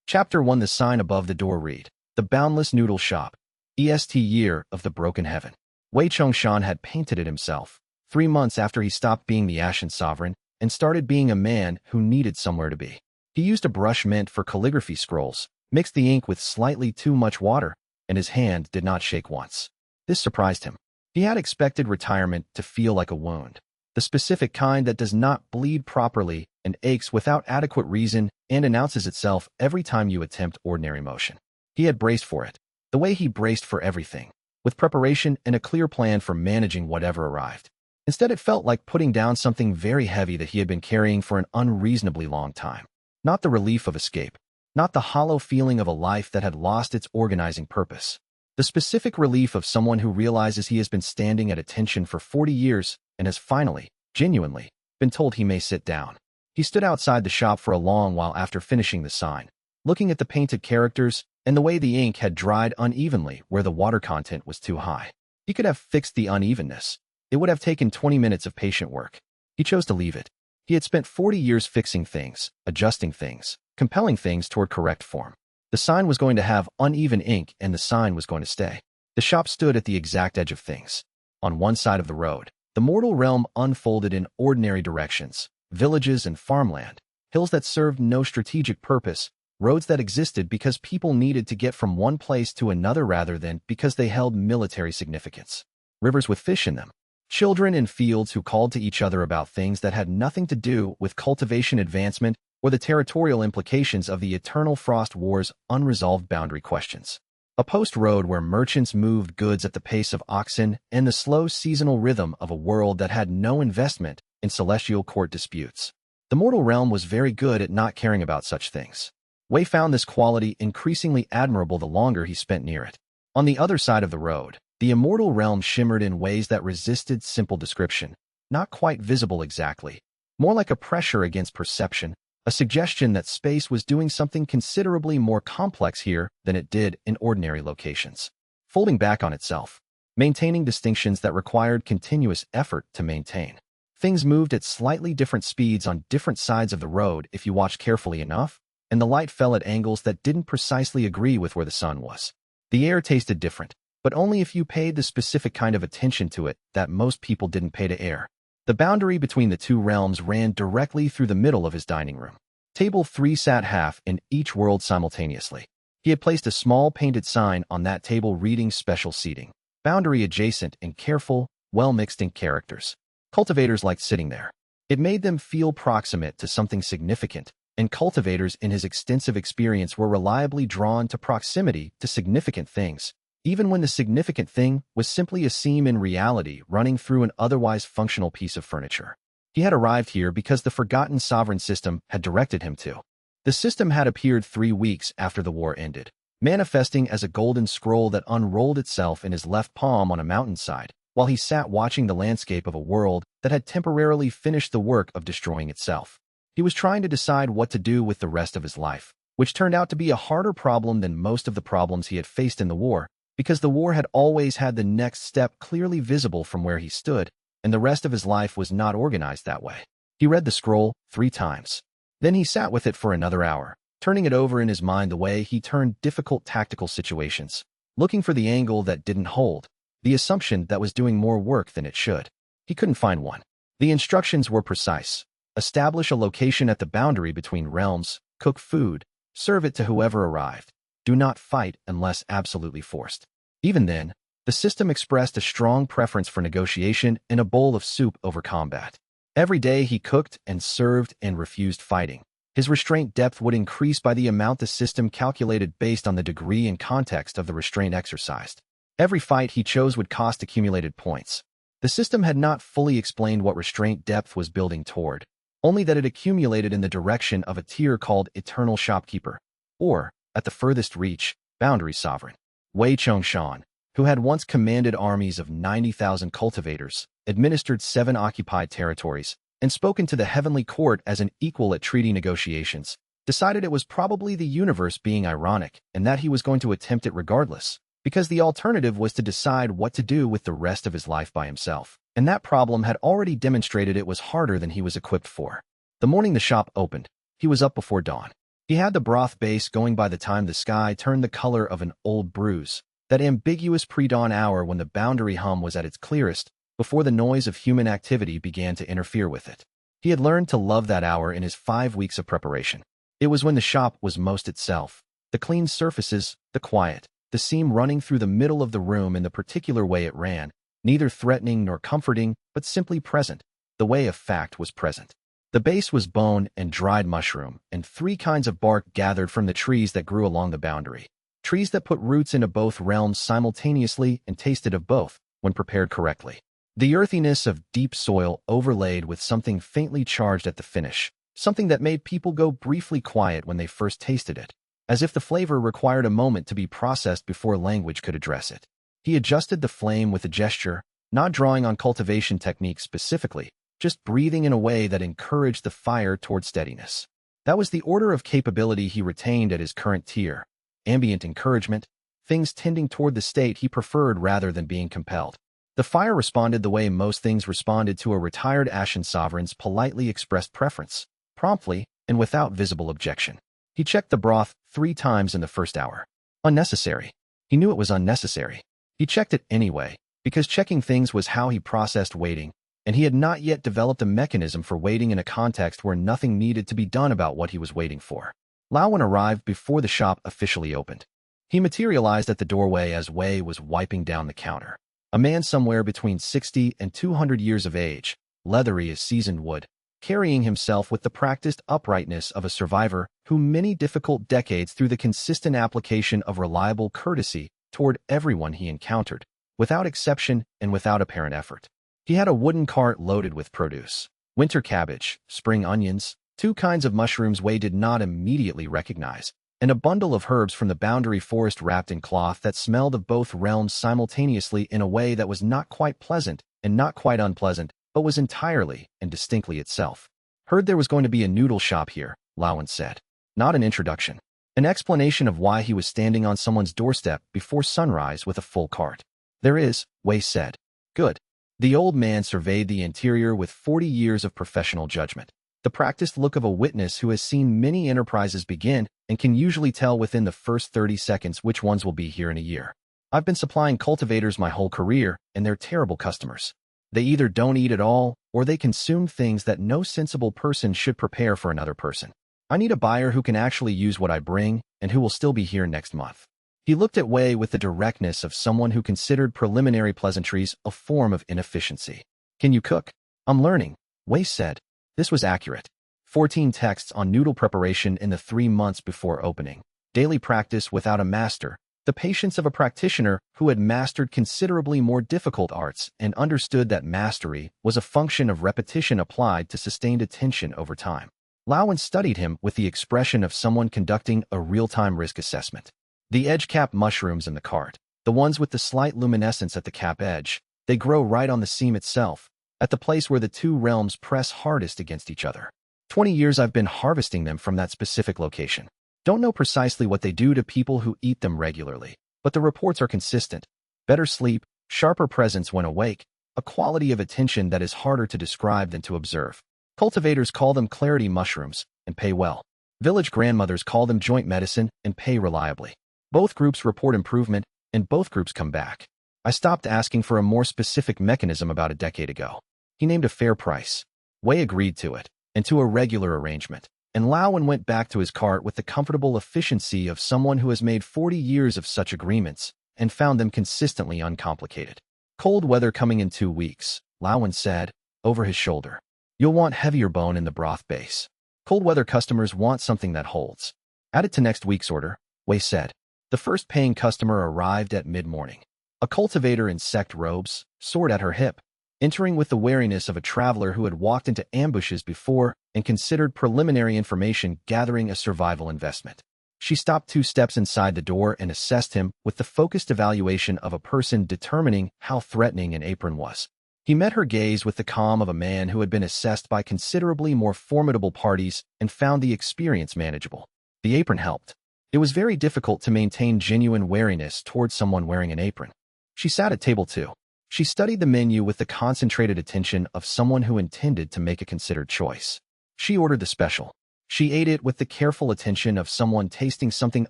Chapter 1. The sign above the door read, "The Boundless Noodle Shop. EST Year of the Broken Heaven." Wei Chongshan had painted it himself, 3 months after he stopped being the Ashen Sovereign and started being a man who needed somewhere to be. He used a brush meant for calligraphy scrolls, mixed the ink with slightly too much water, and his hand did not shake once. This surprised him. He had expected retirement to feel like a wound, the specific kind that does not bleed properly and aches without adequate reason and announces itself every time you attempt ordinary motion. He had braced for it, the way he braced for everything, with preparation and a clear plan for managing whatever arrived. Instead, it felt like putting down something very heavy that he had been carrying for an unreasonably long time. Not the relief of escape, not the hollow feeling of a life that had lost its organizing purpose. The specific relief of someone who realizes he has been standing at attention for 40 years and has finally, genuinely, been told he may sit down. He stood outside the shop for a long while after finishing the sign, looking at the painted characters and the way the ink had dried unevenly where the water content was too high. He could have fixed the unevenness. It would have taken 20 minutes of patient work. He chose to leave it. He had spent 40 years fixing things, adjusting things, compelling things toward correct form. The sign was going to have uneven ink and the sign was going to stay. The shop stood at the exact edge of things. On one side of the road, the mortal realm unfolded in ordinary directions, villages and farmland, hills that served no strategic purpose, roads that existed because people needed to get from one place to another rather than because they held military significance. Rivers with fish in them. Children in fields who called to each other about things that had nothing to do with cultivation advancement or the territorial implications of the Eternal Frost War's unresolved boundary questions. A post road where merchants moved goods at the pace of oxen and the slow seasonal rhythm of a world that had no investment in celestial court disputes. The mortal realm was very good at not caring about such things. Wei found this quality increasingly admirable the longer he spent near it. On the other side of the road, the immortal realm shimmered in ways that resisted simple description, not quite visible exactly, more like a pressure against perception, a suggestion that space was doing something considerably more complex here than it did in ordinary locations. Folding back on itself, maintaining distinctions that required continuous effort to maintain. Things moved at slightly different speeds on different sides of the road if you watched carefully enough, and the light fell at angles that didn't precisely agree with where the sun was. The air tasted different, but only if you paid the specific kind of attention to it that most people didn't pay to air. The boundary between the two realms ran directly through the middle of his dining room. Table 3 sat half in each world simultaneously. He had placed a small painted sign on that table reading special seating, boundary adjacent and careful, well-mixed in characters. Cultivators liked sitting there. It made them feel proximate to something significant, and cultivators in his extensive experience were reliably drawn to proximity to significant things, even when the significant thing was simply a seam in reality running through an otherwise functional piece of furniture. He had arrived here because the forgotten sovereign system had directed him to. The system had appeared 3 weeks after the war ended, manifesting as a golden scroll that unrolled itself in his left palm on a mountainside, while he sat watching the landscape of a world that had temporarily finished the work of destroying itself. He was trying to decide what to do with the rest of his life, which turned out to be a harder problem than most of the problems he had faced in the war, because the war had always had the next step clearly visible from where he stood, and the rest of his life was not organized that way. He read the scroll 3 times. Then he sat with it for another hour, turning it over in his mind the way he turned difficult tactical situations, looking for the angle that didn't hold, the assumption that was doing more work than it should. He couldn't find one. The instructions were precise. Establish a location at the boundary between realms, cook food, serve it to whoever arrived. Do not fight unless absolutely forced. Even then, the system expressed a strong preference for negotiation and a bowl of soup over combat. Every day he cooked and served and refused fighting. His restraint depth would increase by the amount the system calculated based on the degree and context of the restraint exercised. Every fight he chose would cost accumulated points. The system had not fully explained what restraint depth was building toward, only that it accumulated in the direction of a tier called Eternal Shopkeeper, or, at the furthest reach, Boundary Sovereign. Wei Chongshan, who had once commanded armies of 90,000 cultivators, administered 7 occupied territories, and spoken to the Heavenly Court as an equal at treaty negotiations, decided it was probably the universe being ironic and that he was going to attempt it regardless, because the alternative was to decide what to do with the rest of his life by himself, and that problem had already demonstrated it was harder than he was equipped for. The morning the shop opened, he was up before dawn. He He had the broth base going by the time the sky turned the color of an old bruise, that ambiguous pre-dawn hour when the boundary hum was at its clearest, before the noise of human activity began to interfere with it. He had learned to love that hour in his 5 weeks of preparation. It was when the shop was most itself. The clean surfaces, the quiet, the seam running through the middle of the room in the particular way it ran, neither threatening nor comforting, but simply present. The way of fact was present. The base was bone and dried mushroom, and 3 kinds of bark gathered from the trees that grew along the boundary. Trees that put roots into both realms simultaneously and tasted of both, when prepared correctly. The earthiness of deep soil overlaid with something faintly charged at the finish, something that made people go briefly quiet when they first tasted it, as if the flavor required a moment to be processed before language could address it. He adjusted the flame with a gesture, not drawing on cultivation techniques specifically, just breathing in a way that encouraged the fire toward steadiness. That was the order of capability he retained at his current tier. Ambient encouragement, things tending toward the state he preferred rather than being compelled. The fire responded the way most things responded to a retired Ashen Sovereign's politely expressed preference, promptly and without visible objection. He checked the broth 3 times in the first hour. Unnecessary. He knew it was unnecessary. He checked it anyway, because checking things was how he processed waiting, and he had not yet developed a mechanism for waiting in a context where nothing needed to be done about what he was waiting for. Lao arrived before the shop officially opened. He materialized at the doorway as Wei was wiping down the counter. A man somewhere between 60 and 200 years of age, leathery as seasoned wood, carrying himself with the practiced uprightness of a survivor who many difficult decades through the consistent application of reliable courtesy toward everyone he encountered, without exception and without apparent effort. He had a wooden cart loaded with produce, winter cabbage, spring onions, 2 kinds of mushrooms Wei did not immediately recognize, and a bundle of herbs from the boundary forest wrapped in cloth that smelled of both realms simultaneously in a way that was not quite pleasant and not quite unpleasant, but was entirely and distinctly itself. Heard there was going to be a noodle shop here, Lowen said. Not an introduction. An explanation of why he was standing on someone's doorstep before sunrise with a full cart. There is, Wei said. Good. The old man surveyed the interior with 40 years of professional judgment. The practiced look of a witness who has seen many enterprises begin and can usually tell within the first 30 seconds which ones will be here in a year. I've been supplying cultivators my whole career, and they're terrible customers. They either don't eat at all, or they consume things that no sensible person should prepare for another person. I need a buyer who can actually use what I bring, and who will still be here next month. He looked at Wei with the directness of someone who considered preliminary pleasantries a form of inefficiency. Can you cook? I'm learning, Wei said. This was accurate. 14 texts on noodle preparation in the 3 months before opening. Daily practice without a master. The patience of a practitioner who had mastered considerably more difficult arts and understood that mastery was a function of repetition applied to sustained attention over time. Lowen studied him with the expression of someone conducting a real-time risk assessment. The edge-cap mushrooms in the cart, the ones with the slight luminescence at the cap edge, they grow right on the seam itself, at the place where the 2 realms press hardest against each other. 20 years I've been harvesting them from that specific location. Don't know precisely what they do to people who eat them regularly, but the reports are consistent. Better sleep, sharper presence when awake, a quality of attention that is harder to describe than to observe. Cultivators call them clarity mushrooms and pay well. Village grandmothers call them joint medicine and pay reliably. Both groups report improvement, and both groups come back. I stopped asking for a more specific mechanism about a decade ago. He named a fair price. Wei agreed to it, and to a regular arrangement, and Lowen went back to his cart with the comfortable efficiency of someone who has made 40 years of such agreements and found them consistently uncomplicated. Cold weather coming in 2 weeks, Lowen said, over his shoulder. You'll want heavier bone in the broth base. Cold weather customers want something that holds. Add it to next week's order, Wei said. The first paying customer arrived at mid-morning. A cultivator in sect robes, sword at her hip, entering with the wariness of a traveler who had walked into ambushes before and considered preliminary information gathering a survival investment. She stopped 2 steps inside the door and assessed him with the focused evaluation of a person determining how threatening an apron was. He met her gaze with the calm of a man who had been assessed by considerably more formidable parties and found the experience manageable. The apron helped. It was very difficult to maintain genuine wariness towards someone wearing an apron. She sat at table 2. She studied the menu with the concentrated attention of someone who intended to make a considered choice. She ordered the special. She ate it with the careful attention of someone tasting something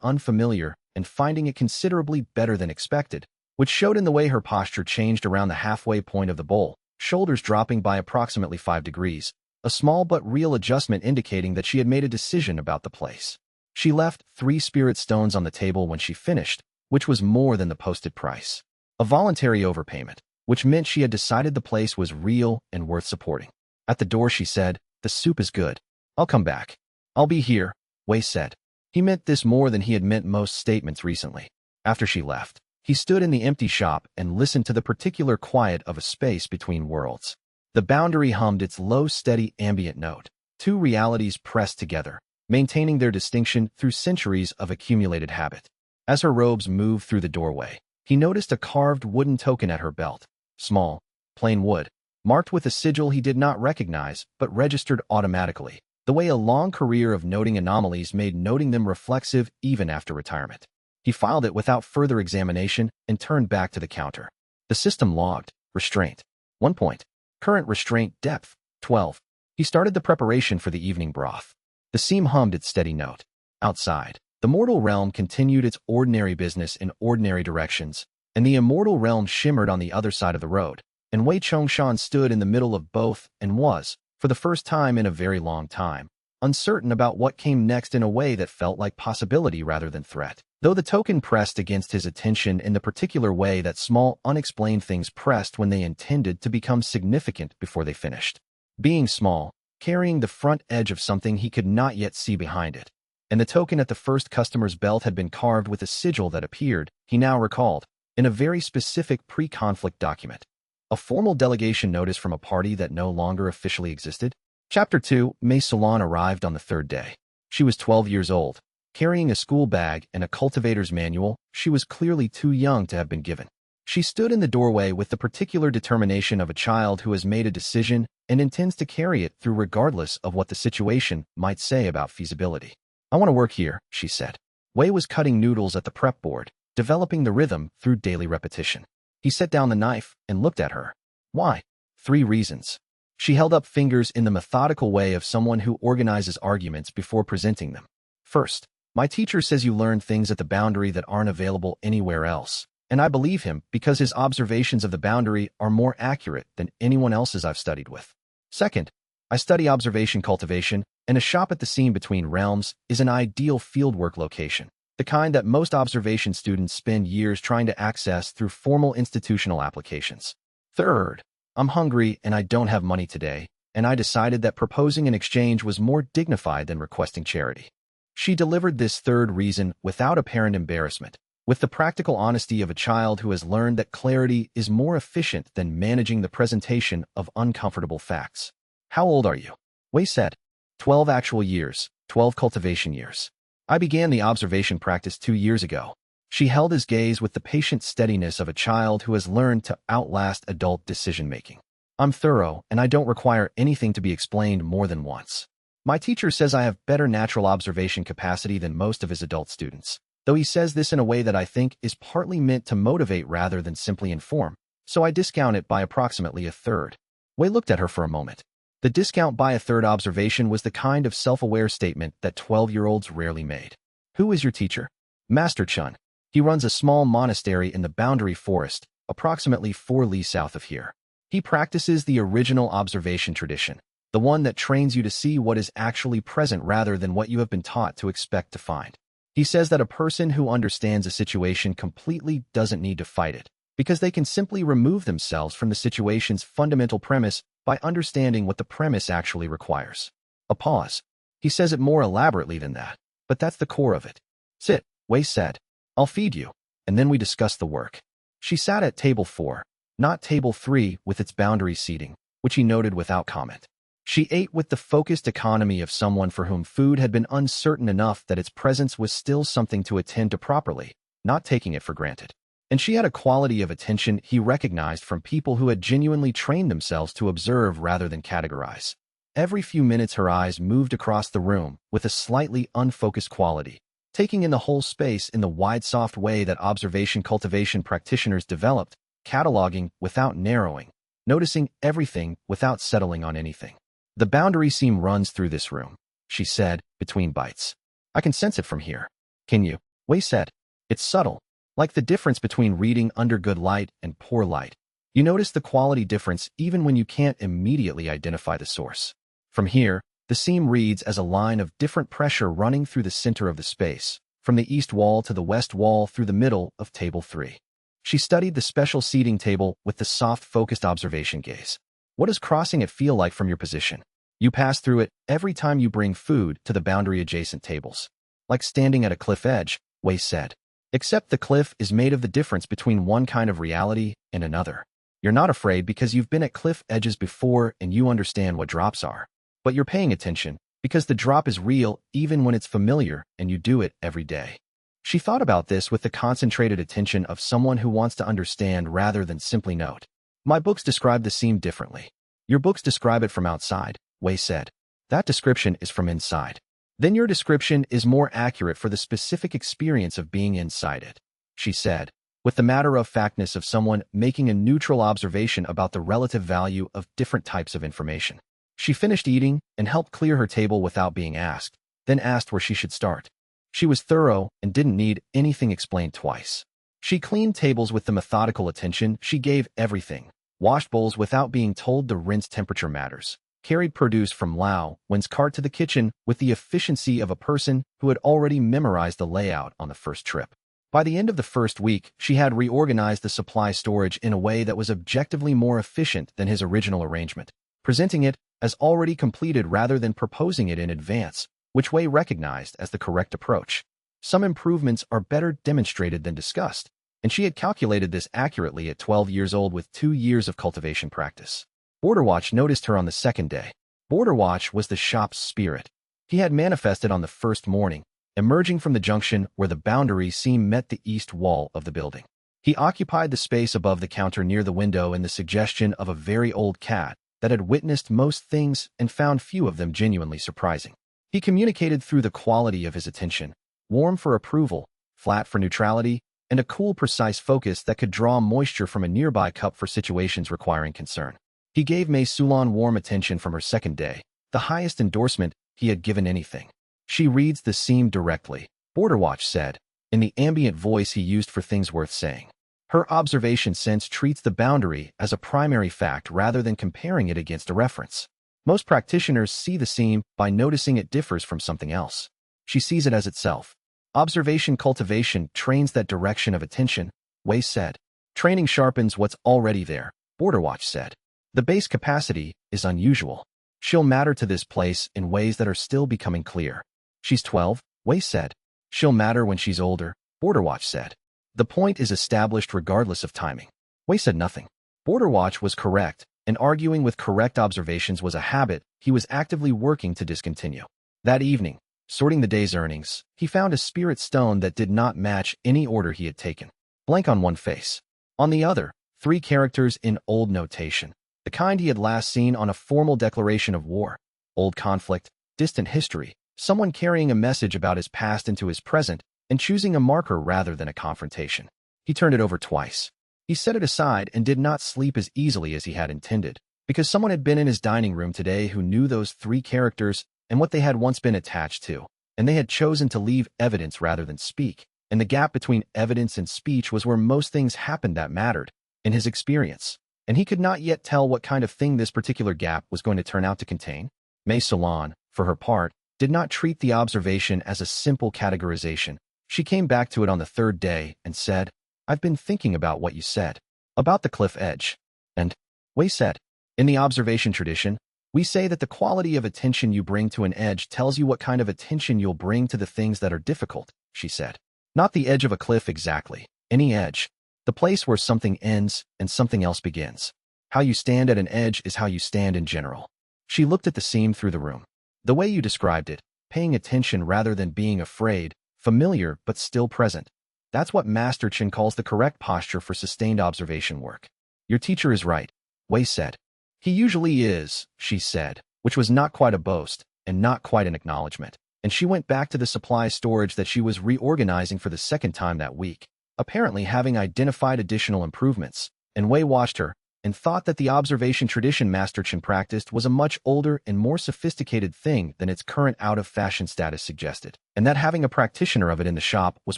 unfamiliar and finding it considerably better than expected, which showed in the way her posture changed around the halfway point of the bowl, shoulders dropping by approximately 5 degrees, a small but real adjustment indicating that she had made a decision about the place. She left 3 spirit stones on the table when she finished, which was more than the posted price. A voluntary overpayment, which meant she had decided the place was real and worth supporting. At the door she said, "The soup is good. I'll come back." "I'll be here," Wei said. He meant this more than he had meant most statements recently. After she left, he stood in the empty shop and listened to the particular quiet of a space between worlds. The boundary hummed its low, steady ambient note, 2 realities pressed together, maintaining their distinction through centuries of accumulated habit. As her robes moved through the doorway, he noticed a carved wooden token at her belt. Small, plain wood, marked with a sigil he did not recognize but registered automatically, the way a long career of noting anomalies made noting them reflexive even after retirement. He filed it without further examination and turned back to the counter. The system logged, restraint, 1 point. Current restraint depth, 12. He started the preparation for the evening broth. The seam hummed its steady note. Outside, the mortal realm continued its ordinary business in ordinary directions, and the immortal realm shimmered on the other side of the road, and Wei Chongshan stood in the middle of both and was, for the first time in a very long time, uncertain about what came next in a way that felt like possibility rather than threat. Though the token pressed against his attention in the particular way that small, unexplained things pressed when they intended to become significant before they finished. Being small, carrying the front edge of something he could not yet see behind it, and the token at the first customer's belt had been carved with a sigil that appeared, he now recalled, in a very specific pre-conflict document. A formal delegation notice from a party that no longer officially existed? Chapter 2, Mei Salon arrived on the 3rd day. She was 12 years old. Carrying a school bag and a cultivator's manual, she was clearly too young to have been given. She stood in the doorway with the particular determination of a child who has made a decision and intends to carry it through regardless of what the situation might say about feasibility. "I want to work here," she said. Wei was cutting noodles at the prep board, developing the rhythm through daily repetition. He set down the knife and looked at her. "Why?" 3 reasons. She held up fingers in the methodical way of someone who organizes arguments before presenting them. "First, my teacher says you learn things at the boundary that aren't available anywhere else, and I believe him because his observations of the boundary are more accurate than anyone else's I've studied with. Second, I study observation cultivation, and a shop at the seam between realms is an ideal fieldwork location, the kind that most observation students spend years trying to access through formal institutional applications. Third, I'm hungry and I don't have money today, and I decided that proposing an exchange was more dignified than requesting charity." She delivered this 3rd reason without apparent embarrassment, with the practical honesty of a child who has learned that clarity is more efficient than managing the presentation of uncomfortable facts. "How old are you?" Wei said. 12 actual years, 12 cultivation years. I began the observation practice 2 years ago." She held his gaze with the patient steadiness of a child who has learned to outlast adult decision-making. "I'm thorough, and I don't require anything to be explained more than once. My teacher says I have better natural observation capacity than most of his adult students, though he says this in a way that I think is partly meant to motivate rather than simply inform, so I discount it by approximately a 1/3. Wei looked at her for a moment. The discount by a 1/3 observation was the kind of self-aware statement that 12-year-olds rarely made. "Who is your teacher?" "Master Chun. He runs a small monastery in the Boundary Forest, approximately 4 li south of here. He practices the original observation tradition, the one that trains you to see what is actually present rather than what you have been taught to expect to find. He says that a person who understands a situation completely doesn't need to fight it, because they can simply remove themselves from the situation's fundamental premise by understanding what the premise actually requires." A pause. "He says it more elaborately than that, but that's the core of it." "Sit," Wei said. "I'll feed you, and then we discuss the work." She sat at table 4, not table 3 with its boundary seating, which he noted without comment. She ate with the focused economy of someone for whom food had been uncertain enough that its presence was still something to attend to properly, not taking it for granted. And she had a quality of attention he recognized from people who had genuinely trained themselves to observe rather than categorize. Every few minutes her eyes moved across the room with a slightly unfocused quality, taking in the whole space in the wide soft way that observation cultivation practitioners developed, cataloging without narrowing, noticing everything without settling on anything. "The boundary seam runs through this room," she said, between bites. I can sense it from here. Can you? Wei said. It's subtle, like the difference between reading under good light and poor light. You notice the quality difference even when you can't immediately identify the source. From here, the seam reads as a line of different pressure running through the center of the space, from the east wall to the west wall through the middle of table 3. She studied the special seating table with the soft, focused observation gaze. What does crossing it feel like from your position? You pass through it every time you bring food to the boundary-adjacent tables. Like standing at a cliff edge, Wei said. Except the cliff is made of the difference between one kind of reality and another. You're not afraid because you've been at cliff edges before and you understand what drops are. But you're paying attention because the drop is real even when it's familiar and you do it every day. She thought about this with the concentrated attention of someone who wants to understand rather than simply note. My books describe the seam differently. Your books describe it from outside, Wei said. That description is from inside. Then your description is more accurate for the specific experience of being inside it, she said, with the matter-of-factness of someone making a neutral observation about the relative value of different types of information. She finished eating and helped clear her table without being asked, then asked where she should start. She was thorough and didn't need anything explained twice. She cleaned tables with the methodical attention she gave everything, washed bowls without being told the rinse temperature matters, carried produce from Lao Wen's cart to the kitchen with the efficiency of a person who had already memorized the layout on the first trip. By the end of the first week, she had reorganized the supply storage in a way that was objectively more efficient than his original arrangement, presenting it as already completed rather than proposing it in advance, which Wei recognized as the correct approach. Some improvements are better demonstrated than discussed, and she had calculated this accurately at 12 years old with 2 years of cultivation practice. Borderwatch noticed her on the second day. Borderwatch was the shop's spirit. He had manifested on the first morning, emerging from the junction where the boundary seam met the east wall of the building. He occupied the space above the counter near the window in the suggestion of a very old cat that had witnessed most things and found few of them genuinely surprising. He communicated through the quality of his attention, warm for approval, flat for neutrality, and a cool, precise focus that could draw moisture from a nearby cup for situations requiring concern. He gave Mei Sulan warm attention from her second day, the highest endorsement he had given anything. She reads the seam directly, Borderwatch said, in the ambient voice he used for things worth saying. Her observation sense treats the boundary as a primary fact rather than comparing it against a reference. Most practitioners see the seam by noticing it differs from something else. She sees it as itself. Observation cultivation trains that direction of attention, Wei said. Training sharpens what's already there, Borderwatch said. The base capacity is unusual. She'll matter to this place in ways that are still becoming clear. She's 12, Wei said. She'll matter when she's older, Borderwatch said. The point is established regardless of timing. Wei said nothing. Borderwatch was correct, and arguing with correct observations was a habit he was actively working to discontinue. That evening, sorting the day's earnings, he found a spirit stone that did not match any order he had taken. Blank on one face. On the other, 3 characters in old notation, the kind he had last seen on a formal declaration of war. Old conflict, distant history, someone carrying a message about his past into his present, and choosing a marker rather than a confrontation. He turned it over twice. He set it aside and did not sleep as easily as he had intended, because someone had been in his dining room today who knew those 3 characters and what they had once been attached to, and they had chosen to leave evidence rather than speak, and the gap between evidence and speech was where most things happened that mattered, in his experience, and he could not yet tell what kind of thing this particular gap was going to turn out to contain. Mei Sulan, for her part, did not treat the observation as a simple categorization. She came back to it on the 3rd day and said, I've been thinking about what you said, about the cliff edge. And, Wei said, in the observation tradition, we say that the quality of attention you bring to an edge tells you what kind of attention you'll bring to the things that are difficult, she said. Not the edge of a cliff exactly, any edge. The place where something ends and something else begins. How you stand at an edge is how you stand in general. She looked at the seam through the room. The way you described it, paying attention rather than being afraid, familiar but still present. That's what Master Chen calls the correct posture for sustained observation work. Your teacher is right, Wei said. He usually is, she said, which was not quite a boast and not quite an acknowledgement, and she went back to the supply storage that she was reorganizing for the 2nd time that week, apparently having identified additional improvements, and Wei watched her, and thought that the observation tradition Master Chen practiced was a much older and more sophisticated thing than its current out-of-fashion status suggested, and that having a practitioner of it in the shop was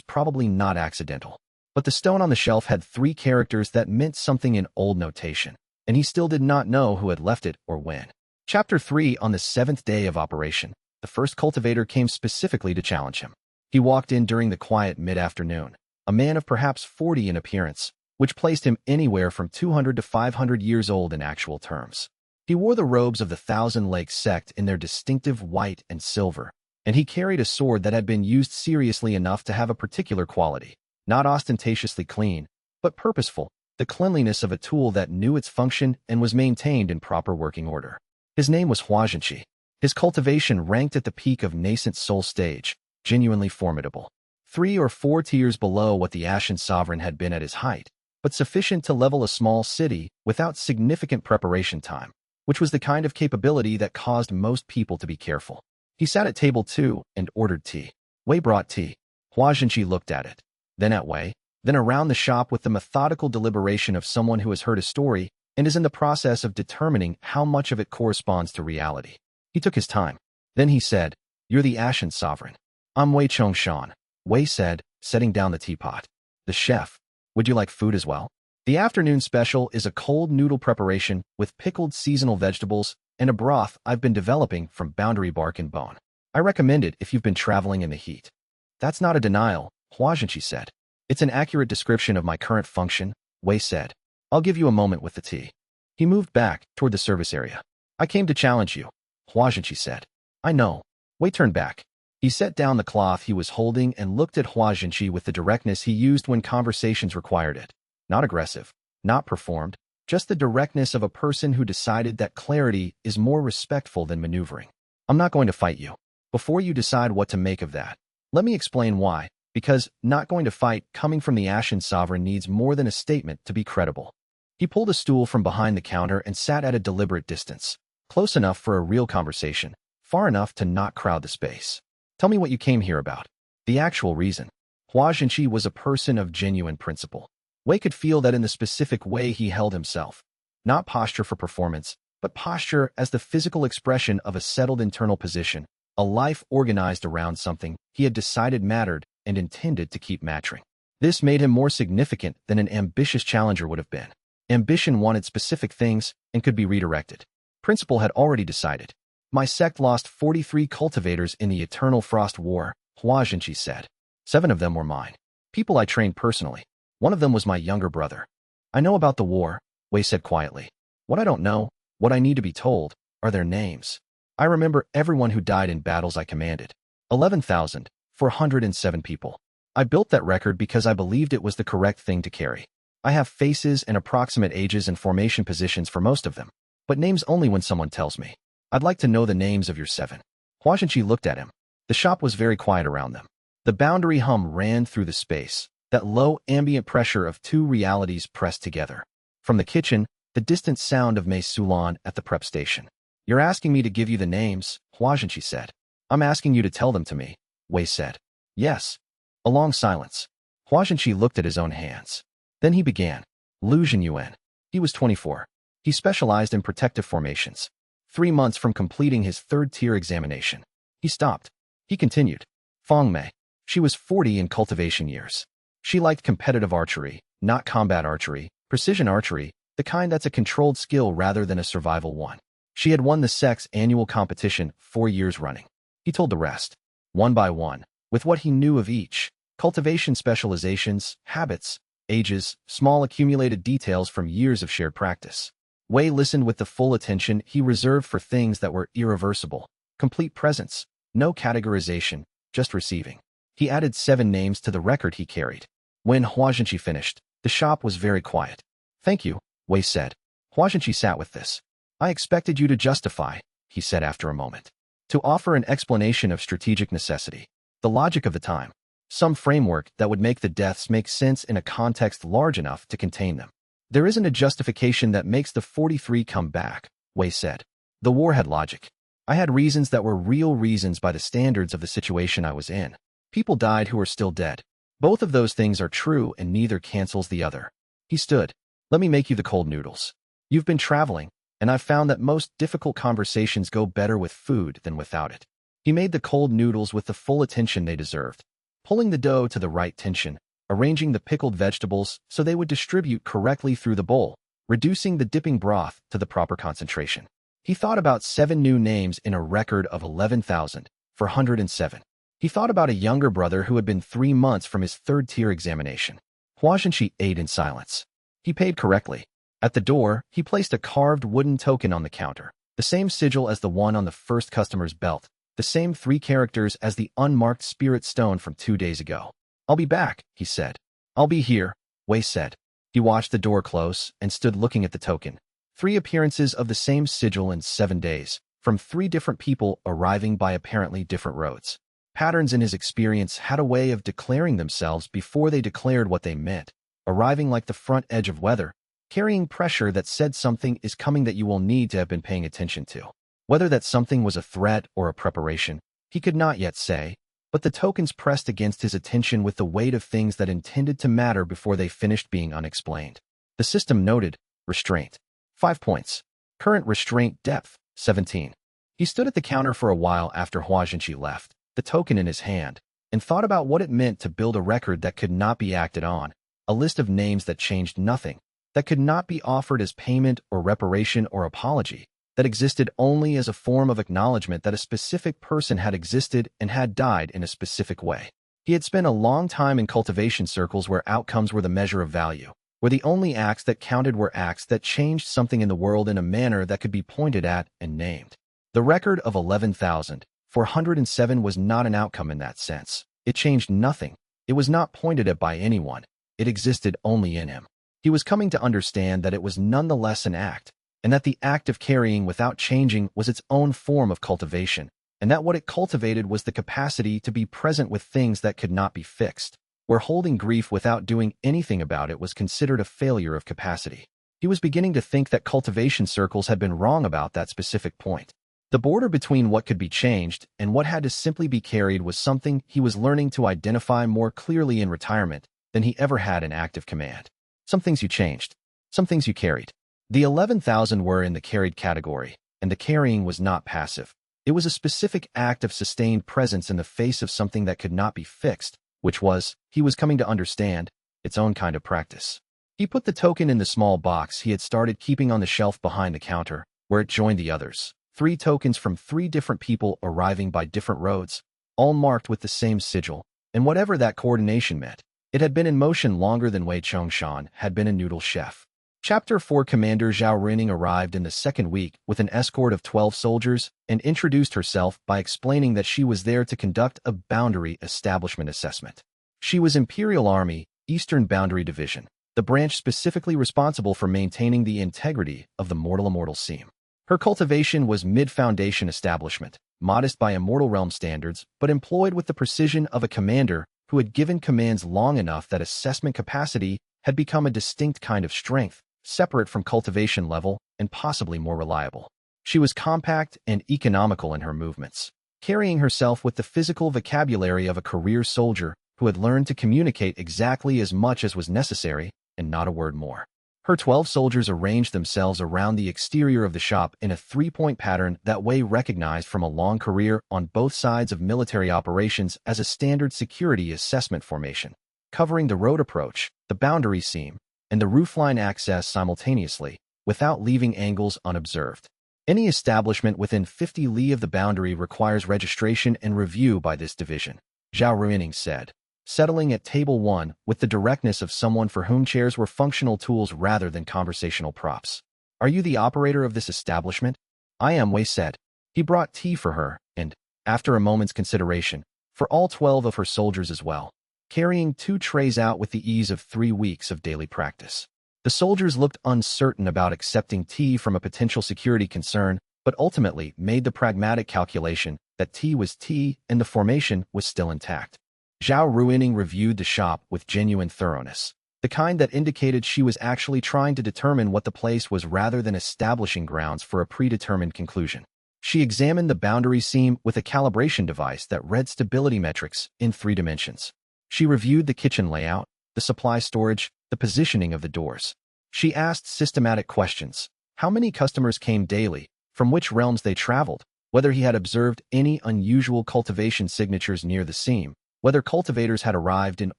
probably not accidental. But the stone on the shelf had 3 characters that meant something in old notation, and he still did not know who had left it or when. Chapter 3. On the 7th day of operation, the first cultivator came specifically to challenge him. He walked in during the quiet mid-afternoon, a man of perhaps 40 in appearance, which placed him anywhere from 200 to 500 years old in actual terms. He wore the robes of the Thousand Lakes sect in their distinctive white and silver, and he carried a sword that had been used seriously enough to have a particular quality, not ostentatiously clean, but purposeful, the cleanliness of a tool that knew its function and was maintained in proper working order. His name was xianxia. His cultivation ranked at the peak of nascent soul stage, genuinely formidable. 3 or 4 tiers below what the Ashen Sovereign had been at his height, but sufficient to level a small city without significant preparation time, which was the kind of capability that caused most people to be careful. He sat at table 2 and ordered tea. Wei brought tea. Xianxia looked at it, then at Wei, then around the shop with the methodical deliberation of someone who has heard a story and is in the process of determining how much of it corresponds to reality. He took his time. Then he said, "You're the Ashen Sovereign." "I'm Wei Chongshan," Wei said, setting down the teapot. "The chef. Would you like food as well?" The afternoon special is a cold noodle preparation with pickled seasonal vegetables and a broth I've been developing from boundary bark and bone. I recommend it if you've been traveling in the heat. "That's not a denial," Xianxia said. "It's an accurate description of my current function," Wei said. "I'll give you a moment with the tea." He moved back toward the service area. "I came to challenge you," Xianxia said. "I know." Wei turned back. He set down the cloth he was holding and looked at Xianxia with the directness he used when conversations required it. Not aggressive, not performed, just the directness of a person who decided that clarity is more respectful than maneuvering. "I'm not going to fight you. Before you decide what to make of that, let me explain why, because not going to fight coming from the Ashen Sovereign needs more than a statement to be credible." He pulled a stool from behind the counter and sat at a deliberate distance, close enough for a real conversation, far enough to not crowd the space. "Tell me what you came here about. The actual reason." Xianxia was a person of genuine principle. Wei could feel that in the specific way he held himself. Not posture for performance, but posture as the physical expression of a settled internal position, a life organized around something he had decided mattered and intended to keep maturing. This made him more significant than an ambitious challenger would have been. Ambition wanted specific things and could be redirected. Principle had already decided. "My sect lost 43 cultivators in the Eternal Frost War," Xianxia said. 7 of them were mine. People I trained personally. One of them was my younger brother. "I know about the war," Wei said quietly. "What I don't know, what I need to be told, are their names. I remember everyone who died in battles I commanded. 11,407 people. I built that record because I believed it was the correct thing to carry. I have faces and approximate ages and formation positions for most of them, but names only when someone tells me. I'd like to know the names of your 7. Xianxia looked at him. The shop was very quiet around them. The boundary hum ran through the space, that low ambient pressure of 2 realities pressed together. From the kitchen, the distant sound of Mei Sulan at the prep station. "You're asking me to give you the names," Xianxia said. "I'm asking you to tell them to me," Wei said. "Yes." A long silence. Xianxia looked at his own hands. Then he began. Lu Zhenyuan. He was 24. He specialized in protective formations. 3 months from completing his 3rd-tier examination. He stopped. He continued. Feng Mei. She was 40 in cultivation years. She liked competitive archery, not combat archery, precision archery, the kind that's a controlled skill rather than a survival one. She had won the sect's annual competition 4 years running. He told the rest, one by one, with what he knew of each, cultivation specializations, habits, ages, small accumulated details from years of shared practice. Wei listened with the full attention he reserved for things that were irreversible, complete presence, no categorization, just receiving. He added 7 names to the record he carried. When Xianxia finished, the shop was very quiet. "Thank you," Wei said. Xianxia sat with this. "I expected you to justify," he said after a moment. "To offer an explanation of strategic necessity, the logic of the time, some framework that would make the deaths make sense in a context large enough to contain them. There isn't a justification that makes the 43 come back," Wei said. "The war had logic. I had reasons that were real reasons by the standards of the situation I was in. People died who are still dead. Both of those things are true and neither cancels the other." He stood. "Let me make you the cold noodles." You've been traveling, and I've found that most difficult conversations go better with food than without it. He made the cold noodles with the full attention they deserved, pulling the dough to the right tension, arranging the pickled vegetables so they would distribute correctly through the bowl, reducing the dipping broth to the proper concentration. He thought about 7 new names in a record of 11,407. He thought about a younger brother who had been 3 months from his 3rd-tier examination. Xianxia ate in silence. He paid correctly. At the door, he placed a carved wooden token on the counter, the same sigil as the one on the first customer's belt, the same 3 characters as the unmarked spirit stone from 2 days ago. "I'll be back," he said. "I'll be here," Wei said. He watched the door close and stood looking at the token. 3 appearances of the same sigil in 7 days, from 3 different people arriving by apparently different roads. Patterns in his experience had a way of declaring themselves before they declared what they meant, arriving like the front edge of weather, carrying pressure that said something is coming that you will need to have been paying attention to. Whether that something was a threat or a preparation, he could not yet say, but the tokens pressed against his attention with the weight of things that intended to matter before they finished being unexplained. The system noted, restraint, 5 points. Current restraint depth, 17. He stood at the counter for a while after Xianxia left, the token in his hand, and thought about what it meant to build a record that could not be acted on, a list of names that changed nothing, that could not be offered as payment or reparation or apology, that existed only as a form of acknowledgement that a specific person had existed and had died in a specific way. He had spent a long time in cultivation circles where outcomes were the measure of value, where the only acts that counted were acts that changed something in the world in a manner that could be pointed at and named. The record of 11,407 was not an outcome in that sense. It changed nothing. It was not pointed at by anyone. It existed only in him. He was coming to understand that it was nonetheless an act, and that the act of carrying without changing was its own form of cultivation, and that what it cultivated was the capacity to be present with things that could not be fixed, where holding grief without doing anything about it was considered a failure of capacity. He was beginning to think that cultivation circles had been wrong about that specific point. The border between what could be changed and what had to simply be carried was something he was learning to identify more clearly in retirement than he ever had in active command. Some things you changed, some things you carried. The 11,000 were in the carried category, and the carrying was not passive. It was a specific act of sustained presence in the face of something that could not be fixed, which was, he was coming to understand, its own kind of practice. He put the token in the small box he had started keeping on the shelf behind the counter, where it joined the others. 3 tokens from 3 different people arriving by different roads, all marked with the same sigil, and whatever that coordination meant, it had been in motion longer than Wei Chongshan had been a noodle chef. Chapter 4 Commander Zhao Ruining arrived in the 2nd week with an escort of 12 soldiers and introduced herself by explaining that she was there to conduct a boundary establishment assessment. She was Imperial Army, Eastern Boundary Division, the branch specifically responsible for maintaining the integrity of the mortal-immortal seam. Her cultivation was mid-foundation establishment, modest by immortal realm standards, but employed with the precision of a commander who had given commands long enough that assessment capacity had become a distinct kind of strength, separate from cultivation level and possibly more reliable. She was compact and economical in her movements, carrying herself with the physical vocabulary of a career soldier who had learned to communicate exactly as much as was necessary and not a word more. Her 12 soldiers arranged themselves around the exterior of the shop in a 3-point pattern that Wei recognized from a long career on both sides of military operations as a standard security assessment formation, covering the road approach, the boundary seam, and the roofline access simultaneously, without leaving angles unobserved. Any establishment within 50 li of the boundary requires registration and review by this division, Zhao Ruining said, settling at table 1 with the directness of someone for whom chairs were functional tools rather than conversational props. "Are you the operator of this establishment?" "I am," Wei said. He brought tea for her, and, after a moment's consideration, for all 12 of her soldiers as well, carrying 2 trays out with the ease of 3 weeks of daily practice. The soldiers looked uncertain about accepting tea from a potential security concern, but ultimately made the pragmatic calculation that tea was tea and the formation was still intact. Zhao Ruining reviewed the shop with genuine thoroughness, the kind that indicated she was actually trying to determine what the place was rather than establishing grounds for a predetermined conclusion. She examined the boundary seam with a calibration device that read stability metrics in 3 dimensions. She reviewed the kitchen layout, the supply storage, the positioning of the doors. She asked systematic questions, how many customers came daily, from which realms they traveled, whether he had observed any unusual cultivation signatures near the seam, whether cultivators had arrived in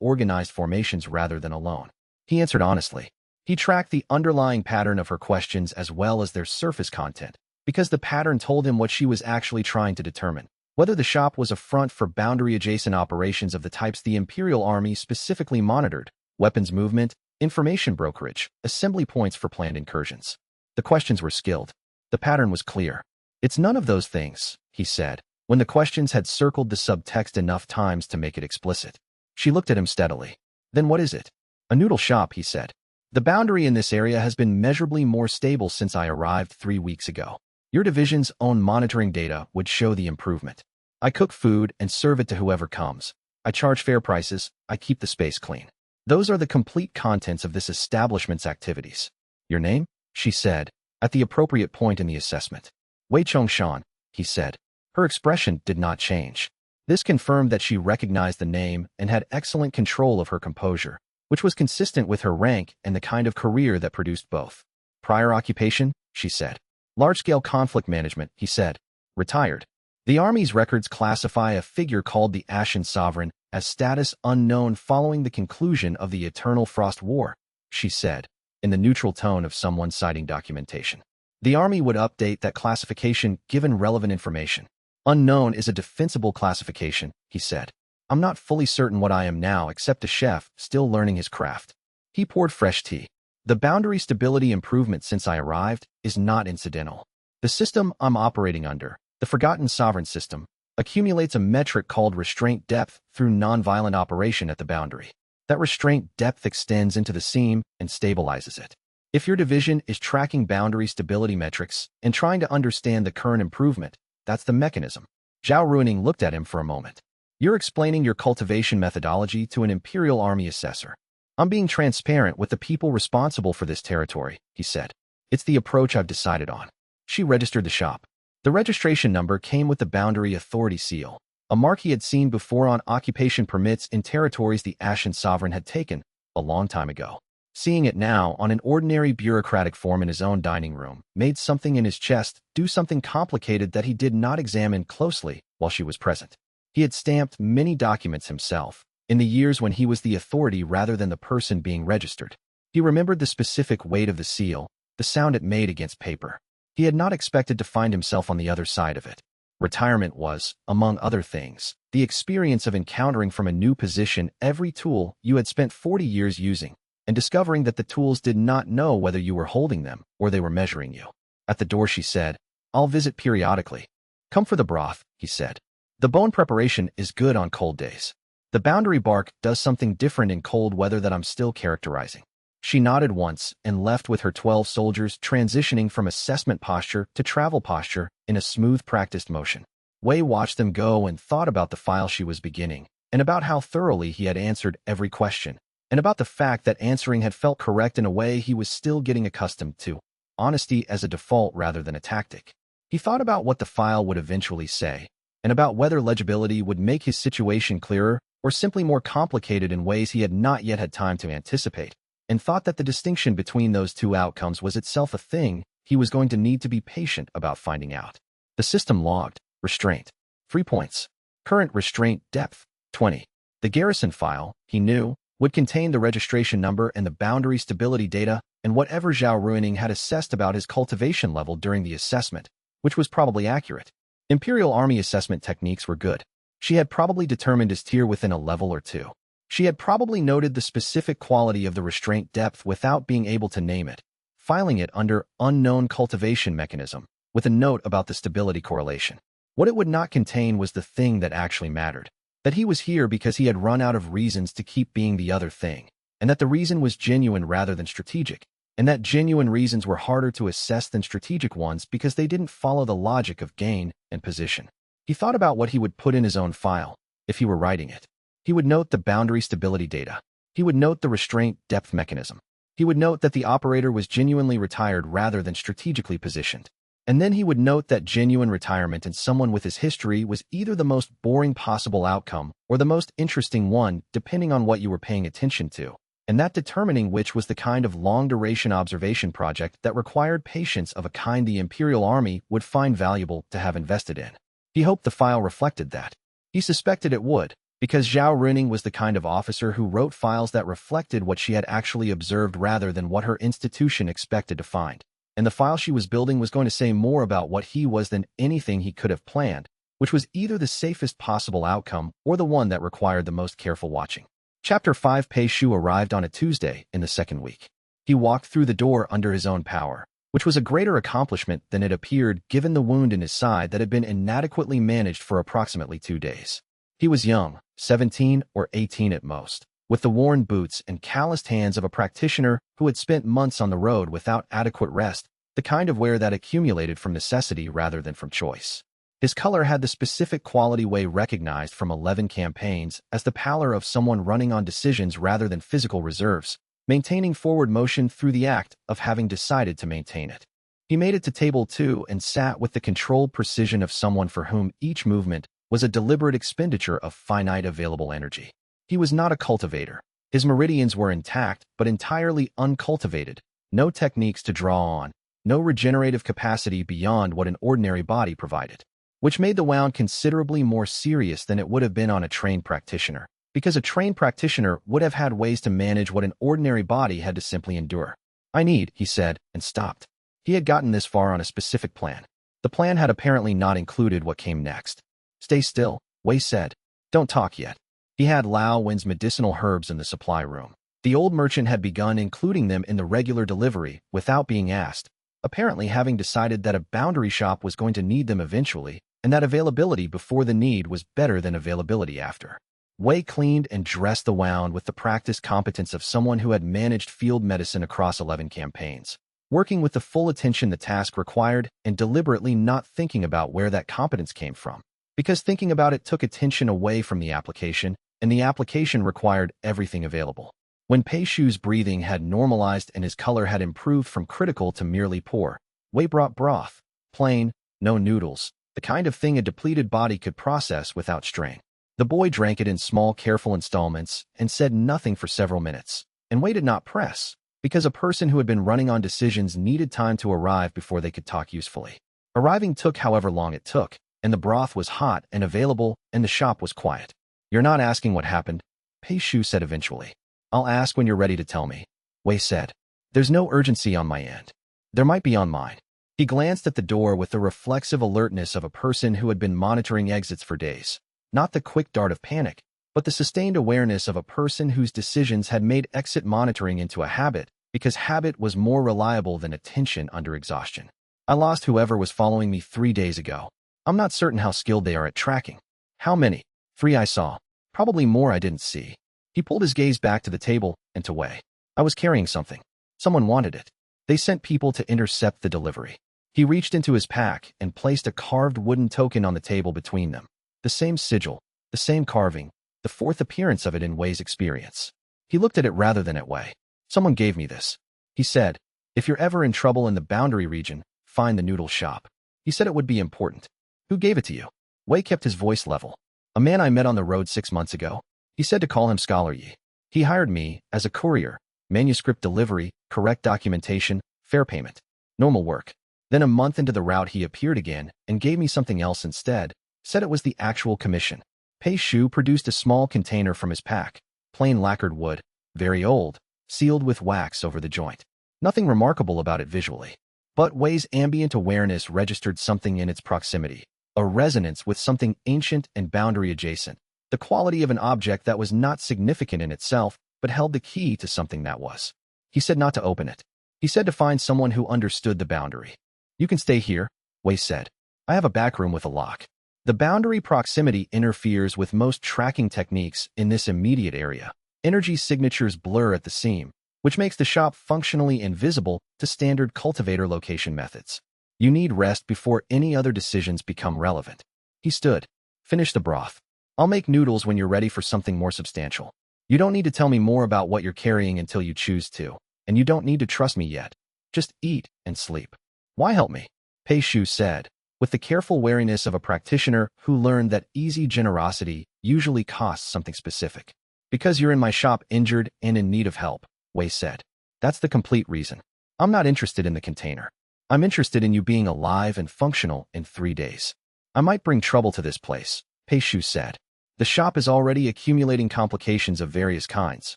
organized formations rather than alone. He answered honestly. He tracked the underlying pattern of her questions as well as their surface content, because the pattern told him what she was actually trying to determine. Whether the shop was a front for boundary-adjacent operations of the types the Imperial Army specifically monitored, weapons movement, information brokerage, assembly points for planned incursions. The questions were skilled. The pattern was clear. It's none of those things, he said, when the questions had circled the subtext enough times to make it explicit. She looked at him steadily. Then what is it? A noodle shop, he said. The boundary in this area has been measurably more stable since I arrived 3 weeks ago. Your division's own monitoring data would show the improvement. I cook food and serve it to whoever comes. I charge fair prices. I keep the space clean. Those are the complete contents of this establishment's activities. Your name? She said, at the appropriate point in the assessment. Wei Chongshan, he said. Her expression did not change. This confirmed that she recognized the name and had excellent control of her composure, which was consistent with her rank and the kind of career that produced both. Prior occupation? She said. Large-scale conflict management, he said. Retired. The Army's records classify a figure called the Ashen Sovereign as status unknown following the conclusion of the Eternal Frost War, she said, in the neutral tone of someone citing documentation. The Army would update that classification given relevant information. Unknown is a defensible classification, he said. I'm not fully certain what I am now except a chef still learning his craft. He poured fresh tea. The boundary stability improvement since I arrived is not incidental. The system I'm operating under, the Forgotten Sovereign system, accumulates a metric called restraint depth through nonviolent operation at the boundary. That restraint depth extends into the seam and stabilizes it. If your division is tracking boundary stability metrics and trying to understand the current improvement, that's the mechanism. Zhao Ruining looked at him for a moment. You're explaining your cultivation methodology to an Imperial Army assessor. I'm being transparent with the people responsible for this territory, he said. It's the approach I've decided on. She registered the shop. The registration number came with the Boundary Authority seal, a mark he had seen before on occupation permits in territories the Ashen Sovereign had taken a long time ago. Seeing it now on an ordinary bureaucratic form in his own dining room made something in his chest do something complicated that he did not examine closely while she was present. He had stamped many documents himself, in the years when he was the authority rather than the person being registered. He remembered the specific weight of the seal, the sound it made against paper. He had not expected to find himself on the other side of it. Retirement was, among other things, the experience of encountering from a new position every tool you had spent 40 years using, and discovering that the tools did not know whether you were holding them or they were measuring you. At the door she said, I'll visit periodically. Come for the broth, he said. The bone preparation is good on cold days. The boundary bark does something different in cold weather that I'm still characterizing. She nodded once and left with her 12 soldiers, transitioning from assessment posture to travel posture in a smooth, practiced motion. Wei watched them go and thought about the file she was beginning, and about how thoroughly he had answered every question, and about the fact that answering had felt correct in a way he was still getting accustomed to, honesty as a default rather than a tactic. He thought about what the file would eventually say, and about whether legibility would make his situation clearer or simply more complicated in ways he had not yet had time to anticipate, and thought that the distinction between those two outcomes was itself a thing he was going to need to be patient about finding out. The system logged, restraint, 3 points. Current restraint depth, 20. The garrison file, he knew, would contain the registration number and the boundary stability data and whatever Zhao Ruining had assessed about his cultivation level during the assessment, which was probably accurate. Imperial Army assessment techniques were good. She had probably determined his tier within a level or two. She had probably noted the specific quality of the restraint depth without being able to name it, filing it under unknown cultivation mechanism, with a note about the stability correlation. What it would not contain was the thing that actually mattered, that he was here because he had run out of reasons to keep being the other thing, and that the reason was genuine rather than strategic, and that genuine reasons were harder to assess than strategic ones because they didn't follow the logic of gain and position. He thought about what he would put in his own file, if he were writing it. He would note the boundary stability data. He would note the restraint depth mechanism. He would note that the operator was genuinely retired rather than strategically positioned. And then he would note that genuine retirement in someone with his history was either the most boring possible outcome or the most interesting one, depending on what you were paying attention to. and that determining which was the kind of long-duration observation project that required patience of a kind the Imperial Army would find valuable to have invested in. He hoped the file reflected that. He suspected it would, because Zhao Runing was the kind of officer who wrote files that reflected what she had actually observed rather than what her institution expected to find. And the file she was building was going to say more about what he was than anything he could have planned, which was either the safest possible outcome or the one that required the most careful watching. Chapter 5. Pei Shu arrived on a Tuesday in the second week. He walked through the door under his own power, which was a greater accomplishment than it appeared given the wound in his side that had been inadequately managed for approximately 2 days. He was young, 17 or 18 at most, with the worn boots and calloused hands of a practitioner who had spent months on the road without adequate rest, the kind of wear that accumulated from necessity rather than from choice. His color had the specific quality Wei recognized from 11 campaigns as the pallor of someone running on decisions rather than physical reserves, maintaining forward motion through the act of having decided to maintain it. He made it to table 2 and sat with the controlled precision of someone for whom each movement was a deliberate expenditure of finite available energy. He was not a cultivator. His meridians were intact but entirely uncultivated, no techniques to draw on, no regenerative capacity beyond what an ordinary body provided, which made the wound considerably more serious than it would have been on a trained practitioner, because a trained practitioner would have had ways to manage what an ordinary body had to simply endure. "I need," he said, and stopped. He had gotten this far on a specific plan. The plan had apparently not included what came next. "Stay still," Wei said. "Don't talk yet." He had Lao Wen's medicinal herbs in the supply room. The old merchant had begun including them in the regular delivery without being asked, apparently having decided that a boundary shop was going to need them eventually, and that availability before the need was better than availability after. Wei cleaned and dressed the wound with the practiced competence of someone who had managed field medicine across 11 campaigns, working with the full attention the task required and deliberately not thinking about where that competence came from, because thinking about it took attention away from the application, and the application required everything available. When Pei Shu's breathing had normalized and his color had improved from critical to merely poor, Wei brought broth, plain, no noodles, the kind of thing a depleted body could process without strain. The boy drank it in small, careful installments and said nothing for several minutes, and Wei did not press, because a person who had been running on decisions needed time to arrive before they could talk usefully. Arriving took however long it took, and the broth was hot and available, and the shop was quiet. "You're not asking what happened," Pei Shu said eventually. "I'll ask when you're ready to tell me," Wei said. "There's no urgency on my end. There might be on mine." He glanced at the door with the reflexive alertness of a person who had been monitoring exits for days. Not the quick dart of panic, but the sustained awareness of a person whose decisions had made exit monitoring into a habit, because habit was more reliable than attention under exhaustion. "I lost whoever was following me 3 days ago. I'm not certain how skilled they are at tracking." "How many?" "3 I saw. Probably more I didn't see." He pulled his gaze back to the table and to Wei. "I was carrying something. Someone wanted it. They sent people to intercept the delivery." He reached into his pack and placed a carved wooden token on the table between them. The same sigil, the same carving, the fourth appearance of it in Wei's experience. He looked at it rather than at Wei. "Someone gave me this," he said. "If you're ever in trouble in the boundary region, find the noodle shop." He said it would be important. "Who gave it to you?" Wei kept his voice level. "A man I met on the road 6 months ago." He said to call him Scholar Yi. "He hired me as a courier, manuscript delivery, correct documentation, fair payment. Normal work. Then a month into the route he appeared again and gave me something else instead, said it was the actual commission." Pei Shu produced a small container from his pack, plain lacquered wood, very old, sealed with wax over the joint. Nothing remarkable about it visually. But Wei's ambient awareness registered something in its proximity, a resonance with something ancient and boundary adjacent, the quality of an object that was not significant in itself, but held the key to something that was. He said not to open it. He said to find someone who understood the boundary. "You can stay here," Wei said. "I have a back room with a lock." The boundary proximity interferes with most tracking techniques in this immediate area. Energy signatures blur at the seam, which makes the shop functionally invisible to standard cultivator location methods. You need rest before any other decisions become relevant. He stood. "Finish the broth. I'll make noodles when you're ready for something more substantial. You don't need to tell me more about what you're carrying until you choose to, and you don't need to trust me yet. Just eat and sleep." "Why help me?" Pei Shu said, with the careful wariness of a practitioner who learned that easy generosity usually costs something specific. Because you're in my shop injured and in need of help, Wei said. That's the complete reason. I'm not interested in the container. I'm interested in you being alive and functional in 3 days. I might bring trouble to this place, Pei Shu said. The shop is already accumulating complications of various kinds,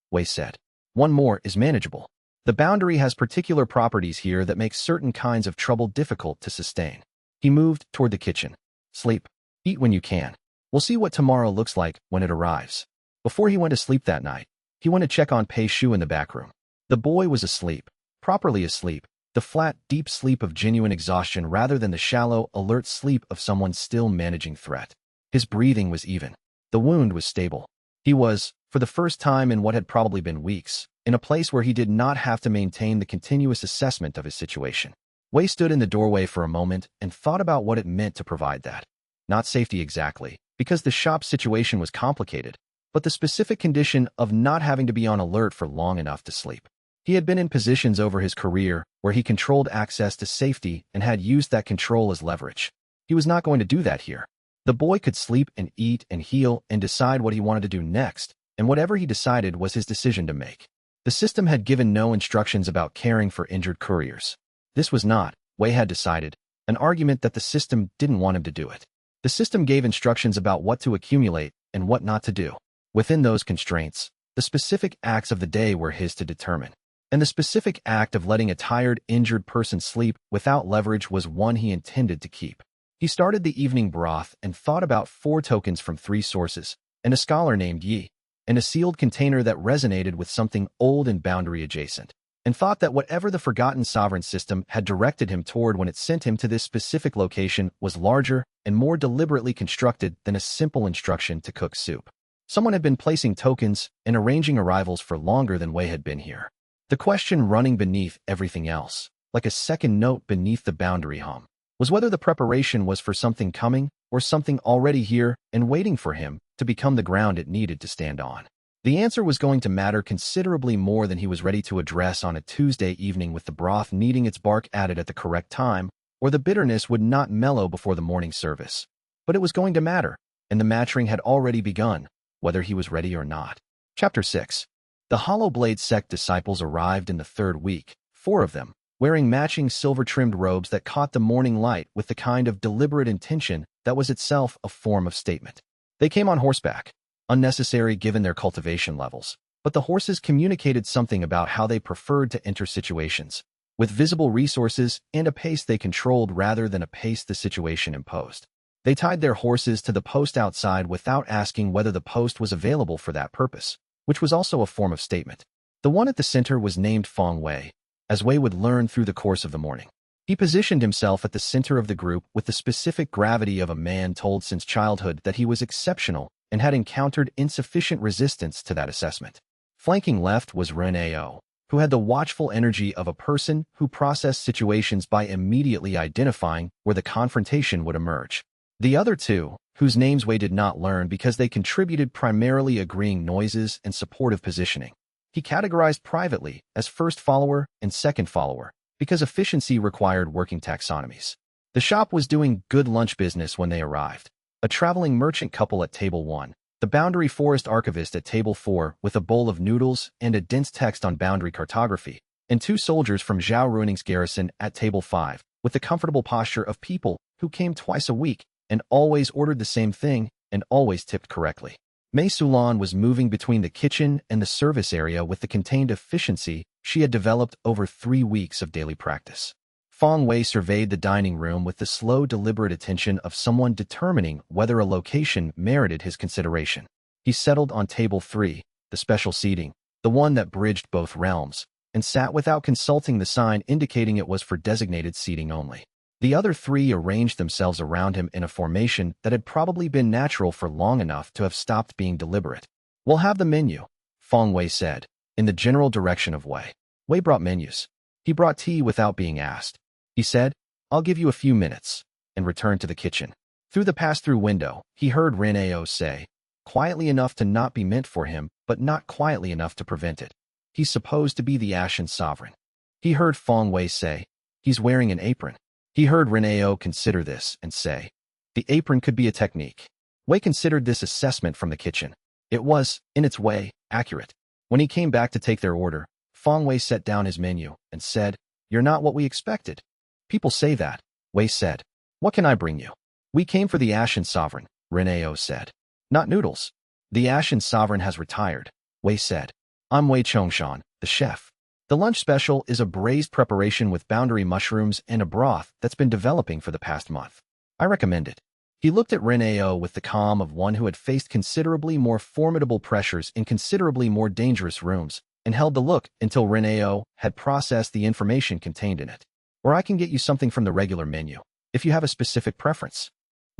Wei said. One more is manageable. The boundary has particular properties here that make certain kinds of trouble difficult to sustain. He moved toward the kitchen. Sleep. Eat when you can. We'll see what tomorrow looks like when it arrives. Before he went to sleep that night, he went to check on Pei Shu in the back room. The boy was asleep, properly asleep, the flat, deep sleep of genuine exhaustion rather than the shallow, alert sleep of someone still managing threat. His breathing was even. The wound was stable. He was, for the first time in what had probably been weeks, in a place where he did not have to maintain the continuous assessment of his situation. Wei stood in the doorway for a moment and thought about what it meant to provide that. Not safety exactly, because the shop's situation was complicated, but the specific condition of not having to be on alert for long enough to sleep. He had been in positions over his career where he controlled access to safety and had used that control as leverage. He was not going to do that here. The boy could sleep and eat and heal and decide what he wanted to do next, and whatever he decided was his decision to make. The system had given no instructions about caring for injured couriers. This was not, Wei had decided, an argument that the system didn't want him to do it. The system gave instructions about what to accumulate and what not to do. Within those constraints, the specific acts of the day were his to determine. And the specific act of letting a tired, injured person sleep without leverage was one he intended to keep. He started the evening broth and thought about 4 tokens from 3 sources, and a scholar named Yi, and a sealed container that resonated with something old and boundary adjacent, and thought that whatever the forgotten sovereign system had directed him toward when it sent him to this specific location was larger and more deliberately constructed than a simple instruction to cook soup. Someone had been placing tokens and arranging arrivals for longer than Wei had been here. The question running beneath everything else, like a second note beneath the boundary hum, was whether the preparation was for something coming or something already here and waiting for him to become the ground it needed to stand on. The answer was going to matter considerably more than he was ready to address on a Tuesday evening with the broth needing its bark added at the correct time, or the bitterness would not mellow before the morning service. But it was going to matter, and the matching had already begun, whether he was ready or not. Chapter 6. The Hollow Blade sect disciples arrived in the 3rd week, 4 of them, wearing matching silver-trimmed robes that caught the morning light with the kind of deliberate intention that was itself a form of statement. They came on horseback, unnecessary given their cultivation levels, but the horses communicated something about how they preferred to enter situations, with visible resources and a pace they controlled rather than a pace the situation imposed. They tied their horses to the post outside without asking whether the post was available for that purpose, which was also a form of statement. The one at the center was named Feng Wei, as Wei would learn through the course of the morning. He positioned himself at the center of the group with the specific gravity of a man told since childhood that he was exceptional and had encountered insufficient resistance to that assessment. Flanking left was Reneo, who had the watchful energy of a person who processed situations by immediately identifying where the confrontation would emerge. The other 2, whose names Wei did not learn because they contributed primarily agreeing noises and supportive positioning, he categorized privately as first follower and second follower because efficiency required working taxonomies. The shop was doing good lunch business when they arrived. A traveling merchant couple at table 1, the boundary forest archivist at table 4 with a bowl of noodles and a dense text on boundary cartography, and 2 soldiers from Zhao Ruining's garrison at table 5 with the comfortable posture of people who came twice a week and always ordered the same thing and always tipped correctly. Mei Sulan was moving between the kitchen and the service area with the contained efficiency she had developed over 3 weeks of daily practice. Feng Wei surveyed the dining room with the slow, deliberate attention of someone determining whether a location merited his consideration. He settled on table 3, the special seating, the one that bridged both realms, and sat without consulting the sign indicating it was for designated seating only. The other 3 arranged themselves around him in a formation that had probably been natural for long enough to have stopped being deliberate. "We'll have the menu," Feng Wei said, in the general direction of Wei. Wei brought menus. He brought tea without being asked. He said, "I'll give you a few minutes," and returned to the kitchen. Through the pass-through window, he heard Reneo say, quietly enough to not be meant for him, but not quietly enough to prevent it, "He's supposed to be the Ashen Sovereign." He heard Feng Wei say, "He's wearing an apron." He heard Reneo consider this and say, "The apron could be a technique." Wei considered this assessment from the kitchen. It was, in its way, accurate. When he came back to take their order, Feng Wei set down his menu and said, "You're not what we expected." "People say that," Wei said. "What can I bring you?" "We came for the Ashen Sovereign," Reneo said. "Not noodles." "The Ashen Sovereign has retired," Wei said. "I'm Wei Chongshan, the chef. The lunch special is a braised preparation with boundary mushrooms and a broth that's been developing for the past month. I recommend it." He looked at Reneo with the calm of one who had faced considerably more formidable pressures in considerably more dangerous rooms, and held the look until Reneo had processed the information contained in it. "Or I can get you something from the regular menu, if you have a specific preference."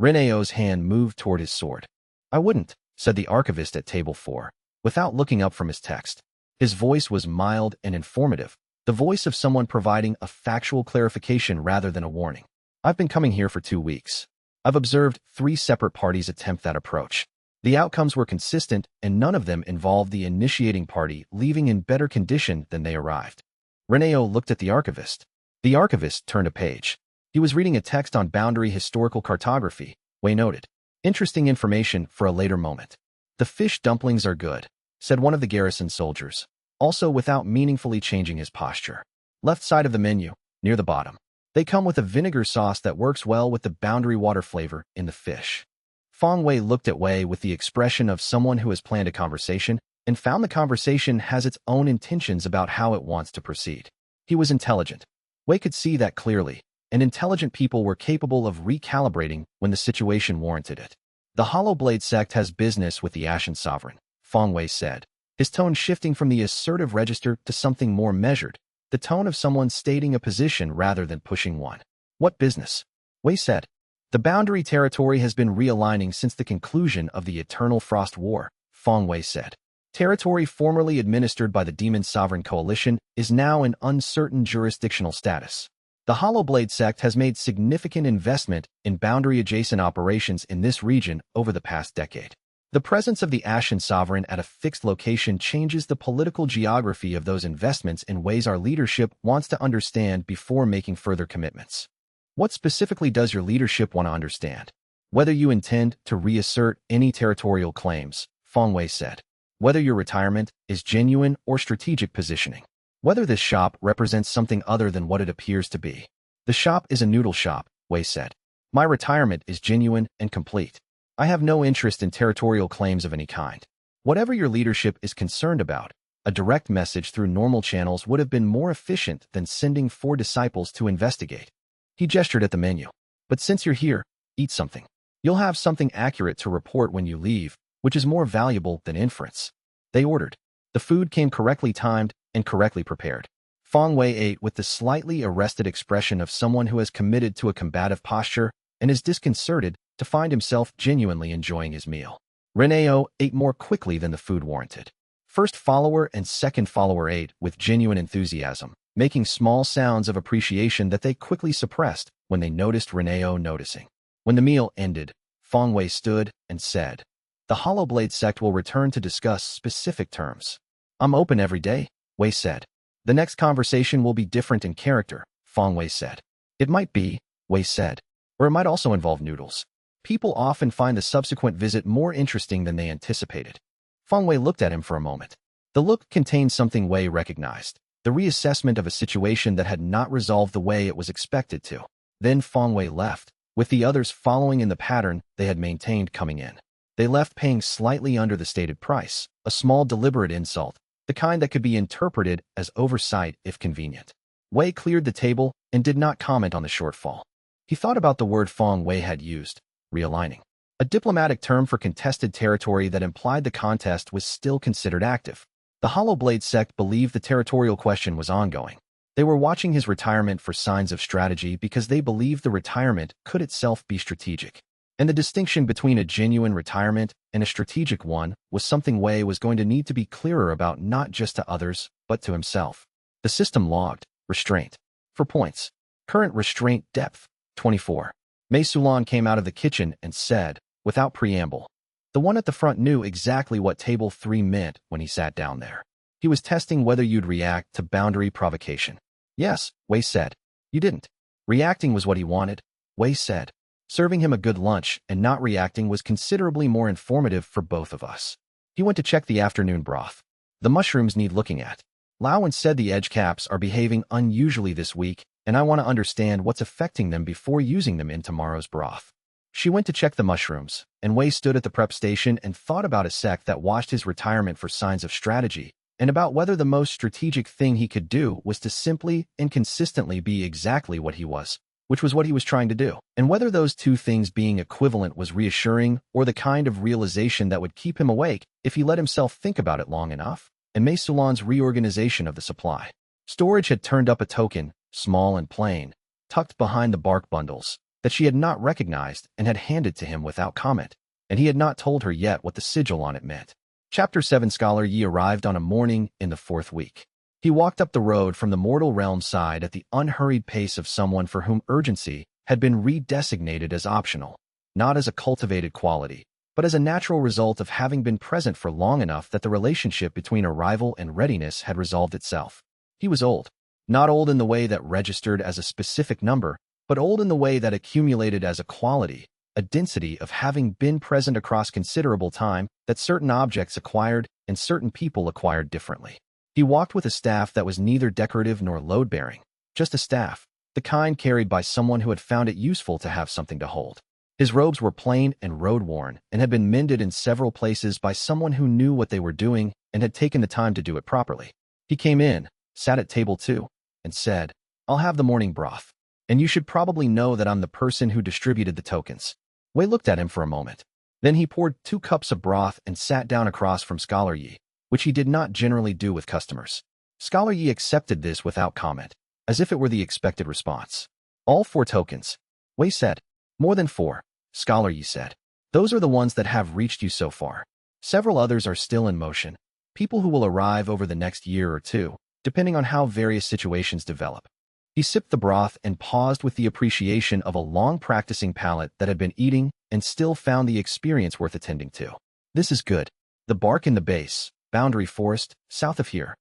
Reneo's hand moved toward his sword. "I wouldn't," said the archivist at table 4, without looking up from his text. His voice was mild and informative, the voice of someone providing a factual clarification rather than a warning. "I've been coming here for 2 weeks. I've observed 3 separate parties attempt that approach. The outcomes were consistent, and none of them involved the initiating party leaving in better condition than they arrived." Reneo looked at the archivist. The archivist turned a page. He was reading a text on boundary historical cartography, Wei noted. "Interesting information for a later moment." "The fish dumplings are good," said one of the garrison soldiers, also without meaningfully changing his posture. "Left side of the menu, near the bottom. They come with a vinegar sauce that works well with the boundary water flavor in the fish." Feng Wei looked at Wei with the expression of someone who has planned a conversation and found the conversation has its own intentions about how it wants to proceed. He was intelligent. Wei could see that clearly, and intelligent people were capable of recalibrating when the situation warranted it. "The Hollow Blade sect has business with the Ashen Sovereign," Feng Wei said, his tone shifting from the assertive register to something more measured, the tone of someone stating a position rather than pushing one. "What business?" Wei said. "The boundary territory has been realigning since the conclusion of the Eternal Frost War," Feng Wei said. "Territory formerly administered by the Demon Sovereign Coalition is now in uncertain jurisdictional status. The Hollowblade sect has made significant investment in boundary-adjacent operations in this region over the past decade. The presence of the Ashen Sovereign at a fixed location changes the political geography of those investments in ways our leadership wants to understand before making further commitments." "What specifically does your leadership want to understand?" "Whether you intend to reassert any territorial claims," Feng Wei said. "Whether your retirement is genuine or strategic positioning. Whether this shop represents something other than what it appears to be." "The shop is a noodle shop," Wei said. "My retirement is genuine and complete. I have no interest in territorial claims of any kind. Whatever your leadership is concerned about, a direct message through normal channels would have been more efficient than sending 4 disciples to investigate." He gestured at the menu. "But since you're here, eat something. You'll have something accurate to report when you leave, which is more valuable than inference." They ordered. The food came correctly timed and correctly prepared. Feng Wei ate with the slightly arrested expression of someone who has committed to a combative posture and is disconcerted to find himself genuinely enjoying his meal. Reneo ate more quickly than the food warranted. First follower and second follower ate with genuine enthusiasm, making small sounds of appreciation that they quickly suppressed when they noticed Reneo noticing. When the meal ended, Feng Wei stood and said, "The Hollowblade sect will return to discuss specific terms." "I'm open every day," Wei said. "The next conversation will be different in character," Feng Wei said. "It might be," Wei said. "Or it might also involve noodles. People often find the subsequent visit more interesting than they anticipated." Feng Wei looked at him for a moment. The look contained something Wei recognized, the reassessment of a situation that had not resolved the way it was expected to. Then Feng Wei left, with the others following in the pattern they had maintained coming in. They left paying slightly under the stated price, a small deliberate insult, the kind that could be interpreted as oversight if convenient. Wei cleared the table and did not comment on the shortfall. He thought about the word Feng Wei had used, realigning, a diplomatic term for contested territory that implied the contest was still considered active. The Hollowblade sect believed the territorial question was ongoing. They were watching his retirement for signs of strategy because they believed the retirement could itself be strategic. And the distinction between a genuine retirement and a strategic one was something Wei was going to need to be clearer about, not just to others, but to himself. The system logged, restraint. For points. Current restraint depth, 24. Mei Sulan came out of the kitchen and said, without preamble. The one at the front knew exactly what table 3 meant when he sat down there. He was testing whether you'd react to boundary provocation. "Yes," Wei said. "You didn't." Reacting was what he wanted, Wei said. Serving him a good lunch and not reacting was considerably more informative for both of us. He went to check the afternoon broth. The mushrooms need looking at. Lauwen said the edge caps are behaving unusually this week, and I want to understand what's affecting them before using them in tomorrow's broth. She went to check the mushrooms, and Wei stood at the prep station and thought about a sec that watched his retirement for signs of strategy, and about whether the most strategic thing he could do was to simply and consistently be exactly what he was, which was what he was trying to do, and whether those two things being equivalent was reassuring or the kind of realization that would keep him awake if he let himself think about it long enough. And Mei Sulan's reorganization of the supply. Storage had turned up a token, small and plain, tucked behind the bark bundles, that she had not recognized and had handed to him without comment, and he had not told her yet what the sigil on it meant. Chapter 7 Scholar Yi arrived on a morning in the 4th week. He walked up the road from the mortal realm side at the unhurried pace of someone for whom urgency had been redesignated as optional, not as a cultivated quality, but as a natural result of having been present for long enough that the relationship between arrival and readiness had resolved itself. He was old. Not old in the way that registered as a specific number, but old in the way that accumulated as a quality, a density of having been present across considerable time that certain objects acquired and certain people acquired differently. He walked with a staff that was neither decorative nor load-bearing, just a staff, the kind carried by someone who had found it useful to have something to hold. His robes were plain and road-worn and had been mended in several places by someone who knew what they were doing and had taken the time to do it properly. He came in, sat at table 2, and said, "I'll have the morning broth. And you should probably know that I'm the person who distributed the tokens." Wei looked at him for a moment. Then he poured 2 cups of broth and sat down across from Scholar Yi, which he did not generally do with customers. Scholar Yi accepted this without comment, as if it were the expected response. "All 4 tokens," Wei said. "More than 4, Scholar Yi said. "Those are the ones that have reached you so far. Several others are still in motion, people who will arrive over the next year or 2, depending on how various situations develop." He sipped the broth and paused with the appreciation of a long-practicing palate that had been eating and still found the experience worth attending to. "This is good. The bark in the base, boundary forest, south of here.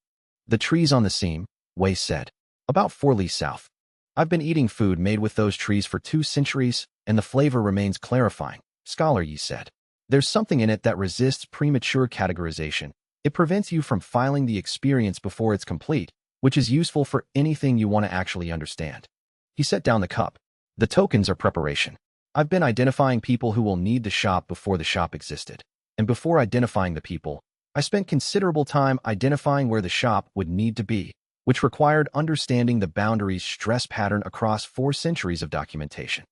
The trees on the seam," Wei said. "About 4 li south. I've been eating food made with those trees for 2 centuries, and the flavor remains clarifying," Scholar Yi said. "There's something in it that resists premature categorization. It prevents you from filing the experience before it's complete, which is useful for anything you want to actually understand." He set down the cup. "The tokens are preparation. I've been identifying people who will need the shop before the shop existed. And before identifying the people, I spent considerable time identifying where the shop would need to be, which required understanding the boundary's stress pattern across 4 centuries of documentation.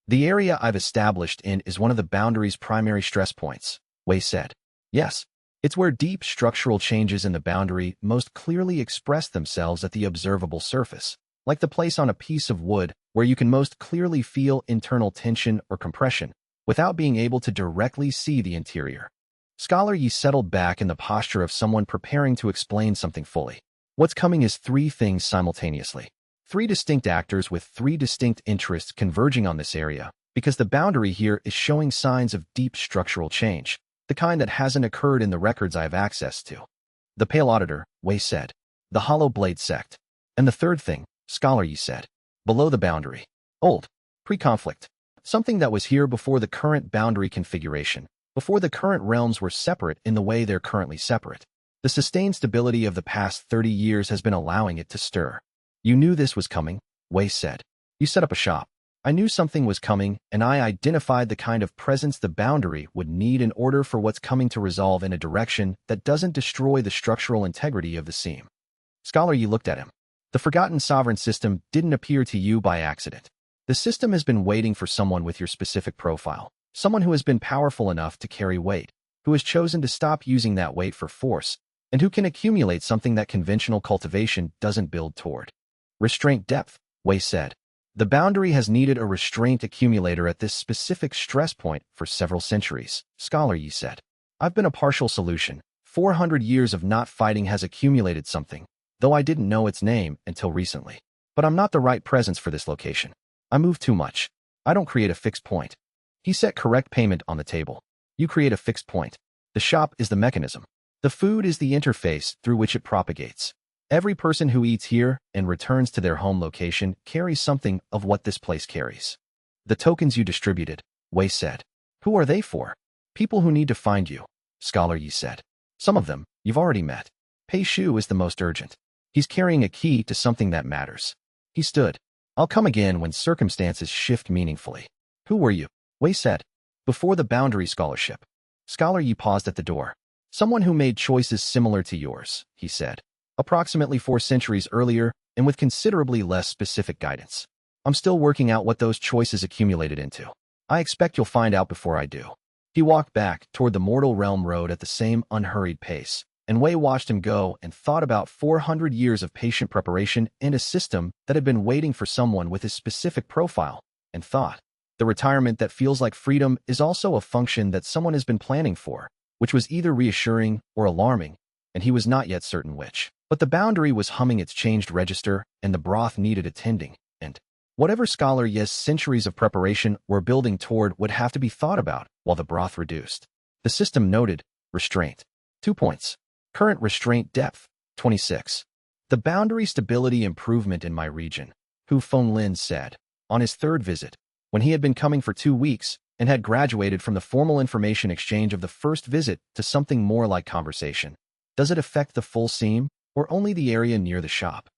The area I've established in is one of the boundary's primary stress points," Wei said. "Yes, it's where deep structural changes in the boundary most clearly express themselves at the observable surface, like the place on a piece of wood where you can most clearly feel internal tension or compression without being able to directly see the interior." Scholar Yi settled back in the posture of someone preparing to explain something fully. What's coming is 3 things simultaneously. 3 distinct actors with 3 distinct interests converging on this area, because the boundary here is showing signs of deep structural change, the kind that hasn't occurred in the records I have access to. "The Pale Auditor," Wei said. "The Hollow Blade Sect. And the 3rd thing," Scholar Yi said. "Below the boundary. Old. Pre-conflict. Something that was here before the current boundary configuration, before the current realms were separate in the way they're currently separate. The sustained stability of the past 30 years has been allowing it to stir." "You knew this was coming," Wei said. "You set up a shop. I knew something was coming, and I identified the kind of presence the boundary would need in order for what's coming to resolve in a direction that doesn't destroy the structural integrity of the seam." Scholar Yi looked at him. "The Forgotten Sovereign system didn't appear to you by accident. The system has been waiting for someone with your specific profile, someone who has been powerful enough to carry weight, who has chosen to stop using that weight for force, and who can accumulate something that conventional cultivation doesn't build toward. Restraint depth," Wei said. "The boundary has needed a restraint accumulator at this specific stress point for several centuries," Scholar Yi said. "I've been a partial solution. 400 years of not fighting has accumulated something, though I didn't know its name until recently. But I'm not the right presence for this location. I move too much. I don't create a fixed point." He set correct payment on the table. "You create a fixed point. The shop is the mechanism. The food is the interface through which it propagates. Every person who eats here and returns to their home location carries something of what this place carries." "The tokens you distributed," Wei said. "Who are they for?" "People who need to find you," Scholar Yi said. Some of them you've already met. Pei Shu is the most urgent. He's carrying a key to something that matters. He stood. I'll come again when circumstances shift meaningfully. Who were you? Wei said. Before the boundary scholarship. Scholar Yi paused at the door. Someone who made choices similar to yours, he said. Approximately 4 centuries earlier, and with considerably less specific guidance. I'm still working out what those choices accumulated into. I expect you'll find out before I do. He walked back toward the mortal realm road at the same unhurried pace, and Wei watched him go and thought about 400 years of patient preparation and a system that had been waiting for someone with his specific profile, and thought. The retirement that feels like freedom is also a function that someone has been planning for, which was either reassuring or alarming, and he was not yet certain which. But the boundary was humming its changed register, and the broth needed attending, and whatever Scholar Yi's centuries of preparation were building toward would have to be thought about while the broth reduced. The system noted, restraint. 2 points. Current restraint depth, 26. The boundary stability improvement in my region, Hu Fenglin said, on his 3rd visit, when he had been coming for 2 weeks and had graduated from the formal information exchange of the first visit to something more like conversation. Does it affect the full seam, or only the area near the shop?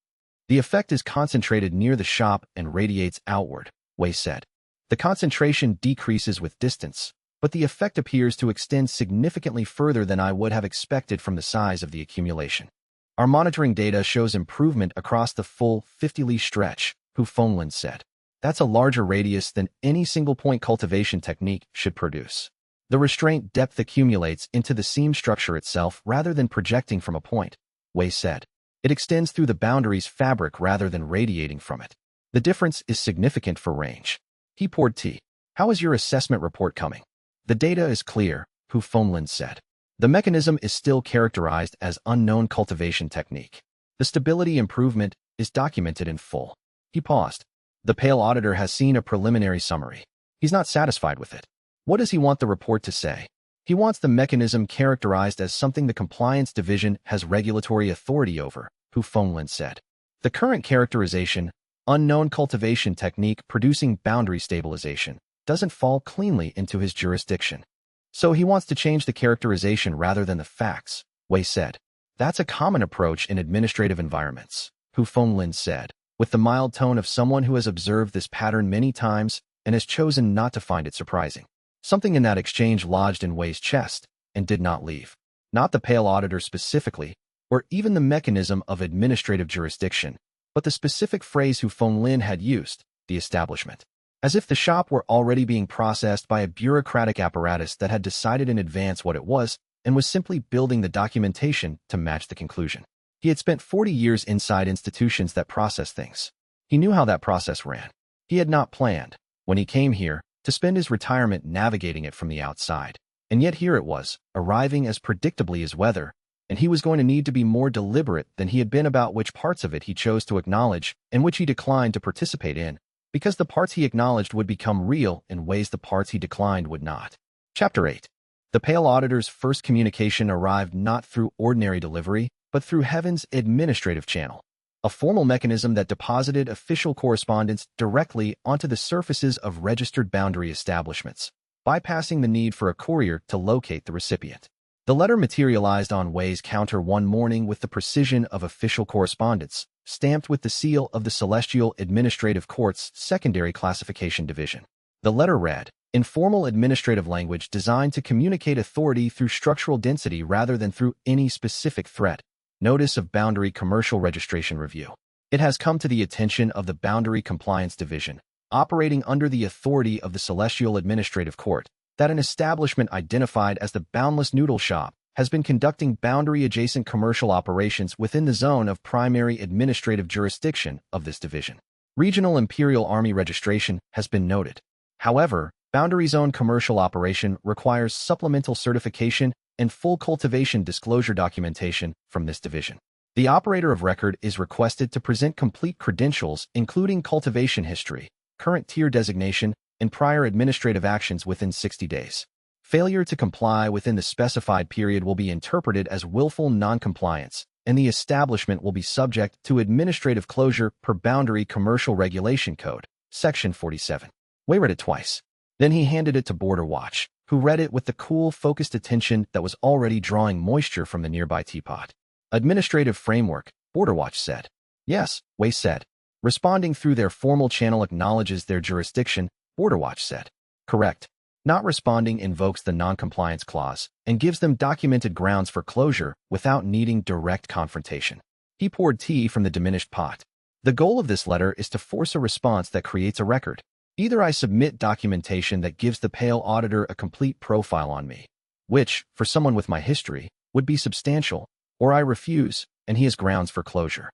The effect is concentrated near the shop and radiates outward, Wei said. The concentration decreases with distance, but the effect appears to extend significantly further than I would have expected from the size of the accumulation. Our monitoring data shows improvement across the full 50-li stretch, Hu Fenglin said. That's a larger radius than any single-point cultivation technique should produce. The restraint depth accumulates into the seam structure itself rather than projecting from a point, Wei said. It extends through the boundary's fabric rather than radiating from it. The difference is significant for range. He poured tea. How is your assessment report coming? The data is clear, Hu Fenglin said. The mechanism is still characterized as unknown cultivation technique. The stability improvement is documented in full. He paused. The pale auditor has seen a preliminary summary. He's not satisfied with it. What does he want the report to say? He wants the mechanism characterized as something the Compliance Division has regulatory authority over, Hu Fenglin said. The current characterization, unknown cultivation technique producing boundary stabilization, doesn't fall cleanly into his jurisdiction. So he wants to change the characterization rather than the facts, Wei said. That's a common approach in administrative environments, Hu Fenglin said, with the mild tone of someone who has observed this pattern many times and has chosen not to find it surprising. Something in that exchange lodged in Wei's chest and did not leave. Not the pale auditor specifically, or even the mechanism of administrative jurisdiction, but the specific phrase Hu Fenglin had used, the establishment. As if the shop were already being processed by a bureaucratic apparatus that had decided in advance what it was and was simply building the documentation to match the conclusion. He had spent 40 years inside institutions that process things. He knew how that process ran. He had not planned, when he came here, to spend his retirement navigating it from the outside. And yet here it was, arriving as predictably as weather, and he was going to need to be more deliberate than he had been about which parts of it he chose to acknowledge and which he declined to participate in, because the parts he acknowledged would become real in ways the parts he declined would not. Chapter 8. The pale auditor's first communication arrived not through ordinary delivery, but through Heaven's administrative channel, a formal mechanism that deposited official correspondence directly onto the surfaces of registered boundary establishments, bypassing the need for a courier to locate the recipient. The letter materialized on Wei's counter one morning with the precision of official correspondence, stamped with the seal of the Celestial Administrative Court's Secondary Classification Division. The letter read, informal administrative language designed to communicate authority through structural density rather than through any specific threat. Notice of Boundary Commercial Registration Review. It has come to the attention of the Boundary Compliance Division, operating under the authority of the Celestial Administrative Court, that an establishment identified as the Boundless Noodle Shop has been conducting boundary-adjacent commercial operations within the zone of primary administrative jurisdiction of this division. Regional Imperial Army registration has been noted. However, boundary zone commercial operation requires supplemental certification and full cultivation disclosure documentation from this division. The operator of record is requested to present complete credentials including cultivation history, current tier designation, and prior administrative actions within 60 days. Failure to comply within the specified period will be interpreted as willful noncompliance, and the establishment will be subject to administrative closure per Boundary Commercial Regulation Code, Section 47. Wei read it twice. Then he handed it to Border Watch, who read it with the cool, focused attention that was already drawing moisture from the nearby teapot. Administrative framework, Borderwatch said. Yes, Wei said. Responding through their formal channel acknowledges their jurisdiction, Borderwatch said. Correct. Not responding invokes the non-compliance clause and gives them documented grounds for closure without needing direct confrontation. He poured tea from the diminished pot. The goal of this letter is to force a response that creates a record. Either I submit documentation that gives the pale auditor a complete profile on me, which, for someone with my history, would be substantial, or I refuse, and he has grounds for closure.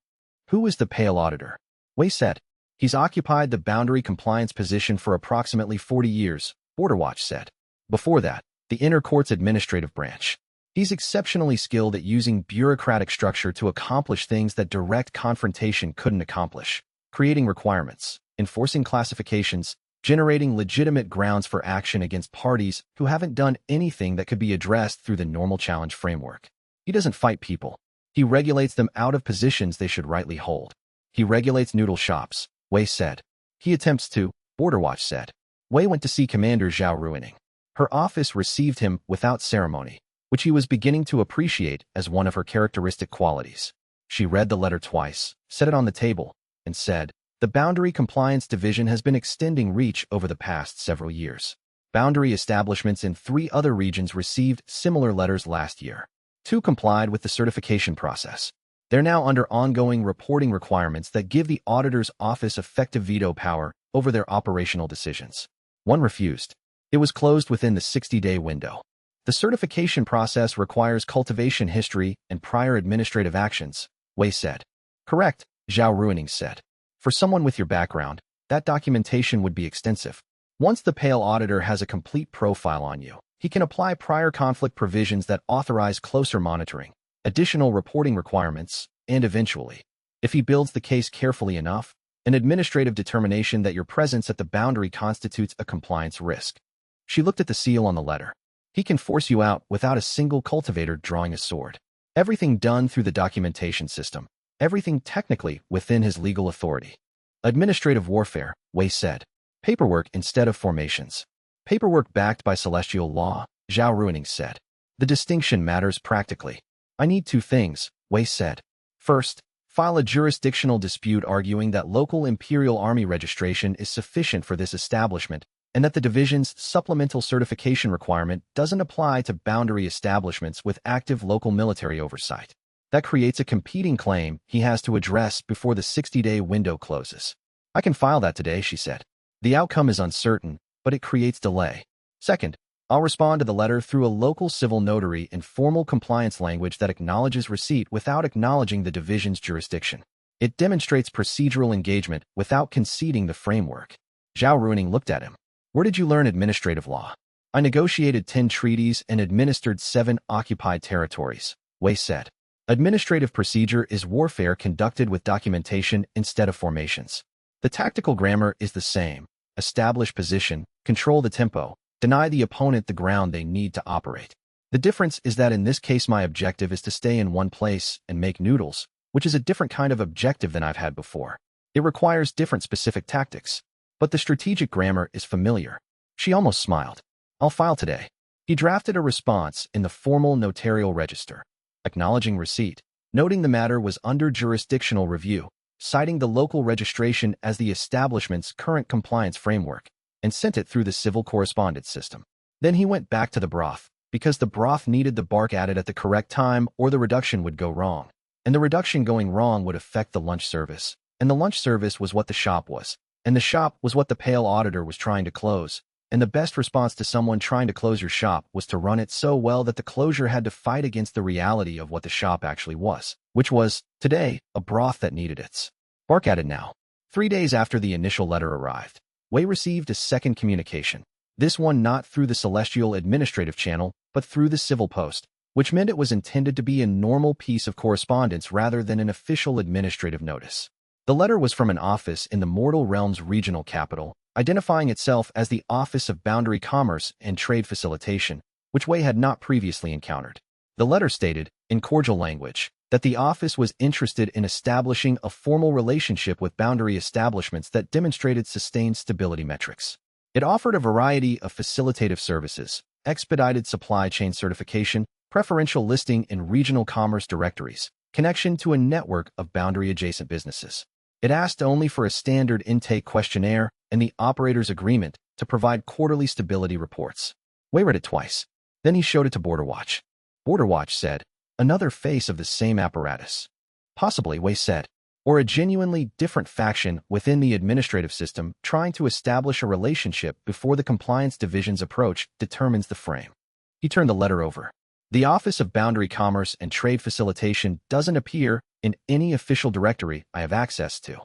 Who is the pale auditor? Wei said. He's occupied the boundary compliance position for approximately 40 years, Borderwatch said. Before that, the Inner Court's administrative branch. He's exceptionally skilled at using bureaucratic structure to accomplish things that direct confrontation couldn't accomplish, creating requirements, enforcing classifications, generating legitimate grounds for action against parties who haven't done anything that could be addressed through the normal challenge framework. He doesn't fight people. He regulates them out of positions they should rightly hold. He regulates noodle shops, Wei said. He attempts to, Borderwatch said. Wei went to see Commander Zhao Ruining. Her office received him without ceremony, which he was beginning to appreciate as one of her characteristic qualities. She read the letter twice, set it on the table, and said, "The Boundary Compliance Division has been extending reach over the past several years. Boundary establishments in 3 other regions received similar letters last year. 2 complied with the certification process. They're now under ongoing reporting requirements that give the auditor's office effective veto power over their operational decisions. 1 refused. It was closed within the 60-day window. The certification process requires cultivation history and prior administrative actions," Wei said. Correct, Zhao Ruining said. For someone with your background, that documentation would be extensive. Once the pale auditor has a complete profile on you, he can apply prior conflict provisions that authorize closer monitoring, additional reporting requirements, and eventually, if he builds the case carefully enough, an administrative determination that your presence at the boundary constitutes a compliance risk. She looked at the seal on the letter. He can force you out without a single cultivator drawing a sword. Everything done through the documentation system. Everything technically within his legal authority. Administrative warfare, Wei said. Paperwork instead of formations. Paperwork backed by celestial law, Zhao Ruining said. The distinction matters practically. I need 2 things, Wei said. First, file a jurisdictional dispute arguing that local Imperial Army registration is sufficient for this establishment and that the division's supplemental certification requirement doesn't apply to boundary establishments with active local military oversight. That creates a competing claim he has to address before the 60-day window closes. I can file that today, she said. The outcome is uncertain, but it creates delay. Second, I'll respond to the letter through a local civil notary in formal compliance language that acknowledges receipt without acknowledging the division's jurisdiction. It demonstrates procedural engagement without conceding the framework. Zhao Ruining looked at him. Where did you learn administrative law? I negotiated 10 treaties and administered 7 occupied territories, Wei said. Administrative procedure is warfare conducted with documentation instead of formations. The tactical grammar is the same. Establish position, control the tempo, deny the opponent the ground they need to operate. The difference is that in this case my objective is to stay in one place and make noodles, which is a different kind of objective than I've had before. It requires different specific tactics. But the strategic grammar is familiar. She almost smiled. I'll file today. He drafted a response in the formal notarial register, acknowledging receipt, noting the matter was under jurisdictional review, citing the local registration as the establishment's current compliance framework, and sent it through the civil correspondence system. Then he went back to the broth, because the broth needed the bark added at the correct time or the reduction would go wrong. And the reduction going wrong would affect the lunch service. And the lunch service was what the shop was. And the shop was what the pale auditor was trying to close, and the best response to someone trying to close your shop was to run it so well that the closure had to fight against the reality of what the shop actually was, which was, today, a broth that needed its bark added now. 3 days after the initial letter arrived, Wei received a second communication, this one not through the celestial administrative channel, but through the civil post, which meant it was intended to be a normal piece of correspondence rather than an official administrative notice. The letter was from an office in the Mortal Realm's regional capital, identifying itself as the Office of Boundary Commerce and Trade Facilitation, which Wei had not previously encountered. The letter stated, in cordial language, that the office was interested in establishing a formal relationship with boundary establishments that demonstrated sustained stability metrics. It offered a variety of facilitative services, expedited supply chain certification, preferential listing in regional commerce directories, connection to a network of boundary-adjacent businesses. It asked only for a standard intake questionnaire and the operator's agreement to provide quarterly stability reports. Wei read it twice. Then he showed it to Border Watch. Border Watch said, another face of the same apparatus. Possibly, Wei said, or a genuinely different faction within the administrative system trying to establish a relationship before the compliance division's approach determines the frame. He turned the letter over. The Office of Boundary Commerce and Trade Facilitation doesn't appear in any official directory I have access to.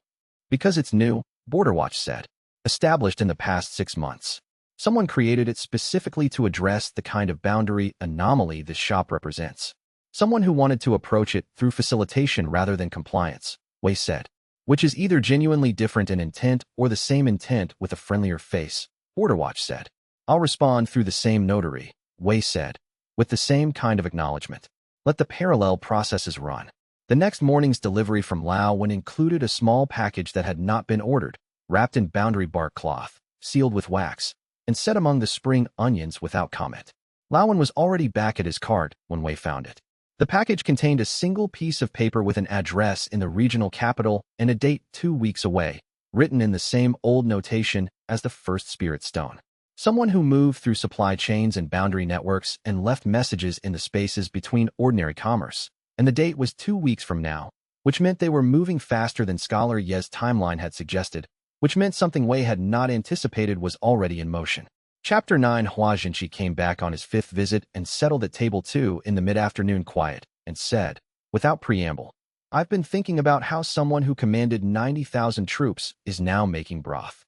Because it's new, Border Watch said, established in the past 6 months. Someone created it specifically to address the kind of boundary anomaly this shop represents. Someone who wanted to approach it through facilitation rather than compliance, Wei said, which is either genuinely different in intent or the same intent with a friendlier face, Border Watch said. I'll respond through the same notary, Wei said, with the same kind of acknowledgement. Let the parallel processes run. The next morning's delivery from Laowen included a small package that had not been ordered, wrapped in boundary bark cloth, sealed with wax, and set among the spring onions without comment. Laowen was already back at his cart when Wei found it. The package contained a single piece of paper with an address in the regional capital and a date 2 weeks away, written in the same old notation as the first spirit stone. Someone who moved through supply chains and boundary networks and left messages in the spaces between ordinary commerce. And the date was 2 weeks from now, which meant they were moving faster than Scholar Ye's timeline had suggested, which meant something Wei had not anticipated was already in motion. Chapter 9. Hua Jinqi came back on his 5th visit and settled at table 2 in the mid-afternoon quiet, and said, without preamble, I've been thinking about how someone who commanded 90,000 troops is now making broth.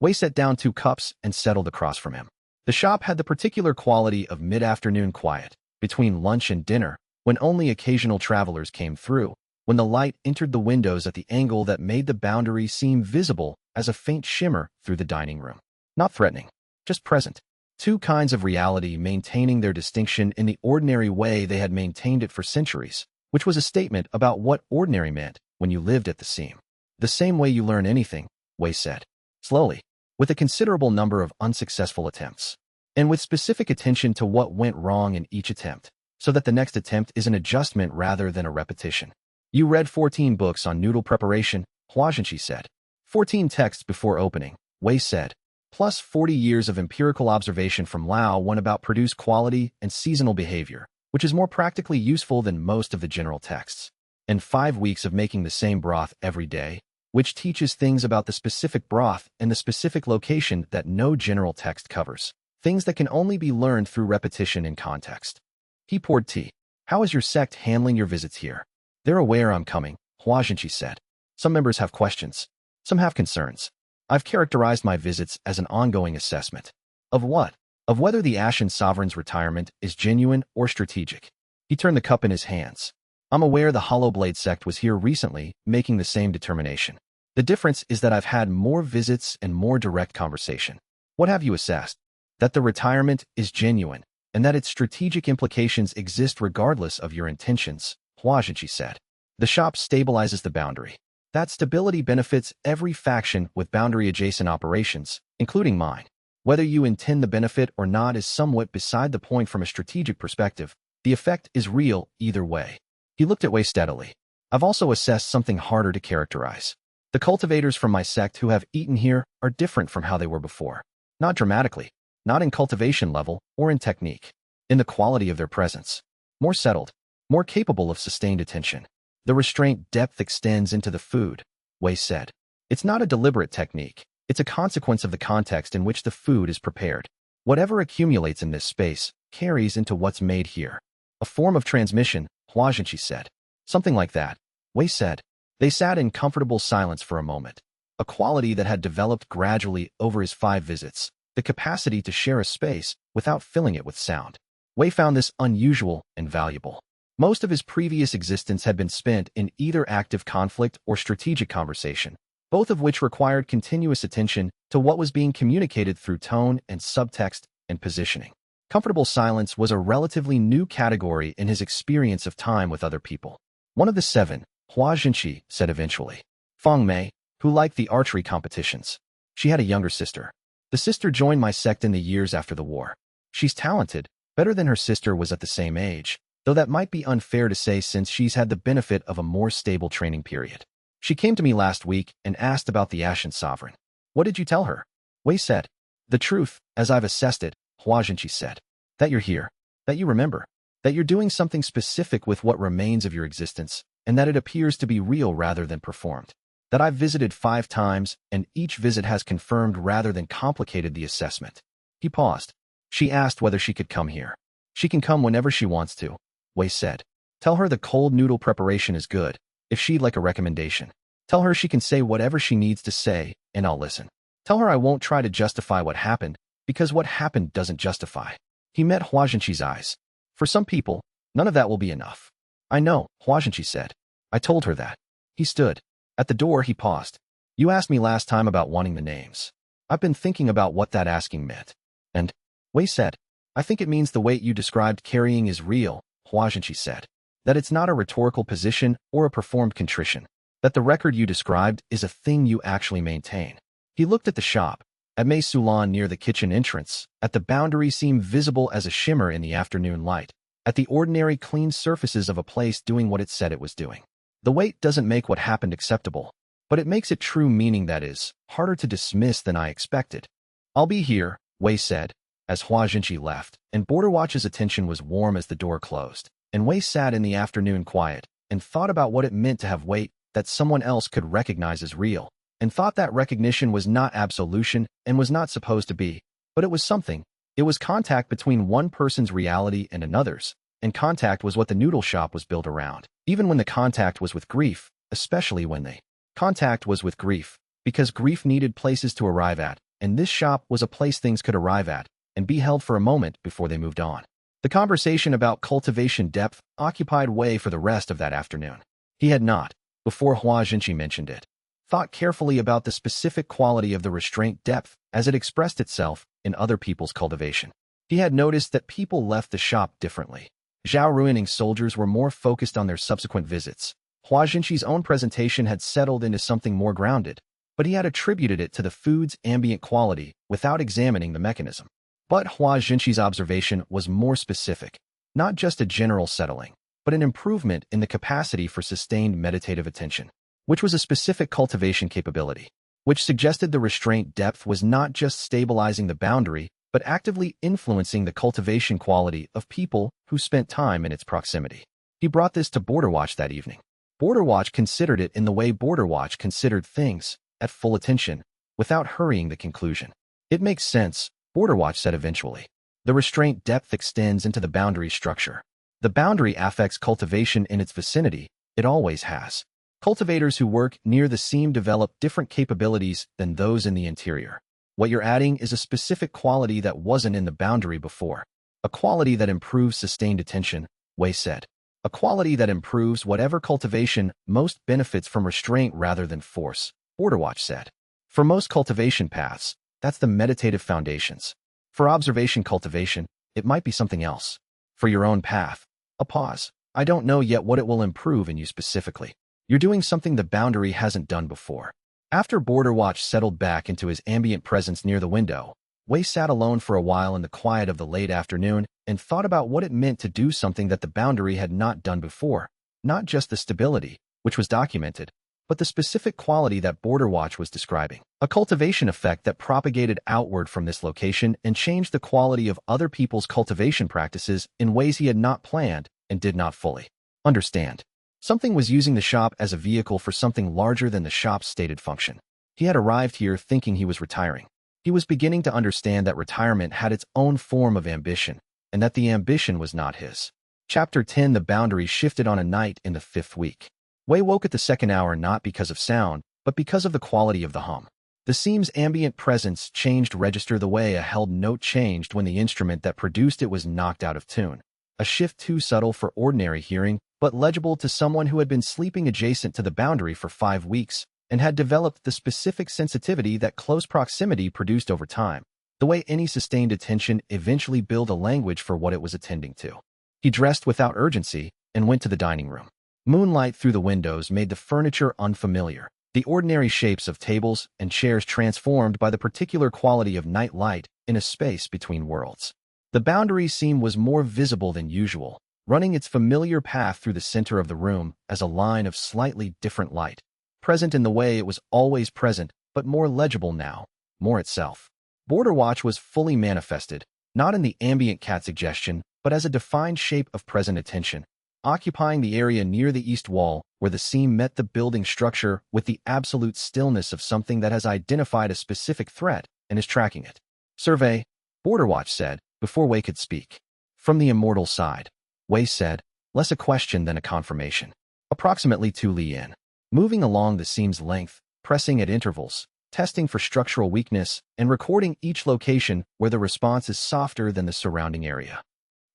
Wei set down 2 cups and settled across from him. The shop had the particular quality of mid-afternoon quiet, between lunch and dinner, when only occasional travelers came through, when the light entered the windows at the angle that made the boundary seem visible as a faint shimmer through the dining room. Not threatening, just present. 2 kinds of reality maintaining their distinction in the ordinary way they had maintained it for centuries, which was a statement about what ordinary meant when you lived at the seam. The same way you learn anything, Wei said, slowly, with a considerable number of unsuccessful attempts, and with specific attention to what went wrong in each attempt, so that the next attempt is an adjustment rather than a repetition. You read 14 books on noodle preparation, Hua Jinqi said. 14 texts before opening, Wei said, plus 40 years of empirical observation from Laowen about produce quality and seasonal behavior, which is more practically useful than most of the general texts. And 5 weeks of making the same broth every day, which teaches things about the specific broth and the specific location that no general text covers, things that can only be learned through repetition in context. He poured tea. How is your sect handling your visits here? They're aware I'm coming, Hua Jinqi said. Some members have questions. Some have concerns. I've characterized my visits as an ongoing assessment. Of what? Of whether the Ashen Sovereign's retirement is genuine or strategic. He turned the cup in his hands. I'm aware the Hollowblade sect was here recently, making the same determination. The difference is that I've had more visits and more direct conversation. What have you assessed? That the retirement is genuine, and that its strategic implications exist regardless of your intentions, Hua Jinqi said. The shop stabilizes the boundary. That stability benefits every faction with boundary-adjacent operations, including mine. Whether you intend the benefit or not is somewhat beside the point from a strategic perspective. The effect is real either way. He looked at Wei steadily. I've also assessed something harder to characterize. The cultivators from my sect who have eaten here are different from how they were before. Not dramatically, not in cultivation level or in technique. In the quality of their presence. More settled, more capable of sustained attention. The restraint depth extends into the food, Wei said. It's not a deliberate technique. It's a consequence of the context in which the food is prepared. Whatever accumulates in this space carries into what's made here. A form of transmission, Hua Jinqi said. Something like that, Wei said. They sat in comfortable silence for a moment. A quality that had developed gradually over his 5 visits, the capacity to share a space without filling it with sound. Wei found this unusual and valuable. Most of his previous existence had been spent in either active conflict or strategic conversation, both of which required continuous attention to what was being communicated through tone and subtext and positioning. Comfortable silence was a relatively new category in his experience of time with other people. One of the 7, Hua Jinqi said eventually. Feng Mei, who liked the archery competitions. She had a younger sister. The sister joined my sect in the years after the war. She's talented, better than her sister was at the same age, though that might be unfair to say since she's had the benefit of a more stable training period. She came to me last week and asked about the Ashen Sovereign. What did you tell her? Wei said. The truth, as I've assessed it, Hua Jinqi said. That you're here, that you remember, that you're doing something specific with what remains of your existence, and that it appears to be real rather than performed. That I've visited 5 times, and each visit has confirmed rather than complicated the assessment. He paused. She asked whether she could come here. She can come whenever she wants to, Wei said. Tell her the cold noodle preparation is good, if she'd like a recommendation. Tell her she can say whatever she needs to say, and I'll listen. Tell her I won't try to justify what happened, because what happened doesn't justify. He met Hua Jinqi's eyes. For some people, none of that will be enough. I know, Hua Jinqi said. I told her that. He stood. At the door, he paused. You asked me last time about wanting the names. I've been thinking about what that asking meant. And, Wei said, I think it means the weight you described carrying is real, Hua Jinqi said. That it's not a rhetorical position or a performed contrition. That the record you described is a thing you actually maintain. He looked at the shop, at Mei Sulan near the kitchen entrance, at the boundary seam visible as a shimmer in the afternoon light, at the ordinary clean surfaces of a place doing what it said it was doing. The weight doesn't make what happened acceptable, but it makes it true, meaning that is harder to dismiss than I expected. I'll be here, Wei said, as Hua Jinqi left, and Border Watch's attention was warm as the door closed, and Wei sat in the afternoon quiet and thought about what it meant to have weight that someone else could recognize as real, and thought that recognition was not absolution and was not supposed to be, but it was something. It was contact between one person's reality and another's, and contact was what the noodle shop was built around, even when the contact was with grief, especially when the contact was with grief, because grief needed places to arrive at, and this shop was a place things could arrive at and be held for a moment before they moved on. The conversation about cultivation depth occupied Wei for the rest of that afternoon. He had not, before Hua Jinqi mentioned it, thought carefully about the specific quality of the restraint depth as it expressed itself in other people's cultivation. He had noticed that people left the shop differently. Zhao Ruining soldiers were more focused on their subsequent visits. Hua Jinqi's own presentation had settled into something more grounded, but he had attributed it to the food's ambient quality without examining the mechanism. But Hua Jinqi's observation was more specific, not just a general settling, but an improvement in the capacity for sustained meditative attention, which was a specific cultivation capability, which suggested the restraint depth was not just stabilizing the boundary, but actively influencing the cultivation quality of people who spent time in its proximity. He brought this to Border Watch that evening. Border Watch considered it in the way Border Watch considered things, at full attention, without hurrying the conclusion. It makes sense, Border Watch said eventually. The restraint depth extends into the boundary structure. The boundary affects cultivation in its vicinity. It always has. Cultivators who work near the seam develop different capabilities than those in the interior. What you're adding is a specific quality that wasn't in the boundary before. A quality that improves sustained attention, Wei said. A quality that improves whatever cultivation most benefits from restraint rather than force, Border Watch said. For most cultivation paths, that's the meditative foundations. For observation cultivation, it might be something else. For your own path, a pause. I don't know yet what it will improve in you specifically. You're doing something the boundary hasn't done before. After Border Watch settled back into his ambient presence near the window, Wei sat alone for a while in the quiet of the late afternoon and thought about what it meant to do something that the boundary had not done before, not just the stability, which was documented, but the specific quality that Border Watch was describing. A cultivation effect that propagated outward from this location and changed the quality of other people's cultivation practices in ways he had not planned and did not fully understand. Something was using the shop as a vehicle for something larger than the shop's stated function. He had arrived here thinking he was retiring. He was beginning to understand that retirement had its own form of ambition, and that the ambition was not his. Chapter 10. The boundary shifted on a night in the 5th week. Wei woke at the 2nd hour not because of sound, but because of the quality of the hum. The seam's ambient presence changed register the way a held note changed when the instrument that produced it was knocked out of tune. A shift too subtle for ordinary hearing, but legible to someone who had been sleeping adjacent to the boundary for 5 weeks and had developed the specific sensitivity that close proximity produced over time, the way any sustained attention eventually built a language for what it was attending to. He dressed without urgency and went to the dining room. Moonlight through the windows made the furniture unfamiliar, the ordinary shapes of tables and chairs transformed by the particular quality of night light in a space between worlds. The boundary seam was more visible than usual, running its familiar path through the center of the room as a line of slightly different light, present in the way it was always present, but more legible now, more itself. Border Watch was fully manifested, not in the ambient cat suggestion, but as a defined shape of present attention, occupying the area near the east wall where the seam met the building structure with the absolute stillness of something that has identified a specific threat and is tracking it. Survey, Border Watch said, before Wei could speak. From the immortal side, Wei said, less a question than a confirmation. Approximately 2 li in. Moving along the seam's length, pressing at intervals, testing for structural weakness, and recording each location where the response is softer than the surrounding area.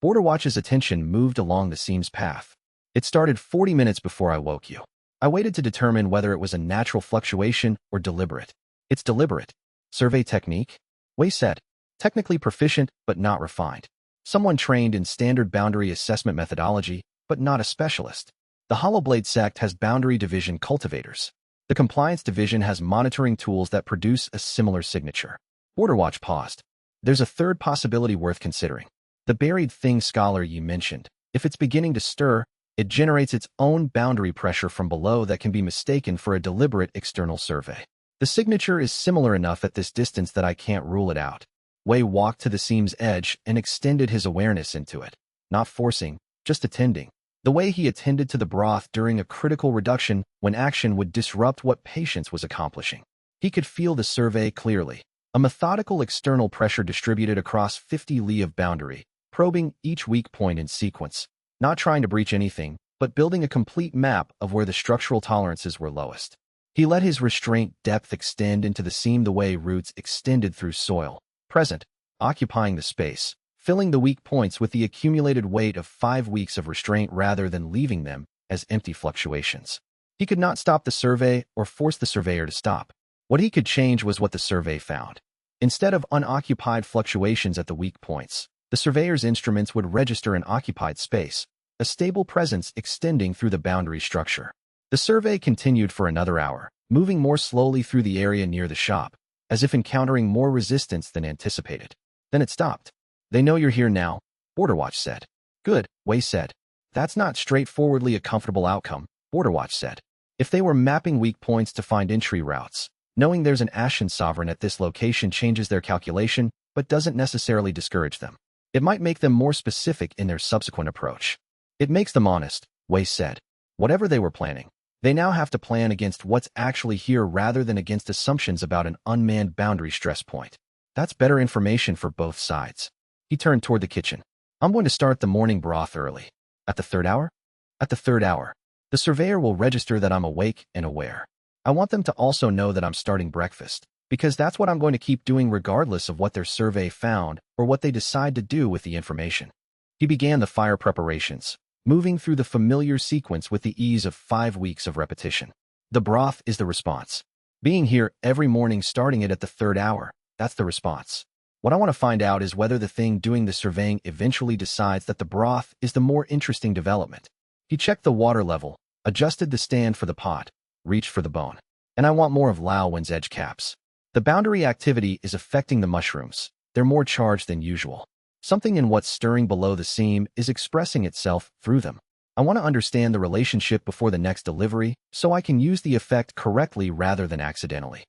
Border Watch's attention moved along the seam's path. It started 40 minutes before I woke you. I waited to determine whether it was a natural fluctuation or deliberate. It's deliberate. Survey technique? Wei said. Technically proficient, but not refined. Someone trained in standard boundary assessment methodology, but not a specialist. The Hollowblade sect has boundary division cultivators. The compliance division has monitoring tools that produce a similar signature. Border Watch paused. There's a third possibility worth considering. The buried thing scholar you mentioned. If it's beginning to stir, it generates its own boundary pressure from below that can be mistaken for a deliberate external survey. The signature is similar enough at this distance that I can't rule it out. Wei walked to the seam's edge and extended his awareness into it. Not forcing, just attending. The way he attended to the broth during a critical reduction when action would disrupt what patience was accomplishing. He could feel the survey clearly. A methodical external pressure distributed across 50 li of boundary, probing each weak point in sequence, not trying to breach anything, but building a complete map of where the structural tolerances were lowest. He let his restraint depth extend into the seam the way roots extended through soil, present, occupying the space, filling the weak points with the accumulated weight of 5 weeks of restraint rather than leaving them as empty fluctuations. He could not stop the survey or force the surveyor to stop. What he could change was what the survey found. Instead of unoccupied fluctuations at the weak points, the surveyor's instruments would register an occupied space, a stable presence extending through the boundary structure. The survey continued for another hour, moving more slowly through the area near the shop, as if encountering more resistance than anticipated. Then it stopped. They know you're here now, Border Watch said. Good, Wei said. That's not straightforwardly a comfortable outcome, Border Watch said. If they were mapping weak points to find entry routes, knowing there's an Ashen Sovereign at this location changes their calculation, but doesn't necessarily discourage them. It might make them more specific in their subsequent approach. It makes them honest, Wei said. Whatever they were planning, they now have to plan against what's actually here rather than against assumptions about an unmanned boundary stress point. That's better information for both sides. He turned toward the kitchen. I'm going to start the morning broth early. At the 3rd hour? At the 3rd hour. The surveyor will register that I'm awake and aware. I want them to also know that I'm starting breakfast, because that's what I'm going to keep doing regardless of what their survey found or what they decide to do with the information. He began the fire preparations, moving through the familiar sequence with the ease of 5 weeks of repetition. The broth is the response. Being here every morning starting it at the 3rd hour, that's the response. What I want to find out is whether the thing doing the surveying eventually decides that the broth is the more interesting development. He checked the water level, adjusted the stand for the pot, reached for the bone. And I want more of Lao Wen's edge caps. The boundary activity is affecting the mushrooms. They're more charged than usual. Something in what's stirring below the seam is expressing itself through them. I want to understand the relationship before the next delivery so I can use the effect correctly rather than accidentally.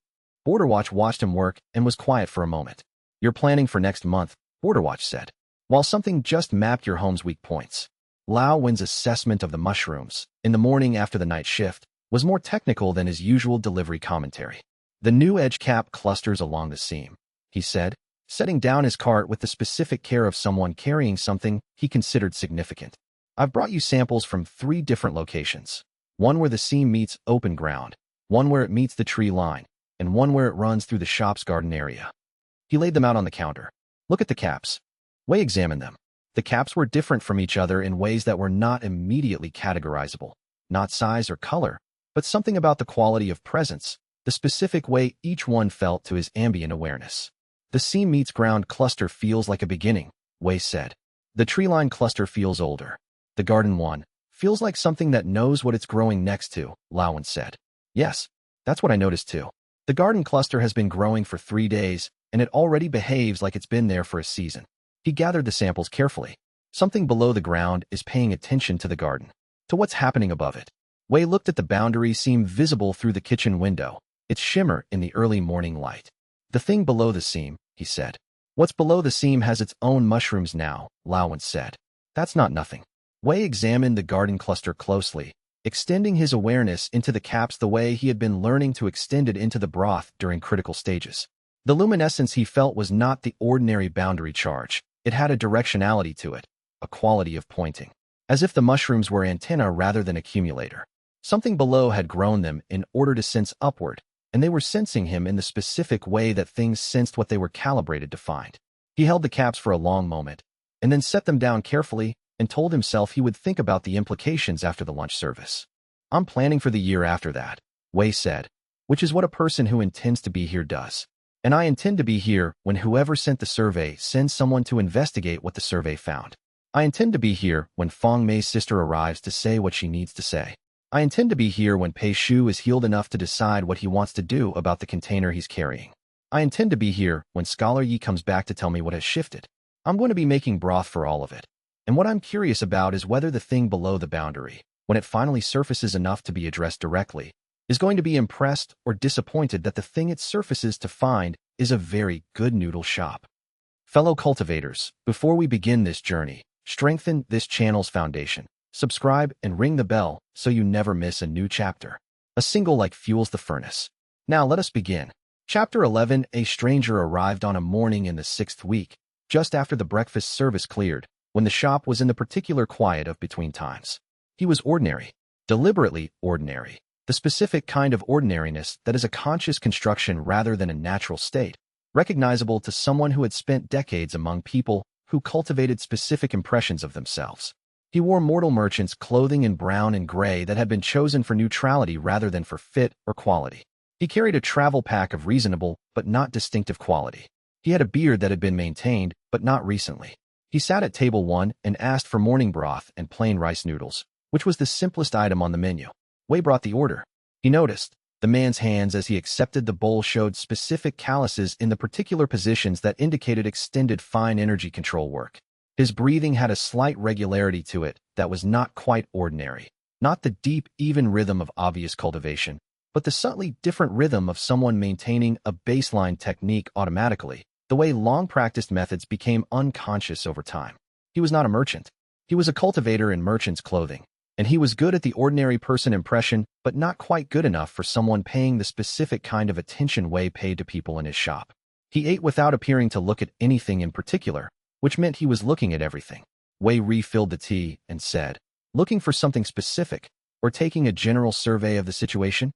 Border Watch watched him work and was quiet for a moment. You're planning for next month, Border Watch said. While something just mapped your home's weak points. Lao Wen's assessment of the mushrooms, in the morning after the night shift, was more technical than his usual delivery commentary. The new edge cap clusters along the seam, he said, setting down his cart with the specific care of someone carrying something he considered significant. I've brought you samples from 3 different locations. One where the seam meets open ground, one where it meets the tree line, and one where it runs through the shop's garden area. He laid them out on the counter. Look at the caps. Wei examined them. The caps were different from each other in ways that were not immediately categorizable. Not size or color, but something about the quality of presence, the specific way each one felt to his ambient awareness. The seam meets ground cluster feels like a beginning, Wei said. The tree line cluster feels older. The garden one feels like something that knows what it's growing next to, Lao Wen said. Yes, that's what I noticed too. The garden cluster has been growing for 3 days, and it already behaves like it's been there for a season. He gathered the samples carefully. Something below the ground is paying attention to the garden, to what's happening above it. Wei looked at the boundary seam visible through the kitchen window, its shimmer in the early morning light. The thing below the seam, he said. What's below the seam has its own mushrooms now, Lao said. That's not nothing. Wei examined the garden cluster closely, extending his awareness into the caps the way he had been learning to extend it into the broth during critical stages. The luminescence he felt was not the ordinary boundary charge. It had a directionality to it, a quality of pointing, as if the mushrooms were antennae rather than accumulator. Something below had grown them in order to sense upward, and they were sensing him in the specific way that things sensed what they were calibrated to find. He held the caps for a long moment, and then set them down carefully and told himself he would think about the implications after the lunch service. I'm planning for the year after that, Wei said, which is what a person who intends to be here does. And I intend to be here when whoever sent the survey sends someone to investigate what the survey found. I intend to be here when Fong Mei's sister arrives to say what she needs to say. I intend to be here when Pei Shu is healed enough to decide what he wants to do about the container he's carrying. I intend to be here when Scholar Yi comes back to tell me what has shifted. I'm going to be making broth for all of it. And what I'm curious about is whether the thing below the boundary, when it finally surfaces enough to be addressed directly, is going to be impressed or disappointed that the thing it surfaces to find is a very good noodle shop. Fellow cultivators, before we begin this journey, strengthen this channel's foundation. Subscribe and ring the bell so you never miss a new chapter. A single like fuels the furnace. Now let us begin. Chapter 11. A stranger arrived on a morning in the 6th week, just after the breakfast service cleared, when the shop was in the particular quiet of between times. He was ordinary, deliberately ordinary, the specific kind of ordinariness that is a conscious construction rather than a natural state, recognizable to someone who had spent decades among people who cultivated specific impressions of themselves. He wore mortal merchant's clothing in brown and gray that had been chosen for neutrality rather than for fit or quality. He carried a travel pack of reasonable but not distinctive quality. He had a beard that had been maintained, but not recently. He sat at table 1 and asked for morning broth and plain rice noodles, which was the simplest item on the menu. Wei brought the order. He noticed. The man's hands as he accepted the bowl showed specific calluses in the particular positions that indicated extended fine energy control work. His breathing had a slight regularity to it that was not quite ordinary, not the deep, even rhythm of obvious cultivation, but the subtly different rhythm of someone maintaining a baseline technique automatically, the way long-practiced methods became unconscious over time. He was not a merchant. He was a cultivator in merchant's clothing, and he was good at the ordinary person impression, but not quite good enough for someone paying the specific kind of attention Wei paid to people in his shop. He ate without appearing to look at anything in particular, which meant he was looking at everything. Wei refilled the tea and said, "Looking for something specific, or taking a general survey of the situation?"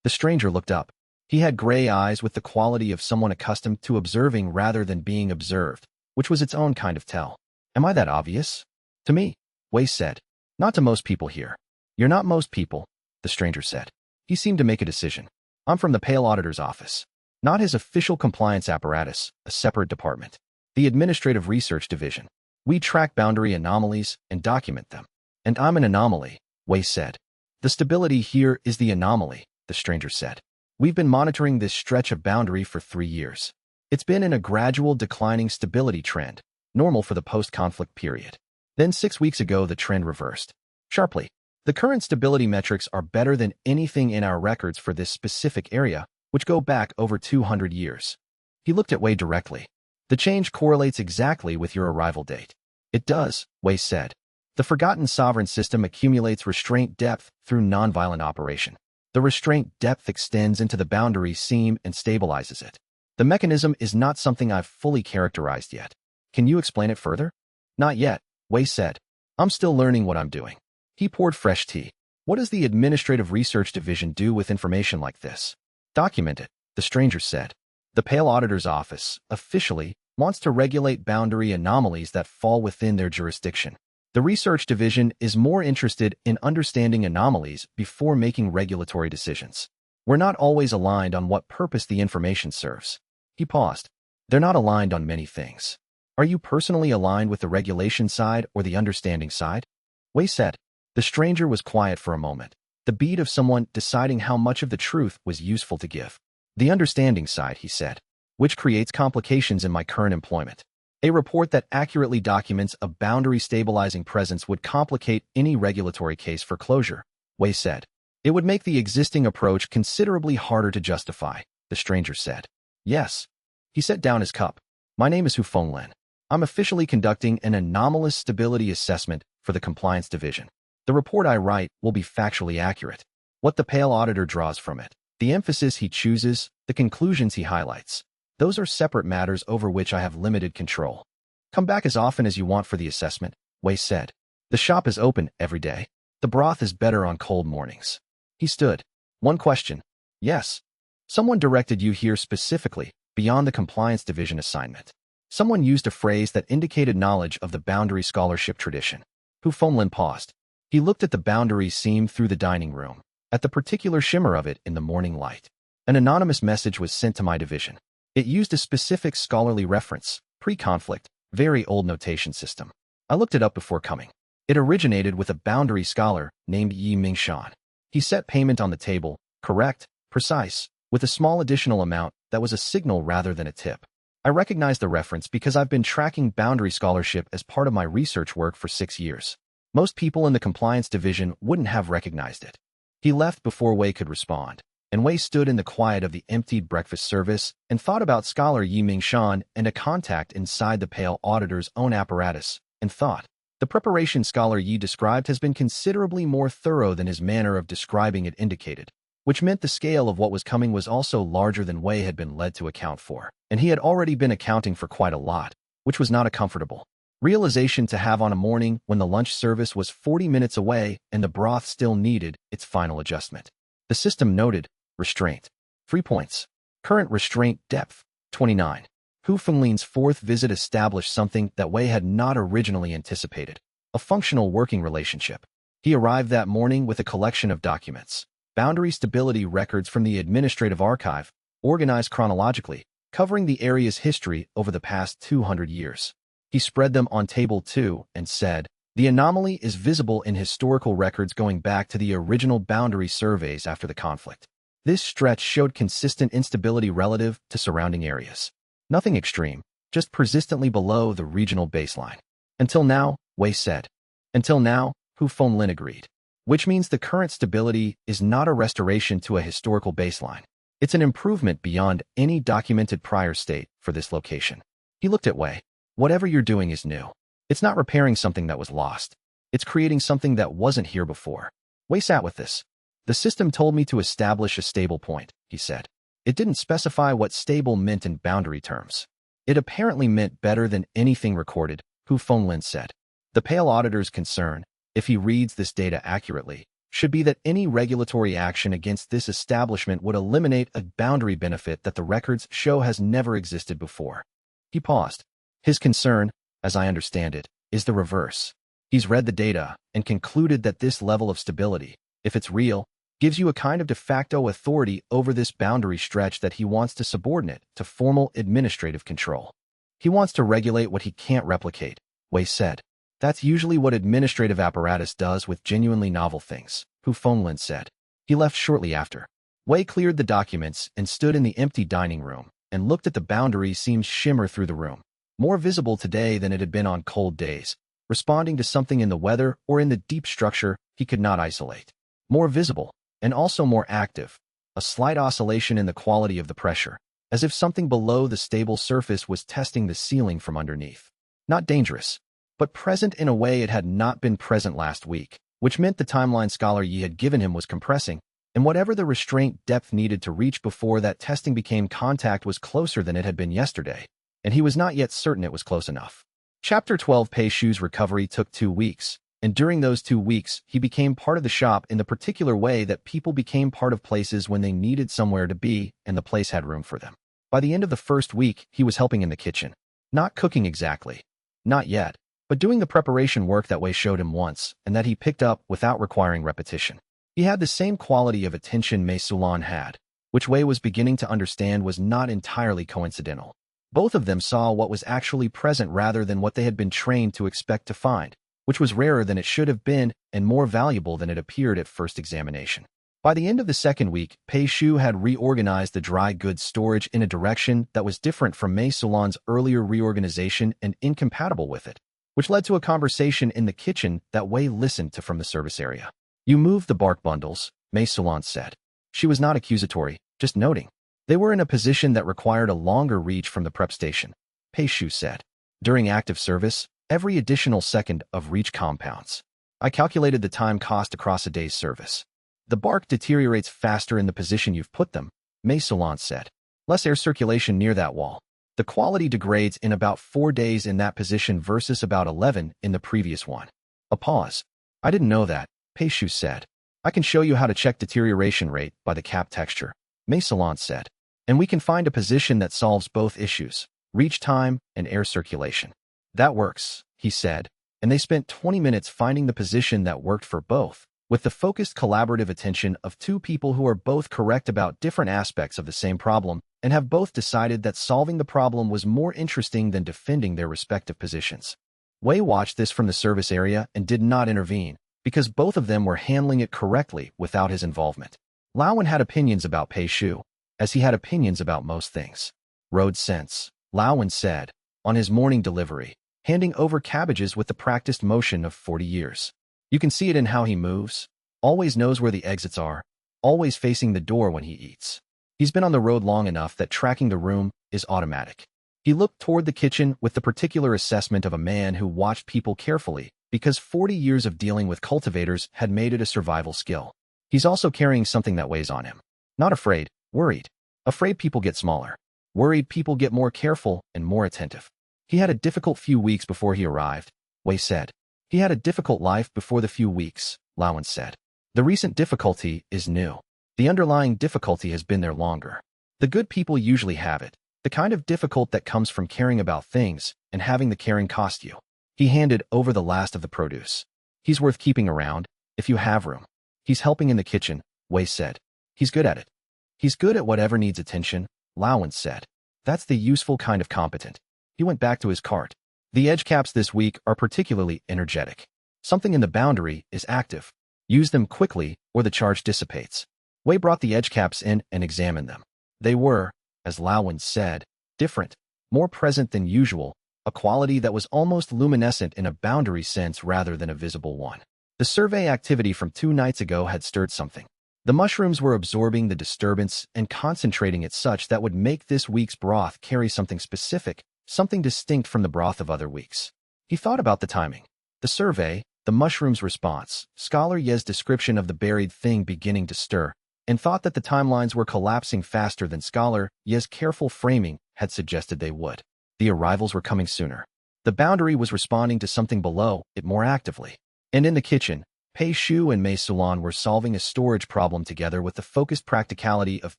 The stranger looked up. He had gray eyes with the quality of someone accustomed to observing rather than being observed, which was its own kind of tell. "Am I that obvious?" "To me," Wei said. "Not to most people here." "You're not most people," the stranger said. He seemed to make a decision. "I'm from the Pale Auditor's office." Not his official compliance apparatus, a separate department. The Administrative Research Division. We track boundary anomalies and document them. And I'm an anomaly, Wei said. The stability here is the anomaly, the stranger said. We've been monitoring this stretch of boundary for 3 years. It's been in a gradual declining stability trend, normal for the post-conflict period. Then 6 weeks ago the trend reversed. Sharply. The current stability metrics are better than anything in our records for this specific area, which go back over 200 years. He looked at Wei directly. The change correlates exactly with your arrival date. It does, Wei said. The Forgotten Sovereign system accumulates restraint depth through nonviolent operation. The restraint depth extends into the boundary seam and stabilizes it. The mechanism is not something I've fully characterized yet. Can you explain it further? Not yet, Wei said. I'm still learning what I'm doing. He poured fresh tea. What does the Administrative Research Division do with information like this? Document it, the stranger said. The Pale Auditor's Office, officially, wants to regulate boundary anomalies that fall within their jurisdiction. The Research Division is more interested in understanding anomalies before making regulatory decisions. We're not always aligned on what purpose the information serves. He paused. They're not aligned on many things. Are you personally aligned with the regulation side or the understanding side? Wei said. The stranger was quiet for a moment, the beat of someone deciding how much of the truth was useful to give. The understanding side, he said, which creates complications in my current employment. A report that accurately documents a boundary-stabilizing presence would complicate any regulatory case for closure, Wei said. It would make the existing approach considerably harder to justify, the stranger said. Yes. He set down his cup. My name is Hu Fenglin. I'm officially conducting an anomalous stability assessment for the compliance division. The report I write will be factually accurate. What the pale auditor draws from it, the emphasis he chooses, the conclusions he highlights. Those are separate matters over which I have limited control. Come back as often as you want for the assessment, Wei said. The shop is open every day. The broth is better on cold mornings. He stood. One question. Yes. Someone directed you here specifically, beyond the compliance division assignment. Someone used a phrase that indicated knowledge of the boundary scholarship tradition. Hu Fenglin paused. He looked at the boundary seam through the dining room, at the particular shimmer of it in the morning light. An anonymous message was sent to my division. It used a specific scholarly reference, pre-conflict, very old notation system. I looked it up before coming. It originated with a boundary scholar named Yi Mingshan. He set payment on the table, correct, precise, with a small additional amount that was a signal rather than a tip. I recognize the reference because I've been tracking boundary scholarship as part of my research work for 6 years. Most people in the compliance division wouldn't have recognized it. He left before Wei could respond, and Wei stood in the quiet of the emptied breakfast service and thought about scholar Yi Mingshan and a contact inside the pale auditor's own apparatus, and thought. The preparation scholar Yi described has been considerably more thorough than his manner of describing it indicated, which meant the scale of what was coming was also larger than Wei had been led to account for, and he had already been accounting for quite a lot, which was not a comfortable realization to have on a morning when the lunch service was 40 minutes away and the broth still needed its final adjustment. The system noted, restraint. 3 points. Current restraint depth, 29. Hu Fenglin's fourth visit established something that Wei had not originally anticipated, a functional working relationship. He arrived that morning with a collection of documents, boundary stability records from the administrative archive, organized chronologically, covering the area's history over the past 200 years. He spread them on table 2 and said, the anomaly is visible in historical records going back to the original boundary surveys after the conflict. This stretch showed consistent instability relative to surrounding areas. Nothing extreme, just persistently below the regional baseline. Until now, Wei said. Until now, Hu Fenglin agreed. Which means the current stability is not a restoration to a historical baseline. It's an improvement beyond any documented prior state for this location. He looked at Wei. Whatever you're doing is new. It's not repairing something that was lost. It's creating something that wasn't here before. Wei sat with this. The system told me to establish a stable point, he said. It didn't specify what stable meant in boundary terms. It apparently meant better than anything recorded, Hu Fenglin said. The pale auditor's concern, if he reads this data accurately, should be that any regulatory action against this establishment would eliminate a boundary benefit that the records show has never existed before. He paused. His concern, as I understand it, is the reverse. He's read the data and concluded that this level of stability, if it's real, gives you a kind of de facto authority over this boundary stretch that he wants to subordinate to formal administrative control. He wants to regulate what he can't replicate, Wei said. That's usually what administrative apparatus does with genuinely novel things, Hu Fenglin said. He left shortly after. Wei cleared the documents and stood in the empty dining room and looked at the boundary seams shimmer through the room. More visible today than it had been on cold days, responding to something in the weather or in the deep structure he could not isolate. More visible, and also more active, a slight oscillation in the quality of the pressure, as if something below the stable surface was testing the ceiling from underneath. Not dangerous, but present in a way it had not been present last week, which meant the timeline scholar Yi had given him was compressing, and whatever the restraint depth needed to reach before that testing became contact was closer than it had been yesterday, and he was not yet certain it was close enough. Chapter 12 Pei Shu's recovery took 2 weeks, and during those 2 weeks, he became part of the shop in the particular way that people became part of places when they needed somewhere to be and the place had room for them. By the end of the first week, he was helping in the kitchen. Not cooking exactly. Not yet, but doing the preparation work that Wei showed him once and that he picked up without requiring repetition. He had the same quality of attention Mei Sulan had, which Wei was beginning to understand was not entirely coincidental. Both of them saw what was actually present rather than what they had been trained to expect to find, which was rarer than it should have been and more valuable than it appeared at first examination. By the end of the second week, Pei Shu had reorganized the dry goods storage in a direction that was different from Mei Sulan's earlier reorganization and incompatible with it, which led to a conversation in the kitchen that Wei listened to from the service area. "You moved the bark bundles," Mei Sulan said. She was not accusatory, just noting. "They were in a position that required a longer reach from the prep station," Pei Shu said. "During active service, every additional second of reach compounds. I calculated the time cost across a day's service. The bark deteriorates faster in the position you've put them," Mei Sulan said. "Less air circulation near that wall. The quality degrades in about 4 days in that position versus about 11 in the previous one." A pause. "I didn't know that," Pei Shu said. "I can show you how to check deterioration rate by the cap texture," Mei Sulan said. "And we can find a position that solves both issues, reach time and air circulation." "That works," he said, and they spent 20 minutes finding the position that worked for both, with the focused collaborative attention of two people who are both correct about different aspects of the same problem and have both decided that solving the problem was more interesting than defending their respective positions. Wei watched this from the service area and did not intervene, because both of them were handling it correctly without his involvement. Laowen had opinions about Pei Shu, as he had opinions about most things. "Road sense," Laowen said, on his morning delivery, handing over cabbages with the practiced motion of 40 years. "You can see it in how he moves. Always knows where the exits are. Always facing the door when he eats. He's been on the road long enough that tracking the room is automatic." He looked toward the kitchen with the particular assessment of a man who watched people carefully, because 40 years of dealing with cultivators had made it a survival skill. He's also carrying something that weighs on him. Not afraid, worried. Afraid people get smaller. Worried people get more careful and more attentive. "He had a difficult few weeks before he arrived," Wei said. "He had a difficult life before the few weeks," Laowen said. "The recent difficulty is new. The underlying difficulty has been there longer. The good people usually have it, the kind of difficult that comes from caring about things and having the caring cost you." He handed over the last of the produce. "He's worth keeping around, if you have room. He's helping in the kitchen," Wei said. "He's good at it." "He's good at whatever needs attention," Laowen said. "That's the useful kind of competent." He went back to his cart. "The edge caps this week are particularly energetic. Something in the boundary is active. Use them quickly or the charge dissipates." Wei brought the edge caps in and examined them. They were, as Laowen said, different, more present than usual, a quality that was almost luminescent in a boundary sense rather than a visible one. The survey activity from 2 nights ago had stirred something. The mushrooms were absorbing the disturbance and concentrating it such that would make this week's broth carry something specific, something distinct from the broth of other weeks. He thought about the timing. The survey, the mushroom's response, Scholar Ye's description of the buried thing beginning to stir, and thought that the timelines were collapsing faster than Scholar Ye's careful framing had suggested they would. The arrivals were coming sooner. The boundary was responding to something below it more actively. And in the kitchen, Pei Shu and Mei Sulan were solving a storage problem together with the focused practicality of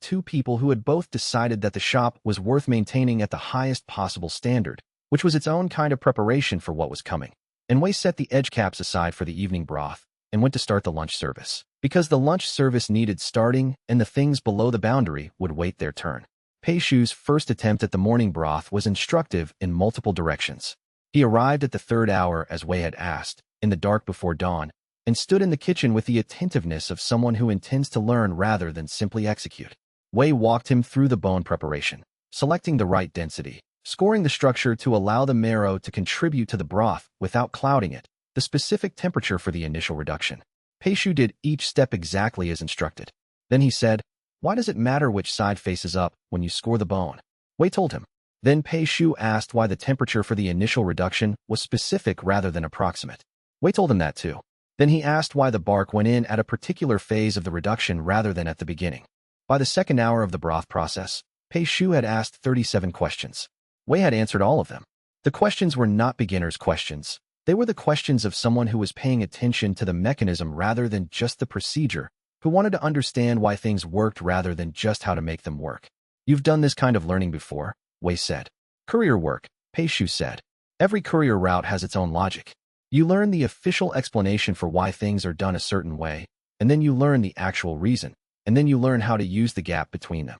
two people who had both decided that the shop was worth maintaining at the highest possible standard, which was its own kind of preparation for what was coming. And Wei set the edge caps aside for the evening broth and went to start the lunch service, because the lunch service needed starting and the things below the boundary would wait their turn. Pei Shu's first attempt at the morning broth was instructive in multiple directions. He arrived at the 3rd hour as Wei had asked, in the dark before dawn, and stood in the kitchen with the attentiveness of someone who intends to learn rather than simply execute. Wei walked him through the bone preparation, selecting the right density, scoring the structure to allow the marrow to contribute to the broth without clouding it, the specific temperature for the initial reduction. Pei Shu did each step exactly as instructed. Then he said, "Why does it matter which side faces up when you score the bone?" Wei told him. Then Pei Shu asked why the temperature for the initial reduction was specific rather than approximate. Wei told him that too. Then he asked why the bark went in at a particular phase of the reduction rather than at the beginning. By the 2nd hour of the broth process, Pei Shu had asked 37 questions. Wei had answered all of them. The questions were not beginner's questions. They were the questions of someone who was paying attention to the mechanism rather than just the procedure, who wanted to understand why things worked rather than just how to make them work. "You've done this kind of learning before," Wei said. "Courier work," Pei Shu said. "Every courier route has its own logic. You learn the official explanation for why things are done a certain way, and then you learn the actual reason, and then you learn how to use the gap between them."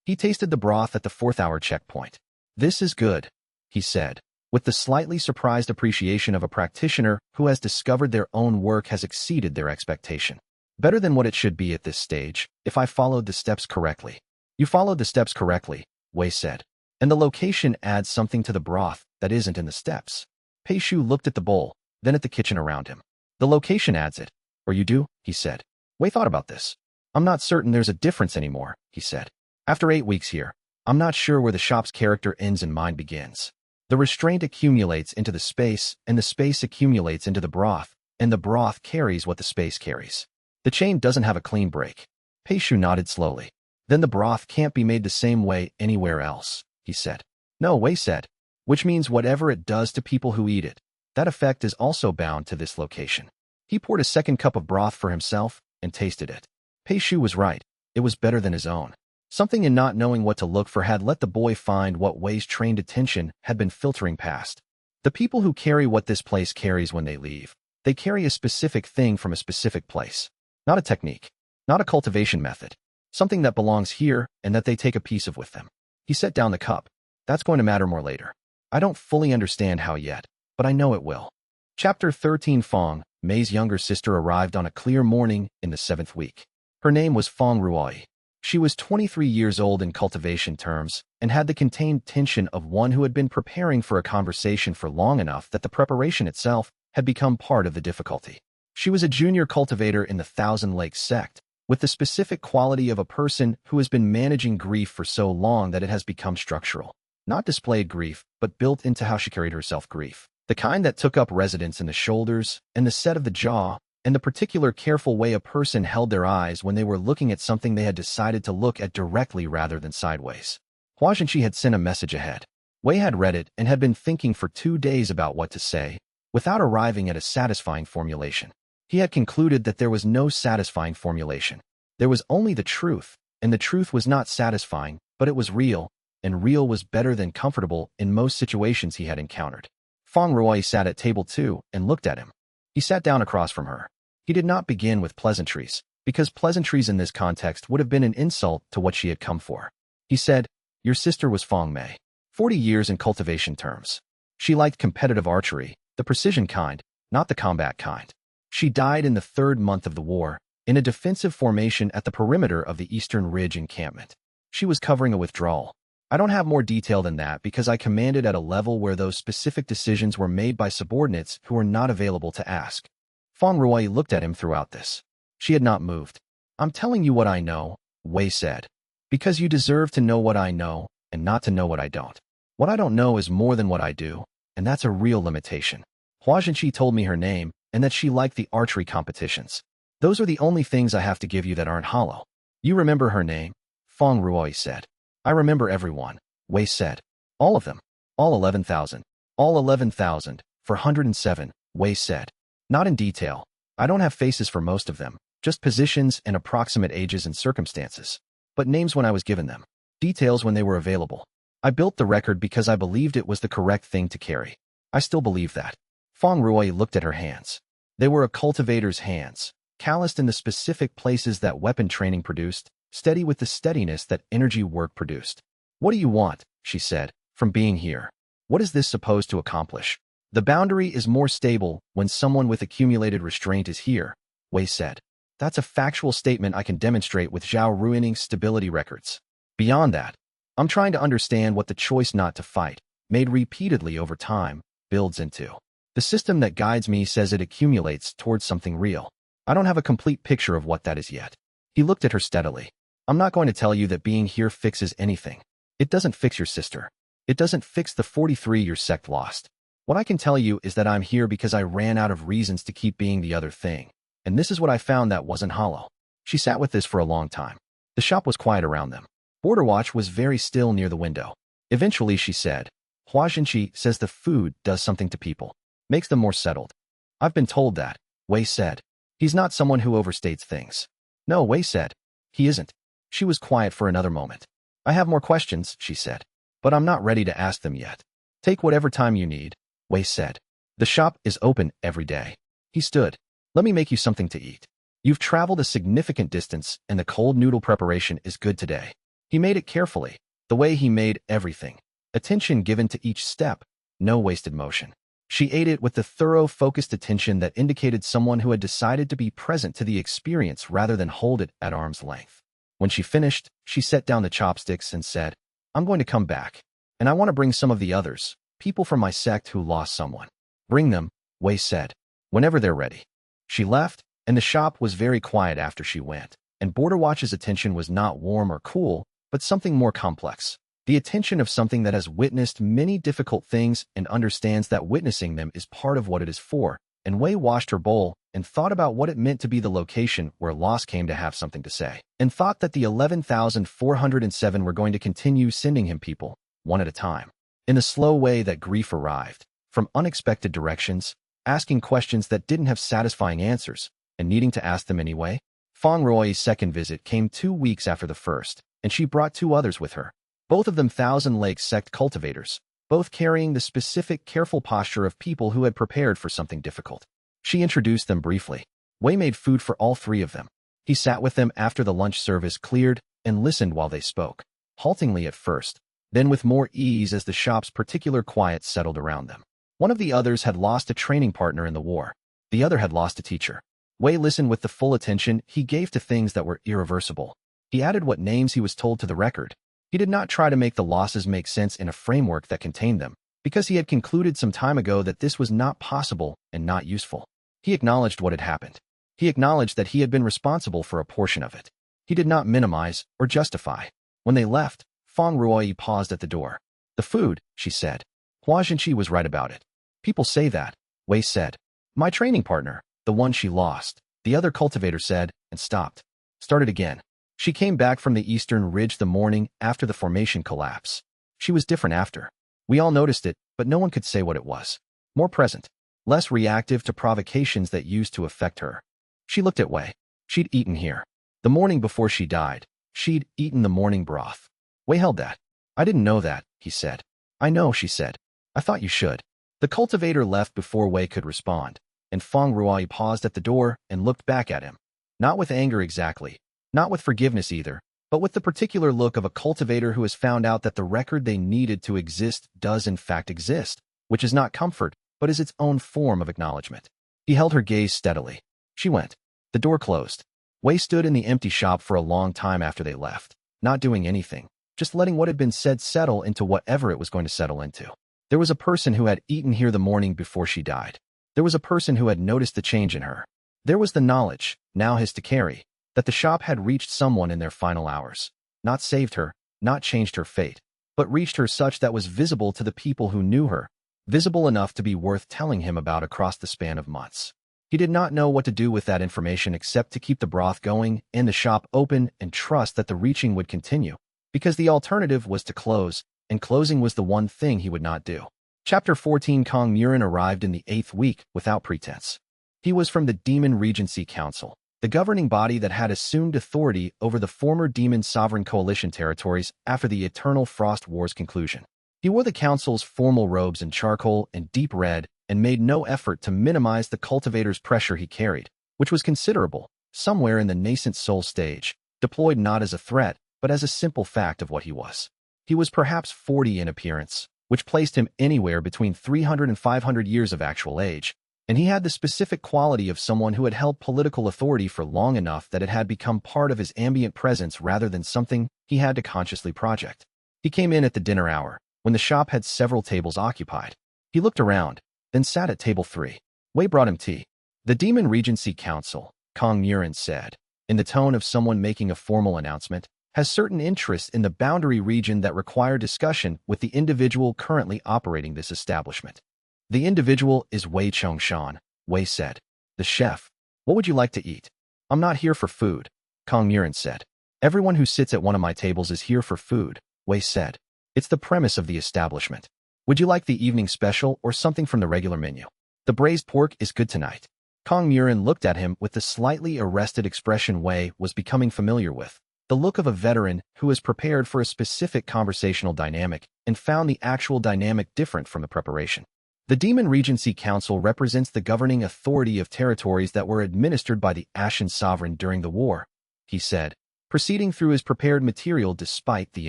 He tasted the broth at the 4th hour checkpoint. "This is good," he said, with the slightly surprised appreciation of a practitioner who has discovered their own work has exceeded their expectation. Better than what it should be at this stage, if I followed the steps correctly. You followed the steps correctly, Wei said. And the location adds something to the broth that isn't in the steps. Pei Shu looked at the bowl, then at the kitchen around him. The location adds it. Or you do, he said. Wei thought about this. I'm not certain there's a difference anymore, he said. After 8 weeks here, I'm not sure where the shop's character ends and mine begins. The restraint accumulates into the space, and the space accumulates into the broth, and the broth carries what the space carries. The chain doesn't have a clean break. Pei Shu nodded slowly. Then the broth can't be made the same way anywhere else, he said. No, Wei said. Which means whatever it does to people who eat it, that effect is also bound to this location. He poured a second cup of broth for himself and tasted it. Pei Shu was right. It was better than his own. Something in not knowing what to look for had let the boy find what Wei's trained attention had been filtering past. The people who carry what this place carries when they leave, they carry a specific thing from a specific place. Not a technique, not a cultivation method, something that belongs here and that they take a piece of with them. He set down the cup. That's going to matter more later. I don't fully understand how yet, but I know it will. Chapter 13. Fong, Mei's younger sister, arrived on a clear morning in the 7th week. Her name was Fong Ruoi. She was 23 years old in cultivation terms and had the contained tension of one who had been preparing for a conversation for long enough that the preparation itself had become part of the difficulty. She was a junior cultivator in the Thousand Lakes sect, with the specific quality of a person who has been managing grief for so long that it has become structural. Not displayed grief, but built into how she carried herself grief. The kind that took up residence in the shoulders and the set of the jaw, and the particular careful way a person held their eyes when they were looking at something they had decided to look at directly rather than sideways. Hua Zhenqi had sent a message ahead. Wei had read it and had been thinking for 2 days about what to say, without arriving at a satisfying formulation. He had concluded that there was no satisfying formulation. There was only the truth, and the truth was not satisfying, but it was real, and real was better than comfortable in most situations he had encountered. Fong Ruoi sat at table 2 and looked at him. He sat down across from her. He did not begin with pleasantries, because pleasantries in this context would have been an insult to what she had come for. He said, Your sister was Fong Mei. 40 years in cultivation terms. She liked competitive archery, the precision kind, not the combat kind. She died in the 3rd month of the war, in a defensive formation at the perimeter of the Eastern Ridge encampment. She was covering a withdrawal. I don't have more detail than that because I commanded at a level where those specific decisions were made by subordinates who were not available to ask. Fong Ruoi looked at him throughout this. She had not moved. I'm telling you what I know, Wei said. Because you deserve to know what I know, and not to know what I don't. What I don't know is more than what I do, and that's a real limitation. Hua Zhenqi told me her name, and that she liked the archery competitions. Those are the only things I have to give you that aren't hollow. You remember her name? Fong Ruoi said. I remember everyone, Wei said. All of them. All 11,000. All 11,000, for 107, Wei said. Not in detail. I don't have faces for most of them, just positions and approximate ages and circumstances. But names when I was given them. Details when they were available. I built the record because I believed it was the correct thing to carry. I still believe that. Fong Ruoi looked at her hands. They were a cultivator's hands, calloused in the specific places that weapon training produced, steady with the steadiness that energy work produced. What do you want, she said, from being here? What is this supposed to accomplish? The boundary is more stable when someone with accumulated restraint is here, Wei said. That's a factual statement I can demonstrate with Zhao Ruining's stability records. Beyond that, I'm trying to understand what the choice not to fight, made repeatedly over time, builds into. The system that guides me says it accumulates towards something real. I don't have a complete picture of what that is yet. He looked at her steadily. I'm not going to tell you that being here fixes anything. It doesn't fix your sister. It doesn't fix the 43 your sect lost. What I can tell you is that I'm here because I ran out of reasons to keep being the other thing. And this is what I found that wasn't hollow. She sat with this for a long time. The shop was quiet around them. Border Watch was very still near the window. Eventually she said, Hua Zhenqi says the food does something to people. Makes them more settled. I've been told that, Wei said. He's not someone who overstates things. No, Wei said. He isn't. She was quiet for another moment. I have more questions, she said. But I'm not ready to ask them yet. Take whatever time you need, Wei said. The shop is open every day. He stood. Let me make you something to eat. You've traveled a significant distance and the cold noodle preparation is good today. He made it carefully, the way he made everything. Attention given to each step, no wasted motion. She ate it with the thorough, focused attention that indicated someone who had decided to be present to the experience rather than hold it at arm's length. When she finished, she set down the chopsticks and said, "I'm going to come back. And I want to bring some of the others, people from my sect who lost someone." "Bring them," Wei said, "whenever they're ready." She left, and the shop was very quiet after she went, and Border Watch's attention was not warm or cool, but something more complex. The attention of something that has witnessed many difficult things and understands that witnessing them is part of what it is for, and Wei washed her bowl and thought about what it meant to be the location where loss came to have something to say, and thought that the 11,407 were going to continue sending him people, one at a time. In the slow way that grief arrived, from unexpected directions, asking questions that didn't have satisfying answers, and needing to ask them anyway. Fang Ruo's second visit came 2 weeks after the first, and she brought 2 others with her. Both of them Thousand Lake sect cultivators, both carrying the specific, careful posture of people who had prepared for something difficult. She introduced them briefly. Wei made food for all 3 of them. He sat with them after the lunch service cleared and listened while they spoke, haltingly at first, then with more ease as the shop's particular quiet settled around them. One of the others had lost a training partner in the war. The other had lost a teacher. Wei listened with the full attention he gave to things that were irreversible. He added what names he was told to the record. He did not try to make the losses make sense in a framework that contained them, because he had concluded some time ago that this was not possible and not useful. He acknowledged what had happened. He acknowledged that he had been responsible for a portion of it. He did not minimize or justify. When they left, Fang Ruo paused at the door. "The food," she said. Hua Zhenqi was right about it. "People say that," Wei said. "My training partner, the one she lost," the other cultivator said, and stopped. Started again. She came back from the eastern ridge the morning after the formation collapse. She was different after. We all noticed it, but no one could say what it was. More present. Less reactive to provocations that used to affect her. She looked at Wei. She'd eaten here. The morning before she died, she'd eaten the morning broth. Wei held that. "I didn't know that," he said. "I know," she said. "I thought you should." The cultivator left before Wei could respond, and Fang Ruo paused at the door and looked back at him. Not with anger exactly. Not with forgiveness either, but with the particular look of a cultivator who has found out that the record they needed to exist does in fact exist, which is not comfort, but is its own form of acknowledgement. He held her gaze steadily. She went. The door closed. Wei stood in the empty shop for a long time after they left, not doing anything, just letting what had been said settle into whatever it was going to settle into. There was a person who had eaten here the morning before she died. There was a person who had noticed the change in her. There was the knowledge, now his to carry, that the shop had reached someone in their final hours. Not saved her, not changed her fate, but reached her such that was visible to the people who knew her, visible enough to be worth telling him about across the span of months. He did not know what to do with that information except to keep the broth going and the shop open and trust that the reaching would continue, because the alternative was to close, and closing was the one thing he would not do. Chapter 14. Kong Murin arrived in the 8th week without pretense. He was from the Demon Regency Council, the governing body that had assumed authority over the former Demon Sovereign Coalition territories after the Eternal Frost War's conclusion. He wore the council's formal robes in charcoal and deep red and made no effort to minimize the cultivator's pressure he carried, which was considerable, somewhere in the nascent soul stage, deployed not as a threat, but as a simple fact of what he was. He was perhaps 40 in appearance, which placed him anywhere between 300 and 500 years of actual age, and he had the specific quality of someone who had held political authority for long enough that it had become part of his ambient presence rather than something he had to consciously project. He came in at the dinner hour, when the shop had several tables occupied. He looked around, then sat at table 3. Wei brought him tea. "The Demon Regency Council," Kong Murin said, in the tone of someone making a formal announcement, "has certain interests in the boundary region that require discussion with the individual currently operating this establishment." "The individual is Wei Chongshan," Wei said. "The chef. What would you like to eat?" "I'm not here for food," Kong Murin said. "Everyone who sits at one of my tables is here for food," Wei said. "It's the premise of the establishment. Would you like the evening special or something from the regular menu?" "The braised pork is good tonight." Kong Murin looked at him with the slightly arrested expression Wei was becoming familiar with, the look of a veteran who is prepared for a specific conversational dynamic and found the actual dynamic different from the preparation. "The Demon Regency Council represents the governing authority of territories that were administered by the Ashen Sovereign during the war," he said, proceeding through his prepared material despite the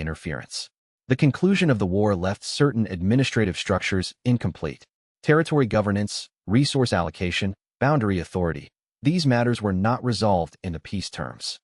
interference. "The conclusion of the war left certain administrative structures incomplete. Territory governance, resource allocation, boundary authority. These matters were not resolved in the peace terms.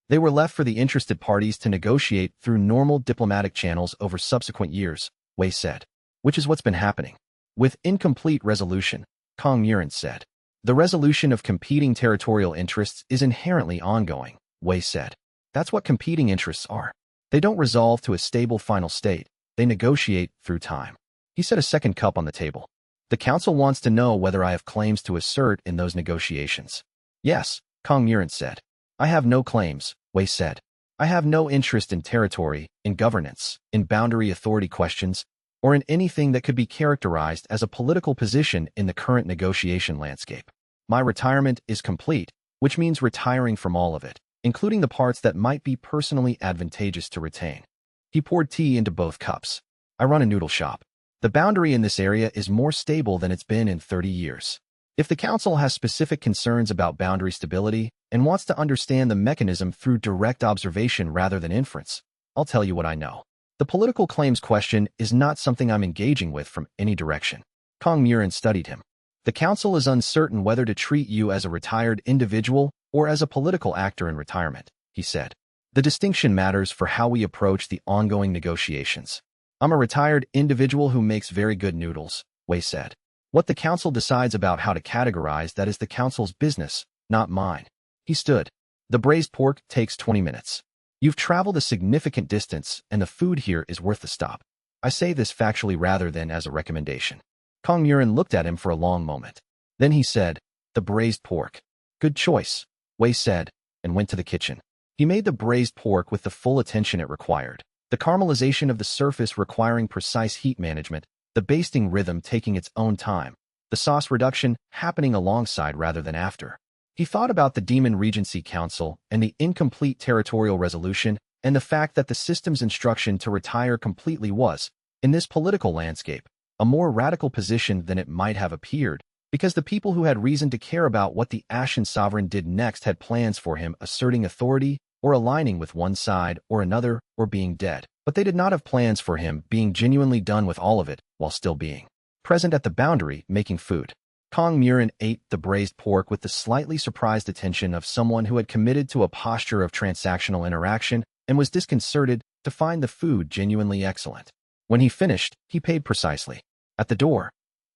They were left for the interested parties to negotiate through normal diplomatic channels over subsequent years, Wei said. Which is what's been happening. With incomplete resolution, Kong Murin said. The resolution of competing territorial interests is inherently ongoing, Wei said. That's what competing interests are. They don't resolve to a stable final state. They negotiate through time. He set a second cup on the table. The council wants to know whether I have claims to assert in those negotiations. Yes, Kong Murin said. I have no claims, Wei said. I have no interest in territory, in governance, in boundary authority questions, or in anything that could be characterized as a political position in the current negotiation landscape. My retirement is complete, which means retiring from all of it, including the parts that might be personally advantageous to retain. He poured tea into both cups. I run a noodle shop. The boundary in this area is more stable than it's been in 30 years. If the council has specific concerns about boundary stability and wants to understand the mechanism through direct observation rather than inference, I'll tell you what I know. The political claims question is not something I'm engaging with from any direction. Kong Murin studied him. The council is uncertain whether to treat you as a retired individual or as a political actor in retirement, he said. The distinction matters for how we approach the ongoing negotiations. I'm a retired individual who makes very good noodles, Wei said. What the council decides about how to categorize that is the council's business, not mine. He stood. The braised pork takes 20 minutes. You've traveled a significant distance, and the food here is worth the stop. I say this factually rather than as a recommendation. Kong Murin looked at him for a long moment. Then he said, the braised pork. Good choice, Wei said, and went to the kitchen. He made the braised pork with the full attention it required. The caramelization of the surface requiring precise heat management, the basting rhythm taking its own time, the sauce reduction happening alongside rather than after. He thought about the Demon Regency Council and the incomplete territorial resolution and the fact that the system's instruction to retire completely was, in this political landscape, a more radical position than it might have appeared, because the people who had reason to care about what the Ashen Sovereign did next had plans for him asserting authority or aligning with one side or another or being dead. But they did not have plans for him being genuinely done with all of it while still being present at the boundary making food. Kong Murin ate the braised pork with the slightly surprised attention of someone who had committed to a posture of transactional interaction and was disconcerted to find the food genuinely excellent. When he finished, he paid precisely. At the door,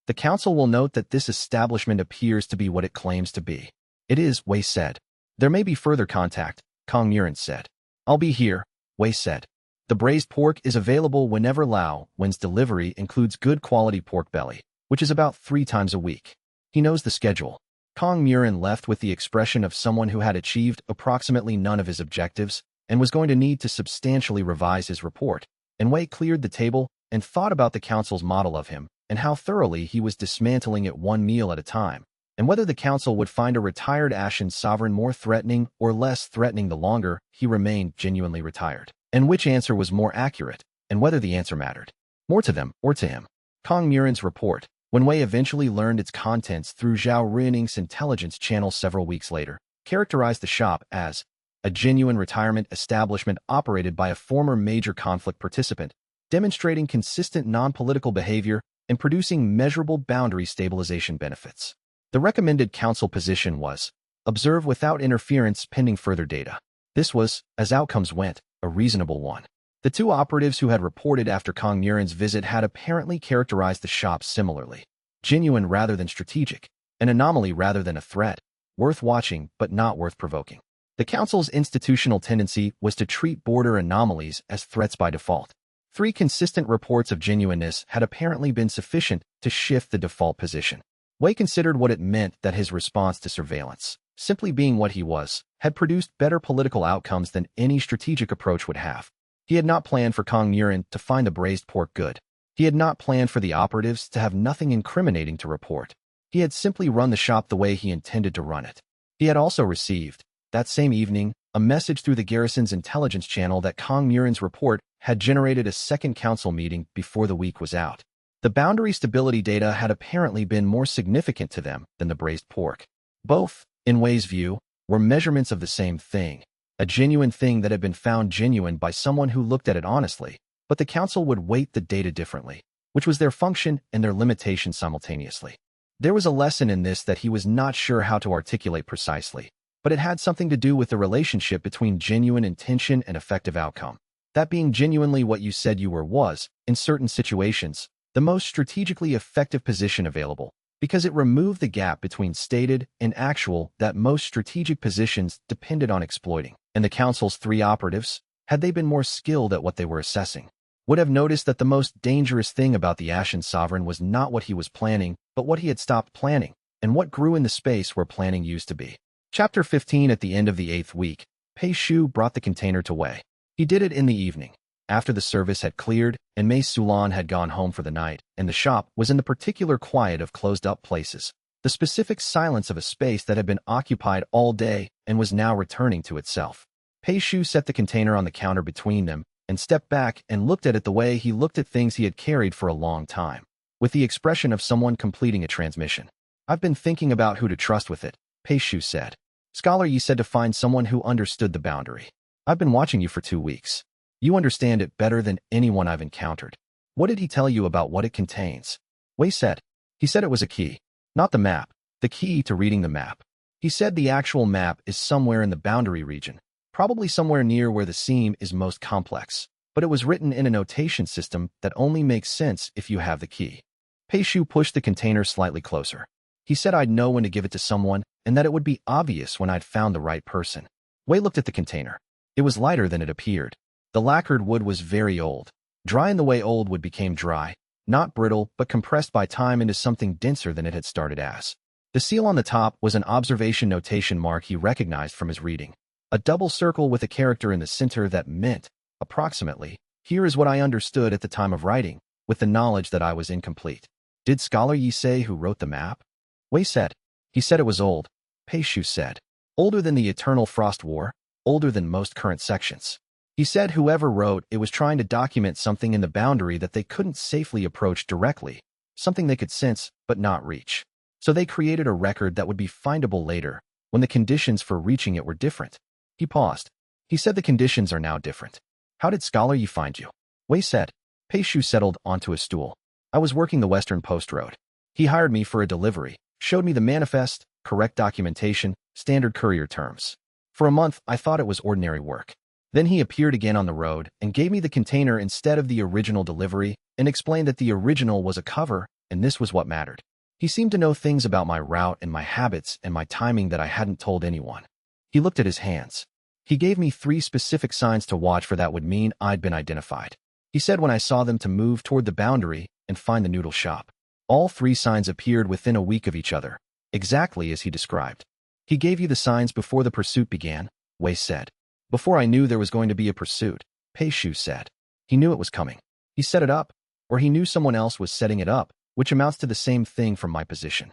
the council will note that this establishment appears to be what it claims to be. It is, Wei said. There may be further contact, Kong Murin said. I'll be here, Wei said. The braised pork is available whenever Lao Wen's delivery includes good quality pork belly, which is about 3 times a week. He knows the schedule. Kong Murin left with the expression of someone who had achieved approximately none of his objectives and was going to need to substantially revise his report, and Wei cleared the table and thought about the council's model of him and how thoroughly he was dismantling it one meal at a time, and whether the council would find a retired Ashen Sovereign more threatening or less threatening the longer he remained genuinely retired, and which answer was more accurate, and whether the answer mattered more to them or to him. Kong Murin's report, when Wei eventually learned its contents through Zhao Ruining's intelligence channel several weeks later, characterized the shop as a genuine retirement establishment operated by a former major conflict participant, demonstrating consistent non-political behavior and producing measurable boundary stabilization benefits. The recommended council position was, observe without interference pending further data. This was, as outcomes went, a reasonable one. The 2 operatives who had reported after Kong Murin's visit had apparently characterized the shop similarly. Genuine rather than strategic, an anomaly rather than a threat, worth watching but not worth provoking. The council's institutional tendency was to treat border anomalies as threats by default. 3 consistent reports of genuineness had apparently been sufficient to shift the default position. Wei considered what it meant that his response to surveillance, simply being what he was, had produced better political outcomes than any strategic approach would have. He had not planned for Kong Murin to find the braised pork good. He had not planned for the operatives to have nothing incriminating to report. He had simply run the shop the way he intended to run it. He had also received, that same evening, a message through the garrison's intelligence channel that Kong Murin's report had generated a second council meeting before the week was out. The boundary stability data had apparently been more significant to them than the braised pork. Both, in Wei's view, were measurements of the same thing, a genuine thing that had been found genuine by someone who looked at it honestly, but the council would weight the data differently. which was their function and their limitation simultaneously. There was a lesson in this that he was not sure how to articulate precisely, but it had something to do with the relationship between genuine intention and effective outcome. That being genuinely what you said you were was, in certain situations, the most strategically effective position available, because it removed the gap between stated and actual that most strategic positions depended on exploiting. And the council's three operatives, had they been more skilled at what they were assessing, would have noticed that the most dangerous thing about the Ashen Sovereign was not what he was planning, but what he had stopped planning, and what grew in the space where planning used to be. Chapter 15. At the end of the 8th week, Pei Shu brought the container to Wei. He did it in the evening, after the service had cleared and Mei Sulan had gone home for the night, and the shop was in the particular quiet of closed-up places, the specific silence of a space that had been occupied all day and was now returning to itself. Pei Shu set the container on the counter between them and stepped back and looked at it the way he looked at things he had carried for a long time, with the expression of someone completing a transmission. "I've been thinking about who to trust with it," Pei Shu said. "Scholar Yi said to find someone who understood the boundary. I've been watching you for 2 weeks. You understand it better than anyone I've encountered. What did he tell you about what it contains?" Wei said. "He said it was a key. Not the map. The key to reading the map. He said the actual map is somewhere in the boundary region, probably somewhere near where the seam is most complex, but it was written in a notation system that only makes sense if you have the key." Pei Shu pushed the container slightly closer. "He said I'd know when to give it to someone and that it would be obvious when I'd found the right person." Wei looked at the container. It was lighter than it appeared. The lacquered wood was very old, dry in the way old wood became dry, not brittle but compressed by time into something denser than it had started as. The seal on the top was an observation notation mark he recognized from his reading, a double circle with a character in the center that meant, approximately, "Here is what I understood at the time of writing, with the knowledge that I was incomplete." "Did Scholar Yi say who wrote the map?" Wei said. "He said it was old," Pei Shu said. "Older than the Eternal Frost War, older than most current sections. He said whoever wrote it was trying to document something in the boundary that they couldn't safely approach directly, something they could sense but not reach. So they created a record that would be findable later, when the conditions for reaching it were different." He paused. "He said the conditions are now different. How did Scholar Yi find you?" Wei said. Pei Shu settled onto a stool. "I was working the Western Post Road. He hired me for a delivery, showed me the manifest, correct documentation, standard courier terms. For a month, I thought it was ordinary work. Then he appeared again on the road and gave me the container instead of the original delivery and explained that the original was a cover and this was what mattered. He seemed to know things about my route and my habits and my timing that I hadn't told anyone." He looked at his hands. "He gave me 3 specific signs to watch for that would mean I'd been identified. He said when I saw them to move toward the boundary and find the noodle shop. All 3 signs appeared within a week of each other, exactly as he described." "He gave you the signs before the pursuit began?" Wei said. "Before I knew there was going to be a pursuit," Pei Shu said. "He knew it was coming. He set it up, or he knew someone else was setting it up, which amounts to the same thing from my position."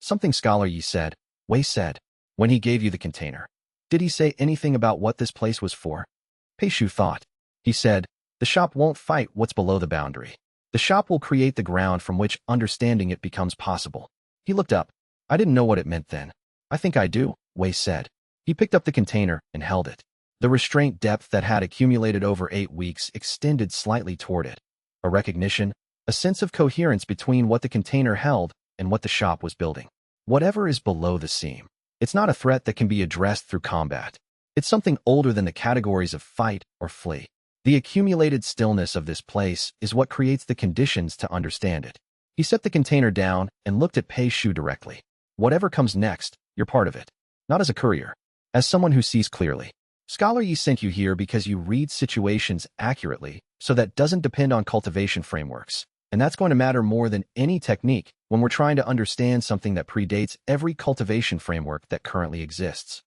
"Something Scholar Yi said," Wei said, "when he gave you the container. Did he say anything about what this place was for?" Pei Shu thought. "He said, the shop won't fight what's below the boundary. The shop will create the ground from which understanding it becomes possible." He looked up. "I didn't know what it meant then." "I think I do," Wei said. He picked up the container and held it. The restraint depth that had accumulated over 8 weeks extended slightly toward it. A recognition, a sense of coherence between what the container held and what the shop was building. Whatever is below the seam. It's not a threat that can be addressed through combat. It's something older than the categories of fight or flee. The accumulated stillness of this place is what creates the conditions to understand it. He set the container down and looked at Pei Shu directly. "Whatever comes next, you're part of it. Not as a courier. As someone who sees clearly. Scholar Yi sent you here because you read situations accurately, so that doesn't depend on cultivation frameworks. And that's going to matter more than any technique when we're trying to understand something that predates every cultivation framework that currently exists."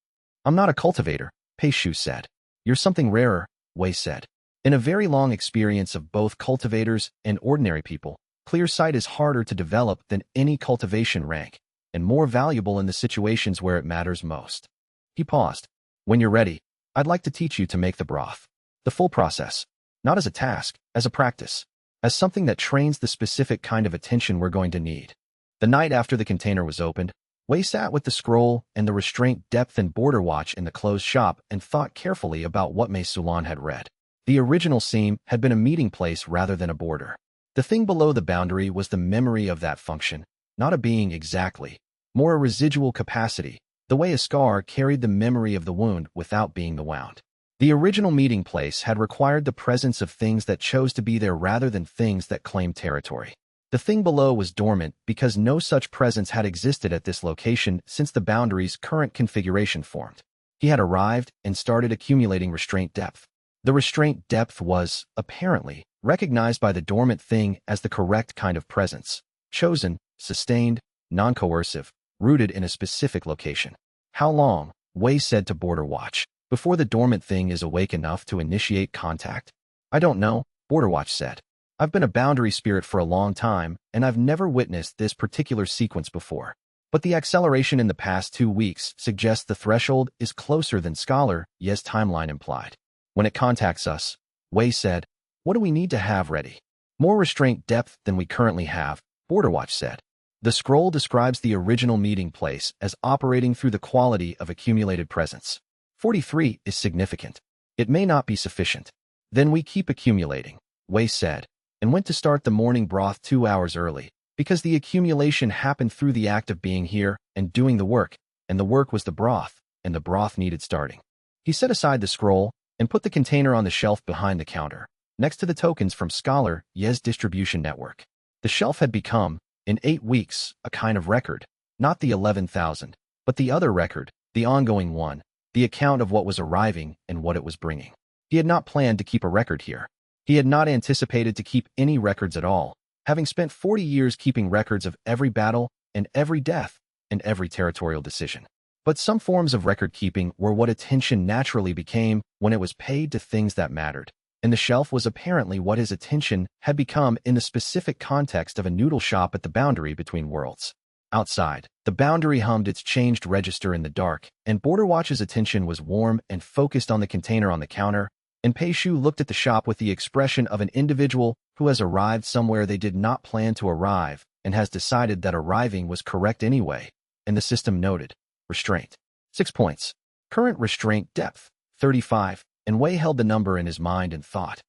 "I'm not a cultivator," Pei Shu said. "You're something rarer," Wei said. "In a very long experience of both cultivators and ordinary people, clear sight is harder to develop than any cultivation rank, and more valuable in the situations where it matters most." He paused. "When you're ready, I'd like to teach you to make the broth. The full process. Not as a task, as a practice. As something that trains the specific kind of attention we're going to need." The night after the container was opened, Wei sat with the scroll and the restraint depth and border watch in the closed shop and thought carefully about what Mei Sulan had read. The original seam had been a meeting place rather than a border. The thing below the boundary was the memory of that function, not a being exactly, more a residual capacity, the way a scar carried the memory of the wound without being the wound. The original meeting place had required the presence of things that chose to be there rather than things that claimed territory. The thing below was dormant because no such presence had existed at this location since the boundary's current configuration formed. He had arrived and started accumulating restraint depth. The restraint depth was, apparently, recognized by the dormant thing as the correct kind of presence, chosen, sustained, non-coercive, rooted in a specific location. How long, Wei said to Border Watch, before the dormant thing is awake enough to initiate contact? I don't know, Border Watch said. I've been a boundary spirit for a long time, and I've never witnessed this particular sequence before. But the acceleration in the past 2 weeks suggests the threshold is closer than Scholar Ye's timeline implied. When it contacts us, Wei said, what do we need to have ready? More restraint depth than we currently have, Border Watch said. The scroll describes the original meeting place as operating through the quality of accumulated presence. 43 is significant. It may not be sufficient. Then we keep accumulating, Wei said, and went to start the morning broth 2 hours early, because the accumulation happened through the act of being here and doing the work, and the work was the broth, and the broth needed starting. He set aside the scroll and put the container on the shelf behind the counter, next to the tokens from Scholar Ye's distribution network. The shelf had become, in 8 weeks, a kind of record, not the 11,000, but the other record, the ongoing one, the account of what was arriving and what it was bringing. He had not planned to keep a record here. He had not anticipated to keep any records at all, having spent 40 years keeping records of every battle and every death and every territorial decision. But some forms of record-keeping were what attention naturally became when it was paid to things that mattered, and the shelf was apparently what his attention had become in the specific context of a noodle shop at the boundary between worlds. Outside, the boundary hummed its changed register in the dark, and Border Watch's attention was warm and focused on the container on the counter, and Pei Shu looked at the shop with the expression of an individual who has arrived somewhere they did not plan to arrive and has decided that arriving was correct anyway, and the system noted, restraint. 6 points. Current restraint depth, 35, and Wei held the number in his mind and thought.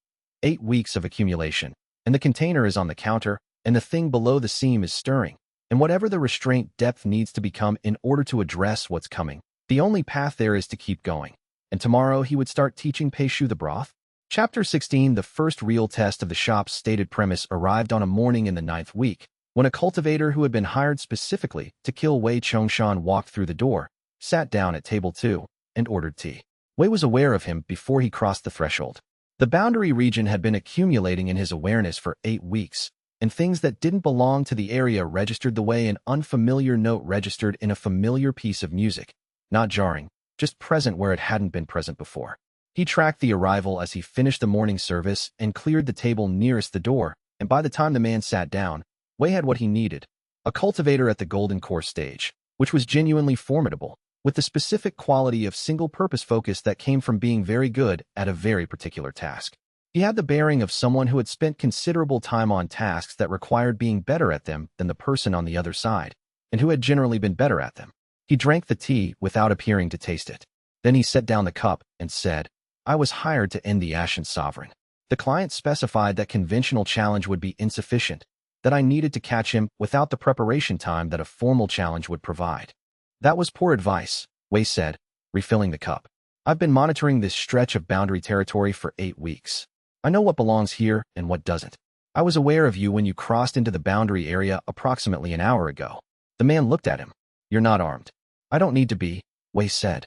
8 weeks of accumulation, and the container is on the counter, and the thing below the seam is stirring, and whatever the restraint depth needs to become in order to address what's coming, the only path there is to keep going. And tomorrow he would start teaching Pei Shu the broth? Chapter 16. The first real test of the shop's stated premise arrived on a morning in the 9th week, when a cultivator who had been hired specifically to kill Wei Chongshan walked through the door, sat down at table 2, and ordered tea. Wei was aware of him before he crossed the threshold. The boundary region had been accumulating in his awareness for 8 weeks, and things that didn't belong to the area registered the way an unfamiliar note registered in a familiar piece of music, not jarring, just present where it hadn't been present before. He tracked the arrival as he finished the morning service and cleared the table nearest the door, and by the time the man sat down, Wei had what he needed, a cultivator at the Golden Core stage, which was genuinely formidable, with the specific quality of single-purpose focus that came from being very good at a very particular task. He had the bearing of someone who had spent considerable time on tasks that required being better at them than the person on the other side, and who had generally been better at them. He drank the tea without appearing to taste it. Then he set down the cup and said, I was hired to end the Ashen Sovereign. The client specified that conventional challenge would be insufficient, that I needed to catch him without the preparation time that a formal challenge would provide. That was poor advice, Wei said, refilling the cup. I've been monitoring this stretch of boundary territory for 8 weeks. I know what belongs here and what doesn't. I was aware of you when you crossed into the boundary area approximately an hour ago. The man looked at him. You're not armed. I don't need to be, Wei said.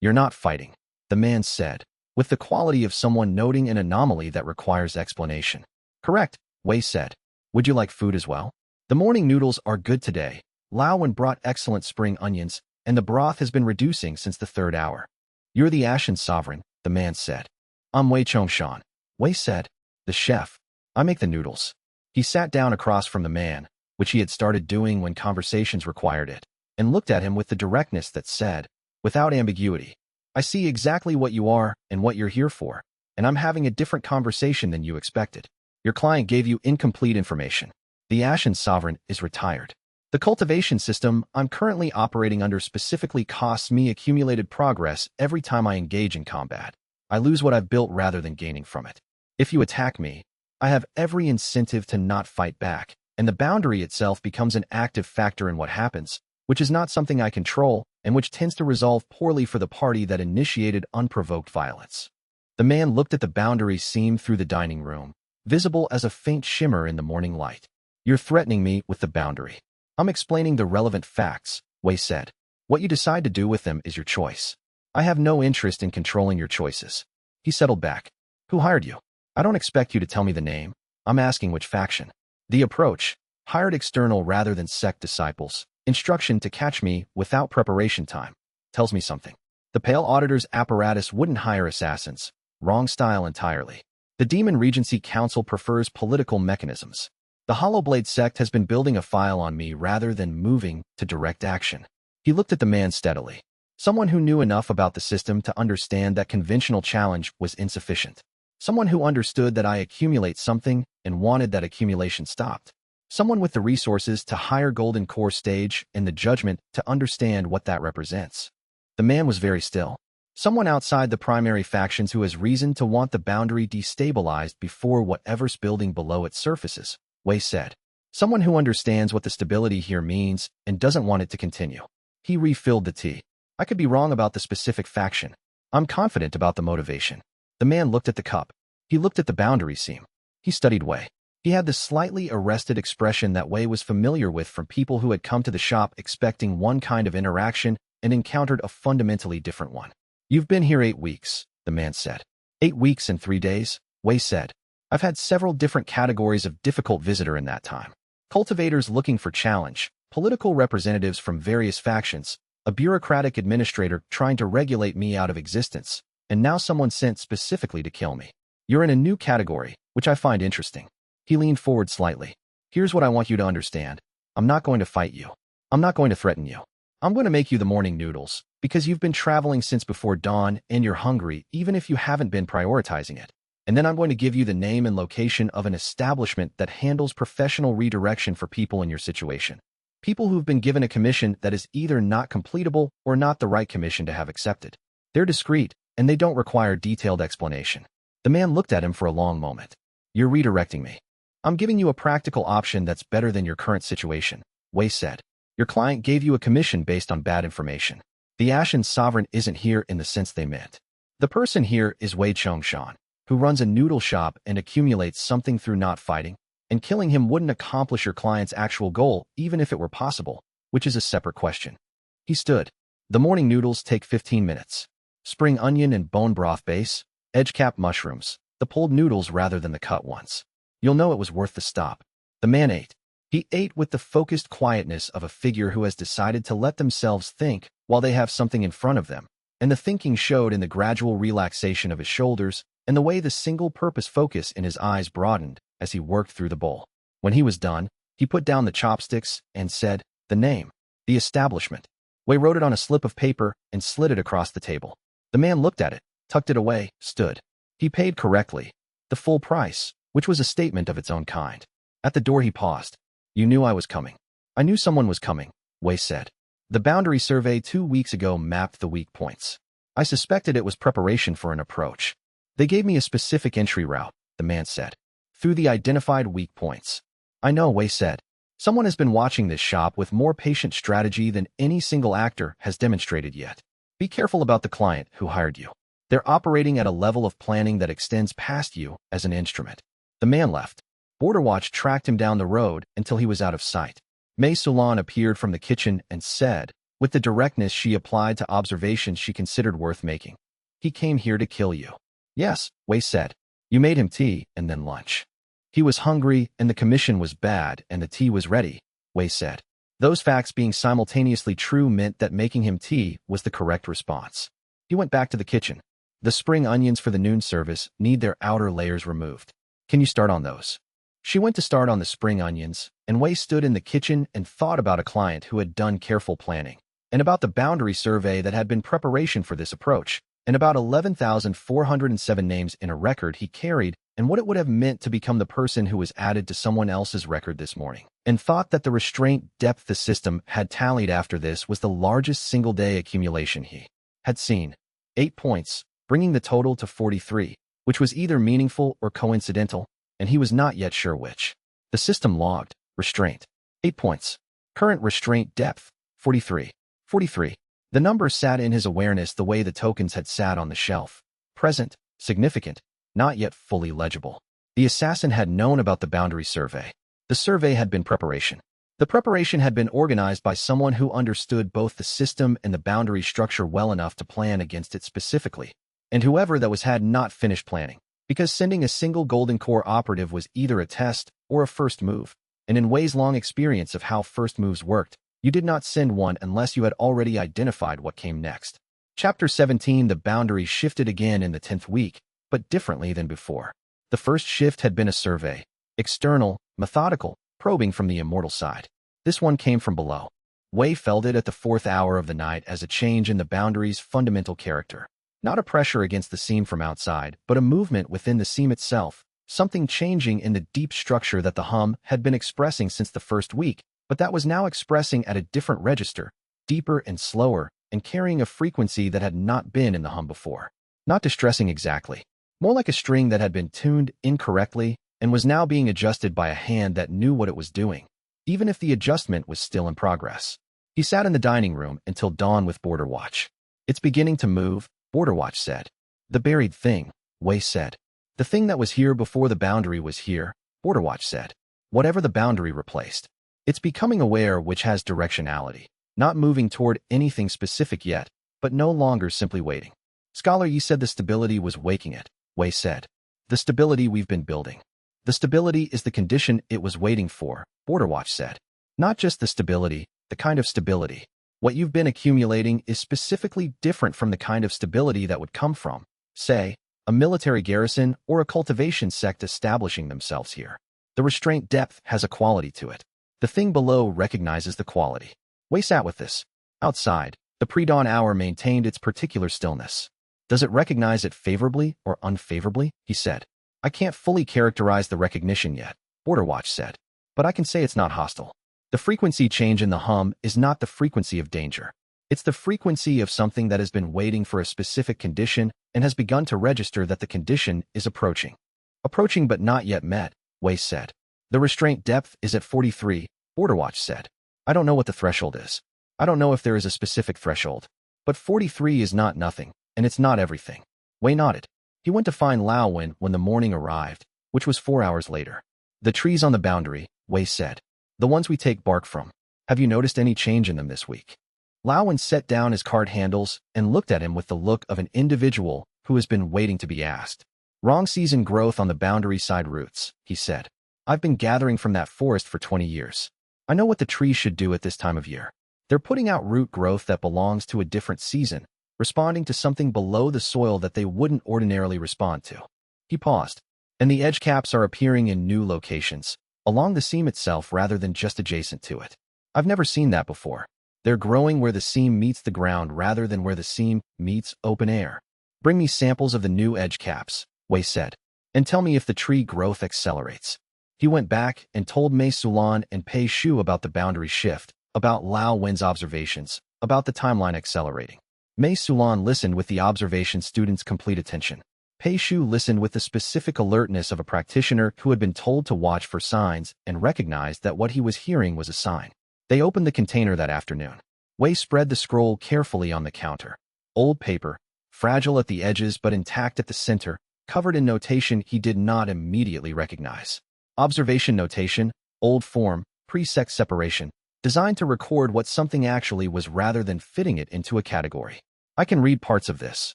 You're not fighting, the man said, with the quality of someone noting an anomaly that requires explanation. Correct, Wei said. Would you like food as well? The morning noodles are good today. Lauwen brought excellent spring onions, and the broth has been reducing since the 3rd hour. You're the Ashen Sovereign, the man said. I'm Wei Chongshan, Wei said. The chef. I make the noodles. He sat down across from the man, which he had started doing when conversations required it, and looked at him with the directness that said, without ambiguity, I see exactly what you are and what you're here for, and I'm having a different conversation than you expected. Your client gave you incomplete information. The Ashen Sovereign is retired. The cultivation system I'm currently operating under specifically costs me accumulated progress every time I engage in combat. I lose what I've built rather than gaining from it. If you attack me, I have every incentive to not fight back, and the boundary itself becomes an active factor in what happens, which is not something I control and which tends to resolve poorly for the party that initiated unprovoked violence. The man looked at the boundary seam through the dining room, visible as a faint shimmer in the morning light. You're threatening me with the boundary. I'm explaining the relevant facts, Wei said. What you decide to do with them is your choice. I have no interest in controlling your choices. He settled back. Who hired you? I don't expect you to tell me the name. I'm asking which faction. The approach. Hired external rather than sect disciples. Instruction to catch me without preparation time. Tells me something. The Pale Auditor's apparatus wouldn't hire assassins. Wrong style entirely. The Demon Regency Council prefers political mechanisms. The Hollowblade sect has been building a file on me rather than moving to direct action. He looked at the man steadily. Someone who knew enough about the system to understand that conventional challenge was insufficient. Someone who understood that I accumulate something and wanted that accumulation stopped. Someone with the resources to hire Golden Core stage and the judgment to understand what that represents. The man was very still. Someone outside the primary factions who has reason to want the boundary destabilized before whatever's building below it surfaces, Wei said. Someone who understands what the stability here means and doesn't want it to continue. He refilled the tea. I could be wrong about the specific faction. I'm confident about the motivation. The man looked at the cup. He looked at the boundary seam. He studied Wei. He had the slightly arrested expression that Wei was familiar with from people who had come to the shop expecting one kind of interaction and encountered a fundamentally different one. You've been here 8 weeks, the man said. 8 weeks and 3 days, Wei said. I've had several different categories of difficult visitor in that time. Cultivators looking for challenge, political representatives from various factions, a bureaucratic administrator trying to regulate me out of existence, and now someone sent specifically to kill me. You're in a new category, which I find interesting. He leaned forward slightly. Here's what I want you to understand. I'm not going to fight you. I'm not going to threaten you. I'm going to make you the morning noodles, because you've been traveling since before dawn and you're hungry even if you haven't been prioritizing it. And then I'm going to give you the name and location of an establishment that handles professional redirection for people in your situation. People who've been given a commission that is either not completable or not the right commission to have accepted. They're discreet, and they don't require detailed explanation. The man looked at him for a long moment. You're redirecting me. I'm giving you a practical option that's better than your current situation, Wei said. Your client gave you a commission based on bad information. The Ashen Sovereign isn't here in the sense they meant. The person here is Wei Chongshan, who runs a noodle shop and accumulates something through not fighting, and killing him wouldn't accomplish your client's actual goal even if it were possible, which is a separate question. He stood. The morning noodles take 15 minutes. Spring onion and bone broth base, edge-cap mushrooms, the pulled noodles rather than the cut ones. You'll know it was worth the stop. The man ate. He ate with the focused quietness of a figure who has decided to let themselves think while they have something in front of them, and the thinking showed in the gradual relaxation of his shoulders and the way the single-purpose focus in his eyes broadened as he worked through the bowl. When he was done, he put down the chopsticks and said, the name, the establishment. Wei wrote it on a slip of paper and slid it across the table. The man looked at it, tucked it away, stood. He paid correctly, the full price, which was a statement of its own kind. At the door he paused. You knew I was coming. I knew someone was coming, Wei said. The boundary survey 2 weeks ago mapped the weak points. I suspected it was preparation for an approach. They gave me a specific entry route, the man said. Through the identified weak points. I know, Wei said. Someone has been watching this shop with more patient strategy than any single actor has demonstrated yet. Be careful about the client who hired you. They're operating at a level of planning that extends past you as an instrument. The man left. Border Watch tracked him down the road until he was out of sight. Mei Sulan appeared from the kitchen and said, with the directness she applied to observations she considered worth making, he came here to kill you. Yes, Wei said. You made him tea and then lunch. He was hungry and the commission was bad and the tea was ready, Wei said. Those facts being simultaneously true meant that making him tea was the correct response. He went back to the kitchen. The spring onions for the noon service need their outer layers removed. Can you start on those? She went to start on the spring onions, and Wei stood in the kitchen and thought about a client who had done careful planning, and about the boundary survey that had been preparation for this approach, and about 11,407 names in a record he carried, and what it would have meant to become the person who was added to someone else's record this morning, and thought that the restraint depth the system had tallied after this was the largest single-day accumulation he had seen. 8 points, bringing the total to 43, which was either meaningful or coincidental, and he was not yet sure which. The system logged, restraint, 8 points. Current restraint depth, 43. 43. The number sat in his awareness the way the tokens had sat on the shelf. Present, significant, not yet fully legible. The assassin had known about the boundary survey. The survey had been preparation. The preparation had been organized by someone who understood both the system and the boundary structure well enough to plan against it specifically, and whoever that was had not finished planning, because sending a single Golden Core operative was either a test or a first move, and in Wei's long experience of how first moves worked, you did not send one unless you had already identified what came next. Chapter 17. The boundary shifted again in the 10th week, but differently than before. The first shift had been a survey, external, methodical, probing from the immortal side. This one came from below. Wei felt it at the 4th hour of the night as a change in the boundary's fundamental character. Not a pressure against the seam from outside, but a movement within the seam itself, something changing in the deep structure that the hum had been expressing since the first week, but that was now expressing at a different register, deeper and slower, and carrying a frequency that had not been in the hum before. Not distressing exactly. More like a string that had been tuned incorrectly and was now being adjusted by a hand that knew what it was doing, even if the adjustment was still in progress. He sat in the dining room until dawn with Border Watch. It's beginning to move, Border Watch said. The buried thing, Wei said. The thing that was here before the boundary was here, Border Watch said. Whatever the boundary replaced. It's becoming aware, which has directionality, not moving toward anything specific yet, but no longer simply waiting. Scholar Yi said the stability was waking it, Wei said. The stability we've been building. The stability is the condition it was waiting for, Border Watch said. Not just the stability, the kind of stability. What you've been accumulating is specifically different from the kind of stability that would come from, say, a military garrison or a cultivation sect establishing themselves here. The restraint depth has a quality to it. The thing below recognizes the quality. Wei sat with this. Outside, the pre-dawn hour maintained its particular stillness. Does it recognize it favorably or unfavorably? He said. I can't fully characterize the recognition yet, Border Watch said, but I can say it's not hostile. The frequency change in the hum is not the frequency of danger. It's the frequency of something that has been waiting for a specific condition and has begun to register that the condition is approaching. Approaching but not yet met, Wei said. The restraint depth is at 43, Border Watch said. I don't know what the threshold is. I don't know if there is a specific threshold. But 43 is not nothing, and it's not everything. Wei nodded. He went to find Lao Wen when the morning arrived, which was 4 hours later. The trees on the boundary, Wei said. The ones we take bark from. Have you noticed any change in them this week? Lao Wen set down his card handles and looked at him with the look of an individual who has been waiting to be asked. Wrong season growth on the boundary side roots, he said. I've been gathering from that forest for 20 years. I know what the trees should do at this time of year. They're putting out root growth that belongs to a different season, responding to something below the soil that they wouldn't ordinarily respond to. He paused, and the edge caps are appearing in new locations, along the seam itself rather than just adjacent to it. I've never seen that before. They're growing where the seam meets the ground rather than where the seam meets open air. Bring me samples of the new edge caps, Wei said, and tell me if the tree growth accelerates. He went back and told Mei Sulan and Pei Shu about the boundary shift, about Lao Wen's observations, about the timeline accelerating. Mei Sulan listened with the observation student's complete attention. Pei Shu listened with the specific alertness of a practitioner who had been told to watch for signs and recognized that what he was hearing was a sign. They opened the container that afternoon. Wei spread the scroll carefully on the counter. Old paper, fragile at the edges but intact at the center, covered in notation he did not immediately recognize. Observation notation, old form, pre-sex separation, designed to record what something actually was rather than fitting it into a category. I can read parts of this,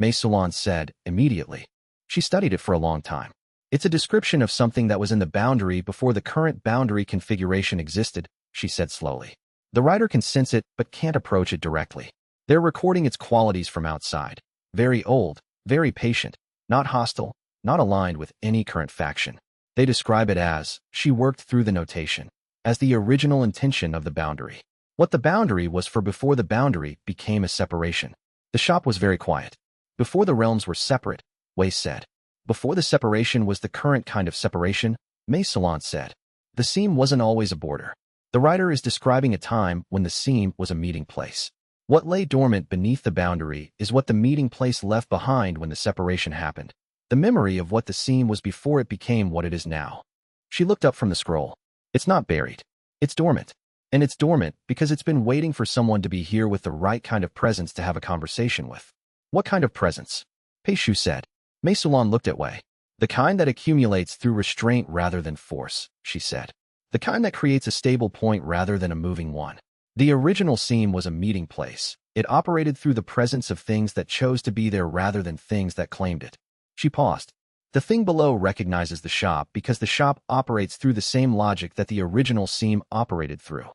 Mei Sulan said immediately. She studied it for a long time. It's a description of something that was in the boundary before the current boundary configuration existed, she said slowly. The writer can sense it but can't approach it directly. They're recording its qualities from outside. Very old, very patient, not hostile, not aligned with any current faction. They describe it as, she worked through the notation, as the original intention of the boundary. What the boundary was for before the boundary became a separation. The shop was very quiet. Before the realms were separate, Wei said. Before the separation was the current kind of separation, Mei Sulan said. The seam wasn't always a border. The writer is describing a time when the seam was a meeting place. What lay dormant beneath the boundary is what the meeting place left behind when the separation happened. the memory of what the seam was before it became what it is now. She looked up from the scroll. It's not buried. It's dormant. And it's dormant because it's been waiting for someone to be here with the right kind of presence to have a conversation with. What kind of presence? Pei Shu said. Mei Sulan looked at Wei. The kind that accumulates through restraint rather than force, she said. The kind that creates a stable point rather than a moving one. The original seam was a meeting place. It operated through the presence of things that chose to be there rather than things that claimed it. She paused. The thing below recognizes the shop because the shop operates through the same logic that the original seam operated through.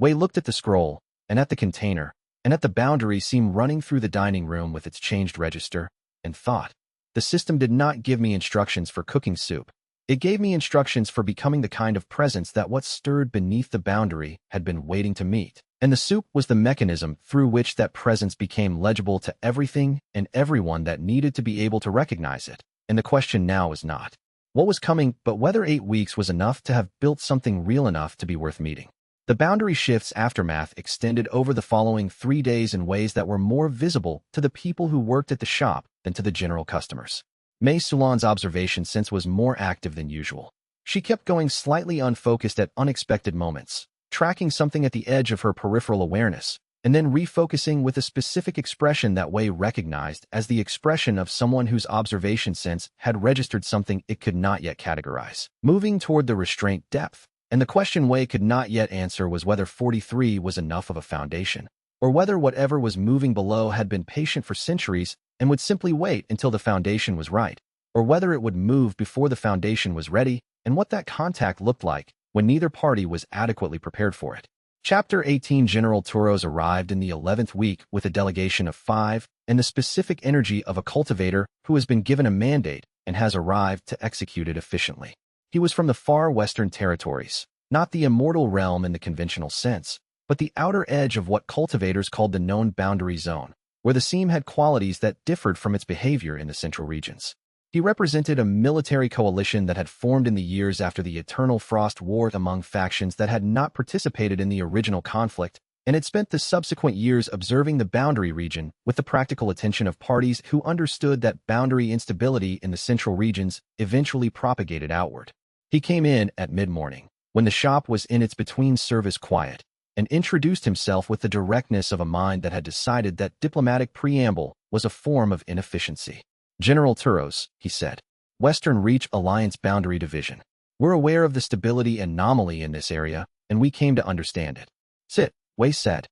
Wei looked at the scroll, and at the container, and at the boundary seam running through the dining room with its changed register, and thought. The system did not give me instructions for cooking soup. It gave me instructions for becoming the kind of presence that what stirred beneath the boundary had been waiting to meet. And the soup was the mechanism through which that presence became legible to everything and everyone that needed to be able to recognize it. And the question now is not what was coming, but whether 8 weeks was enough to have built something real enough to be worth meeting. The boundary shift's aftermath extended over the following 3 days in ways that were more visible to the people who worked at the shop than to the general customers. Mei Sulan's observation sense was more active than usual. She kept going slightly unfocused at unexpected moments, tracking something at the edge of her peripheral awareness, and then refocusing with a specific expression that Wei recognized as the expression of someone whose observation sense had registered something it could not yet categorize. Moving toward the restraint depth, and the question Wei could not yet answer was whether 43 was enough of a foundation, or whether whatever was moving below had been patient for centuries and would simply wait until the foundation was right, or whether it would move before the foundation was ready, and what that contact looked like when neither party was adequately prepared for it. Chapter 18 General Turos arrived in the 11th week with a delegation of 5 and the specific energy of a cultivator who has been given a mandate and has arrived to execute it efficiently. He was from the far western territories, not the immortal realm in the conventional sense, but the outer edge of what cultivators called the known boundary zone, where the seam had qualities that differed from its behavior in the central regions. He represented a military coalition that had formed in the years after the Eternal Frost War among factions that had not participated in the original conflict, and had spent the subsequent years observing the boundary region with the practical attention of parties who understood that boundary instability in the central regions eventually propagated outward. He came in at mid-morning, when the shop was in its between-service quiet, and introduced himself with the directness of a mind that had decided that diplomatic preamble was a form of inefficiency. General Turos, he said, Western Reach Alliance Boundary Division. We're aware of the stability anomaly in this area, and we came to understand it. Sit, Wei said.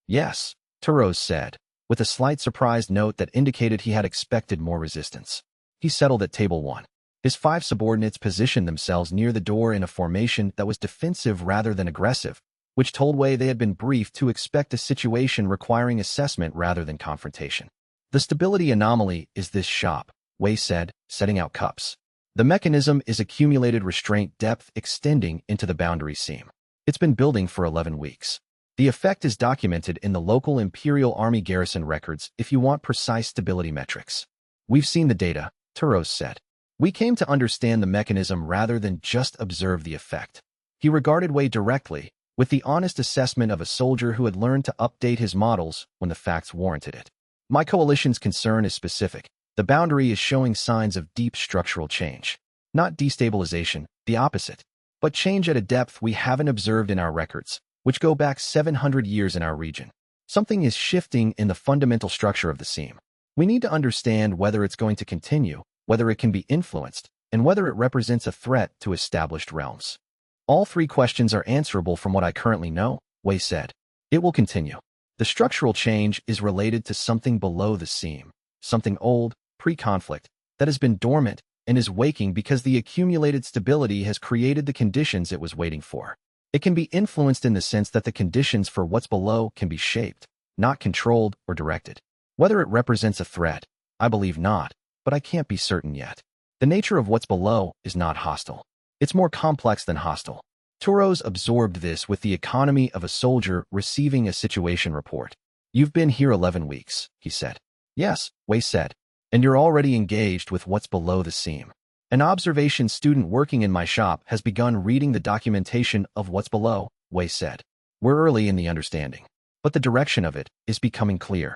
Yes, Turos said, with a slight surprised note that indicated he had expected more resistance. He settled at table 1. His 5 subordinates positioned themselves near the door in a formation that was defensive rather than aggressive, which told Wei they had been briefed to expect a situation requiring assessment rather than confrontation. The stability anomaly is this shop, Wei said, setting out cups. The mechanism is accumulated restraint depth extending into the boundary seam. It's been building for 11 weeks. The effect is documented in the local Imperial Army garrison records if you want precise stability metrics. We've seen the data, Turos said. We came to understand the mechanism rather than just observe the effect. He regarded Wei directly, with the honest assessment of a soldier who had learned to update his models when the facts warranted it. My coalition's concern is specific. The boundary is showing signs of deep structural change. Not destabilization, the opposite, but change at a depth we haven't observed in our records, which go back 700 years in our region. Something is shifting in the fundamental structure of the seam. We need to understand whether it's going to continue, whether it can be influenced, and whether it represents a threat to established realms. All 3 questions are answerable from what I currently know, Wei said. It will continue. The structural change is related to something below the seam, something old, pre-conflict, that has been dormant and is waking because the accumulated stability has created the conditions it was waiting for. It can be influenced in the sense that the conditions for what's below can be shaped, not controlled or directed. Whether it represents a threat, I believe not, but I can't be certain yet. The nature of what's below is not hostile. It's more complex than hostile. Turos absorbed this with the economy of a soldier receiving a situation report. You've been here 11 weeks, he said. Yes, Wei said. And you're already engaged with what's below the seam. An observation student working in my shop has begun reading the documentation of what's below, Wei said. We're early in the understanding, but the direction of it is becoming clear.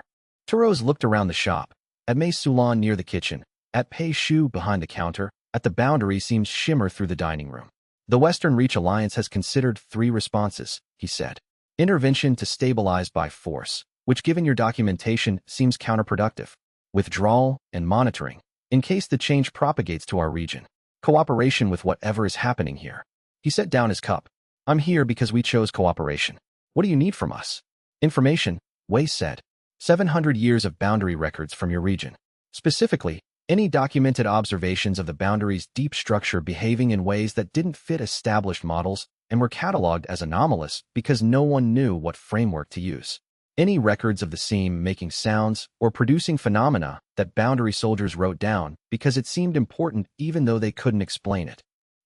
Turos looked around the shop, at Mei Sulan near the kitchen, At Pei Shu behind the counter, at the boundary seems shimmer through the dining room. The Western Reach Alliance has considered 3 responses, he said. Intervention to stabilize by force, which given your documentation seems counterproductive. Withdrawal and monitoring, in case the change propagates to our region. Cooperation with whatever is happening here. He set down his cup. I'm here because we chose cooperation. What do you need from us? Information, Wei said. 700 years of boundary records from your region. Specifically, any documented observations of the boundary's deep structure behaving in ways that didn't fit established models and were catalogued as anomalous because no one knew what framework to use. Any records of the seam making sounds or producing phenomena that boundary soldiers wrote down because it seemed important even though they couldn't explain it.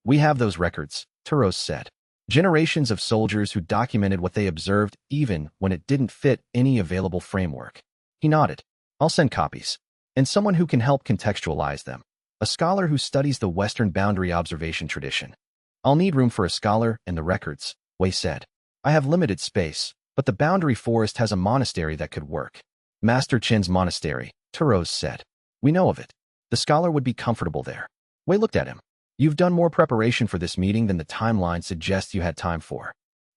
We have those records, Turos said. Generations of soldiers who documented what they observed even when it didn't fit any available framework. He nodded. I'll send copies. And someone who can help contextualize them. A scholar who studies the Western boundary observation tradition. I'll need room for a scholar and the records, Wei said. I have limited space, but the boundary forest has a monastery that could work. Master Chen's monastery, Turos said. We know of it. The scholar would be comfortable there. Wei looked at him. You've done more preparation for this meeting than the timeline suggests you had time for.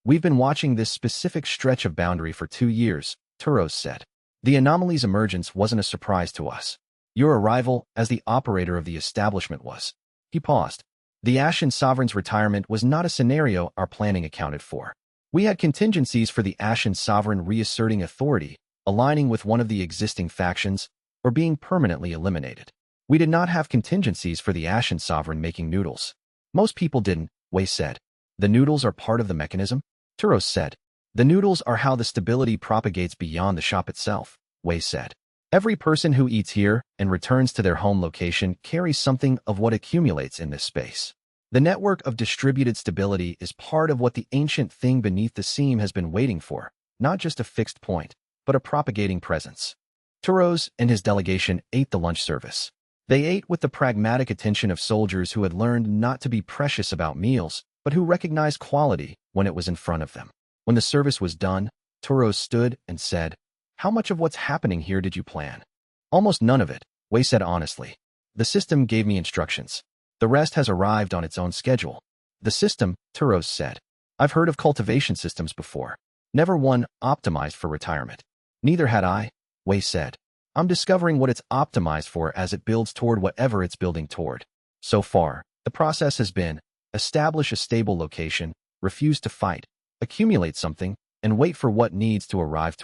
We've been watching this specific stretch of boundary for 2 years, Turos said. The anomaly's emergence wasn't a surprise to us. Your arrival as the operator of the establishment was. He paused. The Ashen Sovereign's retirement was not a scenario our planning accounted for. We had contingencies for the Ashen Sovereign reasserting authority, aligning with one of the existing factions, or being permanently eliminated. We did not have contingencies for the Ashen Sovereign making noodles. Most people didn't, Wei said. The noodles are part of the mechanism? Turos said. The noodles are how the stability propagates beyond the shop itself, Wei said. Every person who eats here and returns to their home location carries something of what accumulates in this space. The network of distributed stability is part of what the ancient thing beneath the seam has been waiting for, not just a fixed point, but a propagating presence. Turos and his delegation ate the lunch service. They ate with the pragmatic attention of soldiers who had learned not to be precious about meals, but who recognized quality when it was in front of them. When the service was done, Turos stood and said, How much of what's happening here did you plan? Almost none of it, Wei said honestly. The system gave me instructions. The rest has arrived on its own schedule. The system, Turos said. I've heard of cultivation systems before. Never one optimized for retirement. Neither had I, Wei said. I'm discovering what it's optimized for as it builds toward whatever it's building toward. So far, the process has been, establish a stable location, refuse to fight, accumulate something, and wait for what needs to arrive.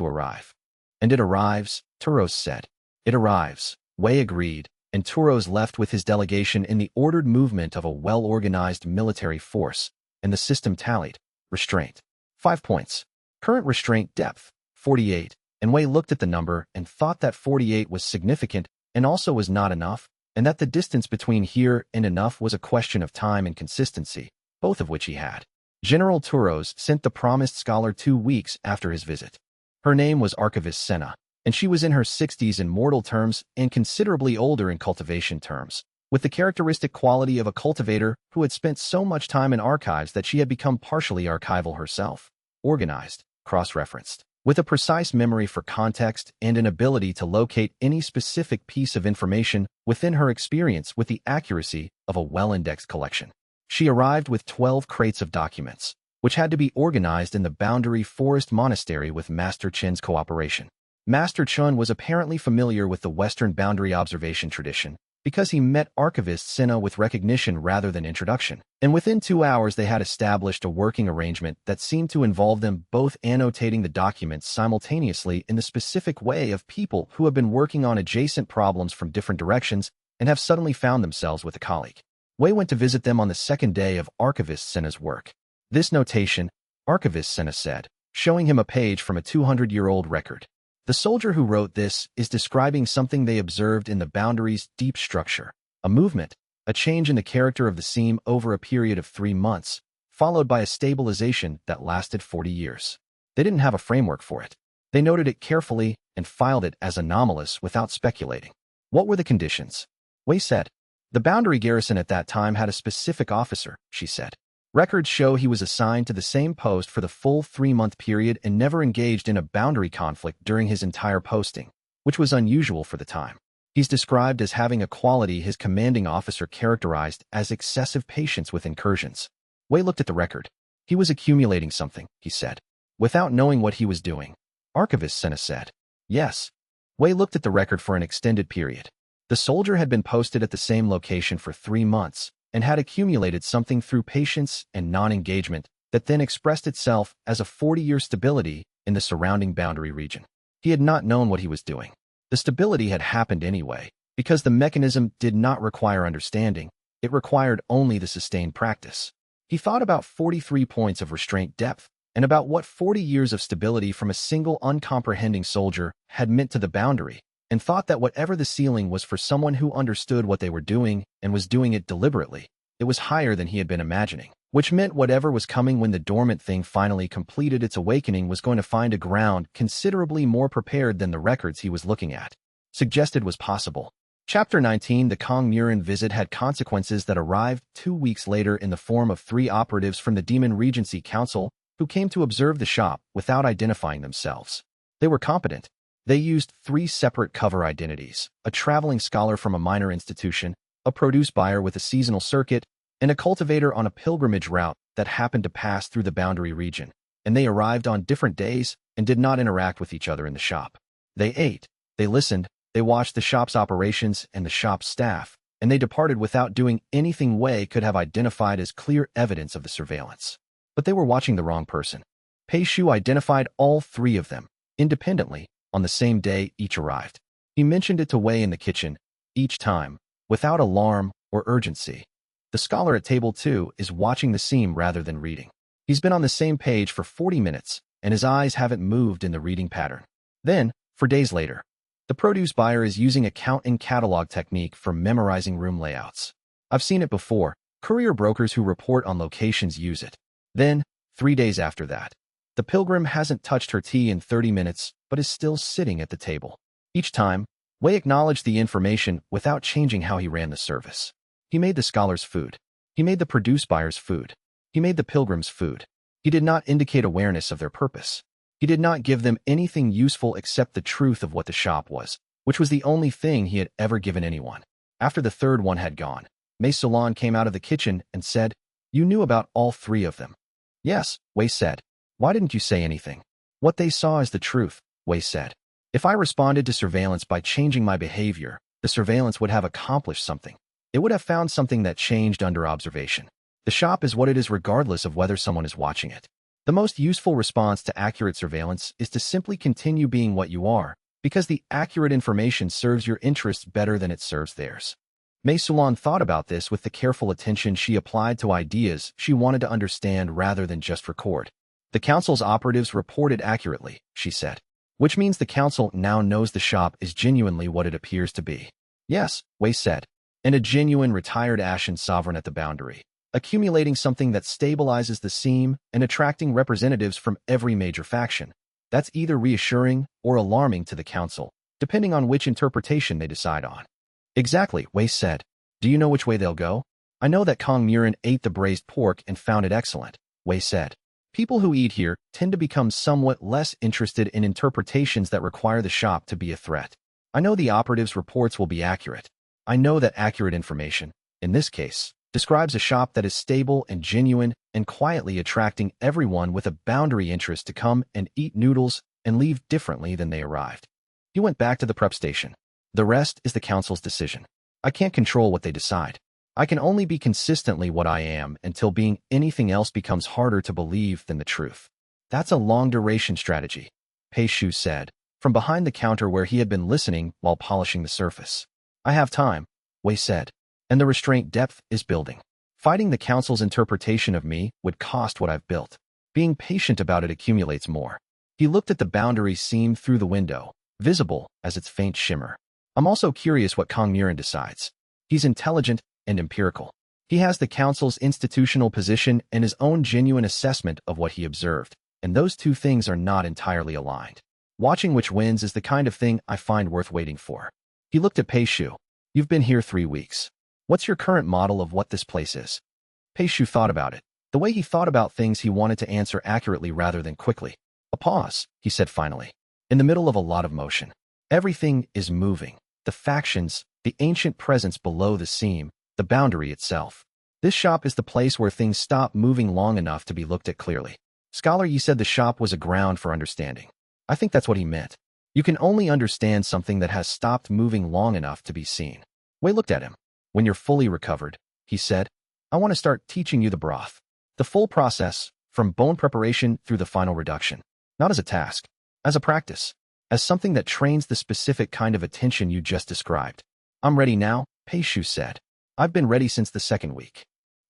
And it arrives, Turos said. It arrives, Wei agreed, and Turos left with his delegation in the ordered movement of a well-organized military force, and the system tallied. Restraint. 5 points. Current restraint depth, 48, and Wei looked at the number and thought that 48 was significant and also was not enough, and that the distance between here and enough was a question of time and consistency, both of which he had. General Turos sent the promised scholar 2 weeks after his visit. Her name was Archivist Senna, and she was in her 60s in mortal terms and considerably older in cultivation terms, with the characteristic quality of a cultivator who had spent so much time in archives that she had become partially archival herself, organized, cross-referenced, with a precise memory for context and an ability to locate any specific piece of information within her experience with the accuracy of a well-indexed collection. She arrived with 12 crates of documents, which had to be organized in the Boundary Forest Monastery with Master Chen's cooperation. Master Chen was apparently familiar with the Western boundary observation tradition, because he met Archivist Senna with recognition rather than introduction, and within 2 hours they had established a working arrangement that seemed to involve them both annotating the documents simultaneously in the specific way of people who have been working on adjacent problems from different directions and have suddenly found themselves with a colleague. Wei went to visit them on the second day of Archivist Senna's work. This notation, Archivist Senna said, showing him a page from a 200-year-old record. The soldier who wrote this is describing something they observed in the boundary's deep structure, a movement, a change in the character of the seam over a period of 3 months, followed by a stabilization that lasted 40 years. They didn't have a framework for it. They noted it carefully and filed it as anomalous without speculating. What were the conditions? Wei said. The boundary garrison at that time had a specific officer, she said. Records show he was assigned to the same post for the full 3-month period and never engaged in a boundary conflict during his entire posting, which was unusual for the time. He's described as having a quality his commanding officer characterized as excessive patience with incursions. Wei looked at the record. He was accumulating something, he said, without knowing what he was doing. Archivist Senna said. Yes. Wei looked at the record for an extended period. The soldier had been posted at the same location for 3 months and had accumulated something through patience and non-engagement that then expressed itself as a 40-year stability in the surrounding boundary region. He had not known what he was doing. The stability had happened anyway, because the mechanism did not require understanding, it required only the sustained practice. He thought about 43 points of restraint depth, and about what 40 years of stability from a single uncomprehending soldier had meant to the boundary, and thought that whatever the ceiling was for someone who understood what they were doing and was doing it deliberately, it was higher than he had been imagining, which meant whatever was coming when the dormant thing finally completed its awakening was going to find a ground considerably more prepared than the records he was looking at suggested was possible. Chapter 19. The Kong Murin visit had consequences that arrived 2 weeks later in the form of 3 operatives from the Demon Regency Council who came to observe the shop without identifying themselves. They were competent. They used 3 separate cover identities: a traveling scholar from a minor institution, a produce buyer with a seasonal circuit, and a cultivator on a pilgrimage route that happened to pass through the boundary region, and they arrived on different days and did not interact with each other in the shop. They ate, they listened, they watched the shop's operations and the shop's staff, and they departed without doing anything Wei could have identified as clear evidence of the surveillance. But they were watching the wrong person. Pei Shu identified all 3 of them, independently, on the same day each arrived. He mentioned it to Wei in the kitchen, each time, without alarm or urgency. The scholar at table 2 is watching the scene rather than reading. He's been on the same page for 40 minutes, and his eyes haven't moved in the reading pattern. Then, for days later, the produce buyer is using a count and catalog technique for memorizing room layouts. I've seen it before. Courier brokers who report on locations use it. Then, 3 days after that, the pilgrim hasn't touched her tea in 30 minutes, but is still sitting at the table. Each time, Wei acknowledged the information without changing how he ran the service. He made the scholar's food. He made the produce buyer's food. He made the pilgrim's food. He did not indicate awareness of their purpose. He did not give them anything useful except the truth of what the shop was, which was the only thing he had ever given anyone. After the 3rd one had gone, Mei Solon came out of the kitchen and said, "You knew about all 3 of them." "Yes," Wei said. "Why didn't you say anything?" "What they saw is the truth," Wei said. "If I responded to surveillance by changing my behavior, the surveillance would have accomplished something. It would have found something that changed under observation. The shop is what it is regardless of whether someone is watching it. The most useful response to accurate surveillance is to simply continue being what you are, because the accurate information serves your interests better than it serves theirs." Mei Solon thought about this with the careful attention she applied to ideas she wanted to understand rather than just record. "The council's operatives reported accurately," she said, "which means the council now knows the shop is genuinely what it appears to be." "Yes," Wei said, "and a genuine retired Ashen Sovereign at the boundary, accumulating something that stabilizes the seam and attracting representatives from every major faction. That's either reassuring or alarming to the council, depending on which interpretation they decide on." "Exactly," Wei said. "Do you know which way they'll go?" "I know that Kong Murin ate the braised pork and found it excellent," Wei said. "People who eat here tend to become somewhat less interested in interpretations that require the shop to be a threat. I know the operatives' reports will be accurate. I know that accurate information, in this case, describes a shop that is stable and genuine and quietly attracting everyone with a boundary interest to come and eat noodles and leave differently than they arrived." He went back to the prep station. "The rest is the council's decision. I can't control what they decide. I can only be consistently what I am until being anything else becomes harder to believe than the truth." "That's a long-duration strategy," Pei Shu said, from behind the counter where he had been listening while polishing the surface. "I have time," Wei said, "and the restraint depth is building. Fighting the council's interpretation of me would cost what I've built. Being patient about it accumulates more." He looked at the boundary seam through the window, visible as its faint shimmer. "I'm also curious what Kong Murin decides. He's intelligent and empirical. He has the council's institutional position and his own genuine assessment of what he observed, and those 2 things are not entirely aligned. Watching which wins is the kind of thing I find worth waiting for." He looked at Pei Shu. "You've been here 3 weeks. What's your current model of what this place is?" Pei Shu thought about it. The way he thought about things, he wanted to answer accurately rather than quickly. "A pause," he said finally, "in the middle of a lot of motion. Everything is moving. The the factions, the ancient presence below the seam, the boundary itself. This shop is the place where things stop moving long enough to be looked at clearly. Scholar Yi said the shop was a ground for understanding. I think that's what he meant. You can only understand something that has stopped moving long enough to be seen. Wei looked at him. When you're fully recovered, he said, I want to start teaching you the broth. The full process, from bone preparation through the final reduction. Not as a task, as a practice, as something that trains the specific kind of attention you just described. I'm ready now, Pei Shu said. I've been ready since the second week.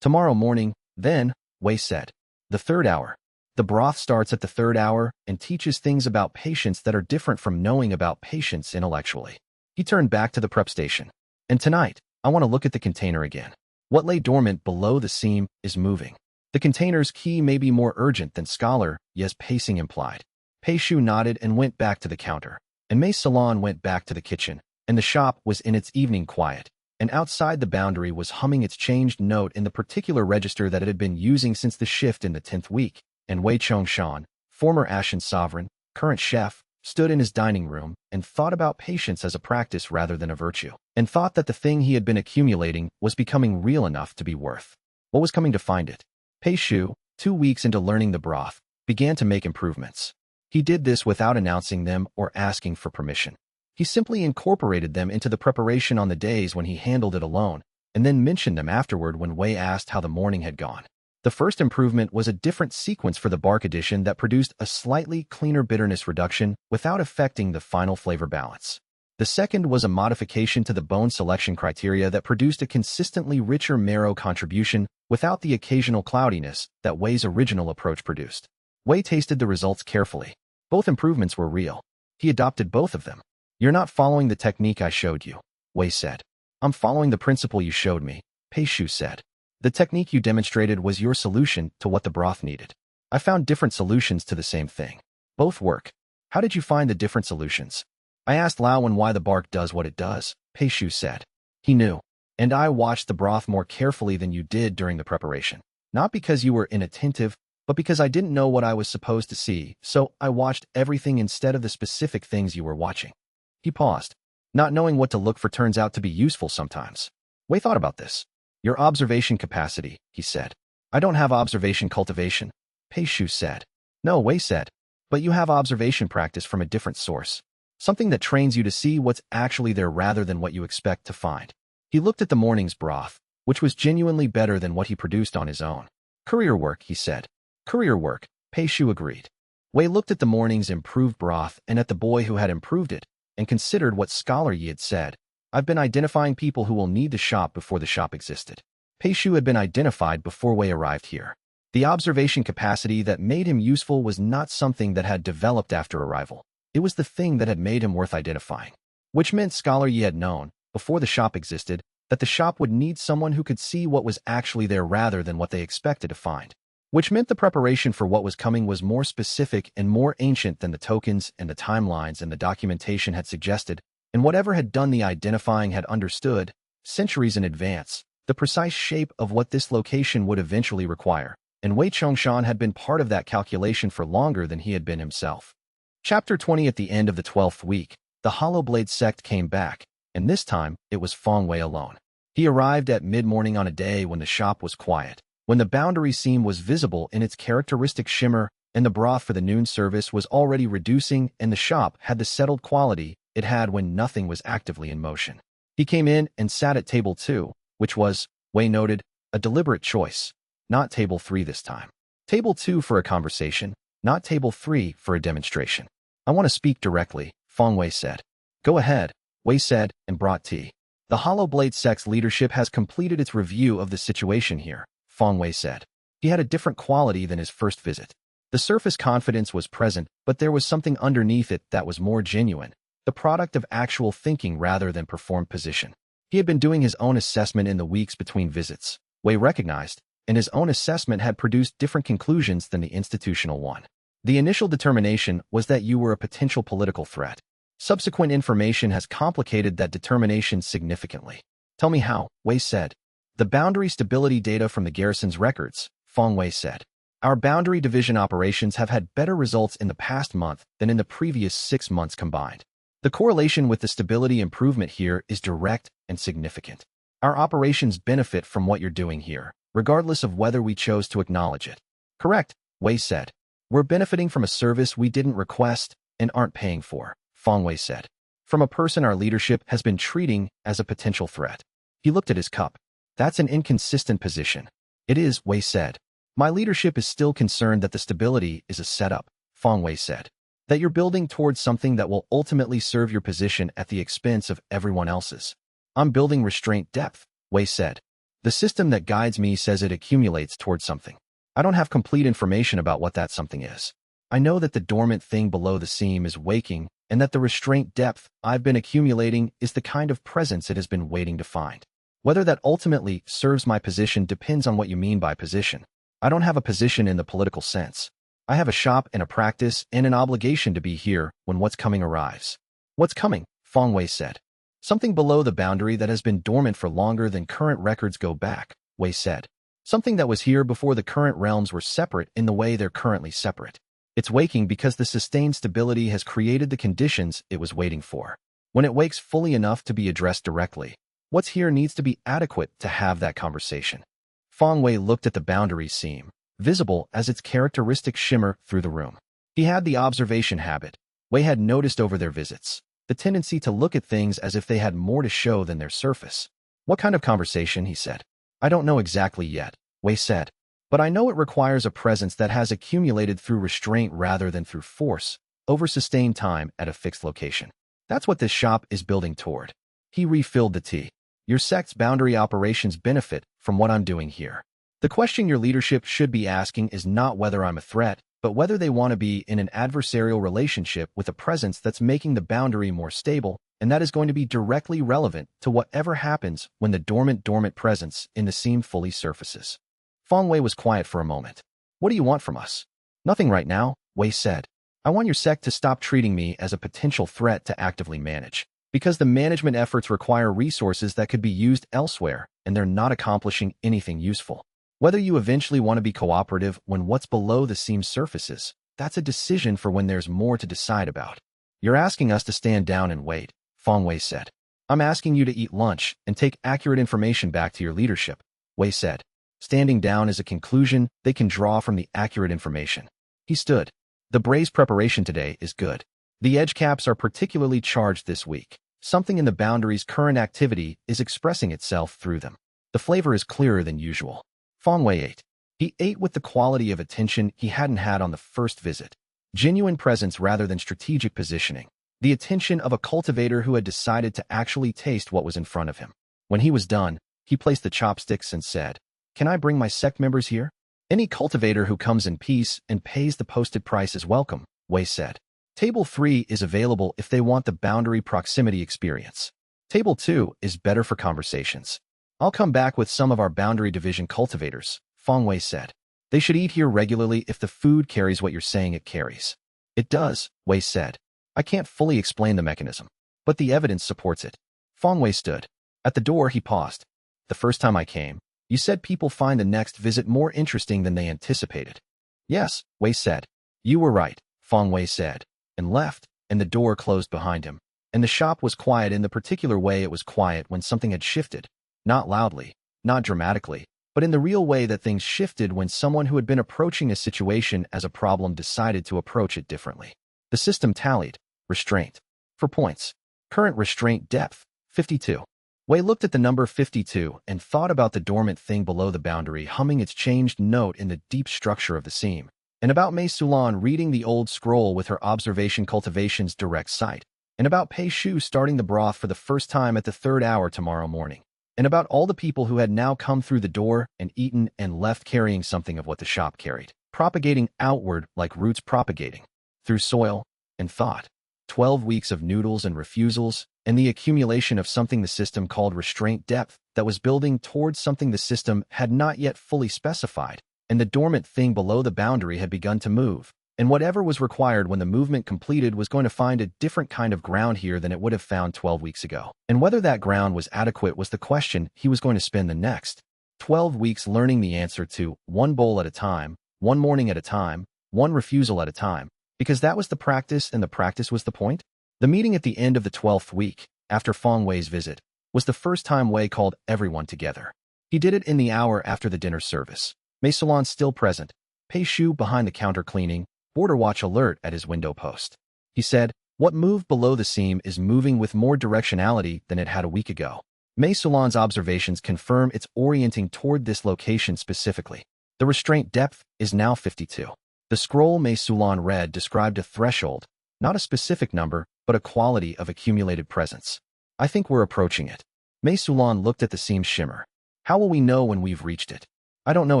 Tomorrow morning, then, Wei said. The third hour. The broth starts at the third hour and teaches things about patience that are different from knowing about patience intellectually. He turned back to the prep station. And tonight, I want to look at the container again. What lay dormant below the seam is moving. The container's key may be more urgent than Scholar Yi's pacing implied. Pei Shu nodded and went back to the counter, and Mei's salon went back to the kitchen, and the shop was in its evening quiet, and outside the boundary was humming its changed note in the particular register that it had been using since the shift in the 10th week, and Wei Chongshan, former Ashen Sovereign, current chef, stood in his dining room and thought about patience as a practice rather than a virtue, and thought that the thing he had been accumulating was becoming real enough to be worth. What was coming to find it? Pei Shu, 2 weeks into learning the broth, began to make improvements. He did this without announcing them or asking for permission. He simply incorporated them into the preparation on the days when he handled it alone, and then mentioned them afterward when Wei asked how the morning had gone. The first improvement was a different sequence for the bark addition that produced a slightly cleaner bitterness reduction without affecting the final flavor balance. The second was a modification to the bone selection criteria that produced a consistently richer marrow contribution without the occasional cloudiness that Wei's original approach produced. Wei tasted the results carefully. Both improvements were real. He adopted both of them. You're not following the technique I showed you, Wei said. I'm following the principle you showed me, Pei Shu said. The technique you demonstrated was your solution to what the broth needed. I found different solutions to the same thing. Both work. How did you find the different solutions? I asked Lao Wen why the bark does what it does, Pei Shu said. He knew. And I watched the broth more carefully than you did during the preparation. Not because you were inattentive, but because I didn't know what I was supposed to see, so I watched everything instead of the specific things you were watching. He paused. Not knowing what to look for turns out to be useful sometimes. Wei thought about this. Your observation capacity, he said. I don't have observation cultivation, Pei Shu said. No, Wei said. But you have observation practice from a different source. Something that trains you to see what's actually there rather than what you expect to find. He looked at the morning's broth, which was genuinely better than what he produced on his own. Courier work, he said. Courier work, Pei Shu agreed. Wei looked at the morning's improved broth and at the boy who had improved it, and considered what Scholar Yi had said. I've been identifying people who will need the shop before the shop existed. Pei Shu had been identified before Wei arrived here. The observation capacity that made him useful was not something that had developed after arrival. It was the thing that had made him worth identifying. Which meant Scholar Yi had known, before the shop existed, that the shop would need someone who could see what was actually there rather than what they expected to find. Which meant the preparation for what was coming was more specific and more ancient than the tokens and the timelines and the documentation had suggested, and whatever had done the identifying had understood, centuries in advance, the precise shape of what this location would eventually require, and Wei Chongshan had been part of that calculation for longer than he had been himself. Chapter 20. At the end of the 12th week, the Hollow Blade sect came back, and this time it was Feng Wei alone. He arrived at mid-morning on a day when the shop was quiet, when the boundary seam was visible in its characteristic shimmer, and the broth for the noon service was already reducing, and the shop had the settled quality it had when nothing was actively in motion. He came in and sat at table 2, which was, Wei noted, a deliberate choice. Not table 3 this time. Table 2 for a conversation, not table 3 for a demonstration. I want to speak directly, Feng Wei said. Go ahead, Wei said, and brought tea. The Hollow Blade sect's leadership has completed its review of the situation here, Feng Wei said. He had a different quality than his first visit. The surface confidence was present, but there was something underneath it that was more genuine, the product of actual thinking rather than performed position. He had been doing his own assessment in the weeks between visits, Wei recognized, and his own assessment had produced different conclusions than the institutional one. The initial determination was that you were a potential political threat. Subsequent information has complicated that determination significantly. Tell me how, Wei said. The boundary stability data from the garrison's records, Feng Wei said. Our boundary division operations have had better results in the past month than in the previous 6 months combined. The correlation with the stability improvement here is direct and significant. Our operations benefit from what you're doing here, regardless of whether we chose to acknowledge it. Correct, Wei said. We're benefiting from a service we didn't request and aren't paying for, Feng Wei said. From a person our leadership has been treating as a potential threat. He looked at his cup. That's an inconsistent position. It is, Wei said. My leadership is still concerned that the stability is a setup, Feng Wei said. That you're building towards something that will ultimately serve your position at the expense of everyone else's. I'm building restraint depth, Wei said. The system that guides me says it accumulates towards something. I don't have complete information about what that something is. I know that the dormant thing below the seam is waking and that the restraint depth I've been accumulating is the kind of presence it has been waiting to find. Whether that ultimately serves my position depends on what you mean by position. I don't have a position in the political sense. I have a shop and a practice and an obligation to be here when what's coming arrives. What's coming? Feng Wei said. Something below the boundary that has been dormant for longer than current records go back, Wei said. Something that was here before the current realms were separate in the way they're currently separate. It's waking because the sustained stability has created the conditions it was waiting for. When it wakes fully enough to be addressed directly, what's here needs to be adequate to have that conversation. Feng Wei looked at the boundary seam, visible as its characteristic shimmer through the room. He had the observation habit Wei had noticed over their visits, the tendency to look at things as if they had more to show than their surface. What kind of conversation, he said. I don't know exactly yet, Wei said. But I know it requires a presence that has accumulated through restraint rather than through force, over sustained time at a fixed location. That's what this shop is building toward. He refilled the tea. Your sect's boundary operations benefit from what I'm doing here. The question your leadership should be asking is not whether I'm a threat, but whether they want to be in an adversarial relationship with a presence that's making the boundary more stable, and that is going to be directly relevant to whatever happens when the dormant presence in the seam fully surfaces. Feng Wei was quiet for a moment. What do you want from us? Nothing right now, Wei said. I want your sect to stop treating me as a potential threat to actively manage, because the management efforts require resources that could be used elsewhere, and they're not accomplishing anything useful. Whether you eventually want to be cooperative when what's below the seam surfaces, that's a decision for when there's more to decide about. You're asking us to stand down and wait, Feng Wei said. I'm asking you to eat lunch and take accurate information back to your leadership, Wei said. Standing down is a conclusion they can draw from the accurate information. He stood. The braised preparation today is good. The edge caps are particularly charged this week. Something in the boundary's current activity is expressing itself through them. The flavor is clearer than usual. Feng Wei ate. He ate with the quality of attention he hadn't had on the first visit. Genuine presence rather than strategic positioning. The attention of a cultivator who had decided to actually taste what was in front of him. When he was done, he placed the chopsticks and said, Can I bring my sect members here? Any cultivator who comes in peace and pays the posted price is welcome, Wei said. Table 3 is available if they want the boundary proximity experience. Table 2 is better for conversations. I'll come back with some of our boundary division cultivators, Feng Wei said. They should eat here regularly if the food carries what you're saying it carries. It does, Wei said. I can't fully explain the mechanism, but the evidence supports it. Feng Wei stood. At the door, he paused. The first time I came, you said people find the next visit more interesting than they anticipated. Yes, Wei said. You were right, Feng Wei said, and left, and the door closed behind him. And the shop was quiet in the particular way it was quiet when something had shifted. Not loudly, not dramatically, but in the real way that things shifted when someone who had been approaching a situation as a problem decided to approach it differently. The system tallied. Restraint. For points. Current restraint depth, 52. Wei looked at the number 52 and thought about the dormant thing below the boundary humming its changed note in the deep structure of the seam, and about Mei Sulan reading the old scroll with her observation cultivation's direct sight, and about Pei Shu starting the broth for the first time at the 3rd hour tomorrow morning, and about all the people who had now come through the door and eaten and left carrying something of what the shop carried, propagating outward like roots propagating, through soil and thought. 12 weeks of noodles and refusals, and the accumulation of something the system called restraint depth that was building towards something the system had not yet fully specified, and the dormant thing below the boundary had begun to move, and whatever was required when the movement completed was going to find a different kind of ground here than it would have found 12 weeks ago. And whether that ground was adequate was the question he was going to spend the next 12 weeks learning the answer to, one bowl at a time, one morning at a time, one refusal at a time, because that was the practice and the practice was the point. The meeting at the end of the 12th week, after Feng Wei's visit, was the first time Wei called everyone together. He did it in the hour after the dinner service. Mei Salon still present, Pei Shu behind the counter cleaning, border watch alert at his window post. He said, "What moved below the seam is moving with more directionality than it had a week ago." Mei Salon's observations confirm it's orienting toward this location specifically. The restraint depth is now 52. The scroll Mei Salon read described a threshold, not a specific number, but a quality of accumulated presence. "I think we're approaching it." Mei Salon looked at the seam shimmer. "How will we know when we've reached it?" "I don't know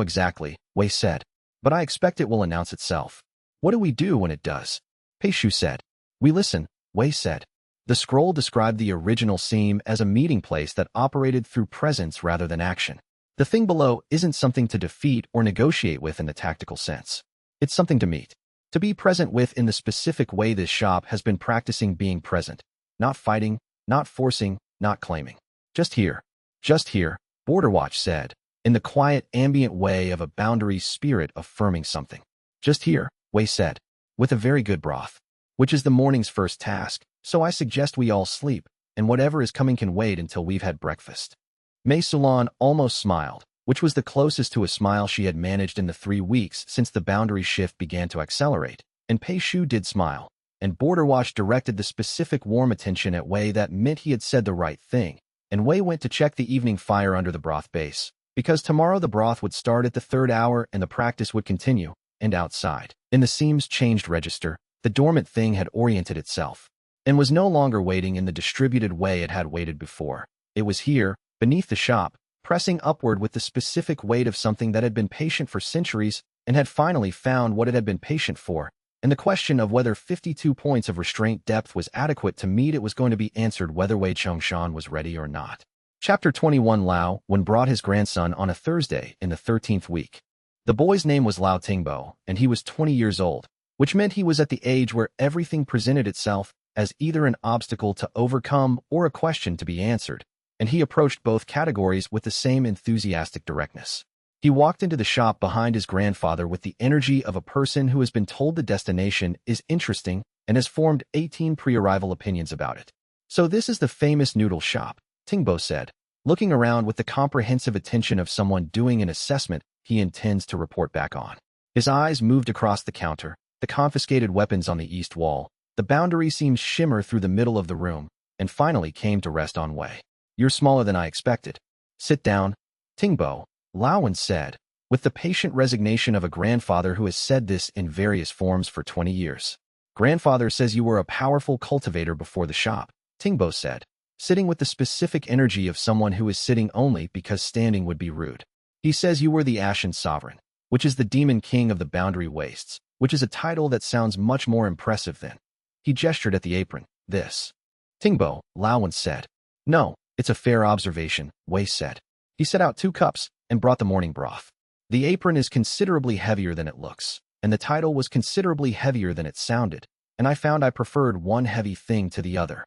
exactly," Wei said, "but I expect it will announce itself." "What do we do when it does?" Pei Shu said. "We listen," Wei said. The scroll described the original seam as a meeting place that operated through presence rather than action. The thing below isn't something to defeat or negotiate with in the tactical sense. It's something to meet. To be present with in the specific way this shop has been practicing being present. Not fighting, not forcing, not claiming. Just here, Border Watch said, in the quiet, ambient way of a boundary spirit affirming something. "Just here," Wei said, "with a very good broth. Which is the morning's first task, so I suggest we all sleep, and whatever is coming can wait until we've had breakfast." Mei Salon almost smiled, which was the closest to a smile she had managed in the 3 weeks since the boundary shift began to accelerate, and Pei Shu did smile, and Border Watch directed the specific warm attention at Wei that meant he had said the right thing, and Wei went to check the evening fire under the broth base, because tomorrow the broth would start at the 3rd hour and the practice would continue, and outside. In the seam's changed register, the dormant thing had oriented itself, and was no longer waiting in the distributed way it had waited before. It was here, beneath the shop, pressing upward with the specific weight of something that had been patient for centuries and had finally found what it had been patient for, and the question of whether 52 points of restraint depth was adequate to meet it was going to be answered whether Wei Chongshan was ready or not. Chapter 21. Lao Wen brought his grandson on a Thursday in the 13th week. The boy's name was Lao Tingbo, and he was 20 years old, which meant he was at the age where everything presented itself as either an obstacle to overcome or a question to be answered, and he approached both categories with the same enthusiastic directness. He walked into the shop behind his grandfather with the energy of a person who has been told the destination is interesting and has formed 18 pre-arrival opinions about it. "So this is the famous noodle shop," Tingbo said, looking around with the comprehensive attention of someone doing an assessment he intends to report back on. His eyes moved across the counter, the confiscated weapons on the east wall, the boundary seams shimmer through the middle of the room, and finally came to rest on Wei. "You're smaller than I expected. Sit down." "Tingbo," Lao Wen said, with the patient resignation of a grandfather who has said this in various forms for 20 years. "Grandfather says you were a powerful cultivator before the shop," Tingbo said, sitting with the specific energy of someone who is sitting only because standing would be rude. "He says you were the Ashen Sovereign, which is the demon king of the boundary wastes, which is a title that sounds much more impressive than." He gestured at the apron. "This." "Tingbo," Lao Wen said. "No, it's a fair observation," Wei said. He set out 2 cups and brought the morning broth. "The apron is considerably heavier than it looks, and the title was considerably heavier than it sounded, and I found I preferred one heavy thing to the other."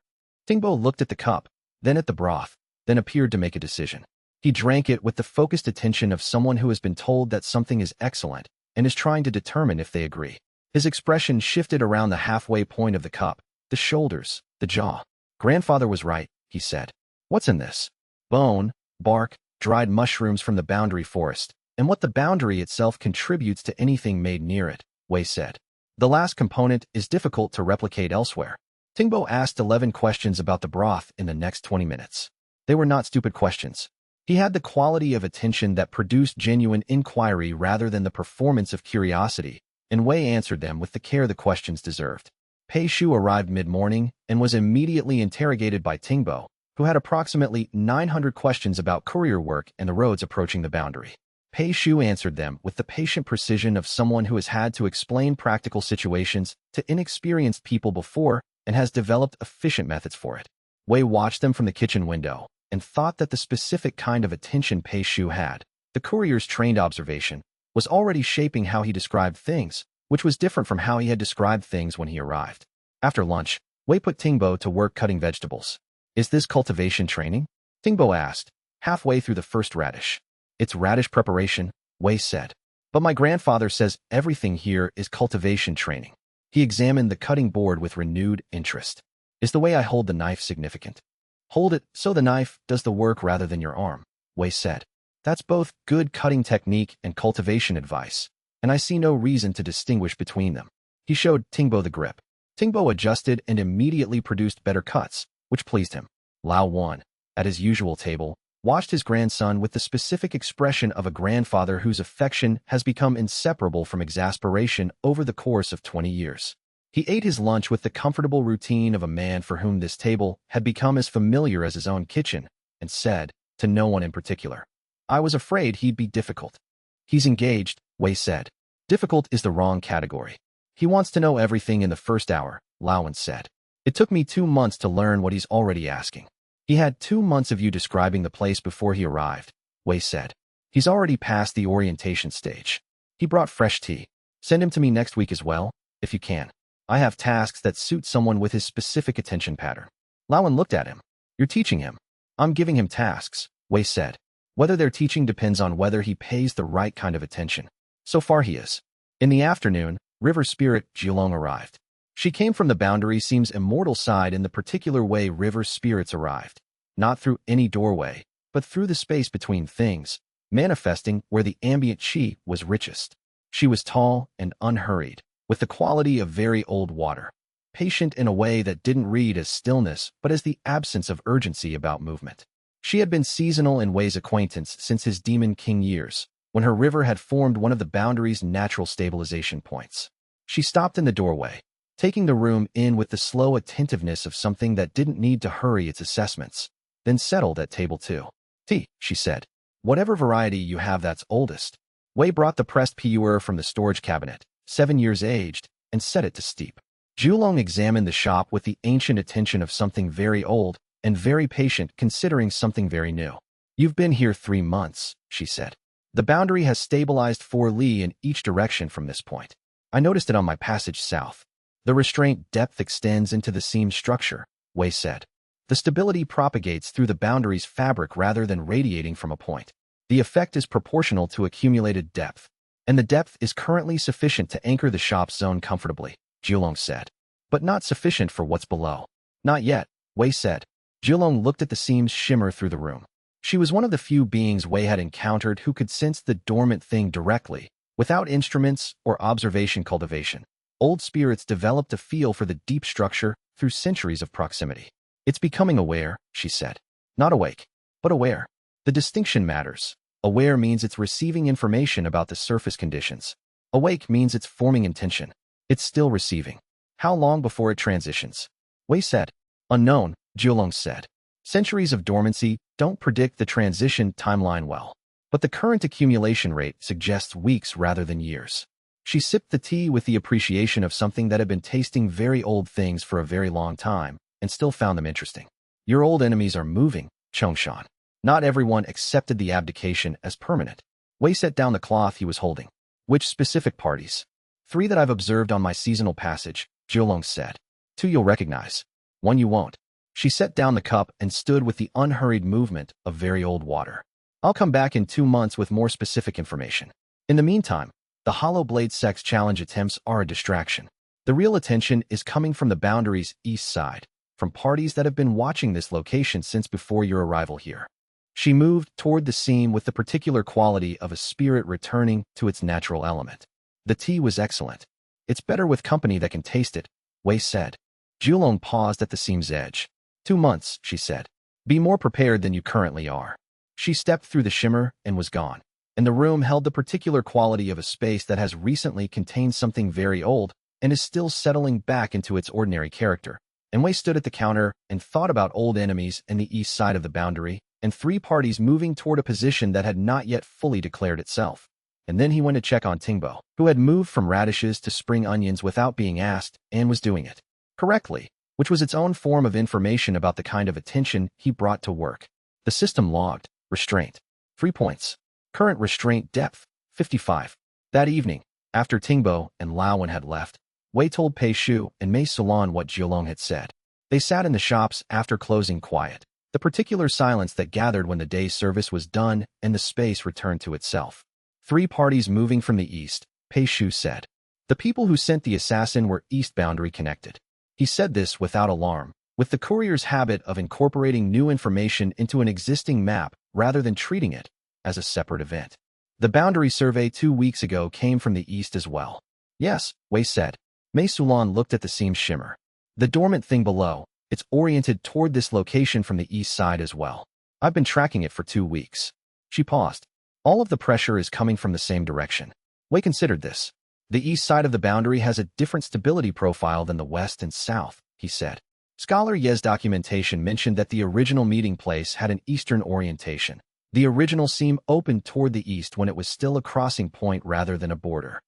Tingbo looked at the cup, then at the broth, then appeared to make a decision. He drank it with the focused attention of someone who has been told that something is excellent and is trying to determine if they agree. His expression shifted around the halfway point of the cup, the shoulders, the jaw. "Grandfather was right," he said. "What's in this?" "Bone, bark, dried mushrooms from the boundary forest, and what the boundary itself contributes to anything made near it," Wei said. "The last component is difficult to replicate elsewhere." Tingbo asked 11 questions about the broth in the next 20 minutes. They were not stupid questions. He had the quality of attention that produced genuine inquiry rather than the performance of curiosity, and Wei answered them with the care the questions deserved. Pei Shu arrived mid-morning and was immediately interrogated by Tingbo, who had approximately 900 questions about courier work and the roads approaching the boundary. Pei Shu answered them with the patient precision of someone who has had to explain practical situations to inexperienced people before and has developed efficient methods for it. Wei watched them from the kitchen window and thought that the specific kind of attention Pei Shu had, the courier's trained observation, was already shaping how he described things, which was different from how he had described things when he arrived. After lunch, Wei put Tingbo to work cutting vegetables. "Is this cultivation training?" Tingbo asked, halfway through the first radish. "It's radish preparation," Wei said. "But my grandfather says everything here is cultivation training." He examined the cutting board with renewed interest. Is the way I hold the knife significant? Hold it so the knife does the work rather than your arm, Wei said. That's both good cutting technique and cultivation advice, and I see no reason to distinguish between them. He showed Tingbo the grip. Tingbo adjusted and immediately produced better cuts, which pleased him. Lao Wan, at his usual table, watched his grandson with the specific expression of a grandfather whose affection has become inseparable from exasperation over the course of 20 years. He ate his lunch with the comfortable routine of a man for whom this table had become as familiar as his own kitchen, and said, to no one in particular, I was afraid he'd be difficult. He's engaged, Wei said. Difficult is the wrong category. He wants to know everything in the first hour, Lauan said. It took me 2 months to learn what he's already asking. He had 2 months of you describing the place before he arrived, Wei said. He's already past the orientation stage. He brought fresh tea. Send him to me next week as well, if you can. I have tasks that suit someone with his specific attention pattern. Lauan looked at him. You're teaching him. I'm giving him tasks, Wei said. Whether they're teaching depends on whether he pays the right kind of attention. So far he is. In the afternoon, River Spirit Jiulong arrived. She came from the Boundary Seem's immortal side in the particular way river spirits arrived. Not through any doorway, but through the space between things, manifesting where the ambient chi was richest. She was tall and unhurried, with the quality of very old water, patient in a way that didn't read as stillness but as the absence of urgency about movement. She had been seasonal in Wei's acquaintance since his Demon King years, when her river had formed one of the Boundary's natural stabilization points. She stopped in the doorway, taking the room in with the slow attentiveness of something that didn't need to hurry its assessments, then settled at table 2. Tea, she said. Whatever variety you have that's oldest. Wei brought the pressed pu'er from the storage cabinet, 7 years aged, and set it to steep. Jiulong examined the shop with the ancient attention of something very old and very patient considering something very new. You've been here 3 months, she said. The Boundary has stabilized 4 li in each direction from this point. I noticed it on my passage south. The restraint depth extends into the seam structure, Wei said. The stability propagates through the Boundary's fabric rather than radiating from a point. The effect is proportional to accumulated depth, and the depth is currently sufficient to anchor the shop zone comfortably, Jiulong said. But not sufficient for what's below. Not yet, Wei said. Jiulong looked at the seams shimmer through the room. She was one of the few beings Wei had encountered who could sense the dormant thing directly, without instruments or observation cultivation. Old spirits developed a feel for the deep structure through centuries of proximity. It's becoming aware, she said. Not awake, but aware. The distinction matters. Aware means it's receiving information about the surface conditions. Awake means it's forming intention. It's still receiving. How long before it transitions? Wei said. Unknown, Jiulong said. Centuries of dormancy don't predict the transition timeline well, but the current accumulation rate suggests weeks rather than years. She sipped the tea with the appreciation of something that had been tasting very old things for a very long time and still found them interesting. Your old enemies are moving, Chongshan. Not everyone accepted the abdication as permanent. Wei set down the cloth he was holding. Which specific parties? 3 that I've observed on my seasonal passage, Jiulong said. 2 you'll recognize. 1 you won't. She set down the cup and stood with the unhurried movement of very old water. I'll come back in 2 months with more specific information. In the meantime, the Hollow Blade Sex Challenge attempts are a distraction. The real attention is coming from the Boundary's east side, from parties that have been watching this location since before your arrival here. She moved toward the seam with the particular quality of a spirit returning to its natural element. The tea was excellent. It's better with company that can taste it, Wei said. Jiulong paused at the seam's edge. 2 months, she said. Be more prepared than you currently are. She stepped through the shimmer and was gone, and the room held the particular quality of a space that has recently contained something very old and is still settling back into its ordinary character. And Wei stood at the counter and thought about old enemies in the east side of the Boundary, and 3 parties moving toward a position that had not yet fully declared itself. And then he went to check on Tingbo, who had moved from radishes to spring onions without being asked and was doing it correctly, which was its own form of information about the kind of attention he brought to work. The system logged, restraint, 3 points. Current restraint depth, 55. That evening, after Tingbo and Lauan had left, Wei told Pei Shu and Mei Salon what Jiulong had said. They sat in the shops after closing quiet, the particular silence that gathered when the day's service was done and the space returned to itself. 3 parties moving from the east, Pei Shu said. The people who sent the assassin were East Boundary connected. He said this without alarm, With the courier's habit of incorporating new information into an existing map rather than treating it as a separate event. The boundary survey 2 weeks ago came from the east as well. Yes, Wei said. Mei Sulan looked at the seam shimmer. The dormant thing below, it's oriented toward this location from the east side as well. I've been tracking it for 2 weeks. She paused. All of the pressure is coming from the same direction. Wei considered this. The east side of the boundary has a different stability profile than the west and south, he said. Scholar Ye's documentation mentioned that the original meeting place had an eastern orientation. The original seam opened toward the east when it was still a crossing point rather than a border.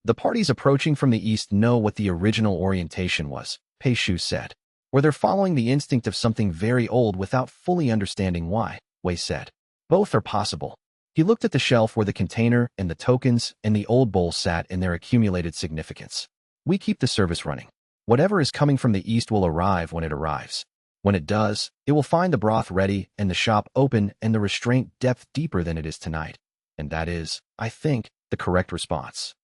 The parties approaching from the east know what the original orientation was, Pei Shu said. Or they're following the instinct of something very old without fully understanding why, Wei said. Both are possible. He looked at the shelf where the container and the tokens and the old bowl sat in their accumulated significance. We keep the service running. Whatever is coming from the east will arrive when it arrives. When it does, it will find the broth ready and the shop open and the restraint depth deeper than it is tonight. And that is, I think, the correct response.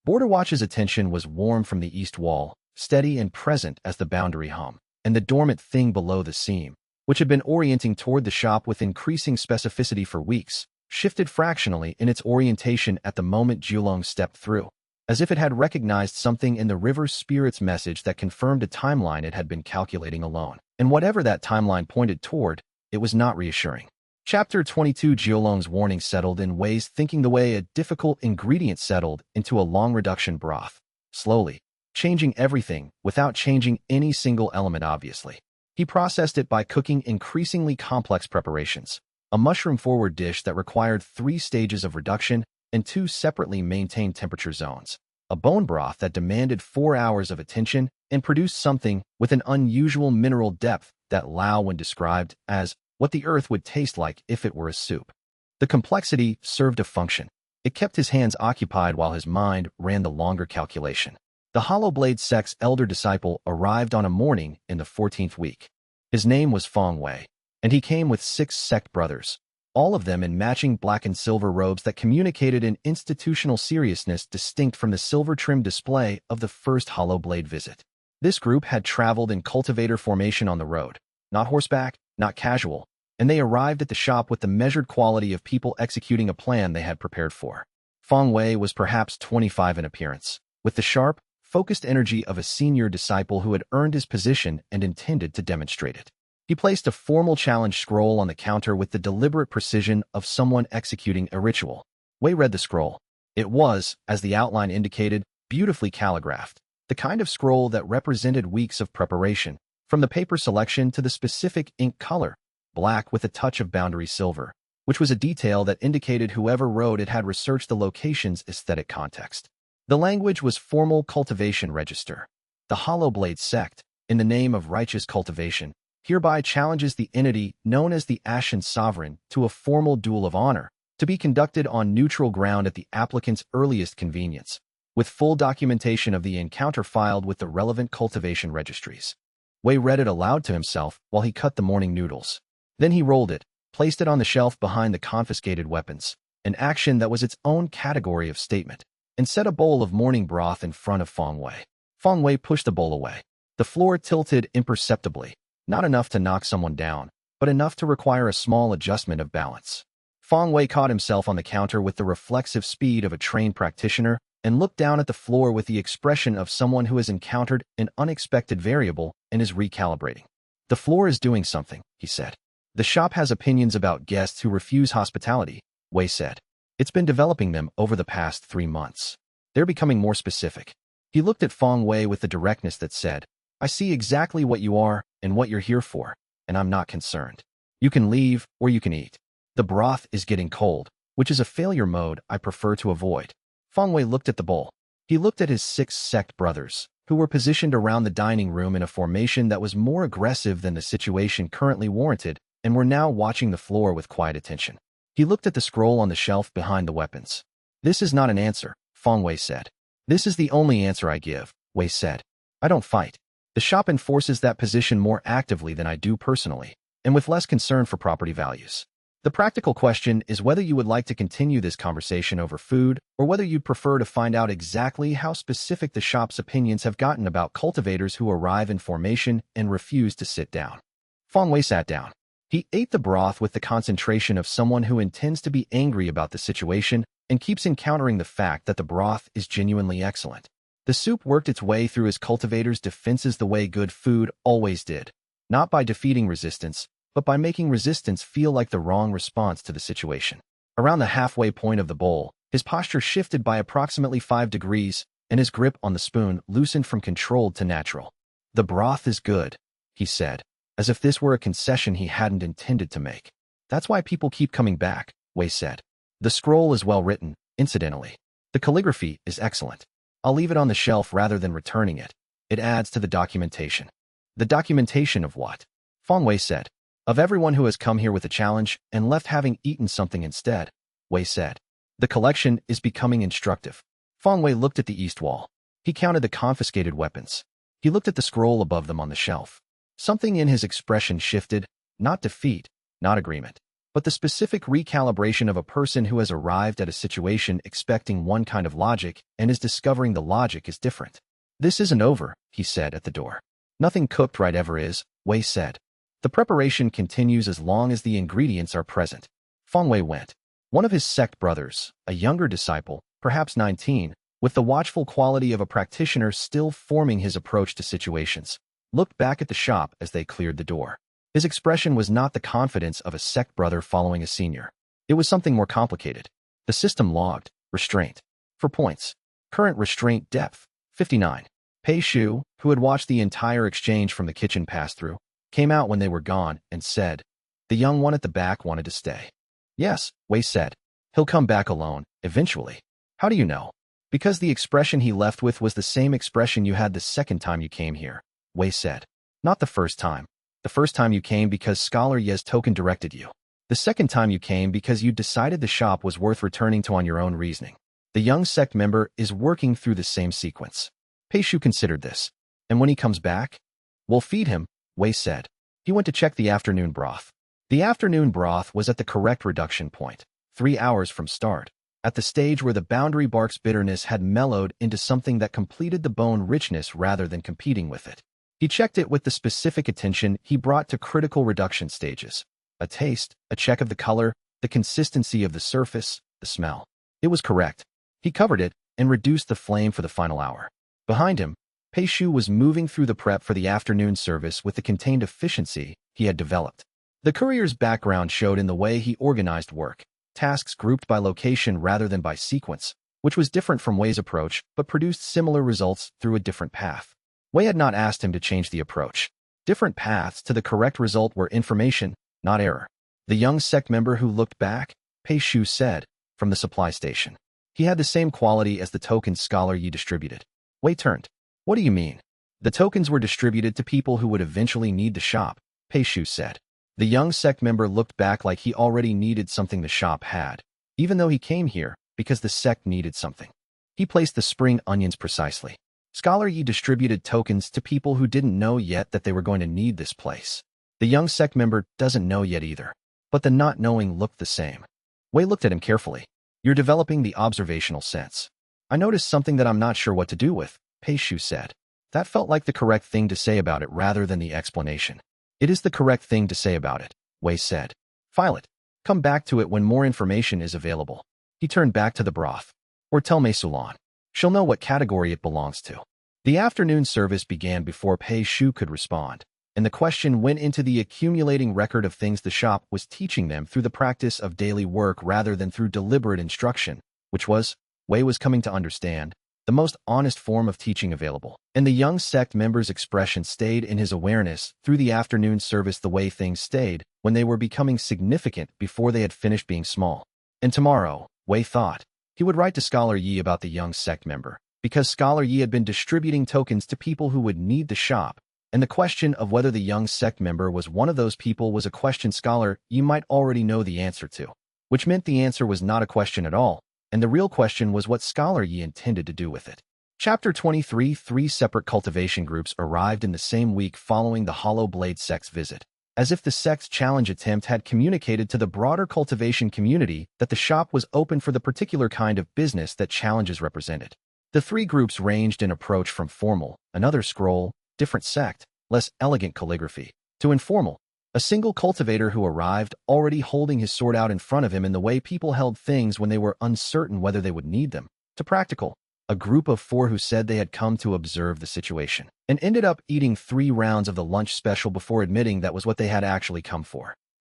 Border Watch's attention was warm from the east wall, steady and present as the boundary hum, and the dormant thing below the seam, which had been orienting toward the shop with increasing specificity for weeks, shifted fractionally in its orientation at the moment Julong stepped through, as if it had recognized something in the river spirit's message that confirmed a timeline it had been calculating alone. And whatever that timeline pointed toward, it was not reassuring. Chapter 22 Jiolong's warning settled in Wei's thinking the way a difficult ingredient settled into a long reduction broth, slowly, changing everything without changing any single element obviously. He processed it by cooking increasingly complex preparations, a mushroom-forward dish that required 3 stages of reduction and 2 separately maintained temperature zones, a bone broth that demanded 4 hours of attention and produced something with an unusual mineral depth that Lao when described as what the earth would taste like if it were a soup. The complexity served a function. It kept his hands occupied while his mind ran the longer calculation. The Hollow Blade sect's elder disciple arrived on a morning in the 14th week. His name was Feng Wei, and he came with 6 sect brothers, all of them in matching black and silver robes that communicated an institutional seriousness distinct from the silver-trimmed display of the first Hollow Blade visit. This group had traveled in cultivator formation on the road, not horseback, not casual, and they arrived at the shop with the measured quality of people executing a plan they had prepared for. Feng Wei was perhaps 25 in appearance, with the sharp, focused energy of a senior disciple who had earned his position and intended to demonstrate it. He placed a formal challenge scroll on the counter with the deliberate precision of someone executing a ritual. Wei read the scroll. It was, as the outline indicated, beautifully calligraphed, the kind of scroll that represented weeks of preparation, from the paper selection to the specific ink color, black with a touch of boundary silver, which was a detail that indicated whoever wrote it had researched the location's aesthetic context. The language was formal cultivation register. The Hollow Blade sect, in the name of righteous cultivation, hereby challenges the entity known as the Ashen Sovereign to a formal duel of honor, to be conducted on neutral ground at the applicant's earliest convenience, with full documentation of the encounter filed with the relevant cultivation registries. Wei read it aloud to himself while he cut the morning noodles. Then he rolled it, placed it on the shelf behind the confiscated weapons, an action that was its own category of statement, and set a bowl of morning broth in front of Feng Wei. Feng Wei pushed the bowl away. The floor tilted imperceptibly, not enough to knock someone down, but enough to require a small adjustment of balance. Feng Wei caught himself on the counter with the reflexive speed of a trained practitioner and looked down at the floor with the expression of someone who has encountered an unexpected variable and is recalibrating. The floor is doing something, he said. The shop has opinions about guests who refuse hospitality, Wei said. It's been developing them over the past 3 months. They're becoming more specific. He looked at Feng Wei with the directness that said, I see exactly what you are and what you're here for, and I'm not concerned. You can leave or you can eat. The broth is getting cold, which is a failure mode I prefer to avoid. Feng Wei looked at the bowl. He looked at his 6 sect brothers, who were positioned around the dining room in a formation that was more aggressive than the situation currently warranted, and were now watching the floor with quiet attention. He looked at the scroll on the shelf behind the weapons. This is not an answer, Feng Wei said. This is the only answer I give, Wei said. I don't fight. The shop enforces that position more actively than I do personally, and with less concern for property values. The practical question is whether you would like to continue this conversation over food or whether you'd prefer to find out exactly how specific the shop's opinions have gotten about cultivators who arrive in formation and refuse to sit down. Feng Wei sat down. He ate the broth with the concentration of someone who intends to be angry about the situation and keeps encountering the fact that the broth is genuinely excellent. The soup worked its way through his cultivator's defenses the way good food always did, not by defeating resistance, but by making resistance feel like the wrong response to the situation. Around the halfway point of the bowl, his posture shifted by approximately 5 degrees, and his grip on the spoon loosened from controlled to natural. "The broth is good," he said, as if this were a concession he hadn't intended to make. "That's why people keep coming back," Wei said. "The scroll is well written, incidentally. The calligraphy is excellent. I'll leave it on the shelf rather than returning it. It adds to the documentation." "The documentation of what?" Feng Wei said. "Of everyone who has come here with a challenge and left having eaten something instead," Wei said. "The collection is becoming instructive." Feng Wei looked at the east wall. He counted the confiscated weapons. He looked at the scroll above them on the shelf. Something in his expression shifted, not defeat, not agreement, but the specific recalibration of a person who has arrived at a situation expecting one kind of logic and is discovering the logic is different. "This isn't over," he said at the door. "Nothing cooked right ever is," Wei said. "The preparation continues as long as the ingredients are present." Feng Wei went. One of his sect brothers, a younger disciple, perhaps 19, with the watchful quality of a practitioner still forming his approach to situations, looked back at the shop as they cleared the door. His expression was not the confidence of a sect brother following a senior. It was something more complicated. The system logged, restraint. For points. Current restraint depth, 59. Pei Shu, who had watched the entire exchange from the kitchen pass through, came out when they were gone and said, "The young one at the back wanted to stay." "Yes," Wei said. "He'll come back alone, eventually." "How do you know?" "Because the expression he left with was the same expression you had the second time you came here," Wei said. "Not the first time. The first time you came because Scholar Ye's token directed you. The second time you came because you decided the shop was worth returning to on your own reasoning. The young sect member is working through the same sequence." Pei Shu considered this. "And when he comes back?" "We'll feed him," Wei said. He went to check the afternoon broth. The afternoon broth was at the correct reduction point, 3 hours from start, at the stage where the boundary bark's bitterness had mellowed into something that completed the bone richness rather than competing with it. He checked it with the specific attention he brought to critical reduction stages. A taste, a check of the color, the consistency of the surface, the smell. It was correct. He covered it and reduced the flame for the final hour. Behind him, Pei Shu was moving through the prep for the afternoon service with the contained efficiency he had developed. The courier's background showed in the way he organized work, tasks grouped by location rather than by sequence, which was different from Wei's approach but produced similar results through a different path. Wei had not asked him to change the approach. Different paths to the correct result were information, not error. The young sect member who looked back, Pei Shu said, from the supply station. He had the same quality as the tokens Scholar Yi distributed. Wei turned. "What do you mean?" "The tokens were distributed to people who would eventually need the shop," Pei Shu said. The young sect member looked back like he already needed something the shop had, even though he came here because the sect needed something. He placed the spring onions precisely. Scholar Yi distributed tokens to people who didn't know yet that they were going to need this place. The young sect member doesn't know yet either, but the not knowing looked the same. Wei looked at him carefully. "You're developing the observational sense. I noticed something that I'm not sure what to do with," Pei Shu said. That felt like the correct thing to say about it rather than the explanation. "It is the correct thing to say about it," Wei said. "File it. Come back to it when more information is available." He turned back to the broth. "Or tell Mei Sulan. She'll know what category it belongs to." The afternoon service began before Pei Shu could respond, and the question went into the accumulating record of things the shop was teaching them through the practice of daily work rather than through deliberate instruction, which was, Wei was coming to understand, the most honest form of teaching available. And the young sect member's expression stayed in his awareness through the afternoon service the way things stayed when they were becoming significant before they had finished being small. And tomorrow, Wei thought, he would write to Scholar Yi about the young sect member, because Scholar Yi had been distributing tokens to people who would need the shop, and the question of whether the young sect member was one of those people was a question Scholar Yi might already know the answer to, which meant the answer was not a question at all, and the real question was what Scholar Yi intended to do with it. Chapter 23. 3 separate cultivation groups arrived in the same week following the Hollow Blade sect's visit. as if the sect's challenge attempt had communicated to the broader cultivation community that the shop was open for the particular kind of business that challenges represented. The three groups ranged in approach from formal, another scroll, different sect, less elegant calligraphy, to informal, a single cultivator who arrived already holding his sword out in front of him in the way people held things when they were uncertain whether they would need them, to practical, a group of four who said they had come to observe the situation, and ended up eating 3 rounds of the lunch special before admitting that was what they had actually come for.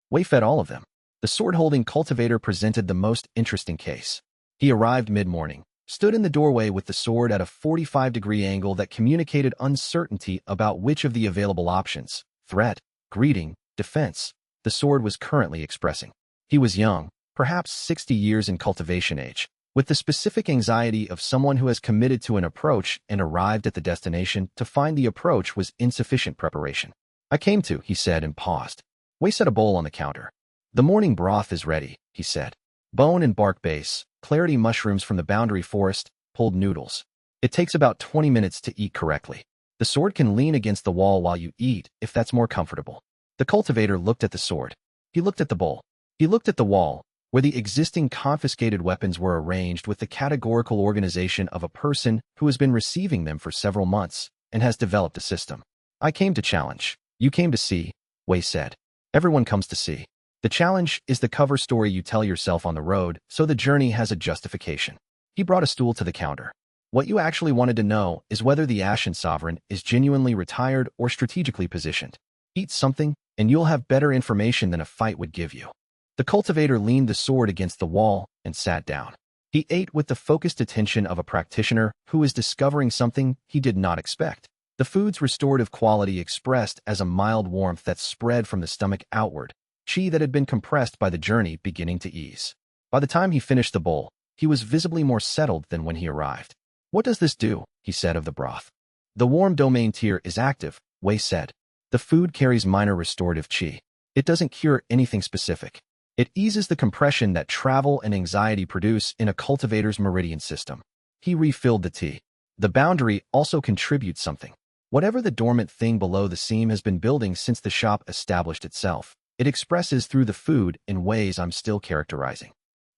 Wei fed all of them. The sword-holding cultivator presented the most interesting case. He arrived mid-morning, stood in the doorway with the sword at a 45-degree angle that communicated uncertainty about which of the available options, threat, greeting, defense, the sword was currently expressing. He was young, perhaps 60 years in cultivation age, with the specific anxiety of someone who has committed to an approach and arrived at the destination to find the approach was insufficient preparation. I came to, he said and paused. Wei set a bowl on the counter. The morning broth is ready, he said. Bone and bark base, clarity mushrooms from the boundary forest, pulled noodles. It takes about 20 minutes to eat correctly. The sword can lean against the wall while you eat, if that's more comfortable. The cultivator looked at the sword. He looked at the bowl. He looked at the wall, where the existing confiscated weapons were arranged with the categorical organization of a person who has been receiving them for several months and has developed a system. I came to challenge. You came to see, Wei said. Everyone comes to see. The challenge is the cover story you tell yourself on the road, so the journey has a justification. He brought a stool to the counter. What you actually wanted to know is whether the Ashen Sovereign is genuinely retired or strategically positioned. Eat something, and you'll have better information than a fight would give you. The cultivator leaned the sword against the wall and sat down. He ate with the focused attention of a practitioner who is discovering something he did not expect. The food's restorative quality expressed as a mild warmth that spread from the stomach outward, chi that had been compressed by the journey beginning to ease. By the time he finished the bowl, he was visibly more settled than when he arrived. What does this do? He said of the broth. The warm domain tier is active, Wei said. The food carries minor restorative chi. It doesn't cure anything specific. It eases the compression that travel and anxiety produce in a cultivator's meridian system. He refilled the tea. The boundary also contributes something. Whatever the dormant thing below the seam has been building since the shop established itself, it expresses through the food in ways I'm still characterizing.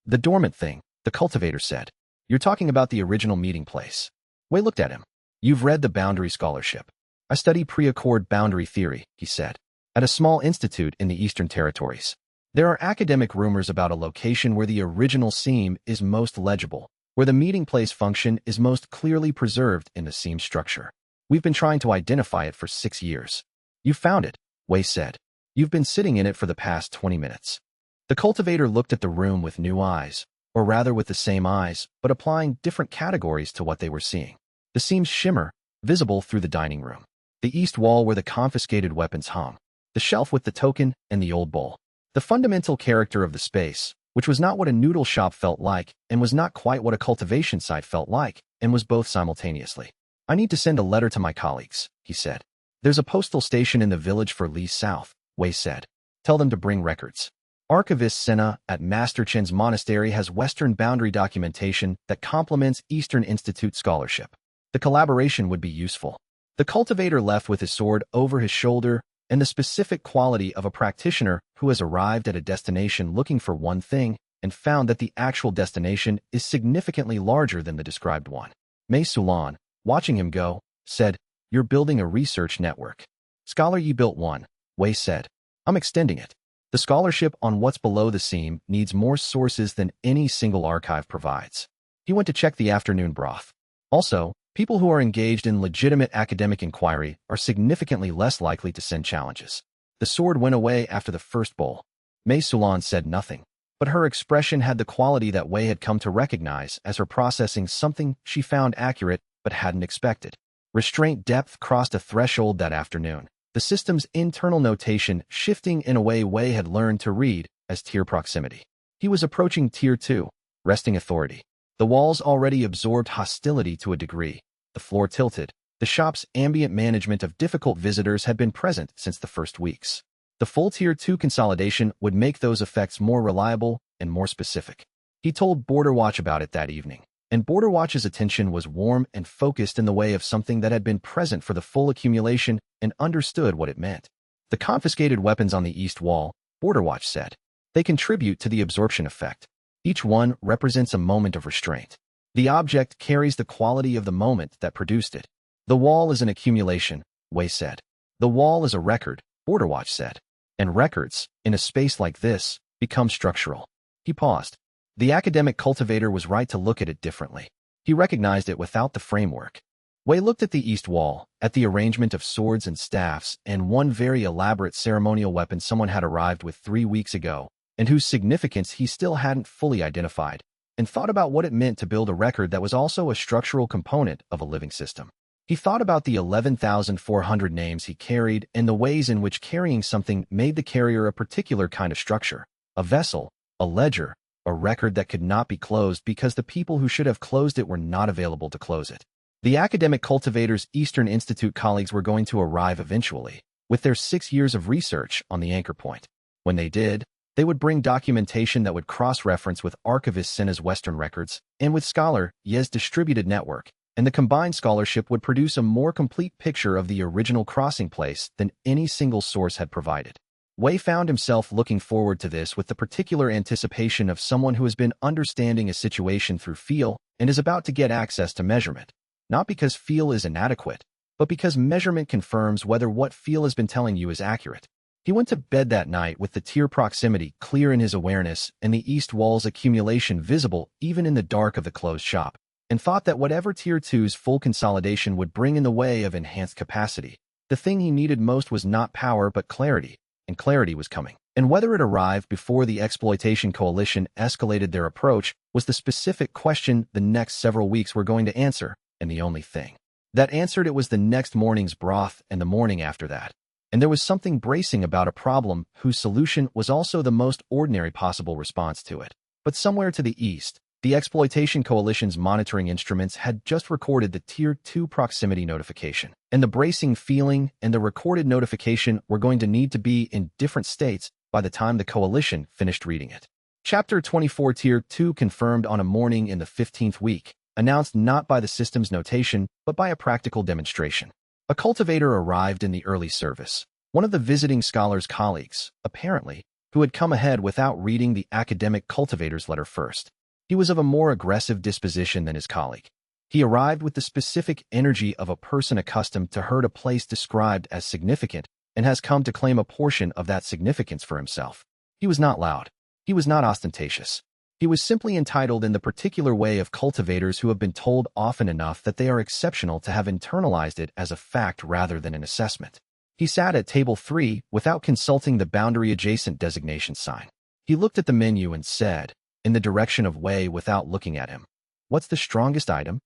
The dormant thing, the cultivator said. You're talking about the original meeting place. Wei looked at him. You've read the boundary scholarship. I study pre-accord boundary theory, he said, at a small institute in the Eastern Territories. There are academic rumors about a location where the original seam is most legible, where the meeting place function is most clearly preserved in the seam structure. We've been trying to identify it for 6 years. You found it, Wei said. You've been sitting in it for the past 20 minutes. The cultivator looked at the room with new eyes, or rather with the same eyes, but applying different categories to what they were seeing. The seams shimmer, visible through the dining room. The east wall where the confiscated weapons hung. The shelf with the token and the old bowl. The fundamental character of the space, which was not what a noodle shop felt like, and was not quite what a cultivation site felt like, and was both simultaneously. I need to send a letter to my colleagues, he said. There's a postal station in the village for Li South, Wei said. Tell them to bring records. Archivist Senna at Master Chen's monastery has Western boundary documentation that complements Eastern Institute scholarship. The collaboration would be useful. The cultivator left with his sword over his shoulder and the specific quality of a practitioner who has arrived at a destination looking for one thing and found that the actual destination is significantly larger than the described one. Mei Sulan, watching him go, said, You're building a research network. Scholar, you built one, Wei said. I'm extending it. The scholarship on what's below the seam needs more sources than any single archive provides. He went to check the afternoon broth. Also, people who are engaged in legitimate academic inquiry are significantly less likely to send challenges. The sword went away after the first bowl. Mei Sulan said nothing, but her expression had the quality that Wei had come to recognize as her processing something she found accurate but hadn't expected. Restraint depth crossed a threshold that afternoon, the system's internal notation shifting in a way Wei had learned to read as tier proximity. He was approaching Tier 2, resting authority. The walls already absorbed hostility to a degree. The floor tilted. The shop's ambient management of difficult visitors had been present since the first weeks. The full Tier 2 consolidation would make those effects more reliable and more specific. He told Border Watch about it that evening, and Border Watch's attention was warm and focused in the way of something that had been present for the full accumulation and understood what it meant. The confiscated weapons on the east wall, Border Watch said. They contribute to the absorption effect. Each one represents a moment of restraint. The object carries the quality of the moment that produced it. The wall is an accumulation, Wei said. The wall is a record, Border Watch said. And records, in a space like this, become structural. He paused. The academic cultivator was right to look at it differently. He recognized it without the framework. Wei looked at the east wall, at the arrangement of swords and staffs, and one very elaborate ceremonial weapon someone had arrived with 3 weeks ago, and whose significance he still hadn't fully identified, and thought about what it meant to build a record that was also a structural component of a living system. He thought about the 11,400 names he carried and the ways in which carrying something made the carrier a particular kind of structure, a vessel, a ledger, a record that could not be closed because the people who should have closed it were not available to close it. The academic cultivator's Eastern Institute colleagues were going to arrive eventually, with their 6 years of research on the anchor point. When they did, they would bring documentation that would cross-reference with archivist Senna's Western records and with Scholar Ye's distributed network, and the combined scholarship would produce a more complete picture of the original crossing place than any single source had provided. Wei found himself looking forward to this with the particular anticipation of someone who has been understanding a situation through feel and is about to get access to measurement. Not because feel is inadequate, but because measurement confirms whether what feel has been telling you is accurate. He went to bed that night with the tier proximity clear in his awareness and the east wall's accumulation visible even in the dark of the closed shop, and thought that whatever Tier 2's full consolidation would bring in the way of enhanced capacity, the thing he needed most was not power but clarity, and clarity was coming. And whether it arrived before the Exploitation Coalition escalated their approach was the specific question the next several weeks were going to answer, and the only thing that answered it was the next morning's broth and the morning after that. And there was something bracing about a problem whose solution was also the most ordinary possible response to it. But somewhere to the east, the Exploitation Coalition's monitoring instruments had just recorded the Tier 2 proximity notification, and the bracing feeling and the recorded notification were going to need to be in different states by the time the Coalition finished reading it. Chapter 24 Tier 2 confirmed on a morning in the 15th week, announced not by the system's notation but by a practical demonstration. A cultivator arrived in the early service, one of the visiting scholar's colleagues, apparently, who had come ahead without reading the academic cultivator's letter first. He was of a more aggressive disposition than his colleague. He arrived with the specific energy of a person accustomed to herd a place described as significant and has come to claim a portion of that significance for himself. He was not loud. He was not ostentatious. He was simply entitled in the particular way of cultivators who have been told often enough that they are exceptional to have internalized it as a fact rather than an assessment. He sat at table 3 without consulting the boundary-adjacent designation sign. He looked at the menu and said, in the direction of Wei without looking at him, "What's the strongest item?"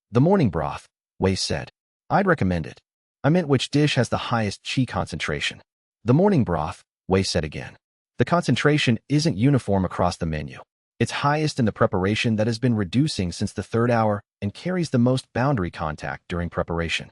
"The morning broth," Wei said. "I'd recommend it." "I meant which dish has the highest qi concentration." "The morning broth," Wei said again. "The concentration isn't uniform across the menu. It's highest in the preparation that has been reducing since the 3rd hour and carries the most boundary contact during preparation."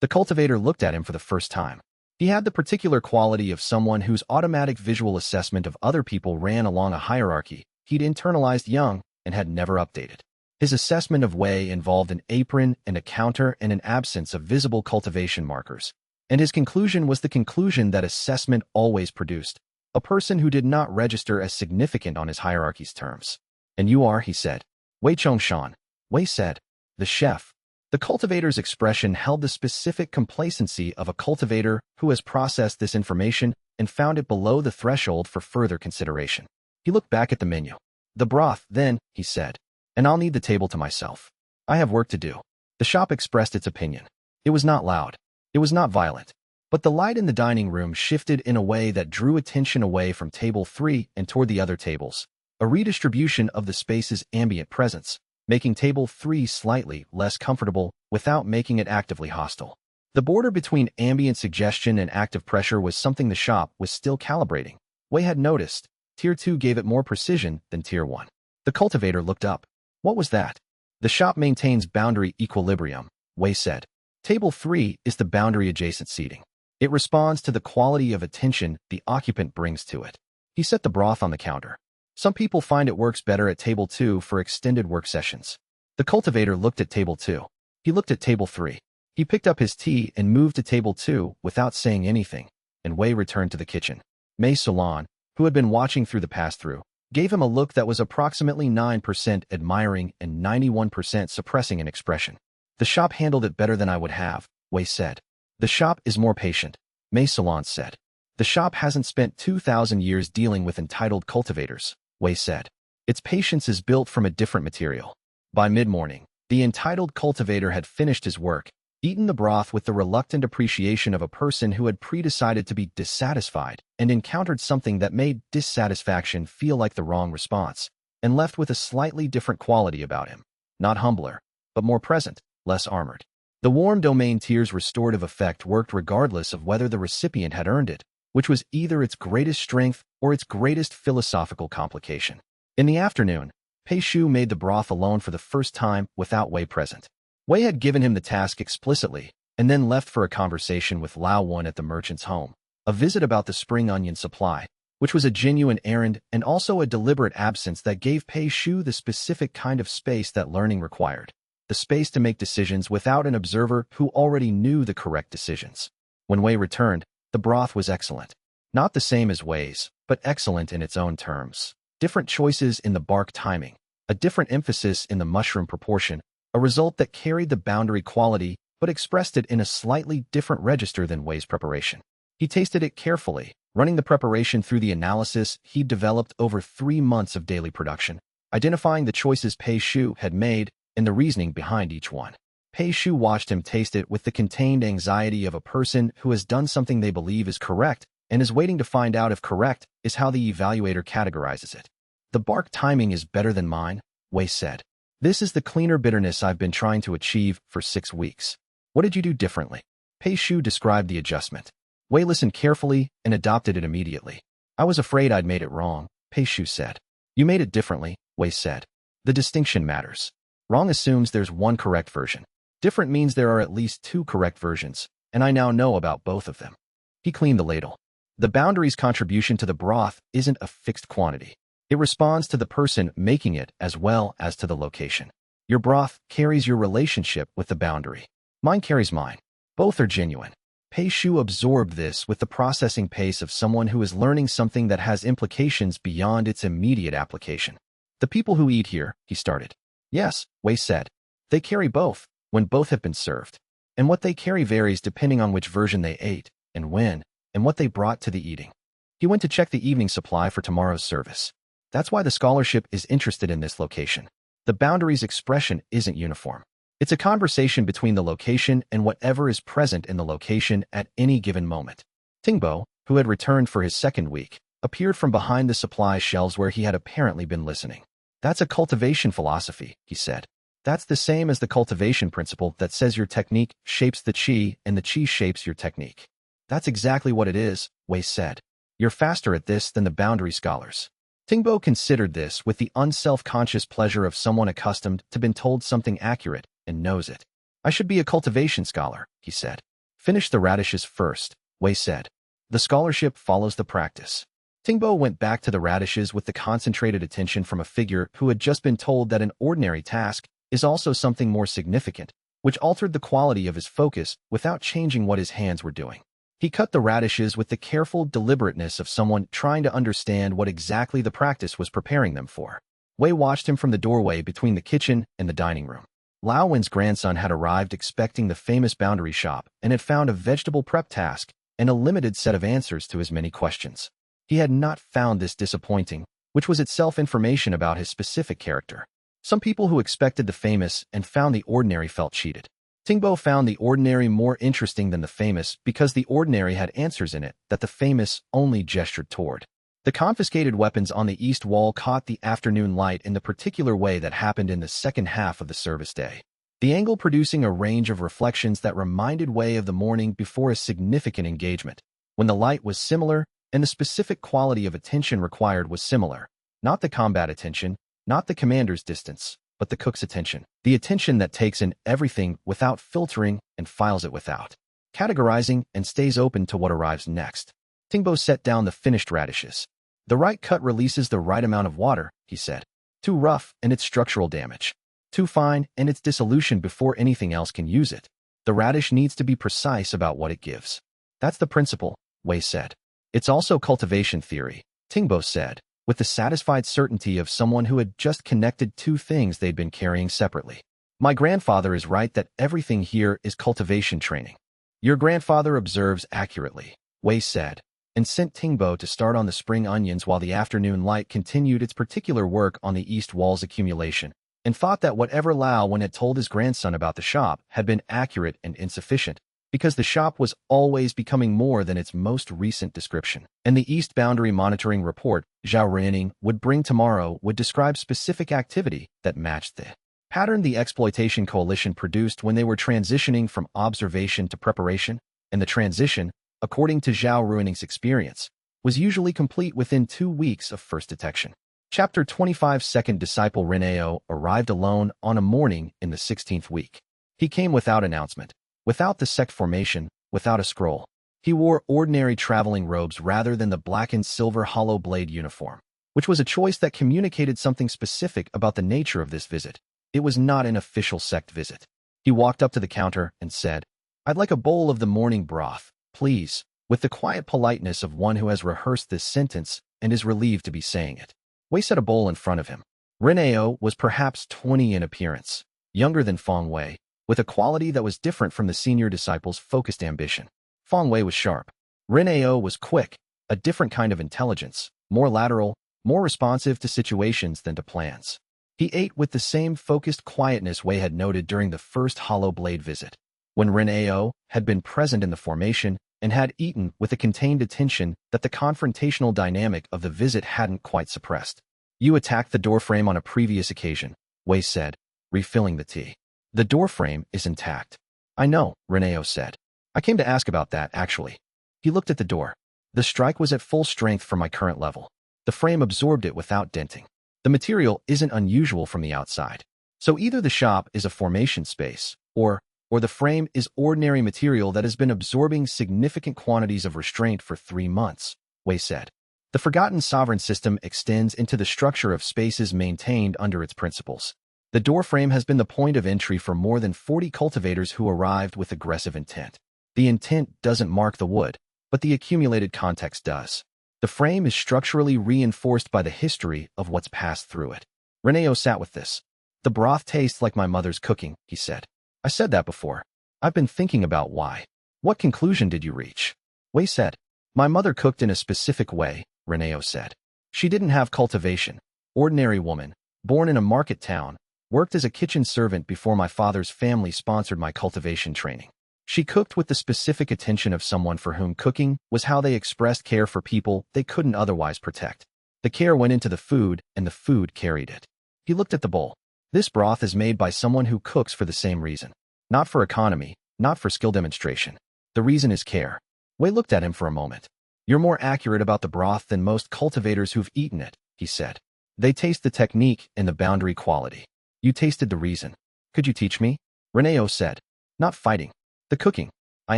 The cultivator looked at him for the first time. He had the particular quality of someone whose automatic visual assessment of other people ran along a hierarchy he'd internalized young and had never updated. His assessment of Wei involved an apron and a counter and an absence of visible cultivation markers. And his conclusion was the conclusion that assessment always produced: a person who did not register as significant on his hierarchy's terms. "And you are," he said. "Wei Chongshan," Wei said. "The chef." The cultivator's expression held the specific complacency of a cultivator who has processed this information and found it below the threshold for further consideration. He looked back at the menu. "The broth, then," he said. "And I'll need the table to myself. I have work to do." The shop expressed its opinion. It was not loud. It was not violent. But the light in the dining room shifted in a way that drew attention away from table 3 and toward the other tables, a redistribution of the space's ambient presence, making table 3 slightly less comfortable without making it actively hostile. The border between ambient suggestion and active pressure was something the shop was still calibrating. Wei had noticed. Tier 2 gave it more precision than Tier 1. The cultivator looked up. "What was that?" "The shop maintains boundary equilibrium," Wei said. "Table 3 is the boundary-adjacent seating. It responds to the quality of attention the occupant brings to it." He set the broth on the counter. "Some people find it works better at table 2 for extended work sessions." The cultivator looked at table 2. He looked at table 3. He picked up his tea and moved to table 2 without saying anything. and Wei returned to the kitchen. Mei Salon, who had been watching through the pass-through, gave him a look that was approximately 9% admiring and 91% suppressing an expression. The shop handled it better than I would have, Wei said. The shop is more patient, Mei Salon said. The shop hasn't spent 2,000 years dealing with entitled cultivators, Wei said. Its patience is built from a different material. By mid-morning, the entitled cultivator had finished his work, eaten the broth with the reluctant appreciation of a person who had pre-decided to be dissatisfied and encountered something that made dissatisfaction feel like the wrong response, and left with a slightly different quality about him. Not humbler, but more present, less armored. The warm domain tear's restorative effect worked regardless of whether the recipient had earned it, which was either its greatest strength or its greatest philosophical complication. In the afternoon, Pei Shu made the broth alone for the first time without Wei present. Wei had given him the task explicitly, and then left for a conversation with Lao Wen at the merchant's home, a visit about the spring onion supply, which was a genuine errand and also a deliberate absence that gave Pei Shu the specific kind of space that learning required, the space to make decisions without an observer who already knew the correct decisions. When Wei returned, the broth was excellent. Not the same as Wei's, but excellent in its own terms. Different choices in the bark timing, a different emphasis in the mushroom proportion, a result that carried the boundary quality but expressed it in a slightly different register than Wei's preparation. He tasted it carefully, running the preparation through the analysis he'd developed over 3 months of daily production, identifying the choices Pei Shu had made and the reasoning behind each one. Pei Shu watched him taste it with the contained anxiety of a person who has done something they believe is correct and is waiting to find out if correct is how the evaluator categorizes it. The bark timing is better than mine, Wei said. This is the cleaner bitterness I've been trying to achieve for 6 weeks. What did you do differently? Pei Shu described the adjustment. Wei listened carefully and adopted it immediately. I was afraid I'd made it wrong, Pei Shu said. You made it differently, Wei said. The distinction matters. Wrong assumes there's one correct version. Different means there are at least 2 correct versions, and I now know about both of them. He cleaned the ladle. The boundary's contribution to the broth isn't a fixed quantity. It responds to the person making it as well as to the location. Your broth carries your relationship with the boundary. Mine carries mine. Both are genuine. Pei Shu absorbed this with the processing pace of someone who is learning something that has implications beyond its immediate application. The people who eat here, he started. Yes, Wei said. They carry both, when both have been served. And what they carry varies depending on which version they ate, and when, and what they brought to the eating. He went to check the evening supply for tomorrow's service. That's why the scholarship is interested in this location. The boundary's expression isn't uniform. It's a conversation between the location and whatever is present in the location at any given moment. Tingbo, who had returned for his 2nd week, appeared from behind the supply shelves where he had apparently been listening. That's a cultivation philosophy, he said. That's the same as the cultivation principle that says your technique shapes the qi and the qi shapes your technique. That's exactly what it is, Wei said. You're faster at this than the boundary scholars. Tingbo considered this with the unself-conscious pleasure of someone accustomed to being told something accurate and knows it. I should be a cultivation scholar, he said. Finish the radishes first, Wei said. The scholarship follows the practice. Tingbo went back to the radishes with the concentrated attention from a figure who had just been told that an ordinary task is also something more significant, which altered the quality of his focus without changing what his hands were doing. He cut the radishes with the careful deliberateness of someone trying to understand what exactly the practice was preparing them for. Wei watched him from the doorway between the kitchen and the dining room. Lao Wen's grandson had arrived expecting the famous boundary shop and had found a vegetable prep task and a limited set of answers to his many questions. He had not found this disappointing, which was itself information about his specific character. Some people who expected the famous and found the ordinary felt cheated. Tingbo found the ordinary more interesting than the famous because the ordinary had answers in it that the famous only gestured toward. The confiscated weapons on the east wall caught the afternoon light in the particular way that happened in the second half of the service day, the angle producing a range of reflections that reminded Wei of the morning before a significant engagement, when the light was similar and the specific quality of attention required was similar, not the combat attention, not the commander's distance, but the cook's attention, the attention that takes in everything without filtering and files it without categorizing and stays open to what arrives next. Tingbo set down the finished radishes. The right cut releases the right amount of water, he said. Too rough and it's structural damage. Too fine and it's dissolution before anything else can use it. The radish needs to be precise about what it gives. That's the principle, Wei said. It's also cultivation theory, Tingbo said, with the satisfied certainty of someone who had just connected two things they'd been carrying separately. My grandfather is right that everything here is cultivation training. Your grandfather observes accurately, Wei said, and sent Tingbo to start on the spring onions while the afternoon light continued its particular work on the east wall's accumulation, and thought that whatever Lao Wen had told his grandson about the shop had been accurate and insufficient, because the shop was always becoming more than its most recent description. And the East Boundary Monitoring Report Zhao Rening would bring tomorrow would describe specific activity that matched the pattern the Exploitation Coalition produced when they were transitioning from observation to preparation, and the transition, according to Zhao Rening's experience, was usually complete within 2 weeks of first detection. Chapter 25. Second disciple Reneo arrived alone on a morning in the 16th week. He came without announcement, without the sect formation, without a scroll. He wore ordinary traveling robes rather than the blackened silver hollow blade uniform, which was a choice that communicated something specific about the nature of this visit. It was not an official sect visit. He walked up to the counter and said, "I'd like a bowl of the morning broth, please," with the quiet politeness of one who has rehearsed this sentence and is relieved to be saying it. Wei set a bowl in front of him. Reneo was perhaps 20 in appearance, younger than Feng Wei, with a quality that was different from the senior disciple's focused ambition. Feng Wei was sharp. Reneo was quick, a different kind of intelligence, more lateral, more responsive to situations than to plans. He ate with the same focused quietness Wei had noted during the first hollow blade visit, when Reneo had been present in the formation and had eaten with a contained attention that the confrontational dynamic of the visit hadn't quite suppressed. "You attacked the doorframe on a previous occasion," Wei said, refilling the tea. "The doorframe is intact." "I know," Reneo said. "I came to ask about that, actually." He looked at the door. The strike was at full strength for my current level. The frame absorbed it without denting. The material isn't unusual from the outside. So either the shop is a formation space, or the frame is ordinary material that has been absorbing significant quantities of restraint for 3 months, Wei said. The Forgotten Sovereign system extends into the structure of spaces maintained under its principles. The doorframe has been the point of entry for more than 40 cultivators who arrived with aggressive intent. The intent doesn't mark the wood, but the accumulated context does. The frame is structurally reinforced by the history of what's passed through it. Reneo sat with this. "The broth tastes like my mother's cooking," he said. "I said that before. I've been thinking about why." "What conclusion did you reach?" Wei said. "My mother cooked in a specific way," Reneo said. "She didn't have cultivation. Ordinary woman, born in a market town, worked as a kitchen servant before my father's family sponsored my cultivation training. She cooked with the specific attention of someone for whom cooking was how they expressed care for people they couldn't otherwise protect. The care went into the food, and the food carried it." He looked at the bowl. "This broth is made by someone who cooks for the same reason. Not for economy, not for skill demonstration. The reason is care." Wei looked at him for a moment. "You're more accurate about the broth than most cultivators who've eaten it," he said. "They taste the technique and the boundary quality. You tasted the reason. Could you teach me?" Reneo said. "Not fighting. The cooking. I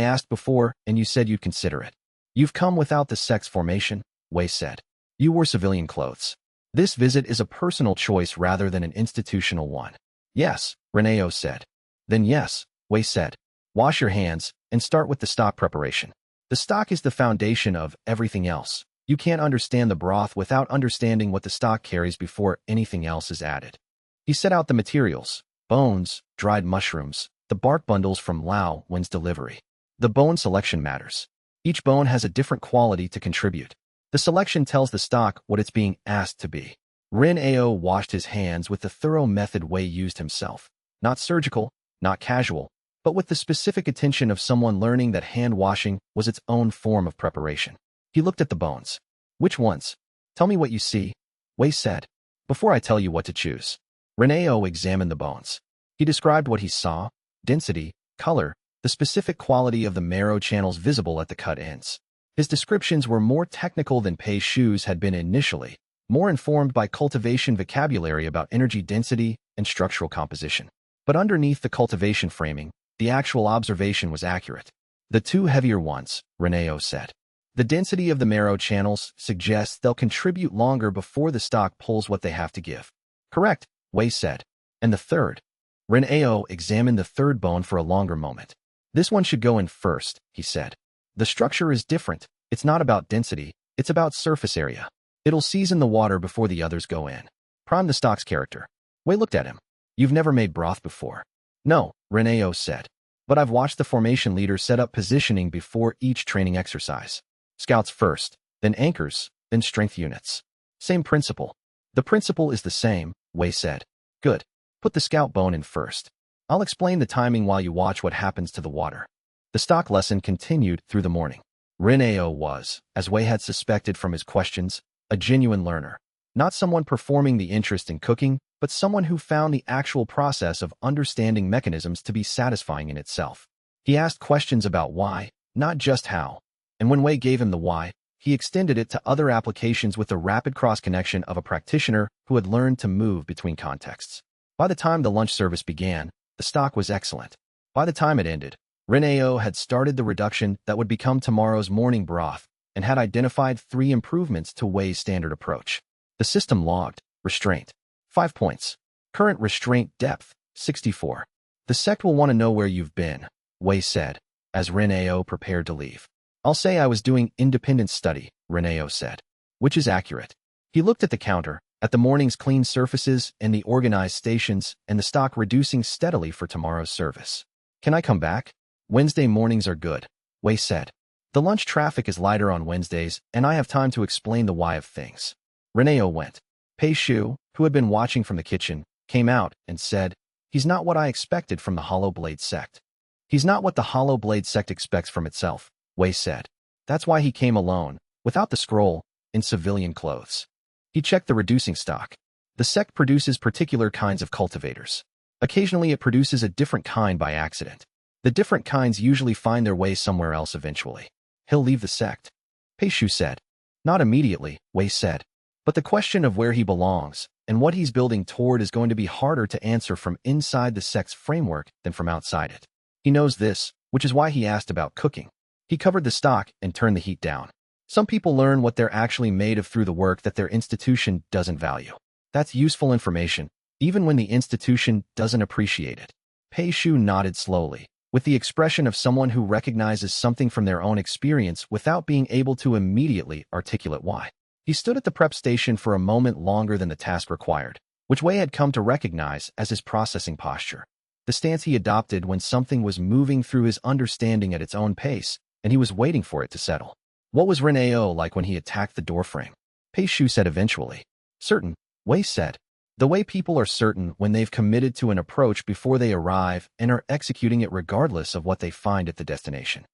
asked before, and you said you'd consider it." "You've come without the sex formation," Wei said. "You wore civilian clothes. This visit is a personal choice rather than an institutional one." "Yes," Reneo said. "Then yes," Wei said. "Wash your hands and start with the stock preparation. The stock is the foundation of everything else. You can't understand the broth without understanding what the stock carries before anything else is added." He set out the materials: bones, dried mushrooms, the bark bundles from Lao Wen's delivery. The bone selection matters. Each bone has a different quality to contribute. The selection tells the stock what it's being asked to be. Ren Ao washed his hands with the thorough method Wei used himself. Not surgical, not casual, but with the specific attention of someone learning that hand washing was its own form of preparation. He looked at the bones. "Which ones? Tell me what you see," Wei said, "before I tell you what to choose." Reneo examined the bones. He described what he saw: density, color, the specific quality of the marrow channels visible at the cut ends. His descriptions were more technical than Pei Shu's had been initially, more informed by cultivation vocabulary about energy density and structural composition. But underneath the cultivation framing, the actual observation was accurate. "The two heavier ones," Reneo said. "The density of the marrow channels suggests they'll contribute longer before the stock pulls what they have to give." "Correct," Wei said. "And the third?" Reneo examined the third bone for a longer moment. "This one should go in first," he said. "The structure is different, It's not about density, it's about surface area. It'll season the water before the others go in. Prime the stock's character. Wei looked at him. You've never made broth before. No, Reneo said. But I've watched the formation leader set up positioning before each training exercise. Scouts first, then anchors, then strength units. Same principle. The principle is the same, Wei said. Good. Put the scout bone in first. I'll explain the timing while you watch what happens to the water. The stock lesson continued through the morning. Reneo was, as Wei had suspected from his questions, a genuine learner. Not someone performing the interest in cooking, but someone who found the actual process of understanding mechanisms to be satisfying in itself. He asked questions about why, not just how. And when Wei gave him the why, he extended it to other applications with the rapid cross-connection of a practitioner who had learned to move between contexts. By the time the lunch service began, the stock was excellent. By the time it ended, Reneo had started the reduction that would become tomorrow's morning broth and had identified 3 improvements to Wei's standard approach. The system logged, restraint, 5 points. Current restraint depth, 64. The sect will want to know where you've been, Wei said, as Reneo prepared to leave. I'll say I was doing independent study, Reneo said, which is accurate. He looked at the counter, at the morning's clean surfaces and the organized stations and the stock reducing steadily for tomorrow's service. Can I come back? Wednesday mornings are good, Wei said. The lunch traffic is lighter on Wednesdays, and I have time to explain the why of things. Reneo went. Pei Shu, who had been watching from the kitchen, came out and said, He's not what I expected from the Hollow Blade sect. He's not what the Hollow Blade sect expects from itself, Wei said. That's why he came alone, without the scroll, in civilian clothes. He checked the reducing stock. The sect produces particular kinds of cultivators. Occasionally it produces a different kind by accident. The different kinds usually find their way somewhere else eventually. He'll leave the sect. Pei Shu said. Not immediately, Wei said. But the question of where he belongs and what he's building toward is going to be harder to answer from inside the sect's framework than from outside it. He knows this, which is why he asked about cooking. He covered the stock and turned the heat down. Some people learn what they're actually made of through the work that their institution doesn't value. That's useful information, even when the institution doesn't appreciate it. Pei Shu nodded slowly, with the expression of someone who recognizes something from their own experience without being able to immediately articulate why. He stood at the prep station for a moment longer than the task required, which Wei had come to recognize as his processing posture. The stance he adopted when something was moving through his understanding at its own pace, and he was waiting for it to settle. What was Reneo like when he attacked the doorframe? Pei Shu said eventually. Certain, Wei said. The way people are certain when they've committed to an approach before they arrive and are executing it regardless of what they find at the destination.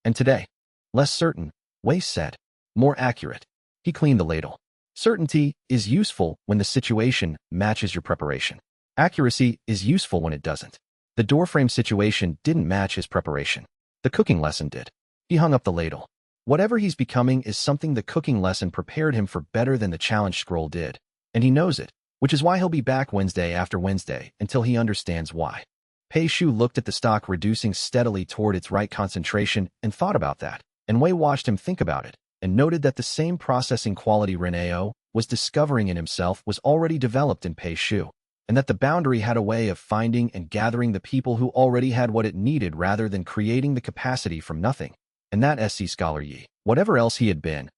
And today? Less certain, Wei said. More accurate. He cleaned the ladle. Certainty is useful when the situation matches your preparation. Accuracy is useful when it doesn't. The doorframe situation didn't match his preparation. The cooking lesson did. He hung up the ladle. Whatever he's becoming is something the cooking lesson prepared him for better than the challenge scroll did, and he knows it, which is why he'll be back Wednesday after Wednesday until he understands why. Pei Shu looked at the stock reducing steadily toward its right concentration and thought about that, and Wei watched him think about it, and noted that the same processing quality Reneo was discovering in himself was already developed in Pei Shu, and that the boundary had a way of finding and gathering the people who already had what it needed rather than creating the capacity from nothing. And that SC Scholar Yi, whatever else he had been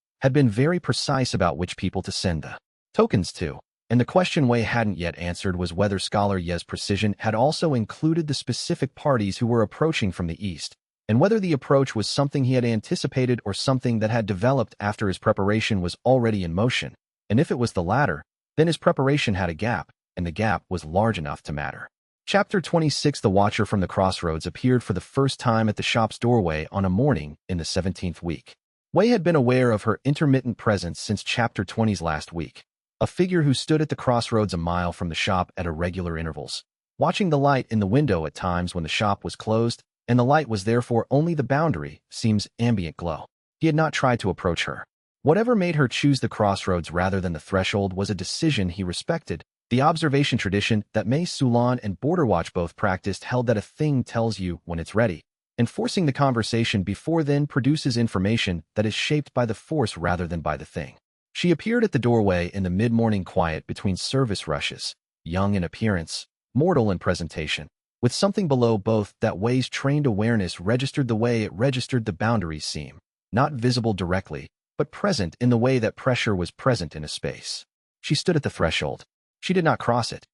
very precise about which people to send the tokens to. And the question Wei hadn't yet answered was whether Scholar Ye's precision had also included the specific parties who were approaching from the east, and whether the approach was something he had anticipated or something that had developed after his preparation was already in motion. And if it was the latter, then his preparation had a gap, and the gap was large enough to matter. Chapter 26. The Watcher from the Crossroads appeared for the first time at the shop's doorway on a morning in the 17th week. Wei had been aware of her intermittent presence since Chapter 20's last week, a figure who stood at the crossroads a mile from the shop at irregular intervals, watching the light in the window at times when the shop was closed, and the light was therefore only the boundary, seems ambient glow. He had not tried to approach her. Whatever made her choose the crossroads rather than the threshold was a decision he respected. The observation tradition that Mei Sulan and Border Watch both practiced held that a thing tells you when it's ready, and forcing the conversation before then produces information that is shaped by the force rather than by the thing. She appeared at the doorway in the mid-morning quiet between service rushes, young in appearance, mortal in presentation, with something below both that Wei's trained awareness registered the way it registered the boundaries seam. not visible directly, but present in the way that pressure was present in a space. She stood at the threshold. She did not cross it.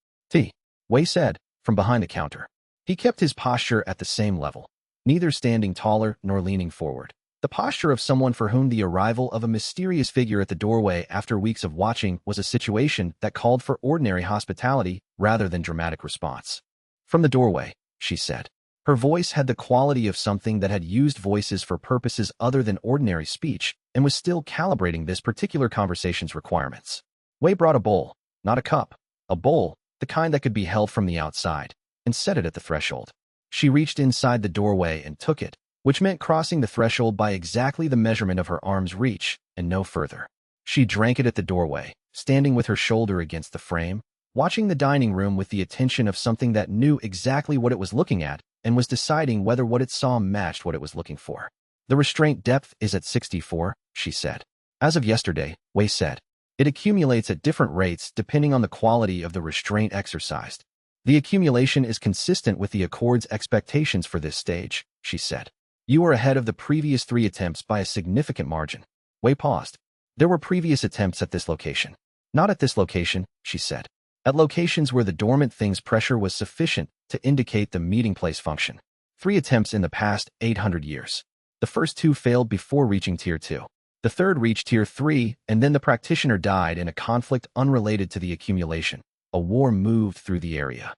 Wei said, from behind the counter. He kept his posture at the same level, neither standing taller nor leaning forward. The posture of someone for whom the arrival of a mysterious figure at the doorway after weeks of watching was a situation that called for ordinary hospitality rather than dramatic response. From the doorway, she said. Her voice had the quality of something that had used voices for purposes other than ordinary speech and was still calibrating this particular conversation's requirements. Wei brought a bowl, not a cup, a bowl, the kind that could be held from the outside, and set it at the threshold. She reached inside the doorway and took it, which meant crossing the threshold by exactly the measurement of her arm's reach and no further. She drank it at the doorway, standing with her shoulder against the frame, watching the dining room with the attention of something that knew exactly what it was looking at and was deciding whether what it saw matched what it was looking for. The restraint depth is at 64, she said. As of yesterday, Wei said. It accumulates at different rates depending on the quality of the restraint exercised. The accumulation is consistent with the Accord's expectations for this stage, she said. You are ahead of the previous 3 attempts by a significant margin. Wei paused. There were previous attempts at this location. Not at this location, she said. At locations where the dormant thing's pressure was sufficient to indicate the meeting place function. 3 attempts in the past 800 years. The first 2 failed before reaching Tier 2. The third reached Tier 3, and then the practitioner died in a conflict unrelated to the accumulation. A war moved through the area.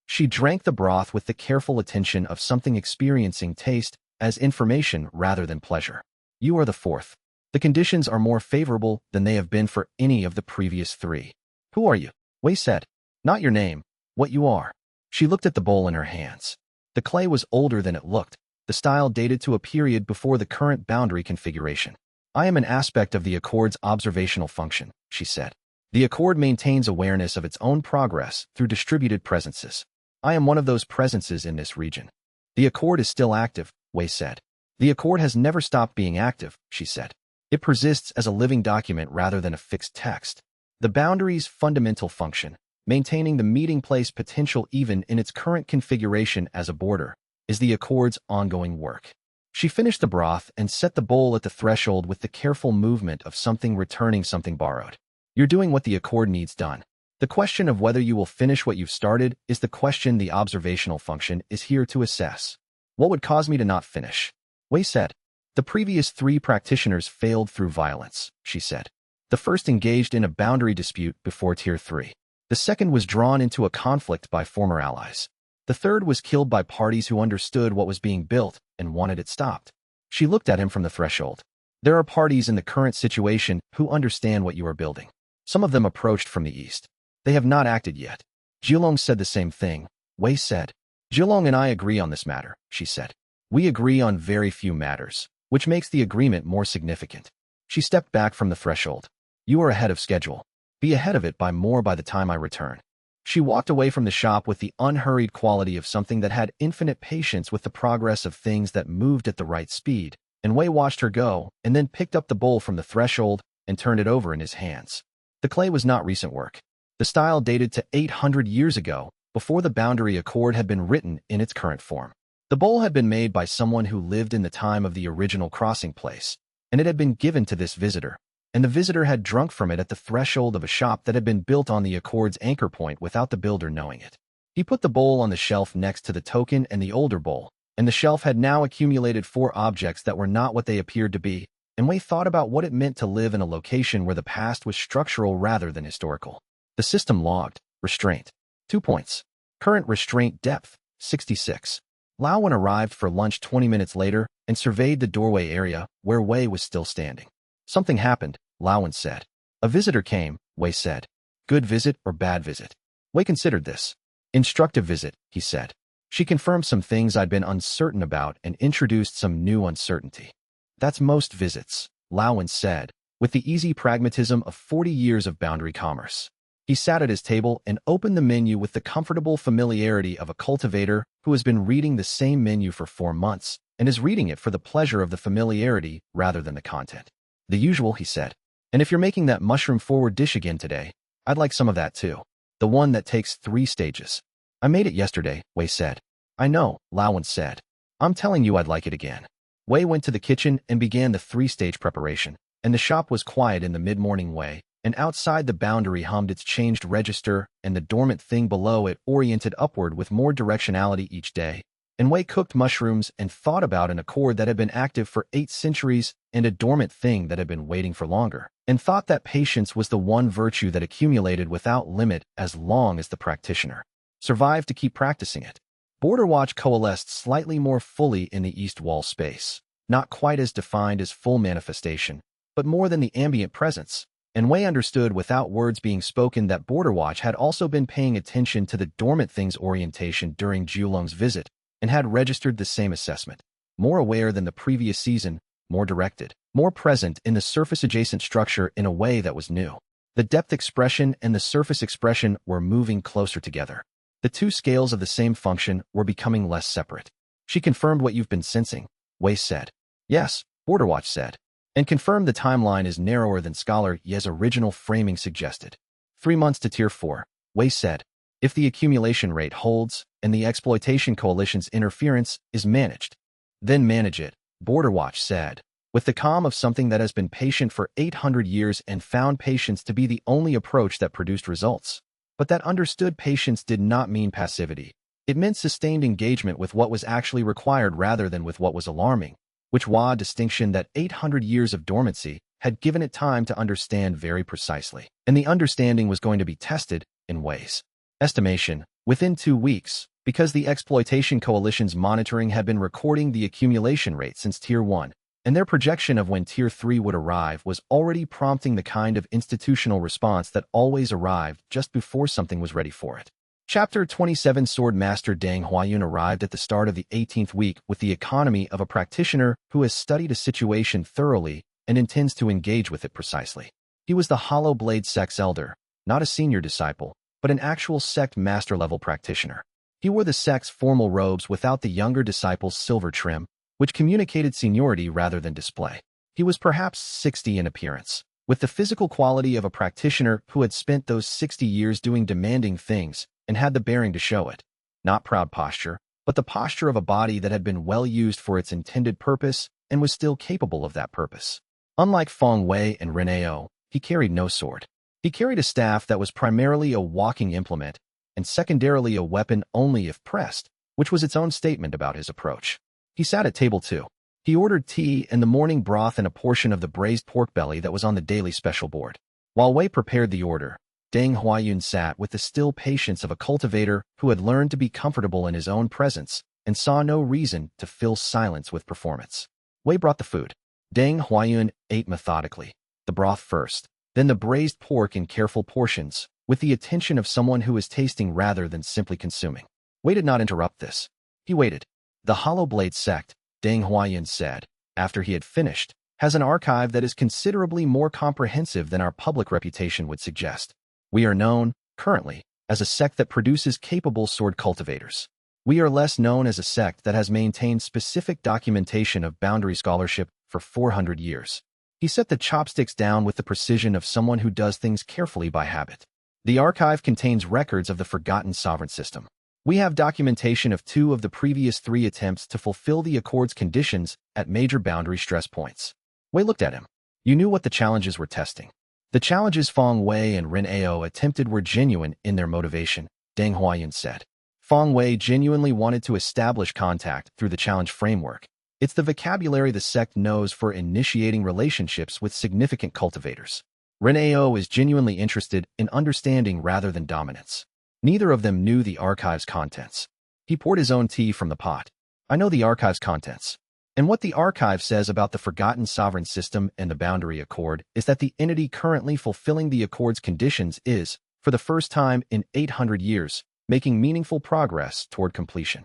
She drank the broth with the careful attention of something experiencing taste as information rather than pleasure. You are the 4th. The conditions are more favorable than they have been for any of the previous 3. Who are you? Wei said. Not your name, what you are. She looked at the bowl in her hands. The clay was older than it looked. The style dated to a period before the current boundary configuration. I am an aspect of the Accord's observational function, she said. The Accord maintains awareness of its own progress through distributed presences. I am one of those presences in this region. The Accord is still active, Wei said. The Accord has never stopped being active, she said. It persists as a living document rather than a fixed text. The boundary's fundamental function, maintaining the meeting place potential even in its current configuration as a border, is the Accord's ongoing work. She finished the broth and set the bowl at the threshold with the careful movement of something returning something borrowed. You're doing what the Accord needs done. The question of whether you will finish what you've started is the question the observational function is here to assess. What would cause me to not finish? Wei said. The previous 3 practitioners failed through violence, she said. The first engaged in a boundary dispute before Tier 3. The second was drawn into a conflict by former allies. The third was killed by parties who understood what was being built and wanted it stopped. She looked at him from the threshold. There are parties in the current situation who understand what you are building. Some of them approached from the east. They have not acted yet. Zhilong said the same thing. Wei said. Zhilong and I agree on this matter, she said. We agree on very few matters, which makes the agreement more significant. She stepped back from the threshold. You are ahead of schedule. Be ahead of it by more by the time I return. She walked away from the shop with the unhurried quality of something that had infinite patience with the progress of things that moved at the right speed, and Wei watched her go and then picked up the bowl from the threshold and turned it over in his hands. The clay was not recent work. The style dated to 800 years ago, before the boundary accord had been written in its current form. The bowl had been made by someone who lived in the time of the original crossing place, and it had been given to this visitor, and the visitor had drunk from it at the threshold of a shop that had been built on the Accord's anchor point without the builder knowing it. He put the bowl on the shelf next to the token and the older bowl, and the shelf had now accumulated 4 objects that were not what they appeared to be, and Wei thought about what it meant to live in a location where the past was structural rather than historical. The system logged, restraint, 2 points. Current restraint depth, 66. Laowen arrived for lunch 20 minutes later and surveyed the doorway area where Wei was still standing. Something happened, Laowen said. A visitor came, Wei said. Good visit or bad visit? Wei considered this. Instructive visit, he said. She confirmed some things I'd been uncertain about and introduced some new uncertainty. That's most visits, Laowen said, with the easy pragmatism of 40 years of boundary commerce. He sat at his table and opened the menu with the comfortable familiarity of a cultivator who has been reading the same menu for 4 months and is reading it for the pleasure of the familiarity rather than the content. The usual, he said. And if you're making that mushroom-forward dish again today, I'd like some of that too. The one that takes 3 stages. I made it yesterday, Wei said. I know, Laowen said. I'm telling you I'd like it again. Wei went to the kitchen and began the three-stage preparation, and the shop was quiet in the mid-morning way, and outside the boundary hummed its changed register, and the dormant thing below it oriented upward with more directionality each day. And Wei cooked mushrooms and thought about an accord that had been active for 8 centuries and a dormant thing that had been waiting for longer, and thought that patience was the one virtue that accumulated without limit as long as the practitioner survived to keep practicing it. Border Watch coalesced slightly more fully in the east wall space, not quite as defined as full manifestation, but more than the ambient presence, and Wei understood without words being spoken that Border Watch had also been paying attention to the dormant thing's orientation during Jiulong's visit, and had registered the same assessment. More aware than the previous season, more directed, more present in the surface-adjacent structure in a way that was new. The depth expression and the surface expression were moving closer together. The two scales of the same function were becoming less separate. She confirmed what you've been sensing, Wei said. Yes, Border Watch said. And confirmed the timeline is narrower than Scholar Ye's original framing suggested. 3 months to Tier 4, Wei said. If the accumulation rate holds, and the exploitation coalition's interference is managed, then manage it, Border Watch said, with the calm of something that has been patient for 800 years and found patience to be the only approach that produced results. But that understood patience did not mean passivity. It meant sustained engagement with what was actually required rather than with what was alarming, which was a distinction that 800 years of dormancy had given it time to understand very precisely. And the understanding was going to be tested in ways. Estimation, within 2 weeks, because the exploitation coalition's monitoring had been recording the accumulation rate since Tier 1, and their projection of when Tier 3 would arrive was already prompting the kind of institutional response that always arrived just before something was ready for it. Chapter 27 Sword Master Deng Huayun arrived at the start of the 18th week with the economy of a practitioner who has studied a situation thoroughly and intends to engage with it precisely. He was the Hollow Blade sect's elder, not a senior disciple, but an actual sect master-level practitioner. He wore the sect's formal robes without the younger disciple's silver trim, which communicated seniority rather than display. He was perhaps 60 in appearance, with the physical quality of a practitioner who had spent those 60 years doing demanding things and had the bearing to show it. Not proud posture, but the posture of a body that had been well used for its intended purpose and was still capable of that purpose. Unlike Feng Wei and Reneo, he carried no sword. He carried a staff that was primarily a walking implement, and secondarily a weapon only if pressed, which was its own statement about his approach. He sat at table 2. He ordered tea and the morning broth and a portion of the braised pork belly that was on the daily special board. While Wei prepared the order, Deng Huayun sat with the still patience of a cultivator who had learned to be comfortable in his own presence and saw no reason to fill silence with performance. Wei brought the food. Deng Huayun ate methodically, the broth first, then the braised pork in careful portions, with the attention of someone who is tasting rather than simply consuming. Wei did not interrupt this. He waited. The Hollow Blade sect, Deng Huayun said, after he had finished, has an archive that is considerably more comprehensive than our public reputation would suggest. We are known, currently, as a sect that produces capable sword cultivators. We are less known as a sect that has maintained specific documentation of boundary scholarship for 400 years. He set the chopsticks down with the precision of someone who does things carefully by habit. The archive contains records of the forgotten sovereign system. We have documentation of 2 of the previous 3 attempts to fulfill the Accord's conditions at major boundary stress points. Wei looked at him. You knew what the challenges were testing. The challenges Feng Wei and Ren Ao attempted were genuine in their motivation, Deng Huayun said. Feng Wei genuinely wanted to establish contact through the challenge framework. It's the vocabulary the sect knows for initiating relationships with significant cultivators. Ren Ao is genuinely interested in understanding rather than dominance. Neither of them knew the archive's contents. He poured his own tea from the pot. I know the archive's contents. And what the archive says about the forgotten sovereign system and the boundary accord is that the entity currently fulfilling the accord's conditions is, for the first time in 800 years, making meaningful progress toward completion.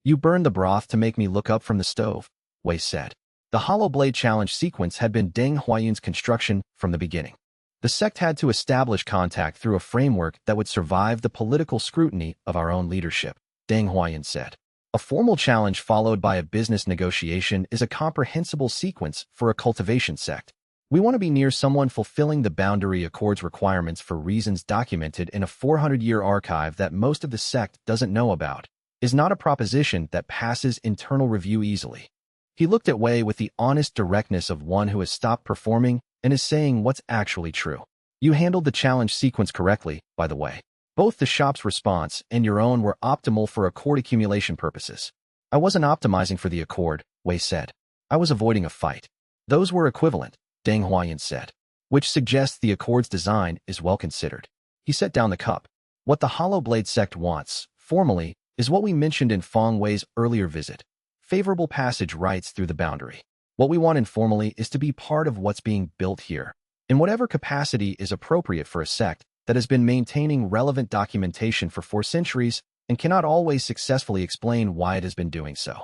You burned the broth to make me look up from the stove, Wei said. The Hollow Blade challenge sequence had been Deng Huayun's construction from the beginning. The sect had to establish contact through a framework that would survive the political scrutiny of our own leadership, Deng Huayun said. A formal challenge followed by a business negotiation is a comprehensible sequence for a cultivation sect. We want to be near someone fulfilling the boundary accord's requirements for reasons documented in a 400-year archive that most of the sect doesn't know about, is not a proposition that passes internal review easily. He looked at Wei with the honest directness of one who has stopped performing and is saying what's actually true. You handled the challenge sequence correctly, by the way. Both the shop's response and your own were optimal for accord accumulation purposes. I wasn't optimizing for the accord, Wei said. I was avoiding a fight. Those were equivalent, Deng Huayan said, which suggests the accord's design is well considered. He set down the cup. What the Hollow Blade sect wants, formally, is what we mentioned in Feng Wei's earlier visit. Favorable passage rights through the boundary. What we want informally is to be part of what's being built here, in whatever capacity is appropriate for a sect that has been maintaining relevant documentation for 4 centuries and cannot always successfully explain why it has been doing so.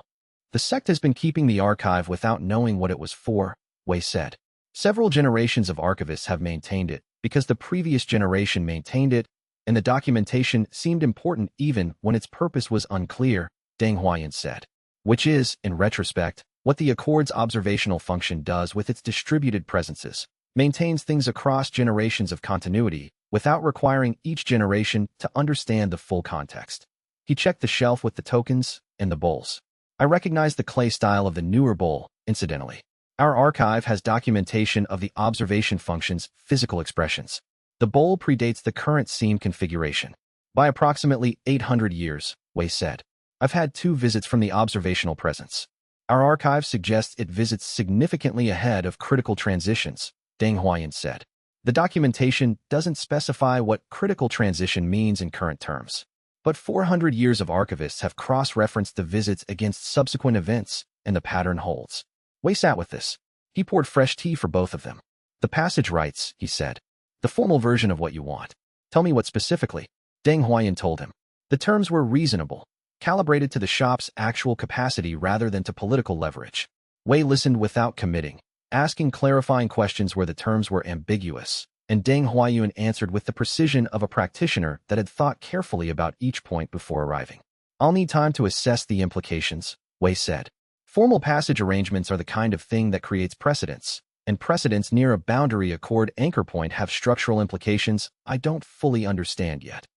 The sect has been keeping the archive without knowing what it was for, Wei said. Several generations of archivists have maintained it because the previous generation maintained it, and the documentation seemed important even when its purpose was unclear, Deng Huayan said. Which is, in retrospect, what the Accord's observational function does with its distributed presences, maintains things across generations of continuity without requiring each generation to understand the full context. He checked the shelf with the tokens and the bowls. I recognize the clay style of the newer bowl, incidentally. Our archive has documentation of the observation function's physical expressions. The bowl predates the current scene configuration by approximately 800 years, Wei said. I've had 2 visits from the observational presence. Our archive suggests it visits significantly ahead of critical transitions, Deng Huayan said. The documentation doesn't specify what critical transition means in current terms, but 400 years of archivists have cross-referenced the visits against subsequent events, and the pattern holds. Wei sat with this. He poured fresh tea for both of them. The passage rights, he said. The formal version of what you want. Tell me what specifically. Deng Huayan told him. The terms were reasonable, calibrated to the shop's actual capacity rather than to political leverage. Wei listened without committing, asking clarifying questions where the terms were ambiguous, and Deng Huayan answered with the precision of a practitioner that had thought carefully about each point before arriving. I'll need time to assess the implications, Wei said. Formal passage arrangements are the kind of thing that creates precedents, and precedents near a boundary accord anchor point have structural implications I don't fully understand yet.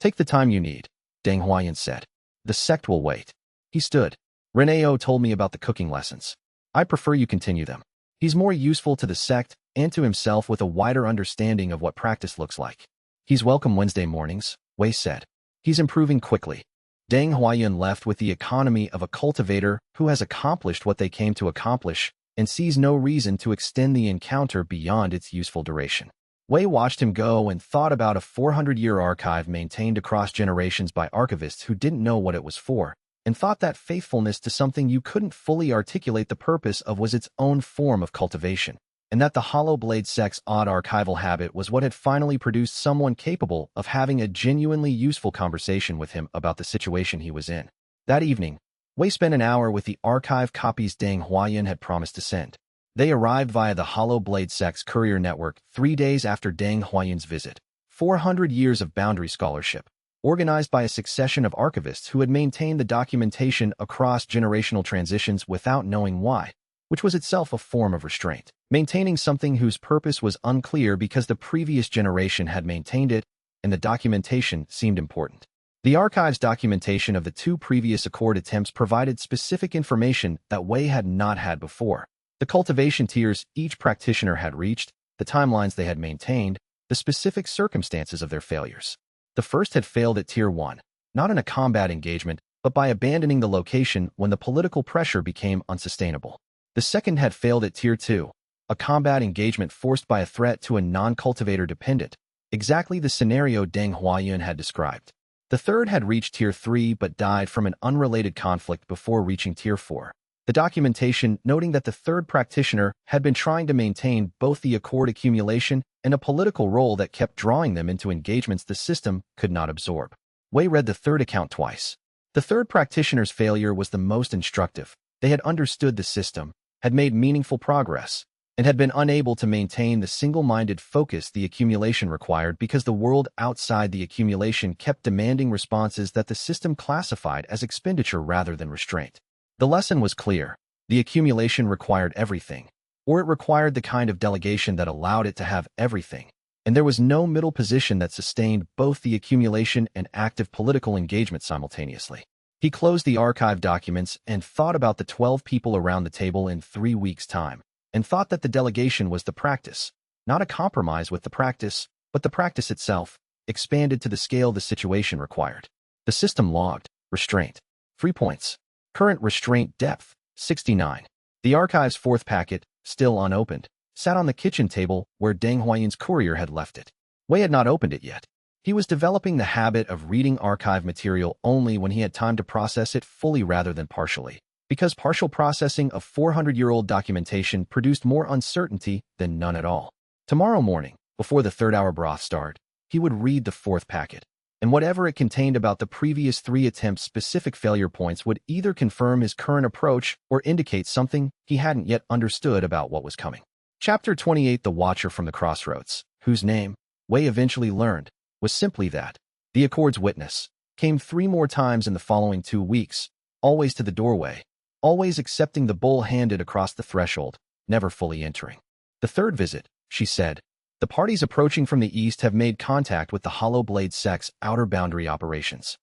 Take the time you need, Deng Huayan said. The sect will wait. He stood. Reneo told me about the cooking lessons. I prefer you continue them. He's more useful to the sect and to himself with a wider understanding of what practice looks like. He's welcome Wednesday mornings, Wei said. He's improving quickly. Deng Huayan left with the economy of a cultivator who has accomplished what they came to accomplish and sees no reason to extend the encounter beyond its useful duration. Wei watched him go and thought about a 400-year archive maintained across generations by archivists who didn't know what it was for, and thought that faithfulness to something you couldn't fully articulate the purpose of was its own form of cultivation, and that the Hollow Blade sect's odd archival habit was what had finally produced someone capable of having a genuinely useful conversation with him about the situation he was in. That evening, Wei spent an hour with the archive copies Deng Huayan had promised to send. They arrived via the Hollow Blade sect's courier network 3 days after Deng Huayan's visit. 400 years of boundary scholarship, organized by a succession of archivists who had maintained the documentation across generational transitions without knowing why, which was itself a form of restraint. Maintaining something whose purpose was unclear because the previous generation had maintained it, and the documentation seemed important. The archive's documentation of the 2 previous Accord attempts provided specific information that Wei had not had before. The cultivation tiers each practitioner had reached, the timelines they had maintained, the specific circumstances of their failures. The first had failed at Tier 1, not in a combat engagement, but by abandoning the location when the political pressure became unsustainable. The second had failed at Tier 2, a combat engagement forced by a threat to a non-cultivator dependent, exactly the scenario Deng Huayan had described. The third had reached Tier 3 but died from an unrelated conflict before reaching Tier 4. The documentation noting that the third practitioner had been trying to maintain both the Accord accumulation and a political role that kept drawing them into engagements the system could not absorb. Wei read the third account twice. The third practitioner's failure was the most instructive. They had understood the system, had made meaningful progress, and had been unable to maintain the single-minded focus the accumulation required because the world outside the accumulation kept demanding responses that the system classified as expenditure rather than restraint. The lesson was clear. The accumulation required everything, or it required the kind of delegation that allowed it to have everything, and there was no middle position that sustained both the accumulation and active political engagement simultaneously. He closed the archive documents and thought about the 12 people around the table in 3 weeks' time, and thought that the delegation was the practice, not a compromise with the practice, but the practice itself, expanded to the scale the situation required. The system logged, restraint, 3 points. Current restraint depth, 69. The archive's fourth packet, still unopened, sat on the kitchen table where Deng Huayun's courier had left it. Wei had not opened it yet. He was developing the habit of reading archive material only when he had time to process it fully rather than partially, because partial processing of 400-year-old documentation produced more uncertainty than none at all. Tomorrow morning, before the third-hour broth start, he would read the fourth packet, and whatever it contained about the previous 3 attempts' specific failure points would either confirm his current approach or indicate something he hadn't yet understood about what was coming. Chapter 28: The Watcher from the Crossroads, whose name, Wei eventually learned, was simply that. The Accord's witness came 3 more times in the following 2 weeks, always to the doorway, always accepting the bowl handed across the threshold, never fully entering. The third visit, she said, the parties approaching from the east have made contact with the Hollow Blade sect's outer boundary operations.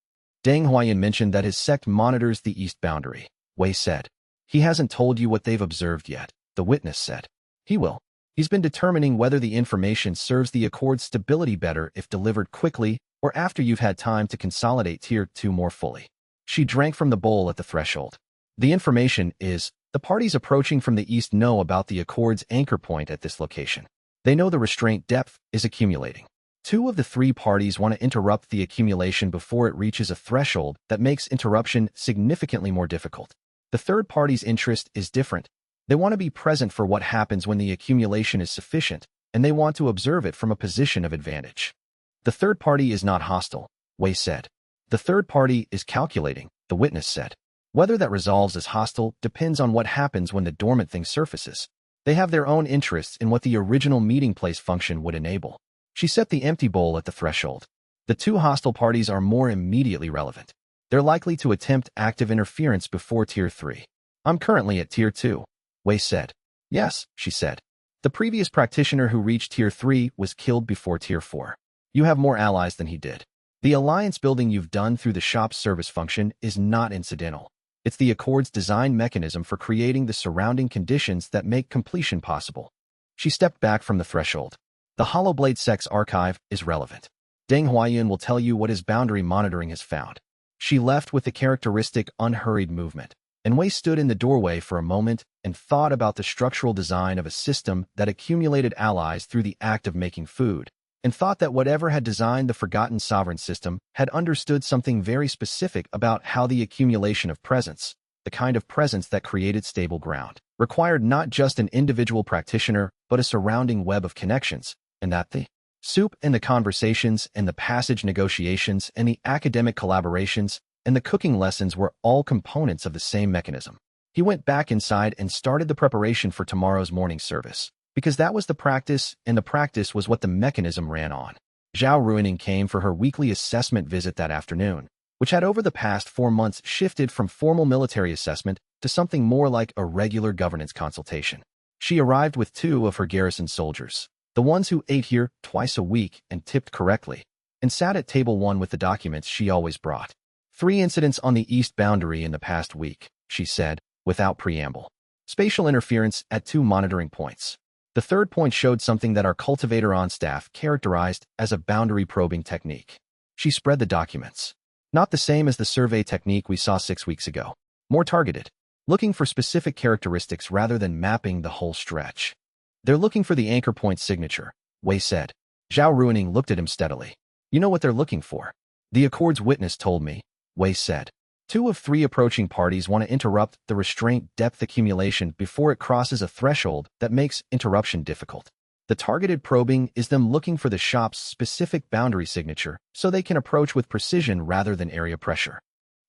Deng Huayun mentioned that his sect monitors the east boundary. Wei said, he hasn't told you what they've observed yet, the witness said. He will. He's been determining whether the information serves the Accord's stability better if delivered quickly or after you've had time to consolidate Tier 2 more fully. She drank from the bowl at the threshold. The information is, the parties approaching from the east know about the Accord's anchor point at this location. They know the restraint depth is accumulating. 2 of the 3 parties want to interrupt the accumulation before it reaches a threshold that makes interruption significantly more difficult. The third party's interest is different. They want to be present for what happens when the accumulation is sufficient, and they want to observe it from a position of advantage. The third party is not hostile, Wei said. The third party is calculating, the witness said. Whether that resolves as hostile depends on what happens when the dormant thing surfaces. They have their own interests in what the original meeting place function would enable. She set the empty bowl at the threshold. The 2 hostile parties are more immediately relevant. They're likely to attempt active interference before Tier 3. I'm currently at Tier 2. Wei said. Yes, she said. The previous practitioner who reached Tier 3 was killed before Tier 4. You have more allies than he did. The alliance building you've done through the shop's service function is not incidental. It's the Accord's design mechanism for creating the surrounding conditions that make completion possible. She stepped back from the threshold. The Hollow Blade sect's archive is relevant. Deng Huayun will tell you what his boundary monitoring has found. She left with the characteristic unhurried movement, and Wei stood in the doorway for a moment and thought about the structural design of a system that accumulated allies through the act of making food, and thought that whatever had designed the Forgotten Sovereign system had understood something very specific about how the accumulation of presence, the kind of presence that created stable ground, required not just an individual practitioner but a surrounding web of connections, and that the soup and the conversations and the passage negotiations and the academic collaborations and the cooking lessons were all components of the same mechanism. He went back inside and started the preparation for tomorrow's morning service, because that was the practice, and the practice was what the mechanism ran on. Zhao Ruining came for her weekly assessment visit that afternoon, which had over the past 4 months shifted from formal military assessment to something more like a regular governance consultation. She arrived with 2 of her garrison soldiers, the ones who ate here twice a week and tipped correctly, and sat at table 1 with the documents she always brought. 3 incidents on the east boundary in the past week, she said, without preamble. Spatial interference at 2 monitoring points. The third point showed something that our cultivator on staff characterized as a boundary probing technique. She spread the documents. Not the same as the survey technique we saw 6 weeks ago. More targeted. Looking for specific characteristics rather than mapping the whole stretch. They're looking for the anchor point signature, Wei said. Zhao Ruining looked at him steadily. You know what they're looking for. The Accord's witness told me, Wei said. 2 of 3 approaching parties want to interrupt the restraint depth accumulation before it crosses a threshold that makes interruption difficult. The targeted probing is them looking for the shop's specific boundary signature so they can approach with precision rather than area pressure.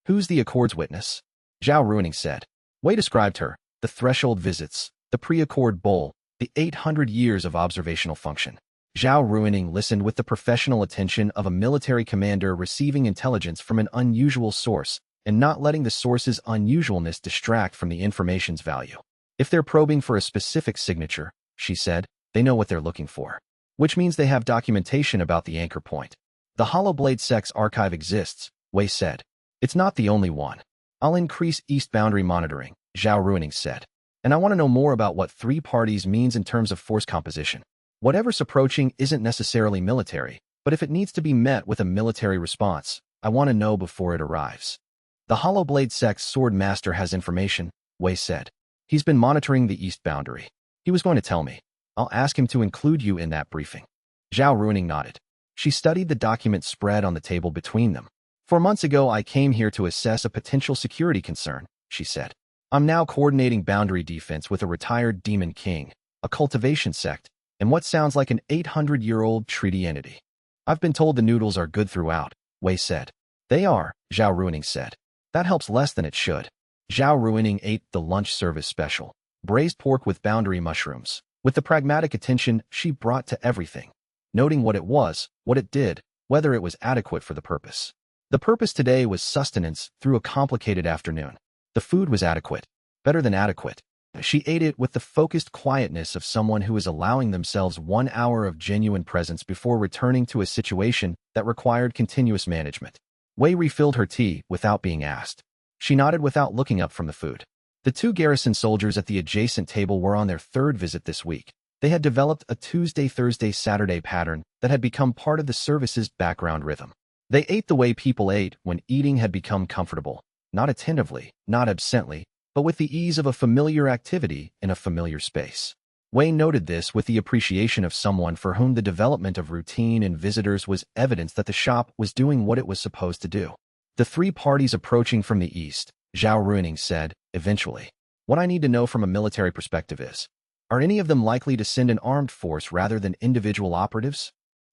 Who's the Accord's witness? Zhao Ruining said. Wei described her, the threshold visits, the pre-Accord bowl, the 800 years of observational function. Zhao Ruining listened with the professional attention of a military commander receiving intelligence from an unusual source and not letting the source's unusualness distract from the information's value. If they're probing for a specific signature, she said, they know what they're looking for. Which means they have documentation about the anchor point. The Hollow Blade sect's archive exists, Wei said. It's not the only one. I'll increase east boundary monitoring, Zhao Ruining said. And I want to know more about what three parties means in terms of force composition. Whatever's approaching isn't necessarily military, but if it needs to be met with a military response, I want to know before it arrives. The Hollowblade Sect's sword master has information, Wei said. He's been monitoring the east boundary. He was going to tell me. I'll ask him to include you in that briefing. Zhao Ruining nodded. She studied the document spread on the table between them. 4 months ago, I came here to assess a potential security concern, she said. I'm now coordinating boundary defense with a retired demon king, a cultivation sect, and what sounds like an 800-year-old treaty entity. I've been told the noodles are good throughout, Wei said. They are, Zhao Ruining said. That helps less than it should. Zhao Ruining ate the lunch service special, braised pork with boundary mushrooms, with the pragmatic attention she brought to everything, noting what it was, what it did, whether it was adequate for the purpose. The purpose today was sustenance through a complicated afternoon. The food was adequate, better than adequate. She ate it with the focused quietness of someone who is allowing themselves 1 hour of genuine presence before returning to a situation that required continuous management. Wei refilled her tea without being asked. She nodded without looking up from the food. The 2 garrison soldiers at the adjacent table were on their 3rd visit this week. They had developed a Tuesday, Thursday, Saturday pattern that had become part of the service's background rhythm. They ate the way people ate when eating had become comfortable, not attentively, not absently, but with the ease of a familiar activity in a familiar space. Wei noted this with the appreciation of someone for whom the development of routine and visitors was evidence that the shop was doing what it was supposed to do. The 3 parties approaching from the east, Zhao Ruining said, eventually. What I need to know from a military perspective is, are any of them likely to send an armed force rather than individual operatives?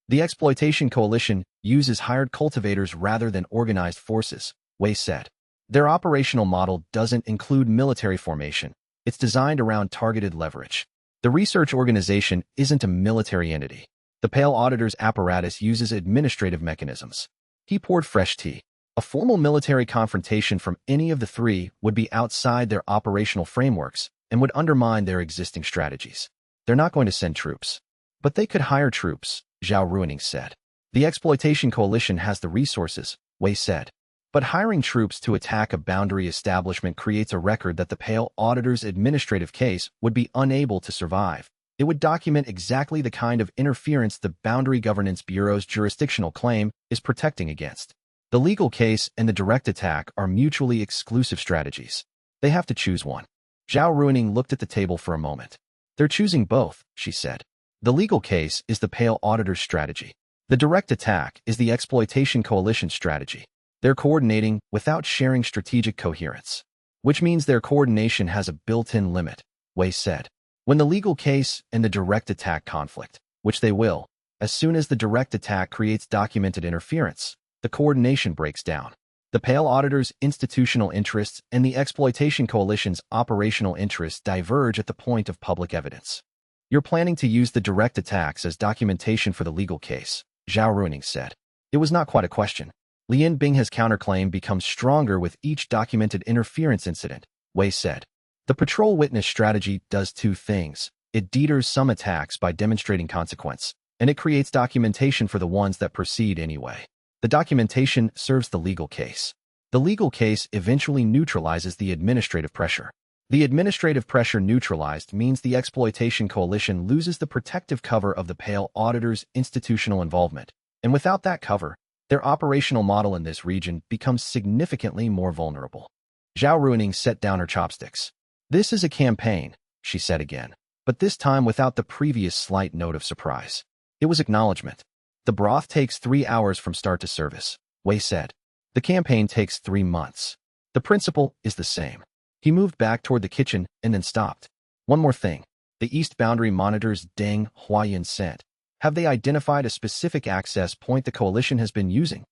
The exploitation coalition uses hired cultivators rather than organized forces, Wei said. Their operational model doesn't include military formation. It's designed around targeted leverage. The research organization isn't a military entity. The Pale Auditor's apparatus uses administrative mechanisms. He poured fresh tea. A formal military confrontation from any of the 3 would be outside their operational frameworks and would undermine their existing strategies. They're not going to send troops. But they could hire troops, Zhao Ruining said. The exploitation coalition has the resources, Wei said. But hiring troops to attack a boundary establishment creates a record that the Pale Auditor's administrative case would be unable to survive. It would document exactly the kind of interference the Boundary Governance Bureau's jurisdictional claim is protecting against. The legal case and the direct attack are mutually exclusive strategies. They have to choose one. Zhao Ruining looked at the table for a moment. They're choosing both, she said. The legal case is the Pale Auditor's strategy. The direct attack is the exploitation coalition's strategy. They're coordinating without sharing strategic coherence, which means their coordination has a built-in limit, Wei said. When the legal case and the direct attack conflict, which they will, as soon as the direct attack creates documented interference, the coordination breaks down. The Pale Auditor's institutional interests and the exploitation coalition's operational interests diverge at the point of public evidence. You're planning to use the direct attacks as documentation for the legal case, Zhao Ruining said. It was not quite a question. Lian Binghe's counterclaim becomes stronger with each documented interference incident, Wei said. The patrol witness strategy does 2 things. It deters some attacks by demonstrating consequence, and it creates documentation for the ones that proceed anyway. The documentation serves the legal case. The legal case eventually neutralizes the administrative pressure. The administrative pressure neutralized means the exploitation coalition loses the protective cover of the Pale Auditor's institutional involvement, and without that cover, their operational model in this region becomes significantly more vulnerable. Zhao Ruining set down her chopsticks. This is a campaign, she said again, but this time without the previous slight note of surprise. It was acknowledgement. The broth takes 3 hours from start to service, Wei said. The campaign takes 3 months. The principle is the same. He moved back toward the kitchen and then stopped. One more thing. The East Boundary monitors Deng Huayan sent. Have they identified a specific access point the coalition has been using?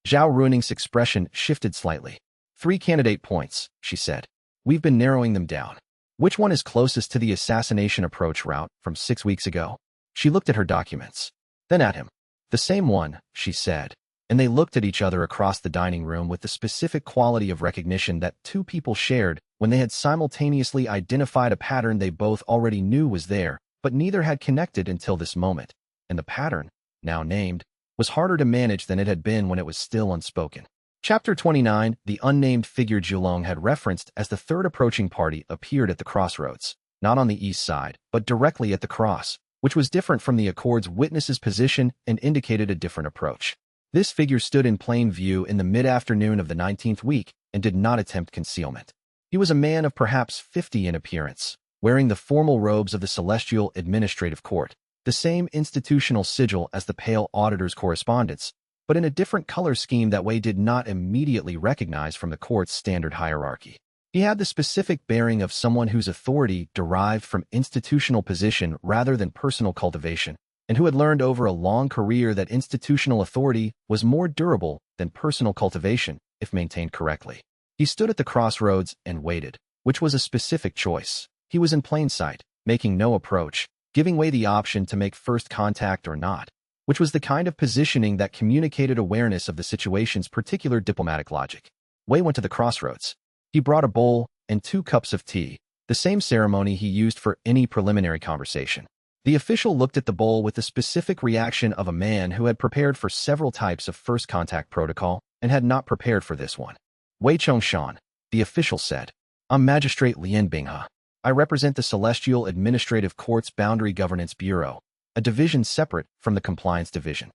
Zhao Ruining's expression shifted slightly. 3 candidate points, she said. We've been narrowing them down. Which one is closest to the assassination approach route from 6 weeks ago? She looked at her documents. Then at him. The same one, she said, and they looked at each other across the dining room with the specific quality of recognition that 2 people shared when they had simultaneously identified a pattern they both already knew was there, but neither had connected until this moment. And the pattern, now named, was harder to manage than it had been when it was still unspoken. Chapter 29, the unnamed figure Zhulong had referenced as the third approaching party appeared at the crossroads, not on the east side, but directly at the cross, which was different from the Accord's witness's position and indicated a different approach. This figure stood in plain view in the mid-afternoon of the 19th week and did not attempt concealment. He was a man of perhaps 50 in appearance, wearing the formal robes of the Celestial Administrative Court, the same institutional sigil as the Pale Auditor's correspondence, but in a different color scheme that Wei did not immediately recognize from the court's standard hierarchy. He had the specific bearing of someone whose authority derived from institutional position rather than personal cultivation, and who had learned over a long career that institutional authority was more durable than personal cultivation if maintained correctly. He stood at the crossroads and waited, which was a specific choice. He was in plain sight, making no approach, giving Wei the option to make first contact or not, which was the kind of positioning that communicated awareness of the situation's particular diplomatic logic. Wei went to the crossroads. He brought a bowl and 2 cups of tea, the same ceremony he used for any preliminary conversation. The official looked at the bowl with the specific reaction of a man who had prepared for several types of first contact protocol and had not prepared for this one. Wei Chongshan, the official said. I'm Magistrate Lian Binghe. I represent the Celestial Administrative Court's Boundary Governance Bureau, a division separate from the Compliance Division.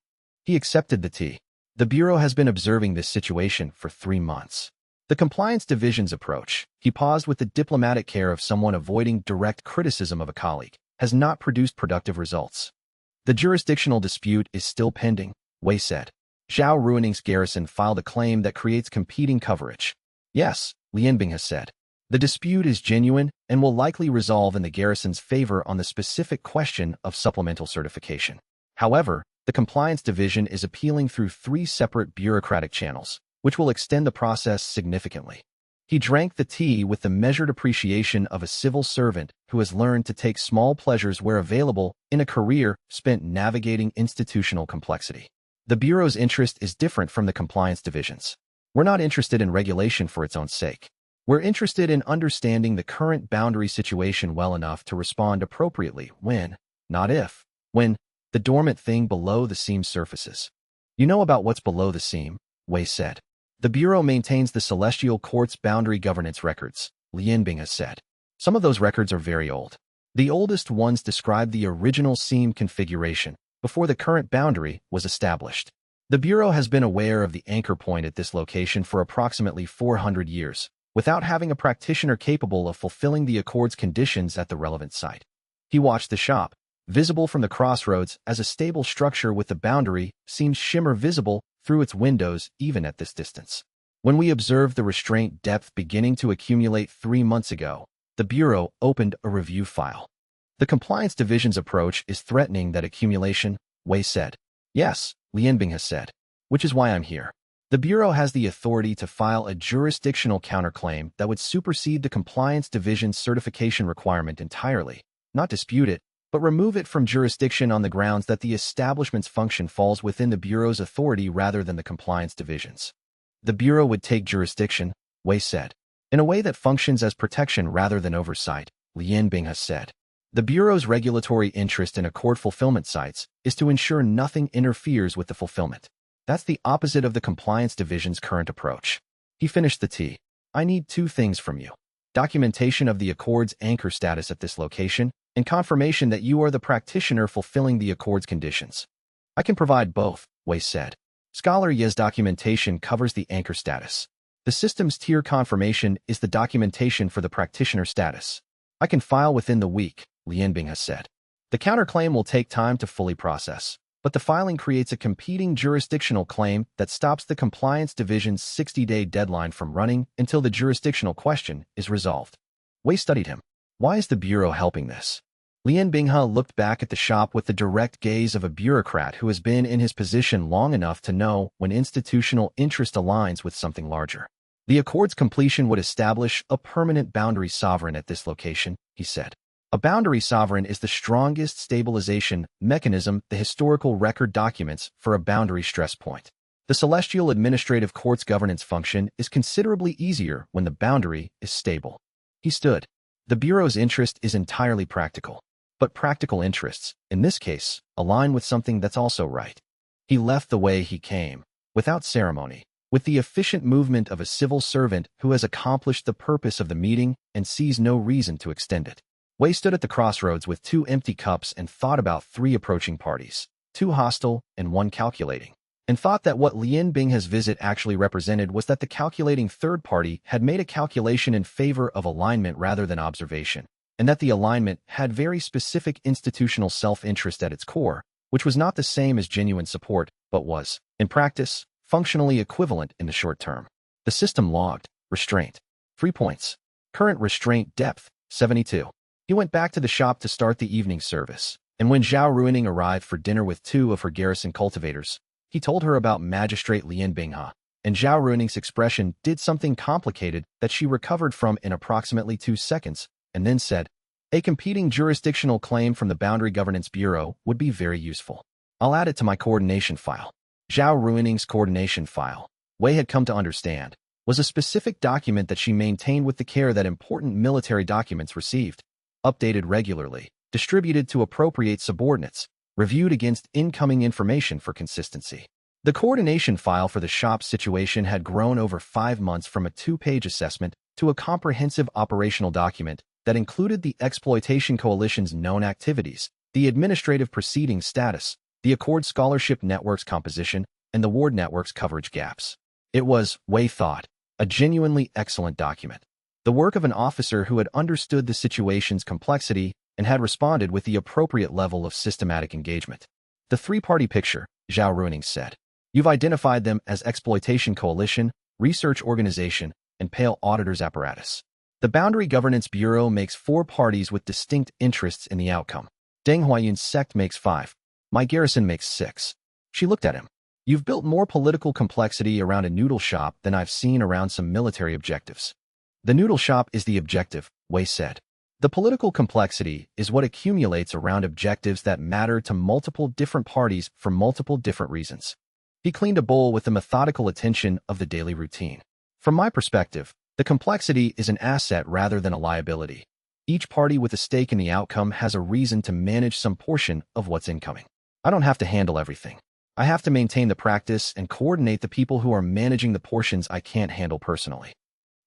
He accepted the tea. The Bureau has been observing this situation for 3 months. The Compliance Division's approach, he paused with the diplomatic care of someone avoiding direct criticism of a colleague, has not produced productive results. The jurisdictional dispute is still pending, Wei said. Zhao Ruining's garrison filed a claim that creates competing coverage. Yes, Lian Binghe said. The dispute is genuine and will likely resolve in the garrison's favor on the specific question of supplemental certification. However, the Compliance Division is appealing through 3 separate bureaucratic channels, which will extend the process significantly. He drank the tea with the measured appreciation of a civil servant who has learned to take small pleasures where available in a career spent navigating institutional complexity. The Bureau's interest is different from the Compliance Division's. We're not interested in regulation for its own sake. We're interested in understanding the current boundary situation well enough to respond appropriately when, not if, when, the dormant thing below the seam surfaces. You know about what's below the seam, Wei said. The Bureau maintains the Celestial Court's boundary governance records, Lian Binghe said. Some of those records are very old. The oldest ones describe the original seam configuration before the current boundary was established. The Bureau has been aware of the anchor point at this location for approximately 400 years, without having a practitioner capable of fulfilling the Accord's conditions at the relevant site. He watched the shop, visible from the crossroads as a stable structure with the boundary seemed shimmer visible through its windows even at this distance. When we observed the restraint depth beginning to accumulate 3 months ago, the Bureau opened a review file. The Compliance Division's approach is threatening that accumulation, Wei said. Yes, Lian Binghe said, which is why I'm here. The Bureau has the authority to file a jurisdictional counterclaim that would supersede the Compliance Division's certification requirement entirely, not dispute it, but remove it from jurisdiction on the grounds that the establishment's function falls within the Bureau's authority rather than the Compliance Division's. The Bureau would take jurisdiction, Wei said, in a way that functions as protection rather than oversight, Lian Binghe said. The Bureau's regulatory interest in Accord fulfillment sites is to ensure nothing interferes with the fulfillment. That's the opposite of the Compliance Division's current approach. He finished the tea. I need 2 things from you. Documentation of the Accord's anchor status at this location, and confirmation that you are the practitioner fulfilling the Accord's conditions. I can provide both, Wei said. Scholar Ye's documentation covers the anchor status. The system's tier confirmation is the documentation for the practitioner status. I can file within the week, Lian Binghe said. The counterclaim will take time to fully process, but the filing creates a competing jurisdictional claim that stops the Compliance Division's 60-day deadline from running until the jurisdictional question is resolved. Wei studied him. Why is the Bureau helping this? Lian Binghe looked back at the shop with the direct gaze of a bureaucrat who has been in his position long enough to know when institutional interest aligns with something larger. The Accord's completion would establish a permanent boundary sovereign at this location, he said. A boundary sovereign is the strongest stabilization mechanism the historical record documents for a boundary stress point. The Celestial Administrative Court's governance function is considerably easier when the boundary is stable. He stood. The Bureau's interest is entirely practical. But practical interests, in this case, align with something that's also right. He left the way he came, without ceremony, with the efficient movement of a civil servant who has accomplished the purpose of the meeting and sees no reason to extend it. Wei stood at the crossroads with 2 empty cups and thought about 3 approaching parties, 2 hostile and 1 calculating, and thought that what Lian Binghe's visit actually represented was that the calculating third party had made a calculation in favor of alignment rather than observation, and that the alignment had very specific institutional self-interest at its core, which was not the same as genuine support, but was, in practice, functionally equivalent in the short term. The system logged, restraint, 3 points. Current restraint depth, 72. He went back to the shop to start the evening service, and when Zhao Ruining arrived for dinner with 2 of her garrison cultivators, he told her about Magistrate Lian Binghe, and Zhao Ruining's expression did something complicated that she recovered from in approximately 2 seconds, and then said, "A competing jurisdictional claim from the Boundary Governance Bureau would be very useful. I'll add it to my coordination file." Zhao Ruining's coordination file, Wei had come to understand, was a specific document that she maintained with the care that important military documents received, updated regularly, distributed to appropriate subordinates, reviewed against incoming information for consistency. The coordination file for the shop's situation had grown over 5 months from a 2-page assessment to a comprehensive operational document that included the Exploitation Coalition's known activities, the administrative proceedings status, the Accord Scholarship Network's composition, and the Ward Network's coverage gaps. It was, Wei thought, a genuinely excellent document. The work of an officer who had understood the situation's complexity and had responded with the appropriate level of systematic engagement. The 3-party picture, Zhao Ruining said. You've identified them as Exploitation Coalition, Research Organization, and Pale Auditors Apparatus. The Boundary Governance Bureau makes 4 parties with distinct interests in the outcome. Deng Huayun's sect makes 5. My garrison makes 6. She looked at him. You've built more political complexity around a noodle shop than I've seen around some military objectives. The noodle shop is the objective, Wei said. The political complexity is what accumulates around objectives that matter to multiple different parties for multiple different reasons. He cleaned a bowl with the methodical attention of the daily routine. From my perspective, the complexity is an asset rather than a liability. Each party with a stake in the outcome has a reason to manage some portion of what's incoming. I don't have to handle everything. I have to maintain the practice and coordinate the people who are managing the portions I can't handle personally.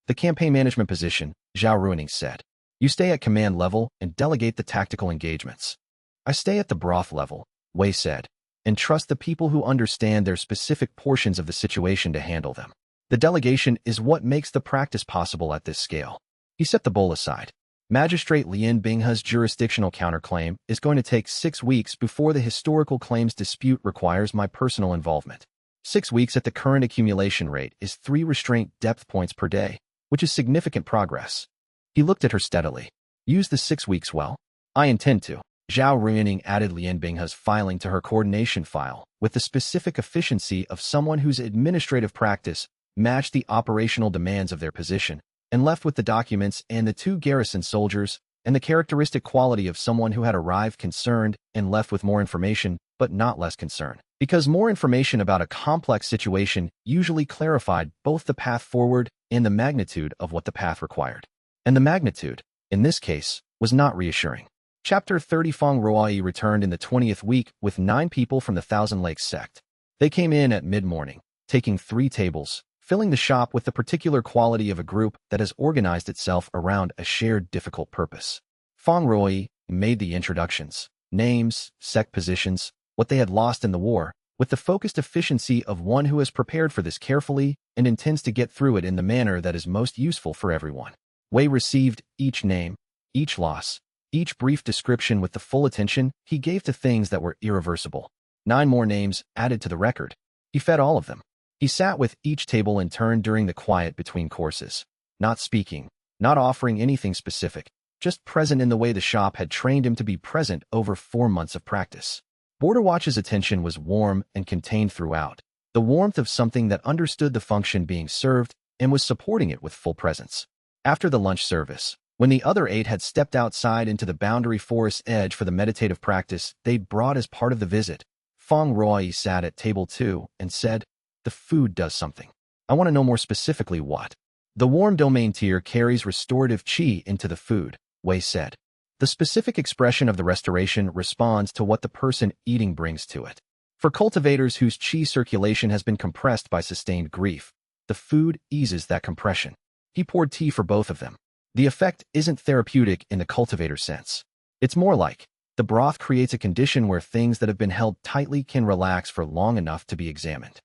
The campaign management position, Zhao Ruining said. You stay at command level and delegate the tactical engagements. I stay at the broth level, Wei said, and trust the people who understand their specific portions of the situation to handle them. The delegation is what makes the practice possible at this scale. He set the bowl aside. Magistrate Lian Binghe's jurisdictional counterclaim is going to take 6 weeks before the historical claims dispute requires my personal involvement. 6 weeks at the current accumulation rate is 3 restraint depth points per day, which is significant progress. He looked at her steadily. Use the 6 weeks well. I intend to. Zhao Ruining added Lian Binghe's filing to her coordination file with the specific efficiency of someone whose administrative practice matched the operational demands of their position, and left with the documents and the 2 garrison soldiers, and the characteristic quality of someone who had arrived concerned and left with more information, but not less concerned. Because more information about a complex situation usually clarified both the path forward and the magnitude of what the path required. And the magnitude, in this case, was not reassuring. Chapter 30 Feng Ruoyi returned in the 20th week with 9 people from the Thousand Lakes sect. They came in at mid-morning, taking 3 tables, filling the shop with the particular quality of a group that has organized itself around a shared difficult purpose. Feng Ruoyi made the introductions, names, sect positions, what they had lost in the war, with the focused efficiency of one who has prepared for this carefully and intends to get through it in the manner that is most useful for everyone. Wei received each name, each loss, each brief description with the full attention he gave to things that were irreversible. 9 more names added to the record. He fed all of them. He sat with each table in turn during the quiet between courses, not speaking, not offering anything specific, just present in the way the shop had trained him to be present over 4 months of practice. Border Watch's attention was warm and contained throughout, the warmth of something that understood the function being served and was supporting it with full presence. After the lunch service, when the other 8 had stepped outside into the boundary forest edge for the meditative practice they'd brought as part of the visit, Feng Ruoyi sat at table 2 and said, "The food does something. I want to know more specifically what." "The warm domain tier carries restorative qi into the food," Wei said. "The specific expression of the restoration responds to what the person eating brings to it. For cultivators whose qi circulation has been compressed by sustained grief, the food eases that compression. He poured tea for both of them. The effect isn't therapeutic in the cultivator sense. It's more like the broth creates a condition where things that have been held tightly can relax for long enough to be examined.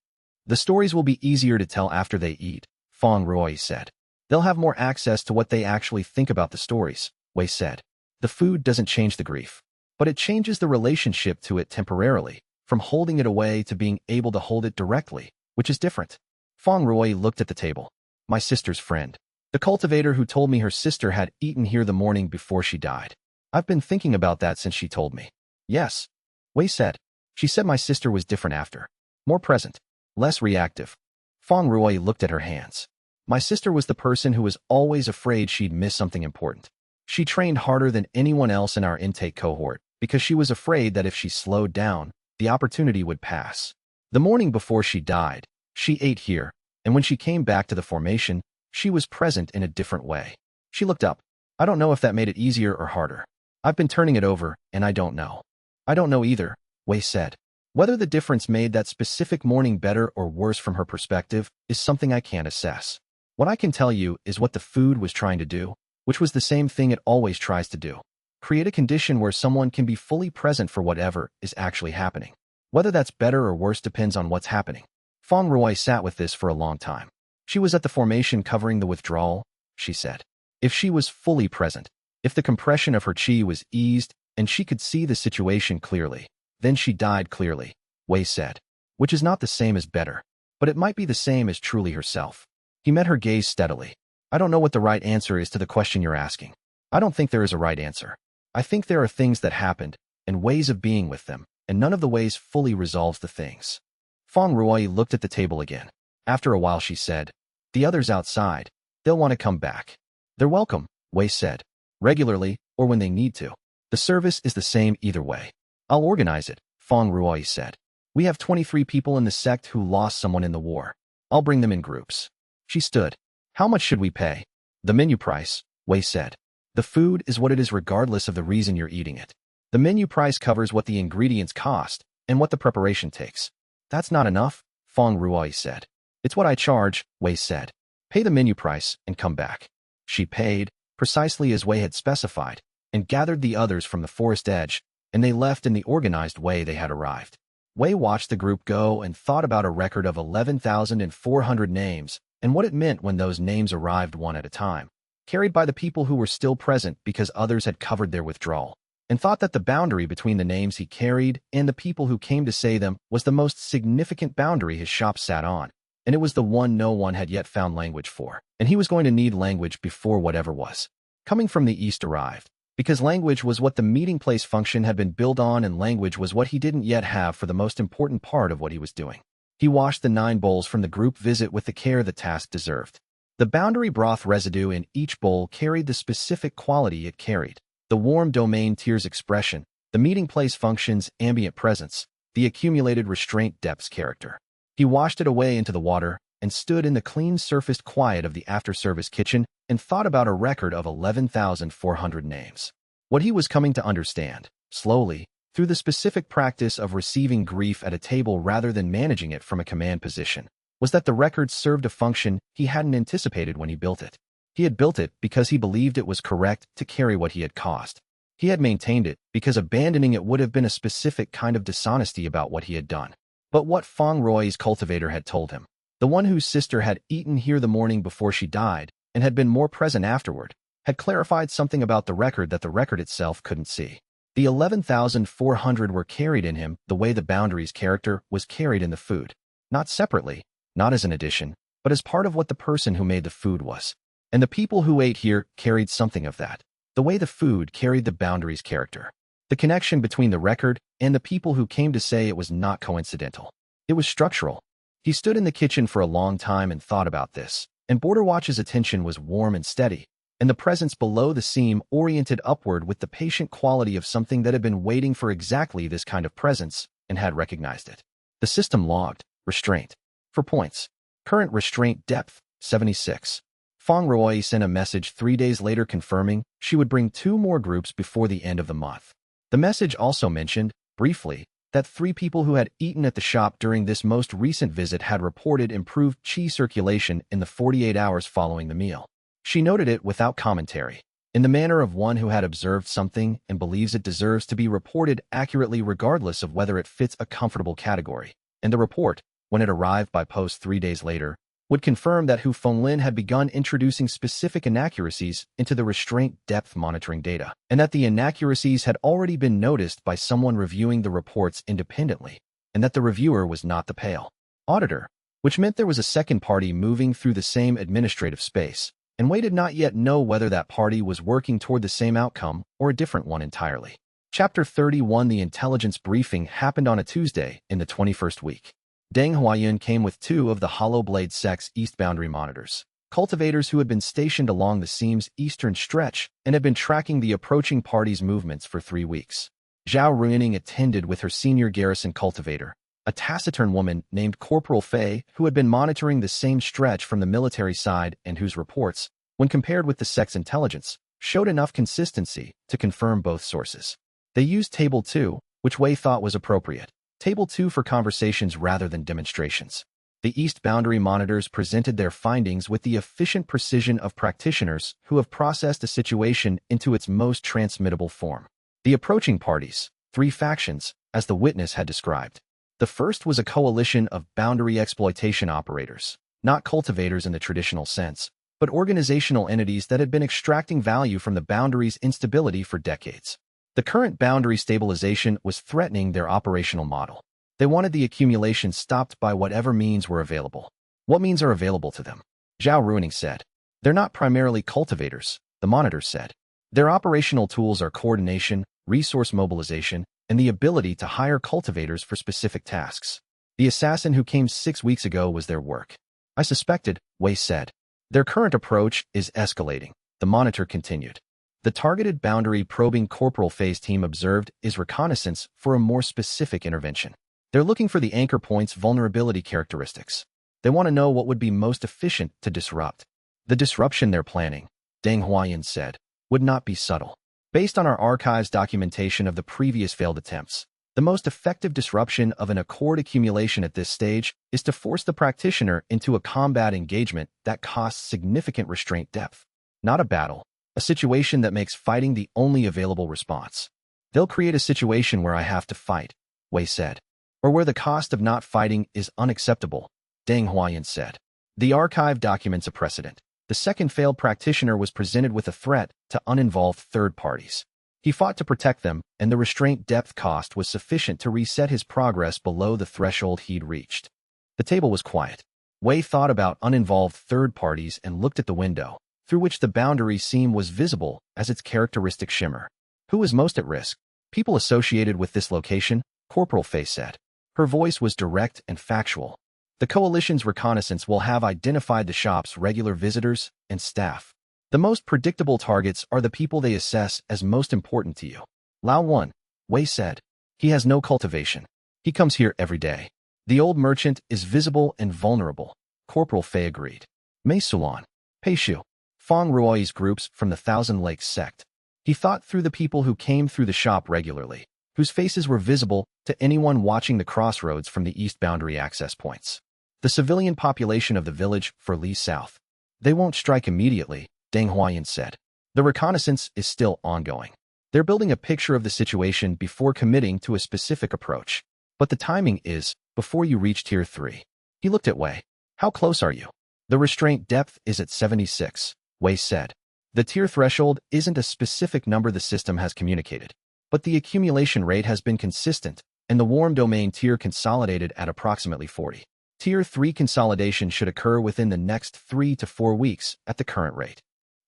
The stories will be easier to tell after they eat, Fong Rui said. They'll have more access to what they actually think about the stories, Wei said. The food doesn't change the grief, but it changes the relationship to it temporarily, from holding it away to being able to hold it directly, which is different. Fong Rui looked at the table. My sister's friend. The cultivator who told me her sister had eaten here the morning before she died. I've been thinking about that since she told me. Yes, Wei said. She said my sister was different after. More present. Less reactive. Fong Rui looked at her hands. My sister was the person who was always afraid she'd miss something important. She trained harder than anyone else in our intake cohort because she was afraid that if she slowed down, the opportunity would pass. The morning before she died, she ate here, and when she came back to the formation, she was present in a different way. She looked up. I don't know if that made it easier or harder. I've been turning it over, and I don't know. I don't know either, Wei said. Whether the difference made that specific morning better or worse from her perspective is something I can't assess. What I can tell you is what the food was trying to do, which was the same thing it always tries to do. Create a condition where someone can be fully present for whatever is actually happening. Whether that's better or worse depends on what's happening. Fong Rui sat with this for a long time. She was at the formation covering the withdrawal, she said. If she was fully present, if the compression of her chi was eased and she could see the situation clearly, then she died clearly, Wei said. Which is not the same as better, but it might be the same as truly herself. He met her gaze steadily. I don't know what the right answer is to the question you're asking. I don't think there is a right answer. I think there are things that happened, and ways of being with them, and none of the ways fully resolves the things. Fong Rui looked at the table again. After a while she said, the others outside, they'll want to come back. They're welcome, Wei said. Regularly, or when they need to. The service is the same either way. I'll organize it, Fong Rui said. We have 23 people in the sect who lost someone in the war. I'll bring them in groups. She stood. How much should we pay? The menu price, Wei said. The food is what it is regardless of the reason you're eating it. The menu price covers what the ingredients cost and what the preparation takes. That's not enough, Fong Rui said. It's what I charge, Wei said. Pay the menu price and come back. She paid, precisely as Wei had specified, and gathered the others from the forest edge, and they left in the organized way they had arrived. Wei watched the group go and thought about a record of 11,400 names and what it meant when those names arrived one at a time, carried by the people who were still present because others had covered their withdrawal, and thought that the boundary between the names he carried and the people who came to say them was the most significant boundary his shop sat on, and it was the one no one had yet found language for, and he was going to need language before whatever was coming from the east arrived. Because language was what the meeting place function had been built on, and language was what he didn't yet have for the most important part of what he was doing. He washed the 9 bowls from the group visit with the care the task deserved. The boundary broth residue in each bowl carried the specific quality it carried. The warm domain tier's expression, the meeting place function's ambient presence, the accumulated restraint depth's character. He washed it away into the water and stood in the clean-surfaced quiet of the after-service kitchen and thought about a record of 11,400 names. What he was coming to understand, slowly, through the specific practice of receiving grief at a table rather than managing it from a command position, was that the record served a function he hadn't anticipated when he built it. He had built it because he believed it was correct to carry what he had caused. He had maintained it because abandoning it would have been a specific kind of dishonesty about what he had done. But what Fong Rui's cultivator had told him, the one whose sister had eaten here the morning before she died and had been more present afterward, had clarified something about the record that the record itself couldn't see. The 11,400 were carried in him the way the boundary's character was carried in the food. Not separately, not as an addition, but as part of what the person who made the food was. And the people who ate here carried something of that, the way the food carried the boundary's character. The connection between the record and the people who came to say it was not coincidental. It was structural. He stood in the kitchen for a long time and thought about this, and Border Watch's attention was warm and steady, and the presence below the seam oriented upward with the patient quality of something that had been waiting for exactly this kind of presence and had recognized it. The system logged, restraint. For points. Current restraint depth, 76. Fong Rui sent a message 3 days later confirming she would bring 2 more groups before the end of the month. The message also mentioned, briefly, that 3 people who had eaten at the shop during this most recent visit had reported improved qi circulation in the 48 hours following the meal. She noted it without commentary, in the manner of one who had observed something and believes it deserves to be reported accurately regardless of whether it fits a comfortable category. And the report, when it arrived by post 3 days later, would confirm that Hu Fenglin had begun introducing specific inaccuracies into the restraint depth monitoring data, and that the inaccuracies had already been noticed by someone reviewing the reports independently, and that the reviewer was not the pale auditor, which meant there was a second party moving through the same administrative space, and Wei did not yet know whether that party was working toward the same outcome or a different one entirely. Chapter 31. The intelligence briefing happened on a Tuesday in the 21st week. Deng Huayun came with 2 of the Hollow Blade Sect's east boundary monitors, cultivators who had been stationed along the seam's eastern stretch and had been tracking the approaching party's movements for 3 weeks. Zhao Ruining attended with her senior garrison cultivator, a taciturn woman named Corporal Fei, who had been monitoring the same stretch from the military side and whose reports, when compared with the sect's intelligence, showed enough consistency to confirm both sources. They used Table 2, which Wei thought was appropriate. Table 2 for conversations rather than demonstrations. The East Boundary monitors presented their findings with the efficient precision of practitioners who have processed a situation into its most transmittable form. The approaching parties, 3 factions, as the witness had described. The first was a coalition of boundary exploitation operators, not cultivators in the traditional sense, but organizational entities that had been extracting value from the boundary's instability for decades. The current boundary stabilization was threatening their operational model. They wanted the accumulation stopped by whatever means were available. What means are available to them? Zhao Ruining said. They're not primarily cultivators, the monitors said. Their operational tools are coordination, resource mobilization, and the ability to hire cultivators for specific tasks. The assassin who came 6 weeks ago was their work. I suspected, Wei said. Their current approach is escalating, the monitor continued. The targeted boundary probing Corporal Fei's team observed is reconnaissance for a more specific intervention. They're looking for the anchor point's vulnerability characteristics. They want to know what would be most efficient to disrupt. The disruption they're planning, Deng Huayun said, would not be subtle. Based on our archives documentation of the previous failed attempts, the most effective disruption of an accord accumulation at this stage is to force the practitioner into a combat engagement that costs significant restraint depth. Not a battle. A situation that makes fighting the only available response. They'll create a situation where I have to fight, Wei said. Or where the cost of not fighting is unacceptable, Deng Huayun said. The archive documents a precedent. The second failed practitioner was presented with a threat to uninvolved third parties. He fought to protect them, and the restraint depth cost was sufficient to reset his progress below the threshold he'd reached. The table was quiet. Wei thought about uninvolved third parties and looked at the window, through which the boundary seam was visible as its characteristic shimmer. Who was most at risk? People associated with this location, Corporal Fei said. Her voice was direct and factual. The coalition's reconnaissance will have identified the shop's regular visitors and staff. The most predictable targets are the people they assess as most important to you. Lao 1, Wei said. He has no cultivation. He comes here every day. The old merchant is visible and vulnerable, Corporal Fei agreed. Mei Sulan, Pei Shu, Fang Ruoi's groups from the Thousand Lakes sect. He thought through the people who came through the shop regularly, whose faces were visible to anyone watching the crossroads from the east boundary access points. The civilian population of the village for Li South. They won't strike immediately, Deng Huayun said. The reconnaissance is still ongoing. They're building a picture of the situation before committing to a specific approach. But the timing is before you reach Tier 3. He looked at Wei. How close are you? The restraint depth is at 76. Wei said. The tier threshold isn't a specific number the system has communicated, but the accumulation rate has been consistent, and the warm domain tier consolidated at approximately 40. Tier 3 consolidation should occur within the next 3 to 4 weeks at the current rate.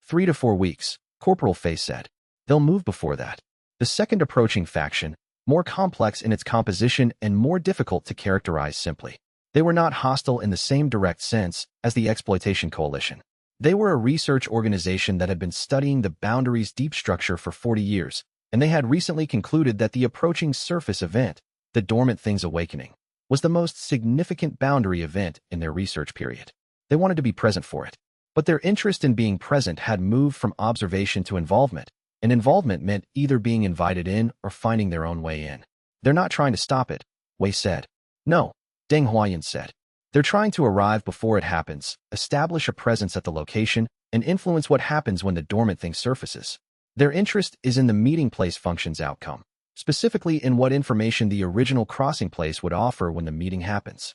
3 to 4 weeks, Corporal Fei said. They'll move before that. The second approaching faction, more complex in its composition and more difficult to characterize simply. They were not hostile in the same direct sense as the Exploitation Coalition. They were a research organization that had been studying the boundary's deep structure for 40 years, and they had recently concluded that the approaching surface event, the Dormant Things Awakening, was the most significant boundary event in their research period. They wanted to be present for it. But their interest in being present had moved from observation to involvement, and involvement meant either being invited in or finding their own way in. They're not trying to stop it, Wei said. No, Deng Huayan said. They're trying to arrive before it happens, establish a presence at the location, and influence what happens when the dormant thing surfaces. Their interest is in the meeting place function's outcome, specifically in what information the original crossing place would offer when the meeting happens.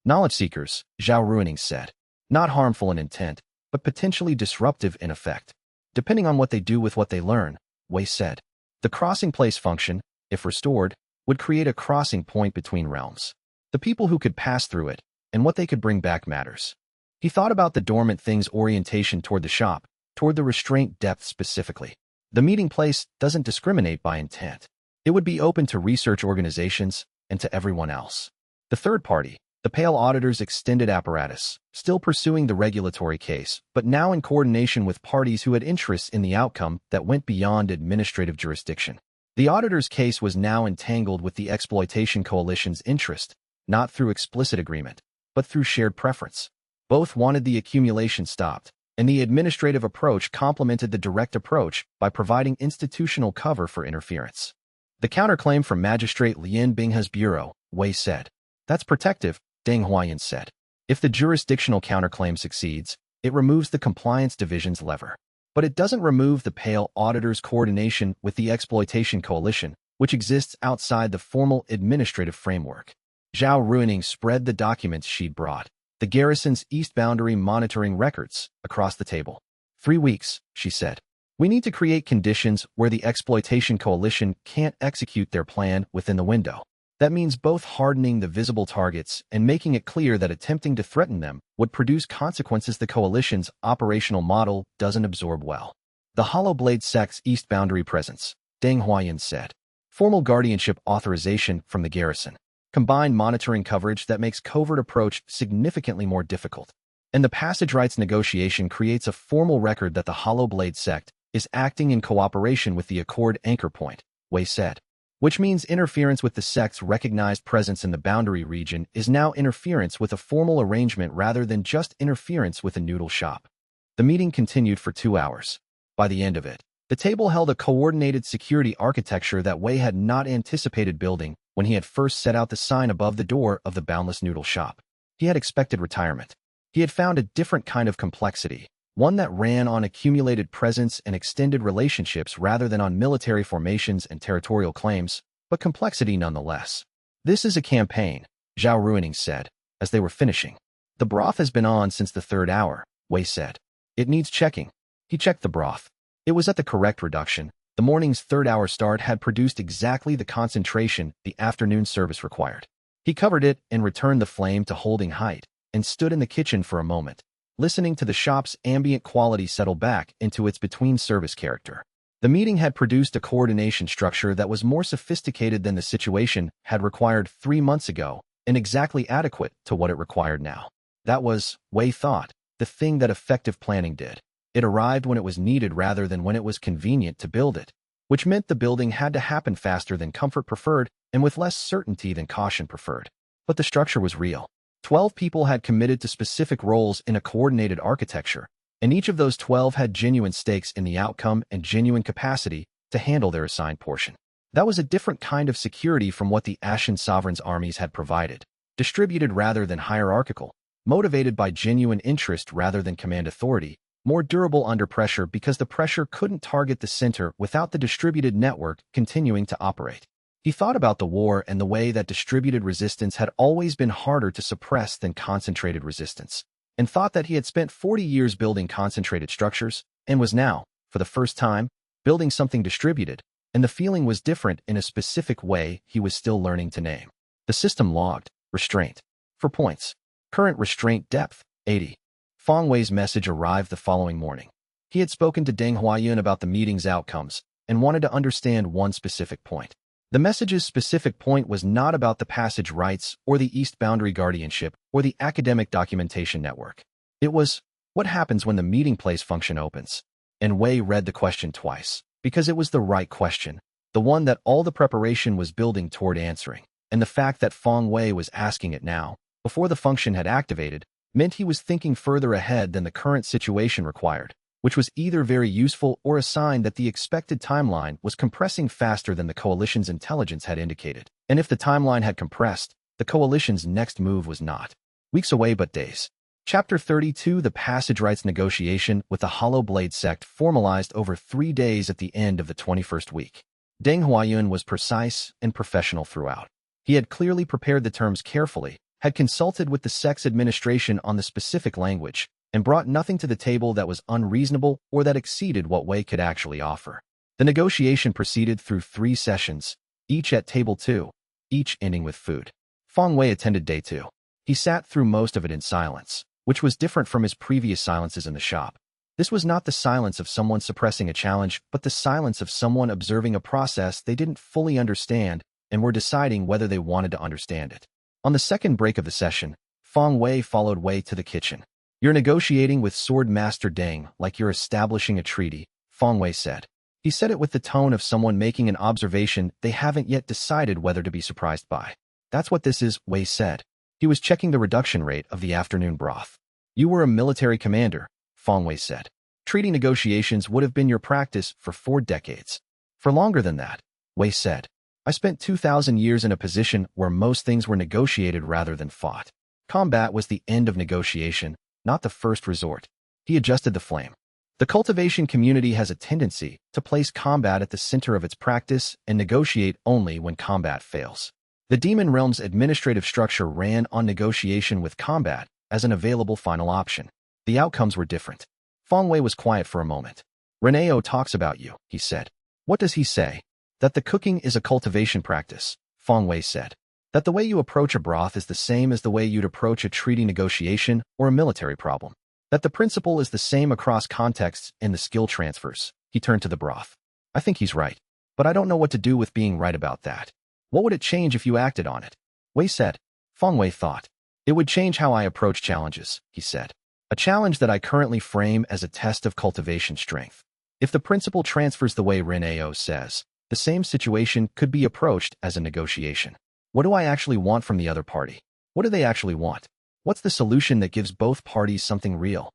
Knowledge seekers, Zhao Ruining said. Not harmful in intent, but potentially disruptive in effect. Depending on what they do with what they learn, Wei said. The crossing place function, if restored, would create a crossing point between realms. The people who could pass through it, and what they could bring back matters. He thought about the dormant thing's orientation toward the shop, toward the restraint depth specifically. The meeting place doesn't discriminate by intent. It would be open to research organizations and to everyone else. The third party, the Pale Auditor's extended apparatus, still pursuing the regulatory case, but now in coordination with parties who had interests in the outcome that went beyond administrative jurisdiction. The auditor's case was now entangled with the exploitation coalition's interest, not through explicit agreement, but through shared preference. Both wanted the accumulation stopped, and the administrative approach complemented the direct approach by providing institutional cover for interference. The counterclaim from Magistrate Lien Binghe's bureau, Wei said. That's protective, Deng Huayan said. If the jurisdictional counterclaim succeeds, it removes the compliance division's lever. But it doesn't remove the Pale Auditor's coordination with the exploitation coalition, which exists outside the formal administrative framework. Zhao Ruining spread the documents she'd brought, the garrison's east boundary monitoring records, across the table. 3 weeks, she said. We need to create conditions where the exploitation coalition can't execute their plan within the window. That means both hardening the visible targets and making it clear that attempting to threaten them would produce consequences the coalition's operational model doesn't absorb well. The Hollow Blade sect's east boundary presence, Deng Huayan said. Formal guardianship authorization from the garrison. Combined monitoring coverage that makes covert approach significantly more difficult. And the passage rights negotiation creates a formal record that the Hollow Blade sect is acting in cooperation with the Accord anchor point, Wei said. Which means interference with the sect's recognized presence in the boundary region is now interference with a formal arrangement rather than just interference with a noodle shop. The meeting continued for 2 hours. By the end of it, the table held a coordinated security architecture that Wei had not anticipated building when he had first set out the sign above the door of the Boundless Noodle Shop. He had expected retirement. He had found a different kind of complexity, one that ran on accumulated presence and extended relationships rather than on military formations and territorial claims, but complexity nonetheless. This is a campaign, Zhao Ruining said, as they were finishing. The broth has been on since the 3rd hour, Wei said. It needs checking. He checked the broth. It was at the correct reduction. The morning's 3rd hour start had produced exactly the concentration the afternoon service required. He covered it and returned the flame to holding height, and stood in the kitchen for a moment, listening to the shop's ambient quality settle back into its between-service character. The meeting had produced a coordination structure that was more sophisticated than the situation had required 3 months ago, and exactly adequate to what it required now. That was, Wei thought, the thing that effective planning did. It arrived when it was needed rather than when it was convenient to build it, which meant the building had to happen faster than comfort preferred and with less certainty than caution preferred. But the structure was real. 12 people had committed to specific roles in a coordinated architecture, and each of those 12 had genuine stakes in the outcome and genuine capacity to handle their assigned portion. That was a different kind of security from what the Ashen Sovereign's armies had provided, distributed rather than hierarchical, motivated by genuine interest rather than command authority, more durable under pressure because the pressure couldn't target the center without the distributed network continuing to operate. He thought about the war and the way that distributed resistance had always been harder to suppress than concentrated resistance, and thought that he had spent 40 years building concentrated structures, and was now, for the first time, building something distributed, and the feeling was different in a specific way he was still learning to name. The system logged, restraint. For points. Current restraint depth, 80. Fong Wei's message arrived the following morning. He had spoken to Deng Huayan about the meeting's outcomes, and wanted to understand one specific point. The message's specific point was not about the passage rights or the East Boundary Guardianship or the academic documentation network. It was, what happens when the meeting place function opens? And Wei read the question twice, because it was the right question, the one that all the preparation was building toward answering, and the fact that Fong Wei was asking it now, before the function had activated, meant he was thinking further ahead than the current situation required, which was either very useful or a sign that the expected timeline was compressing faster than the coalition's intelligence had indicated. And if the timeline had compressed, the coalition's next move was not weeks away but days. Chapter 32 The Passage Rights Negotiation with the Hollow Blade Sect formalized over 3 days at the end of the 21st week. Deng Huayun was precise and professional throughout. He had clearly prepared the terms carefully, had consulted with the sect's administration on the specific language, and brought nothing to the table that was unreasonable or that exceeded what Wei could actually offer. The negotiation proceeded through 3 sessions, each at table 2, each ending with food. Feng Wei attended day 2. He sat through most of it in silence, which was different from his previous silences in the shop. This was not the silence of someone suppressing a challenge, but the silence of someone observing a process they didn't fully understand and were deciding whether they wanted to understand it. On the second break of the session, Feng Wei followed Wei to the kitchen. "You're negotiating with Sword Master Deng like you're establishing a treaty," Feng Wei said. He said it with the tone of someone making an observation they haven't yet decided whether to be surprised by. "That's what this is," Wei said. He was checking the reduction rate of the afternoon broth. "You were a military commander," Feng Wei said. "Treaty negotiations would have been your practice for 4 decades. For longer than that," Wei said. "I spent 2,000 years in a position where most things were negotiated rather than fought. Combat was the end of negotiation, not the first resort." He adjusted the flame. "The cultivation community has a tendency to place combat at the center of its practice and negotiate only when combat fails. The Demon Realm's administrative structure ran on negotiation with combat as an available final option. The outcomes were different." Feng Wei was quiet for a moment. "Reneo talks about you," he said. "What does he say?" "That the cooking is a cultivation practice," Feng Wei said. "That the way you approach a broth is the same as the way you'd approach a treaty negotiation or a military problem. That the principle is the same across contexts and the skill transfers." He turned to the broth. "I think he's right. But I don't know what to do with being right about that. What would it change if you acted on it?" Wei said. Feng Wei thought. "It would change how I approach challenges," he said. "A challenge that I currently frame as a test of cultivation strength. If the principle transfers the way Reneo says, the same situation could be approached as a negotiation. What do I actually want from the other party? What do they actually want? What's the solution that gives both parties something real?"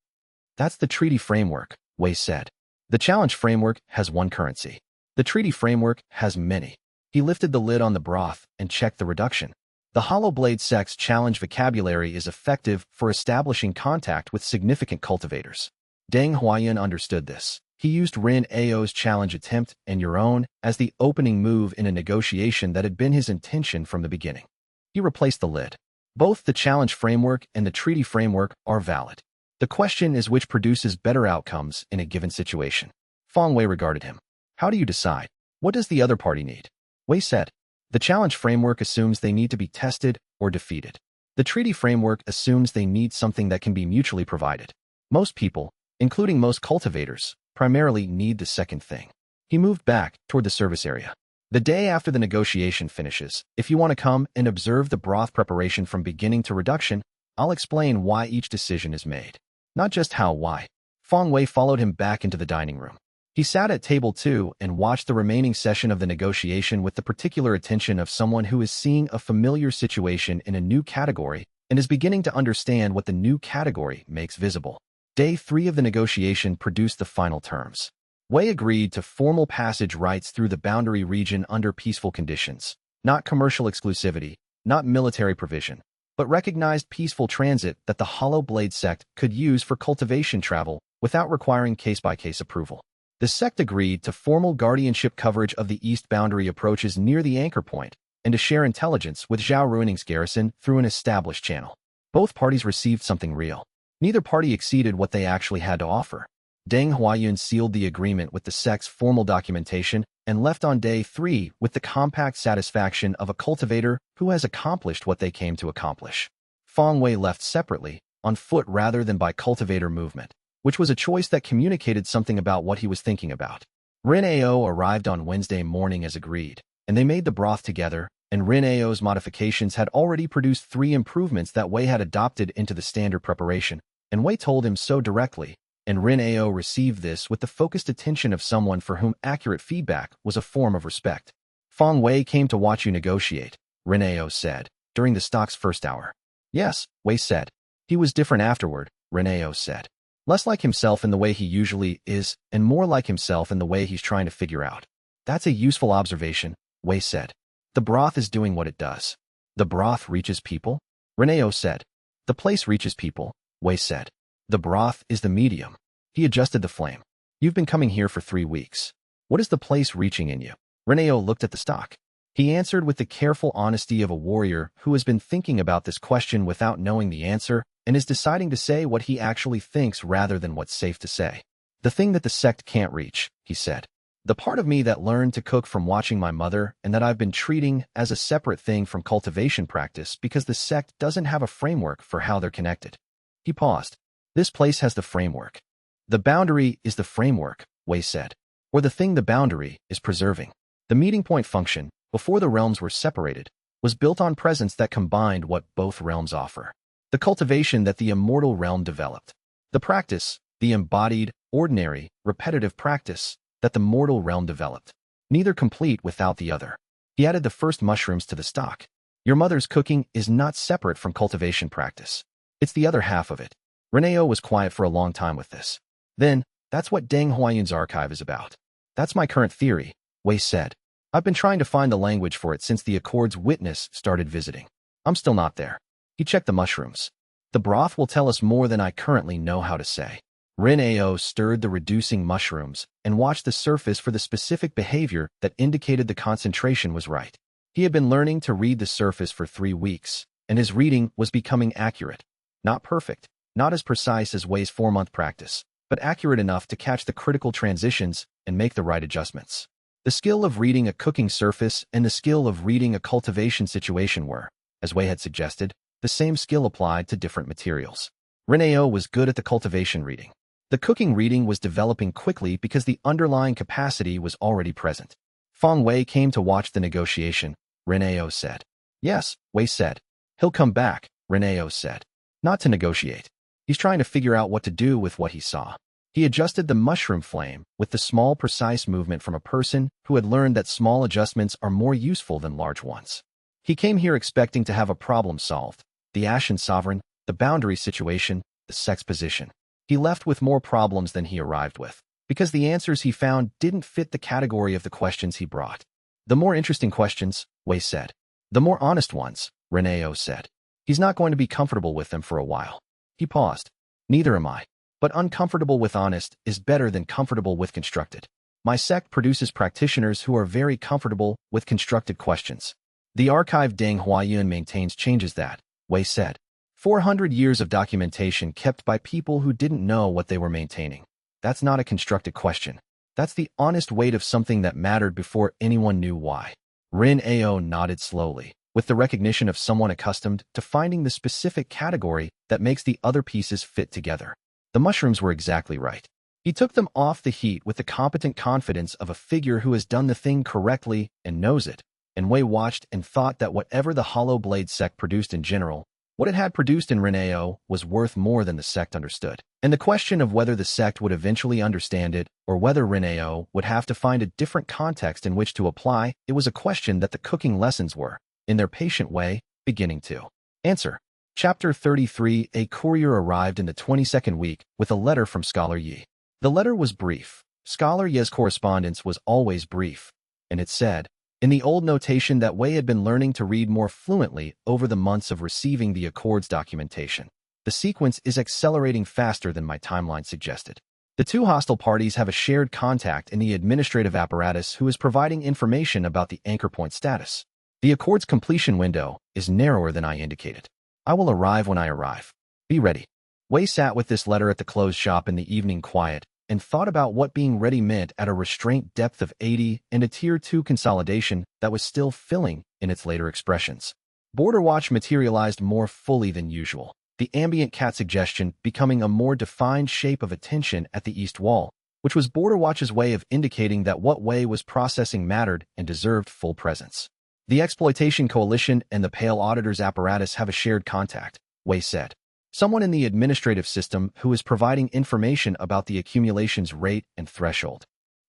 "That's the treaty framework," Wei said. "The challenge framework has one currency. The treaty framework has many." He lifted the lid on the broth and checked the reduction. "The Hollow Blade Sect's challenge vocabulary is effective for establishing contact with significant cultivators." Deng Huayun understood this. He used Rin Ao's challenge attempt and your own as the opening move in a negotiation that had been his intention from the beginning. He replaced the lid. "Both the challenge framework and the treaty framework are valid. The question is which produces better outcomes in a given situation." Feng Wei regarded him. "How do you decide? What does the other party need?" Wei said. "The challenge framework assumes they need to be tested or defeated. The treaty framework assumes they need something that can be mutually provided. Most people, including most cultivators, primarily need the second thing." He moved back toward the service area. "The day after the negotiation finishes, if you want to come and observe the broth preparation from beginning to reduction, I'll explain why each decision is made. Not just how, why." Feng Wei followed him back into the dining room. He sat at table 2 and watched the remaining session of the negotiation with the particular attention of someone who is seeing a familiar situation in a new category and is beginning to understand what the new category makes visible. Day 3 of the negotiation produced the final terms. Wei agreed to formal passage rights through the boundary region under peaceful conditions, not commercial exclusivity, not military provision, but recognized peaceful transit that the Hollow Blade Sect could use for cultivation travel without requiring case-by-case approval. The sect agreed to formal guardianship coverage of the east boundary approaches near the anchor point and to share intelligence with Zhao Ruining's garrison through an established channel. Both parties received something real. Neither party exceeded what they actually had to offer. Deng Huayun sealed the agreement with the sect's formal documentation and left on day 3 with the compact satisfaction of a cultivator who has accomplished what they came to accomplish. Feng Wei left separately, on foot rather than by cultivator movement, which was a choice that communicated something about what he was thinking about. Rin Ao arrived on Wednesday morning as agreed, and they made the broth together, and Rin Ao's modifications had already produced 3 improvements that Wei had adopted into the standard preparation, and Wei told him so directly, and Rin Ao received this with the focused attention of someone for whom accurate feedback was a form of respect. "Feng Wei came to watch you negotiate," Rin Ao said, during the stock's first hour. "Yes," Wei said. "He was different afterward," Rin Ao said. "Less like himself in the way he usually is, and more like himself in the way he's trying to figure out." "That's a useful observation," Wei said. The broth is doing what it does. The broth reaches people? Reneo said. The place reaches people, Wei said. The broth is the medium. He adjusted the flame. You've been coming here for 3 weeks. What is the place reaching in you? Reneo looked at the stock. He answered with the careful honesty of a warrior who has been thinking about this question without knowing the answer and is deciding to say what he actually thinks rather than what's safe to say. The thing that the sect can't reach, he said. The part of me that learned to cook from watching my mother and that I've been treating as a separate thing from cultivation practice because the sect doesn't have a framework for how they're connected. He paused. This place has the framework. The boundary is the framework, Wei said. Or the thing the boundary is preserving. The meeting point function, before the realms were separated, was built on presence that combined what both realms offer. The cultivation that the immortal realm developed. The practice, the embodied, ordinary, repetitive practice that the mortal realm developed. Neither complete without the other. He added the first mushrooms to the stock. Your mother's cooking is not separate from cultivation practice. It's the other half of it. Reneo was quiet for a long time with this. Then, that's what Deng Huayun's archive is about. That's my current theory, Wei said. I've been trying to find the language for it since the Accord's witness started visiting. I'm still not there. He checked the mushrooms. The broth will tell us more than I currently know how to say. Reneo stirred the reducing mushrooms and watched the surface for the specific behavior that indicated the concentration was right. He had been learning to read the surface for 3 weeks, and his reading was becoming accurate. Not perfect, not as precise as Wei's 4-month practice, but accurate enough to catch the critical transitions and make the right adjustments. The skill of reading a cooking surface and the skill of reading a cultivation situation were, as Wei had suggested, the same skill applied to different materials. Reneo was good at the cultivation reading. The cooking reading was developing quickly because the underlying capacity was already present. Feng Wei came to watch the negotiation, Reneo said. Yes, Wei said. He'll come back, Reneo said. Not to negotiate. He's trying to figure out what to do with what he saw. He adjusted the mushroom flame with the small, precise movement from a person who had learned that small adjustments are more useful than large ones. He came here expecting to have a problem solved. The Ashen Sovereign, the boundary situation, the sex position. He left with more problems than he arrived with, because the answers he found didn't fit the category of the questions he brought. The more interesting questions, Wei said. The more honest ones, Reneo said. He's not going to be comfortable with them for a while. He paused. Neither am I. But uncomfortable with honest is better than comfortable with constructed. My sect produces practitioners who are very comfortable with constructed questions. The archive Deng Huayun maintains changes that, Wei said. 400 years of documentation kept by people who didn't know what they were maintaining. That's not a constructed question. That's the honest weight of something that mattered before anyone knew why. Rin Ao nodded slowly, with the recognition of someone accustomed to finding the specific category that makes the other pieces fit together. The mushrooms were exactly right. He took them off the heat with the competent confidence of a figure who has done the thing correctly and knows it, and Wei watched and thought that whatever the Hollow Blade sect produced in general, what it had produced in Reneo was worth more than the sect understood. And the question of whether the sect would eventually understand it or whether Reneo would have to find a different context in which to apply, it was a question that the cooking lessons were, in their patient way, beginning to answer. Chapter 33. A courier arrived in the 22nd week with a letter from Scholar Yi. The letter was brief. Scholar Yi's correspondence was always brief, and it said, in the old notation that Wei had been learning to read more fluently over the months of receiving the Accord's documentation. The sequence is accelerating faster than my timeline suggested. The two hostile parties have a shared contact in the administrative apparatus who is providing information about the anchor point status. The Accord's completion window is narrower than I indicated. I will arrive when I arrive. Be ready. Wei sat with this letter at the closed shop in the evening quiet and thought about what being ready meant at a restraint depth of 80 and a Tier 2 consolidation that was still filling in its later expressions. Border Watch materialized more fully than usual, the ambient cat suggestion becoming a more defined shape of attention at the east wall, which was Border Watch's way of indicating that what Wei was processing mattered and deserved full presence. The Exploitation Coalition and the Pale Auditor's apparatus have a shared contact, Wei said. Someone in the administrative system who is providing information about the accumulation's rate and threshold.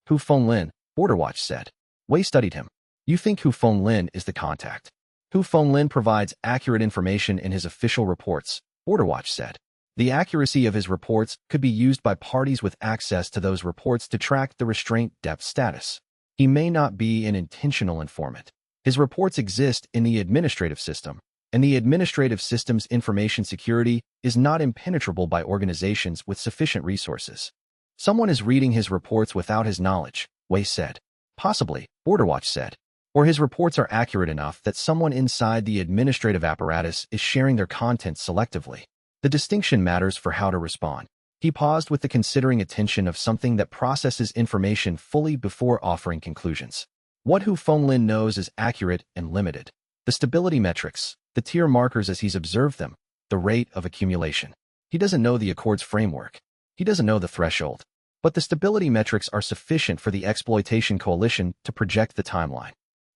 Hu Fenglin, Border Watch said. Wei studied him. You think Hu Fenglin is the contact? Hu Fenglin provides accurate information in his official reports, Border Watch said. The accuracy of his reports could be used by parties with access to those reports to track the restraint depth status. He may not be an intentional informant. His reports exist in the administrative system, and the administrative system's information security is not impenetrable by organizations with sufficient resources. Someone is reading his reports without his knowledge, Wei said. Possibly, Borderwatch said. Or his reports are accurate enough that someone inside the administrative apparatus is sharing their content selectively. The distinction matters for how to respond. He paused with the considering attention of something that processes information fully before offering conclusions. What Hu Fenglin knows is accurate and limited. The stability metrics, the tier markers as he's observed them, the rate of accumulation. He doesn't know the Accord's framework. He doesn't know the threshold. But the stability metrics are sufficient for the exploitation coalition to project the timeline.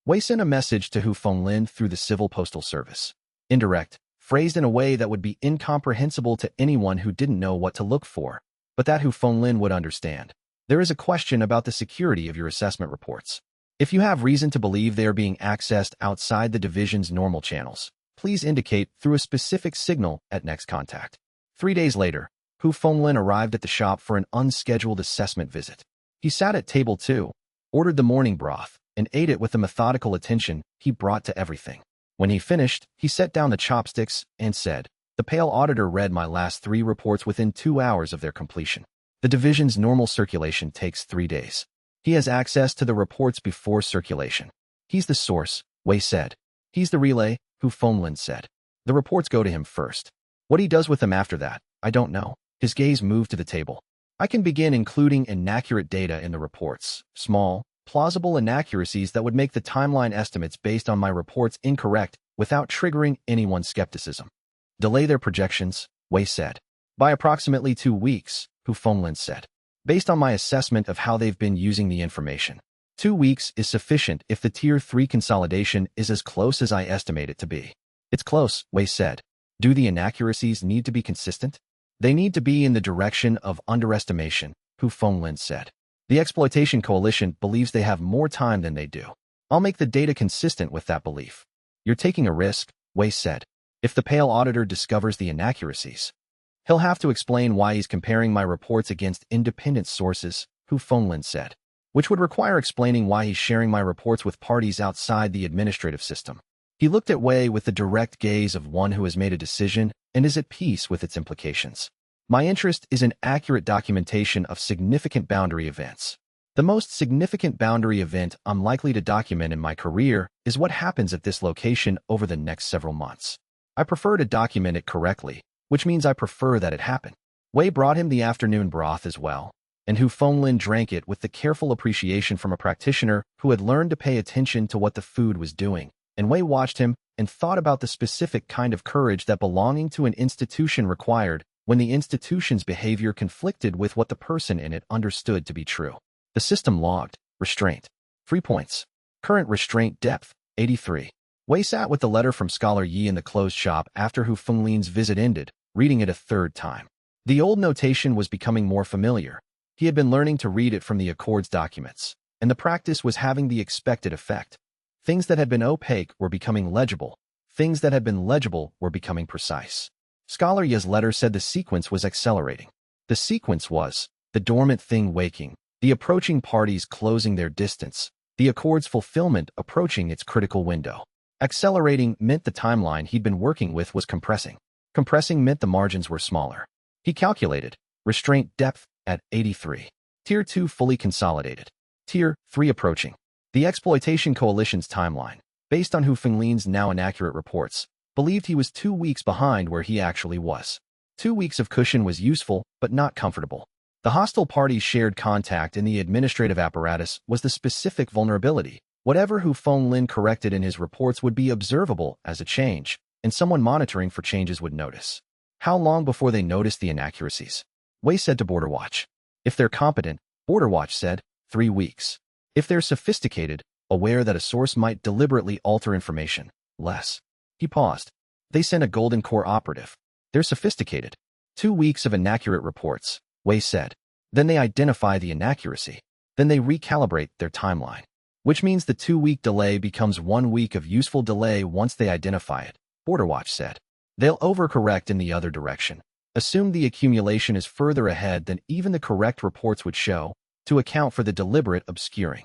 Wei sent a message to Hu Fenglin through the Civil Postal Service. Indirect, phrased in a way that would be incomprehensible to anyone who didn't know what to look for, but that Hu Fenglin would understand. There is a question about the security of your assessment reports. If you have reason to believe they are being accessed outside the division's normal channels, please indicate through a specific signal at next contact. 3 days later, Hu Fenglin arrived at the shop for an unscheduled assessment visit. He sat at table 2, ordered the morning broth, and ate it with the methodical attention he brought to everything. When he finished, he set down the chopsticks and said, "The pale auditor read my last 3 reports within 2 hours of their completion. The division's normal circulation takes 3 days. He has access to the reports before circulation. He's the source," Wei said. "He's the relay," Hu Fenglin said. "The reports go to him first. What he does with them after that, I don't know." His gaze moved to the table. "I can begin including inaccurate data in the reports, small, plausible inaccuracies that would make the timeline estimates based on my reports incorrect without triggering anyone's skepticism." "Delay their projections," Wei said. "By approximately 2 weeks, Hu Fenglin said. "Based on my assessment of how they've been using the information. 2 weeks is sufficient if the Tier 3 consolidation is as close as I estimate it to be." "It's close," Wei said. "Do the inaccuracies need to be consistent?" "They need to be in the direction of underestimation," Hu Fenglin said. "The exploitation coalition believes they have more time than they do. I'll make the data consistent with that belief." "You're taking a risk," Wei said. "If the pale auditor discovers the inaccuracies, he'll have to explain why he's comparing my reports against independent sources," Hu Fenglin said. "Which would require explaining why he's sharing my reports with parties outside the administrative system." He looked at Wei with the direct gaze of one who has made a decision and is at peace with its implications. "My interest is in accurate documentation of significant boundary events. The most significant boundary event I'm likely to document in my career is what happens at this location over the next several months. I prefer to document it correctly, which means I prefer that it happen." Wei brought him the afternoon broth as well, and Hu Fenglin drank it with the careful appreciation from a practitioner who had learned to pay attention to what the food was doing. And Wei watched him and thought about the specific kind of courage that belonging to an institution required when the institution's behavior conflicted with what the person in it understood to be true. The system logged, restraint, 3 points. Current restraint depth, 83. Wei sat with the letter from Scholar Yi in the closed shop after Hu Fenglin's visit ended, reading it a 3rd time. The old notation was becoming more familiar. He had been learning to read it from the Accord's documents, and the practice was having the expected effect. Things that had been opaque were becoming legible. Things that had been legible were becoming precise. Scholar Yi's letter said the sequence was accelerating. The sequence was the dormant thing waking, the approaching parties closing their distance, the Accord's fulfillment approaching its critical window. Accelerating meant the timeline he'd been working with was compressing. Compressing meant the margins were smaller. He calculated restraint depth at 83. Tier 2 fully consolidated. Tier 3 approaching. The exploitation coalition's timeline, based on Hu Fenglin's now inaccurate reports, believed he was 2 weeks behind where he actually was. 2 weeks of cushion was useful, but not comfortable. The hostile party's shared contact in the administrative apparatus was the specific vulnerability. Whatever Hu Fenglin corrected in his reports would be observable as a change, and someone monitoring for changes would notice. How long before they noticed the inaccuracies? Wei said to Borderwatch. If they're competent, Borderwatch said, 3 weeks. If they're sophisticated, aware that a source might deliberately alter information, less. He paused. They sent a Golden Core operative. They're sophisticated. 2 weeks of inaccurate reports, Wei said. Then they identify the inaccuracy. Then they recalibrate their timeline. Which means the 2-week delay becomes 1 week of useful delay once they identify it, Borderwatch said. They'll overcorrect in the other direction. Assume the accumulation is further ahead than even the correct reports would show, to account for the deliberate obscuring.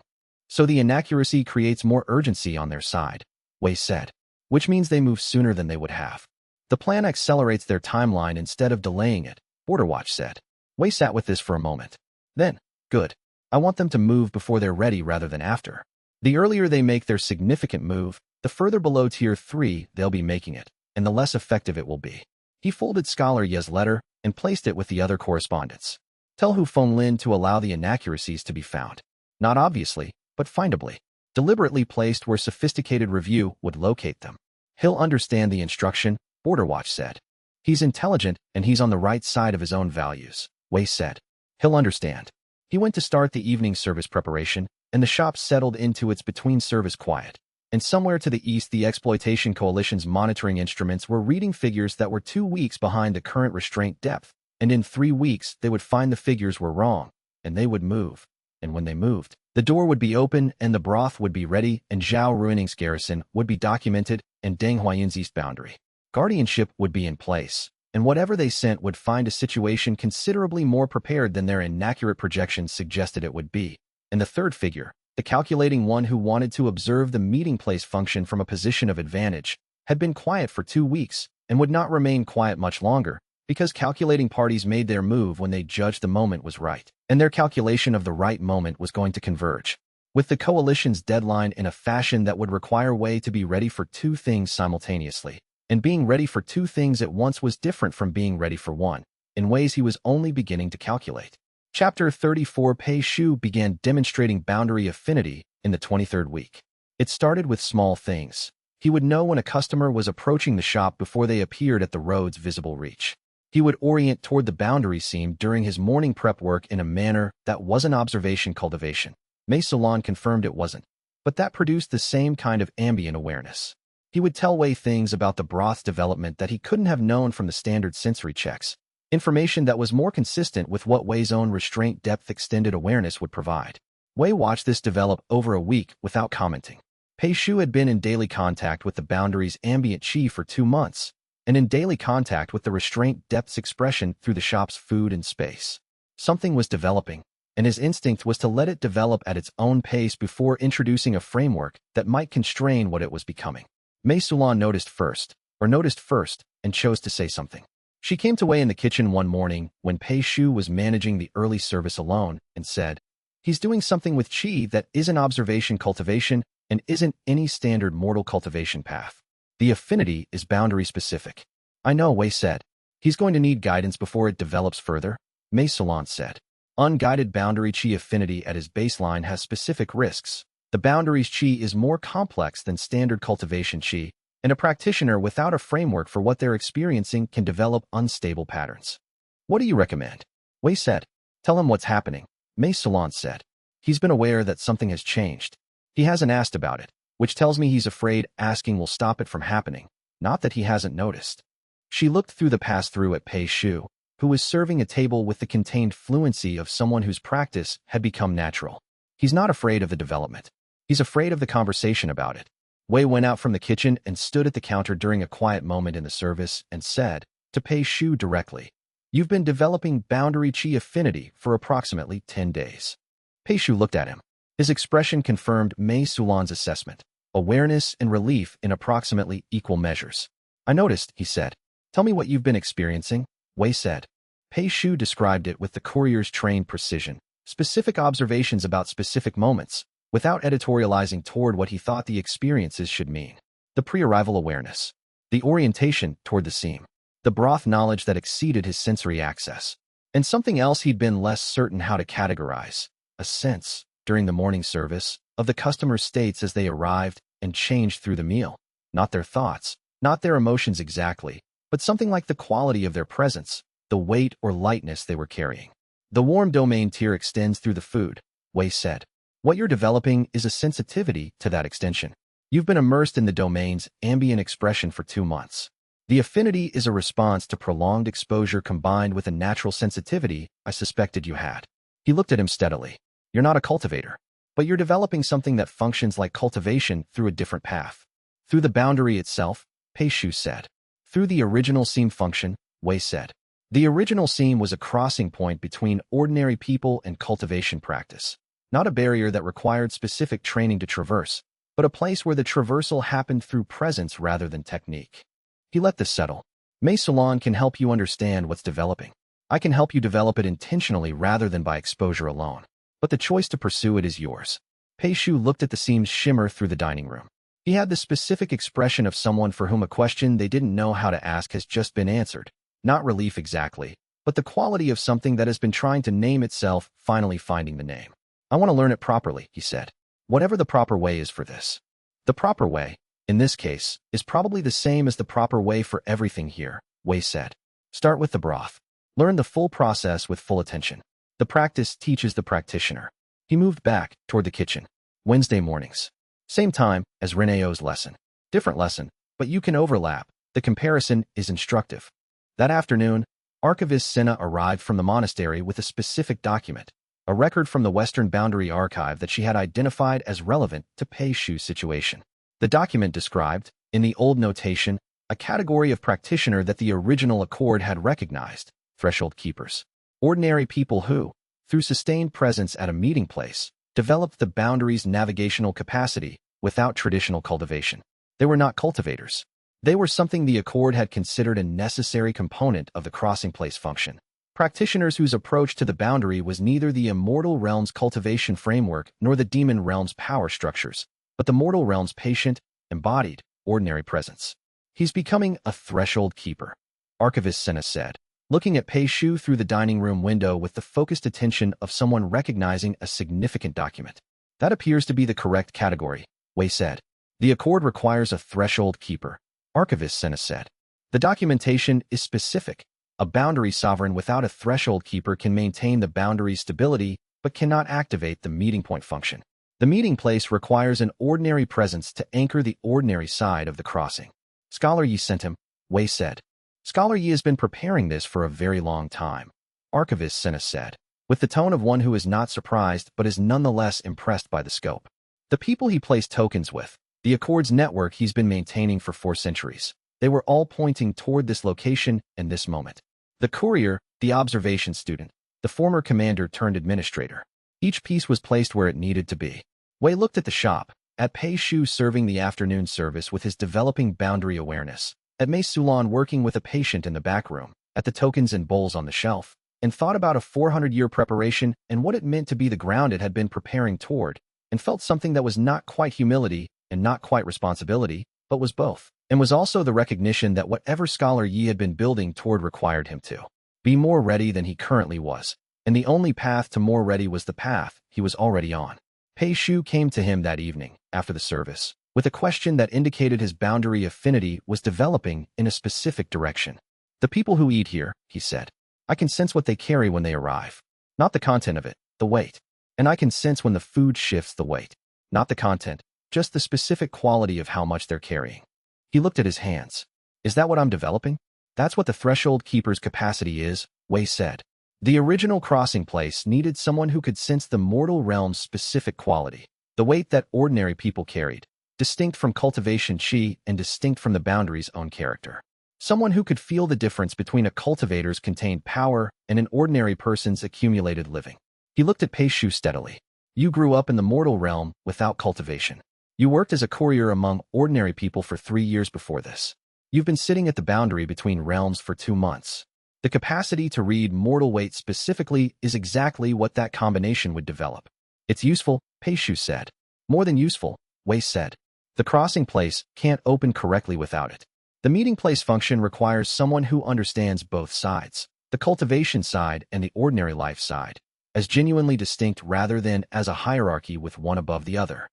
So the inaccuracy creates more urgency on their side, Wei said, which means they move sooner than they would have. The plan accelerates their timeline instead of delaying it, Border Watch said. Wei sat with this for a moment. Then, good. I want them to move before they're ready rather than after. The earlier they make their significant move, the further below Tier 3 they'll be making it, and the less effective it will be. He folded Scholar Ye's letter and placed it with the other correspondence. Tell Hu Fenglin to allow the inaccuracies to be found. Not obviously, but findably. Deliberately placed where sophisticated review would locate them. He'll understand the instruction, Border Watch said. He's intelligent and he's on the right side of his own values, Wei said. He'll understand. He went to start the evening service preparation, and the shop settled into its between-service quiet. And somewhere to the east, the Exploitation Coalition's monitoring instruments were reading figures that were 2 weeks behind the current restraint depth, and in 3 weeks they would find the figures were wrong, and they would move. And when they moved, the door would be open and the broth would be ready, and Zhao Ruining's garrison would be documented, and Deng Huayun's east boundary guardianship would be in place, and whatever they sent would find a situation considerably more prepared than their inaccurate projections suggested it would be. And the third figure, the calculating one who wanted to observe the meeting place function from a position of advantage, had been quiet for 2 weeks and would not remain quiet much longer, because calculating parties made their move when they judged the moment was right, and their calculation of the right moment was going to converge with the coalition's deadline in a fashion that would require Wei to be ready for 2 things simultaneously. And being ready for 2 things at once was different from being ready for one, in ways he was only beginning to calculate. Chapter 34. Pei Shu began demonstrating boundary affinity in the 23rd week. It started with small things. He would know when a customer was approaching the shop before they appeared at the road's visible reach. He would orient toward the boundary seam during his morning prep work in a manner that wasn't observation cultivation. Mei Solon confirmed it wasn't, but that produced the same kind of ambient awareness. He would tell Wei things about the broth's development that he couldn't have known from the standard sensory checks, information that was more consistent with what Wei's own restraint depth extended awareness would provide. Wei watched this develop over a week without commenting. Pei Shu had been in daily contact with the boundary's ambient qi for 2 months, and in daily contact with the restraint depth's expression through the shop's food and space. Something was developing, and his instinct was to let it develop at its own pace before introducing a framework that might constrain what it was becoming. Mei Solon noticed first, and chose to say something. She came to Wei in the kitchen one morning when Pei Shu was managing the early service alone and said, "He's doing something with qi that isn't observation cultivation and isn't any standard mortal cultivation path. The affinity is boundary specific." "I know," Wei said. "He's going to need guidance before it develops further," Mei Solon said. Unguided boundary qi affinity at his baseline has specific risks. The boundary's qi is more complex than standard cultivation qi, and a practitioner without a framework for what they're experiencing can develop unstable patterns. "What do you recommend?" Wei said. "Tell him what's happening," Mei Solon said. "He's been aware that something has changed. He hasn't asked about it, which tells me he's afraid asking will stop it from happening, not that he hasn't noticed." She looked through the pass-through at Pei Shu, who was serving a table with the contained fluency of someone whose practice had become natural. He's not afraid of the development. He's afraid of the conversation about it. Wei went out from the kitchen and stood at the counter during a quiet moment in the service and said to Pei Shu directly, "You've been developing boundary qi affinity for approximately 10 days. Pei Shu looked at him. His expression confirmed Mei Solon's assessment, awareness and relief in approximately equal measures. "I noticed," he said. "Tell me what you've been experiencing," Wei said. Pei Shu described it with the courier's trained precision, specific observations about specific moments, without editorializing toward what he thought the experiences should mean. The pre-arrival awareness, the orientation toward the seam, the broth knowledge that exceeded his sensory access, and something else he'd been less certain how to categorize, a sense, during the morning service, of the customer's states as they arrived and changed through the meal. Not their thoughts, not their emotions exactly, but something like the quality of their presence, the weight or lightness they were carrying. "The warm domain tier extends through the food," Wei said. "What you're developing is a sensitivity to that extension. You've been immersed in the domain's ambient expression for 2 months. The affinity is a response to prolonged exposure combined with a natural sensitivity I suspected you had." He looked at him steadily. "You're not a cultivator, but you're developing something that functions like cultivation through a different path." "Through the boundary itself," Pei Shu said. "Through the original seam function," Wei said. The original seam was a crossing point between ordinary people and cultivation practice. not a barrier that required specific training to traverse, but a place where the traversal happened through presence rather than technique. He let this settle. Mei Sulan can help you understand what's developing. I can help you develop it intentionally rather than by exposure alone. But the choice to pursue it is yours. Pei Shu looked at the seams shimmer through the dining room. He had the specific expression of someone for whom a question they didn't know how to ask has just been answered. Not relief exactly, but the quality of something that has been trying to name itself, finally finding the name. I want to learn it properly, he said. Whatever the proper way is for this. The proper way, in this case, is probably the same as the proper way for everything here, Wei said. Start with the broth. Learn the full process with full attention. The practice teaches the practitioner. He moved back toward the kitchen. Wednesday mornings. Same time as Reneo's lesson. Different lesson, but you can overlap. The comparison is instructive. That afternoon, Archivist Sena arrived from the monastery with a specific document, a record from the Western Boundary Archive that she had identified as relevant to Pei Shu's situation. The document described, in the old notation, a category of practitioner that the original accord had recognized, threshold keepers. Ordinary people who, through sustained presence at a meeting place, developed the boundary's navigational capacity without traditional cultivation. They were not cultivators. They were something the accord had considered a necessary component of the crossing place function. Practitioners whose approach to the boundary was neither the immortal realm's cultivation framework nor the demon realm's power structures, but the mortal realm's patient, embodied, ordinary presence. He's becoming a threshold keeper, Archivist Sena said, looking at Pei Shu through the dining room window with the focused attention of someone recognizing a significant document. That appears to be the correct category, Wei said. The accord requires a threshold keeper, Archivist Sena said. The documentation is specific. A boundary sovereign without a threshold keeper can maintain the boundary's stability but cannot activate the meeting point function. The meeting place requires an ordinary presence to anchor the ordinary side of the crossing. Scholar Yi sent him, Wei said. Scholar Yi has been preparing this for a very long time, Archivist Sena said, with the tone of one who is not surprised but is nonetheless impressed by the scope. The people he placed tokens with, the Accord's network he's been maintaining for 4 centuries, they were all pointing toward this location and this moment. The courier, the observation student, the former commander turned administrator. Each piece was placed where it needed to be. Wei looked at the shop, at Pei Shu serving the afternoon service with his developing boundary awareness, at Mei Sulan working with a patient in the back room, at the tokens and bowls on the shelf, and thought about a 400-year preparation and what it meant to be the ground it had been preparing toward, and felt something that was not quite humility and not quite responsibility, but was both, and was also the recognition that whatever Scholar Yi had been building toward required him to be more ready than he currently was, and the only path to more ready was the path he was already on. Pei Shu came to him that evening, after the service, with a question that indicated his boundary affinity was developing in a specific direction. The people who eat here, he said, I can sense what they carry when they arrive. Not the content of it, the weight. And I can sense when the food shifts the weight. Not the content, just the specific quality of how much they're carrying. He looked at his hands. Is that what I'm developing? That's what the threshold keeper's capacity is, Wei said. The original crossing place needed someone who could sense the mortal realm's specific quality, the weight that ordinary people carried, distinct from cultivation chi and distinct from the boundary's own character. Someone who could feel the difference between a cultivator's contained power and an ordinary person's accumulated living. He looked at Pei Shu steadily. You grew up in the mortal realm without cultivation. You worked as a courier among ordinary people for 3 years before this. You've been sitting at the boundary between realms for 2 months. The capacity to read mortal weight specifically is exactly what that combination would develop. It's useful, Pei Shu said. More than useful, Wei said. The crossing place can't open correctly without it. The meeting place function requires someone who understands both sides, the cultivation side and the ordinary life side, as genuinely distinct rather than as a hierarchy with one above the other.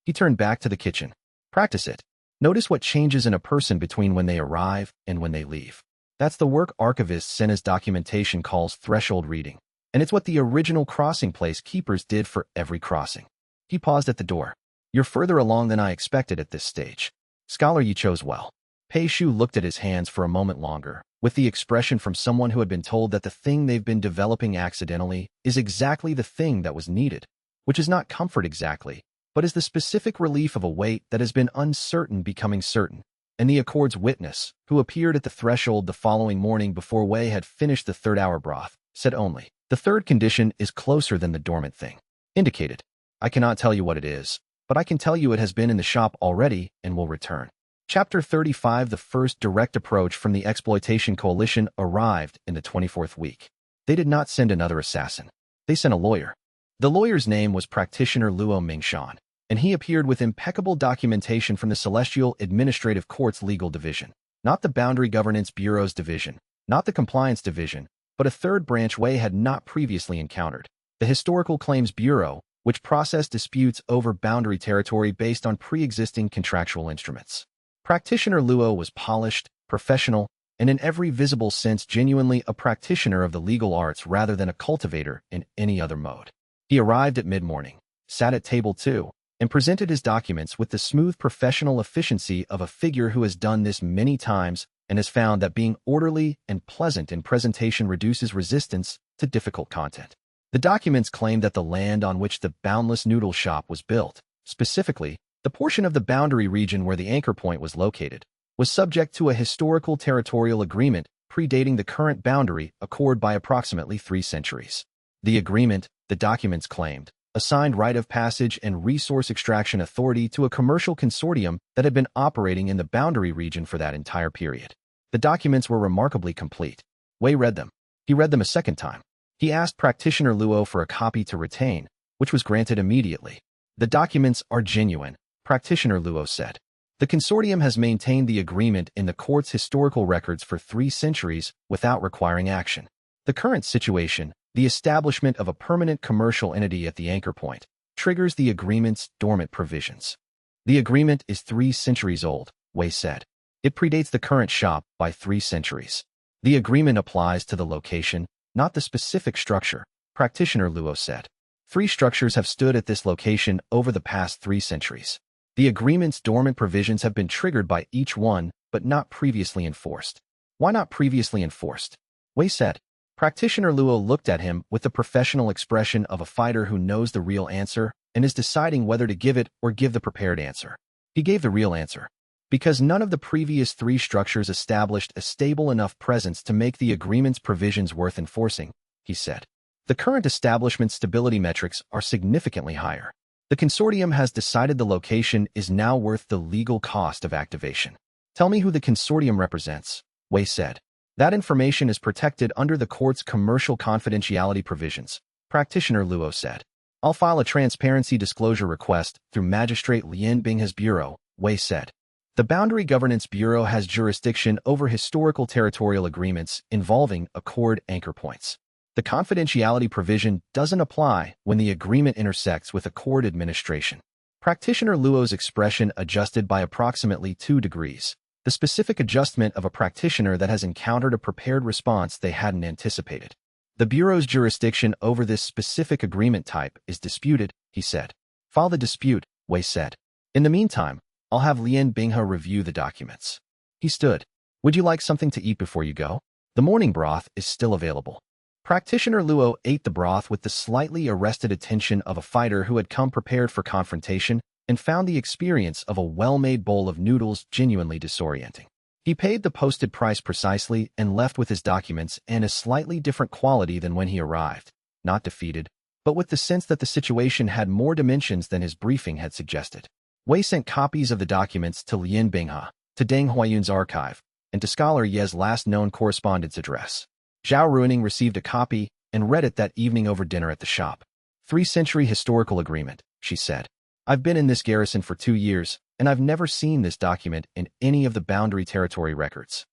He turned back to the kitchen. Practice it. Notice what changes in a person between when they arrive and when they leave. That's the work Archivist Sena's documentation calls threshold reading, and it's what the original crossing place keepers did for every crossing. He paused at the door. You're further along than I expected at this stage. Scholar Yi chose well. Pei Shu looked at his hands for a moment longer, with the expression from someone who had been told that the thing they've been developing accidentally is exactly the thing that was needed, which is not comfort exactly, but is the specific relief of a weight that has been uncertain becoming certain. And the Accord's witness, who appeared at the threshold the following morning before Wei had finished the 3rd-hour broth, said only, the third condition is closer than the dormant thing. Indicated. I cannot tell you what it is, but I can tell you it has been in the shop already and will return. Chapter 35. The first direct approach from the exploitation coalition arrived in the 24th week. They did not send another assassin. They sent a lawyer. The lawyer's name was Practitioner Luo Mingshan, and he appeared with impeccable documentation from the Celestial Administrative Court's legal division, not the Boundary Governance Bureau's division, not the Compliance Division, but a third branch Wei had not previously encountered, the Historical Claims Bureau, which processed disputes over boundary territory based on pre-existing contractual instruments. Practitioner Luo was polished, professional, and in every visible sense genuinely a practitioner of the legal arts rather than a cultivator in any other mode. He arrived at mid-morning, sat at table 2, and presented his documents with the smooth professional efficiency of a figure who has done this many times and has found that being orderly and pleasant in presentation reduces resistance to difficult content. The documents claimed that the land on which the Boundless Noodle Shop was built, specifically, the portion of the boundary region where the anchor point was located, was subject to a historical territorial agreement predating the current boundary accord by approximately 3 centuries. The agreement, the documents claimed, assigned right of passage and resource extraction authority to a commercial consortium that had been operating in the boundary region for that entire period. The documents were remarkably complete. Wei read them. He read them a second time. He asked Practitioner Luo for a copy to retain, which was granted immediately. The documents are genuine, Practitioner Luo said. The consortium has maintained the agreement in the court's historical records for 3 centuries without requiring action. The current situation, the establishment of a permanent commercial entity at the anchor point, triggers the agreement's dormant provisions. The agreement is 3 centuries old, Wei said. It predates the current shop by 3 centuries. The agreement applies to the location, not the specific structure, Practitioner Luo said. 3 structures have stood at this location over the past 3 centuries. The agreement's dormant provisions have been triggered by each one, but not previously enforced. Why not previously enforced? Wei said. Practitioner Luo looked at him with the professional expression of a fighter who knows the real answer and is deciding whether to give it or give the prepared answer. He gave the real answer. Because none of the previous 3 structures established a stable enough presence to make the agreement's provisions worth enforcing, he said. The current establishment stability metrics are significantly higher. The consortium has decided the location is now worth the legal cost of activation. Tell me who the consortium represents, Wei said. That information is protected under the court's commercial confidentiality provisions, Practitioner Luo said. I'll file a transparency disclosure request through Magistrate Lian Binghe's bureau, Wei said. The Boundary Governance Bureau has jurisdiction over historical territorial agreements involving accord anchor points. The confidentiality provision doesn't apply when the agreement intersects with accord administration. Practitioner Luo's expression adjusted by approximately 2 degrees, the specific adjustment of a practitioner that has encountered a prepared response they hadn't anticipated. The Bureau's jurisdiction over this specific agreement type is disputed, he said. File the dispute, Wei said. In the meantime, I'll have Lian Binghe review the documents. He stood. Would you like something to eat before you go? The morning broth is still available. Practitioner Luo ate the broth with the slightly arrested attention of a fighter who had come prepared for confrontation and found the experience of a well-made bowl of noodles genuinely disorienting. He paid the posted price precisely and left with his documents and a slightly different quality than when he arrived, not defeated, but with the sense that the situation had more dimensions than his briefing had suggested. Wei sent copies of the documents to Lian Binghe, to Deng Huayun's archive, and to Scholar Ye's last known correspondence address. Zhao Ruining received a copy and read it that evening over dinner at the shop. 3-century historical agreement, she said. I've been in this garrison for 2 years, and I've never seen this document in any of the boundary territory records.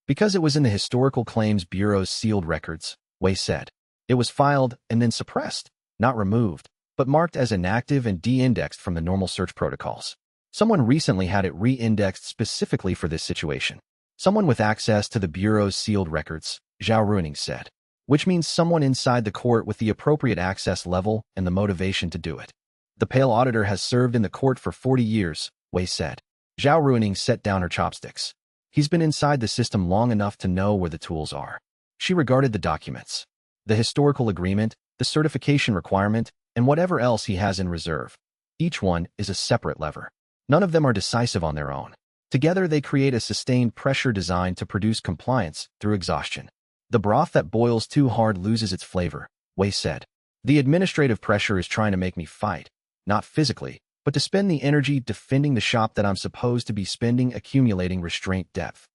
Because it was in the Historical Claims Bureau's sealed records, Wei said. It was filed and then suppressed, not removed, but marked as inactive and de-indexed from the normal search protocols. Someone recently had it re-indexed specifically for this situation. Someone with access to the Bureau's sealed records, Zhao Ruining said, which means someone inside the court with the appropriate access level and the motivation to do it. The Pale Auditor has served in the court for 40 years, Wei said. Zhao Ruining set down her chopsticks. He's been inside the system long enough to know where the tools are. She regarded the documents, the historical agreement, the certification requirement, and whatever else he has in reserve. Each one is a separate lever. None of them are decisive on their own. Together they create a sustained pressure designed to produce compliance through exhaustion. The broth that boils too hard loses its flavor, Wei said. The administrative pressure is trying to make me fight. not physically, but to spend the energy defending the shop that I'm supposed to be spending accumulating restraint depth.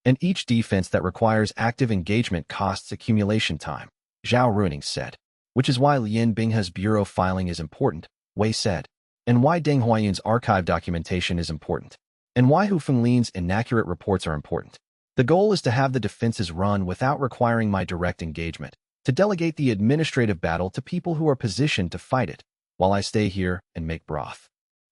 And each defense that requires active engagement costs accumulation time, Zhao Ruining said. Which is why Lian Binghe's bureau filing is important, Wei said. And why Deng Huayun's archive documentation is important. And why Hu Fenglin's inaccurate reports are important. The goal is to have the defenses run without requiring my direct engagement, to delegate the administrative battle to people who are positioned to fight it, while I stay here and make broth.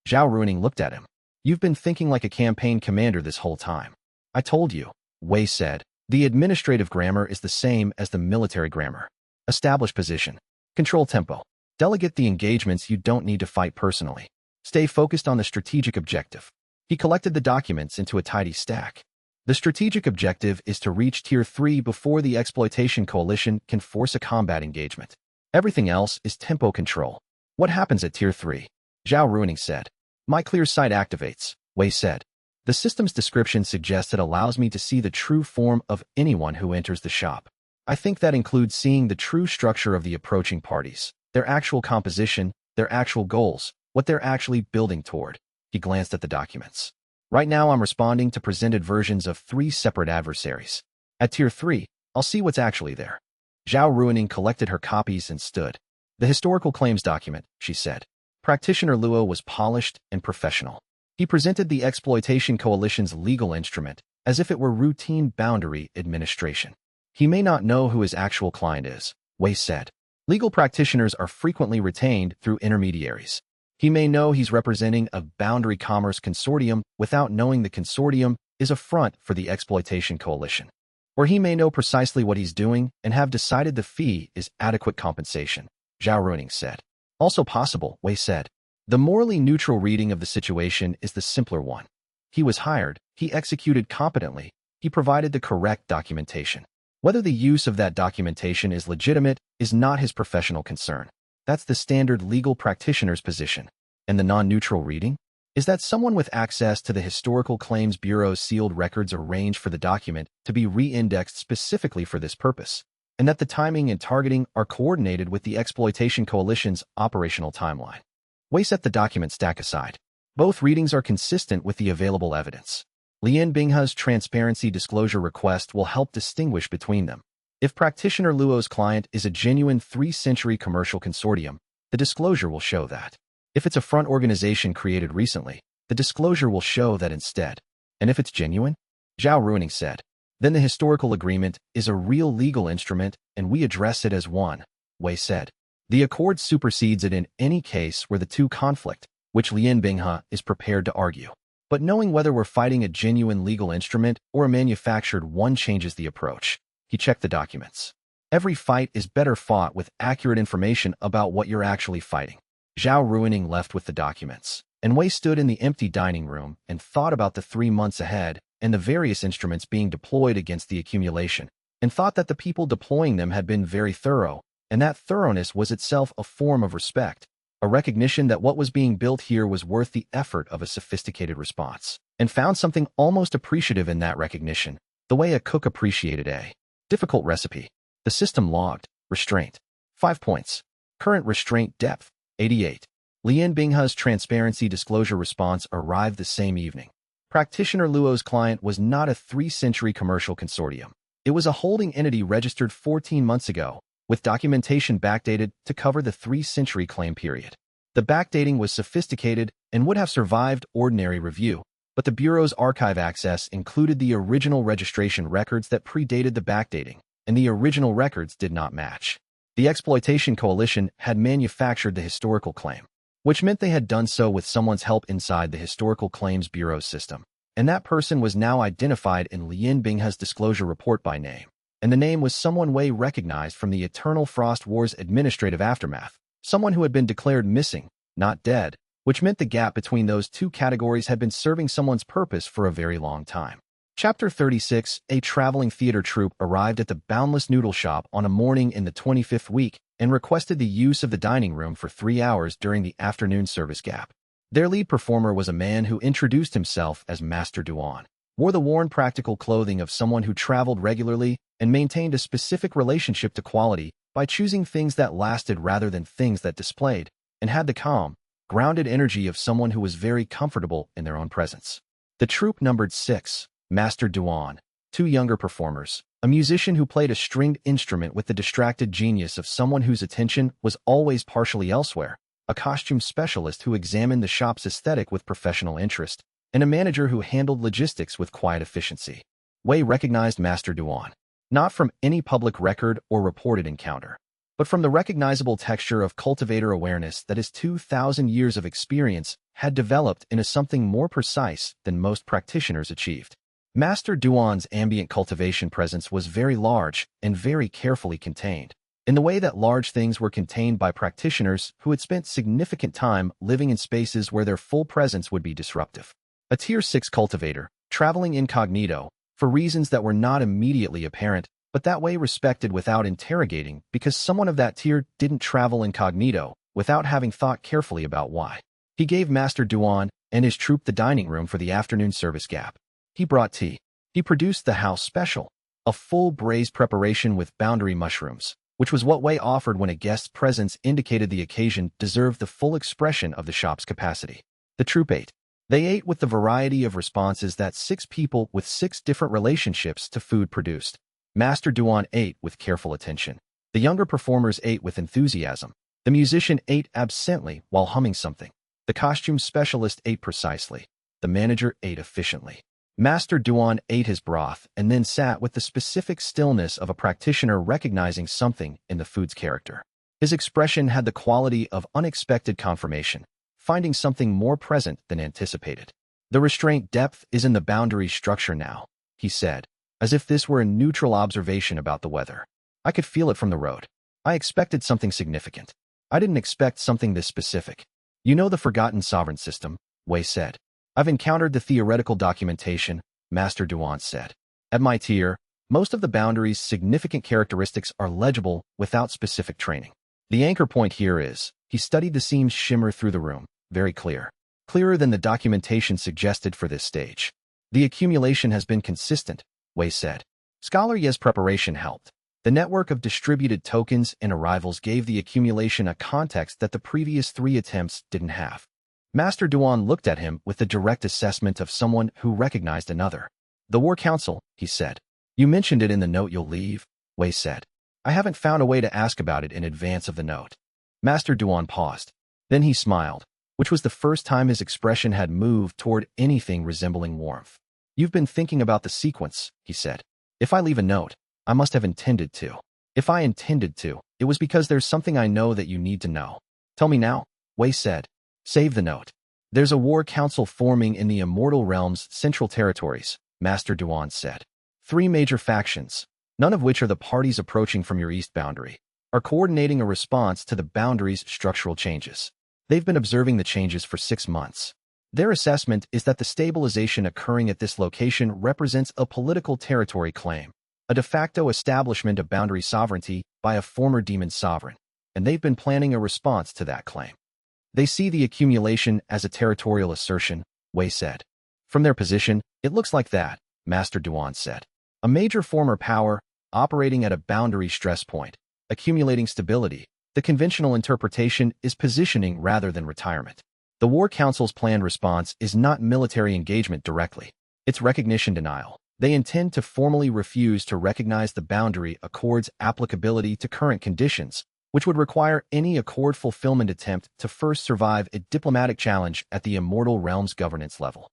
Zhao Ruining looked at him. You've been thinking like a campaign commander this whole time. I told you, Wei said. The administrative grammar is the same as the military grammar. Establish position. Control tempo. Delegate the engagements you don't need to fight personally. Stay focused on the strategic objective. He collected the documents into a tidy stack. The strategic objective is to reach Tier 3 before the exploitation coalition can force a combat engagement. Everything else is tempo control. What happens at Tier 3? Zhao Ruining said. My clear sight activates, Wei said. The system's description suggests it allows me to see the true form of anyone who enters the shop. I think that includes seeing the true structure of the approaching parties, their actual composition, their actual goals, what they're actually building toward. He glanced at the documents. Right now I'm responding to presented versions of 3 separate adversaries. At Tier 3, I'll see what's actually there. Zhao Ruining collected her copies and stood. The historical claims document, she said. Practitioner Luo was polished and professional. He presented the Exploitation Coalition's legal instrument as if it were routine boundary administration. He may not know who his actual client is, Wei said. Legal practitioners are frequently retained through intermediaries. He may know he's representing a boundary commerce consortium without knowing the consortium is a front for the Exploitation Coalition. Or he may know precisely what he's doing and have decided the fee is adequate compensation, Zhao Ruining said. Also possible, Wei said. The morally neutral reading of the situation is the simpler one. He was hired, he executed competently, he provided the correct documentation. Whether the use of that documentation is legitimate is not his professional concern. That's the standard legal practitioner's position. And the non-neutral reading? Is that someone with access to the Historical Claims Bureau's sealed records arranged for the document to be re-indexed specifically for this purpose, and that the timing and targeting are coordinated with the Exploitation Coalition's operational timeline. Wei set the document stack aside. Both readings are consistent with the available evidence. Lian Binghe's transparency disclosure request will help distinguish between them. If Practitioner Luo's client is a genuine 3th-century commercial consortium, the disclosure will show that. If it's a front organization created recently, the disclosure will show that instead. And if it's genuine? Zhao Ruining said. Then the historical agreement is a real legal instrument and we address it as one, Wei said. The accord supersedes it in any case where the two conflict, which Lian Binghe is prepared to argue. But knowing whether we're fighting a genuine legal instrument or a manufactured one changes the approach. He checked the documents. Every fight is better fought with accurate information about what you're actually fighting. Zhao Ruining left with the documents, and Wei stood in the empty dining room and thought about the 3 months ahead and the various instruments being deployed against the accumulation, and thought that the people deploying them had been very thorough, and that thoroughness was itself a form of respect, a recognition that what was being built here was worth the effort of a sophisticated response, and found something almost appreciative in that recognition, the way a cook appreciated a difficult recipe. The system logged, restraint, 5 points. Current restraint depth, 88. Lian Binghe's transparency disclosure response arrived the same evening. Practitioner Luo's client was not a 3th-century commercial consortium. It was a holding entity registered 14 months ago, with documentation backdated to cover the 3th-century claim period. The backdating was sophisticated and would have survived ordinary review, but the Bureau's archive access included the original registration records that predated the backdating, and the original records did not match. The Exploitation Coalition had manufactured the historical claim, which meant they had done so with someone's help inside the Historical Claims Bureau system, and that person was now identified in Lian Binghe's disclosure report by name, and the name was someone Wei recognized from the Eternal Frost War's administrative aftermath, someone who had been declared missing, not dead, which meant the gap between those two categories had been serving someone's purpose for a very long time. Chapter 36, a traveling theater troupe arrived at the Boundless Noodle Shop on a morning in the 25th week and requested the use of the dining room for 3 hours during the afternoon service gap. Their lead performer was a man who introduced himself as Master Duan, wore the worn practical clothing of someone who traveled regularly and maintained a specific relationship to quality by choosing things that lasted rather than things that displayed, and had the calm, grounded energy of someone who was very comfortable in their own presence. The troupe numbered 6, Master Duan, 2 younger performers, a musician who played a stringed instrument with the distracted genius of someone whose attention was always partially elsewhere, a costume specialist who examined the shop's aesthetic with professional interest, and a manager who handled logistics with quiet efficiency. Wei recognized Master Duan, not from any public record or reported encounter, but from the recognizable texture of cultivator awareness that his 2,000 years of experience had developed into something more precise than most practitioners achieved. Master Duan's ambient cultivation presence was very large and very carefully contained, in the way that large things were contained by practitioners who had spent significant time living in spaces where their full presence would be disruptive. A Tier 6 cultivator, traveling incognito, for reasons that were not immediately apparent, but that Wei respected without interrogating because someone of that tier didn't travel incognito without having thought carefully about why. He gave Master Duan and his troupe the dining room for the afternoon service gap. He brought tea. He produced the house special, a full braised preparation with boundary mushrooms, which was what Wei offered when a guest's presence indicated the occasion deserved the full expression of the shop's capacity. The troupe ate. They ate with the variety of responses that 6 people with 6 different relationships to food produced. Master Duan ate with careful attention. The younger performers ate with enthusiasm. The musician ate absently while humming something. The costume specialist ate precisely. The manager ate efficiently. Master Duan ate his broth and then sat with the specific stillness of a practitioner recognizing something in the food's character. His expression had the quality of unexpected confirmation, finding something more present than anticipated. The restraint depth is in the boundary structure now, he said, as if this were a neutral observation about the weather. I could feel it from the road. I expected something significant. I didn't expect something this specific. You know the forgotten sovereign system, Wei said. I've encountered the theoretical documentation, Master Duan said. At my tier, most of the boundaries' significant characteristics are legible without specific training. The anchor point here is, he studied the seams shimmer through the room, very clear. Clearer than the documentation suggested for this stage. The accumulation has been consistent, Wei said. Scholar Ye's preparation helped. The network of distributed tokens and arrivals gave the accumulation a context that the previous 3 attempts didn't have. Master Duan looked at him with the direct assessment of someone who recognized another. The War Council, he said. You mentioned it in the note you'll leave, Wei said. I haven't found a way to ask about it in advance of the note. Master Duan paused. Then he smiled, which was the first time his expression had moved toward anything resembling warmth. You've been thinking about the sequence, he said. If I leave a note, I must have intended to. If I intended to, it was because there's something I know that you need to know. Tell me now, Wei said. Save the note. There's a war council forming in the Immortal Realm's central territories, Master Duan said. 3 major factions, none of which are the parties approaching from your east boundary, are coordinating a response to the boundary's structural changes. They've been observing the changes for 6 months. Their assessment is that the stabilization occurring at this location represents a political territory claim, a de facto establishment of boundary sovereignty by a former demon sovereign, and they've been planning a response to that claim. They see the accumulation as a territorial assertion, Wei said. From their position, it looks like that, Master Duan said. A major former power, operating at a boundary stress point, accumulating stability. The conventional interpretation is positioning rather than retirement. The War Council's planned response is not military engagement directly. It's recognition denial. They intend to formally refuse to recognize the boundary accord's applicability to current conditions, which would require any accord fulfillment attempt to first survive a diplomatic challenge at the Immortal Realm's governance level.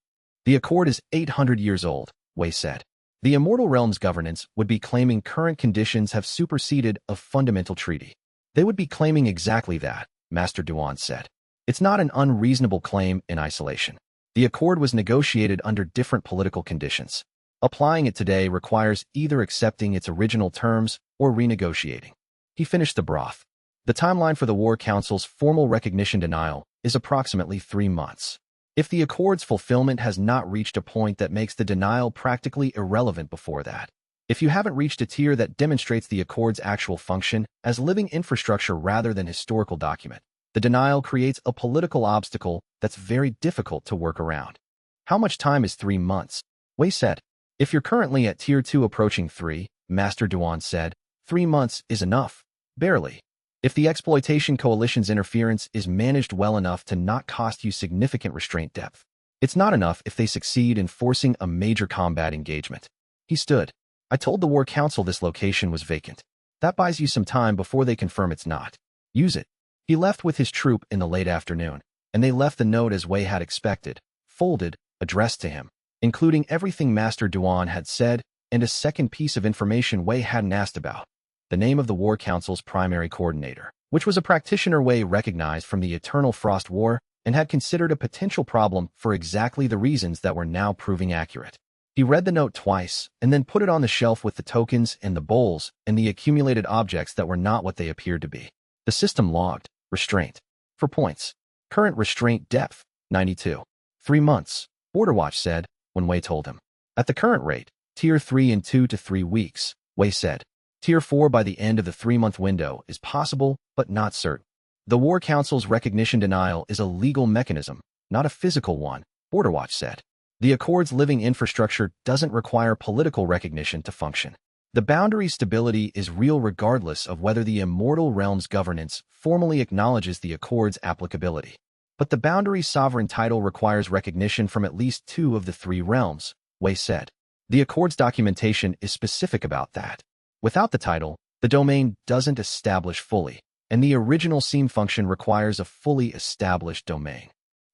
The accord is 800 years old, Wei said. The Immortal Realm's governance would be claiming current conditions have superseded a fundamental treaty. They would be claiming exactly that, Master Duan said. It's not an unreasonable claim in isolation. The accord was negotiated under different political conditions. Applying it today requires either accepting its original terms or renegotiating. He finished the broth. The timeline for the War Council's formal recognition denial is approximately 3 months. If the accord's fulfillment has not reached a point that makes the denial practically irrelevant before that, if you haven't reached a tier that demonstrates the accord's actual function as living infrastructure rather than historical document, the denial creates a political obstacle that's very difficult to work around. How much time is 3 months? Wei said. If you're currently at Tier 2 approaching 3, Master Duan said, 3 months is enough. Barely. If the exploitation coalition's interference is managed well enough to not cost you significant restraint depth, it's not enough if they succeed in forcing a major combat engagement. He stood. I told the War Council this location was vacant. That buys you some time before they confirm it's not. Use it. He left with his troop in the late afternoon, and they left the note as Wei had expected, folded, addressed to him, including everything Master Duan had said, and a second piece of information Wei hadn't asked about. The name of the War Council's primary coordinator, which was a practitioner Wei recognized from the Eternal Frost War and had considered a potential problem for exactly the reasons that were now proving accurate. He read the note twice and then put it on the shelf with the tokens and the bowls and the accumulated objects that were not what they appeared to be. The system logged, restraint. For points. Current restraint depth, 92. 3 months, Borderwatch said, when Wei told him. At the current rate, Tier 3 in 2 to 3 weeks, Wei said. Tier 4 by the end of the 3-month window is possible, but not certain. The War Council's recognition denial is a legal mechanism, not a physical one, Borderwatch said. The Accord's living infrastructure doesn't require political recognition to function. The boundary stability is real regardless of whether the Immortal Realm's governance formally acknowledges the Accord's applicability. But the boundary sovereign title requires recognition from at least 2 of the 3 realms, Wei said. The Accord's documentation is specific about that. Without the title, the domain doesn't establish fully, and the original seam function requires a fully established domain.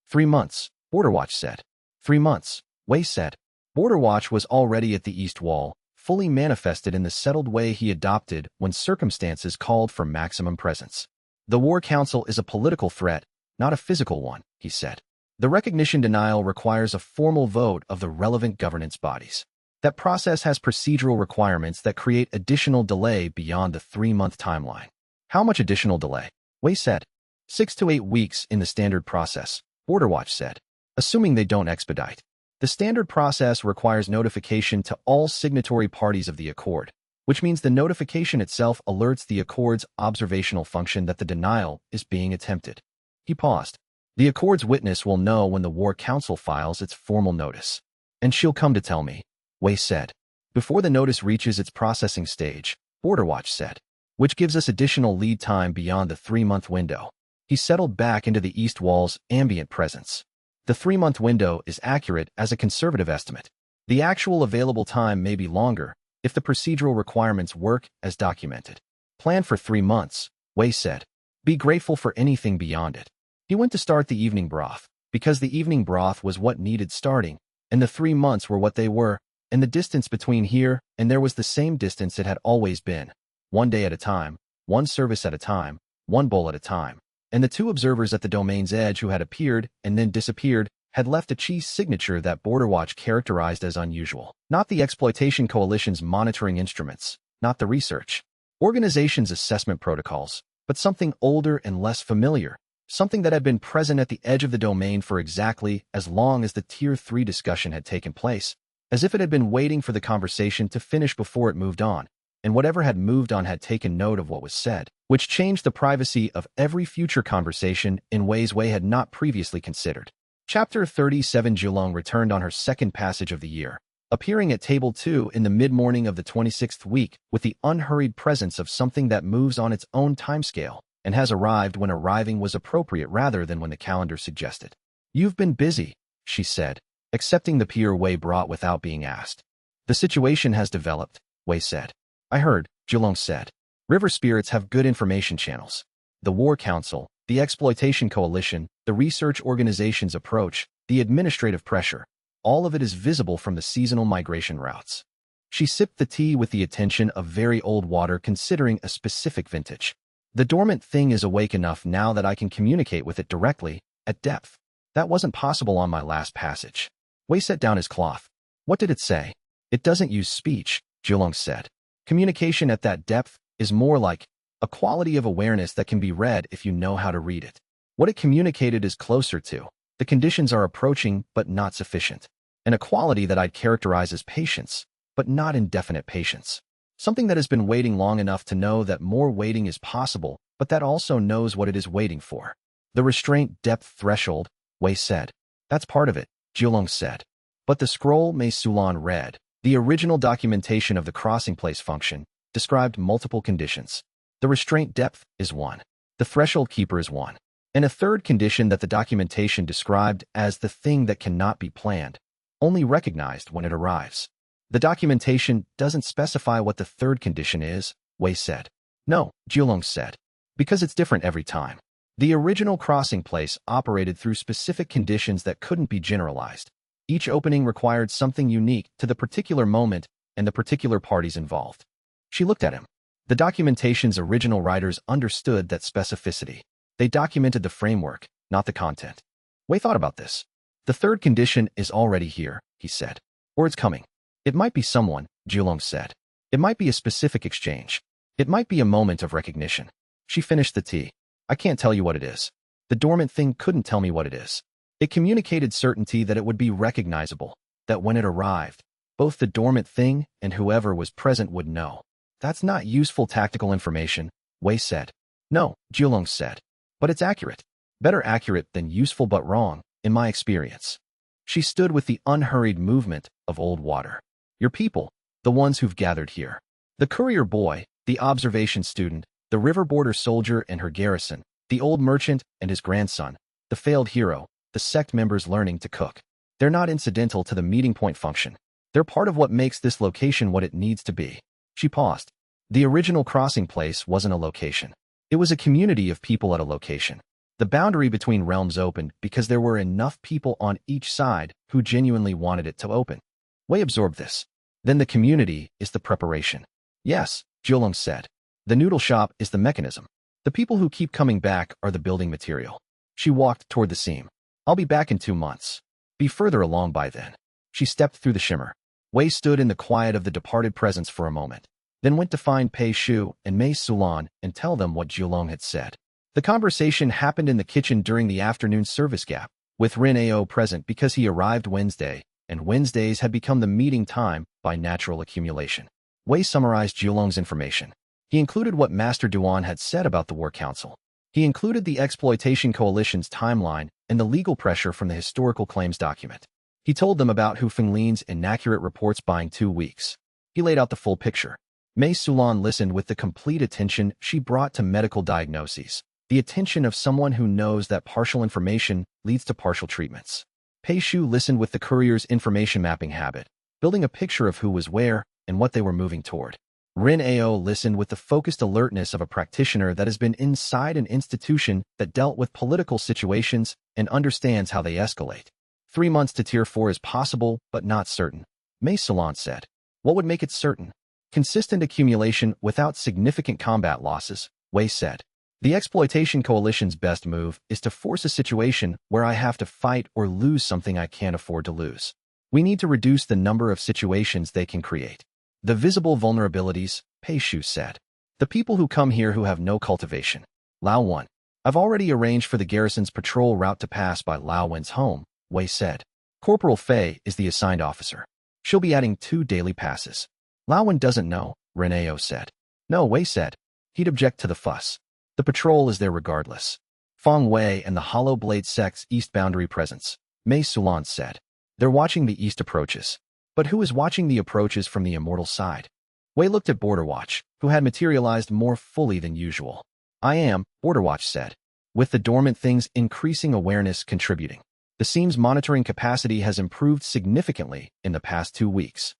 3 months, Borderwatch said. 3 months, Wei said. Borderwatch was already at the east wall, fully manifested in the settled way he adopted when circumstances called for maximum presence. The War Council is a political threat, not a physical one, he said. The recognition denial requires a formal vote of the relevant governance bodies. That process has procedural requirements that create additional delay beyond the 3-month timeline. How much additional delay? Wei said. 6 to 8 weeks in the standard process, Borderwatch said, assuming they don't expedite. The standard process requires notification to all signatory parties of the Accord, which means the notification itself alerts the Accord's observational function that the denial is being attempted. He paused. The Accord's witness will know when the War Council files its formal notice. And she'll come to tell me, Wei said. Before the notice reaches its processing stage, Borderwatch said, which gives us additional lead time beyond the 3-month window. He settled back into the east wall's ambient presence. The 3-month window is accurate as a conservative estimate. The actual available time may be longer if the procedural requirements work as documented. Plan for 3 months, Wei said. Be grateful for anything beyond it. He went to start the evening broth, because the evening broth was what needed starting, and the 3 months were what they were, and the distance between here and there was the same distance it had always been. 1 day at a time, 1 service at a time, 1 bowl at a time. And the 2 observers at the domain's edge who had appeared and then disappeared had left a cheese signature that Borderwatch characterized as unusual. Not the exploitation coalition's monitoring instruments, not the research organization's assessment protocols, but something older and less familiar, something that had been present at the edge of the domain for exactly as long as the Tier 3 discussion had taken place, as if it had been waiting for the conversation to finish before it moved on, and whatever had moved on had taken note of what was said, which changed the privacy of every future conversation in ways Wei had not previously considered. Chapter 37. Zhulong returned on her second passage of the year, appearing at Table 2 in the mid-morning of the 26th week with the unhurried presence of something that moves on its own timescale and has arrived when arriving was appropriate rather than when the calendar suggested. You've been busy, she said, accepting the peer Wei brought without being asked. The situation has developed, Wei said. I heard, Zhulong said. River spirits have good information channels. The War Council, the Exploitation Coalition, the research organization's approach, the administrative pressure, all of it is visible from the seasonal migration routes. She sipped the tea with the attention of very old water considering a specific vintage. The dormant thing is awake enough now that I can communicate with it directly, at depth. That wasn't possible on my last passage. Wei set down his cloth. What did it say? It doesn't use speech, Zhulong said. Communication at that depth is more like a quality of awareness that can be read if you know how to read it. What it communicated is closer to, the conditions are approaching but not sufficient, and a quality that I'd characterize as patience, but not indefinite patience. Something that has been waiting long enough to know that more waiting is possible, but that also knows what it is waiting for. The restraint depth threshold, Wei said. That's part of it, Zhulong said. But the scroll Mei Sulan read, the original documentation of the crossing place function, described multiple conditions. The restraint depth is 1. The threshold keeper is 1. And a third condition that the documentation described as the thing that cannot be planned, only recognized when it arrives. The documentation doesn't specify what the third condition is, Wei said. No, Jiulong said. Because it's different every time. The original crossing place operated through specific conditions that couldn't be generalized. Each opening required something unique to the particular moment and the particular parties involved. She looked at him. The documentation's original writers understood that specificity. They documented the framework, not the content. Wei thought about this. The third condition is already here, he said. Or it's coming. It might be someone, Jiulong said. It might be a specific exchange. It might be a moment of recognition. She finished the tea. I can't tell you what it is. The dormant thing couldn't tell me what it is. It communicated certainty that it would be recognizable, that when it arrived, both the dormant thing and whoever was present would know. That's not useful tactical information, Wei said. No, Jiulong said. But it's accurate. Better accurate than useful but wrong, in my experience. She stood with the unhurried movement of old water. Your people, the ones who've gathered here. The courier boy, the observation student, the river border soldier and her garrison, the old merchant and his grandson, the failed hero, the sect members learning to cook. They're not incidental to the meeting point function. They're part of what makes this location what it needs to be. She paused. The original crossing place wasn't a location. It was a community of people at a location. The boundary between realms opened because there were enough people on each side who genuinely wanted it to open. Wei absorbed this. Then the community is the preparation. Yes, Jiulong said. The noodle shop is the mechanism. The people who keep coming back are the building material. She walked toward the seam. I'll be back in 2 months. Be further along by then. She stepped through the shimmer. Wei stood in the quiet of the departed presence for a moment, then went to find Pei Shu and Mei Sulan and tell them what Jiulong had said. The conversation happened in the kitchen during the afternoon service gap, with Rin Ao present because he arrived Wednesday, and Wednesdays had become the meeting time by natural accumulation. Wei summarized Jiulong's information. He included what Master Duan had said about the War Council. He included the Exploitation Coalition's timeline and the legal pressure from the historical claims document. He told them about Hu Fenglin's inaccurate reports buying 2 weeks. He laid out the full picture. Mei Sulan listened with the complete attention she brought to medical diagnoses, the attention of someone who knows that partial information leads to partial treatments. Pei Shu listened with the courier's information mapping habit, building a picture of who was where and what they were moving toward. Rin Ao listened with the focused alertness of a practitioner that has been inside an institution that dealt with political situations and understands how they escalate. 3 months to Tier 4 is possible, but not certain, Mei Sulan said. What would make it certain? Consistent accumulation without significant combat losses, Wei said. The Exploitation Coalition's best move is to force a situation where I have to fight or lose something I can't afford to lose. We need to reduce the number of situations they can create. The visible vulnerabilities, Pei Shu said. The people who come here who have no cultivation. Lao Wen. I've already arranged for the garrison's patrol route to pass by Lao Wen's home, Wei said. Corporal Fei is the assigned officer. She'll be adding 2 daily passes. Lao Wen doesn't know, Rin Ao said. No, Wei said. He'd object to the fuss. The patrol is there regardless. Feng Wei and the Hollow Blade sect's east boundary presence, Mei Sulan said. They're watching the east approaches. But who is watching the approaches from the immortal side? Wei looked at Border Watch, who had materialized more fully than usual. I am, Border Watch said, with the dormant thing's increasing awareness contributing. The seam's monitoring capacity has improved significantly in the past 2 weeks.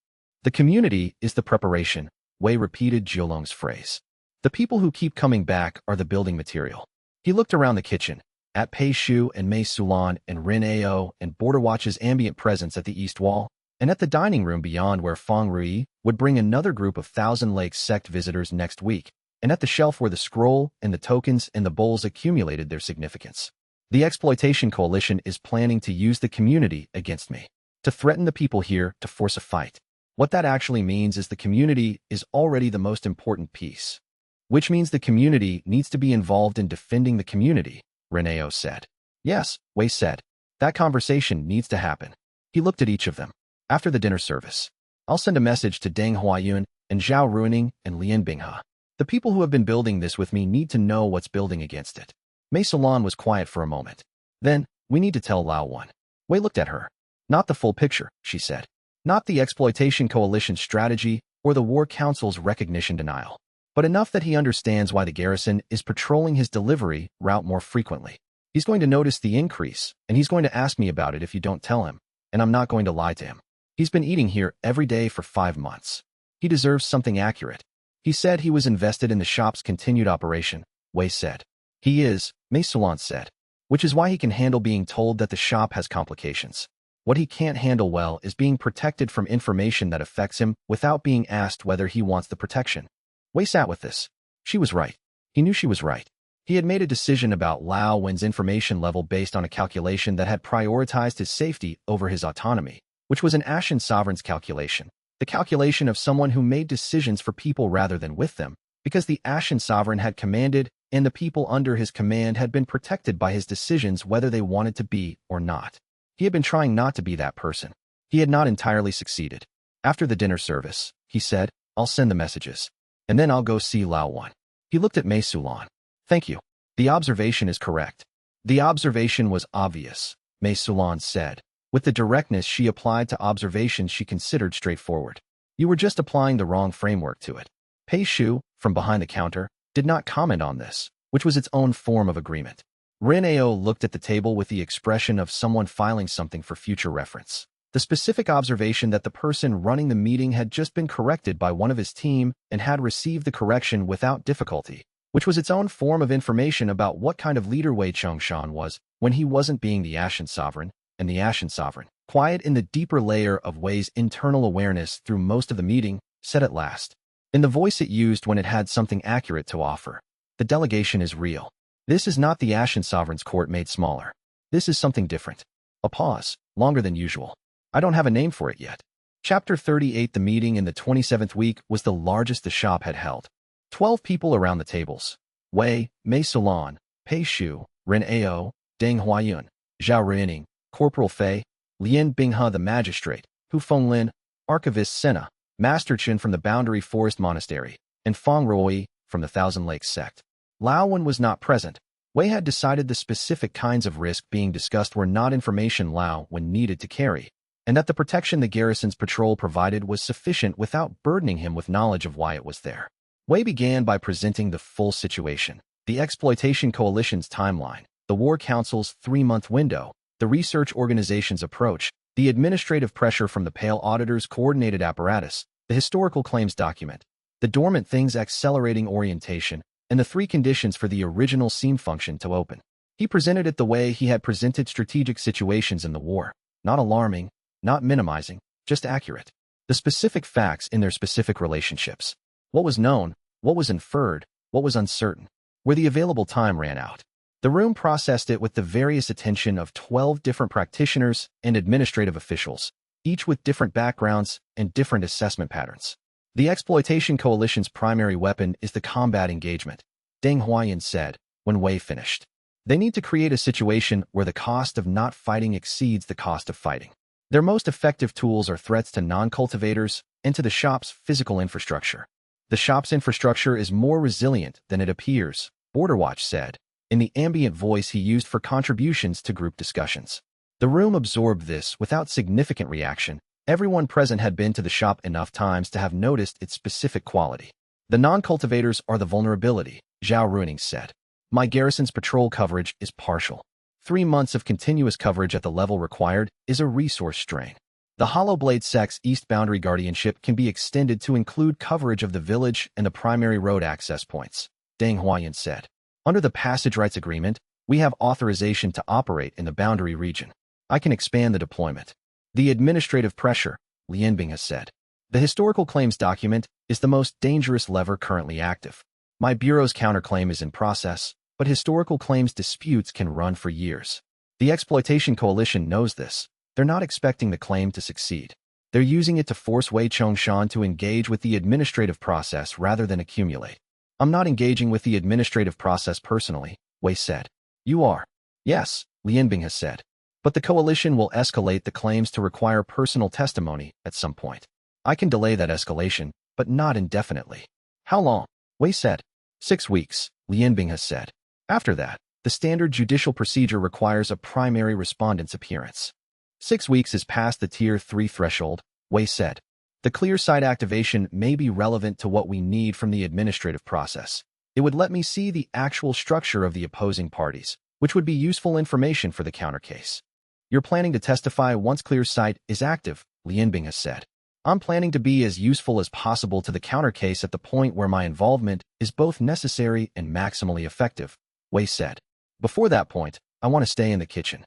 The community is the preparation, Wei repeated Jiulong's phrase. The people who keep coming back are the building material. He looked around the kitchen, at Pei Shu and Mei Sulan and Rin Ao and Border Watch's ambient presence at the east wall, and at the dining room beyond where Feng Rui would bring another group of Thousand Lakes sect visitors next week, and at the shelf where the scroll and the tokens and the bowls accumulated their significance. The Exploitation Coalition is planning to use the community against me, to threaten the people here to force a fight. What that actually means is the community is already the most important piece, which means the community needs to be involved in defending the community, Rin Ao said. Yes, Wei said. That conversation needs to happen. He looked at each of them. After the dinner service, I'll send a message to Deng Huayun and Zhao Ruining and Lian Binghe. The people who have been building this with me need to know what's building against it. Mei Sulan was quiet for a moment. Then, we need to tell Lao Wen. Wei looked at her. Not the full picture, she said. Not the Exploitation Coalition's strategy or the War Council's recognition denial. but enough that he understands why the garrison is patrolling his delivery route more frequently. He's going to notice the increase, and he's going to ask me about it if you don't tell him, and I'm not going to lie to him. He's been eating here every day for 5 months. He deserves something accurate. He said he was invested in the shop's continued operation, Wei said. He is, Mei Soulan said, which is why he can handle being told that the shop has complications. What he can't handle well is being protected from information that affects him without being asked whether he wants the protection. Wei sat with this. She was right. He knew she was right. He had made a decision about Lao Wen's information level based on a calculation that had prioritized his safety over his autonomy, which was an Ashen Sovereign's calculation, the calculation of someone who made decisions for people rather than with them, because the Ashen Sovereign had commanded and the people under his command had been protected by his decisions whether they wanted to be or not. He had been trying not to be that person. He had not entirely succeeded. After the dinner service, he said, I'll send the messages, and then I'll go see Lao Wan. He looked at Mei Soulan. Thank you. The observation is correct. The observation was obvious, Mei Soulan said, with the directness she applied to observations she considered straightforward. You were just applying the wrong framework to it. Pei Shu, from behind the counter, did not comment on this, which was its own form of agreement. Ren Ao looked at the table with the expression of someone filing something for future reference. The specific observation that the person running the meeting had just been corrected by one of his team and had received the correction without difficulty, which was its own form of information about what kind of leader Wei Chongshan was when he wasn't being the Ashen Sovereign, and the Ashen Sovereign, quiet in the deeper layer of Wei's internal awareness through most of the meeting, said at last, in the voice it used when it had something accurate to offer, the delegation is real. This is not the Ashen Sovereign's court made smaller. This is something different. A pause, longer than usual. I don't have a name for it yet. Chapter 38. The meeting in the 27th week was the largest the shop had held. 12 people around the tables. Wei, Mei Soulan, Pei Shu, Ren Ao, Deng Huayun, Zhao Ruining, Corporal Fei, Lien Binghe the magistrate, Hu Fenglin, Archivist Senna, Master Chen from the Boundary Forest Monastery, and Fang Ruoyi from the Thousand Lakes sect. Lao Wen was not present. Wei had decided the specific kinds of risk being discussed were not information Lao Wen needed to carry, and that the protection the garrison's patrol provided was sufficient without burdening him with knowledge of why it was there. Wei began by presenting the full situation, the Exploitation Coalition's timeline, the War Council's 3-month window, the research organization's approach, the administrative pressure from the Pale Auditor's coordinated apparatus, the historical claims document, the dormant things accelerating orientation, and the 3 conditions for the original seam function to open. He presented it the way he had presented strategic situations in the war, not alarming, not minimizing, just accurate. The specific facts in their specific relationships. What was known, what was inferred, what was uncertain, where the available time ran out. The room processed it with the various attention of 12 different practitioners and administrative officials, each with different backgrounds and different assessment patterns. The Exploitation Coalition's primary weapon is the combat engagement, Deng Huayun said, when Wei finished. They need to create a situation where the cost of not fighting exceeds the cost of fighting. Their most effective tools are threats to non-cultivators and to the shop's physical infrastructure. The shop's infrastructure is more resilient than it appears, Borderwatch said, in the ambient voice he used for contributions to group discussions. The room absorbed this without significant reaction. Everyone present had been to the shop enough times to have noticed its specific quality. The non-cultivators are the vulnerability, Zhao Ruining said. My garrison's patrol coverage is partial. 3 months of continuous coverage at the level required is a resource strain. The Hollowblade Sect's East Boundary Guardianship can be extended to include coverage of the village and the primary road access points, Deng Huayun said. Under the Passage Rights Agreement, we have authorization to operate in the boundary region. I can expand the deployment. The administrative pressure, Lien Bing has said. The historical claims document is the most dangerous lever currently active. My bureau's counterclaim is in process, but historical claims disputes can run for years. The Exploitation Coalition knows this. They're not expecting the claim to succeed. They're using it to force Wei Chongshan to engage with the administrative process rather than accumulate. I'm not engaging with the administrative process personally, Wei said. You are. Yes, Lien Bing has said. But the coalition will escalate the claims to require personal testimony at some point. I can delay that escalation, but not indefinitely. How long? Wei said. 6 weeks, Lien Bing has said. After that, the standard judicial procedure requires a primary respondent's appearance. 6 weeks is past the Tier 3 threshold, Wei said. The clear site activation may be relevant to what we need from the administrative process. It would let me see the actual structure of the opposing parties, which would be useful information for the counter case. You're planning to testify once clear site is active, Lianbing has said. I'm planning to be as useful as possible to the counter case at the point where my involvement is both necessary and maximally effective, Wei said. Before that point, I want to stay in the kitchen.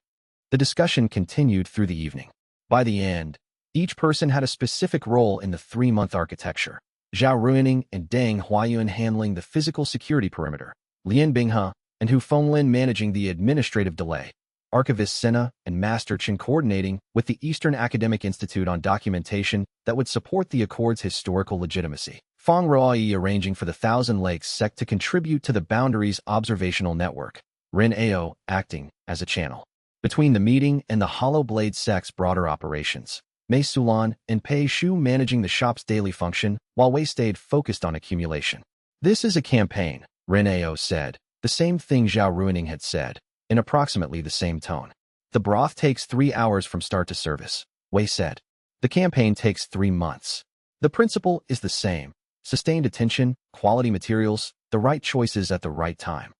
The discussion continued through the evening. By the end, each person had a specific role in the 3-month architecture. Zhao Ruining and Deng Huayuan handling the physical security perimeter, Lian Binghe and Hu Fenglin managing the administrative delay, Archivist Sena and Master Chen coordinating with the Eastern Academic Institute on documentation that would support the Accord's historical legitimacy. Fang Ruoyi arranging for the Thousand Lakes sect to contribute to the Boundaries Observational Network, Rin Ao acting as a channel between the meeting and the Hollow Blade sect's broader operations. Mei Sulan and Pei Shu managing the shop's daily function, while Wei stayed focused on accumulation. This is a campaign, Rin Ao said, the same thing Zhao Ruining had said, in approximately the same tone. The broth takes 3 hours from start to service, Wei said. The campaign takes 3 months. The principle is the same: sustained attention, quality materials, the right choices at the right time.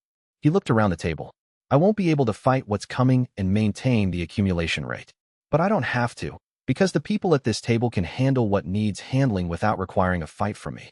He looked around the table. I won't be able to fight what's coming and maintain the accumulation rate. But I don't have to, because the people at this table can handle what needs handling without requiring a fight from me.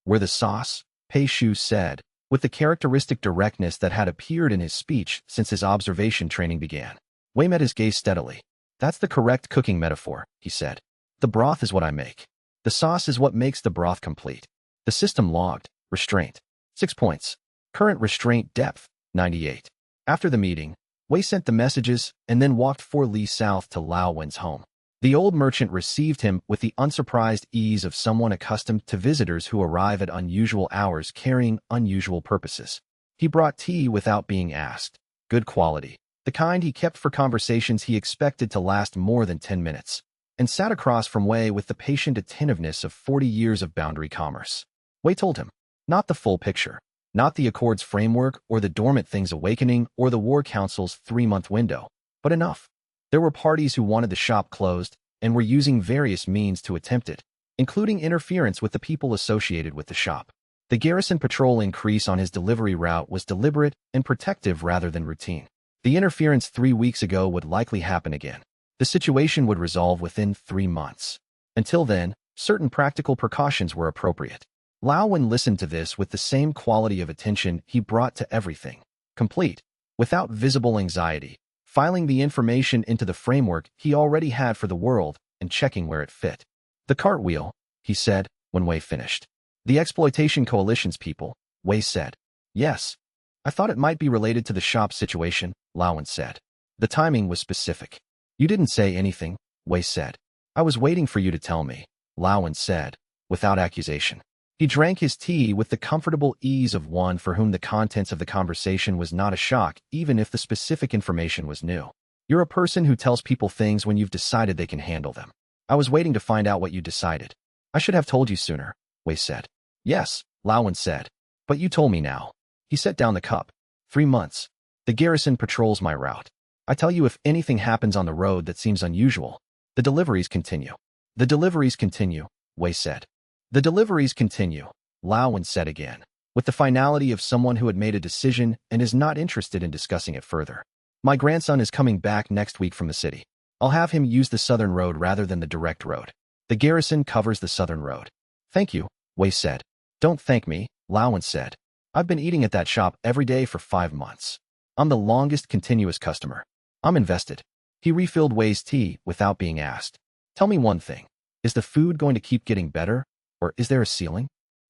We're the sauce, Pei Shu said, with the characteristic directness that had appeared in his speech since his observation training began. Wei met his gaze steadily. That's the correct cooking metaphor, he said. The broth is what I make. The sauce is what makes the broth complete. The system logged, restraint, 6 points. Current restraint depth, 98. After the meeting, Wei sent the messages and then walked 4 li south to Lao Wen's home. The old merchant received him with the unsurprised ease of someone accustomed to visitors who arrive at unusual hours carrying unusual purposes. He brought tea without being asked. Good quality, the kind he kept for conversations he expected to last more than 10 minutes, and sat across from Wei with the patient attentiveness of 40 years of boundary commerce. Wei told him, not the full picture, not the Accord's framework or the Dormant Things Awakening or the War Council's 3-month window, but enough. There were parties who wanted the shop closed and were using various means to attempt it, including interference with the people associated with the shop. The garrison patrol increase on his delivery route was deliberate and protective rather than routine. The interference 3 weeks ago would likely happen again. The situation would resolve within 3 months. Until then, certain practical precautions were appropriate. Lao Wen listened to this with the same quality of attention he brought to everything, complete, without visible anxiety, filing the information into the framework he already had for the world and checking where it fit. The cartwheel, he said, when Wei finished. The Exploitation Coalition's people, Wei said. Yes. I thought it might be related to the shop situation, Lao Wen said. The timing was specific. You didn't say anything, Wei said. I was waiting for you to tell me, Lao Wen said, without accusation. He drank his tea with the comfortable ease of one for whom the contents of the conversation was not a shock, even if the specific information was new. You're a person who tells people things when you've decided they can handle them. I was waiting to find out what you decided. I should have told you sooner, Wei said. Yes, Lao Wen said. But you told me now. He set down the cup. 3 months. The garrison patrols my route. I tell you if anything happens on the road that seems unusual. The deliveries continue. The deliveries continue, Wei said. The deliveries continue, Lao Wen said again, with the finality of someone who had made a decision and is not interested in discussing it further. My grandson is coming back next week from the city. I'll have him use the southern road rather than the direct road. The garrison covers the southern road. Thank you, Wei said. Don't thank me, Lao Wen said. I've been eating at that shop every day for 5 months. I'm the longest continuous customer. I'm invested. He refilled Wei's tea without being asked. Tell me one thing. Is the food going to keep getting better? Or is there a ceiling?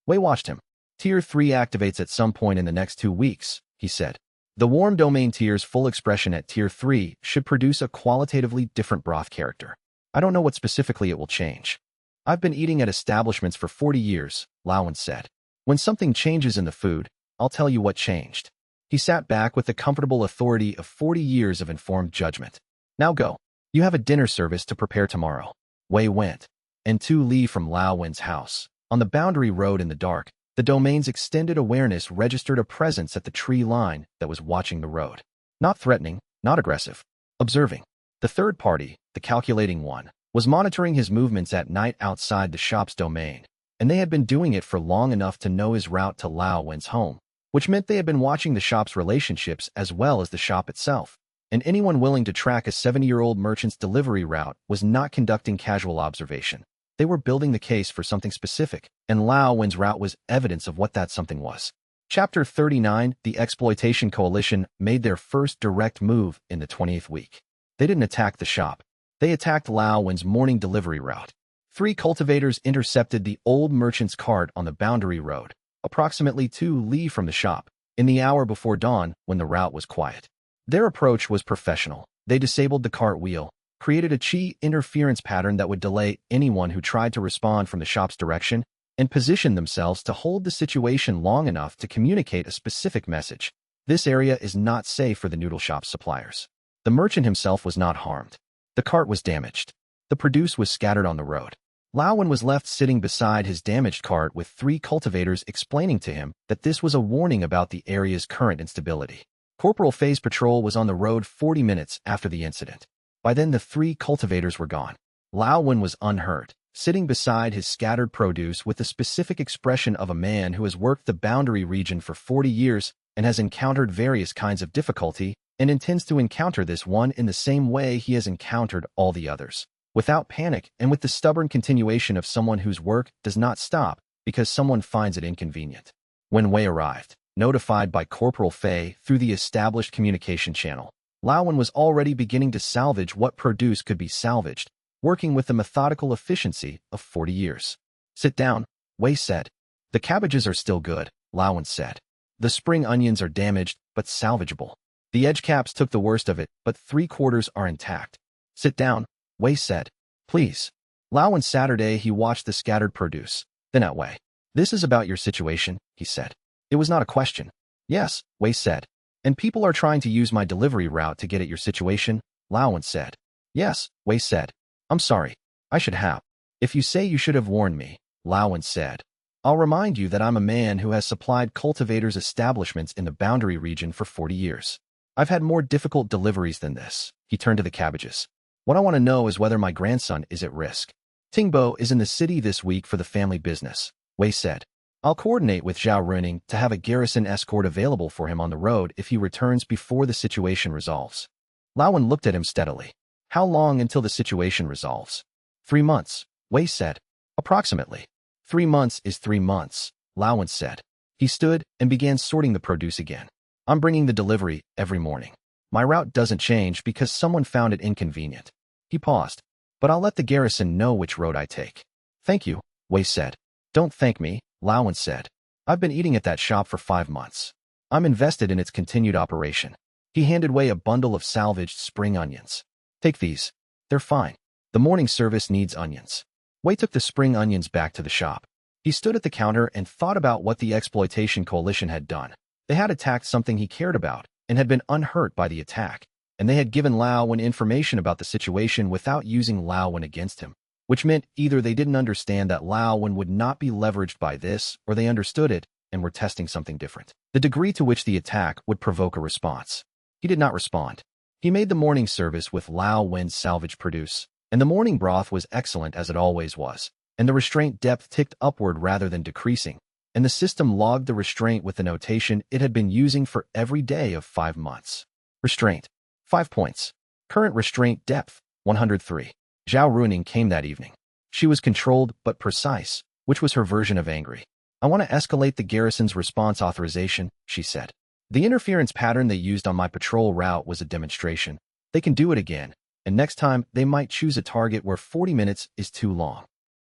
Wei watched him. Tier 3 activates at some point in the next 2 weeks, he said. The warm domain tier's full expression at Tier 3 should produce a qualitatively different broth character. I don't know what specifically it will change. I've been eating at establishments for 40 years, Lao Wen said. When something changes in the food, I'll tell you what changed. He sat back with the comfortable authority of 40 years of informed judgment. Now go. You have a dinner service to prepare tomorrow. Wei went. And 2 li from Lao Wen's house, on the boundary road in the dark, the domain's extended awareness registered a presence at the tree line that was watching the road. Not threatening, not aggressive. Observing. The third party, the calculating one, was monitoring his movements at night outside the shop's domain, and they had been doing it for long enough to know his route to Lao Wen's home, which meant they had been watching the shop's relationships as well as the shop itself. And anyone willing to track a 70-year-old merchant's delivery route was not conducting casual observation. They were building the case for something specific, and Lao Wen's route was evidence of what that something was. Chapter 39, The Exploitation Coalition made their first direct move in the 20th week. They didn't attack the shop. They attacked Lao Wen's morning delivery route. 3 cultivators intercepted the old merchant's cart on the boundary road, approximately 2 li from the shop, in the hour before dawn when the route was quiet. Their approach was professional. They disabled the cart wheel, created a chi interference pattern that would delay anyone who tried to respond from the shop's direction, and positioned themselves to hold the situation long enough to communicate a specific message. This area is not safe for the noodle shop suppliers. The merchant himself was not harmed. The cart was damaged. The produce was scattered on the road. Lao Wen was left sitting beside his damaged cart with 3 cultivators explaining to him that this was a warning about the area's current instability. Corporal Fei's patrol was on the road 40 minutes after the incident. By then, the 3 cultivators were gone. Lao Wen was unhurt, sitting beside his scattered produce with the specific expression of a man who has worked the boundary region for 40 years and has encountered various kinds of difficulty and intends to encounter this one in the same way he has encountered all the others, without panic and with the stubborn continuation of someone whose work does not stop because someone finds it inconvenient. When Wei arrived, notified by Corporal Fei through the established communication channel, Lao Wen was already beginning to salvage what produce could be salvaged, working with the methodical efficiency of 40 years. "Sit down," Wei said. "The cabbages are still good," Lao Wen said. "The spring onions are damaged, but salvageable. The edge caps took the worst of it, but 3/4 are intact." "Sit down," Wei said. "Please." Lao Wen Saturday he watched the scattered produce. Then at Wei. "This is about your situation," he said. It was not a question. "Yes," Wei said. "And people are trying to use my delivery route to get at your situation," Lao Wen said. "Yes," Wei said. "I'm sorry. I should have." "If you say you should have warned me," Lao Wen said. "I'll remind you that I'm a man who has supplied cultivators' establishments in the boundary region for 40 years. I've had more difficult deliveries than this." He turned to the cabbages. "What I want to know is whether my grandson is at risk." "Tingbo is in the city this week for the family business," Wei said. "I'll coordinate with Zhao Runing to have a garrison escort available for him on the road if he returns before the situation resolves." Lao Wen looked at him steadily. "How long until the situation resolves?" 3 months, Wei said. "Approximately. 3 months is 3 months, Lao Wen said. He stood and began sorting the produce again. "I'm bringing the delivery every morning. My route doesn't change because someone found it inconvenient." He paused. "But I'll let the garrison know which road I take." "Thank you," Wei said. "Don't thank me," Lao Wen said. "I've been eating at that shop for 5 months. I'm invested in its continued operation." He handed Wei a bundle of salvaged spring onions. "Take these. They're fine. The morning service needs onions." Wei took the spring onions back to the shop. He stood at the counter and thought about what the exploitation coalition had done. They had attacked something he cared about and had been unhurt by the attack, and they had given Lao Wen information about the situation without using Lao Wen against him, which meant either they didn't understand that Lao Wen would not be leveraged by this, or they understood it and were testing something different. The degree to which the attack would provoke a response. He did not respond. He made the morning service with Lao Wen's salvage produce, and the morning broth was excellent as it always was, and the restraint depth ticked upward rather than decreasing, and the system logged the restraint with the notation it had been using for every day of 5 months. Restraint, 5 points. Current restraint depth, 103. Zhao Runing came that evening. She was controlled but precise, which was her version of angry. "I want to escalate the garrison's response authorization," she said. "The interference pattern they used on my patrol route was a demonstration. They can do it again, and next time they might choose a target where 40 minutes is too long."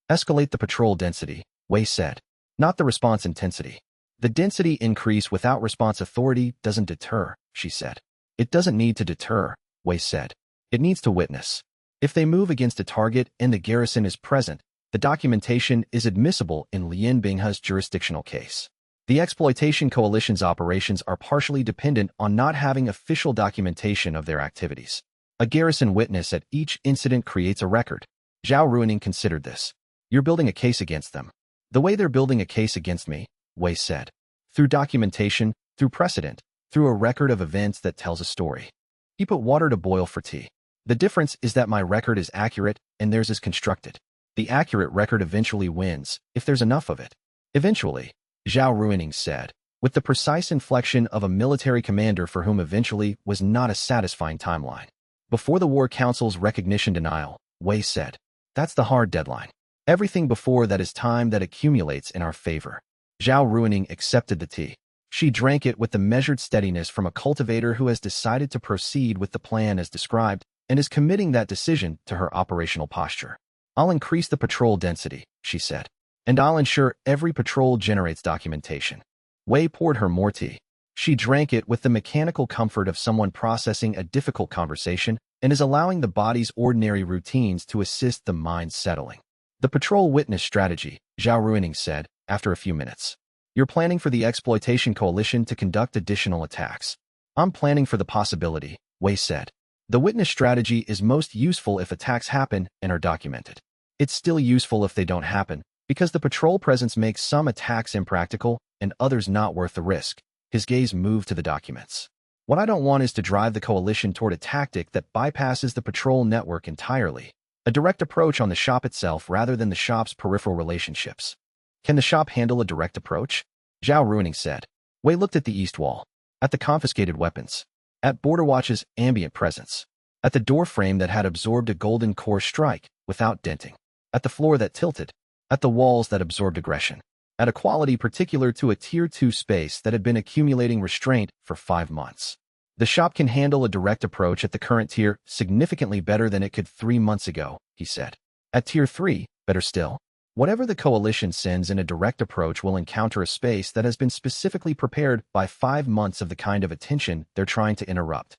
"Escalate the patrol density," Wei said. "Not the response intensity. The density increase without response authority doesn't deter," she said. "It doesn't need to deter," Wei said. "It needs to witness. If they move against a target and the garrison is present, the documentation is admissible in Lian Binghe's jurisdictional case. The exploitation coalition's operations are partially dependent on not having official documentation of their activities. A garrison witness at each incident creates a record." Zhao Runing considered this. "You're building a case against them." "The way they're building a case against me," Wei said. "Through documentation, through precedent, through a record of events that tells a story." He put water to boil for tea. The difference is that my record is accurate and theirs is constructed. The accurate record eventually wins, if there's enough of it. Eventually, Zhao Ruining said, with the precise inflection of a military commander for whom eventually was not a satisfying timeline. Before the War Council's recognition denial, Wei said, that's the hard deadline. Everything before that is time that accumulates in our favor. Zhao Ruining accepted the tea. She drank it with the measured steadiness from a cultivator who has decided to proceed with the plan as described and is committing that decision to her operational posture. I'll increase the patrol density, she said, and I'll ensure every patrol generates documentation. Wei poured her more tea. She drank it with the mechanical comfort of someone processing a difficult conversation and is allowing the body's ordinary routines to assist the mind settling. The patrol witness strategy, Zhao Ruining said, after a few minutes. You're planning for the exploitation coalition to conduct additional attacks. I'm planning for the possibility, Wei said. The witness strategy is most useful if attacks happen and are documented. It's still useful if they don't happen, because the patrol presence makes some attacks impractical and others not worth the risk. His gaze moved to the documents. What I don't want is to drive the coalition toward a tactic that bypasses the patrol network entirely. A direct approach on the shop itself rather than the shop's peripheral relationships. Can the shop handle a direct approach? Zhao Ruining said. Wei looked at the east wall, at the confiscated weapons, at Border Watch's ambient presence, at the door frame that had absorbed a golden core strike without denting, at the floor that tilted, at the walls that absorbed aggression, at a quality particular to a Tier 2 space that had been accumulating restraint for 5 months. The shop can handle a direct approach at the current tier significantly better than it could 3 months ago, he said. At Tier 3, better still, whatever the coalition sends in a direct approach will encounter a space that has been specifically prepared by 5 months of the kind of attention they're trying to interrupt.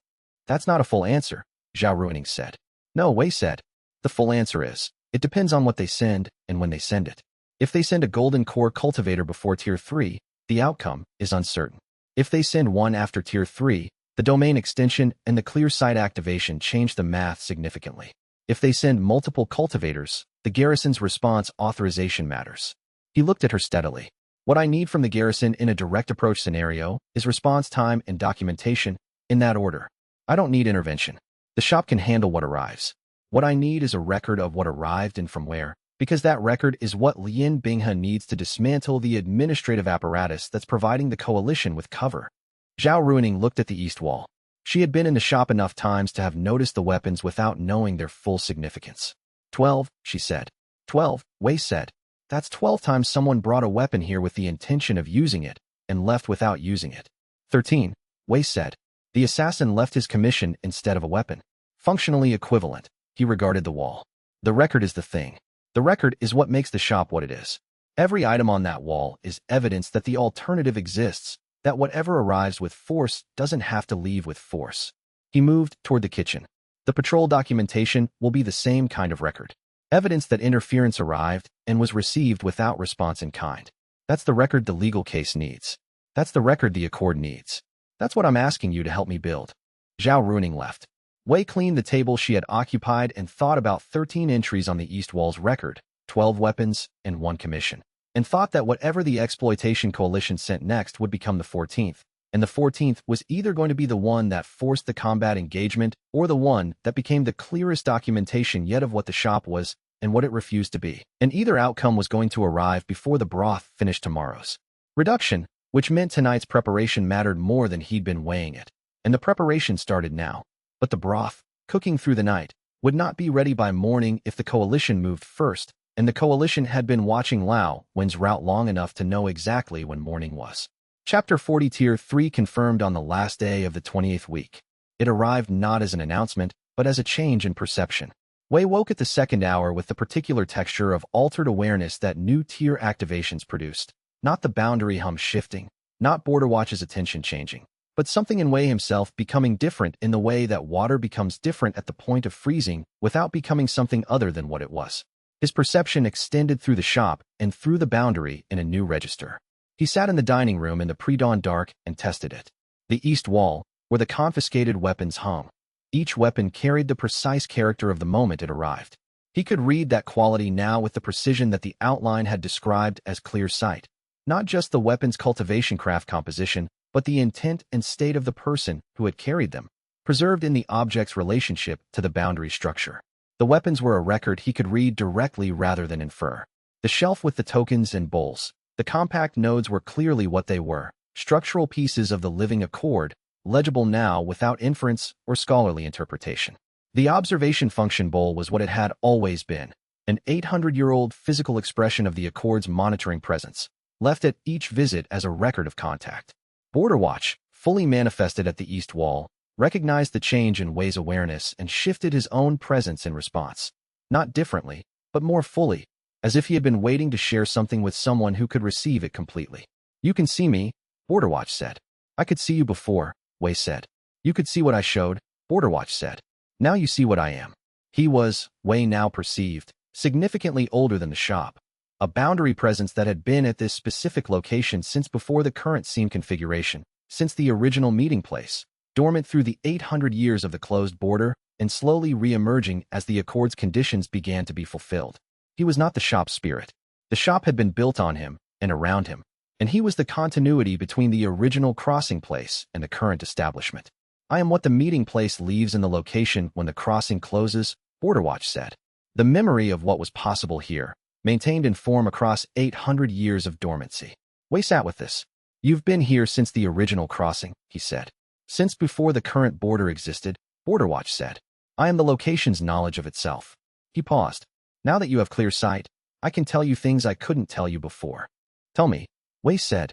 That's not a full answer, Zhao Ruining said. No, Wei said. The full answer is, it depends on what they send and when they send it. If they send a golden core cultivator before Tier 3, the outcome is uncertain. If they send one after Tier 3, the domain extension and the clear site activation change the math significantly. If they send multiple cultivators, the garrison's response authorization matters. He looked at her steadily. What I need from the garrison in a direct approach scenario is response time and documentation, in that order. I don't need intervention. The shop can handle what arrives. What I need is a record of what arrived and from where, because that record is what Lien Binghe needs to dismantle the administrative apparatus that's providing the coalition with cover. Zhao Ruining looked at the east wall. She had been in the shop enough times to have noticed the weapons without knowing their full significance. 12, she said. 12, Wei said. That's 12 times someone brought a weapon here with the intention of using it and left without using it. 13, Wei said. The assassin left his commission instead of a weapon. Functionally equivalent, he regarded the wall. The record is the thing. The record is what makes the shop what it is. Every item on that wall is evidence that the alternative exists, that whatever arrives with force doesn't have to leave with force. He moved toward the kitchen. The patrol documentation will be the same kind of record. Evidence that interference arrived and was received without response in kind. That's the record the legal case needs. That's the record the accord needs. That's what I'm asking you to help me build. Zhao Ruining left. Wei cleaned the table she had occupied and thought about 13 entries on the east wall's record, 12 weapons, and 1 commission, and thought that whatever the exploitation coalition sent next would become the 14th, and the 14th was either going to be the one that forced the combat engagement or the one that became the clearest documentation yet of what the shop was and what it refused to be. And either outcome was going to arrive before the broth finished tomorrow's reduction, which meant tonight's preparation mattered more than he'd been weighing it. And the preparation started now. But the broth, cooking through the night, would not be ready by morning if the coalition moved first, and the coalition had been watching Lao Wen's route long enough to know exactly when morning was. Chapter 40 Tier 3 confirmed on the last day of the 28th week. It arrived not as an announcement, but as a change in perception. Wei woke at the second hour with the particular texture of altered awareness that new tier activations produced. Not the boundary hum shifting, not Border Watch's attention changing, but something in Wei himself becoming different in the way that water becomes different at the point of freezing without becoming something other than what it was. His perception extended through the shop and through the boundary in a new register. He sat in the dining room in the pre-dawn dark and tested it. The east wall, where the confiscated weapons hung. Each weapon carried the precise character of the moment it arrived. He could read that quality now with the precision that the outline had described as clear sight. Not just the weapon's cultivation craft composition, but the intent and state of the person who had carried them. preserved in the object's relationship to the boundary structure. The weapons were a record he could read directly rather than infer. The shelf with the tokens and bowls, the compact nodes were clearly what they were, structural pieces of the living accord, legible now without inference or scholarly interpretation. The observation function bowl was what it had always been, an 800-year-old physical expression of the accord's monitoring presence, left at each visit as a record of contact. Border Watch, fully manifested at the east wall, recognized the change in Wei's awareness and shifted his own presence in response. Not differently, but more fully, as if he had been waiting to share something with someone who could receive it completely. You can see me, Border Watch said. I could see you before, Wei said. You could see what I showed, Border Watch said. Now you see what I am. He was, Wei now perceived, significantly older than the shop. A boundary presence that had been at this specific location since before the current scene configuration, since the original meeting place, dormant through the 800 years of the closed border, and slowly re-emerging as the accord's conditions began to be fulfilled. He was not the shop's spirit. The shop had been built on him and around him, and he was the continuity between the original crossing place and the current establishment. I am what the meeting place leaves in the location when the crossing closes, Border Watch said. The memory of what was possible here, maintained in form across 800 years of dormancy. Wei sat with this. You've been here since the original crossing, he said. Since before the current border existed, Border Watch said. I am the location's knowledge of itself. He paused. Now that you have clear sight, I can tell you things I couldn't tell you before. Tell me, Wei said.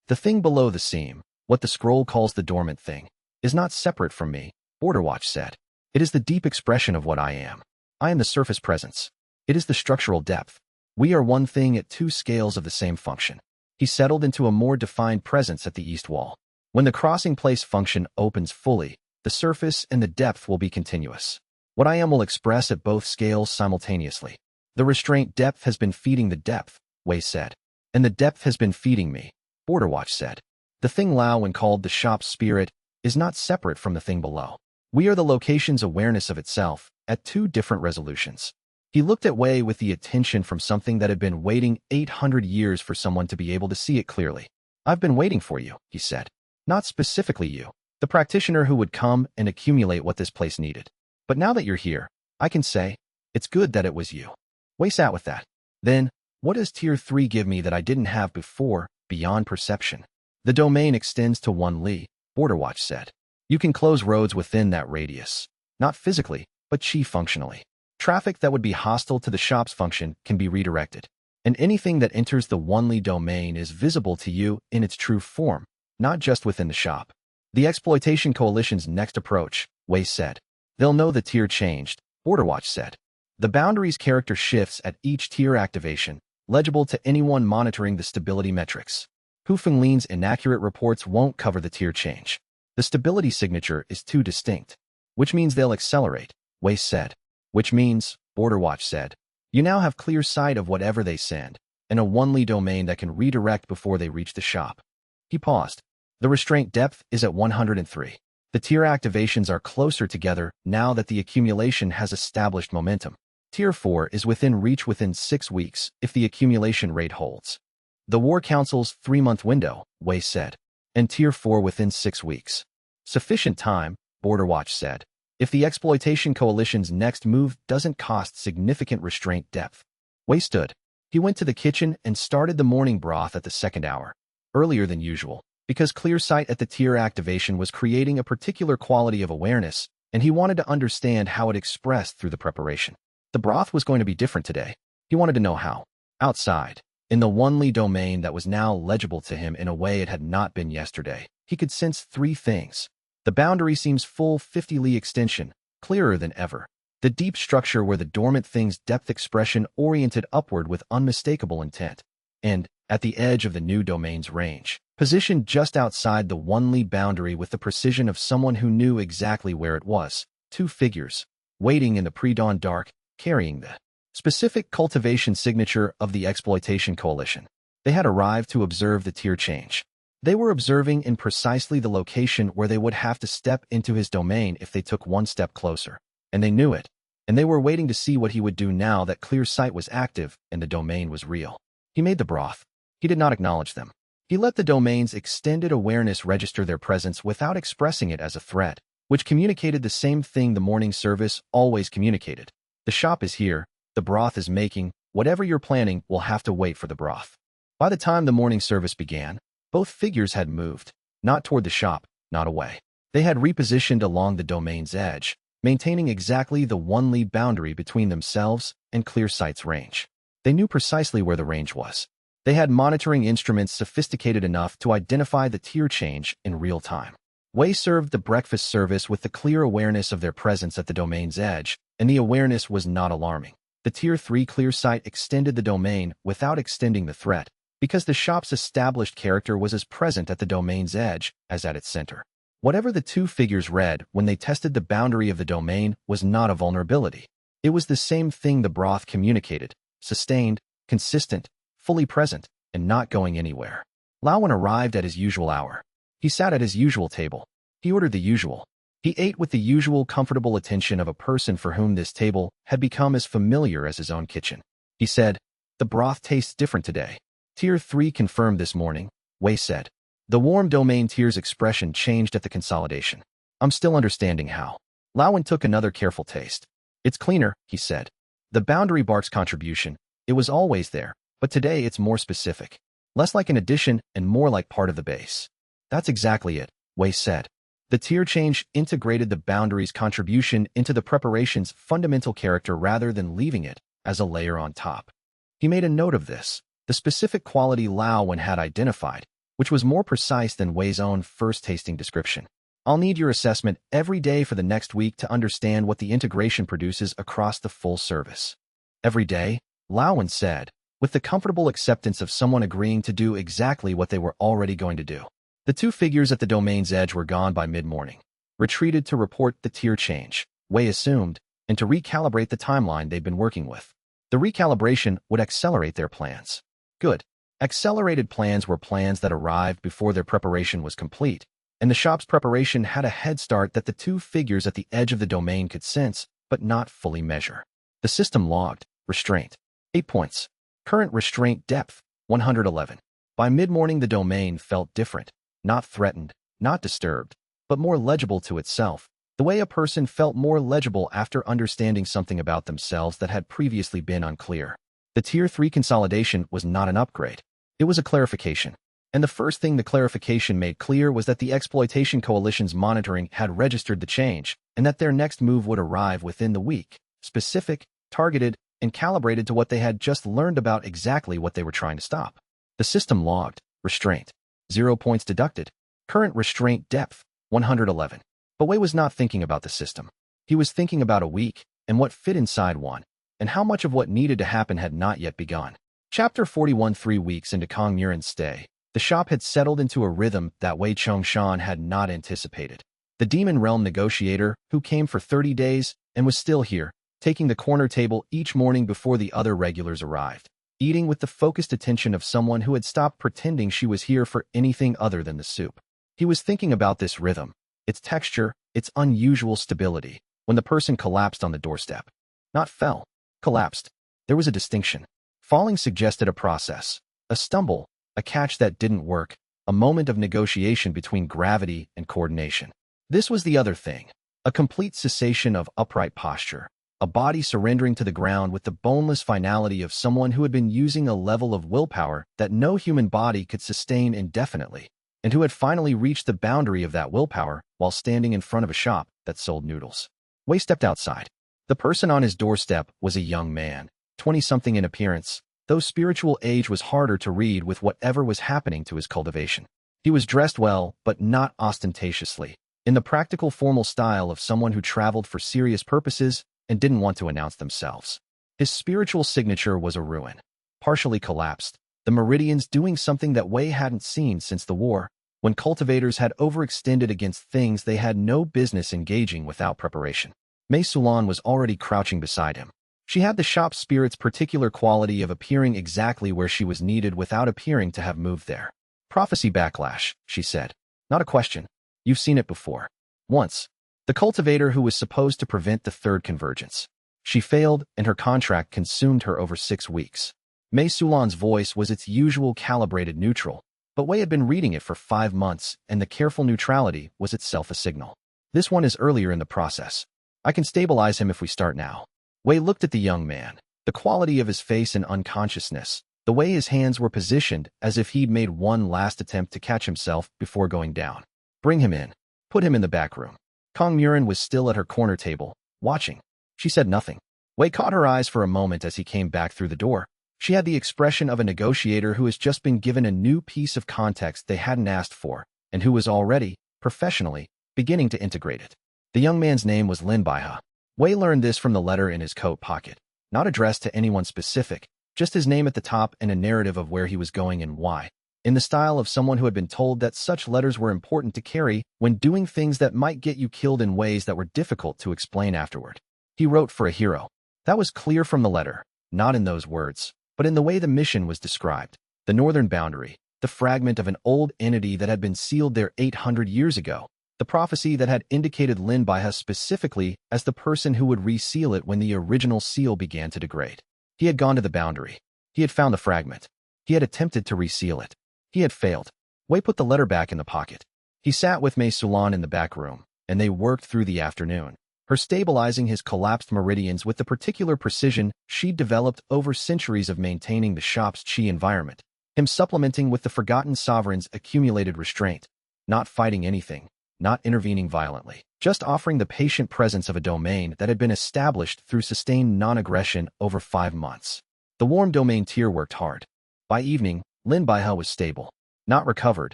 The thing below the seam, what the scroll calls the dormant thing, is not separate from me, Border Watch said. It is the deep expression of what I am. I am the surface presence. It is the structural depth. We are one thing at two scales of the same function. He settled into a more defined presence at the east wall. When the crossing place function opens fully, the surface and the depth will be continuous. What I am will express at both scales simultaneously. The restraint depth has been feeding the depth, Wei said. And the depth has been feeding me, Border Watch said. The thing Lao when called the shop's spirit is not separate from the thing below. We are the location's awareness of itself at two different resolutions. He looked at Wei with the attention from something that had been waiting 800 years for someone to be able to see it clearly. I've been waiting for you, he said. Not specifically you, the practitioner who would come and accumulate what this place needed. But now that you're here, I can say, it's good that it was you. Wei sat with that. Then, what does Tier 3 give me that I didn't have before, beyond perception? The domain extends to 1 li, Border Watch said. You can close roads within that radius. Not physically, but chi functionally. Traffic that would be hostile to the shop's function can be redirected. And anything that enters the 1 li domain is visible to you in its true form, not just within the shop. The Exploitation Coalition's next approach, Wei said. They'll know the tier changed, Border Watch said. The boundary's character shifts at each tier activation, legible to anyone monitoring the stability metrics. Hu Fenglin's inaccurate reports won't cover the tier change. The stability signature is too distinct, which means they'll accelerate, Wei said. Which means, Border Watch said, you now have clear sight of whatever they send, and a 1 li domain that can redirect before they reach the shop. He paused. The restraint depth is at 103. The tier activations are closer together now that the accumulation has established momentum. Tier 4 is within reach within 6 weeks if the accumulation rate holds. The War Council's 3-month window, Wei said, and Tier 4 within 6 weeks. Sufficient time, Border Watch said, if the Exploitation Coalition's next move doesn't cost significant restraint depth. Wei stood. He went to the kitchen and started the morning broth at the 2nd hour, earlier than usual, because clear sight at the tier activation was creating a particular quality of awareness, and he wanted to understand how it expressed through the preparation. The broth was going to be different today. He wanted to know how. Outside, in the 1 li domain that was now legible to him in a way it had not been yesterday, he could sense 3 things. The boundary seems full 50 li extension, clearer than ever. The deep structure where the dormant thing's depth expression oriented upward with unmistakable intent. And, at the edge of the new domain's range, positioned just outside the 1 li boundary with the precision of someone who knew exactly where it was, 2 figures, waiting in the pre-dawn dark, carrying the specific cultivation signature of the Exploitation Coalition. They had arrived to observe the tier change. They were observing in precisely the location where they would have to step into his domain if they took 1 step closer. And they knew it. And they were waiting to see what he would do now that clear sight was active and the domain was real. He made the broth. He did not acknowledge them. He let the domain's extended awareness register their presence without expressing it as a threat, which communicated the same thing the morning service always communicated. The shop is here, the broth is making, whatever you're planning will have to wait for the broth. By the time the morning service began, both figures had moved, not toward the shop, not away. They had repositioned along the domain's edge, maintaining exactly the 1 li boundary between themselves and clear sight's range. They knew precisely where the range was. They had monitoring instruments sophisticated enough to identify the tier change in real time. Wei served the breakfast service with the clear awareness of their presence at the domain's edge, and the awareness was not alarming. The Tier 3 clear sight extended the domain without extending the threat, because the shop's established character was as present at the domain's edge as at its center. Whatever the two figures read when they tested the boundary of the domain was not a vulnerability. It was the same thing the broth communicated: sustained, consistent, fully present, and not going anywhere. Laowen arrived at his usual hour. He sat at his usual table. He ordered the usual. He ate with the usual comfortable attention of a person for whom this table had become as familiar as his own kitchen. He said, "The broth tastes different today." Tier 3 confirmed this morning, Wei said. The warm domain tier's expression changed at the consolidation. "I'm still understanding how." Laowen took another careful taste. "It's cleaner," he said. The boundary bark's contribution, it was always there, but today it's more specific. Less like an addition and more like part of the base. "That's exactly it," Wei said. The tier change integrated the boundary's contribution into the preparation's fundamental character rather than leaving it as a layer on top. He made a note of this, the specific quality Laowen had identified, which was more precise than Wei's own first tasting description. "I'll need your assessment every day for the next week to understand what the integration produces across the full service." "Every day?" Laowen said, with the comfortable acceptance of someone agreeing to do exactly what they were already going to do. The two figures at the domain's edge were gone by mid-morning, retreated to report the tier change, Wei assumed, and to recalibrate the timeline they'd been working with. The recalibration would accelerate their plans. Good. Accelerated plans were plans that arrived before their preparation was complete, and the shop's preparation had a head start that the two figures at the edge of the domain could sense, but not fully measure. The system logged, restraint, 8 points. Current restraint depth, 111. By mid-morning the domain felt different. Not threatened, not disturbed, but more legible to itself, the way a person felt more legible after understanding something about themselves that had previously been unclear. The Tier 3 consolidation was not an upgrade. It was a clarification. And the first thing the clarification made clear was that the Exploitation Coalition's monitoring had registered the change, and that their next move would arrive within the week, specific, targeted, and calibrated to what they had just learned about exactly what they were trying to stop. The system logged, restraint. 0 points deducted. Current restraint depth, 111. But Wei was not thinking about the system. He was thinking about a week, and what fit inside one, and how much of what needed to happen had not yet begun. Chapter 41. 3 weeks into Kong Murin's stay, the shop had settled into a rhythm that Wei Chongshan had not anticipated. The Demon Realm negotiator, who came for 30 days, and was still here, taking the corner table each morning before the other regulars arrived. Eating with the focused attention of someone who had stopped pretending she was here for anything other than the soup. He was thinking about this rhythm, its texture, its unusual stability, when the person collapsed on the doorstep. Not fell, collapsed. There was a distinction. Falling suggested a process, a stumble, a catch that didn't work, a moment of negotiation between gravity and coordination. This was the other thing, a complete cessation of upright posture. A body surrendering to the ground with the boneless finality of someone who had been using a level of willpower that no human body could sustain indefinitely, and who had finally reached the boundary of that willpower while standing in front of a shop that sold noodles. Wei stepped outside. The person on his doorstep was a young man, 20-something in appearance, though spiritual age was harder to read with whatever was happening to his cultivation. He was dressed well, but not ostentatiously, in the practical formal style of someone who traveled for serious purposes and didn't want to announce themselves. His spiritual signature was a ruin, partially collapsed, the meridians doing something that Wei hadn't seen since the war, when cultivators had overextended against things they had no business engaging without preparation. Mei Sulan was already crouching beside him. She had the shop spirit's particular quality of appearing exactly where she was needed without appearing to have moved there. "Prophecy backlash," she said. "Not a question. You've seen it before. Once. The cultivator who was supposed to prevent the third convergence. She failed, and her contract consumed her over 6 weeks. Mei Sulan's voice was its usual calibrated neutral, but Wei had been reading it for 5 months, and the careful neutrality was itself a signal. This one is earlier in the process. I can stabilize him if we start now. Wei looked at the young man. The quality of his face and unconsciousness, the way his hands were positioned as if he'd made one last attempt to catch himself before going down. Bring him in. Put him in the back room. Kong Murin was still at her corner table, watching. She said nothing. Wei caught her eyes for a moment as he came back through the door. She had the expression of a negotiator who has just been given a new piece of context they hadn't asked for, and who was already, professionally, beginning to integrate it. The young man's name was Lin Baihe. Wei learned this from the letter in his coat pocket, not addressed to anyone specific, just his name at the top and a narrative of where he was going and why, in the style of someone who had been told that such letters were important to carry when doing things that might get you killed in ways that were difficult to explain afterward. He wrote for a hero. That was clear from the letter, not in those words, but in the way the mission was described. The northern boundary, the fragment of an old entity that had been sealed there 800 years ago, the prophecy that had indicated Lin Baihe specifically as the person who would reseal it when the original seal began to degrade. He had gone to the boundary. He had found the fragment. He had attempted to reseal it. He had failed. Wei put the letter back in the pocket. He sat with Mei Sulan in the back room, and they worked through the afternoon, her stabilizing his collapsed meridians with the particular precision she'd developed over centuries of maintaining the shop's chi environment, him supplementing with the forgotten sovereign's accumulated restraint, not fighting anything, not intervening violently, just offering the patient presence of a domain that had been established through sustained non-aggression over 5 months. The warm domain tier worked hard. By evening, Lin Baihe was stable, not recovered,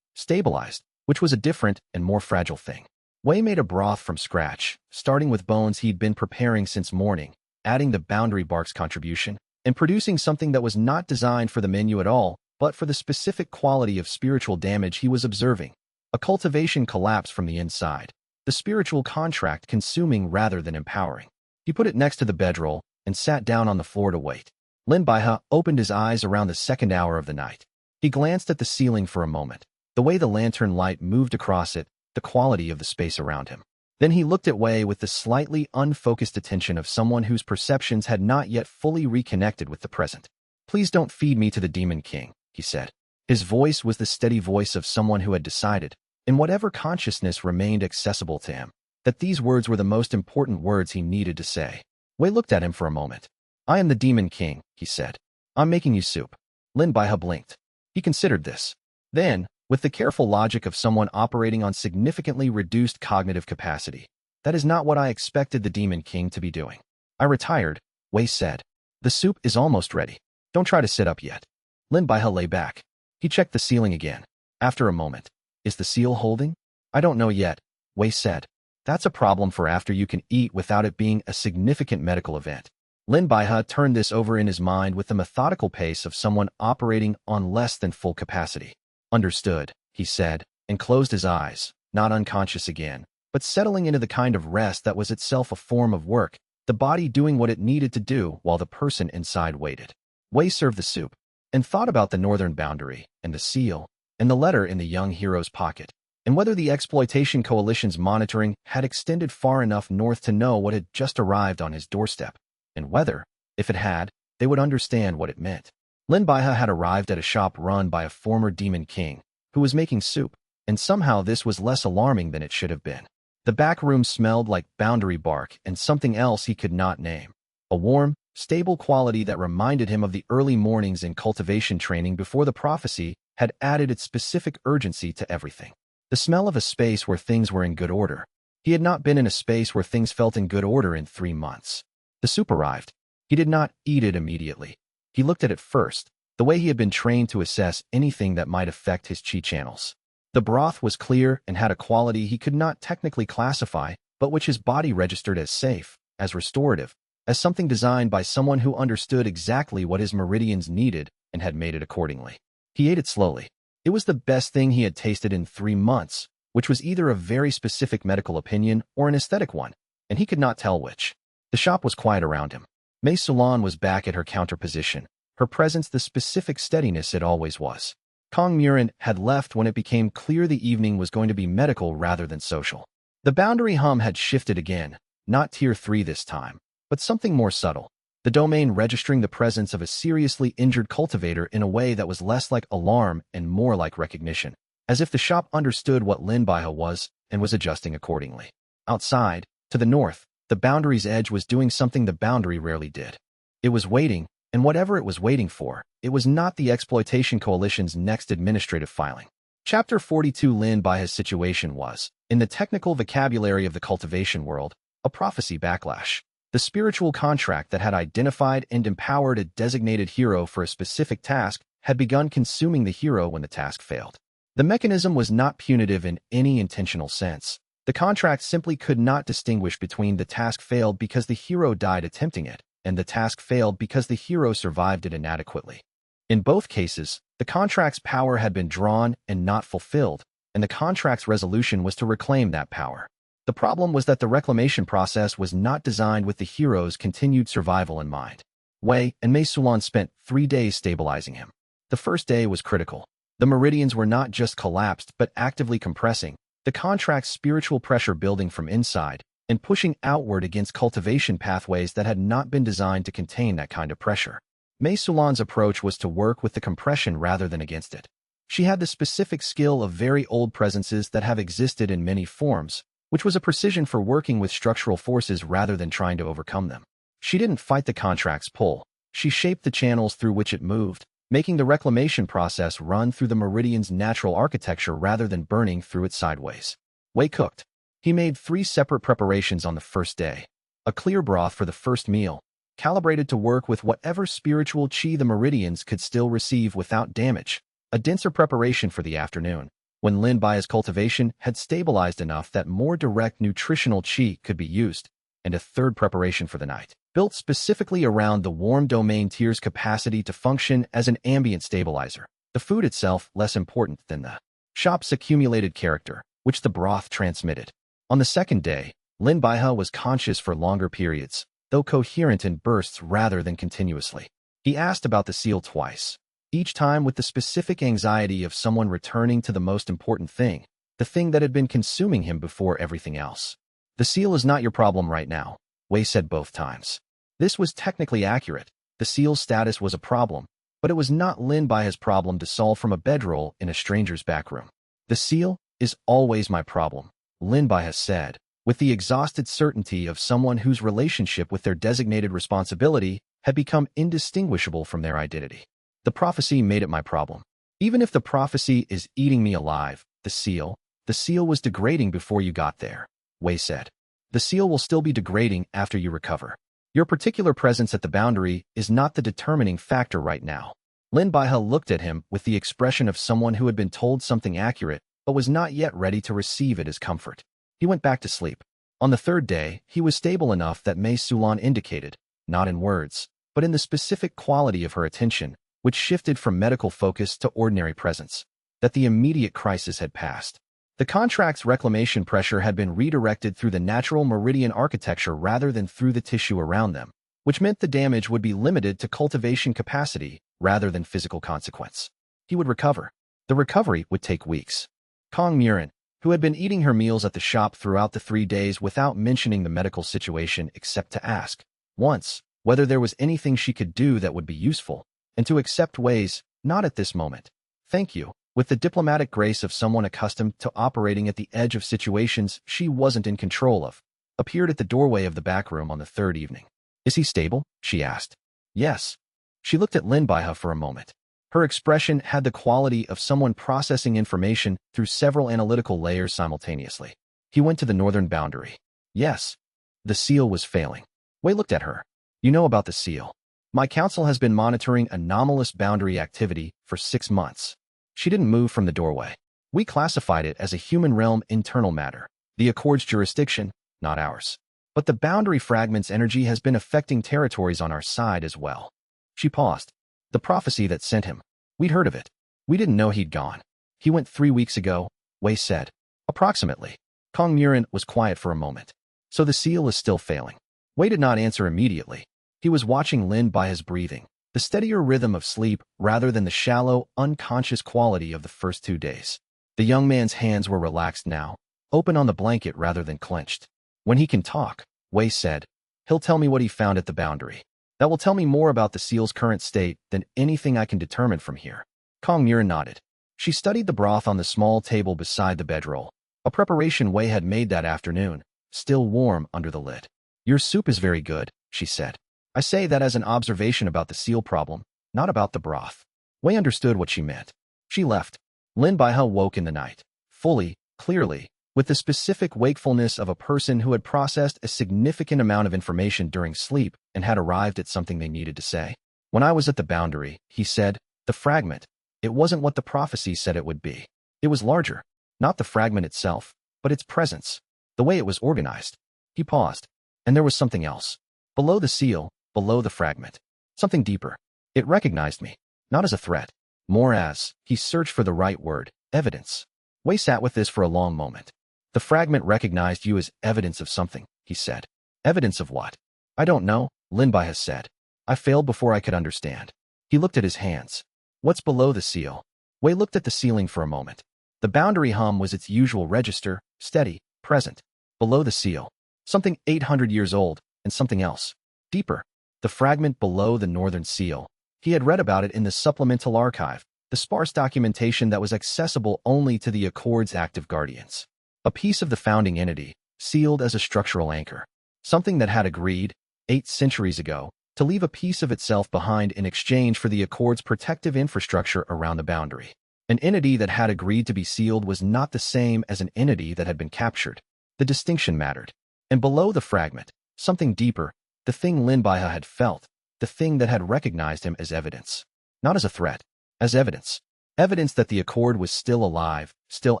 stabilized, which was a different and more fragile thing. Wei made a broth from scratch, starting with bones he'd been preparing since morning, adding the boundary bark's contribution, and producing something that was not designed for the menu at all, but for the specific quality of spiritual damage he was observing. A cultivation collapse from the inside, the spiritual contract consuming rather than empowering. He put it next to the bedroll and sat down on the floor to wait. Lin Baihe opened his eyes around the second hour of the night. He glanced at the ceiling for a moment, the way the lantern light moved across it, the quality of the space around him. Then he looked at Wei with the slightly unfocused attention of someone whose perceptions had not yet fully reconnected with the present. "Please don't feed me to the Demon King," he said. His voice was the steady voice of someone who had decided, in whatever consciousness remained accessible to him, that these words were the most important words he needed to say. Wei looked at him for a moment. "I am the Demon King," he said. "I'm making you soup." Lin Baihe blinked. He considered this. Then, with the careful logic of someone operating on significantly reduced cognitive capacity, "That is not what I expected the Demon King to be doing." "I retired," Wei said. "The soup is almost ready. Don't try to sit up yet." Lin Baihe lay back. He checked the ceiling again. After a moment, "Is the seal holding?" "I don't know yet," Wei said. "That's a problem for after you can eat without it being a significant medical event." Lin Baihe turned this over in his mind with the methodical pace of someone operating on less than full capacity. "Understood," he said, and closed his eyes, not unconscious again, but settling into the kind of rest that was itself a form of work, the body doing what it needed to do while the person inside waited. Wei served the soup, and thought about the northern boundary, and the seal, and the letter in the young hero's pocket, and whether the exploitation coalition's monitoring had extended far enough north to know what had just arrived on his doorstep, and whether, if it had, they would understand what it meant. Lin Baihe had arrived at a shop run by a former Demon King, who was making soup, and somehow this was less alarming than it should have been. The back room smelled like boundary bark and something else he could not name. A warm, stable quality that reminded him of the early mornings in cultivation training before the prophecy had added its specific urgency to everything. The smell of a space where things were in good order. He had not been in a space where things felt in good order in 3 months. The soup arrived. He did not eat it immediately. He looked at it first, the way he had been trained to assess anything that might affect his chi channels. The broth was clear and had a quality he could not technically classify, but which his body registered as safe, as restorative, as something designed by someone who understood exactly what his meridians needed and had made it accordingly. He ate it slowly. It was the best thing he had tasted in 3 months, which was either a very specific medical opinion or an aesthetic one, and he could not tell which. The shop was quiet around him. Mei Sulan was back at her counter position, her presence the specific steadiness it always was. Kong Murin had left when it became clear the evening was going to be medical rather than social. The boundary hum had shifted again, not Tier 3 this time, but something more subtle, the domain registering the presence of a seriously injured cultivator in a way that was less like alarm and more like recognition, as if the shop understood what Lin Baihe was and was adjusting accordingly. Outside, to the north, the boundary's edge was doing something the boundary rarely did. It was waiting, and whatever it was waiting for, it was not the Exploitation Coalition's next administrative filing. Chapter 42 Lin Baihe's situation was, in the technical vocabulary of the cultivation world, a prophecy backlash. The spiritual contract that had identified and empowered a designated hero for a specific task had begun consuming the hero when the task failed. The mechanism was not punitive in any intentional sense. The contract simply could not distinguish between the task failed because the hero died attempting it, and the task failed because the hero survived it inadequately. In both cases, the contract's power had been drawn and not fulfilled, and the contract's resolution was to reclaim that power. The problem was that the reclamation process was not designed with the hero's continued survival in mind. Wei and Mei Sulan spent 3 days stabilizing him. The first day was critical. The meridians were not just collapsed but actively compressing, the contract's spiritual pressure building from inside and pushing outward against cultivation pathways that had not been designed to contain that kind of pressure. Mei Sulan's approach was to work with the compression rather than against it. She had the specific skill of very old presences that have existed in many forms, which was a precision for working with structural forces rather than trying to overcome them. She didn't fight the contract's pull. She shaped the channels through which it moved, making the reclamation process run through the meridian's natural architecture rather than burning through it sideways. Wei cooked. He made 3 separate preparations on the first day. A clear broth for the first meal, calibrated to work with whatever spiritual qi the meridians could still receive without damage. A denser preparation for the afternoon, when Lin Baihe's cultivation had stabilized enough that more direct nutritional qi could be used, and a third preparation for the night, built specifically around the warm domain tier's capacity to function as an ambient stabilizer. The food itself less important than the shop's accumulated character, which the broth transmitted. On the second day, Lin Baihe was conscious for longer periods, though coherent in bursts rather than continuously. He asked about the seal twice, each time with the specific anxiety of someone returning to the most important thing, the thing that had been consuming him before everything else. The seal is not your problem right now, Wei said both times. This was technically accurate. The seal's status was a problem, but it was not Lin Baihe's problem to solve from a bedroll in a stranger's backroom. The seal is always my problem, Lin Baihe said, with the exhausted certainty of someone whose relationship with their designated responsibility had become indistinguishable from their identity. The prophecy made it my problem. Even if the prophecy is eating me alive, the seal was degrading before you got there, Wei said. The seal will still be degrading after you recover. Your particular presence at the boundary is not the determining factor right now. Lin Baihe looked at him with the expression of someone who had been told something accurate but was not yet ready to receive it as comfort. He went back to sleep. On the third day, he was stable enough that Mei Sulan indicated, not in words, but in the specific quality of her attention, which shifted from medical focus to ordinary presence, that the immediate crisis had passed. The contract's reclamation pressure had been redirected through the natural meridian architecture rather than through the tissue around them, which meant the damage would be limited to cultivation capacity rather than physical consequence. He would recover. The recovery would take weeks. Kong Murin, who had been eating her meals at the shop throughout the 3 days without mentioning the medical situation except to ask, once, whether there was anything she could do that would be useful, and to accept Wei's, not at this moment. Thank you, with the diplomatic grace of someone accustomed to operating at the edge of situations she wasn't in control of, appeared at the doorway of the back room on the third evening. Is he stable? She asked. Yes. She looked at Lin Baihe for a moment. Her expression had the quality of someone processing information through several analytical layers simultaneously. He went to the northern boundary. Yes. The seal was failing. Wei looked at her. You know about the seal. My council has been monitoring anomalous boundary activity for 6 months. She didn't move from the doorway. We classified it as a human realm internal matter, the Accord's jurisdiction, not ours. But the boundary fragment's energy has been affecting territories on our side as well. She paused. The prophecy that sent him. We'd heard of it. We didn't know he'd gone. He went 3 weeks ago, Wei said. Approximately. Kong Murin was quiet for a moment. So the seal is still failing. Wei did not answer immediately. He was watching Lin Baihe's breathing, the steadier rhythm of sleep rather than the shallow, unconscious quality of the first 2 days. The young man's hands were relaxed now, open on the blanket rather than clenched. When he can talk, Wei said, he'll tell me what he found at the boundary. That will tell me more about the seal's current state than anything I can determine from here. Kong Murin nodded. She studied the broth on the small table beside the bedroll, a preparation Wei had made that afternoon, still warm under the lid. "Your soup is very good," she said. "I say that as an observation about the seal problem, not about the broth." Wei understood what she meant. She left. Lin Baihe woke in the night, fully, clearly, with the specific wakefulness of a person who had processed a significant amount of information during sleep and had arrived at something they needed to say. "When I was at the boundary," he said, "the fragment, it wasn't what the prophecy said it would be. It was larger, not the fragment itself, but its presence, the way it was organized." He paused. "And there was something else. Below the seal, below the fragment. Something deeper. It recognized me, not as a threat, more as," he searched for the right word, "evidence." Wei sat with this for a long moment. "The fragment recognized you as evidence of something," he said. "Evidence of what?" "I don't know," Lin Baihe said. "I failed before I could understand." He looked at his hands. "What's below the seal?" Wei looked at the ceiling for a moment. The boundary hum was its usual register, steady, present. Below the seal, something 800 years old, and something else. Deeper. The fragment below the northern seal. He had read about it in the supplemental archive, the sparse documentation that was accessible only to the Accord's active guardians. A piece of the founding entity, sealed as a structural anchor. Something that had agreed, 8 centuries ago, to leave a piece of itself behind in exchange for the Accord's protective infrastructure around the boundary. An entity that had agreed to be sealed was not the same as an entity that had been captured. The distinction mattered. And below the fragment, something deeper, the thing Lin Baihe had felt, the thing that had recognized him as evidence. Not as a threat, as evidence. Evidence that the Accord was still alive, still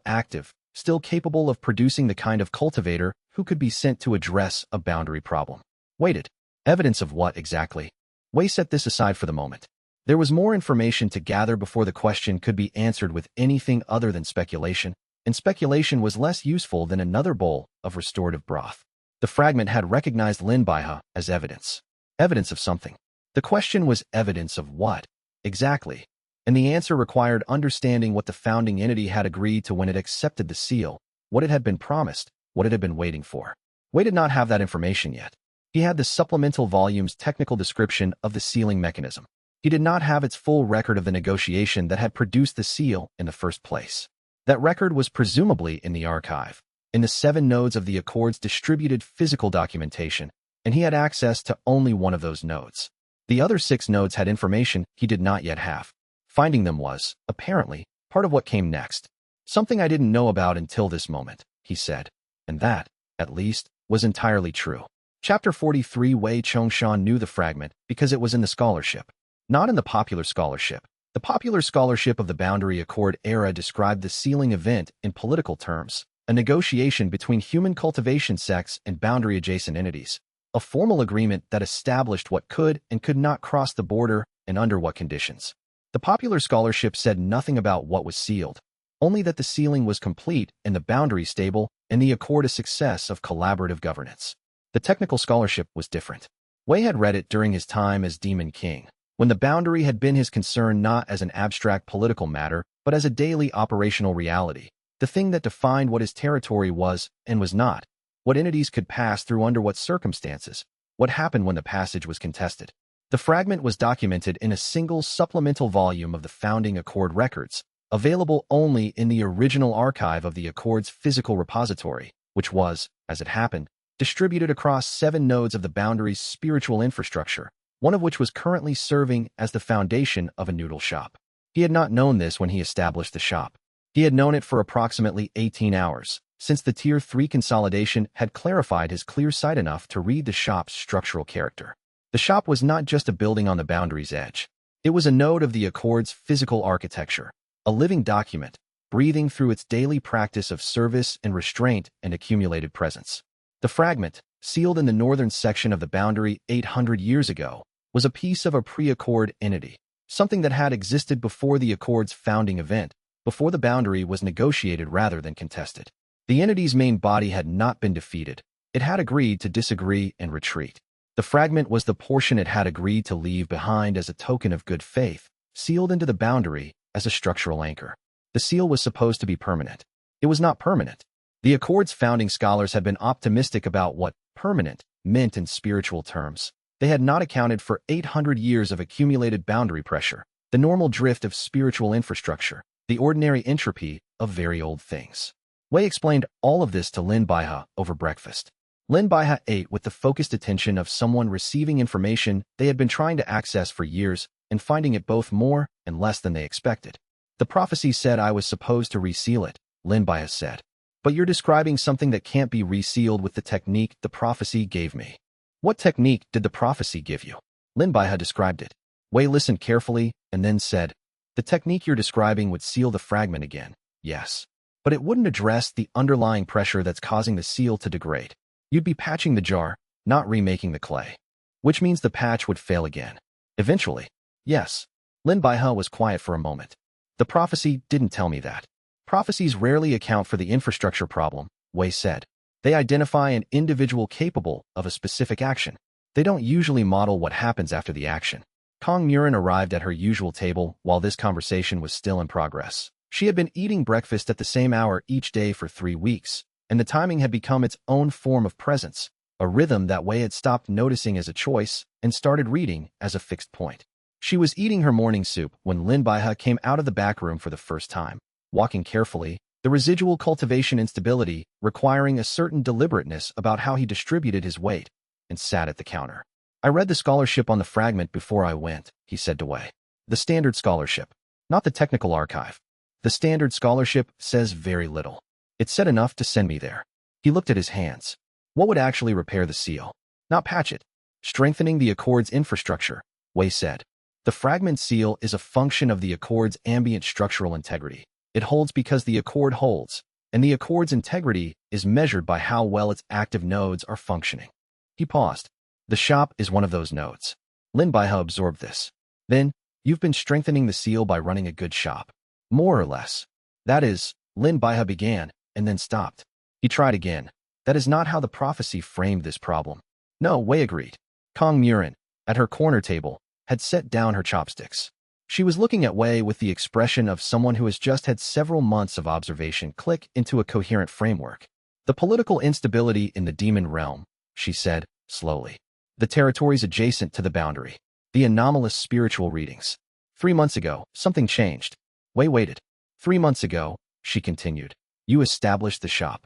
active, still capable of producing the kind of cultivator who could be sent to address a boundary problem. Waited. Evidence of what exactly? Wei set this aside for the moment. There was more information to gather before the question could be answered with anything other than speculation, and speculation was less useful than another bowl of restorative broth. The fragment had recognized Lin Baihe as evidence. Evidence of something. The question was evidence of what? Exactly. And the answer required understanding what the founding entity had agreed to when it accepted the seal, what it had been promised, what it had been waiting for. Wei did not have that information yet. He had the supplemental volume's technical description of the sealing mechanism. He did not have its full record of the negotiation that had produced the seal in the first place. That record was presumably in the archive, in the 7 nodes of the Accord's distributed physical documentation, and he had access to only one of those nodes. The other 6 nodes had information he did not yet have. Finding them was, apparently, part of what came next. "Something I didn't know about until this moment," he said. And that, at least, was entirely true. Chapter 43. Wei Chongshan knew the fragment because it was in the scholarship. Not in the popular scholarship. The popular scholarship of the Boundary Accord era described the sealing event in political terms, a negotiation between human cultivation sects and boundary-adjacent entities, a formal agreement that established what could and could not cross the border and under what conditions. The popular scholarship said nothing about what was sealed, only that the sealing was complete and the boundary stable and the Accord a success of collaborative governance. The technical scholarship was different. Wei had read it during his time as Demon King, when the boundary had been his concern not as an abstract political matter, but as a daily operational reality, the thing that defined what his territory was and was not, what entities could pass through under what circumstances, what happened when the passage was contested. The fragment was documented in a single supplemental volume of the founding Accord records, available only in the original archive of the Accord's physical repository, which was, as it happened, distributed across 7 nodes of the boundary's spiritual infrastructure, one of which was currently serving as the foundation of a noodle shop. He had not known this when he established the shop. He had known it for approximately 18 hours, since the Tier 3 consolidation had clarified his clear sight enough to read the shop's structural character. The shop was not just a building on the boundary's edge. It was a node of the Accord's physical architecture, a living document, breathing through its daily practice of service and restraint and accumulated presence. The fragment, sealed in the northern section of the boundary 800 years ago, was a piece of a pre-Accord entity, something that had existed before the Accord's founding event, before the boundary was negotiated rather than contested. The entity's main body had not been defeated. It had agreed to disagree and retreat. The fragment was the portion it had agreed to leave behind as a token of good faith, sealed into the boundary as a structural anchor. The seal was supposed to be permanent. It was not permanent. The Accord's founding scholars had been optimistic about what permanent meant in spiritual terms. They had not accounted for 800 years of accumulated boundary pressure, the normal drift of spiritual infrastructure, the ordinary entropy of very old things. Wei explained all of this to Lin Baihe over breakfast. Lin Baihe ate with the focused attention of someone receiving information they had been trying to access for years and finding it both more and less than they expected. The prophecy said I was supposed to reseal it, Lin Baihe said. But you're describing something that can't be resealed with the technique the prophecy gave me. What technique did the prophecy give you? Lin Baihe described it. Wei listened carefully and then said, the technique you're describing would seal the fragment again, yes. But it wouldn't address the underlying pressure that's causing the seal to degrade. You'd be patching the jar, not remaking the clay. Which means the patch would fail again. Eventually. Yes. Lin Baihe was quiet for a moment. The prophecy didn't tell me that. Prophecies rarely account for the infrastructure problem, Wei said. They identify an individual capable of a specific action. They don't usually model what happens after the action. Kong Murin arrived at her usual table while this conversation was still in progress. She had been eating breakfast at the same hour each day for 3 weeks, and the timing had become its own form of presence, a rhythm that Wei had stopped noticing as a choice and started reading as a fixed point. She was eating her morning soup when Lin Baihe came out of the back room for the first time, walking carefully, the residual cultivation instability requiring a certain deliberateness about how he distributed his weight, and sat at the counter. I read the scholarship on the fragment before I went, he said to Wei. The standard scholarship, not the technical archive. The standard scholarship says very little. It said enough to send me there. He looked at his hands. What would actually repair the seal? Not patch it. Strengthening the Accord's infrastructure, Wei said. The fragment seal is a function of the Accord's ambient structural integrity. It holds because the Accord holds, and the Accord's integrity is measured by how well its active nodes are functioning. He paused. The shop is one of those nodes. Lin Baihe absorbed this. Then, you've been strengthening the seal by running a good shop. More or less. That is, Lin Baihe began, and then stopped. He tried again. That is not how the prophecy framed this problem. No, Wei agreed. Kong Murin, at her corner table, had set down her chopsticks. She was looking at Wei with the expression of someone who has just had several months of observation click into a coherent framework. The political instability in the demon realm, she said, slowly. The territories adjacent to the boundary. The anomalous spiritual readings. 3 months ago, something changed. Wei waited. 3 months ago, she continued. You established the shop.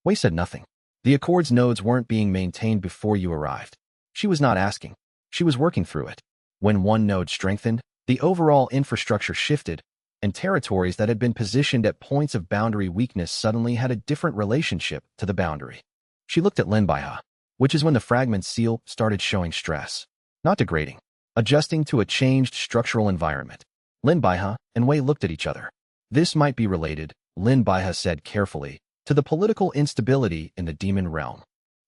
Wei said nothing. The Accord's nodes weren't being maintained before you arrived. She was not asking. She was working through it. When one node strengthened, the overall infrastructure shifted, and territories that had been positioned at points of boundary weakness suddenly had a different relationship to the boundary. She looked at Lin Baihe, which is when the fragment seal started showing stress. Not degrading. Adjusting to a changed structural environment. Lin Baihe and Wei looked at each other. This might be related, Lin Baihe said carefully, to the political instability in the demon realm.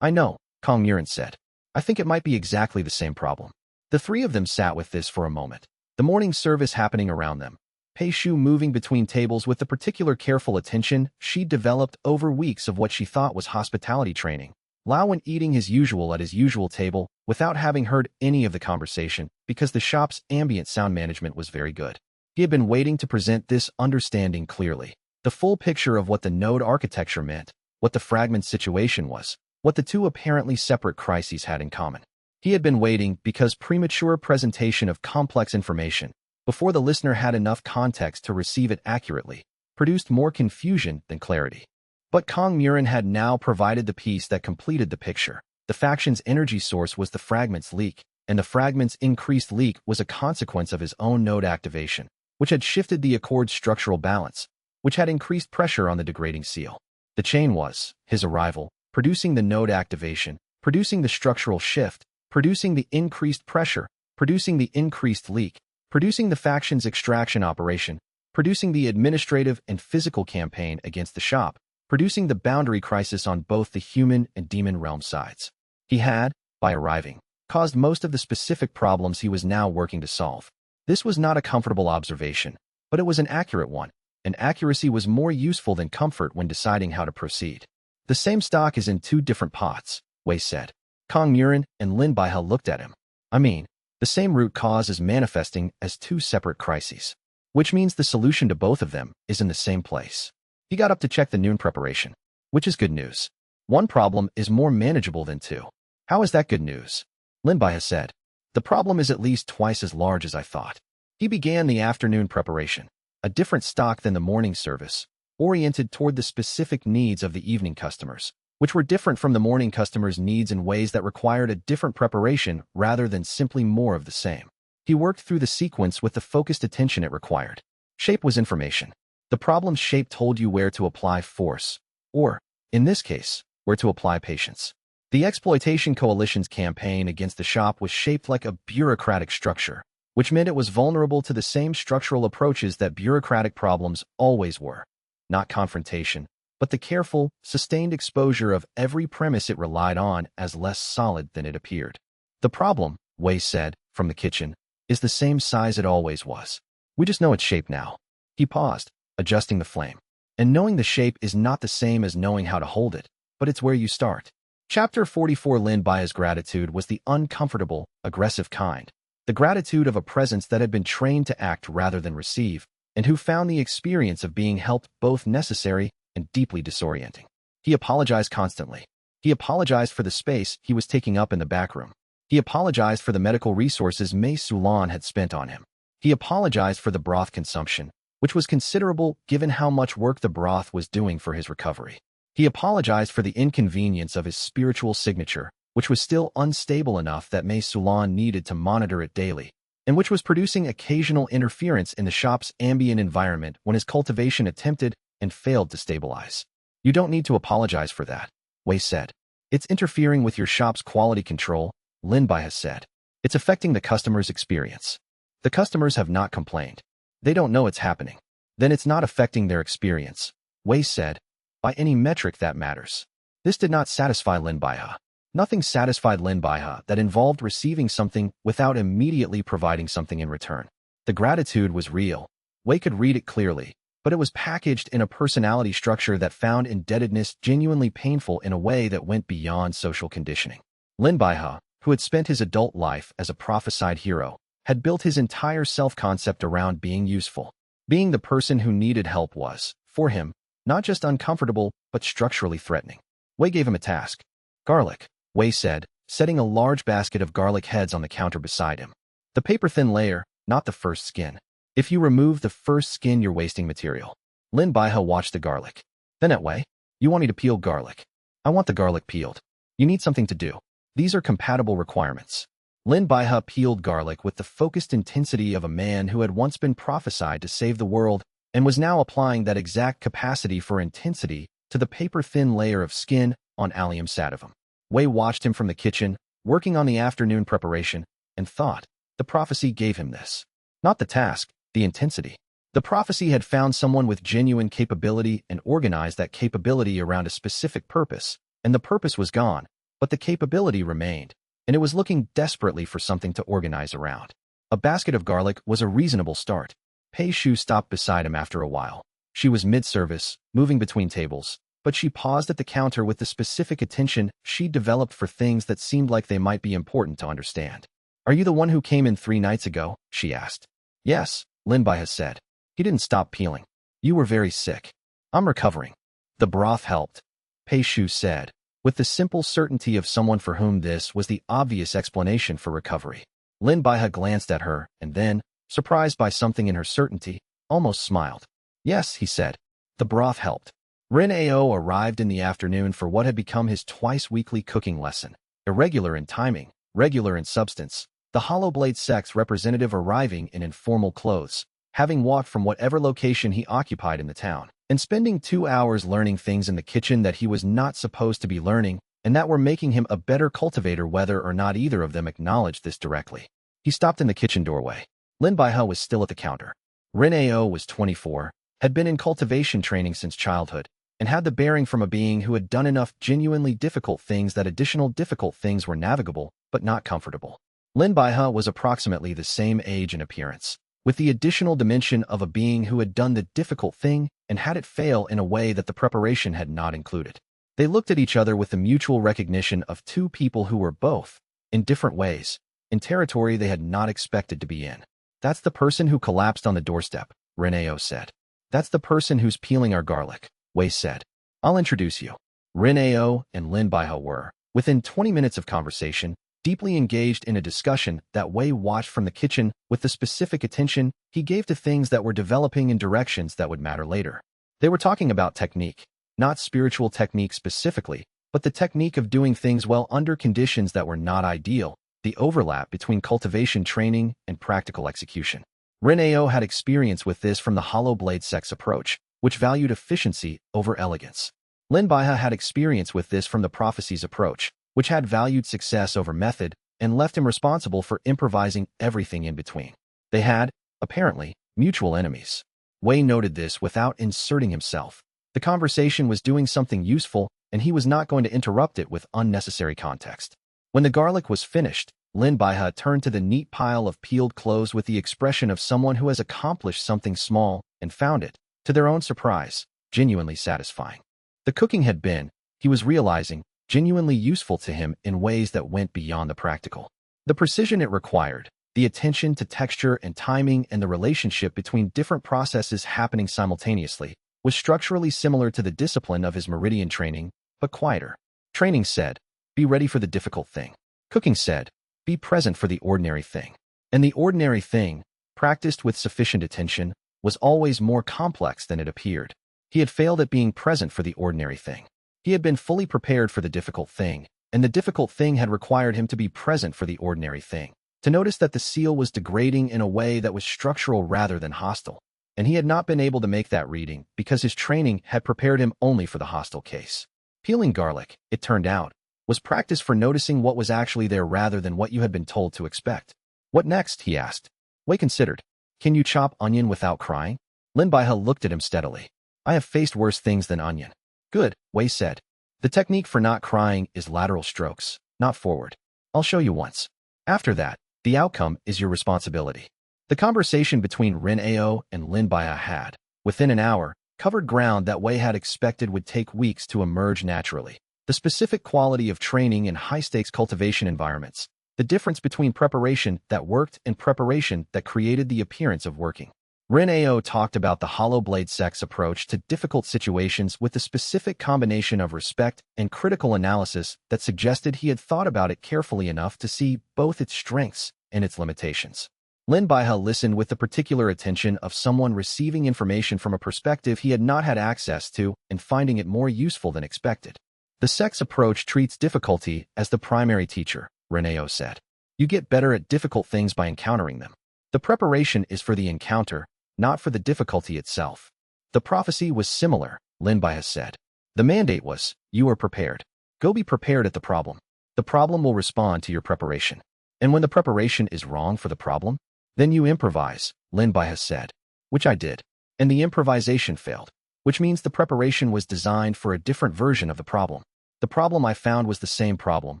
I know, Kong Murin said. I think it might be exactly the same problem. The three of them sat with this for a moment. The morning service happening around them. Pei Shu moving between tables with the particular careful attention she'd developed over weeks of what she thought was hospitality training. Lao went eating his usual at his usual table without having heard any of the conversation because the shop's ambient sound management was very good. He had been waiting to present this understanding clearly. The full picture of what the node architecture meant, what the fragment situation was, what the two apparently separate crises had in common. He had been waiting because premature presentation of complex information, before the listener had enough context to receive it accurately, produced more confusion than clarity. But Kong Murin had now provided the piece that completed the picture. The faction's energy source was the fragment's leak, and the fragment's increased leak was a consequence of his own node activation, which had shifted the Accord's structural balance, which had increased pressure on the degrading seal. The chain was his arrival, producing the node activation, producing the structural shift, producing the increased pressure, producing the increased leak, producing the faction's extraction operation, producing the administrative and physical campaign against the shop, producing the boundary crisis on both the human and demon realm sides. He had, by arriving, caused most of the specific problems he was now working to solve. This was not a comfortable observation, but it was an accurate one, and accuracy was more useful than comfort when deciding how to proceed. The same stock is in 2 different pots, Wei said. Kong Murin and Lin Baihe looked at him. I mean, the same root cause is manifesting as 2 separate crises, which means the solution to both of them is in the same place. He got up to check the noon preparation, which is good news. 1 problem is more manageable than 2. How is that good news? Lin Baihe said. The problem is at least twice as large as I thought. He began the afternoon preparation, a different stock than the morning service, oriented toward the specific needs of the evening customers. which were different from the morning customers' needs in ways that required a different preparation rather than simply more of the same. He worked through the sequence with the focused attention it required. Shape was information. The problem's shape told you where to apply force, or, in this case, where to apply patience. The Exploitation Coalition's campaign against the shop was shaped like a bureaucratic structure, which meant it was vulnerable to the same structural approaches that bureaucratic problems always were. Not confrontation, but the careful, sustained exposure of every premise it relied on as less solid than it appeared. The problem, Wei said, from the kitchen, is the same size it always was. We just know its shape now. He paused, adjusting the flame. And knowing the shape is not the same as knowing how to hold it, but it's where you start. Chapter 44. Lin Baihe's gratitude was the uncomfortable, aggressive kind. The gratitude of a presence that had been trained to act rather than receive, and who found the experience of being helped both necessary and deeply disorienting. He apologized constantly. He apologized for the space he was taking up in the back room. He apologized for the medical resources Mei Sulan had spent on him. He apologized for the broth consumption, which was considerable given how much work the broth was doing for his recovery. He apologized for the inconvenience of his spiritual signature, which was still unstable enough that Mei Sulan needed to monitor it daily, and which was producing occasional interference in the shop's ambient environment when his cultivation attempted and failed to stabilize. You don't need to apologize for that, Wei said. It's interfering with your shop's quality control, Lin Baihe said. It's affecting the customer's experience. The customers have not complained. They don't know it's happening. Then it's not affecting their experience, Wei said, by any metric that matters. This did not satisfy Lin Baihe. Nothing satisfied Lin Baihe that involved receiving something without immediately providing something in return. The gratitude was real. Wei could read it clearly, but it was packaged in a personality structure that found indebtedness genuinely painful in a way that went beyond social conditioning. Lin Baihe, who had spent his adult life as a prophesied hero, had built his entire self-concept around being useful. Being the person who needed help was, for him, not just uncomfortable, but structurally threatening. Wei gave him a task. Garlic, Wei said, setting a large basket of garlic heads on the counter beside him. The paper-thin layer, not the first skin. If you remove the first skin, you're wasting material. Lin Baihe watched the garlic. Then at Wei, you want me to peel garlic? I want the garlic peeled. You need something to do. These are compatible requirements. Lin Baihe peeled garlic with the focused intensity of a man who had once been prophesied to save the world and was now applying that exact capacity for intensity to the paper-thin layer of skin on allium sativum. Wei watched him from the kitchen, working on the afternoon preparation, and thought, the prophecy gave him this. Not the task, the intensity. The prophecy had found someone with genuine capability and organized that capability around a specific purpose, and the purpose was gone, but the capability remained, and it was looking desperately for something to organize around. A basket of garlic was a reasonable start. Pei Shu stopped beside him after a while. She was mid-service, moving between tables, but she paused at the counter with the specific attention she'd developed for things that seemed like they might be important to understand. Are you the one who came in 3 nights ago? She asked. Yes, Lin Baihe said. He didn't stop peeling. You were very sick. I'm recovering. The broth helped, Pei Shu said, with the simple certainty of someone for whom this was the obvious explanation for recovery. Lin Baihe glanced at her and then, surprised by something in her certainty, almost smiled. Yes, he said. The broth helped. Ren Ao arrived in the afternoon for what had become his twice-weekly cooking lesson. Irregular in timing, regular in substance, the Hollowblade sex representative arriving in informal clothes, having walked from whatever location he occupied in the town, and spending 2 hours learning things in the kitchen that he was not supposed to be learning and that were making him a better cultivator whether or not either of them acknowledged this directly. He stopped in the kitchen doorway. Lin Baihe was still at the counter. Ren Ao was 24, had been in cultivation training since childhood, and had the bearing from a being who had done enough genuinely difficult things that additional difficult things were navigable, but not comfortable. Lin Baihe was approximately the same age and appearance, with the additional dimension of a being who had done the difficult thing and had it fail in a way that the preparation had not included. They looked at each other with the mutual recognition of 2 people who were both, in different ways, in territory they had not expected to be in. That's the person who collapsed on the doorstep, Ren Ao said. That's the person who's peeling our garlic, Wei said. I'll introduce you. Ren Ao and Lin Baihe were, within 20 minutes of conversation, deeply engaged in a discussion that Wei watched from the kitchen with the specific attention he gave to things that were developing in directions that would matter later. They were talking about technique, not spiritual technique specifically, but the technique of doing things well under conditions that were not ideal, the overlap between cultivation training and practical execution. Ren-Ao had experience with this from the hollow blade sex approach, which valued efficiency over elegance. Lin Baihe had experience with this from the prophecies approach, which had valued success over method and left him responsible for improvising everything in between. They had, apparently, mutual enemies. Wei noted this without inserting himself. The conversation was doing something useful, and he was not going to interrupt it with unnecessary context. When the garlic was finished, Lin Baihe turned to the neat pile of peeled clothes with the expression of someone who has accomplished something small and found it, to their own surprise, genuinely satisfying. The cooking had been, he was realizing, genuinely useful to him in ways that went beyond the practical. The precision it required, the attention to texture and timing and the relationship between different processes happening simultaneously, was structurally similar to the discipline of his meridian training, but quieter. Training said, be ready for the difficult thing. Cooking said, be present for the ordinary thing. And the ordinary thing, practiced with sufficient attention, was always more complex than it appeared. He had failed at being present for the ordinary thing. He had been fully prepared for the difficult thing, and the difficult thing had required him to be present for the ordinary thing, to notice that the seal was degrading in a way that was structural rather than hostile. And he had not been able to make that reading because his training had prepared him only for the hostile case. Peeling garlic, it turned out, was practice for noticing what was actually there rather than what you had been told to expect. What next? He asked. Wei considered. Can you chop onion without crying? Lin Baihe looked at him steadily. I have faced worse things than onion. Good, Wei said. The technique for not crying is lateral strokes, not forward. I'll show you once. After that, the outcome is your responsibility. The conversation between Ren-Ao and Lin Baihe had, within an hour, covered ground that Wei had expected would take weeks to emerge naturally. The specific quality of training in high-stakes cultivation environments, the difference between preparation that worked and preparation that created the appearance of working. Ren-Ao talked about the hollow blade sex approach to difficult situations with the specific combination of respect and critical analysis that suggested he had thought about it carefully enough to see both its strengths and its limitations. Lin Baihe listened with the particular attention of someone receiving information from a perspective he had not had access to and finding it more useful than expected. The sex approach treats difficulty as the primary teacher, Ren-Ao said. You get better at difficult things by encountering them. The preparation is for the encounter, not for the difficulty itself. The prophecy was similar, Lin Baihe said. The mandate was, you are prepared. Go be prepared at the problem. The problem will respond to your preparation. And when the preparation is wrong for the problem, then you improvise, Lin Baihe said. Which I did. And the improvisation failed, which means the preparation was designed for a different version of the problem. The problem I found was the same problem,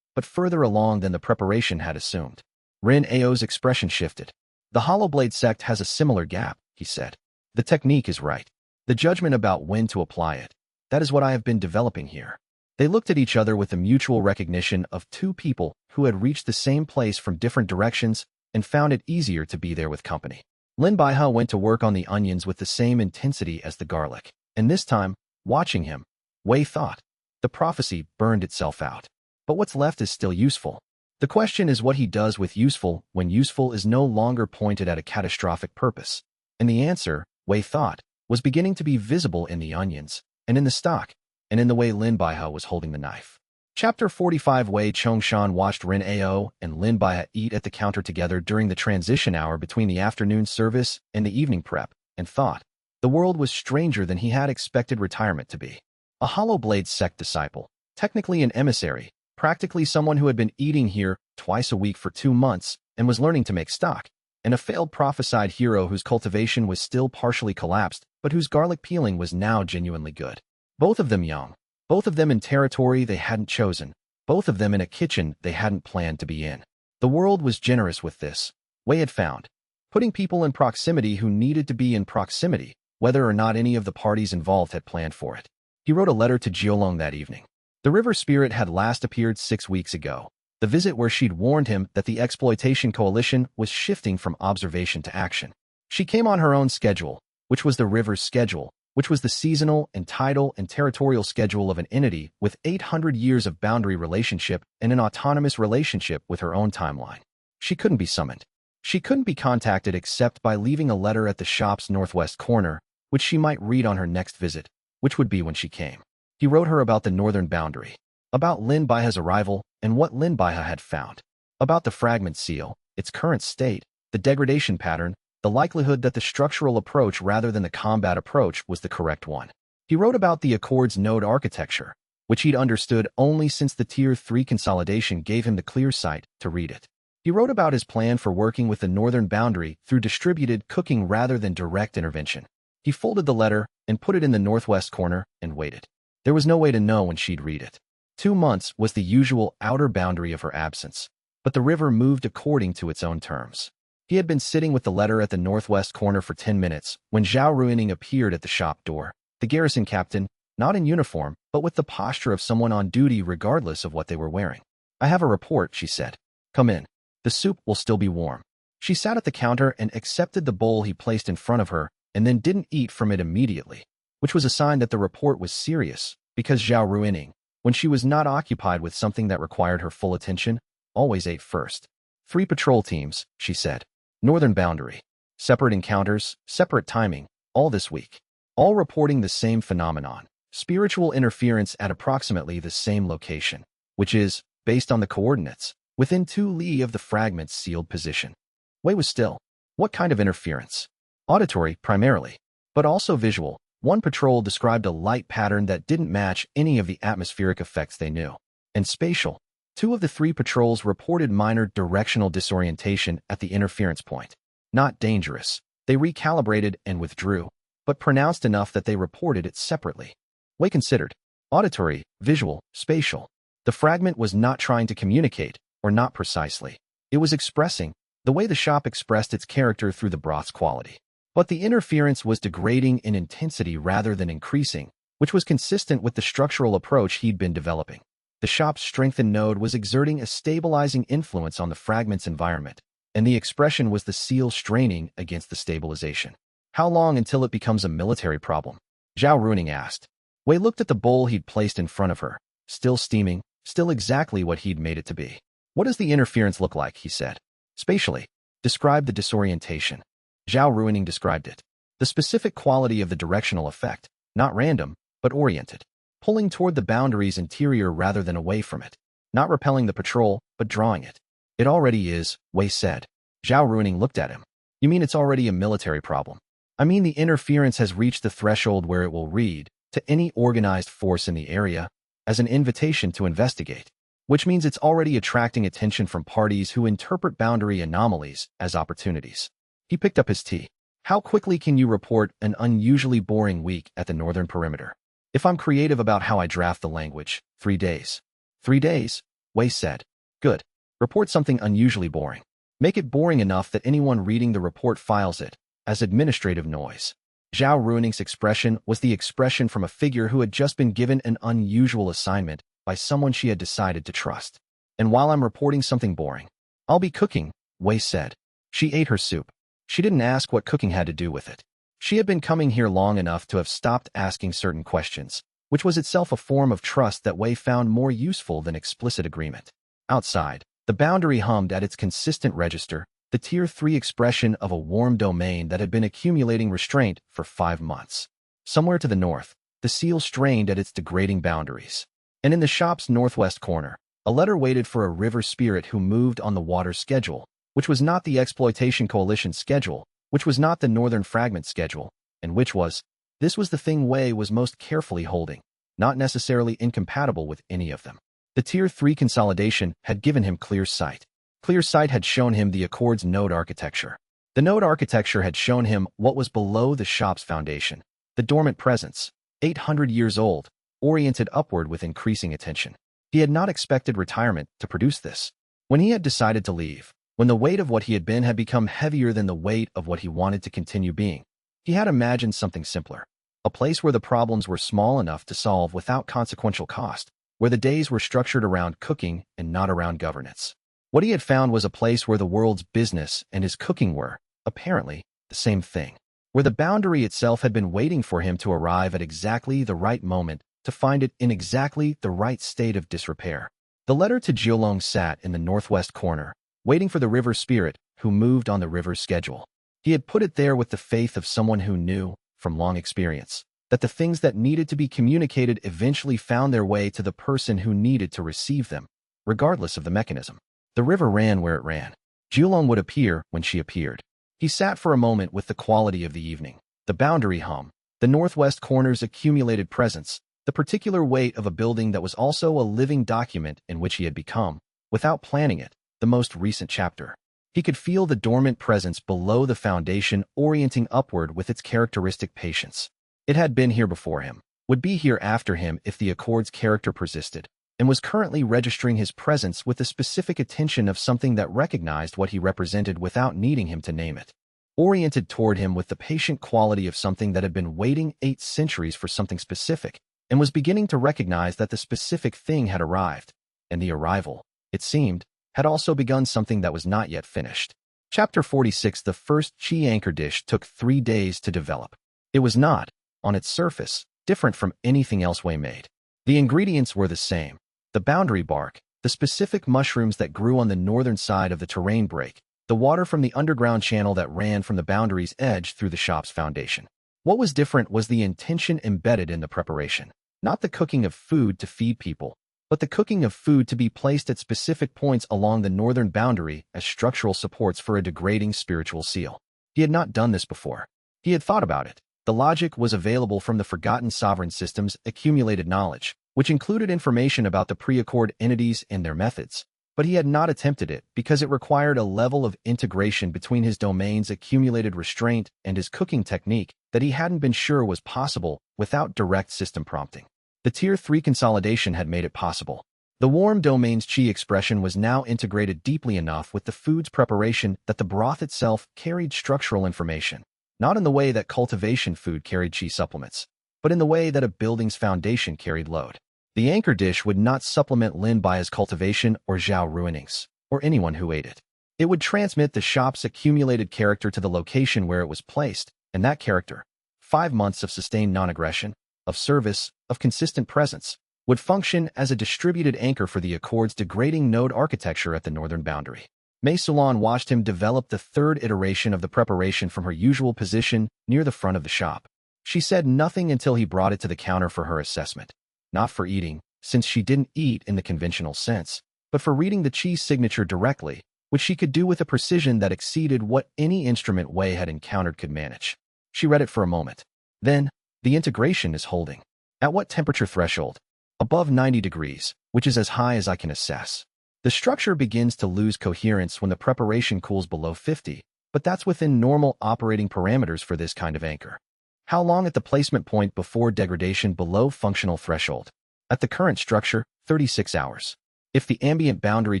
but further along than the preparation had assumed. Ren-Ao's expression shifted. The hollow blade sect has a similar gap, he said. The technique is right. The judgment about when to apply it. That is what I have been developing here. They looked at each other with the mutual recognition of two people who had reached the same place from different directions and found it easier to be there with company. Lin Baihe went to work on the onions with the same intensity as the garlic, and this time, watching him, Wei thought, the prophecy burned itself out. But what's left is still useful. The question is what he does with useful when useful is no longer pointed at a catastrophic purpose. And the answer, Wei thought, was beginning to be visible in the onions, and in the stock, and in the way Lin Baihe was holding the knife. Chapter 45. Wei Chongshan watched Ren-Ao and Lin Baihe eat at the counter together during the transition hour between the afternoon service and the evening prep, and thought, the world was stranger than he had expected retirement to be. A hollow blade sect disciple, technically an emissary, practically someone who had been eating here twice a week for 2 months and was learning to make stock, and a failed prophesied hero whose cultivation was still partially collapsed, but whose garlic peeling was now genuinely good. Both of them young, both of them in territory they hadn't chosen, both of them in a kitchen they hadn't planned to be in. The world was generous with this, Wei had found, putting people in proximity who needed to be in proximity, whether or not any of the parties involved had planned for it. He wrote a letter to Jiolong that evening. The river spirit had last appeared 6 weeks ago, the visit where she'd warned him that the exploitation coalition was shifting from observation to action. She came on her own schedule, which was the river's schedule, which was the seasonal and tidal and territorial schedule of an entity with 800 years of boundary relationship and an autonomous relationship with her own timeline. She couldn't be summoned. She couldn't be contacted except by leaving a letter at the shop's northwest corner, which she might read on her next visit, which would be when she came. He wrote her about the northern boundary. about Lin Baihe's arrival and what Lin Baihe had found, about the fragment seal, its current state, the degradation pattern, the likelihood that the structural approach rather than the combat approach was the correct one. He wrote about the Accord's node architecture, which he'd understood only since the Tier 3 consolidation gave him the clear sight to read it. He wrote about his plan for working with the northern boundary through distributed cooking rather than direct intervention. He folded the letter and put it in the northwest corner and waited. There was no way to know when she'd read it. 2 months was the usual outer boundary of her absence, but the river moved according to its own terms. He had been sitting with the letter at the northwest corner for 10 minutes when Zhao Ruining appeared at the shop door, the garrison captain, not in uniform, but with the posture of someone on duty regardless of what they were wearing. "I have a report," she said. "Come in. The soup will still be warm." She sat at the counter and accepted the bowl he placed in front of her and then didn't eat from it immediately, which was a sign that the report was serious, because Zhao Ruining, when she was not occupied with something that required her full attention, always ate first. 3 patrol teams, she said. Northern boundary. Separate encounters, separate timing, all this week. All reporting the same phenomenon. Spiritual interference at approximately the same location, which is, based on the coordinates, within 2 li of the fragment's sealed position. Wei was still. What kind of interference? Auditory, primarily, but also visual. One patrol described a light pattern that didn't match any of the atmospheric effects they knew. And spatial. 2 of the 3 patrols reported minor directional disorientation at the interference point. Not dangerous. They recalibrated and withdrew, but pronounced enough that they reported it separately. Wei considered. Auditory, visual, spatial. The fragment was not trying to communicate, or not precisely. It was expressing, the way the shop expressed its character through the broth's quality. But the interference was degrading in intensity rather than increasing, which was consistent with the structural approach he'd been developing. The shop's strengthened node was exerting a stabilizing influence on the fragment's environment, and the expression was the seal straining against the stabilization. How long until it becomes a military problem? Zhao Ruining asked. Wei looked at the bowl he'd placed in front of her, still steaming, still exactly what he'd made it to be. What does the interference look like, he said. Spatially. Describe the disorientation. Zhao Ruining described it. The specific quality of the directional effect, not random, but oriented. Pulling toward the boundary's interior rather than away from it. Not repelling the patrol, but drawing it. It already is, Wei said. Zhao Ruining looked at him. You mean it's already a military problem? I mean the interference has reached the threshold where it will read, to any organized force in the area, as an invitation to investigate. Which means it's already attracting attention from parties who interpret boundary anomalies as opportunities. He picked up his tea. How quickly can you report an unusually boring week at the northern perimeter? If I'm creative about how I draft the language, 3 days. 3 days? Wei said. Good. Report something unusually boring. Make it boring enough that anyone reading the report files it as administrative noise. Zhao Ruining's expression was the expression from a figure who had just been given an unusual assignment by someone she had decided to trust. And while I'm reporting something boring, I'll be cooking, Wei said. She ate her soup. She didn't ask what cooking had to do with it. She had been coming here long enough to have stopped asking certain questions, which was itself a form of trust that Wei found more useful than explicit agreement. Outside, the boundary hummed at its consistent register, the Tier 3 expression of a warm domain that had been accumulating restraint for 5 months. Somewhere to the north, the seal strained at its degrading boundaries. And in the shop's northwest corner, a letter waited for a river spirit who moved on the water schedule, which was not the Exploitation Coalition schedule, which was not the Northern Fragment schedule, and which was, this was the thing Wei was most carefully holding, not necessarily incompatible with any of them. The Tier 3 consolidation had given him clear sight. Clear sight had shown him the Accord's node architecture. The node architecture had shown him what was below the shop's foundation, the dormant presence, 800 years old, oriented upward with increasing attention. He had not expected retirement to produce this. When he had decided to leave, when the weight of what he had been had become heavier than the weight of what he wanted to continue being, he had imagined something simpler. A place where the problems were small enough to solve without consequential cost, where the days were structured around cooking and not around governance. What he had found was a place where the world's business and his cooking were, apparently, the same thing. Where the boundary itself had been waiting for him to arrive at exactly the right moment to find it in exactly the right state of disrepair. The letter to Jiolong sat in the northwest corner, waiting for the river spirit who moved on the river's schedule. He had put it there with the faith of someone who knew, from long experience, that the things that needed to be communicated eventually found their way to the person who needed to receive them, regardless of the mechanism. The river ran where it ran. Julong would appear when she appeared. He sat for a moment with the quality of the evening, the boundary hum, the northwest corner's accumulated presence, the particular weight of a building that was also a living document in which he had become, without planning it, the most recent chapter. He could feel the dormant presence below the foundation orienting upward with its characteristic patience. It had been here before him, would be here after him if the Accord's character persisted, and was currently registering his presence with the specific attention of something that recognized what he represented without needing him to name it. Oriented toward him with the patient quality of something that had been waiting 8 centuries for something specific, and was beginning to recognize that the specific thing had arrived, and the arrival, it seemed, had also begun something that was not yet finished. Chapter 46. The first chi anchor dish took 3 days to develop. It was not, on its surface, different from anything else Wei made. The ingredients were the same. The boundary bark, the specific mushrooms that grew on the northern side of the terrain break, the water from the underground channel that ran from the boundary's edge through the shop's foundation. What was different was the intention embedded in the preparation. Not the cooking of food to feed people, but the cooking of food to be placed at specific points along the northern boundary as structural supports for a degrading spiritual seal. He had not done this before. He had thought about it. The logic was available from the forgotten sovereign system's accumulated knowledge, which included information about the pre-Accord entities and their methods. But he had not attempted it because it required a level of integration between his domain's accumulated restraint and his cooking technique that he hadn't been sure was possible without direct system prompting. The Tier 3 consolidation had made it possible. The warm domain's chi expression was now integrated deeply enough with the food's preparation that the broth itself carried structural information, not in the way that cultivation food carried chi supplements, but in the way that a building's foundation carried load. The anchor dish would not supplement Lin Bai's cultivation or Zhao Ruining's, or anyone who ate it. It would transmit the shop's accumulated character to the location where it was placed, and that character, 5 months of sustained non-aggression, of service, of consistent presence, would function as a distributed anchor for the Accord's degrading node architecture at the northern boundary. Mei Sulan watched him develop the 3rd iteration of the preparation from her usual position near the front of the shop. She said nothing until he brought it to the counter for her assessment. Not for eating, since she didn't eat in the conventional sense, but for reading the chi signature directly, which she could do with a precision that exceeded what any instrument Wei had encountered could manage. She read it for a moment. Then, the integration is holding. At what temperature threshold? Above 90 degrees, which is as high as I can assess. The structure begins to lose coherence when the preparation cools below 50, but that's within normal operating parameters for this kind of anchor. How long at the placement point before degradation below functional threshold? At the current structure, 36 hours. If the ambient boundary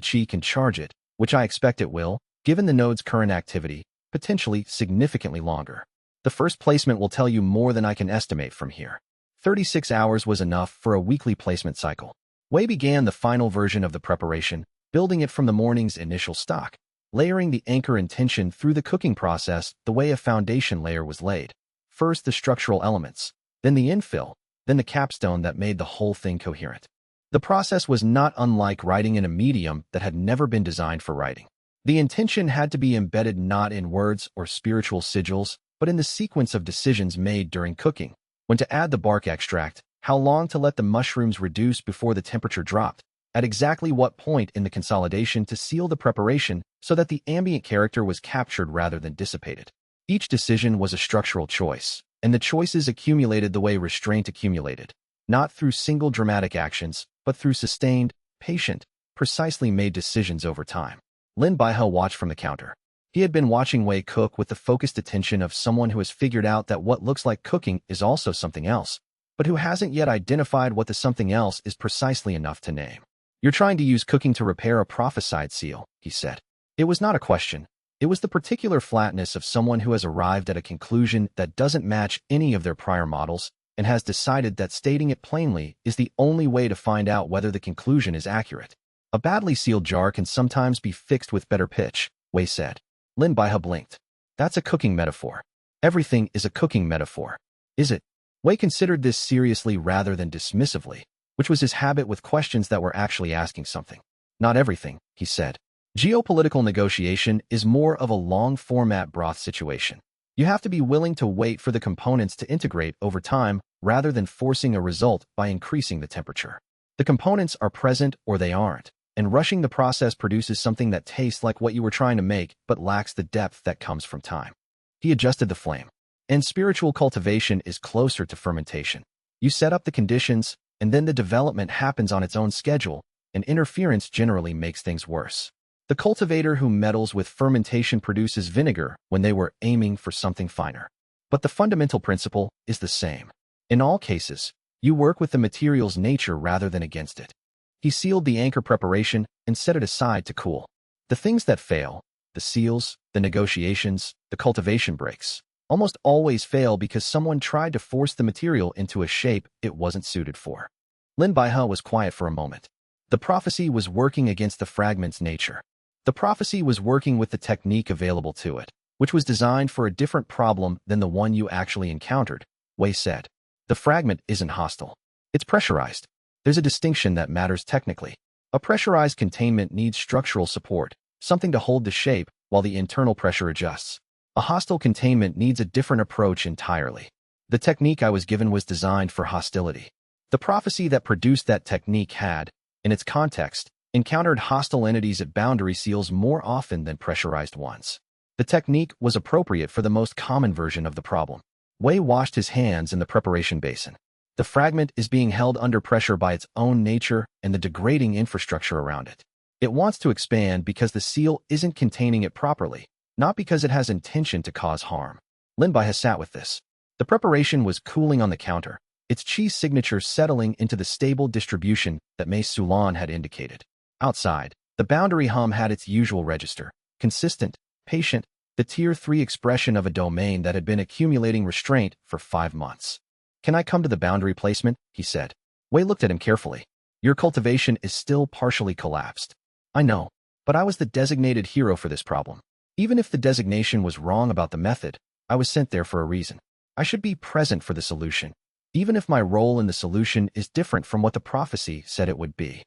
chi can charge it, which I expect it will, given the node's current activity, potentially significantly longer. The first placement will tell you more than I can estimate from here. 36 hours was enough for a weekly placement cycle. Wei began the final version of the preparation, building it from the morning's initial stock, layering the anchor intention through the cooking process the way a foundation layer was laid. First the structural elements, then the infill, then the capstone that made the whole thing coherent. The process was not unlike writing in a medium that had never been designed for writing. The intention had to be embedded not in words or spiritual sigils, but in the sequence of decisions made during cooking. When to add the bark extract, how long to let the mushrooms reduce before the temperature dropped, at exactly what point in the consolidation to seal the preparation so that the ambient character was captured rather than dissipated. Each decision was a structural choice, and the choices accumulated the way restraint accumulated, not through single dramatic actions, but through sustained, patient, precisely made decisions over time. Lin Baihe watched from the counter. He had been watching Wei cook with the focused attention of someone who has figured out that what looks like cooking is also something else, but who hasn't yet identified what the something else is precisely enough to name. "You're trying to use cooking to repair a prophesied seal," he said. It was not a question. It was the particular flatness of someone who has arrived at a conclusion that doesn't match any of their prior models and has decided that stating it plainly is the only way to find out whether the conclusion is accurate. "A badly sealed jar can sometimes be fixed with better pitch," Wei said. Lin Baihe blinked. "That's a cooking metaphor. Everything is a cooking metaphor. Is it?" Wei considered this seriously rather than dismissively, which was his habit with questions that were actually asking something. "Not everything," he said. "Geopolitical negotiation is more of a long-format broth situation. You have to be willing to wait for the components to integrate over time rather than forcing a result by increasing the temperature. The components are present or they aren't, and rushing the process produces something that tastes like what you were trying to make but lacks the depth that comes from time. He adjusted the flame. And spiritual cultivation is closer to fermentation. You set up the conditions, and then the development happens on its own schedule, and interference generally makes things worse. The cultivator who meddles with fermentation produces vinegar when they were aiming for something finer. But the fundamental principle is the same. In all cases, you work with the material's nature rather than against it. He sealed the anchor preparation and set it aside to cool. The things that fail, the seals, the negotiations, the cultivation breaks, almost always fail because someone tried to force the material into a shape it wasn't suited for. Lin Baihe was quiet for a moment. The prophecy was working against the fragment's nature. The prophecy was working with the technique available to it, which was designed for a different problem than the one you actually encountered, Wei said. The fragment isn't hostile. It's pressurized. There's a distinction that matters technically. A pressurized containment needs structural support, something to hold the shape while the internal pressure adjusts. A hostile containment needs a different approach entirely. The technique I was given was designed for hostility. The prophecy that produced that technique had, in its context, encountered hostile entities at boundary seals more often than pressurized ones. The technique was appropriate for the most common version of the problem. Wei washed his hands in the preparation basin. The fragment is being held under pressure by its own nature and the degrading infrastructure around it. It wants to expand because the seal isn't containing it properly, not because it has intention to cause harm. Lin Baihe sat with this. The preparation was cooling on the counter, its qi signature settling into the stable distribution that Mei Sulan had indicated. Outside, the boundary hum had its usual register, consistent, patient, the Tier 3 expression of a domain that had been accumulating restraint for 5 months. Can I come to the boundary placement? He said. Wei looked at him carefully. Your cultivation is still partially collapsed. I know, but I was the designated hero for this problem. Even if the designation was wrong about the method, I was sent there for a reason. I should be present for the solution, even if my role in the solution is different from what the prophecy said it would be.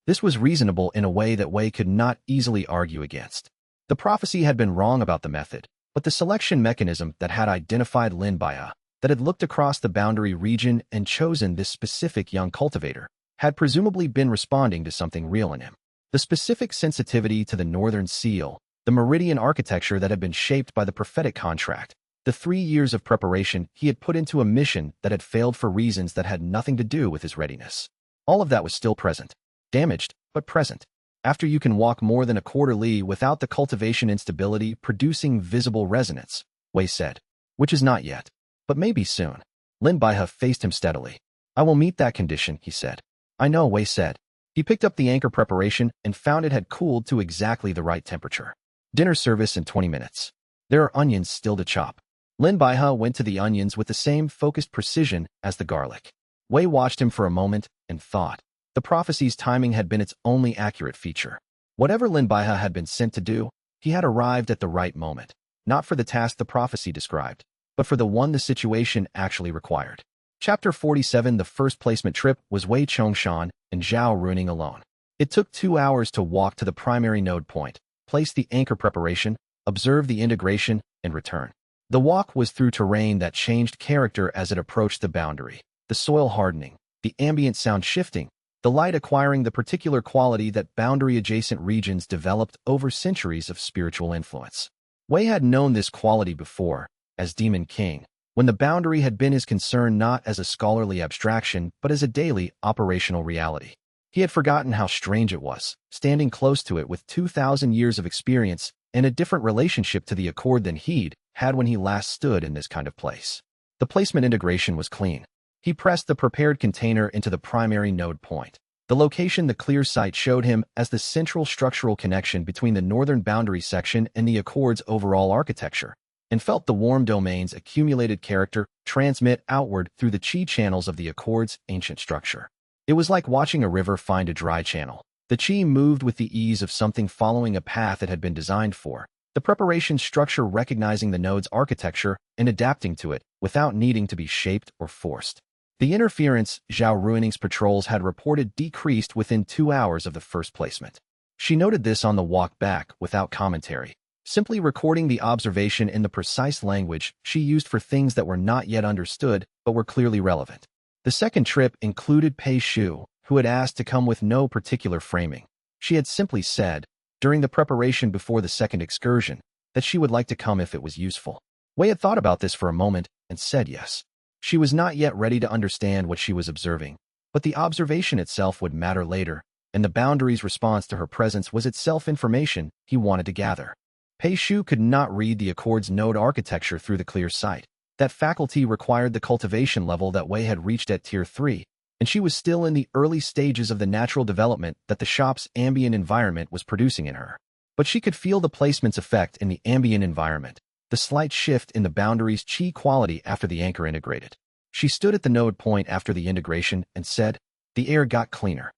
This was reasonable in a way that Wei could not easily argue against. The prophecy had been wrong about the method, but the selection mechanism that had identified Lin Baihe, that had looked across the boundary region and chosen this specific young cultivator, had presumably been responding to something real in him. The specific sensitivity to the northern seal, the meridian architecture that had been shaped by the prophetic contract, the 3 years of preparation he had put into a mission that had failed for reasons that had nothing to do with his readiness. All of that was still present. Damaged, but present. After you can walk more than a quarter li without the cultivation instability producing visible resonance, Wei said. Which is not yet. But maybe soon. Lin Baihe faced him steadily. I will meet that condition, he said. I know, Wei said. He picked up the anchor preparation and found it had cooled to exactly the right temperature. Dinner service in 20 minutes. There are onions still to chop. Lin Baihe went to the onions with the same focused precision as the garlic. Wei watched him for a moment and thought. The prophecy's timing had been its only accurate feature. Whatever Lin Baihe had been sent to do, he had arrived at the right moment, not for the task the prophecy described, but for the one the situation actually required. Chapter 47. The first placement trip was Wei Chongshan and Zhao Ruining alone. It took 2 hours to walk to the primary node point, place the anchor preparation, observe the integration, and return. The walk was through terrain that changed character as it approached the boundary, the soil hardening, the ambient sound shifting, the light acquiring the particular quality that boundary-adjacent regions developed over centuries of spiritual influence. Wei had known this quality before, as Demon King, when the boundary had been his concern not as a scholarly abstraction but as a daily, operational reality. He had forgotten how strange it was, standing close to it with 2,000 years of experience and a different relationship to the accord than he'd had when he last stood in this kind of place. The placement integration was clean. He pressed the prepared container into the primary node point. The location the clear sight showed him as the central structural connection between the northern boundary section and the accord's overall architecture, and felt the warm domain's accumulated character transmit outward through the qi channels of the accord's ancient structure. It was like watching a river find a dry channel. The qi moved with the ease of something following a path it had been designed for, the preparation structure recognizing the node's architecture and adapting to it without needing to be shaped or forced. The interference Zhao Ruining's patrols had reported decreased within 2 hours of the first placement. She noted this on the walk back without commentary. simply recording the observation in the precise language she used for things that were not yet understood but were clearly relevant. The second trip included Pei Shu, who had asked to come with no particular framing. She had simply said, during the preparation before the second excursion, that she would like to come if it was useful. Wei had thought about this for a moment and said yes. She was not yet ready to understand what she was observing, but the observation itself would matter later, and the boundary's response to her presence was itself information he wanted to gather. Pei Shu could not read the Accord's node architecture through the clear sight. That faculty required the cultivation level that Wei had reached at Tier 3, and she was still in the early stages of the natural development that the shop's ambient environment was producing in her. But she could feel the placement's effect in the ambient environment, the slight shift in the boundary's chi quality after the anchor integrated. She stood at the node point after the integration and said, "The air got cleaner."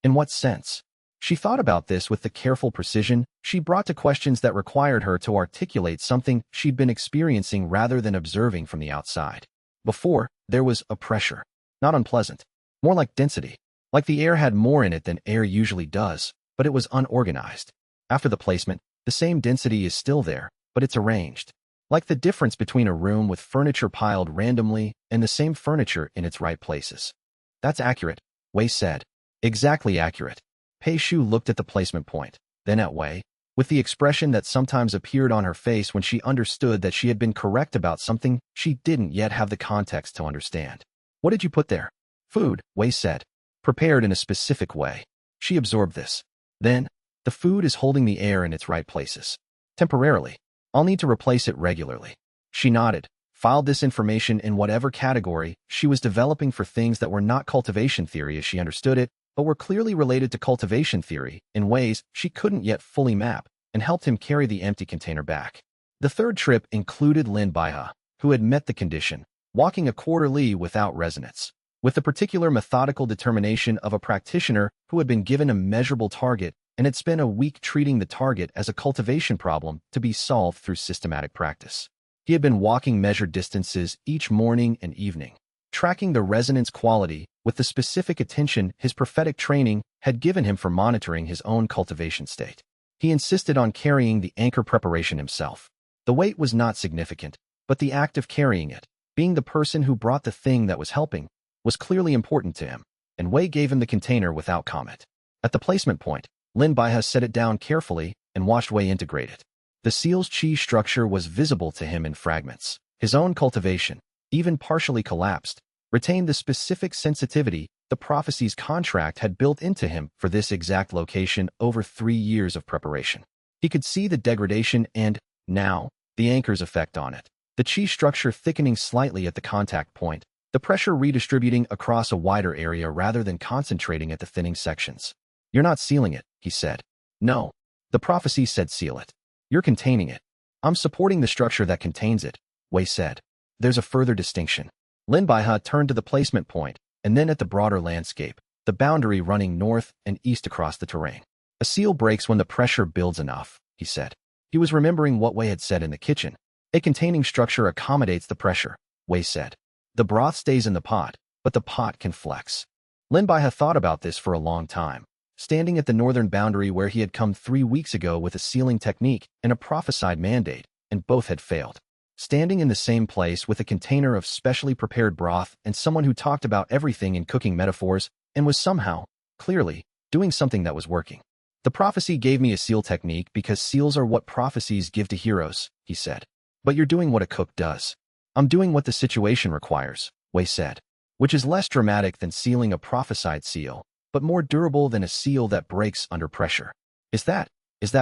In what sense? She thought about this with the careful precision she brought to questions that required her to articulate something she'd been experiencing rather than observing from the outside. Before, there was a pressure. Not unpleasant. More like density. Like the air had more in it than air usually does, but it was unorganized. After the placement, the same density is still there, but it's arranged. Like the difference between a room with furniture piled randomly and the same furniture in its right places. That's accurate, Wei said. Exactly accurate. Pei Shu looked at the placement point, then at Wei, with the expression that sometimes appeared on her face when she understood that she had been correct about something she didn't yet have the context to understand. "What did you put there?" "Food," Wei said, prepared in a specific way. She absorbed this. "Then, the food is holding the air in its right places. Temporarily. I'll need to replace it regularly." She nodded, filed this information in whatever category she was developing for things that were not cultivation theory as she understood it, but were clearly related to cultivation theory in ways she couldn't yet fully map, and helped him carry the empty container back. The third trip included Lin Baihe, who had met the condition, walking a quarter li without resonance, with the particular methodical determination of a practitioner who had been given a measurable target and had spent a week treating the target as a cultivation problem to be solved through systematic practice. He had been walking measured distances each morning and evening, tracking the resonance quality with the specific attention his prophetic training had given him for monitoring his own cultivation state. He insisted on carrying the anchor preparation himself. The weight was not significant, but the act of carrying it, being the person who brought the thing that was helping, was clearly important to him, and Wei gave him the container without comment. At the placement point, Lin Baihe set it down carefully and watched Wei integrate it. The seal's chi structure was visible to him in fragments. His own cultivation, even partially collapsed, retained the specific sensitivity the prophecy's contract had built into him for this exact location over 3 years of preparation. He could see the degradation and, now, the anchor's effect on it. The chi structure thickening slightly at the contact point, the pressure redistributing across a wider area rather than concentrating at the thinning sections. "You're not sealing it," he said. "No. The prophecy said seal it. You're containing it." "I'm supporting the structure that contains it," Wei said. "There's a further distinction." Lin Baihe turned to the placement point, and then at the broader landscape, the boundary running north and east across the terrain. "A seal breaks when the pressure builds enough," he said. He was remembering what Wei had said in the kitchen. "A containing structure accommodates the pressure," Wei said. "The broth stays in the pot, but the pot can flex." Lin Baihe thought about this for a long time, standing at the northern boundary where he had come 3 weeks ago with a sealing technique and a prophesied mandate, and both had failed. Standing in the same place with a container of specially prepared broth and someone who talked about everything in cooking metaphors and was somehow, clearly, doing something that was working. "The prophecy gave me a seal technique because seals are what prophecies give to heroes," he said. "But you're doing what a cook does." "I'm doing what the situation requires," Wei said, "which is less dramatic than sealing a prophesied seal, but more durable than a seal that breaks under pressure." Is that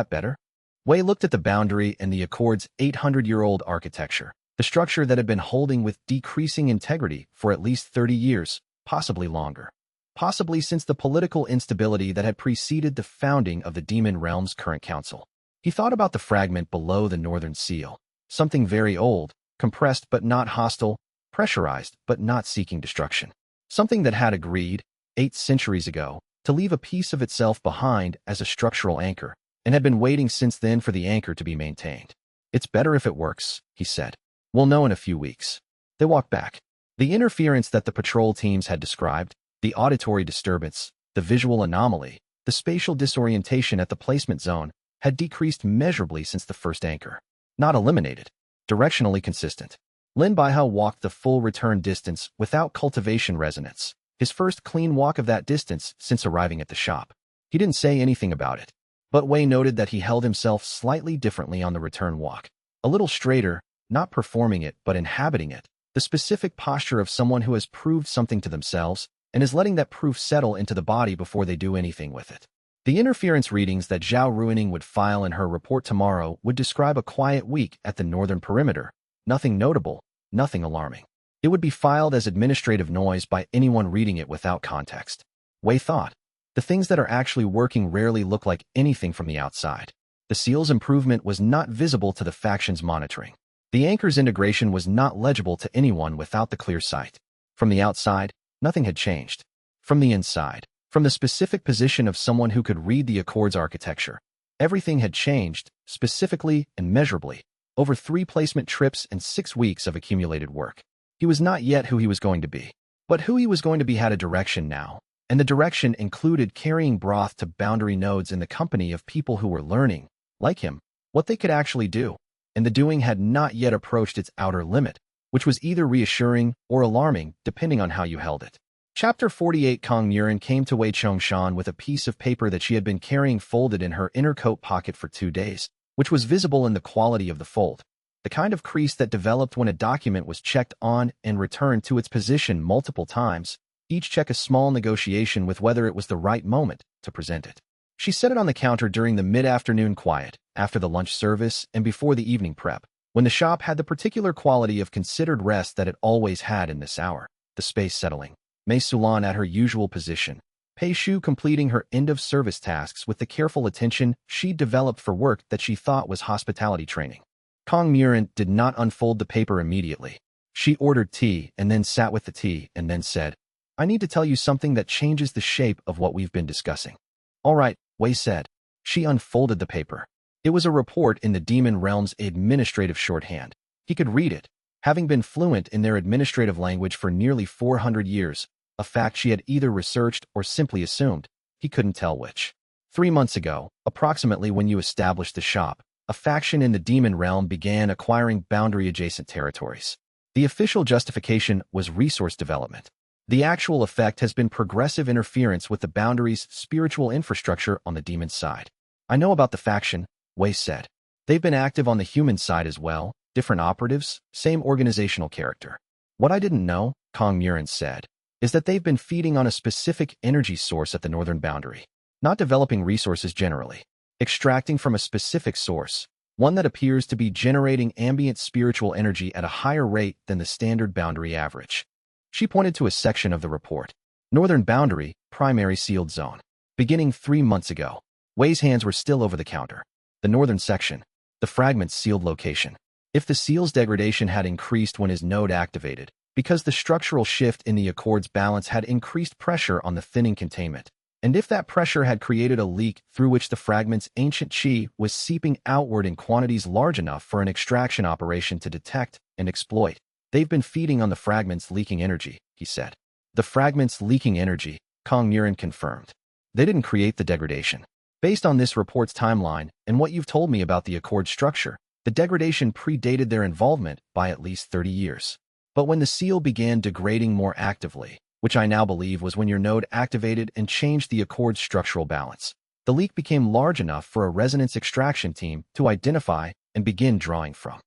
better?" Wei looked at the boundary and the Accord's 800-year-old architecture, the structure that had been holding with decreasing integrity for at least 30 years, possibly longer. Possibly since the political instability that had preceded the founding of the Demon Realm's current council. He thought about the fragment below the northern seal, something very old, compressed but not hostile, pressurized but not seeking destruction. Something that had agreed, 8 centuries ago, to leave a piece of itself behind as a structural anchor, and had been waiting since then for the anchor to be maintained. "It's better if it works," he said. "We'll know in a few weeks." They walked back. The interference that the patrol teams had described, the auditory disturbance, the visual anomaly, the spatial disorientation at the placement zone, had decreased measurably since the first anchor. Not eliminated. Directionally consistent. Lin Baihao walked the full return distance without cultivation resonance, his first clean walk of that distance since arriving at the shop. He didn't say anything about it, but Wei noted that he held himself slightly differently on the return walk. A little straighter, not performing it but inhabiting it, the specific posture of someone who has proved something to themselves and is letting that proof settle into the body before they do anything with it. The interference readings that Zhao Ruining would file in her report tomorrow would describe a quiet week at the northern perimeter. Nothing notable, nothing alarming. It would be filed as administrative noise by anyone reading it without context. Wei thought. The things that are actually working rarely look like anything from the outside. The seal's improvement was not visible to the faction's monitoring. The anchor's integration was not legible to anyone without the clear sight. From the outside, nothing had changed. From the inside, from the specific position of someone who could read the Accord's architecture, everything had changed, specifically and measurably, over 3 placement trips and 6 weeks of accumulated work. He was not yet who he was going to be. But who he was going to be had a direction now, and the direction included carrying broth to boundary nodes in the company of people who were learning, like him, what they could actually do. And the doing had not yet approached its outer limit, which was either reassuring or alarming, depending on how you held it. Chapter 48. Kong Murin came to Wei Chongshan with a piece of paper that she had been carrying folded in her inner coat pocket for 2 days, which was visible in the quality of the fold, the kind of crease that developed when a document was checked on and returned to its position multiple times, each check a small negotiation with whether it was the right moment to present it. She set it on the counter during the mid-afternoon quiet, after the lunch service and before the evening prep, when the shop had the particular quality of considered rest that it always had in this hour, the space settling. Mei Sulan at her usual position, Pei Shu completing her end-of-service tasks with the careful attention she'd developed for work that she thought was hospitality training. Kong Murin did not unfold the paper immediately. She ordered tea and then sat with the tea and then said, "I need to tell you something that changes the shape of what we've been discussing." "All right," Wei said. She unfolded the paper. It was a report in the Demon Realm's administrative shorthand. He could read it, having been fluent in their administrative language for nearly 400 years, a fact she had either researched or simply assumed. He couldn't tell which. 3 months ago, approximately when you established the shop, a faction in the Demon Realm began acquiring boundary-adjacent territories. The official justification was resource development. The actual effect has been progressive interference with the boundary's spiritual infrastructure on the demon side. "I know about the faction," Wei said. "They've been active on the human side as well, different operatives, same organizational character. What I didn't know," Kong Murin said, "is that they've been feeding on a specific energy source at the northern boundary, not developing resources generally, extracting from a specific source, one that appears to be generating ambient spiritual energy at a higher rate than the standard boundary average." She pointed to a section of the report. Northern boundary, primary sealed zone. Beginning 3 months ago. Wei's hands were still over the counter. The northern section. The fragment's sealed location. If the seal's degradation had increased when his node activated, because the structural shift in the Accord's balance had increased pressure on the thinning containment, and if that pressure had created a leak through which the fragment's ancient qi was seeping outward in quantities large enough for an extraction operation to detect and exploit, they've been feeding on the fragment's leaking energy, he said. The fragment's leaking energy, Kong Murin confirmed. They didn't create the degradation. Based on this report's timeline and what you've told me about the Accord structure, the degradation predated their involvement by at least 30 years. But when the seal began degrading more actively, which I now believe was when your node activated and changed the Accord's structural balance, the leak became large enough for a resonance extraction team to identify and begin drawing from.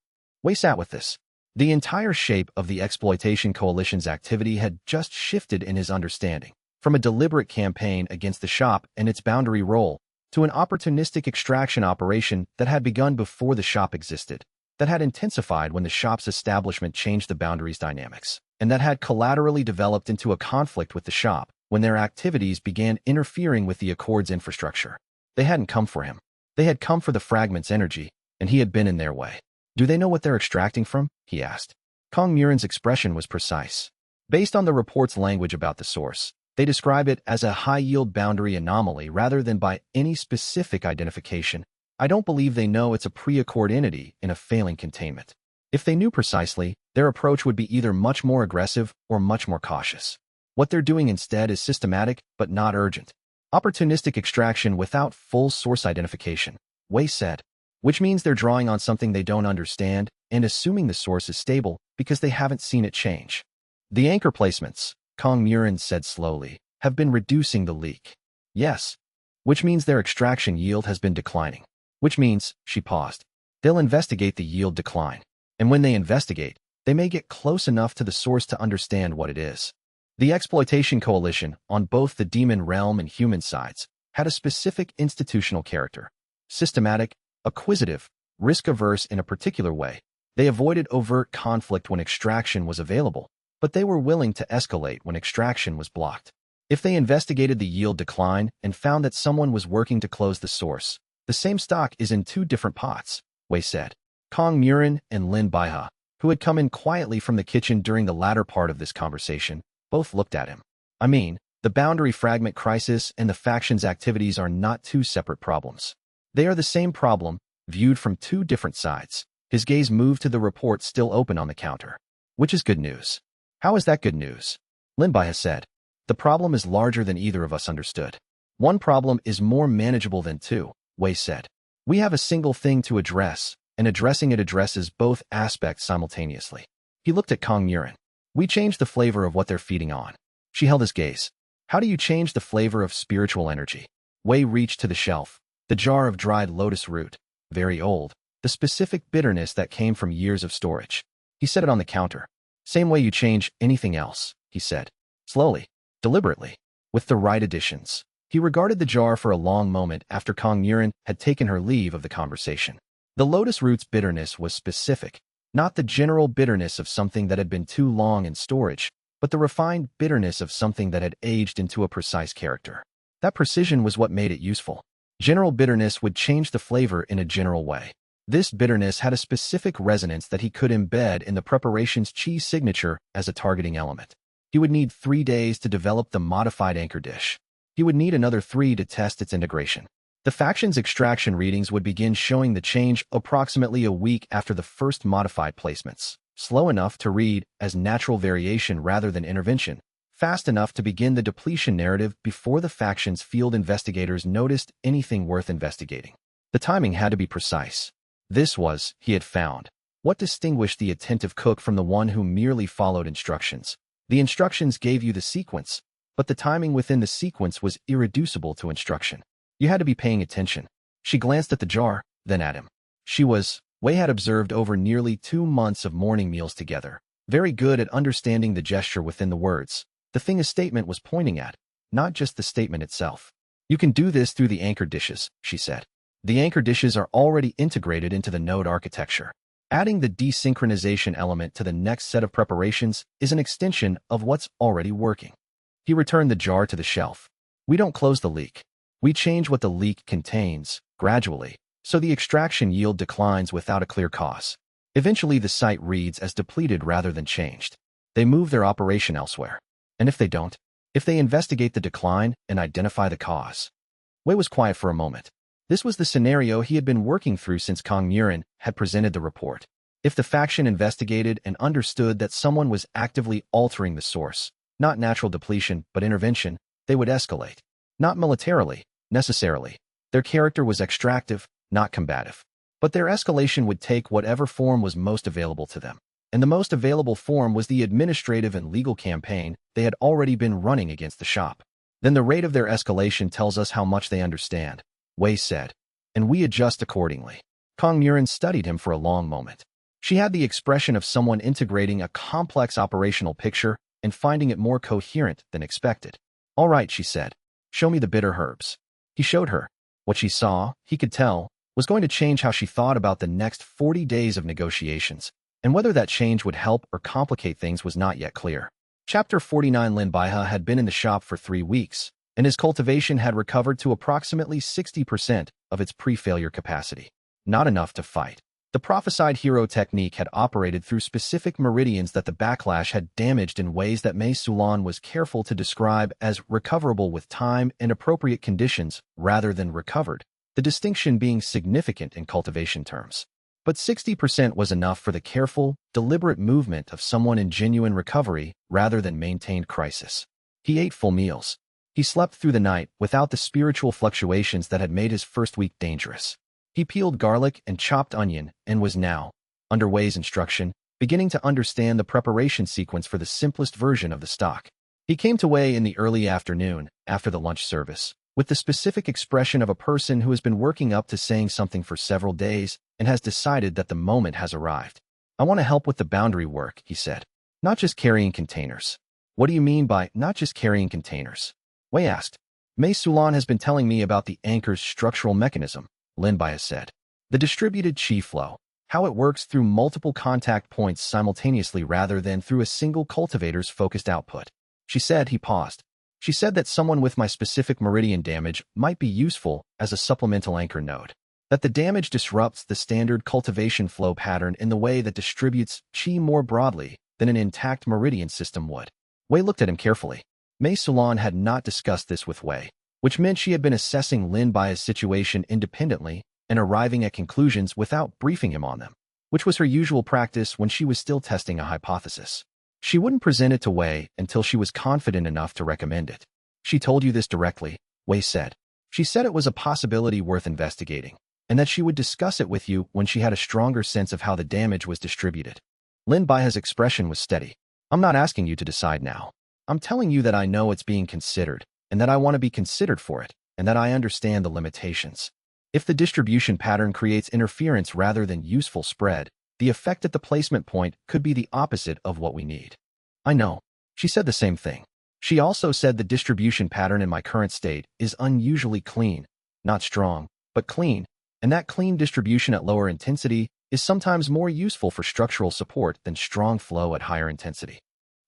Wei sat with this. The entire shape of the Exploitation Coalition's activity had just shifted in his understanding, from a deliberate campaign against the shop and its boundary role, to an opportunistic extraction operation that had begun before the shop existed, that had intensified when the shop's establishment changed the boundary's dynamics, and that had collaterally developed into a conflict with the shop when their activities began interfering with the Accord's infrastructure. They hadn't come for him. They had come for the fragment's energy, and he had been in their way. "Do they know what they're extracting from?" he asked. Kong Murin's expression was precise. Based on the report's language about the source, they describe it as a high-yield boundary anomaly rather than by any specific identification. I don't believe they know it's a pre-Accord entity in a failing containment. If they knew precisely, their approach would be either much more aggressive or much more cautious. What they're doing instead is systematic but not urgent. Opportunistic extraction without full source identification. Wei said. Which means they're drawing on something they don't understand and assuming the source is stable because they haven't seen it change. The anchor placements, Kong Murin said slowly, have been reducing the leak. Yes. Which means their extraction yield has been declining. Which means, she paused, they'll investigate the yield decline. And when they investigate, they may get close enough to the source to understand what it is. The exploitation coalition, on both the demon realm and human sides, had a specific institutional character. Systematic, acquisitive, risk-averse in a particular way. They avoided overt conflict when extraction was available, but they were willing to escalate when extraction was blocked. If they investigated the yield decline and found that someone was working to close the source, the same stock is in two different pots, Wei said. Kong Murin and Lin Baihe, who had come in quietly from the kitchen during the latter part of this conversation, both looked at him. I mean, the boundary fragment crisis and the faction's activities are not two separate problems. They are the same problem, viewed from two different sides. His gaze moved to the report still open on the counter. Which is good news. How is that good news? Lin Baihe said. The problem is larger than either of us understood. One problem is more manageable than two, Wei said. We have a single thing to address, and addressing it addresses both aspects simultaneously. He looked at Kong Murin. We changed the flavor of what they're feeding on. She held his gaze. How do you change the flavor of spiritual energy? Wei reached to the shelf. The jar of dried lotus root, very old, the specific bitterness that came from years of storage. He set it on the counter. Same way you change anything else, he said. Slowly, deliberately, with the right additions. He regarded the jar for a long moment after Kong Murin had taken her leave of the conversation. The lotus root's bitterness was specific, not the general bitterness of something that had been too long in storage, but the refined bitterness of something that had aged into a precise character. That precision was what made it useful. General bitterness would change the flavor in a general way. This bitterness had a specific resonance that he could embed in the preparation's cheese signature as a targeting element. He would need 3 days to develop the modified anchor dish. He would need another 3 to test its integration. The faction's extraction readings would begin showing the change approximately a week after the first modified placements, slow enough to read as natural variation rather than intervention, fast enough to begin the depletion narrative before the faction's field investigators noticed anything worth investigating. The timing had to be precise. This was, he had found, what distinguished the attentive cook from the one who merely followed instructions. The instructions gave you the sequence, but the timing within the sequence was irreducible to instruction. You had to be paying attention. She glanced at the jar, then at him. Wei had observed over nearly 2 months of morning meals together, very good at understanding the gesture within the words. The thing a statement was pointing at, not just the statement itself. You can do this through the anchor dishes, she said. The anchor dishes are already integrated into the node architecture. Adding the desynchronization element to the next set of preparations is an extension of what's already working. He returned the jar to the shelf. We don't close the leak. We change what the leak contains, gradually, so the extraction yield declines without a clear cause. Eventually the site reads as depleted rather than changed. They move their operation elsewhere. And if they don't, if they investigate the decline and identify the cause. Wei was quiet for a moment. This was the scenario he had been working through since Kong Murin had presented the report. If the faction investigated and understood that someone was actively altering the source, not natural depletion but intervention, they would escalate. Not militarily, necessarily. Their character was extractive, not combative. But their escalation would take whatever form was most available to them. And the most available form was the administrative and legal campaign they had already been running against the shop. Then the rate of their escalation tells us how much they understand, Wei said, and we adjust accordingly. Kong Murin studied him for a long moment. She had the expression of someone integrating a complex operational picture and finding it more coherent than expected. All right, she said. Show me the bitter herbs. He showed her. What she saw, he could tell, was going to change how she thought about the next 40 days of negotiations. And whether that change would help or complicate things was not yet clear. Chapter 49. Lin Baihe had been in the shop for 3 weeks, and his cultivation had recovered to approximately 60% of its pre-failure capacity. Not enough to fight. The prophesied hero technique had operated through specific meridians that the backlash had damaged in ways that Mei Sulan was careful to describe as recoverable with time and appropriate conditions rather than recovered, the distinction being significant in cultivation terms. But 60% was enough for the careful, deliberate movement of someone in genuine recovery rather than maintained crisis. He ate full meals. He slept through the night without the spiritual fluctuations that had made his first week dangerous. He peeled garlic and chopped onion and was now, under Wei's instruction, beginning to understand the preparation sequence for the simplest version of the stock. He came to Wei in the early afternoon, after the lunch service, with the specific expression of a person who has been working up to saying something for several days and has decided that the moment has arrived. I want to help with the boundary work, he said. Not just carrying containers. What do you mean by not just carrying containers? Wei asked. Mei Sulan has been telling me about the anchor's structural mechanism, Lin Bai has said. The distributed qi flow, how it works through multiple contact points simultaneously rather than through a single cultivator's focused output. She said. He paused. She said that someone with my specific meridian damage might be useful as a supplemental anchor node. That the damage disrupts the standard cultivation flow pattern in the way that distributes qi more broadly than an intact meridian system would. Wei looked at him carefully. Mei Sulan had not discussed this with Wei, which meant she had been assessing Lin Bai's situation independently and arriving at conclusions without briefing him on them, which was her usual practice when she was still testing a hypothesis. She wouldn't present it to Wei until she was confident enough to recommend it. She told you this directly, Wei said. She said it was a possibility worth investigating, and that she would discuss it with you when she had a stronger sense of how the damage was distributed. Lin Bai's expression was steady. I'm not asking you to decide now. I'm telling you that I know it's being considered, and that I want to be considered for it, and that I understand the limitations. If the distribution pattern creates interference rather than useful spread, the effect at the placement point could be the opposite of what we need. I know. She said the same thing. She also said the distribution pattern in my current state is unusually clean, not strong, but clean, and that clean distribution at lower intensity is sometimes more useful for structural support than strong flow at higher intensity.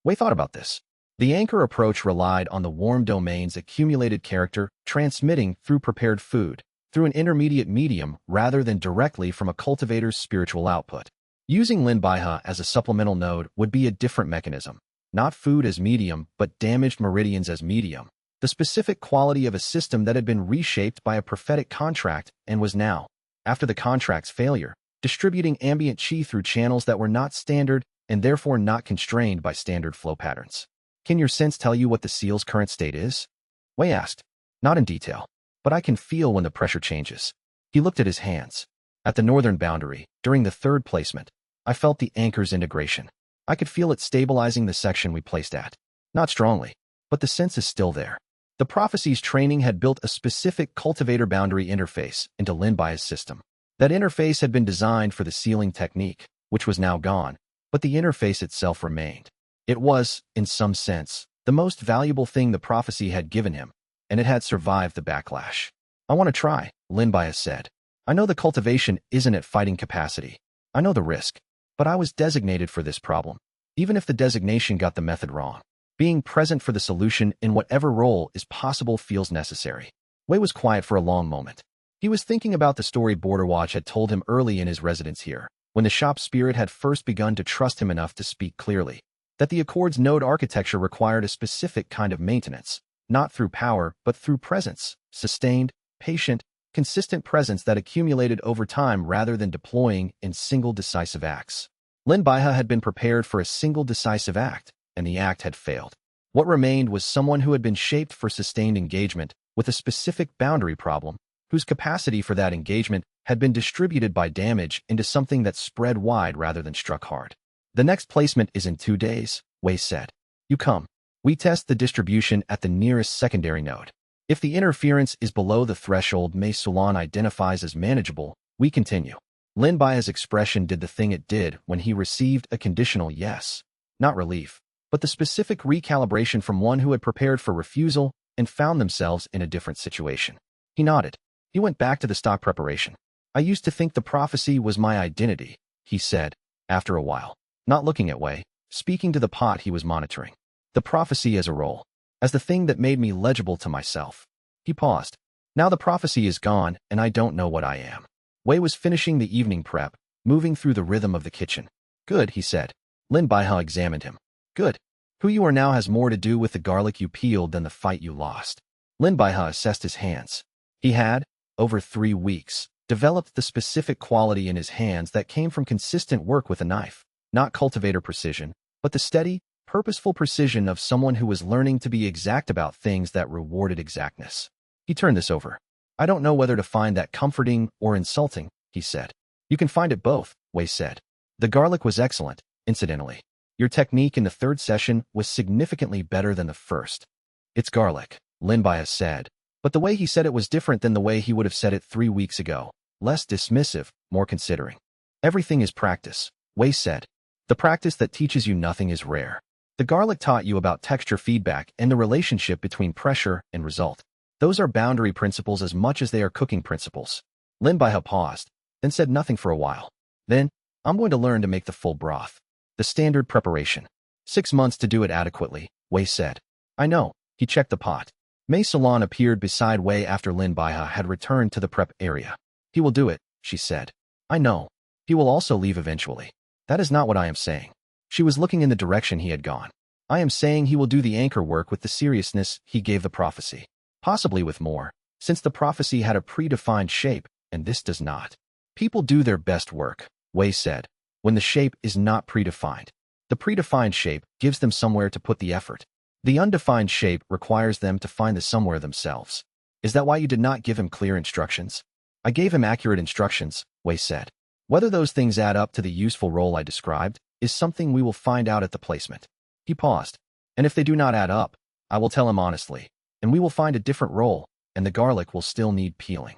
Wei thought about this. The anchor approach relied on the warm domain's accumulated character transmitting through prepared food, through an intermediate medium rather than directly from a cultivator's spiritual output. Using Lin Baihe as a supplemental node would be a different mechanism. Not food as medium, but damaged meridians as medium. The specific quality of a system that had been reshaped by a prophetic contract and was now, after the contract's failure, distributing ambient qi through channels that were not standard and therefore not constrained by standard flow patterns. Can your sense tell you what the seal's current state is? Wei asked. Not in detail, but I can feel when the pressure changes. He looked at his hands. At the northern boundary, during the third placement, I felt the anchor's integration. I could feel it stabilizing the section we placed at. Not strongly, but the sense is still there. The prophecy's training had built a specific cultivator boundary interface into Lin Bai's system. That interface had been designed for the sealing technique, which was now gone, but the interface itself remained. It was, in some sense, the most valuable thing the prophecy had given him, and it had survived the backlash. I want to try, Lin Bai said. I know the cultivation isn't at fighting capacity. I know the risk, but I was designated for this problem. Even if the designation got the method wrong, being present for the solution in whatever role is possible feels necessary. Wei was quiet for a long moment. He was thinking about the story Borderwatch had told him early in his residence here, when the shop spirit had first begun to trust him enough to speak clearly, that the Accord's node architecture required a specific kind of maintenance, not through power, but through presence, sustained, patient, consistent presence that accumulated over time rather than deploying in single decisive acts. Lin Baihe had been prepared for a single decisive act, and the act had failed. What remained was someone who had been shaped for sustained engagement with a specific boundary problem, whose capacity for that engagement had been distributed by damage into something that spread wide rather than struck hard. The next placement is in 2 days, Wei said. You come. We test the distribution at the nearest secondary node. If the interference is below the threshold Mei Sulan identifies as manageable, we continue. Lin Bai's expression did the thing it did when he received a conditional yes. Not relief, but the specific recalibration from one who had prepared for refusal and found themselves in a different situation. He nodded. He went back to the stock preparation. I used to think the prophecy was my identity, he said, after a while, not looking at Wei, speaking to the pot he was monitoring. The prophecy as a role, as the thing that made me legible to myself. He paused. Now the prophecy is gone, and I don't know what I am. Wei was finishing the evening prep, moving through the rhythm of the kitchen. Good, he said. Lin Baihe examined him. Good. Who you are now has more to do with the garlic you peeled than the fight you lost. Lin Baihe assessed his hands. He had, over 3 weeks, developed the specific quality in his hands that came from consistent work with a knife, not cultivator precision, but the steady, purposeful precision of someone who was learning to be exact about things that rewarded exactness. He turned this over. I don't know whether to find that comforting or insulting, he said. You can find it both, Wei said. The garlic was excellent, incidentally. Your technique in the third session was significantly better than the first. It's garlic, Lin Baihe said, but the way he said it was different than the way he would have said it 3 weeks ago. Less dismissive, more considering. Everything is practice, Wei said. The practice that teaches you nothing is rare. The garlic taught you about texture feedback and the relationship between pressure and result. Those are boundary principles as much as they are cooking principles. Lin Baihe paused, then said nothing for a while. Then, I'm going to learn to make the full broth. The standard preparation. 6 months to do it adequately, Wei said. I know, he checked the pot. Mei Salon appeared beside Wei after Lin Baihe had returned to the prep area. He will do it, she said. I know. He will also leave eventually. That is not what I am saying. She was looking in the direction he had gone. I am saying he will do the anchor work with the seriousness he gave the prophecy. Possibly with more, since the prophecy had a predefined shape, and this does not. People do their best work, Wei said, when the shape is not predefined. The predefined shape gives them somewhere to put the effort. The undefined shape requires them to find the somewhere themselves. Is that why you did not give him clear instructions? I gave him accurate instructions, Wei said. Whether those things add up to the useful role I described is something we will find out at the placement. He paused. And if they do not add up, I will tell him honestly, and we will find a different role, and the garlic will still need peeling.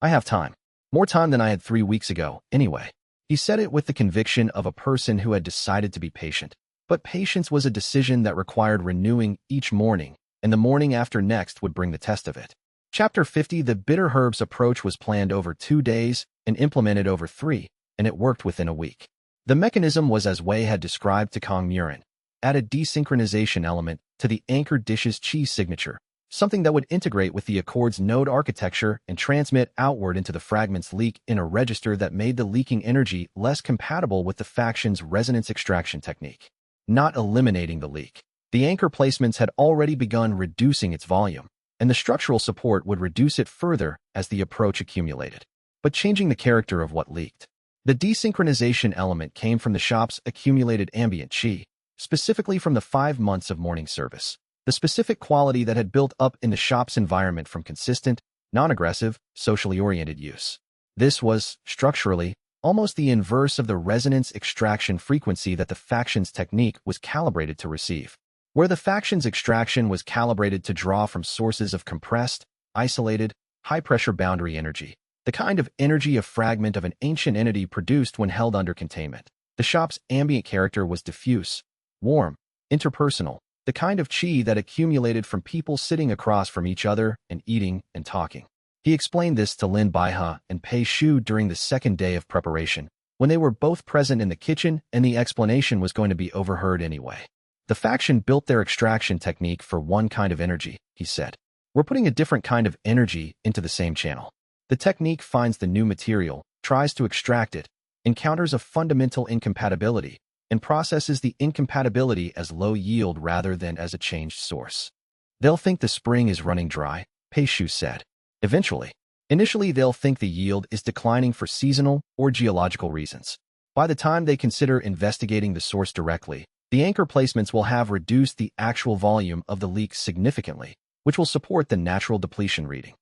I have time. More time than I had 3 weeks ago, anyway. He said it with the conviction of a person who had decided to be patient. But patience was a decision that required renewing each morning, and the morning after next would bring the test of it. Chapter 50. The bitter herbs approach was planned over 2 days and implemented over 3, and it worked within a week. The mechanism was as Wei had described to Kong Murin. Add a desynchronization element to the anchored dish's cheese signature, something that would integrate with the Accord's node architecture and transmit outward into the fragment's leak in a register that made the leaking energy less compatible with the faction's resonance extraction technique. Not eliminating the leak. The anchor placements had already begun reducing its volume, and the structural support would reduce it further as the approach accumulated. But changing the character of what leaked. The desynchronization element came from the shop's accumulated ambient qi, specifically from the 5 months of morning service. The specific quality that had built up in the shop's environment from consistent, non-aggressive, socially oriented use. This was, structurally, almost the inverse of the resonance extraction frequency that the faction's technique was calibrated to receive. Where the faction's extraction was calibrated to draw from sources of compressed, isolated, high-pressure boundary energy, the kind of energy a fragment of an ancient entity produced when held under containment. The shop's ambient character was diffuse, warm, interpersonal, the kind of qi that accumulated from people sitting across from each other and eating and talking. He explained this to Lin Baihe and Pei Shu during the second day of preparation, when they were both present in the kitchen and the explanation was going to be overheard anyway. The faction built their extraction technique for one kind of energy, he said. We're putting a different kind of energy into the same channel. The technique finds the new material, tries to extract it, encounters a fundamental incompatibility, and processes the incompatibility as low yield rather than as a changed source. They'll think the spring is running dry, Pei Shu said. Eventually. Initially, they'll think the yield is declining for seasonal or geological reasons. By the time they consider investigating the source directly, the anchor placements will have reduced the actual volume of the leaks significantly, which will support the natural depletion reading.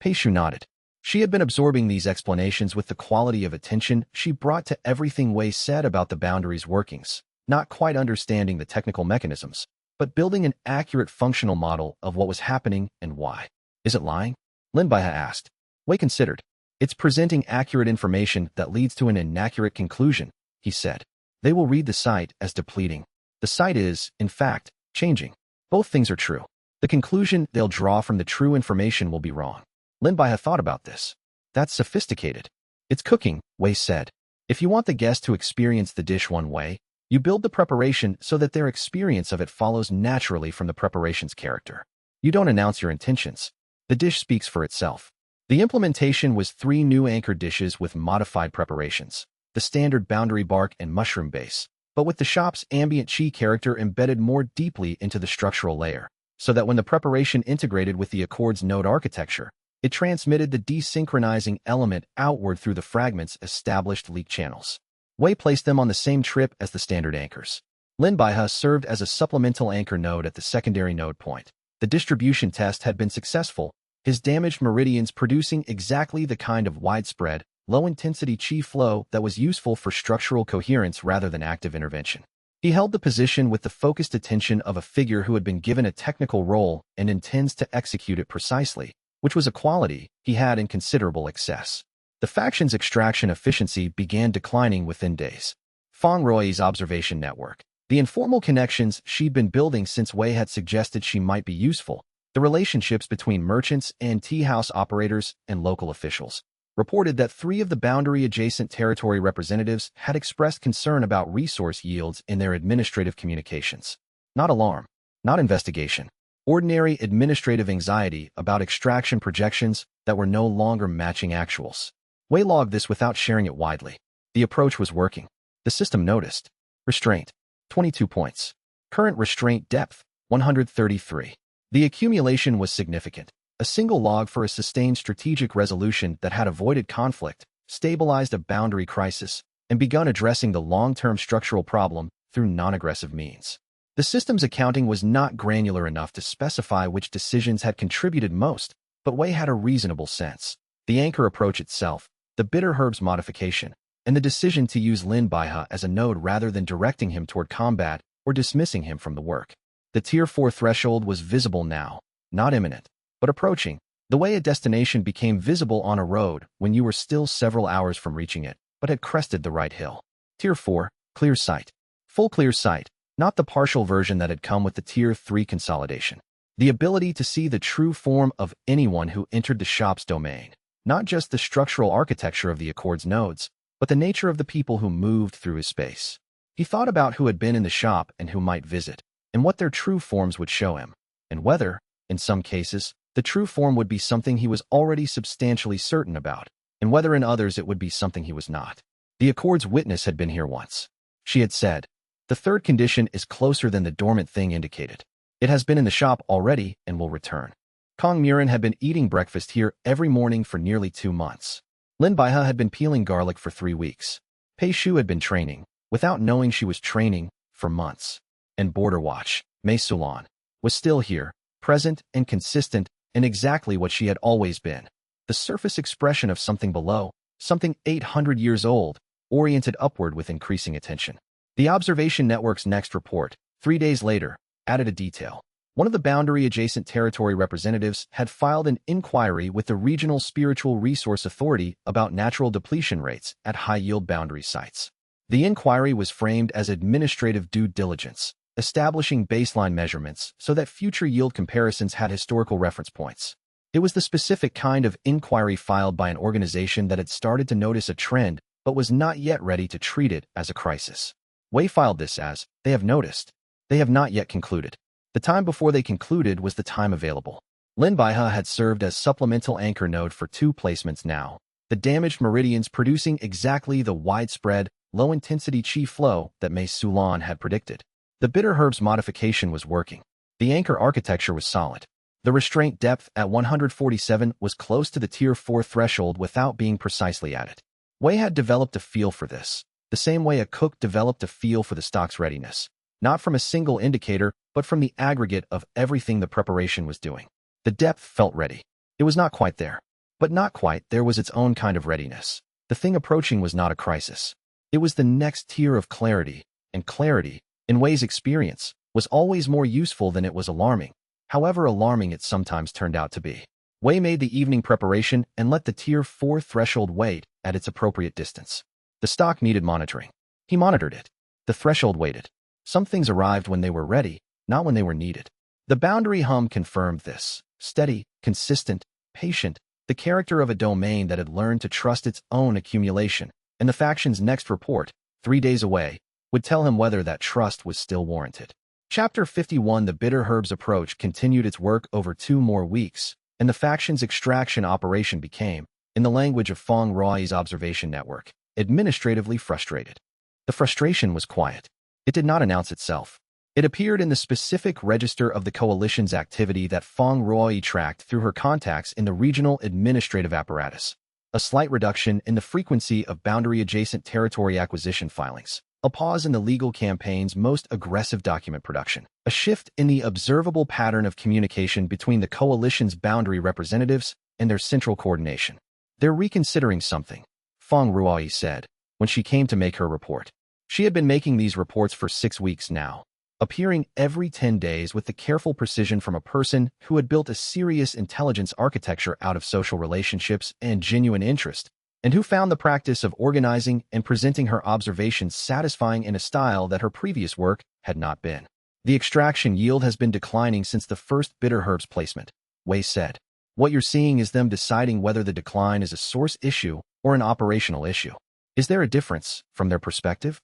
Pei Shu nodded. She had been absorbing these explanations with the quality of attention she brought to everything Wei said about the boundaries' workings, not quite understanding the technical mechanisms, but building an accurate functional model of what was happening and why. Is it lying? Lin Baihe asked. Wei considered. It's presenting accurate information that leads to an inaccurate conclusion, he said. They will read the site as depleting. The site is, in fact, changing. Both things are true. The conclusion they'll draw from the true information will be wrong. Lin Baihe thought about this. That's sophisticated. It's cooking, Wei said. If you want the guest to experience the dish one way, you build the preparation so that their experience of it follows naturally from the preparation's character. You don't announce your intentions. The dish speaks for itself. The implementation was 3 new anchor dishes with modified preparations, the standard boundary bark and mushroom base, but with the shop's ambient qi character embedded more deeply into the structural layer, so that when the preparation integrated with the Accord's node architecture, it transmitted the desynchronizing element outward through the fragment's established leak channels. Wei placed them on the same trip as the standard anchors. Lin Baihe served as a supplemental anchor node at the secondary node point. The distribution test had been successful, his damaged meridians producing exactly the kind of widespread, low-intensity qi flow that was useful for structural coherence rather than active intervention. He held the position with the focused attention of a figure who had been given a technical role and intends to execute it precisely, which was a quality he had in considerable excess. The faction's extraction efficiency began declining within days. Fong Rui's observation network. The informal connections she'd been building since Wei had suggested she might be useful, the relationships between merchants and tea house operators and local officials, reported that 3 of the boundary-adjacent territory representatives had expressed concern about resource yields in their administrative communications. Not alarm, not investigation. Ordinary administrative anxiety about extraction projections that were no longer matching actuals. Wei logged this without sharing it widely. The approach was working. The system noticed. Restraint, 22 points. Current restraint depth, 133. The accumulation was significant. A single log for a sustained strategic resolution that had avoided conflict, stabilized a boundary crisis, and begun addressing the long-term structural problem through non-aggressive means. The system's accounting was not granular enough to specify which decisions had contributed most, but Wei had a reasonable sense. The anchor approach itself, the bitter herbs modification, and the decision to use Lin Baihe as a node rather than directing him toward combat or dismissing him from the work. The Tier 4 threshold was visible now, not imminent, but approaching, the way a destination became visible on a road when you were still several hours from reaching it, but had crested the right hill. Tier 4, clear sight. Full clear sight, not the partial version that had come with the Tier 3 consolidation. The ability to see the true form of anyone who entered the shop's domain, not just the structural architecture of the Accord's nodes, but the nature of the people who moved through his space. He thought about who had been in the shop and who might visit, and what their true forms would show him, and whether, in some cases, the true form would be something he was already substantially certain about, and whether in others it would be something he was not. The Accord's witness had been here once. She had said, "The third condition is closer than the dormant thing indicated. It has been in the shop already and will return." Kong Murin had been eating breakfast here every morning for nearly 2 months. Lin Baihe had been peeling garlic for 3 weeks. Pei Shu had been training, without knowing she was training, for months. And Border Watch, Mei Sulan, was still here, present and consistent, and exactly what she had always been. The surface expression of something below, something 800 years old, oriented upward with increasing attention. The observation network's next report, 3 days later, added a detail. One of the boundary-adjacent territory representatives had filed an inquiry with the Regional Spiritual Resource Authority about natural depletion rates at high-yield boundary sites. The inquiry was framed as administrative due diligence, establishing baseline measurements so that future yield comparisons had historical reference points. It was the specific kind of inquiry filed by an organization that had started to notice a trend but was not yet ready to treat it as a crisis. Wei filed this as, "They have noticed. They have not yet concluded." The time before they concluded was the time available. Lin Baihe had served as supplemental anchor node for 2 placements now, the damaged meridians producing exactly the widespread, low-intensity qi flow that Mei Sulan had predicted. The bitter herbs modification was working. The anchor architecture was solid. The restraint depth at 147 was close to the Tier 4 threshold without being precisely at it. Wei had developed a feel for this, the same way a cook developed a feel for the stock's readiness. Not from a single indicator, but from the aggregate of everything the preparation was doing. The depth felt ready. It was not quite there. But not quite there was its own kind of readiness. The thing approaching was not a crisis. It was the next tier of clarity, and clarity, in Wei's experience, was always more useful than it was alarming, however alarming it sometimes turned out to be. Wei made the evening preparation and let the Tier 4 threshold wait at its appropriate distance. The stock needed monitoring. He monitored it. The threshold waited. Some things arrived when they were ready, not when they were needed. The boundary hum confirmed this. Steady, consistent, patient, the character of a domain that had learned to trust its own accumulation, and the faction's next report, 3 days away, would tell him whether that trust was still warranted. Chapter 51. The bitter herbs approach continued its work over 2 more weeks, and the faction's extraction operation became, in the language of Fong Rui's observation network, administratively frustrated. The frustration was quiet. It did not announce itself. It appeared in the specific register of the coalition's activity that Fong Rui tracked through her contacts in the regional administrative apparatus. A slight reduction in the frequency of boundary-adjacent territory acquisition filings. A pause in the legal campaign's most aggressive document production. A shift in the observable pattern of communication between the coalition's boundary representatives and their central coordination. They're reconsidering something, Feng Ruoyi said, when she came to make her report. She had been making these reports for 6 weeks now, appearing every 10 days with the careful precision from a person who had built a serious intelligence architecture out of social relationships and genuine interest, and who found the practice of organizing and presenting her observations satisfying in a style that her previous work had not been. The extraction yield has been declining since the first bitter herbs placement, Wei said. What you're seeing is them deciding whether the decline is a source issue or an operational issue. Is there a difference from their perspective?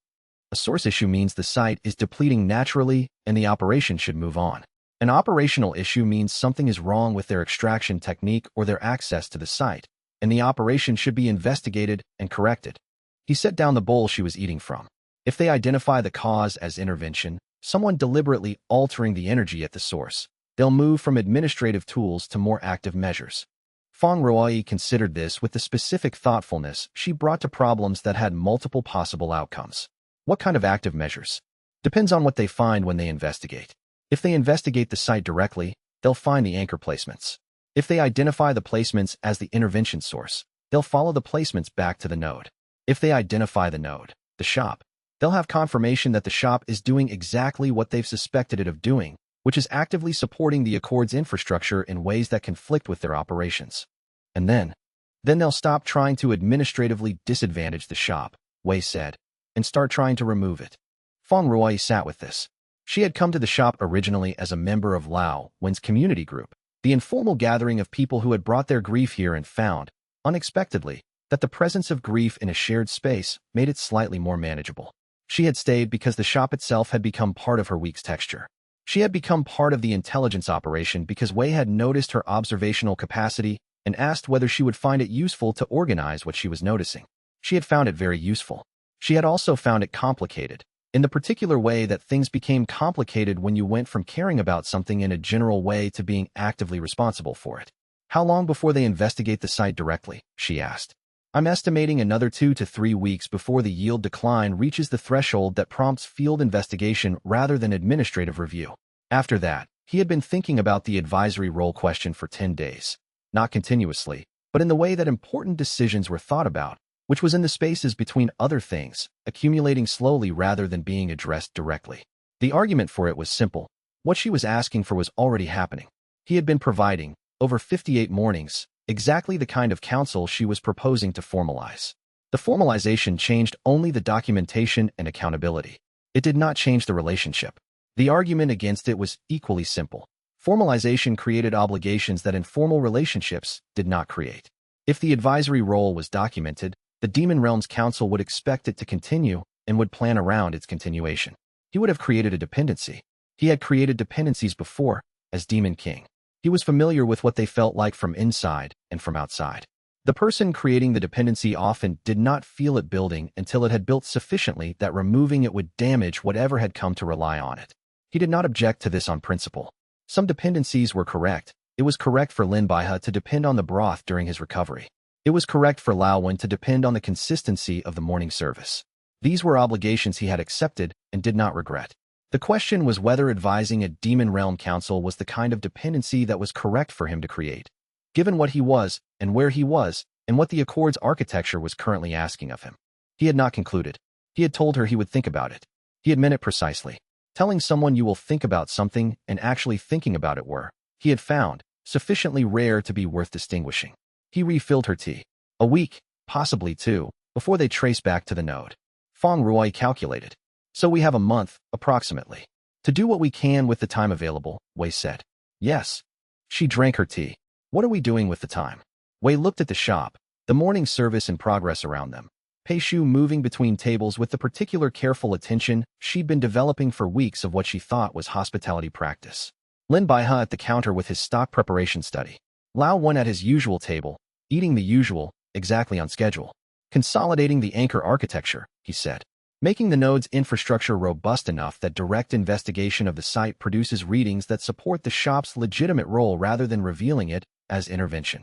A source issue means the site is depleting naturally and the operation should move on. An operational issue means something is wrong with their extraction technique or their access to the site, and the operation should be investigated and corrected. He set down the bowl she was eating from. If they identify the cause as intervention, someone deliberately altering the energy at the source, they'll move from administrative tools to more active measures. Feng Ruoyi considered this with the specific thoughtfulness she brought to problems that had multiple possible outcomes. What kind of active measures? Depends on what they find when they investigate. If they investigate the site directly, they'll find the anchor placements. If they identify the placements as the intervention source, they'll follow the placements back to the node. If they identify the node, the shop, they'll have confirmation that the shop is doing exactly what they've suspected it of doing, which is actively supporting the Accord's infrastructure in ways that conflict with their operations. And then they'll stop trying to administratively disadvantage the shop, Wei said, and start trying to remove it. Feng Ruoyi sat with this. She had come to the shop originally as a member of Lao Wen's community group, the informal gathering of people who had brought their grief here and found, unexpectedly, that the presence of grief in a shared space made it slightly more manageable. She had stayed because the shop itself had become part of her week's texture. She had become part of the intelligence operation because Wei had noticed her observational capacity and asked whether she would find it useful to organize what she was noticing. She had found it very useful. She had also found it complicated, in the particular way that things became complicated when you went from caring about something in a general way to being actively responsible for it. How long before they investigate the site directly? She asked. I'm estimating another 2 to 3 weeks before the yield decline reaches the threshold that prompts field investigation rather than administrative review. After that, he had been thinking about the advisory role question for 10 days. Not continuously, but in the way that important decisions were thought about, which was in the spaces between other things, accumulating slowly rather than being addressed directly. The argument for it was simple. What she was asking for was already happening. He had been providing, over 58 mornings, exactly the kind of counsel she was proposing to formalize. The formalization changed only the documentation and accountability. It did not change the relationship. The argument against it was equally simple. Formalization created obligations that informal relationships did not create. If the advisory role was documented, the Demon Realm's council would expect it to continue and would plan around its continuation. He would have created a dependency. He had created dependencies before, as Demon King. He was familiar with what they felt like from inside and from outside. The person creating the dependency often did not feel it building until it had built sufficiently that removing it would damage whatever had come to rely on it. He did not object to this on principle. Some dependencies were correct. It was correct for Lin Baihe to depend on the broth during his recovery. It was correct for Lao Wen to depend on the consistency of the morning service. These were obligations he had accepted and did not regret. The question was whether advising a Demon Realm Council was the kind of dependency that was correct for him to create, given what he was and where he was and what the Accord's architecture was currently asking of him. He had not concluded. He had told her he would think about it. He had meant it precisely. Telling someone you will think about something and actually thinking about it were, he had found, sufficiently rare to be worth distinguishing. He refilled her tea. A week, possibly 2, before they traced back to the node. Feng Ruoyi calculated. So we have a month, approximately. To do what we can with the time available, Wei said. Yes. She drank her tea. What are we doing with the time? Wei looked at the shop, the morning service in progress around them. Pei Shu moving between tables with the particular careful attention she'd been developing for weeks of what she thought was hospitality practice. Lin Baihe at the counter with his stock preparation study. Lao Wen at his usual table, eating the usual, exactly on schedule. Consolidating the anchor architecture, he said. Making the node's infrastructure robust enough that direct investigation of the site produces readings that support the shop's legitimate role rather than revealing it as intervention.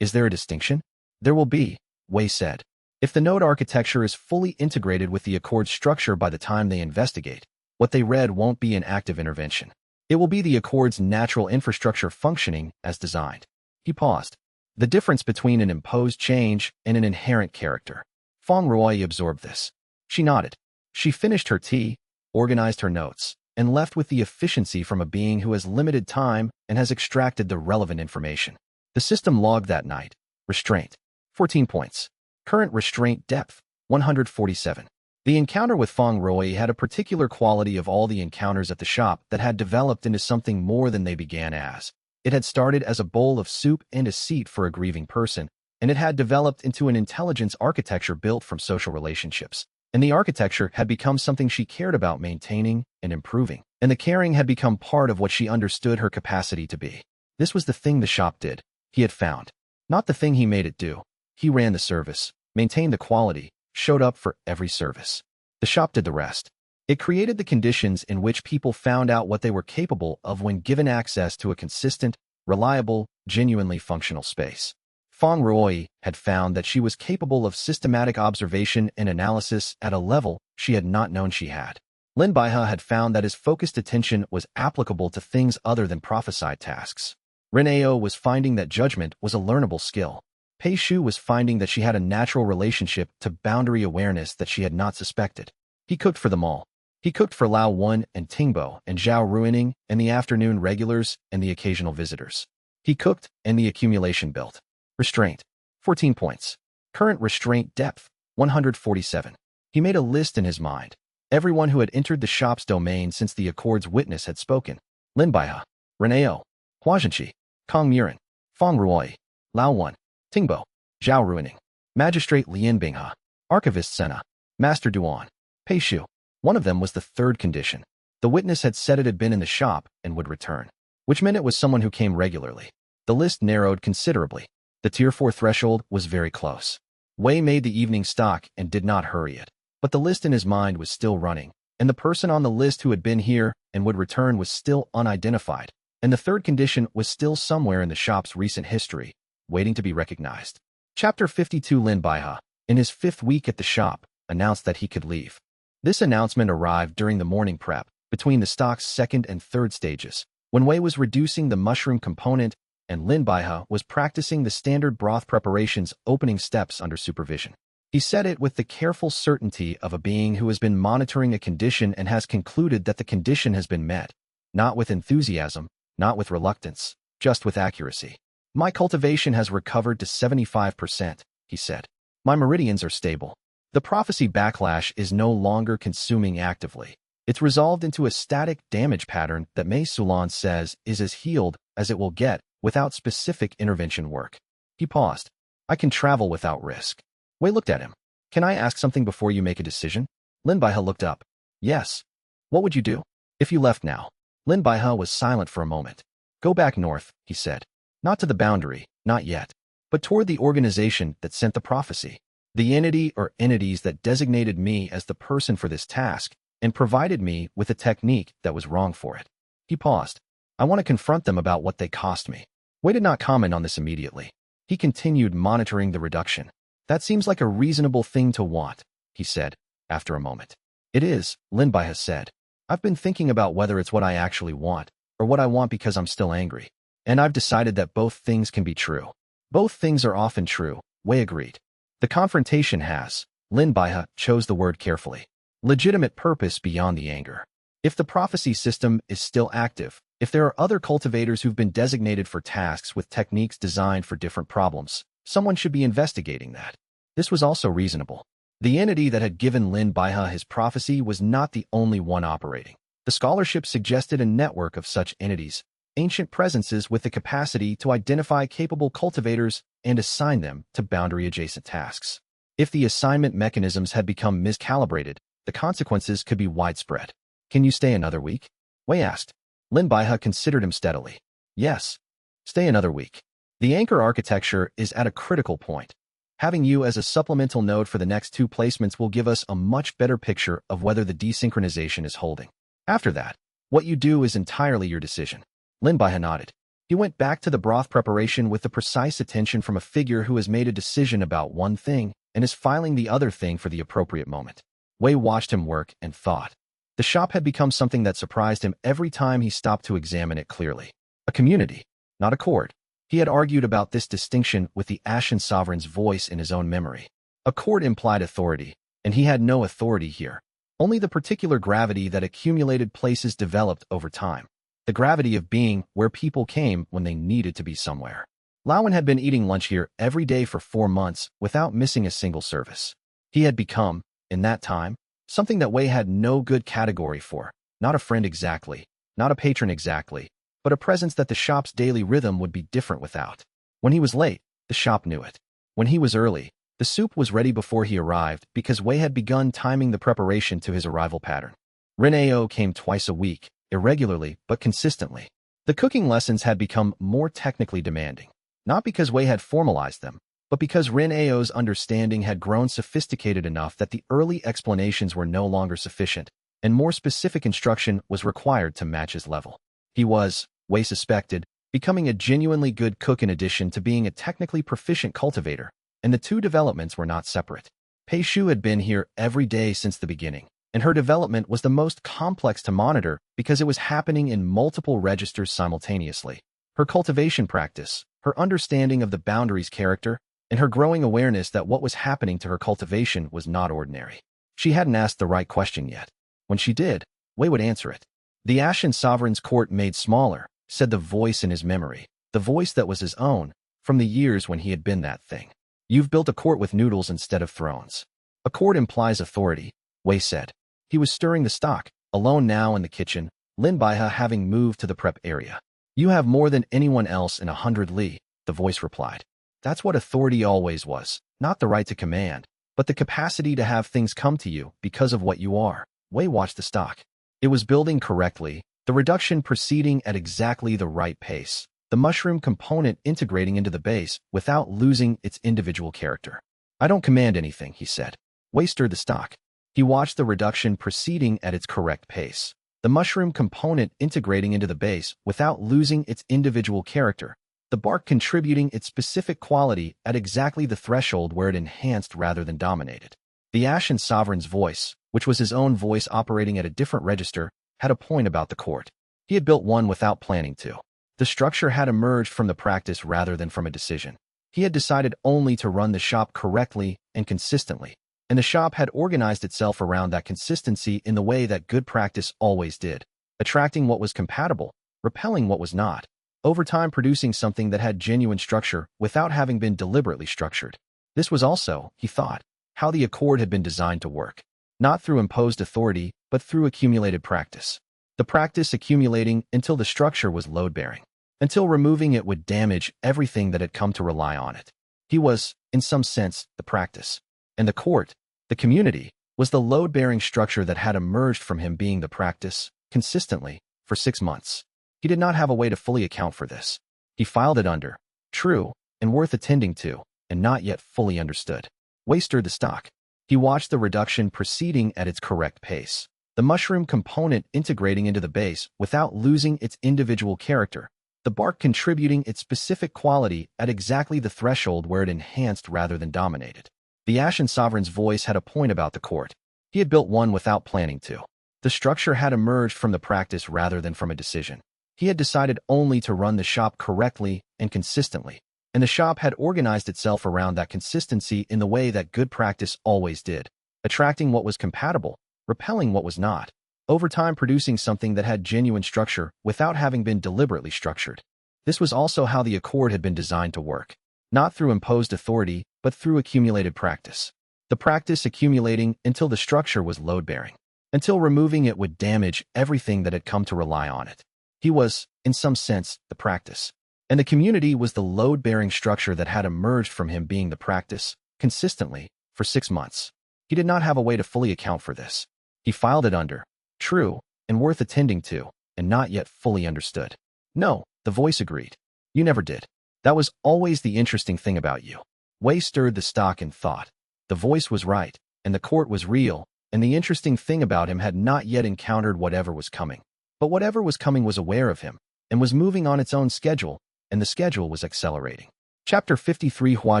Is there a distinction? There will be, Wei said. If the node architecture is fully integrated with the Accord's structure by the time they investigate, what they read won't be an active intervention. It will be the Accord's natural infrastructure functioning as designed. He paused. The difference between an imposed change and an inherent character. Feng Ruoyi absorbed this. She nodded. She finished her tea, organized her notes, and left with the efficiency from a being who has limited time and has extracted the relevant information. The system logged that night. Restraint. 14 points. Current restraint depth. 147. The encounter with Feng Ruoyi had a particular quality of all the encounters at the shop that had developed into something more than they began as. It had started as a bowl of soup and a seat for a grieving person, and it had developed into an intelligence architecture built from social relationships. And the architecture had become something she cared about maintaining and improving, and the caring had become part of what she understood her capacity to be. This was the thing the shop did, he had found. Not the thing he made it do. He ran the service, maintained the quality, showed up for every service. The shop did the rest. It created the conditions in which people found out what they were capable of when given access to a consistent, reliable, genuinely functional space. Feng Ruoyi had found that she was capable of systematic observation and analysis at a level she had not known she had. Lin Baihe had found that his focused attention was applicable to things other than prophesied tasks. Reneo was finding that judgment was a learnable skill. Pei Shu was finding that she had a natural relationship to boundary awareness that she had not suspected. He cooked for them all. He cooked for Lao Wen and Tingbo and Zhao Ruining and the afternoon regulars and the occasional visitors. He cooked and the accumulation built. Restraint. 14 points. Current restraint depth. 147. He made a list in his mind. Everyone who had entered the shop's domain since the Accord's witness had spoken. Lin Baihe, Reneo, Hua Zhenqi, Kong Murin, Feng Ruoyi, Lao Wen, Tingbo, Zhao Ruining, Magistrate Lian Binghe, Archivist Sena, Master Duan, Pei Shu. One of them was the third condition. The witness had said it had been in the shop and would return, which meant it was someone who came regularly. The list narrowed considerably. The Tier 4 threshold was very close. Wei made the evening stock and did not hurry it. But the list in his mind was still running, and the person on the list who had been here and would return was still unidentified, and the third condition was still somewhere in the shop's recent history, waiting to be recognized. Chapter 52. Lin Baihe, in his 5th week at the shop, announced that he could leave. This announcement arrived during the morning prep, between the stock's 2nd and 3rd stages, when Wei was reducing the mushroom component and Lin Baihe was practicing the standard broth preparation's opening steps under supervision. He said it with the careful certainty of a being who has been monitoring a condition and has concluded that the condition has been met, not with enthusiasm, not with reluctance, just with accuracy. My cultivation has recovered to 75%, he said. My meridians are stable. The prophecy backlash is no longer consuming actively. It's resolved into a static damage pattern that Mei Sulan says is as healed as it will get without specific intervention work. He paused. I can travel without risk. Wei looked at him. Can I ask something before you make a decision? Lin Baihe looked up. Yes. What would you do? If you left now. Lin Baihe was silent for a moment. Go back north, he said. Not to the boundary, not yet, but toward the organization that sent the prophecy. The entity or entities that designated me as the person for this task and provided me with a technique that was wrong for it. He paused. I want to confront them about what they cost me. Wei did not comment on this immediately. He continued monitoring the reduction. That seems like a reasonable thing to want, he said, after a moment. It is, Lin Baihe said. I've been thinking about whether it's what I actually want, or what I want because I'm still angry. And I've decided that both things can be true. Both things are often true, Wei agreed. The confrontation has, Lin Baihe chose the word carefully, legitimate purpose beyond the anger. If the prophecy system is still active, if there are other cultivators who've been designated for tasks with techniques designed for different problems, someone should be investigating that. This was also reasonable. The entity that had given Lin Baihe his prophecy was not the only one operating. The scholarship suggested a network of such entities, ancient presences with the capacity to identify capable cultivators and assign them to boundary-adjacent tasks. If the assignment mechanisms had become miscalibrated, the consequences could be widespread. Can you stay another week? Wei asked. Lin Baihe considered him steadily. Yes. Stay another week. The anchor architecture is at a critical point. Having you as a supplemental node for the next 2 placements will give us a much better picture of whether the desynchronization is holding. After that, what you do is entirely your decision. Lin Baihe nodded. He went back to the broth preparation with the precise attention from a figure who has made a decision about one thing and is filing the other thing for the appropriate moment. Wei watched him work and thought. The shop had become something that surprised him every time he stopped to examine it clearly. A community, not a court. He had argued about this distinction with the Ashen Sovereign's voice in his own memory. A court implied authority, and he had no authority here. Only the particular gravity that accumulated places developed over time. The gravity of being where people came when they needed to be somewhere. Lauwen had been eating lunch here every day for 4 months without missing a single service. He had become, in that time, something that Wei had no good category for. Not a friend exactly, not a patron exactly, but a presence that the shop's daily rhythm would be different without. When he was late, the shop knew it. When he was early, the soup was ready before he arrived because Wei had begun timing the preparation to his arrival pattern. Ren-ao came twice a week, irregularly but consistently. The cooking lessons had become more technically demanding, not because Wei had formalized them, but because Ren-ao's understanding had grown sophisticated enough that the early explanations were no longer sufficient, and more specific instruction was required to match his level. He was, Wei suspected, becoming a genuinely good cook in addition to being a technically proficient cultivator, and the two developments were not separate. Pei Shu had been here every day since the beginning, and her development was the most complex to monitor because it was happening in multiple registers simultaneously. Her cultivation practice, her understanding of the boundaries character, and her growing awareness that what was happening to her cultivation was not ordinary. She hadn't asked the right question yet. When she did, Wei would answer it. The Ashen Sovereign's court made smaller, said the voice in his memory, the voice that was his own, from the years when he had been that thing. You've built a court with noodles instead of thrones. A court implies authority, Wei said. He was stirring the stock, alone now in the kitchen, Lin Baihe having moved to the prep area. You have more than anyone else in 100 li, the voice replied. That's what authority always was, not the right to command, but the capacity to have things come to you because of what you are. Wei watched the stock. It was building correctly, the reduction proceeding at exactly the right pace, the mushroom component integrating into the base without losing its individual character. I don't command anything, he said. Wei stirred the stock. He watched the reduction proceeding at its correct pace, the mushroom component integrating into the base without losing its individual character, the bark contributing its specific quality at exactly the threshold where it enhanced rather than dominated. The Ashen Sovereign's voice, which was his own voice operating at a different register, had a point about the court. He had built one without planning to. The structure had emerged from the practice rather than from a decision. He had decided only to run the shop correctly and consistently, and the shop had organized itself around that consistency in the way that good practice always did, attracting what was compatible, repelling what was not, over time producing something that had genuine structure without having been deliberately structured. This was also, he thought, how the accord had been designed to work, not through imposed authority, but through accumulated practice. The practice accumulating until the structure was load-bearing, until removing it would damage everything that had come to rely on it. He was, in some sense, the practice, and the court, the community, was the load-bearing structure that had emerged from him being the practice, consistently, for 6 months. He did not have a way to fully account for this. He filed it under, true, and worth attending to, and not yet fully understood. Wei stirred the stock. He watched the reduction proceeding at its correct pace, the mushroom component integrating into the base without losing its individual character, the bark contributing its specific quality at exactly the threshold where it enhanced rather than dominated. The Ashen Sovereign's voice had a point about the court. He had built one without planning to. The structure had emerged from the practice rather than from a decision. He had decided only to run the shop correctly and consistently, and the shop had organized itself around that consistency in the way that good practice always did, attracting what was compatible, repelling what was not, over time producing something that had genuine structure without having been deliberately structured. This was also how the accord had been designed to work, not through imposed authority, but through accumulated practice. The practice accumulating until the structure was load-bearing, until removing it would damage everything that had come to rely on it. He was, in some sense, the practice, and the community was the load-bearing structure that had emerged from him being the practice, consistently, for 6 months. He did not have a way to fully account for this. He filed it under, true, and worth attending to, and not yet fully understood. No, the voice agreed. You never did. That was always the interesting thing about you. Wei stirred the stock and thought. The voice was right, and the court was real, and the interesting thing about him had not yet encountered whatever was coming. But whatever was coming was aware of him, and was moving on its own schedule, and the schedule was accelerating. Chapter 53. Hua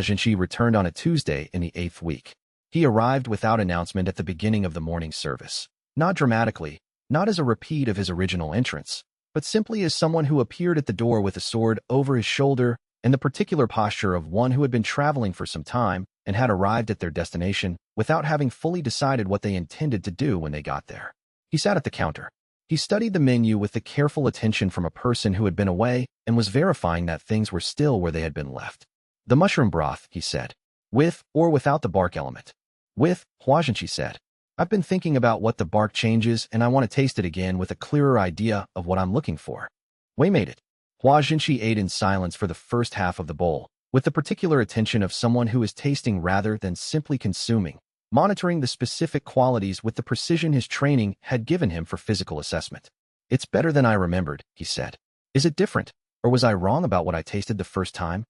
Jinshi returned on a Tuesday in the 8th week. He arrived without announcement at the beginning of the morning service. Not dramatically, not as a repeat of his original entrance, but simply as someone who appeared at the door with a sword over his shoulder and the particular posture of one who had been traveling for some time and had arrived at their destination without having fully decided what they intended to do when they got there. He sat at the counter. He studied the menu with the careful attention from a person who had been away and was verifying that things were still where they had been left. The mushroom broth, he said. With or without the bark element? With, Hua Jinshi said. I've been thinking about what the bark changes and I want to taste it again with a clearer idea of what I'm looking for. Wei made it. Hua Jinshi ate in silence for the first half of the bowl, with the particular attention of someone who is tasting rather than simply consuming, monitoring the specific qualities with the precision his training had given him for physical assessment. It's better than I remembered, he said. Is it different, or was I wrong about what I tasted the first time?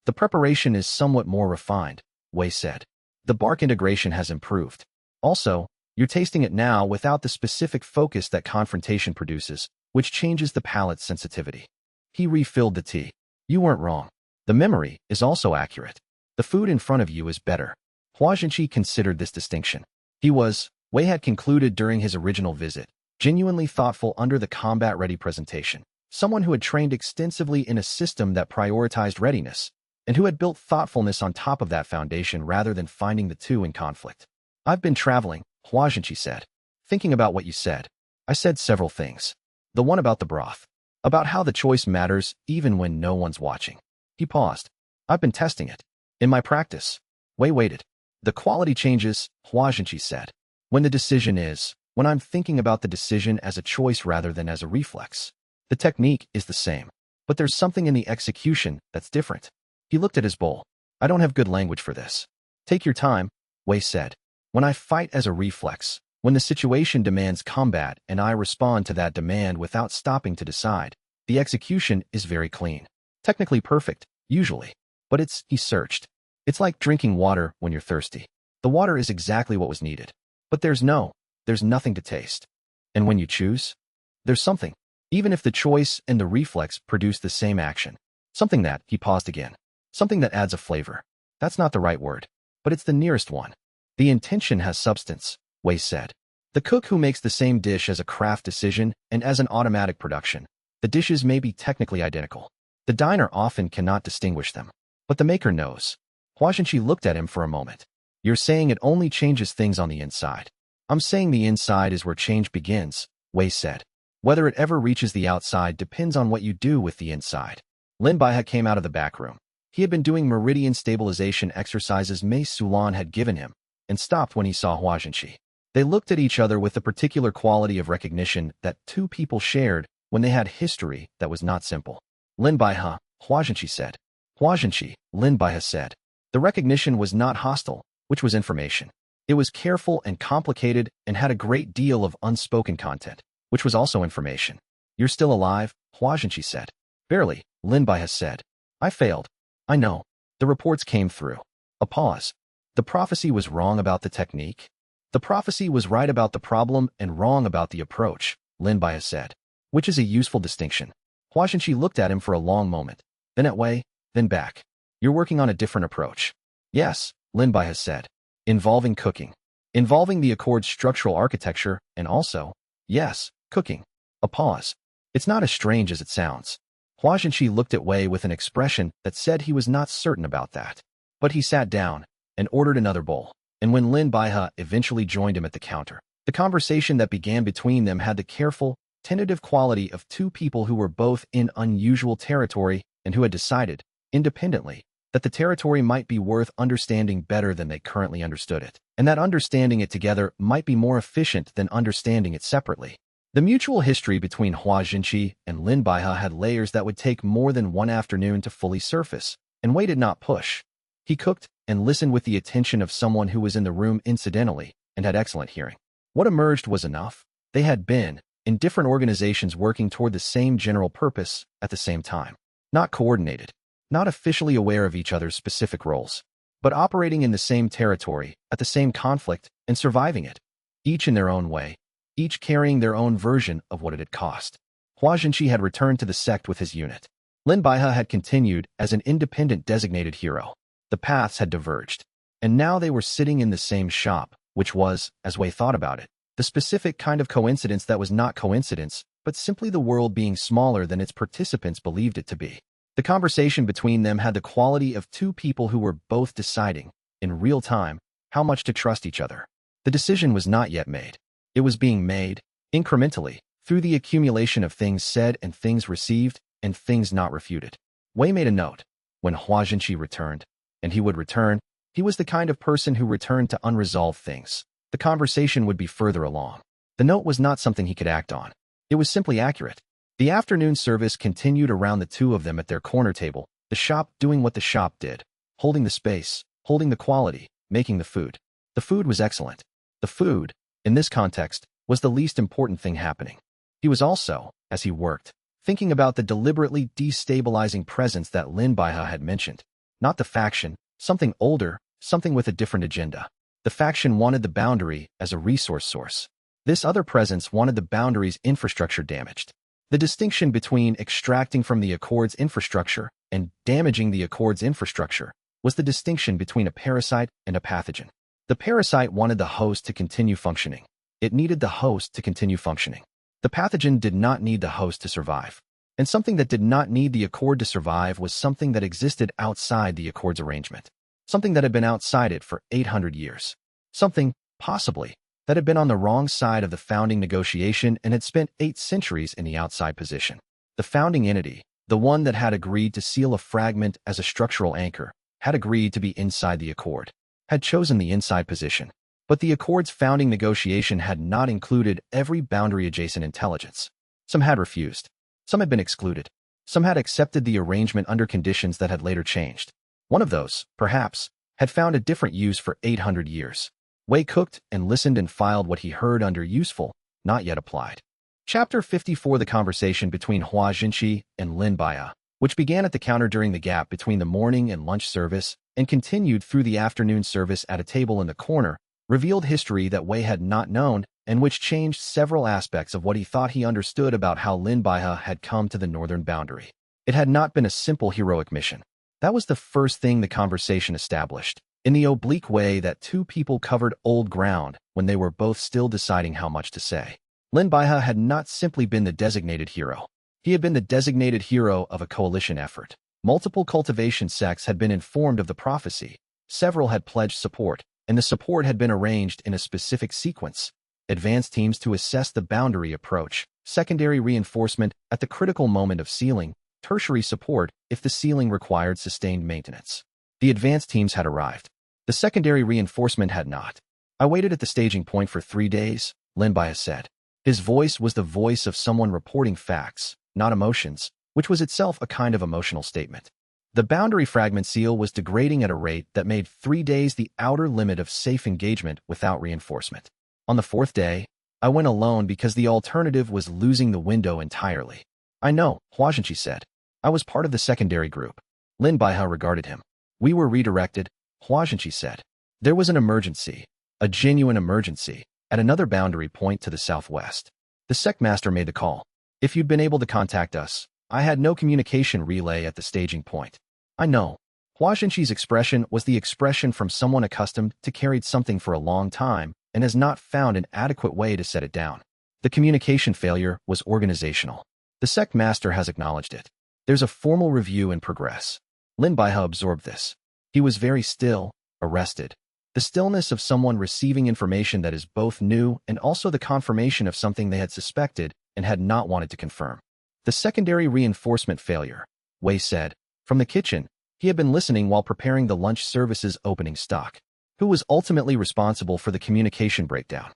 The preparation is somewhat more refined, Wei said. The bark integration has improved. Also, you're tasting it now without the specific focus that confrontation produces, which changes the palate's sensitivity. He refilled the tea. You weren't wrong. The memory is also accurate. The food in front of you is better. Hua Jinshi considered this distinction. He was, Wei had concluded during his original visit, genuinely thoughtful under the combat-ready presentation, someone who had trained extensively in a system that prioritized readiness, and who had built thoughtfulness on top of that foundation rather than finding the two in conflict. I've been traveling, Hua Jinshi said. Thinking about what you said. I said several things. The one about the broth. About how the choice matters even when no one's watching. He paused. I've been testing it. In my practice. Wei waited. The quality changes, Hua Jinshi said. When the decision is, when I'm thinking about the decision as a choice rather than as a reflex. The technique is the same, but there's something in the execution that's different. He looked at his bowl. I don't have good language for this. Take your time, Wei said. When I fight as a reflex, when the situation demands combat and I respond to that demand without stopping to decide, the execution is very clean. Technically perfect, usually. But he searched. It's like drinking water when you're thirsty. The water is exactly what was needed. But there's nothing to taste. And when you choose, there's something. Even if the choice and the reflex produce the same action. Something that, he paused again. Something that adds a flavor. That's not the right word. But it's the nearest one. The intention has substance, Wei said. The cook who makes the same dish as a craft decision and as an automatic production. The dishes may be technically identical. The diner often cannot distinguish them. But the maker knows. Hua Jinshi looked at him for a moment. You're saying it only changes things on the inside. I'm saying the inside is where change begins, Wei said. Whether it ever reaches the outside depends on what you do with the inside. Lin Baihe came out of the back room. He had been doing meridian stabilization exercises Mei Sulan had given him, and stopped when he saw Hua Jinshi. They looked at each other with the particular quality of recognition that two people shared when they had history that was not simple. Lin Baihe, Hua Jinshi said. Hua Jinshi, Lin Baihe said. The recognition was not hostile, which was information. It was careful and complicated and had a great deal of unspoken content, which was also information. You're still alive, Hua Jinshi said. Barely, Lin Baihe said. I failed. I know. The reports came through. A pause. The prophecy was wrong about the technique. The prophecy was right about the problem and wrong about the approach, Lin Baihe said. Which is a useful distinction. Hua Jinshi looked at him for a long moment, then at Wei, then back. You're working on a different approach. Yes, Lin Baihe said. Involving cooking. Involving the accord's structural architecture, and also, yes, cooking. A pause. It's not as strange as it sounds. Hua Jinshi looked at Wei with an expression that said he was not certain about that. But he sat down and ordered another bowl. And when Lin Baihe eventually joined him at the counter, the conversation that began between them had the careful, tentative quality of two people who were both in unusual territory and who had decided, independently, that the territory might be worth understanding better than they currently understood it, and that understanding it together might be more efficient than understanding it separately. The mutual history between Hua Jinshi and Lin Baihe had layers that would take more than one afternoon to fully surface, and Wei did not push. He cooked and listened with the attention of someone who was in the room incidentally and had excellent hearing. What emerged was enough. They had been, in different organizations working toward the same general purpose at the same time. Not coordinated. Not officially aware of each other's specific roles, but operating in the same territory, at the same conflict, and surviving it, each in their own way, each carrying their own version of what it had cost. Hua Jinshi had returned to the sect with his unit. Lin Baihe had continued as an independent designated hero. The paths had diverged, and now they were sitting in the same shop, which was, as Wei thought about it, the specific kind of coincidence that was not coincidence, but simply the world being smaller than its participants believed it to be. The conversation between them had the quality of two people who were both deciding, in real time, how much to trust each other. The decision was not yet made. It was being made, incrementally, through the accumulation of things said and things received and things not refuted. Wei made a note. When Hua Jinqi returned, and he would return, he was the kind of person who returned to unresolved things. The conversation would be further along. The note was not something he could act on. It was simply accurate. The afternoon service continued around the two of them at their corner table, the shop doing what the shop did, holding the space, holding the quality, making the food. The food was excellent. The food, in this context, was the least important thing happening. He was also, as he worked, thinking about the deliberately destabilizing presence that Lin Baihe had mentioned. Not the faction, something older, something with a different agenda. The faction wanted the boundary as a resource source. This other presence wanted the boundary's infrastructure damaged. The distinction between extracting from the Accord's infrastructure and damaging the Accord's infrastructure was the distinction between a parasite and a pathogen. The parasite wanted the host to continue functioning. It needed the host to continue functioning. The pathogen did not need the host to survive. And something that did not need the Accord to survive was something that existed outside the Accord's arrangement. Something that had been outside it for 800 years. Something, possibly, that had been on the wrong side of the founding negotiation and had spent 8 centuries in the outside position. The founding entity, the one that had agreed to seal a fragment as a structural anchor, had agreed to be inside the Accord, had chosen the inside position. But the Accord's founding negotiation had not included every boundary-adjacent intelligence. Some had refused. Some had been excluded. Some had accepted the arrangement under conditions that had later changed. One of those, perhaps, had found a different use for 800 years. Wei cooked and listened and filed what he heard under useful, not yet applied. Chapter 54. The conversation between Hua Jinqi and Lin Baihe, which began at the counter during the gap between the morning and lunch service and continued through the afternoon service at a table in the corner, revealed history that Wei had not known and which changed several aspects of what he thought he understood about how Lin Baihe had come to the northern boundary. It had not been a simple heroic mission. That was the first thing the conversation established, in the oblique way that two people covered old ground when they were both still deciding how much to say. Lin Baihe had not simply been the designated hero. He had been the designated hero of a coalition effort. Multiple cultivation sects had been informed of the prophecy. Several had pledged support, and the support had been arranged in a specific sequence. Advanced teams to assess the boundary approach, secondary reinforcement at the critical moment of sealing, tertiary support if the sealing required sustained maintenance. The advanced teams had arrived. The secondary reinforcement had not. I waited at the staging point for 3 days, Lin Baihe said. His voice was the voice of someone reporting facts, not emotions, which was itself a kind of emotional statement. The boundary fragment seal was degrading at a rate that made 3 days the outer limit of safe engagement without reinforcement. On the 4th day, I went alone because the alternative was losing the window entirely. I know, Hua Jinqi said. I was part of the secondary group. Lin Baihe regarded him. We were redirected, Hua Jinqi said. There was an emergency, a genuine emergency, at another boundary point to the southwest. The sectmaster made the call. If you'd been able to contact us, I had no communication relay at the staging point. I know. Hua Jinqi's expression was the expression from someone accustomed to carried something for a long time and has not found an adequate way to set it down. The communication failure was organizational. The sectmaster has acknowledged it. There's a formal review in progress. Lin Baihe absorbed this. He was very still, arrested. The stillness of someone receiving information that is both new and also the confirmation of something they had suspected and had not wanted to confirm. The secondary reinforcement failure, Wei said. From the kitchen, he had been listening while preparing the lunch service's opening stock. Who was ultimately responsible for the communication breakdown?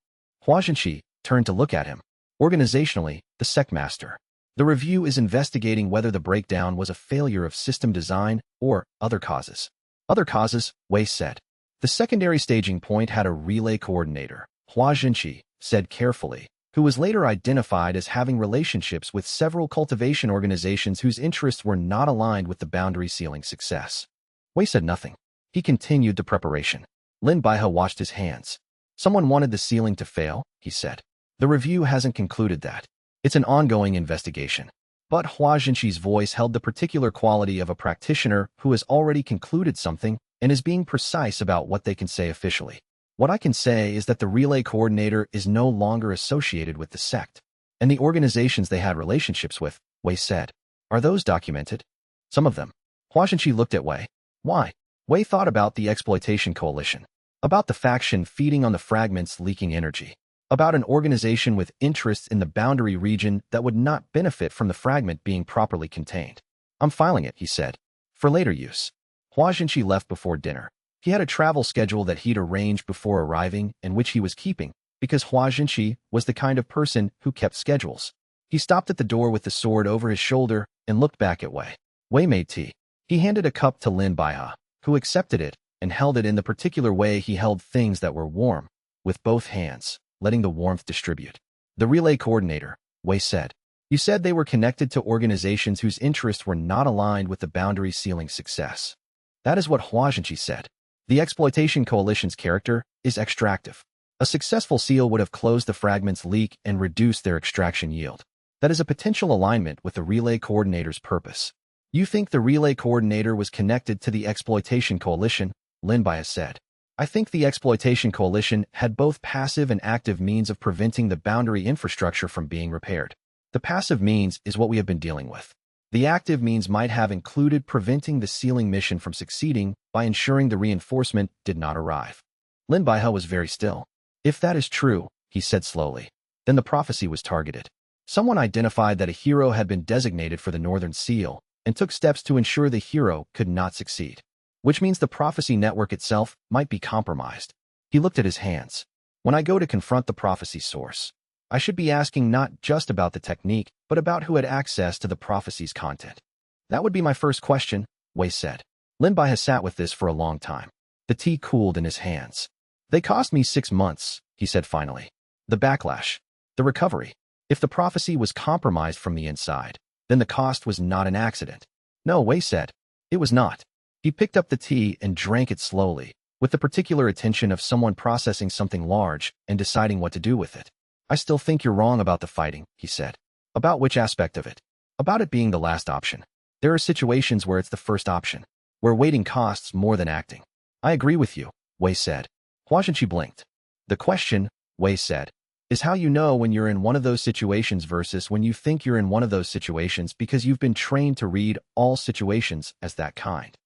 Hua Jinqi turned to look at him. Organizationally, the sectmaster. The review is investigating whether the breakdown was a failure of system design or other causes. Other causes, Wei said. The secondary staging point had a relay coordinator, Hua Jinqi said carefully, who was later identified as having relationships with several cultivation organizations whose interests were not aligned with the boundary sealing success. Wei said nothing. He continued the preparation. Lin Baihe washed his hands. Someone wanted the sealing to fail, he said. The review hasn't concluded that. It's an ongoing investigation. But Hua Jinqi's voice held the particular quality of a practitioner who has already concluded something and is being precise about what they can say officially. What I can say is that the relay coordinator is no longer associated with the sect, and the organizations they had relationships with, Wei said. Are those documented? Some of them. Hua Jinqi looked at Wei. Why? Wei thought about the exploitation coalition, about the faction feeding on the fragments leaking energy, about an organization with interests in the boundary region that would not benefit from the fragment being properly contained. I'm filing it, he said, for later use. Hua Jinqi left before dinner. He had a travel schedule that he'd arranged before arriving and which he was keeping, because Hua Jinqi was the kind of person who kept schedules. He stopped at the door with the sword over his shoulder and looked back at Wei. Wei made tea. He handed a cup to Lin Baihe, who accepted it and held it in the particular way he held things that were warm, with both hands, letting the warmth distribute. The relay coordinator, Wei said. You said they were connected to organizations whose interests were not aligned with the boundary sealing success. That is what Hua Jinqi said. The exploitation coalition's character is extractive. A successful seal would have closed the fragment's leak and reduced their extraction yield. That is a potential alignment with the relay coordinator's purpose. You think the relay coordinator was connected to the exploitation coalition, Lin Baihe said. I think the exploitation coalition had both passive and active means of preventing the boundary infrastructure from being repaired. The passive means is what we have been dealing with. The active means might have included preventing the sealing mission from succeeding by ensuring the reinforcement did not arrive. Lin Baihe was very still. If that is true, he said slowly, then the prophecy was targeted. Someone identified that a hero had been designated for the Northern Seal and took steps to ensure the hero could not succeed. Which means the prophecy network itself might be compromised. He looked at his hands. When I go to confront the prophecy source, I should be asking not just about the technique, but about who had access to the prophecy's content. That would be my first question, Wei said. Lin Baihe sat with this for a long time. The tea cooled in his hands. They cost me 6 months, he said finally. The backlash. The recovery. If the prophecy was compromised from the inside, then the cost was not an accident. No, Wei said. It was not. He picked up the tea and drank it slowly, with the particular attention of someone processing something large and deciding what to do with it. I still think you're wrong about the fighting, he said. About which aspect of it? About it being the last option. There are situations where it's the first option, where waiting costs more than acting. I agree with you, Wei said. Hua Jinqi blinked. The question, Wei said, is how you know when you're in one of those situations versus when you think you're in one of those situations because you've been trained to read all situations as that kind.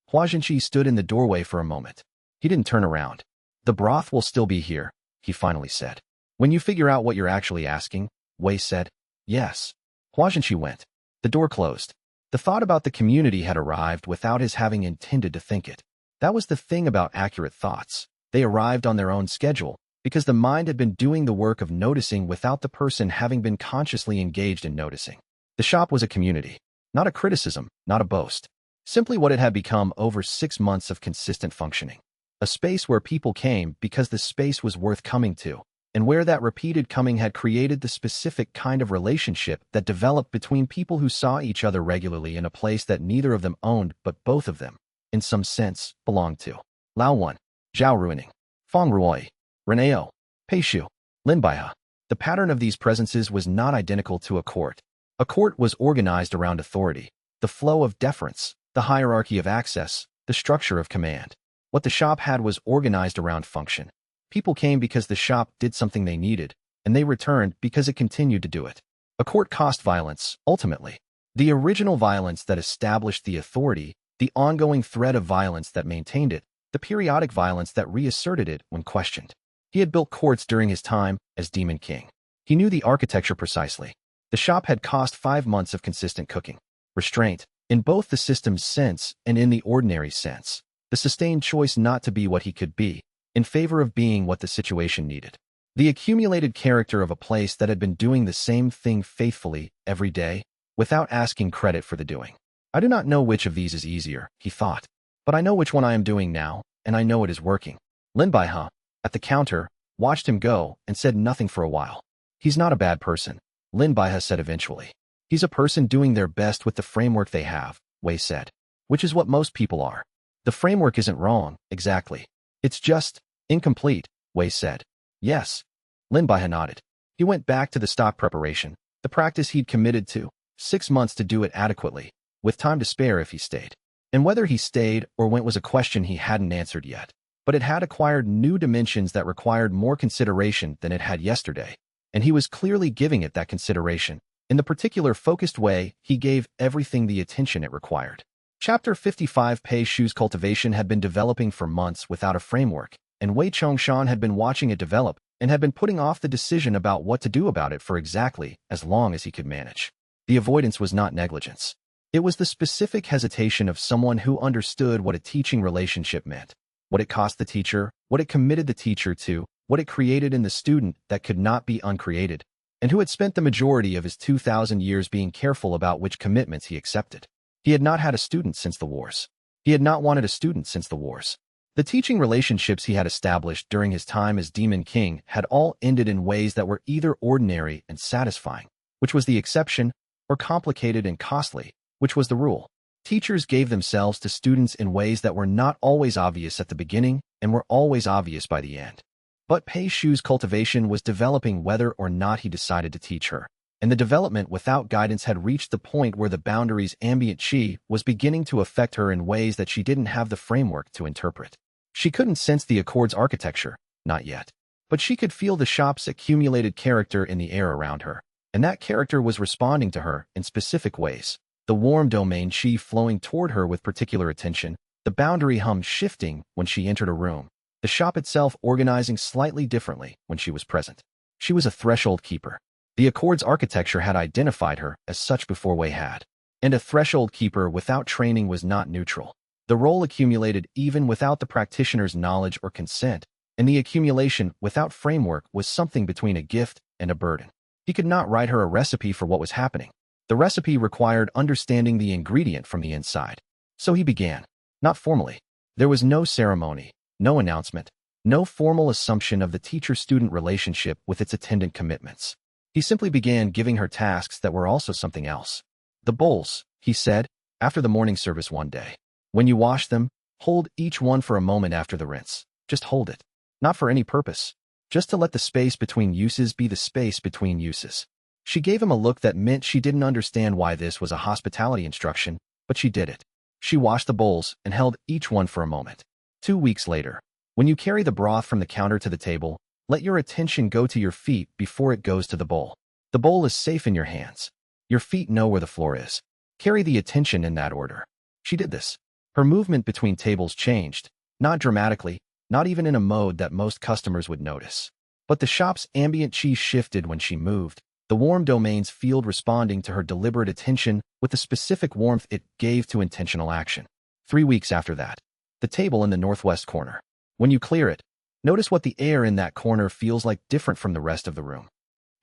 Hua Jinqi stood in the doorway for a moment. He didn't turn around. The broth will still be here, he finally said. When you figure out what you're actually asking, Wei said. Yes. Hua Jinqi went. The door closed. The thought about the community had arrived without his having intended to think it. That was the thing about accurate thoughts. They arrived on their own schedule, because the mind had been doing the work of noticing without the person having been consciously engaged in noticing. The shop was a community, not a criticism, not a boast. Simply what it had become over 6 months of consistent functioning. A space where people came because the space was worth coming to, and where that repeated coming had created the specific kind of relationship that developed between people who saw each other regularly in a place that neither of them owned but both of them, in some sense, belonged to. Lao Wan, Zhao Ruining, Feng Ruoi, Reneo, Pei Shu, Lin Baihe. The pattern of these presences was not identical to a court. A court was organized around authority, the flow of deference, the hierarchy of access, the structure of command. What the shop had was organized around function. People came because the shop did something they needed, and they returned because it continued to do it. A court cost violence, ultimately. The original violence that established the authority, the ongoing thread of violence that maintained it, the periodic violence that reasserted it when questioned. He had built courts during his time as Demon King. He knew the architecture precisely. The shop had cost 5 months of consistent cooking. Restraint, in both the system's sense and in the ordinary sense. The sustained choice not to be what he could be, in favor of being what the situation needed. The accumulated character of a place that had been doing the same thing faithfully every day, without asking credit for the doing. I do not know which of these is easier, he thought. But I know which one I am doing now, and I know it is working. Lin Baihe, at the counter, watched him go and said nothing for a while. He's not a bad person, Lin Baihe said eventually. He's a person doing their best with the framework they have, Wei said. Which is what most people are. The framework isn't wrong, exactly. It's just incomplete, Wei said. Yes. Lin Baihe nodded. He went back to the stock preparation, the practice he'd committed to, 6 months to do it adequately, with time to spare if he stayed. And whether he stayed or went was a question he hadn't answered yet. But it had acquired new dimensions that required more consideration than it had yesterday, and he was clearly giving it that consideration. In the particular focused way, he gave everything the attention it required. Chapter 55 Pei Shu's cultivation had been developing for months without a framework, and Wei Chongshan had been watching it develop and had been putting off the decision about what to do about it for exactly as long as he could manage. The avoidance was not negligence. It was the specific hesitation of someone who understood what a teaching relationship meant, what it cost the teacher, what it committed the teacher to, what it created in the student that could not be uncreated, and who had spent the majority of his 2,000 years being careful about which commitments he accepted. He had not had a student since the wars. He had not wanted a student since the wars. The teaching relationships he had established during his time as Demon King had all ended in ways that were either ordinary and satisfying, which was the exception, or complicated and costly, which was the rule. Teachers gave themselves to students in ways that were not always obvious at the beginning and were always obvious by the end. But Pei Shu's cultivation was developing whether or not he decided to teach her, and the development without guidance had reached the point where the boundaries ambient chi was beginning to affect her in ways that she didn't have the framework to interpret. She couldn't sense the accord's architecture, not yet, but she could feel the shop's accumulated character in the air around her, and that character was responding to her in specific ways. The warm domain chi flowing toward her with particular attention, the boundary hum shifting when she entered a room, the shop itself organizing slightly differently when she was present. She was a threshold keeper. The accord's architecture had identified her as such before Wei had. And a threshold keeper without training was not neutral. The role accumulated even without the practitioner's knowledge or consent, and the accumulation without framework was something between a gift and a burden. He could not write her a recipe for what was happening. The recipe required understanding the ingredient from the inside. So he began. Not formally. There was no ceremony, no announcement, no formal assumption of the teacher-student relationship with its attendant commitments. He simply began giving her tasks that were also something else. The bowls, he said, after the morning service one day. When you wash them, hold each one for a moment after the rinse. Just hold it. Not for any purpose. Just to let the space between uses be the space between uses. She gave him a look that meant she didn't understand why this was a hospitality instruction, but she did it. She washed the bowls and held each one for a moment. 2 weeks later, when you carry the broth from the counter to the table, let your attention go to your feet before it goes to the bowl. The bowl is safe in your hands. Your feet know where the floor is. Carry the attention in that order. She did this. Her movement between tables changed, not dramatically, not even in a mode that most customers would notice. But the shop's ambient chi shifted when she moved, the warm domain's field responding to her deliberate attention with the specific warmth it gave to intentional action. 3 weeks after that, the table in the northwest corner. When you clear it, notice what the air in that corner feels like different from the rest of the room.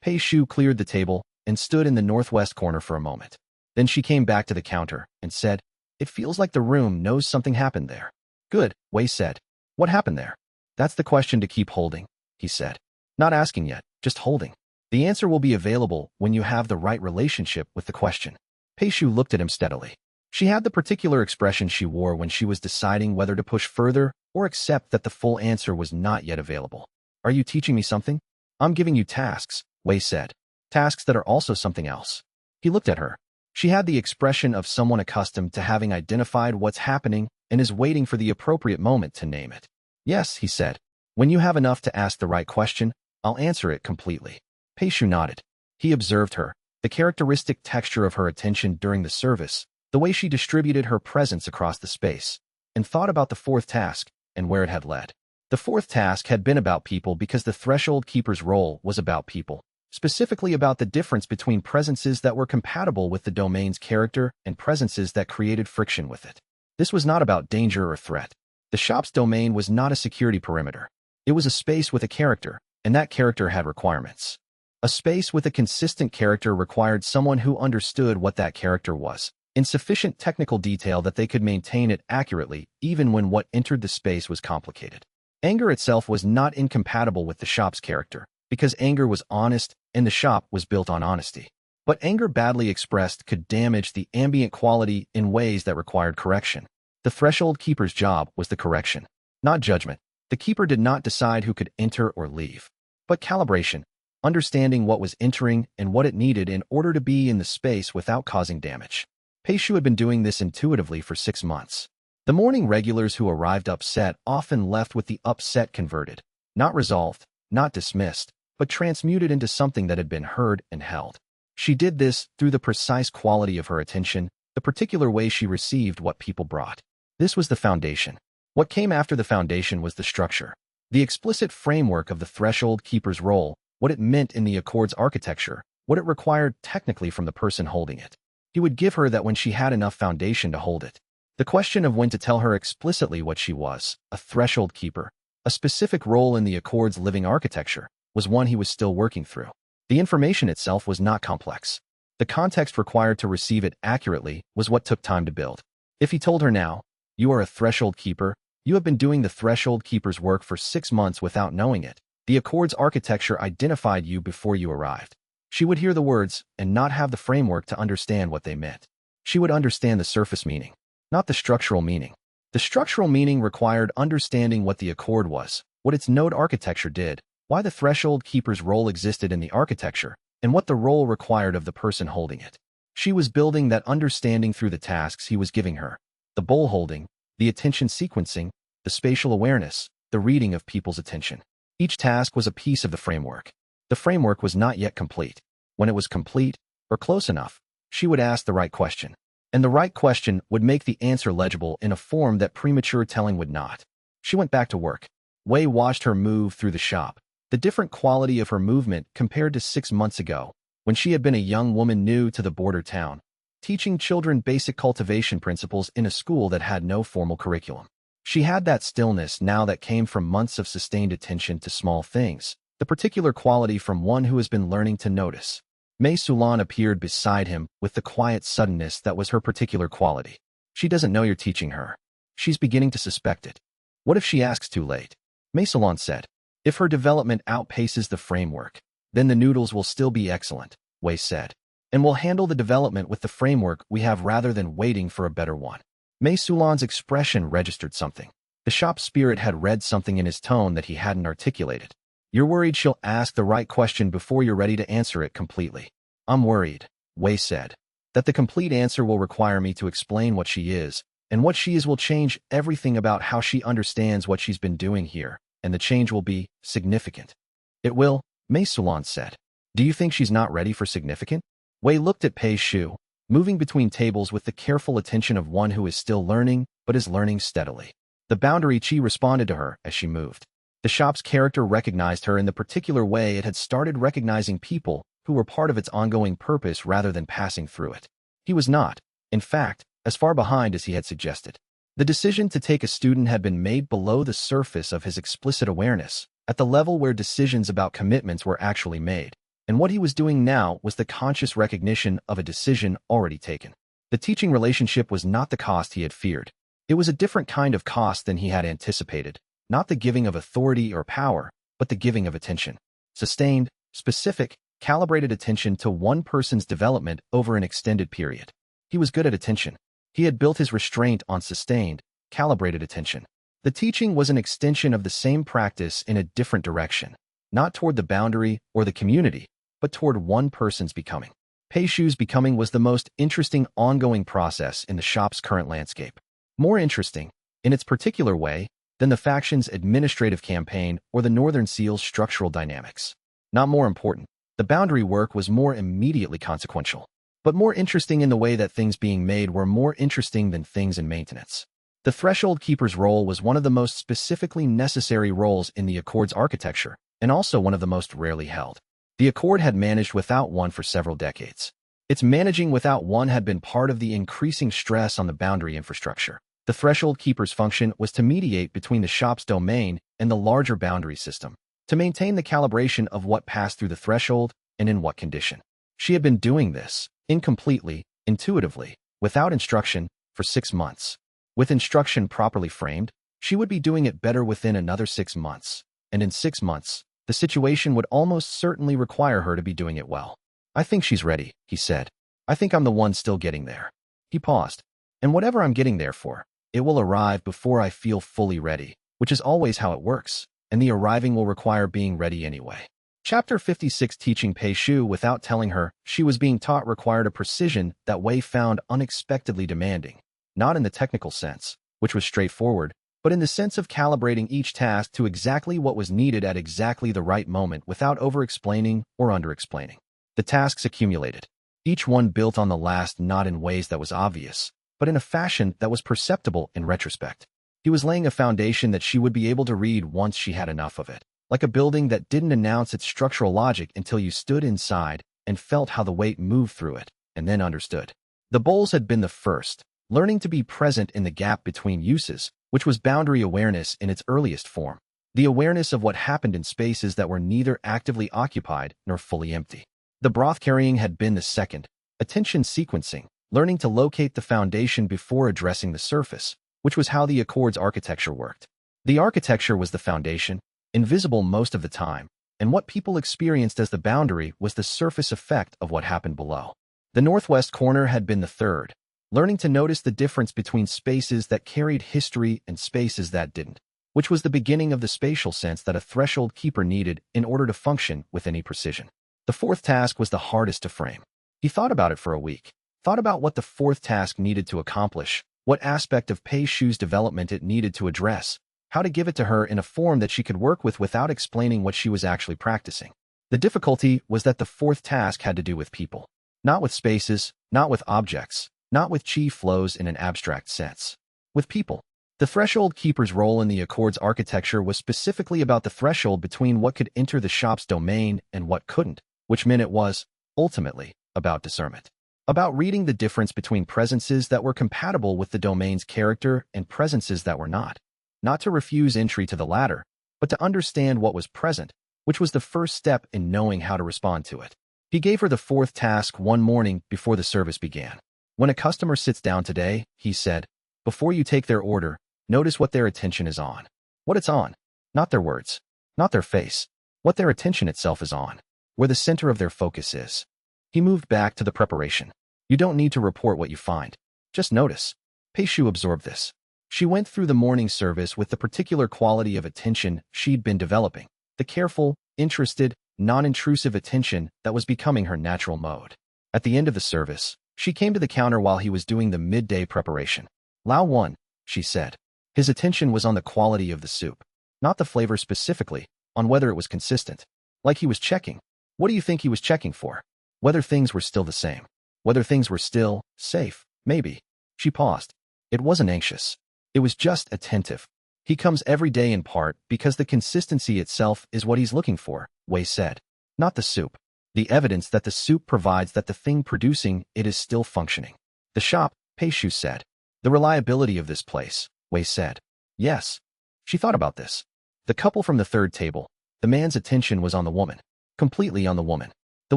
Pei Shu cleared the table and stood in the northwest corner for a moment. Then she came back to the counter and said, "It feels like the room knows something happened there." "Good," Wei said. "What happened there?" "That's the question to keep holding," he said. "Not asking yet, just holding. The answer will be available when you have the right relationship with the question." Pei Shu looked at him steadily. She had the particular expression she wore when she was deciding whether to push further or accept that the full answer was not yet available. "Are you teaching me something?" "I'm giving you tasks," Wei said. "Tasks that are also something else." He looked at her. She had the expression of someone accustomed to having identified what's happening and is waiting for the appropriate moment to name it. "Yes," he said. "When you have enough to ask the right question, I'll answer it completely." Pei Shu nodded. He observed her, the characteristic texture of her attention during the service, the way she distributed her presence across the space, and thought about the fourth task and where it had led. The fourth task had been about people because the threshold keeper's role was about people, specifically about the difference between presences that were compatible with the domain's character and presences that created friction with it. This was not about danger or threat. The shop's domain was not a security perimeter. It was a space with a character, and that character had requirements. A space with a consistent character required someone who understood what that character was, in sufficient technical detail that they could maintain it accurately even when what entered the space was complicated. Anger itself was not incompatible with the shop's character, because anger was honest and the shop was built on honesty. But anger badly expressed could damage the ambient quality in ways that required correction. The threshold keeper's job was the correction, not judgment. The keeper did not decide who could enter or leave, but calibration. understanding what was entering and what it needed in order to be in the space without causing damage. Pei Shu had been doing this intuitively for 6 months. The morning regulars who arrived upset often left with the upset converted, not resolved, not dismissed, but transmuted into something that had been heard and held. She did this through the precise quality of her attention, the particular way she received what people brought. This was the foundation. What came after the foundation was the structure. The explicit framework of the threshold keeper's role, what it meant in the accord's architecture, what it required technically from the person holding it. He would give her that when she had enough foundation to hold it. The question of when to tell her explicitly what she was, a threshold keeper, a specific role in the accord's living architecture, was one he was still working through. The information itself was not complex. The context required to receive it accurately was what took time to build. If he told her now, "You are a threshold keeper, you have been doing the threshold keeper's work for 6 months without knowing it. The accord's architecture identified you before you arrived." She would hear the words and not have the framework to understand what they meant. She would understand the surface meaning, not the structural meaning. The structural meaning required understanding what the accord was, what its node architecture did, why the threshold keeper's role existed in the architecture, and what the role required of the person holding it. She was building that understanding through the tasks he was giving her, the bowl holding, the attention sequencing, the spatial awareness, the reading of people's attention. Each task was a piece of the framework. The framework was not yet complete. When it was complete, or close enough, she would ask the right question. And the right question would make the answer legible in a form that premature telling would not. She went back to work. Wei watched her move through the shop. The different quality of her movement compared to 6 months ago, when she had been a young woman new to the border town, teaching children basic cultivation principles in a school that had no formal curriculum. She had that stillness now that came from months of sustained attention to small things, the particular quality from one who has been learning to notice. Mei Sulan appeared beside him with the quiet suddenness that was her particular quality. She doesn't know you're teaching her. She's beginning to suspect it. What if she asks too late? Mei Sulan said. If her development outpaces the framework, then the noodles will still be excellent, Wei said. And we'll handle the development with the framework we have rather than waiting for a better one. Mei Sulan's expression registered something. The shop spirit had read something in his tone that he hadn't articulated. You're worried she'll ask the right question before you're ready to answer it completely. I'm worried, Wei said, that the complete answer will require me to explain what she is, and what she is will change everything about how she understands what she's been doing here, and the change will be significant. It will, Mei Sulan said. Do you think she's not ready for significant? Wei looked at Pei Shu, moving between tables with the careful attention of one who is still learning, but is learning steadily. The boundary chi responded to her as she moved. The shop's character recognized her in the particular way it had started recognizing people who were part of its ongoing purpose rather than passing through it. He was not, in fact, as far behind as he had suggested. The decision to take a student had been made below the surface of his explicit awareness, at the level where decisions about commitments were actually made, and what he was doing now was the conscious recognition of a decision already taken. The teaching relationship was not the cost he had feared. It was a different kind of cost than he had anticipated. Not the giving of authority or power, but the giving of attention. Sustained, specific, calibrated attention to one person's development over an extended period. He was good at attention. He had built his restraint on sustained, calibrated attention. The teaching was an extension of the same practice in a different direction, not toward the boundary or the community, but toward one person's becoming. Pei Shu's becoming was the most interesting ongoing process in the shop's current landscape. More interesting, in its particular way, than the faction's administrative campaign or the Northern Seal's structural dynamics. Not more important, the boundary work was more immediately consequential, but more interesting in the way that things being made were more interesting than things in maintenance. The threshold keeper's role was one of the most specifically necessary roles in the Accord's architecture, and also one of the most rarely held. The Accord had managed without one for several decades. Its managing without one had been part of the increasing stress on the boundary infrastructure. The threshold keeper's function was to mediate between the shop's domain and the larger boundary system, to maintain the calibration of what passed through the threshold and in what condition. She had been doing this, incompletely, intuitively, without instruction, for 6 months. With instruction properly framed, she would be doing it better within another 6 months, and in 6 months, the situation would almost certainly require her to be doing it well. I think she's ready, he said. I think I'm the one still getting there. He paused. And whatever I'm getting there for, it will arrive before I feel fully ready, which is always how it works, and the arriving will require being ready anyway. Chapter 56. Teaching Pei Shu without telling her she was being taught required a precision that Wei found unexpectedly demanding, not in the technical sense, which was straightforward, but in the sense of calibrating each task to exactly what was needed at exactly the right moment without over-explaining or under-explaining. The tasks accumulated, each one built on the last, not in ways that was obvious, but in a fashion that was perceptible in retrospect. He was laying a foundation that she would be able to read once she had enough of it, like a building that didn't announce its structural logic until you stood inside and felt how the weight moved through it, and then understood. The bowls had been the first, learning to be present in the gap between uses, which was boundary awareness in its earliest form, the awareness of what happened in spaces that were neither actively occupied nor fully empty. The broth carrying had been the second, attention sequencing, learning to locate the foundation before addressing the surface, which was how the Accord's architecture worked. The architecture was the foundation, invisible most of the time, and what people experienced as the boundary was the surface effect of what happened below. The northwest corner had been the third, learning to notice the difference between spaces that carried history and spaces that didn't, which was the beginning of the spatial sense that a threshold keeper needed in order to function with any precision. The fourth task was the hardest to frame. He thought about it for a week, thought about what the fourth task needed to accomplish, what aspect of Pei Shu's development it needed to address, how to give it to her in a form that she could work with without explaining what she was actually practicing. The difficulty was that the fourth task had to do with people, not with spaces, not with objects, not with chi flows in an abstract sense. With people. The threshold keeper's role in the Accord's architecture was specifically about the threshold between what could enter the shop's domain and what couldn't, which meant it was, ultimately, about discernment. About reading the difference between presences that were compatible with the domain's character and presences that were not. Not to refuse entry to the latter, but to understand what was present, which was the first step in knowing how to respond to it. He gave her the fourth task one morning before the service began. When a customer sits down today, he said, before you take their order, notice what their attention is on. What it's on. Not their words. Not their face. What their attention itself is on. Where the center of their focus is. He moved back to the preparation. You don't need to report what you find. Just notice. Pei Shu absorbed this. She went through the morning service with the particular quality of attention she'd been developing, the careful, interested, non-intrusive attention that was becoming her natural mode. At the end of the service, she came to the counter while he was doing the midday preparation. Lao Wan, she said. His attention was on the quality of the soup, not the flavor specifically, on whether it was consistent. Like he was checking. What do you think he was checking for? Whether things were still the same. Whether things were still safe, maybe. She paused. It wasn't anxious. It was just attentive. He comes every day in part because the consistency itself is what he's looking for, Wei said. Not the soup. The evidence that the soup provides that the thing producing it is still functioning. The shop, Pei Shu said. The reliability of this place, Wei said. Yes. She thought about this. The couple from the third table. The man's attention was on the woman. Completely on the woman. The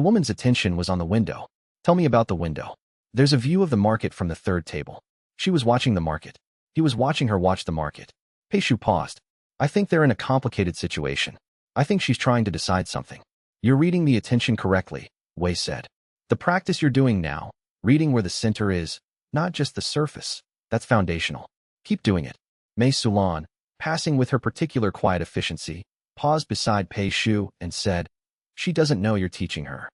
woman's attention was on the window. Tell me about the window. There's a view of the market from the third table. She was watching the market. He was watching her watch the market. Pei Shu paused. I think they're in a complicated situation. I think she's trying to decide something. You're reading the attention correctly, Wei said. The practice you're doing now, reading where the center is, not just the surface, that's foundational. Keep doing it. Mei Sulan, passing with her particular quiet efficiency, paused beside Pei Shu and said, she doesn't know you're teaching her.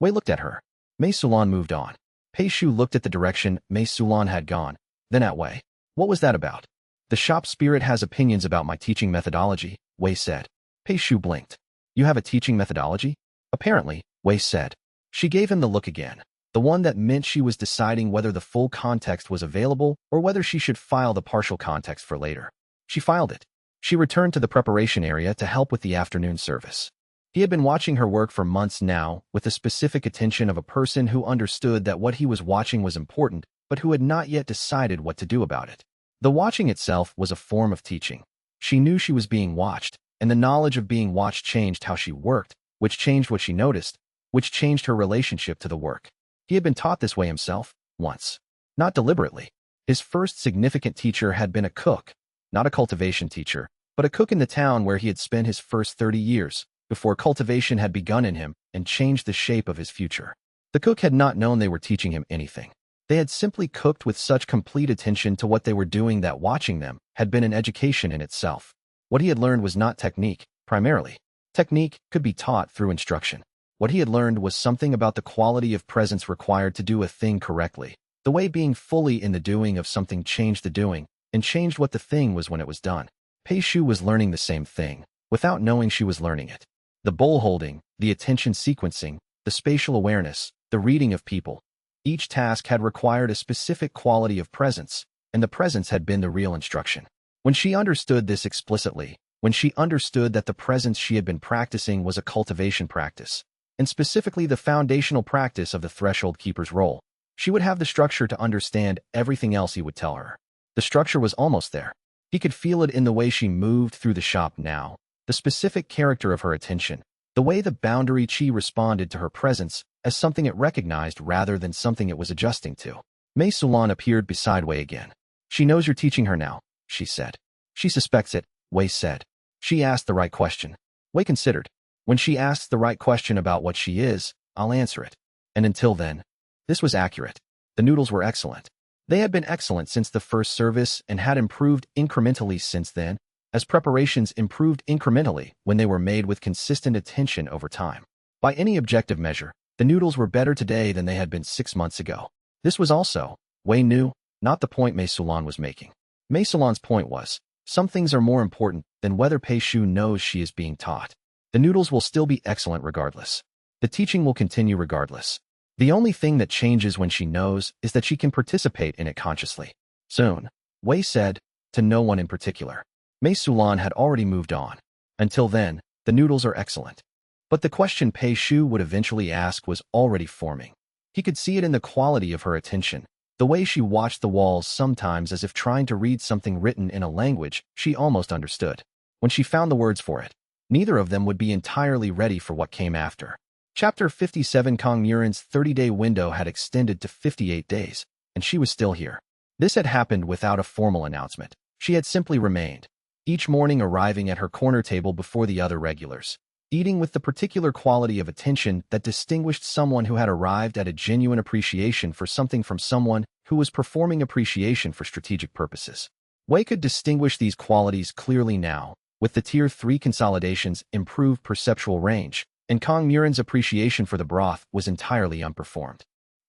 Wei looked at her. Mei Sulan moved on. Pei Shu looked at the direction Mei Sulan had gone, then at Wei. What was that about? The shop spirit has opinions about my teaching methodology, Wei said. Pei Shu blinked. You have a teaching methodology? Apparently, Wei said. She gave him the look again, the one that meant she was deciding whether the full context was available or whether she should file the partial context for later. She filed it. She returned to the preparation area to help with the afternoon service. He had been watching her work for months now with the specific attention of a person who understood that what he was watching was important, but who had not yet decided what to do about it. The watching itself was a form of teaching. She knew she was being watched, and the knowledge of being watched changed how she worked, which changed what she noticed, which changed her relationship to the work. He had been taught this way himself, once. Not deliberately. His first significant teacher had been a cook, not a cultivation teacher, but a cook in the town where he had spent his first 30 years, before cultivation had begun in him and changed the shape of his future. The cook had not known they were teaching him anything. They had simply cooked with such complete attention to what they were doing that watching them had been an education in itself. What he had learned was not technique, primarily. Technique could be taught through instruction. What he had learned was something about the quality of presence required to do a thing correctly. The way being fully in the doing of something changed the doing, and changed what the thing was when it was done. Pei Shu was learning the same thing, without knowing she was learning it. The bowl holding, the attention sequencing, the spatial awareness, the reading of people. Each task had required a specific quality of presence, and the presence had been the real instruction. When she understood this explicitly, when she understood that the presence she had been practicing was a cultivation practice, and specifically the foundational practice of the threshold keeper's role, she would have the structure to understand everything else he would tell her. The structure was almost there. He could feel it in the way she moved through the shop now, the specific character of her attention, the way the boundary chi responded to her presence as something it recognized rather than something it was adjusting to. Mei Sulan appeared beside Wei again. She knows you're teaching her now, she said. She suspects it, Wei said. She asked the right question. Wei considered. When she asks the right question about what she is, I'll answer it. And until then, this was accurate. The noodles were excellent. They had been excellent since the first service and had improved incrementally since then, as preparations improved incrementally when they were made with consistent attention over time. By any objective measure, the noodles were better today than they had been 6 months ago. This was also, Wei knew, not the point Mei Sulan was making. Mei Sulan's point was, some things are more important than whether Pei Shu knows she is being taught. The noodles will still be excellent regardless. The teaching will continue regardless. The only thing that changes when she knows is that she can participate in it consciously. Soon, Wei said, to no one in particular. Mei Sulan had already moved on. Until then, the noodles are excellent. But the question Pei Shu would eventually ask was already forming. He could see it in the quality of her attention, the way she watched the walls sometimes as if trying to read something written in a language she almost understood. When she found the words for it, neither of them would be entirely ready for what came after. Chapter 57 Kong Murin's 30-day window had extended to 58 days, and she was still here. This had happened without a formal announcement. She had simply remained, each morning arriving at her corner table before the other regulars, eating with the particular quality of attention that distinguished someone who had arrived at a genuine appreciation for something from someone who was performing appreciation for strategic purposes. Wei could distinguish these qualities clearly now, with the Tier 3 consolidation's improved perceptual range, and Kong Murin's appreciation for the broth was entirely unperformed.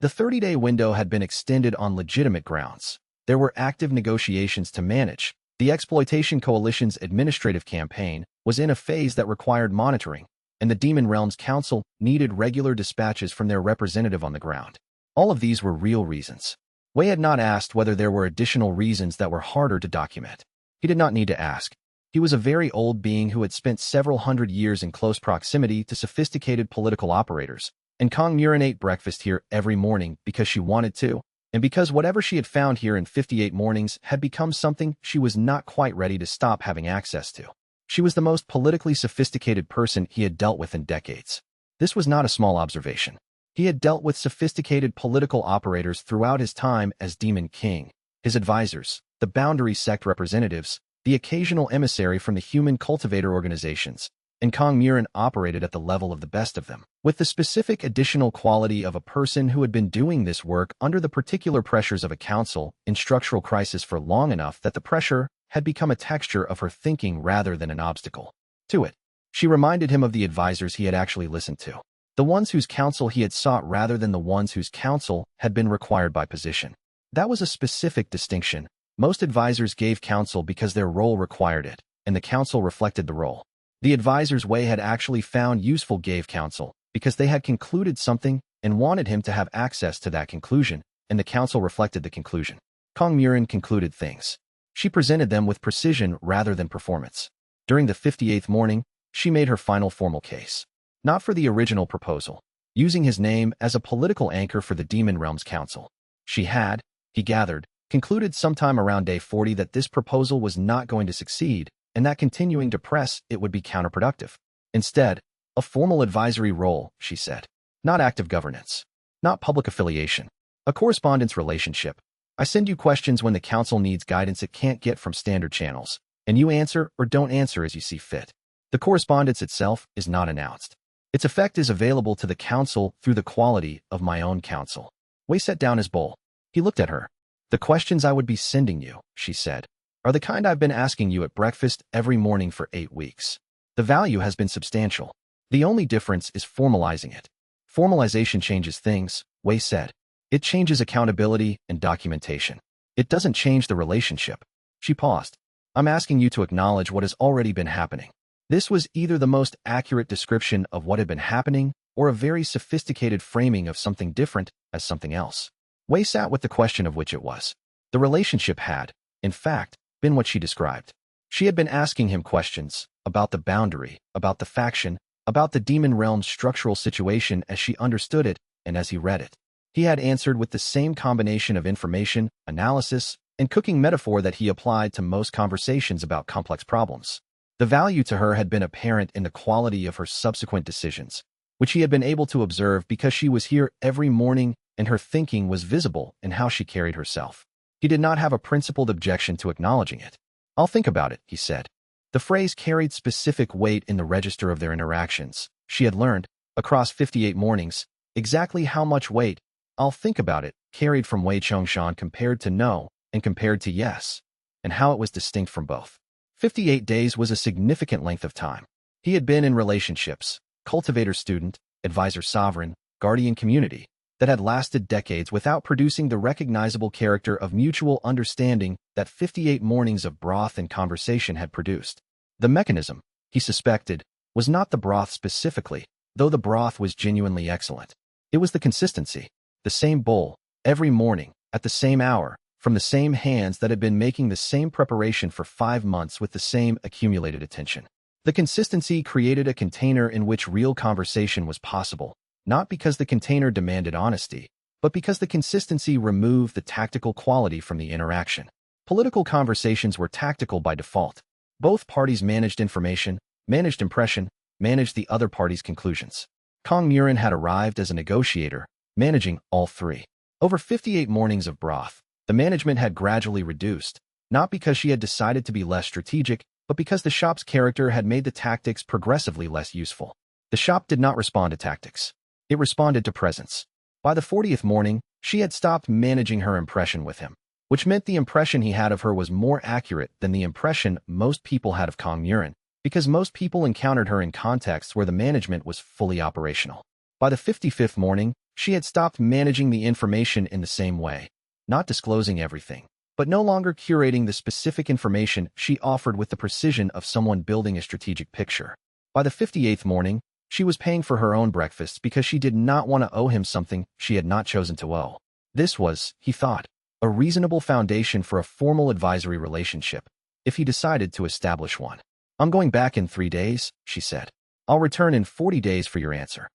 The 30-day window had been extended on legitimate grounds. There were active negotiations to manage. The Exploitation Coalition's administrative campaign was in a phase that required monitoring, and the Demon Realms Council needed regular dispatches from their representative on the ground. All of these were real reasons. Wei had not asked whether there were additional reasons that were harder to document. He did not need to ask. He was a very old being who had spent several hundred years in close proximity to sophisticated political operators, and Kong Murin ate breakfast here every morning because she wanted to, and because whatever she had found here in 58 mornings had become something she was not quite ready to stop having access to. She was the most politically sophisticated person he had dealt with in decades. This was not a small observation. He had dealt with sophisticated political operators throughout his time as Demon King, his advisors, the boundary sect representatives, the occasional emissary from the human cultivator organizations, and Kong Murin operated at the level of the best of them, with the specific additional quality of a person who had been doing this work under the particular pressures of a council in structural crisis for long enough that the pressure had become a texture of her thinking rather than an obstacle to it. She reminded him of the advisors he had actually listened to, the ones whose counsel he had sought rather than the ones whose counsel had been required by position. That was a specific distinction. Most advisors gave counsel because their role required it, and the counsel reflected the role. The advisors Wei had actually found useful gave counsel because they had concluded something and wanted him to have access to that conclusion, and the counsel reflected the conclusion. Kong Murin concluded things. She presented them with precision rather than performance. During the 58th morning, she made her final formal case. Not for the original proposal, using his name as a political anchor for the Demon Realms Council. She had, he gathered, concluded sometime around day 40 that this proposal was not going to succeed, and that continuing to press it would be counterproductive. Instead, a formal advisory role, she said. Not active governance. Not public affiliation. A correspondence relationship. I send you questions when the council needs guidance it can't get from standard channels, and you answer or don't answer as you see fit. The correspondence itself is not announced. Its effect is available to the council through the quality of my own counsel. Wei set down his bowl. He looked at her. The questions I would be sending you, she said, are the kind I've been asking you at breakfast every morning for 8 weeks. The value has been substantial. The only difference is formalizing it. Formalization changes things, Wei said. It changes accountability and documentation. It doesn't change the relationship. She paused. I'm asking you to acknowledge what has already been happening. This was either the most accurate description of what had been happening or a very sophisticated framing of something different as something else. Wei sat with the question of which it was. The relationship had, in fact, been what she described. She had been asking him questions about the boundary, about the faction, about the demon realm's structural situation as she understood it and as he read it. He had answered with the same combination of information, analysis, and cooking metaphor that he applied to most conversations about complex problems. The value to her had been apparent in the quality of her subsequent decisions, which he had been able to observe because she was here every morning and her thinking was visible in how she carried herself. He did not have a principled objection to acknowledging it. I'll think about it, he said. The phrase carried specific weight in the register of their interactions. She had learned, across 58 mornings, exactly how much weight "I'll think about it" carried from Wei Chongshan compared to no and compared to yes, and how it was distinct from both. 58 days was a significant length of time. He had been in relationships, cultivator-student, advisor-sovereign, guardian community, that had lasted decades without producing the recognizable character of mutual understanding that 58 mornings of broth and conversation had produced. The mechanism, he suspected, was not the broth specifically, though the broth was genuinely excellent. It was the consistency, the same bowl, every morning, at the same hour, from the same hands that had been making the same preparation for 5 months with the same accumulated attention. The consistency created a container in which real conversation was possible, not because the container demanded honesty, but because the consistency removed the tactical quality from the interaction. Political conversations were tactical by default. Both parties managed information, managed impression, managed the other party's conclusions. Kong Murin had arrived as a negotiator, managing all three. Over 58 mornings of broth, the management had gradually reduced, not because she had decided to be less strategic, but because the shop's character had made the tactics progressively less useful. The shop did not respond to tactics. It responded to presence. By the 40th morning, she had stopped managing her impression with him, which meant the impression he had of her was more accurate than the impression most people had of Kong Murin, because most people encountered her in contexts where the management was fully operational. By the 55th morning, she had stopped managing the information in the same way, not disclosing everything, but no longer curating the specific information she offered with the precision of someone building a strategic picture. By the 58th morning, she was paying for her own breakfast because she did not want to owe him something she had not chosen to owe. This was, he thought, a reasonable foundation for a formal advisory relationship, if he decided to establish one. I'm going back in 3 days, she said. I'll return in 40 days for your answer.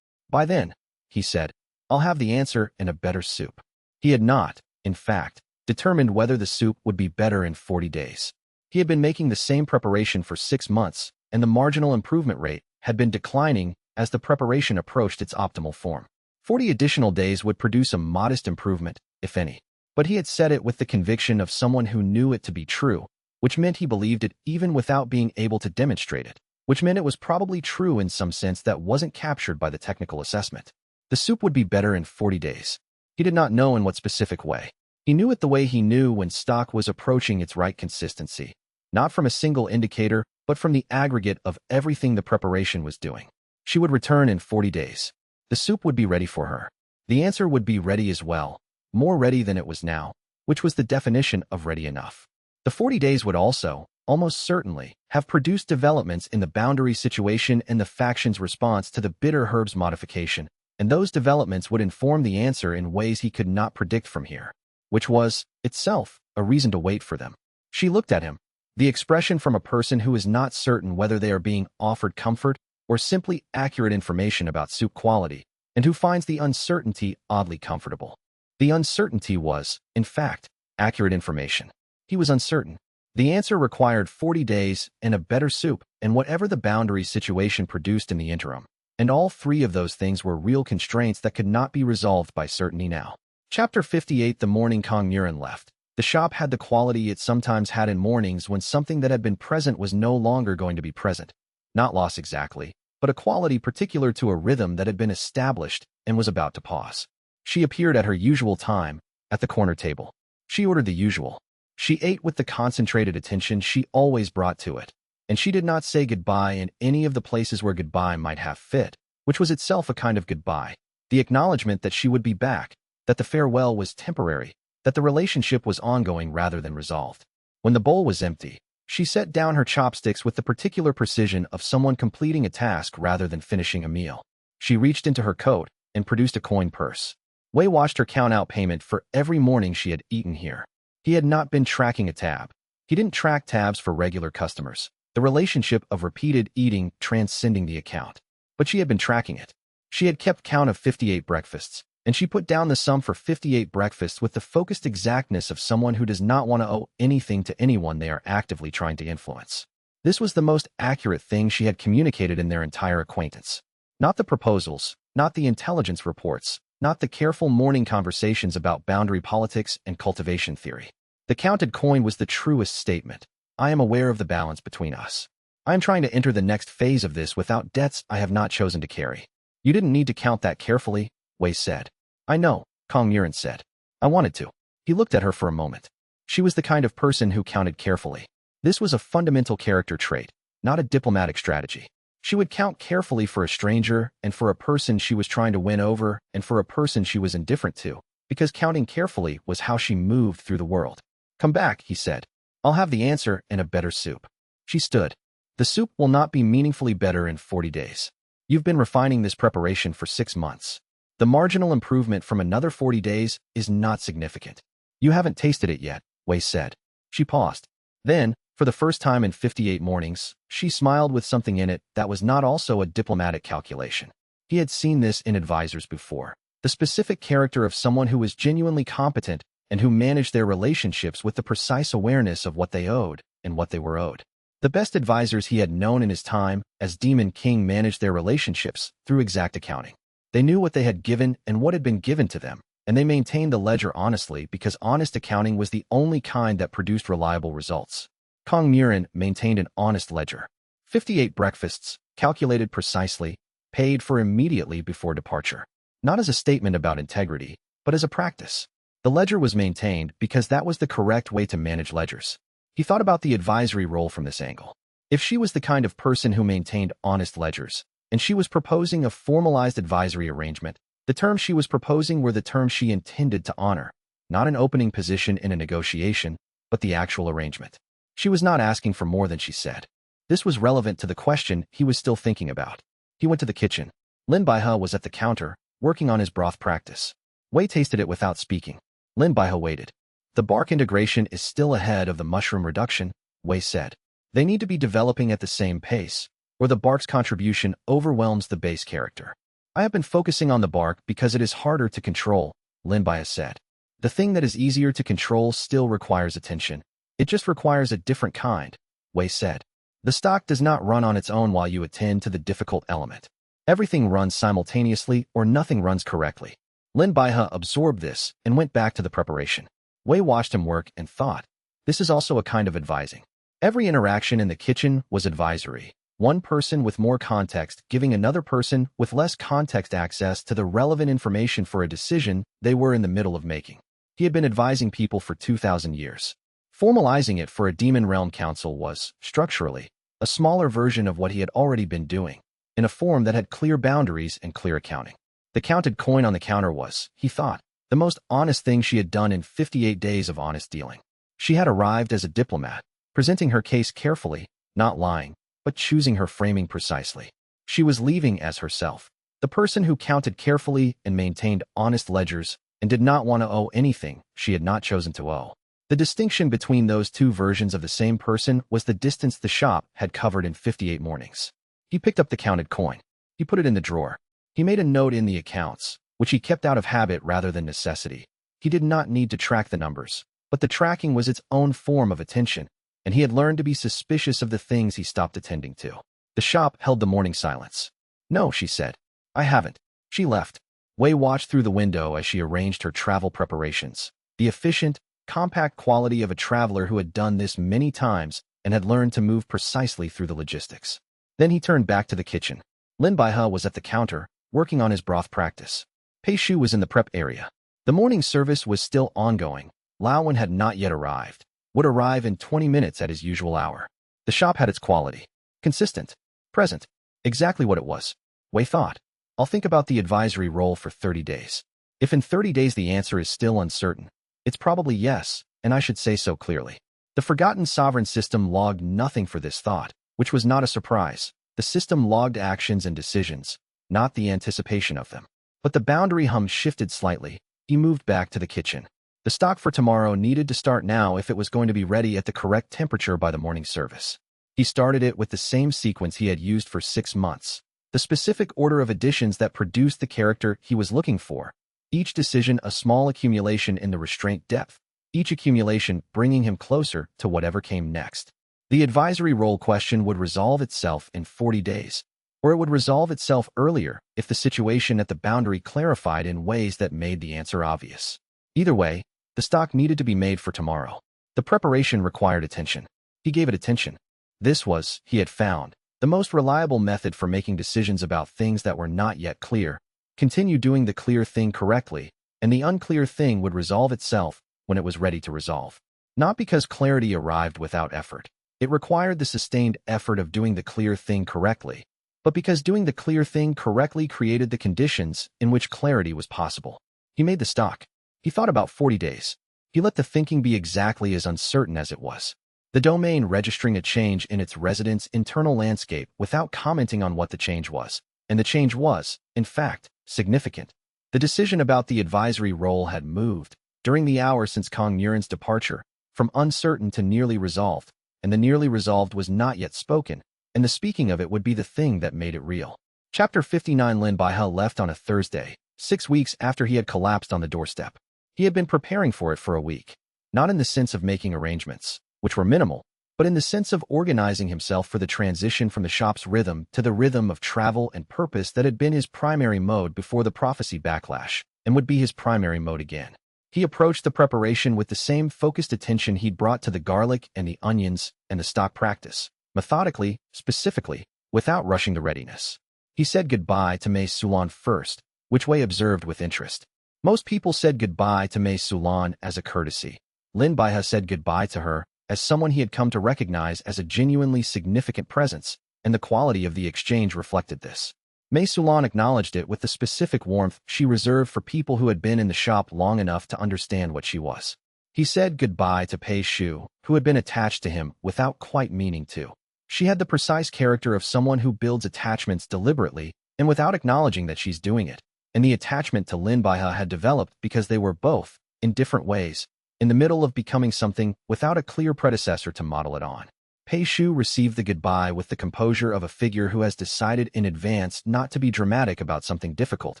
By then, he said, I'll have the answer in a better soup. He had not, in fact, determined whether the soup would be better in 40 days. He had been making the same preparation for 6 months, and the marginal improvement rate had been declining as the preparation approached its optimal form. 40 additional days would produce a modest improvement, if any. But he had said it with the conviction of someone who knew it to be true, which meant he believed it even without being able to demonstrate it, which meant it was probably true in some sense that wasn't captured by the technical assessment. The soup would be better in 40 days. He did not know in what specific way. He knew it the way he knew when stock was approaching its right consistency, not from a single indicator, but from the aggregate of everything the preparation was doing. She would return in 40 days. The soup would be ready for her. The answer would be ready as well, more ready than it was now, which was the definition of ready enough. The 40 days would also, almost certainly, have produced developments in the boundary situation and the faction's response to the bitter herbs modification, and those developments would inform the answer in ways he could not predict from here, which was, itself, a reason to wait for them. She looked at him, the expression from a person who is not certain whether they are being offered comfort or simply accurate information about soup quality, and who finds the uncertainty oddly comfortable. The uncertainty was, in fact, accurate information. He was uncertain. The answer required 40 days and a better soup and whatever the boundary situation produced in the interim. And all three of those things were real constraints that could not be resolved by certainty now. Chapter 58. The morning Kong Murin left. The shop had the quality it sometimes had in mornings when something that had been present was no longer going to be present. Not loss exactly, but a quality particular to a rhythm that had been established and was about to pause. She appeared at her usual time, at the corner table. She ordered the usual. She ate with the concentrated attention she always brought to it. and she did not say goodbye in any of the places where goodbye might have fit, which was itself a kind of goodbye. The acknowledgement that she would be back, that the farewell was temporary, that the relationship was ongoing rather than resolved. When the bowl was empty, she set down her chopsticks with the particular precision of someone completing a task rather than finishing a meal. She reached into her coat and produced a coin purse. Wei watched her count out payment for every morning she had eaten here. He had not been tracking a tab. He didn't track tabs for regular customers, the relationship of repeated eating transcending the account. But she had been tracking it. She had kept count of 58 breakfasts, and she put down the sum for 58 breakfasts with the focused exactness of someone who does not want to owe anything to anyone they are actively trying to influence. This was the most accurate thing she had communicated in their entire acquaintance. Not the proposals, not the intelligence reports, not the careful morning conversations about boundary politics and cultivation theory. The counted coin was the truest statement. I am aware of the balance between us. I am trying to enter the next phase of this without debts I have not chosen to carry. You didn't need to count that carefully, Wei said. I know, Kong Yuan said. I wanted to. He looked at her for a moment. She was the kind of person who counted carefully. This was a fundamental character trait, not a diplomatic strategy. She would count carefully for a stranger and for a person she was trying to win over and for a person she was indifferent to, because counting carefully was how she moved through the world. Come back, he said. I'll have the answer and a better soup. She stood. The soup will not be meaningfully better in 40 days. You've been refining this preparation for 6 months. The marginal improvement from another 40 days is not significant. You haven't tasted it yet, Wei said. She paused. Then, for the first time in 58 mornings, she smiled with something in it that was not also a diplomatic calculation. He had seen this in advisors before. The specific character of someone who was genuinely competent and who managed their relationships with the precise awareness of what they owed and what they were owed. The best advisors he had known in his time as Demon King managed their relationships through exact accounting. They knew what they had given and what had been given to them, and they maintained the ledger honestly because honest accounting was the only kind that produced reliable results. Kong Yuan maintained an honest ledger. 58 breakfasts, calculated precisely, paid for immediately before departure. Not as a statement about integrity, but as a practice. The ledger was maintained because that was the correct way to manage ledgers. He thought about the advisory role from this angle. If she was the kind of person who maintained honest ledgers, and she was proposing a formalized advisory arrangement, the terms she was proposing were the terms she intended to honor, not an opening position in a negotiation, but the actual arrangement. She was not asking for more than she said. This was relevant to the question he was still thinking about. He went to the kitchen. Lin Baihe was at the counter, working on his broth practice. Wei tasted it without speaking. Lin Baihe waited. The bark integration is still ahead of the mushroom reduction, Wei said. They need to be developing at the same pace, or the bark's contribution overwhelms the base character. I have been focusing on the bark because it is harder to control, Lin Baihe said. The thing that is easier to control still requires attention. It just requires a different kind, Wei said. The stock does not run on its own while you attend to the difficult element. Everything runs simultaneously or nothing runs correctly. Lin Baihe absorbed this and went back to the preparation. Wei watched him work and thought, this is also a kind of advising. Every interaction in the kitchen was advisory. One person with more context giving another person with less context access to the relevant information for a decision they were in the middle of making. He had been advising people for 2,000 years. Formalizing it for a Demon Realm Council was, structurally, a smaller version of what he had already been doing, in a form that had clear boundaries and clear accounting. The counted coin on the counter was, he thought, the most honest thing she had done in 58 days of honest dealing. She had arrived as a diplomat, presenting her case carefully, not lying, but choosing her framing precisely. She was leaving as herself, the person who counted carefully and maintained honest ledgers and did not want to owe anything she had not chosen to owe. The distinction between those two versions of the same person was the distance the shop had covered in 58 mornings. He picked up the counted coin. He put it in the drawer. He made a note in the accounts, which he kept out of habit rather than necessity. He did not need to track the numbers, but the tracking was its own form of attention, and he had learned to be suspicious of the things he stopped attending to. The shop held the morning silence. No, she said. I haven't. She left. Wei watched through the window as she arranged her travel preparations. The efficient, compact quality of a traveler who had done this many times and had learned to move precisely through the logistics. Then he turned back to the kitchen. Lin Baihe was at the counter, working on his broth practice. Pei Shu was in the prep area. The morning service was still ongoing. Lao Wen had not yet arrived. Would arrive in 20 minutes at his usual hour. The shop had its quality. Consistent. Present. Exactly what it was. Wei thought. I'll think about the advisory role for 30 days. If in 30 days the answer is still uncertain, it's probably yes, and I should say so clearly. The forgotten sovereign system logged nothing for this thought, which was not a surprise. The system logged actions and decisions, not the anticipation of them. But the boundary hum shifted slightly. He moved back to the kitchen. The stock for tomorrow needed to start now if it was going to be ready at the correct temperature by the morning service. He started it with the same sequence he had used for 6 months. The specific order of additions that produced the character he was looking for. Each decision a small accumulation in the restraint depth. Each accumulation bringing him closer to whatever came next. The advisory role question would resolve itself in 40 days. Or it would resolve itself earlier if the situation at the boundary clarified in ways that made the answer obvious. Either way, the stock needed to be made for tomorrow. The preparation required attention. He gave it attention. This was, he had found, the most reliable method for making decisions about things that were not yet clear. Continue doing the clear thing correctly, and the unclear thing would resolve itself when it was ready to resolve. Not because clarity arrived without effort. It required the sustained effort of doing the clear thing correctly, but because doing the clear thing correctly created the conditions in which clarity was possible. He made the stock. He thought about 40 days. He let the thinking be exactly as uncertain as it was. The domain registering a change in its resident's internal landscape without commenting on what the change was. And the change was, in fact, significant. The decision about the advisory role had moved, during the hour since Kong Muren's departure, from uncertain to nearly resolved, and the nearly resolved was not yet spoken, and the speaking of it would be the thing that made it real. Chapter 59. Lin Baihe left on a Thursday, 6 weeks after he had collapsed on the doorstep. He had been preparing for it for a week, not in the sense of making arrangements, which were minimal, but in the sense of organizing himself for the transition from the shop's rhythm to the rhythm of travel and purpose that had been his primary mode before the prophecy backlash, and would be his primary mode again. He approached the preparation with the same focused attention he'd brought to the garlic and the onions and the stock practice, methodically, specifically, without rushing the readiness. He said goodbye to Mei Sulan first, which Wei observed with interest. Most people said goodbye to Mei Sulan as a courtesy. Lin Baihe said goodbye to her as someone he had come to recognize as a genuinely significant presence, and the quality of the exchange reflected this. Mei Sulan acknowledged it with the specific warmth she reserved for people who had been in the shop long enough to understand what she was. He said goodbye to Pei Shu, who had been attached to him without quite meaning to. She had the precise character of someone who builds attachments deliberately and without acknowledging that she's doing it, and the attachment to Lin Baihe had developed because they were both, in different ways, in the middle of becoming something without a clear predecessor to model it on. Pei Shu received the goodbye with the composure of a figure who has decided in advance not to be dramatic about something difficult,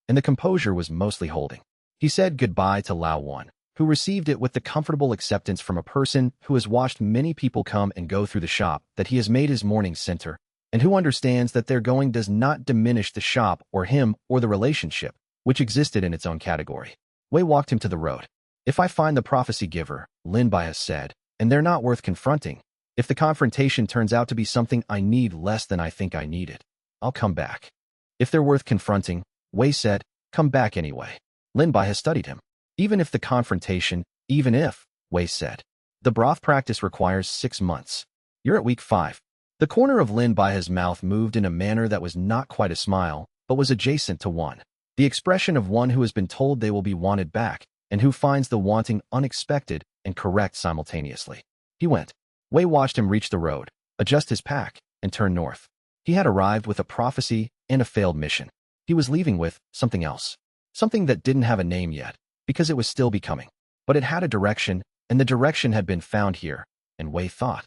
and the composure was mostly holding. He said goodbye to Lao Wan, who received it with the comfortable acceptance from a person who has watched many people come and go through the shop that he has made his morning center, and who understands that their going does not diminish the shop or him or the relationship, which existed in its own category. Wei walked him to the road. If I find the prophecy giver, Lin Baihe said, and they're not worth confronting, if the confrontation turns out to be something I need less than I think I need it, I'll come back. If they're worth confronting, Wei said, come back anyway. Lin Baihe studied him. Even if the confrontation, even if, Wei said. The broth practice requires 6 months. You're at week 5. The corner of Lin Baihe's mouth moved in a manner that was not quite a smile, but was adjacent to one. The expression of one who has been told they will be wanted back, and who finds the wanting unexpected and correct simultaneously. He went. Wei watched him reach the road, adjust his pack, and turn north. He had arrived with a prophecy and a failed mission. He was leaving with something else. Something that didn't have a name yet, because it was still becoming. But it had a direction, and the direction had been found here, and Wei thought,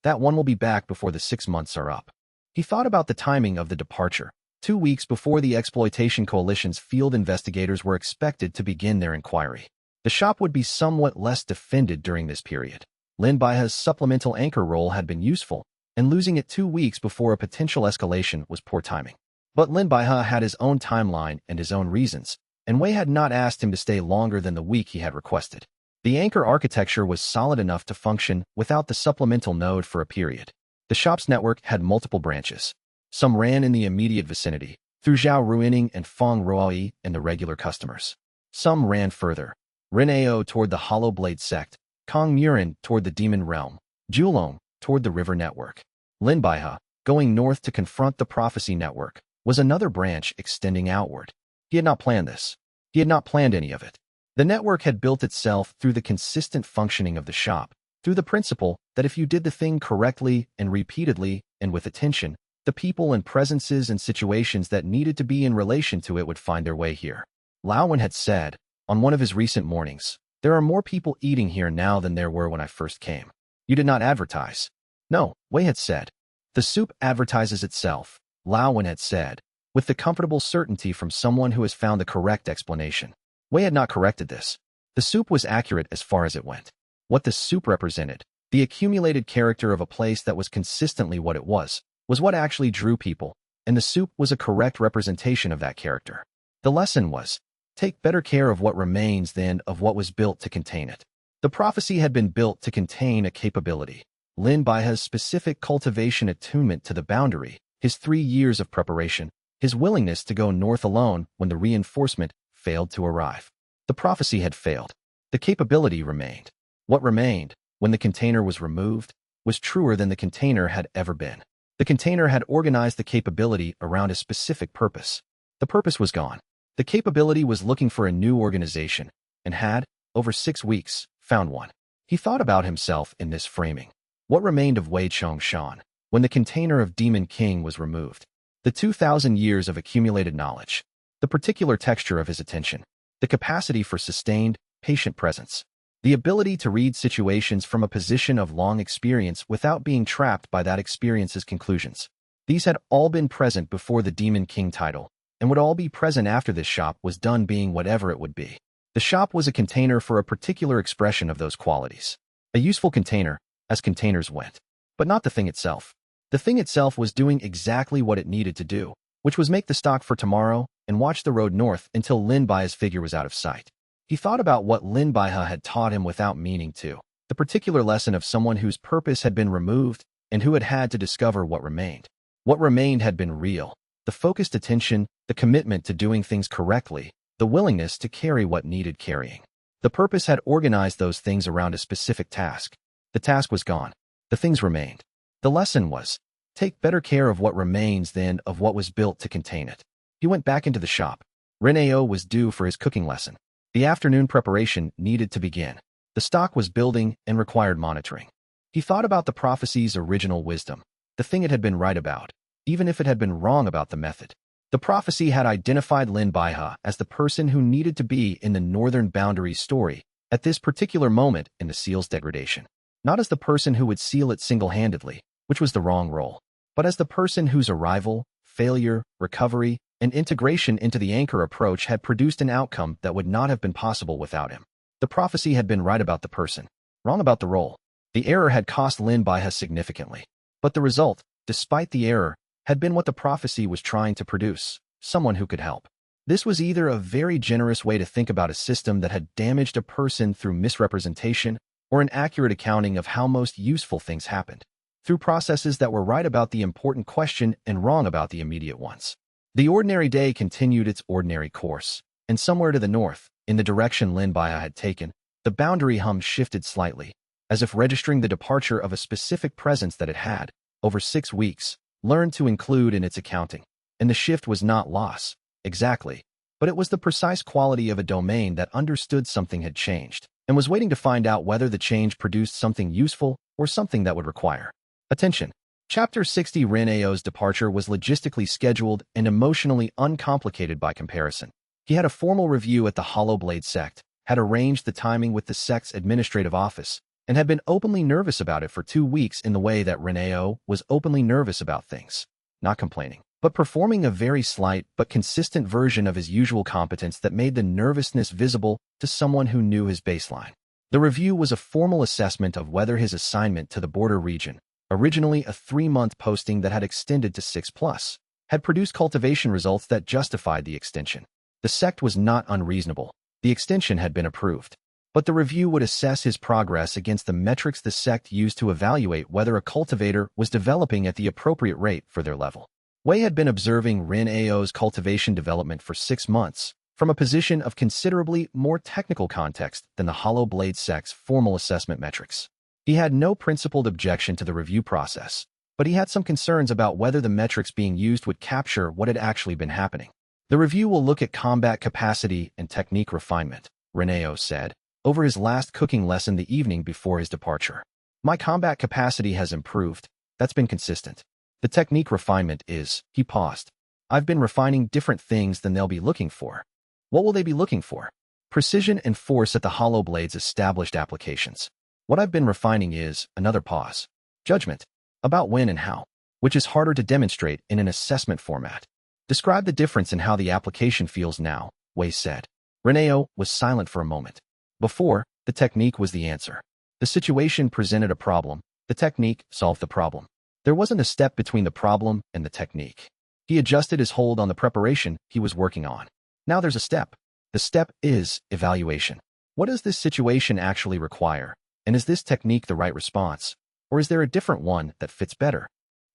that one will be back before the 6 months are up. He thought about the timing of the departure. 2 weeks before the Exploitation Coalition's field investigators were expected to begin their inquiry. The shop would be somewhat less defended during this period. Lin Baihe's supplemental anchor role had been useful, and losing it 2 weeks before a potential escalation was poor timing. But Lin Baihe had his own timeline and his own reasons, and Wei had not asked him to stay longer than the week he had requested. The anchor architecture was solid enough to function without the supplemental node for a period. The shop's network had multiple branches. Some ran in the immediate vicinity, through Zhao Ruining and Feng Ruoyi and the regular customers. Some ran further, Ren Ao toward the Hollow Blade sect, Kong Muren toward the Demon Realm, Julong toward the river network. Lin Baihe, going north to confront the prophecy network, was another branch extending outward. He had not planned this. He had not planned any of it. The network had built itself through the consistent functioning of the shop, through the principle that if you did the thing correctly and repeatedly and with attention, the people and presences and situations that needed to be in relation to it would find their way here. Lao Wen had said, on one of his recent mornings, "There are more people eating here now than there were when I first came." You did not advertise. No, Wei had said. The soup advertises itself, Lao Wen had said, with the comfortable certainty from someone who has found the correct explanation. Wei had not corrected this. The soup was accurate as far as it went. What the soup represented, the accumulated character of a place that was consistently what it was what actually drew people, and the soup was a correct representation of that character. The lesson was, take better care of what remains than of what was built to contain it. The prophecy had been built to contain a capability. Lin Baihe's specific cultivation attunement to the boundary, his 3 years of preparation, his willingness to go north alone when the reinforcement failed to arrive. The prophecy had failed. The capability remained. What remained, when the container was removed, was truer than the container had ever been. The container had organized the capability around a specific purpose. The purpose was gone. The capability was looking for a new organization, and had, over 6 weeks, found one. He thought about himself in this framing. What remained of Wei Chongshan, when the container of Demon King was removed? The 2,000 years of accumulated knowledge, the particular texture of his attention, the capacity for sustained, patient presence, the ability to read situations from a position of long experience without being trapped by that experience's conclusions. These had all been present before the Demon King title, and would all be present after this shop was done being whatever it would be. The shop was a container for a particular expression of those qualities. A useful container, as containers went. But not the thing itself. The thing itself was doing exactly what it needed to do, which was make the stock for tomorrow and watch the road north until Lin Baihe's figure was out of sight. He thought about what Lin Baihe had taught him without meaning to, the particular lesson of someone whose purpose had been removed and who had had to discover what remained. What remained had been real, the focused attention, the commitment to doing things correctly, the willingness to carry what needed carrying. The purpose had organized those things around a specific task. The task was gone. The things remained. The lesson was, take better care of what remains than of what was built to contain it. He went back into the shop. Reneo was due for his cooking lesson. The afternoon preparation needed to begin. The stock was building and required monitoring. He thought about the prophecy's original wisdom, the thing it had been right about, even if it had been wrong about the method. The prophecy had identified Lin Baihe as the person who needed to be in the northern boundary story at this particular moment in the seal's degradation. Not as the person who would seal it single-handedly, which was the wrong role, but as the person whose arrival, failure, recovery, and integration into the anchor approach had produced an outcome that would not have been possible without him. The prophecy had been right about the person, wrong about the role. The error had cost Lin Baihe significantly. But the result, despite the error, had been what the prophecy was trying to produce, someone who could help. This was either a very generous way to think about a system that had damaged a person through misrepresentation, or an accurate accounting of how most useful things happened, through processes that were right about the important question and wrong about the immediate ones. The ordinary day continued its ordinary course, and somewhere to the north, in the direction Lin Baihe had taken, the boundary hum shifted slightly, as if registering the departure of a specific presence that it had, over 6 weeks, learned to include in its accounting. And the shift was not loss, exactly, but it was the precise quality of a domain that understood something had changed, and was waiting to find out whether the change produced something useful or something that would require attention. Chapter 60 Ren Ao's departure was logistically scheduled and emotionally uncomplicated by comparison. He had a formal review at the Hollow Blade sect, had arranged the timing with the sect's administrative office, and had been openly nervous about it for 2 weeks in the way that Ren Ao was openly nervous about things, not complaining, but performing a very slight but consistent version of his usual competence that made the nervousness visible to someone who knew his baseline. The review was a formal assessment of whether his assignment to the border region, originally a 3-month posting that had extended to 6+, had produced cultivation results that justified the extension. The sect was not unreasonable. The extension had been approved. But the review would assess his progress against the metrics the sect used to evaluate whether a cultivator was developing at the appropriate rate for their level. Wei had been observing Ren Ao's cultivation development for 6 months, from a position of considerably more technical context than the Hollow Blade sect's formal assessment metrics. He had no principled objection to the review process, but he had some concerns about whether the metrics being used would capture what had actually been happening. The review will look at combat capacity and technique refinement, Reneo said, over his last cooking lesson the evening before his departure. My combat capacity has improved. That's been consistent. The technique refinement is, he paused. I've been refining different things than they'll be looking for. What will they be looking for? Precision and force at the hollow blade's established applications. What I've been refining is, another pause, judgment, about when and how, which is harder to demonstrate in an assessment format. Describe the difference in how the application feels now, Wei said. Reneo was silent for a moment. Before, the technique was the answer. The situation presented a problem. The technique solved the problem. There wasn't a step between the problem and the technique. He adjusted his hold on the preparation he was working on. Now there's a step. The step is evaluation. What does this situation actually require? And is this technique the right response? Or is there a different one that fits better?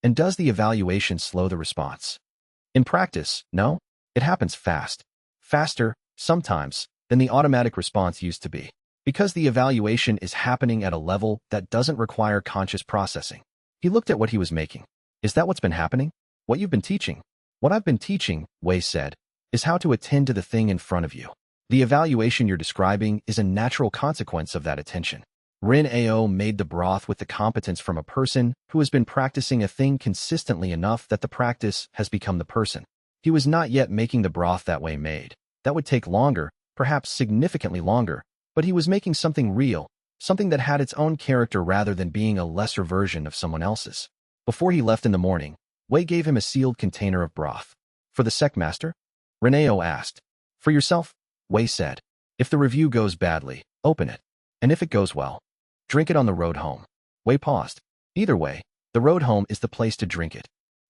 And does the evaluation slow the response? In practice, no. It happens fast. Faster, sometimes, than the automatic response used to be. Because the evaluation is happening at a level that doesn't require conscious processing. He looked at what he was making. Is that what's been happening? What you've been teaching? What I've been teaching, Wei said, is how to attend to the thing in front of you. The evaluation you're describing is a natural consequence of that attention. Rin Ao made the broth with the competence from a person who has been practicing a thing consistently enough that the practice has become the person. He was not yet making the broth that Wei made. That would take longer, perhaps significantly longer, but he was making something real, something that had its own character rather than being a lesser version of someone else's. Before he left in the morning, Wei gave him a sealed container of broth. For the sectmaster? Reneo asked. For yourself? Wei said. If the review goes badly, open it. And if it goes well, drink it on the road home. Wei paused. Either way, the road home is the place to drink it.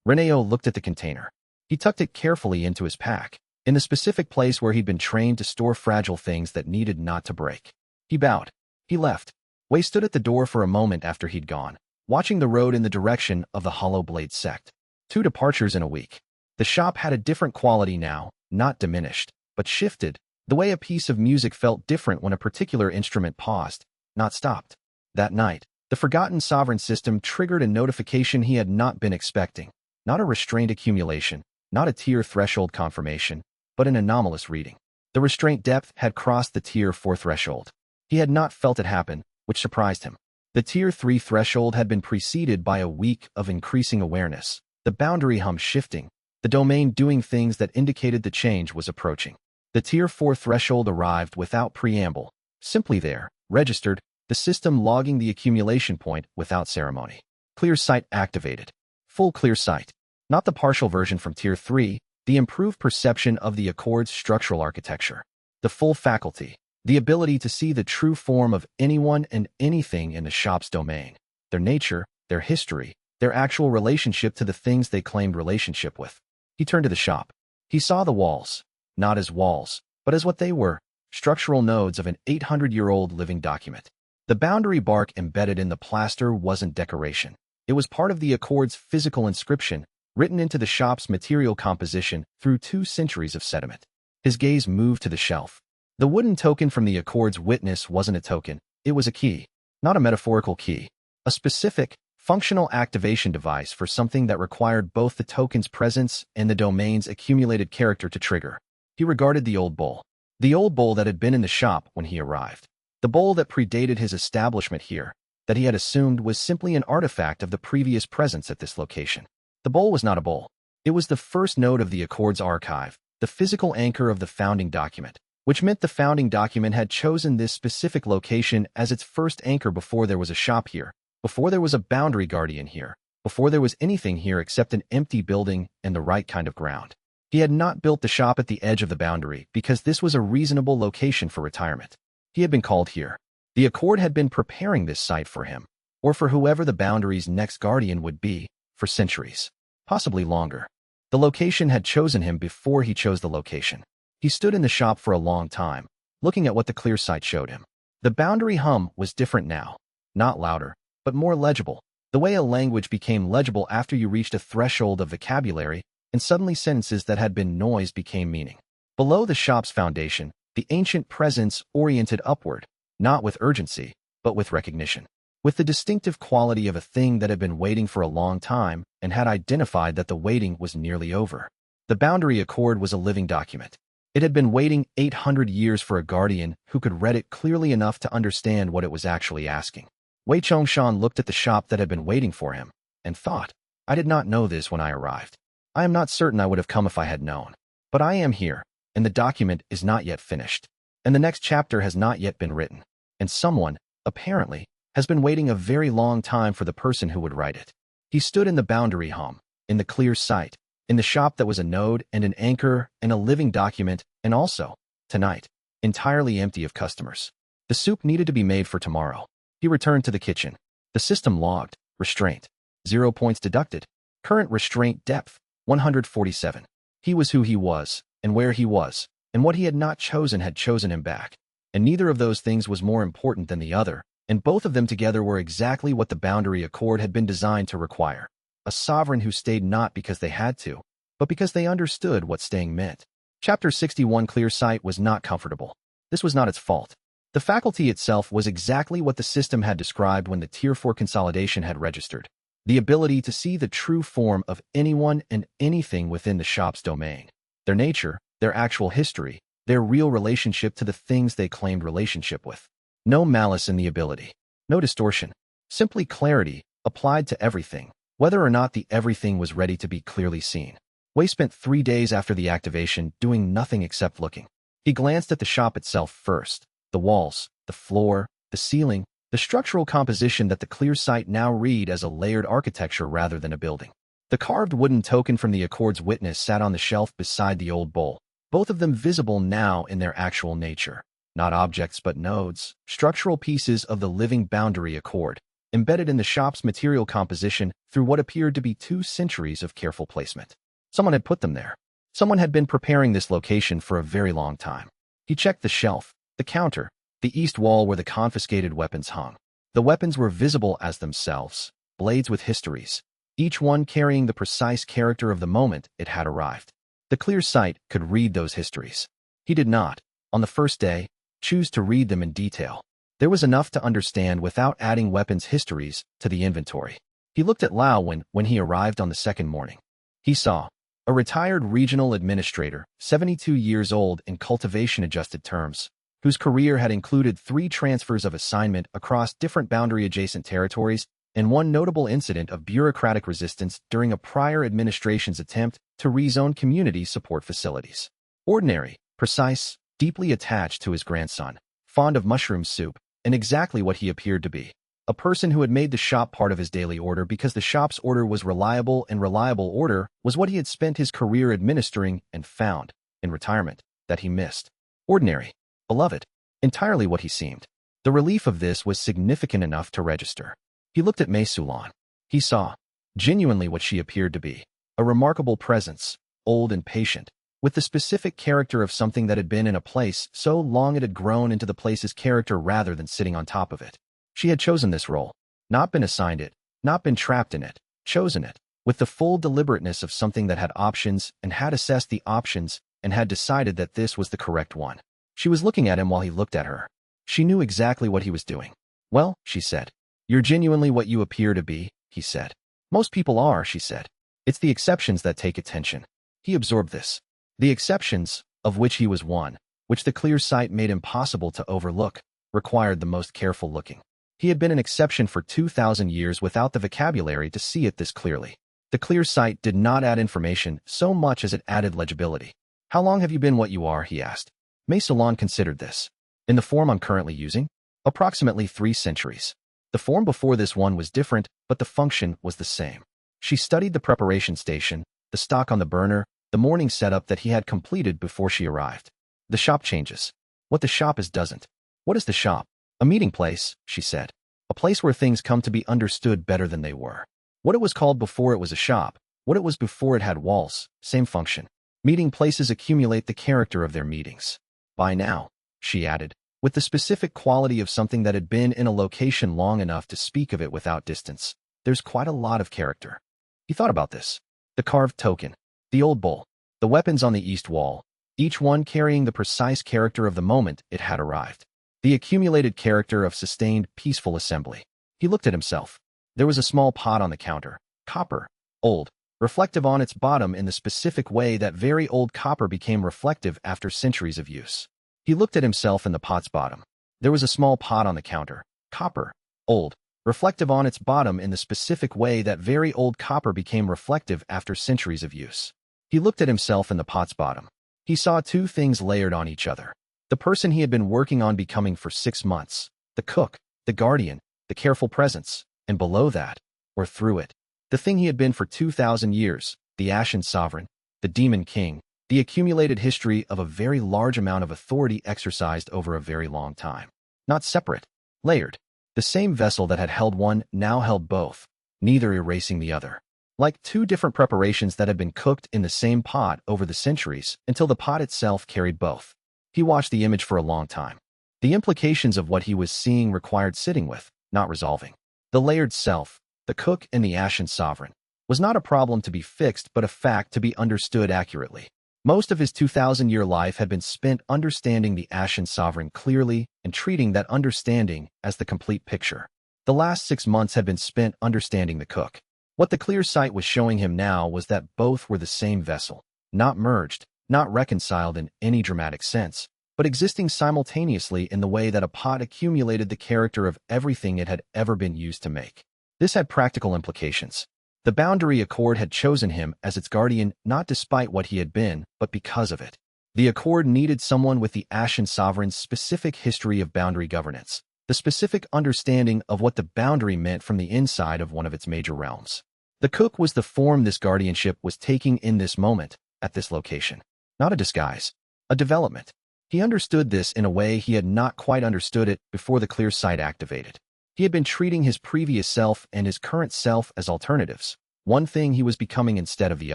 Reneo looked at the container. He tucked it carefully into his pack, in the specific place where he'd been trained to store fragile things that needed not to break. He bowed. He left. Wei stood at the door for a moment after he'd gone, watching the road in the direction of the Hollow Blade sect. 2 departures in a week. The shop had a different quality now, not diminished, but shifted, the way a piece of music felt different when a particular instrument paused, not stopped. That night, the Forgotten Sovereign system triggered a notification he had not been expecting. Not a restraint accumulation, not a tier threshold confirmation, but an anomalous reading. The restraint depth had crossed the tier 4 threshold. He had not felt it happen, which surprised him. The tier 3 threshold had been preceded by a week of increasing awareness, the boundary hum shifting, the domain doing things that indicated the change was approaching. The tier 4 threshold arrived without preamble, simply there, registered, the system logging the accumulation point without ceremony. Clear sight activated. Full clear sight. Not the partial version from tier 3, the improved perception of the Accord's structural architecture. The full faculty, the ability to see the true form of anyone and anything in the shop's domain, their nature, their history, their actual relationship to the things they claimed relationship with. He turned to the shop. He saw the walls, not as walls, but as what they were, structural nodes of an 800-year-old living document. The boundary bark embedded in the plaster wasn't decoration. It was part of the Accord's physical inscription, written into the shop's material composition through 2 centuries of sediment. His gaze moved to the shelf. The wooden token from the Accord's witness wasn't a token, it was a key. Not a metaphorical key. A specific, functional activation device for something that required both the token's presence and the domain's accumulated character to trigger. He regarded the old bowl. The old bowl that had been in the shop when he arrived. The bowl that predated his establishment here, that he had assumed was simply an artifact of the previous presence at this location. The bowl was not a bowl. It was the first node of the Accord's archive, the physical anchor of the founding document, which meant the founding document had chosen this specific location as its first anchor before there was a shop here, before there was a boundary guardian here, before there was anything here except an empty building and the right kind of ground. He had not built the shop at the edge of the boundary because this was a reasonable location for retirement. He had been called here. The Accord had been preparing this site for him, or for whoever the boundary's next guardian would be, for centuries, possibly longer. The location had chosen him before he chose the location. He stood in the shop for a long time, looking at what the clear sight showed him. The boundary hum was different now, not louder, but more legible, the way a language became legible after you reached a threshold of vocabulary, and suddenly sentences that had been noise became meaning. Below the shop's foundation, the ancient presence oriented upward, not with urgency, but with recognition. with the distinctive quality of a thing that had been waiting for a long time and had identified that the waiting was nearly over. The Boundary Accord was a living document. It had been waiting 800 years for a guardian who could read it clearly enough to understand what it was actually asking. Wei Chongshan looked at the shop that had been waiting for him and thought, I did not know this when I arrived. I am not certain I would have come if I had known. But I am here, and the document is not yet finished. And the next chapter has not yet been written. And someone, apparently, has been waiting a very long time for the person who would write it. He stood in the boundary home, in the clear sight, in the shop that was a node and an anchor and a living document, and also, tonight, entirely empty of customers. The soup needed to be made for tomorrow. He returned to the kitchen. The system logged, restraint, 0 points deducted. Current restraint depth, 147. He was who he was, and where he was, and what he had not chosen had chosen him back. And neither of those things was more important than the other, and both of them together were exactly what the Boundary Accord had been designed to require. A sovereign who stayed not because they had to, but because they understood what staying meant. Chapter 61 Clear Sight was not comfortable. This was not its fault. The faculty itself was exactly what the system had described when the Tier 4 consolidation had registered. The ability to see the true form of anyone and anything within the shop's domain. Their nature, their actual history, their real relationship to the things they claimed relationship with. No malice in the ability. No distortion. Simply clarity, applied to everything, whether or not the everything was ready to be clearly seen. Wei spent 3 days after the activation doing nothing except looking. He glanced at the shop itself first. The walls, the floor, the ceiling, the structural composition that the clear sight now read as a layered architecture rather than a building. The carved wooden token from the Accord's witness sat on the shelf beside the old bowl, both of them visible now in their actual nature. Not objects but nodes, structural pieces of the living Boundary Accord, embedded in the shop's material composition through what appeared to be 2 centuries of careful placement. Someone had put them there. Someone had been preparing this location for a very long time. He checked the shelf, the counter, the east wall where the confiscated weapons hung. The weapons were visible as themselves, blades with histories, each one carrying the precise character of the moment it had arrived. The clear sight could read those histories. He did not, on the first day, choose to read them in detail. There was enough to understand without adding weapons histories to the inventory. He looked at Lao when he arrived on the second morning. He saw a retired regional administrator, 72 years old in cultivation-adjusted terms, whose career had included 3 transfers of assignment across different boundary-adjacent territories and 1 notable incident of bureaucratic resistance during a prior administration's attempt to rezone community support facilities. Ordinary, precise, deeply attached to his grandson, fond of mushroom soup, and exactly what he appeared to be. A person who had made the shop part of his daily order because the shop's order was reliable, and reliable order was what he had spent his career administering and found, in retirement, that he missed. Ordinary, beloved, entirely what he seemed. The relief of this was significant enough to register. He looked at Mei Sulan. He saw, genuinely what she appeared to be, a remarkable presence, old and patient, with the specific character of something that had been in a place so long it had grown into the place's character rather than sitting on top of it. She had chosen this role, not been assigned it, not been trapped in it, chosen it, with the full deliberateness of something that had options and had assessed the options and had decided that this was the correct one. She was looking at him while he looked at her. She knew exactly what he was doing. Well, she said. You're genuinely what you appear to be, he said. Most people are, she said. It's the exceptions that take attention. He absorbed this. The exceptions, of which he was one, which the clear sight made impossible to overlook, required the most careful looking. He had been an exception for 2,000 years without the vocabulary to see it this clearly. The clear sight did not add information so much as it added legibility. How long have you been what you are, he asked. Mei Sulan considered this. In the form I'm currently using? Approximately 3 centuries. The form before this one was different, but the function was the same. She studied the preparation station, the stock on the burner, the morning setup that he had completed before she arrived. The shop changes. What the shop is doesn't. What is the shop? A meeting place, she said. A place where things come to be understood better than they were. What it was called before it was a shop, what it was before it had walls, same function. Meeting places accumulate the character of their meetings. By now, she added, with the specific quality of something that had been in a location long enough to speak of it without distance, there's quite a lot of character. He thought about this. The carved token, the old bowl, the weapons on the east wall, each one carrying the precise character of the moment it had arrived. The accumulated character of sustained, peaceful assembly. He looked at himself. There was a small pot on the counter, copper, old, reflective on its bottom in the specific way that very old copper became reflective after centuries of use. He looked at himself in the pot's bottom. There was a small pot on the counter, copper, old, reflective on its bottom in the specific way that very old copper became reflective after centuries of use. He looked at himself in the pot's bottom. He saw two things layered on each other. The person he had been working on becoming for 6 months, the cook, the guardian, the careful presence, and below that, or through it, the thing he had been for 2,000 years, the Ashen Sovereign, the Demon King, the accumulated history of a very large amount of authority exercised over a very long time. Not separate, layered. The same vessel that had held one now held both, neither erasing the other. Like two different preparations that had been cooked in the same pot over the centuries until the pot itself carried both. He watched the image for a long time. The implications of what he was seeing required sitting with, not resolving. The layered self, the cook and the Ashen Sovereign, was not a problem to be fixed but a fact to be understood accurately. Most of his 2,000-year life had been spent understanding the Ashen Sovereign clearly and treating that understanding as the complete picture. The last 6 months had been spent understanding the cook. What the clear sight was showing him now was that both were the same vessel, not merged, not reconciled in any dramatic sense, but existing simultaneously in the way that a pot accumulated the character of everything it had ever been used to make. This had practical implications. The boundary accord had chosen him as its guardian not despite what he had been, but because of it. The accord needed someone with the Ashen Sovereign's specific history of boundary governance, the specific understanding of what the boundary meant from the inside of one of its major realms. The cook was the form this guardianship was taking in this moment, at this location. Not a disguise, a development. He understood this in a way he had not quite understood it before the clear sight activated. He had been treating his previous self and his current self as alternatives, one thing he was becoming instead of the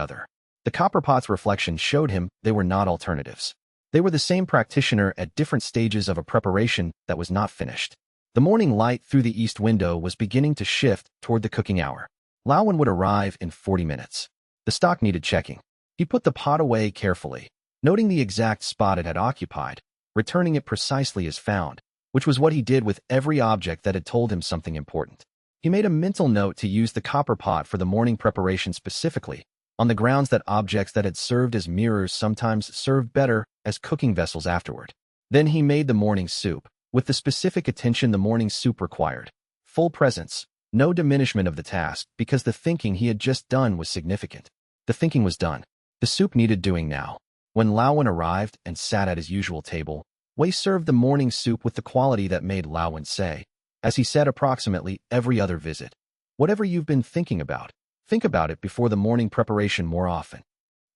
other. The copper pot's reflection showed him they were not alternatives. They were the same practitioner at different stages of a preparation that was not finished. The morning light through the east window was beginning to shift toward the cooking hour. Lauwen would arrive in 40 minutes. The stock needed checking. He put the pot away carefully, noting the exact spot it had occupied, returning it precisely as found, which was what he did with every object that had told him something important. He made a mental note to use the copper pot for the morning preparation specifically, on the grounds that objects that had served as mirrors sometimes served better as cooking vessels afterward. Then he made the morning soup, with the specific attention the morning soup required. Full presence, no diminishment of the task, because the thinking he had just done was significant. The thinking was done. The soup needed doing now. When Lauwen arrived and sat at his usual table, Wei served the morning soup with the quality that made Lauwen say, as he said approximately every other visit, "Whatever you've been thinking about, think about it before the morning preparation more often."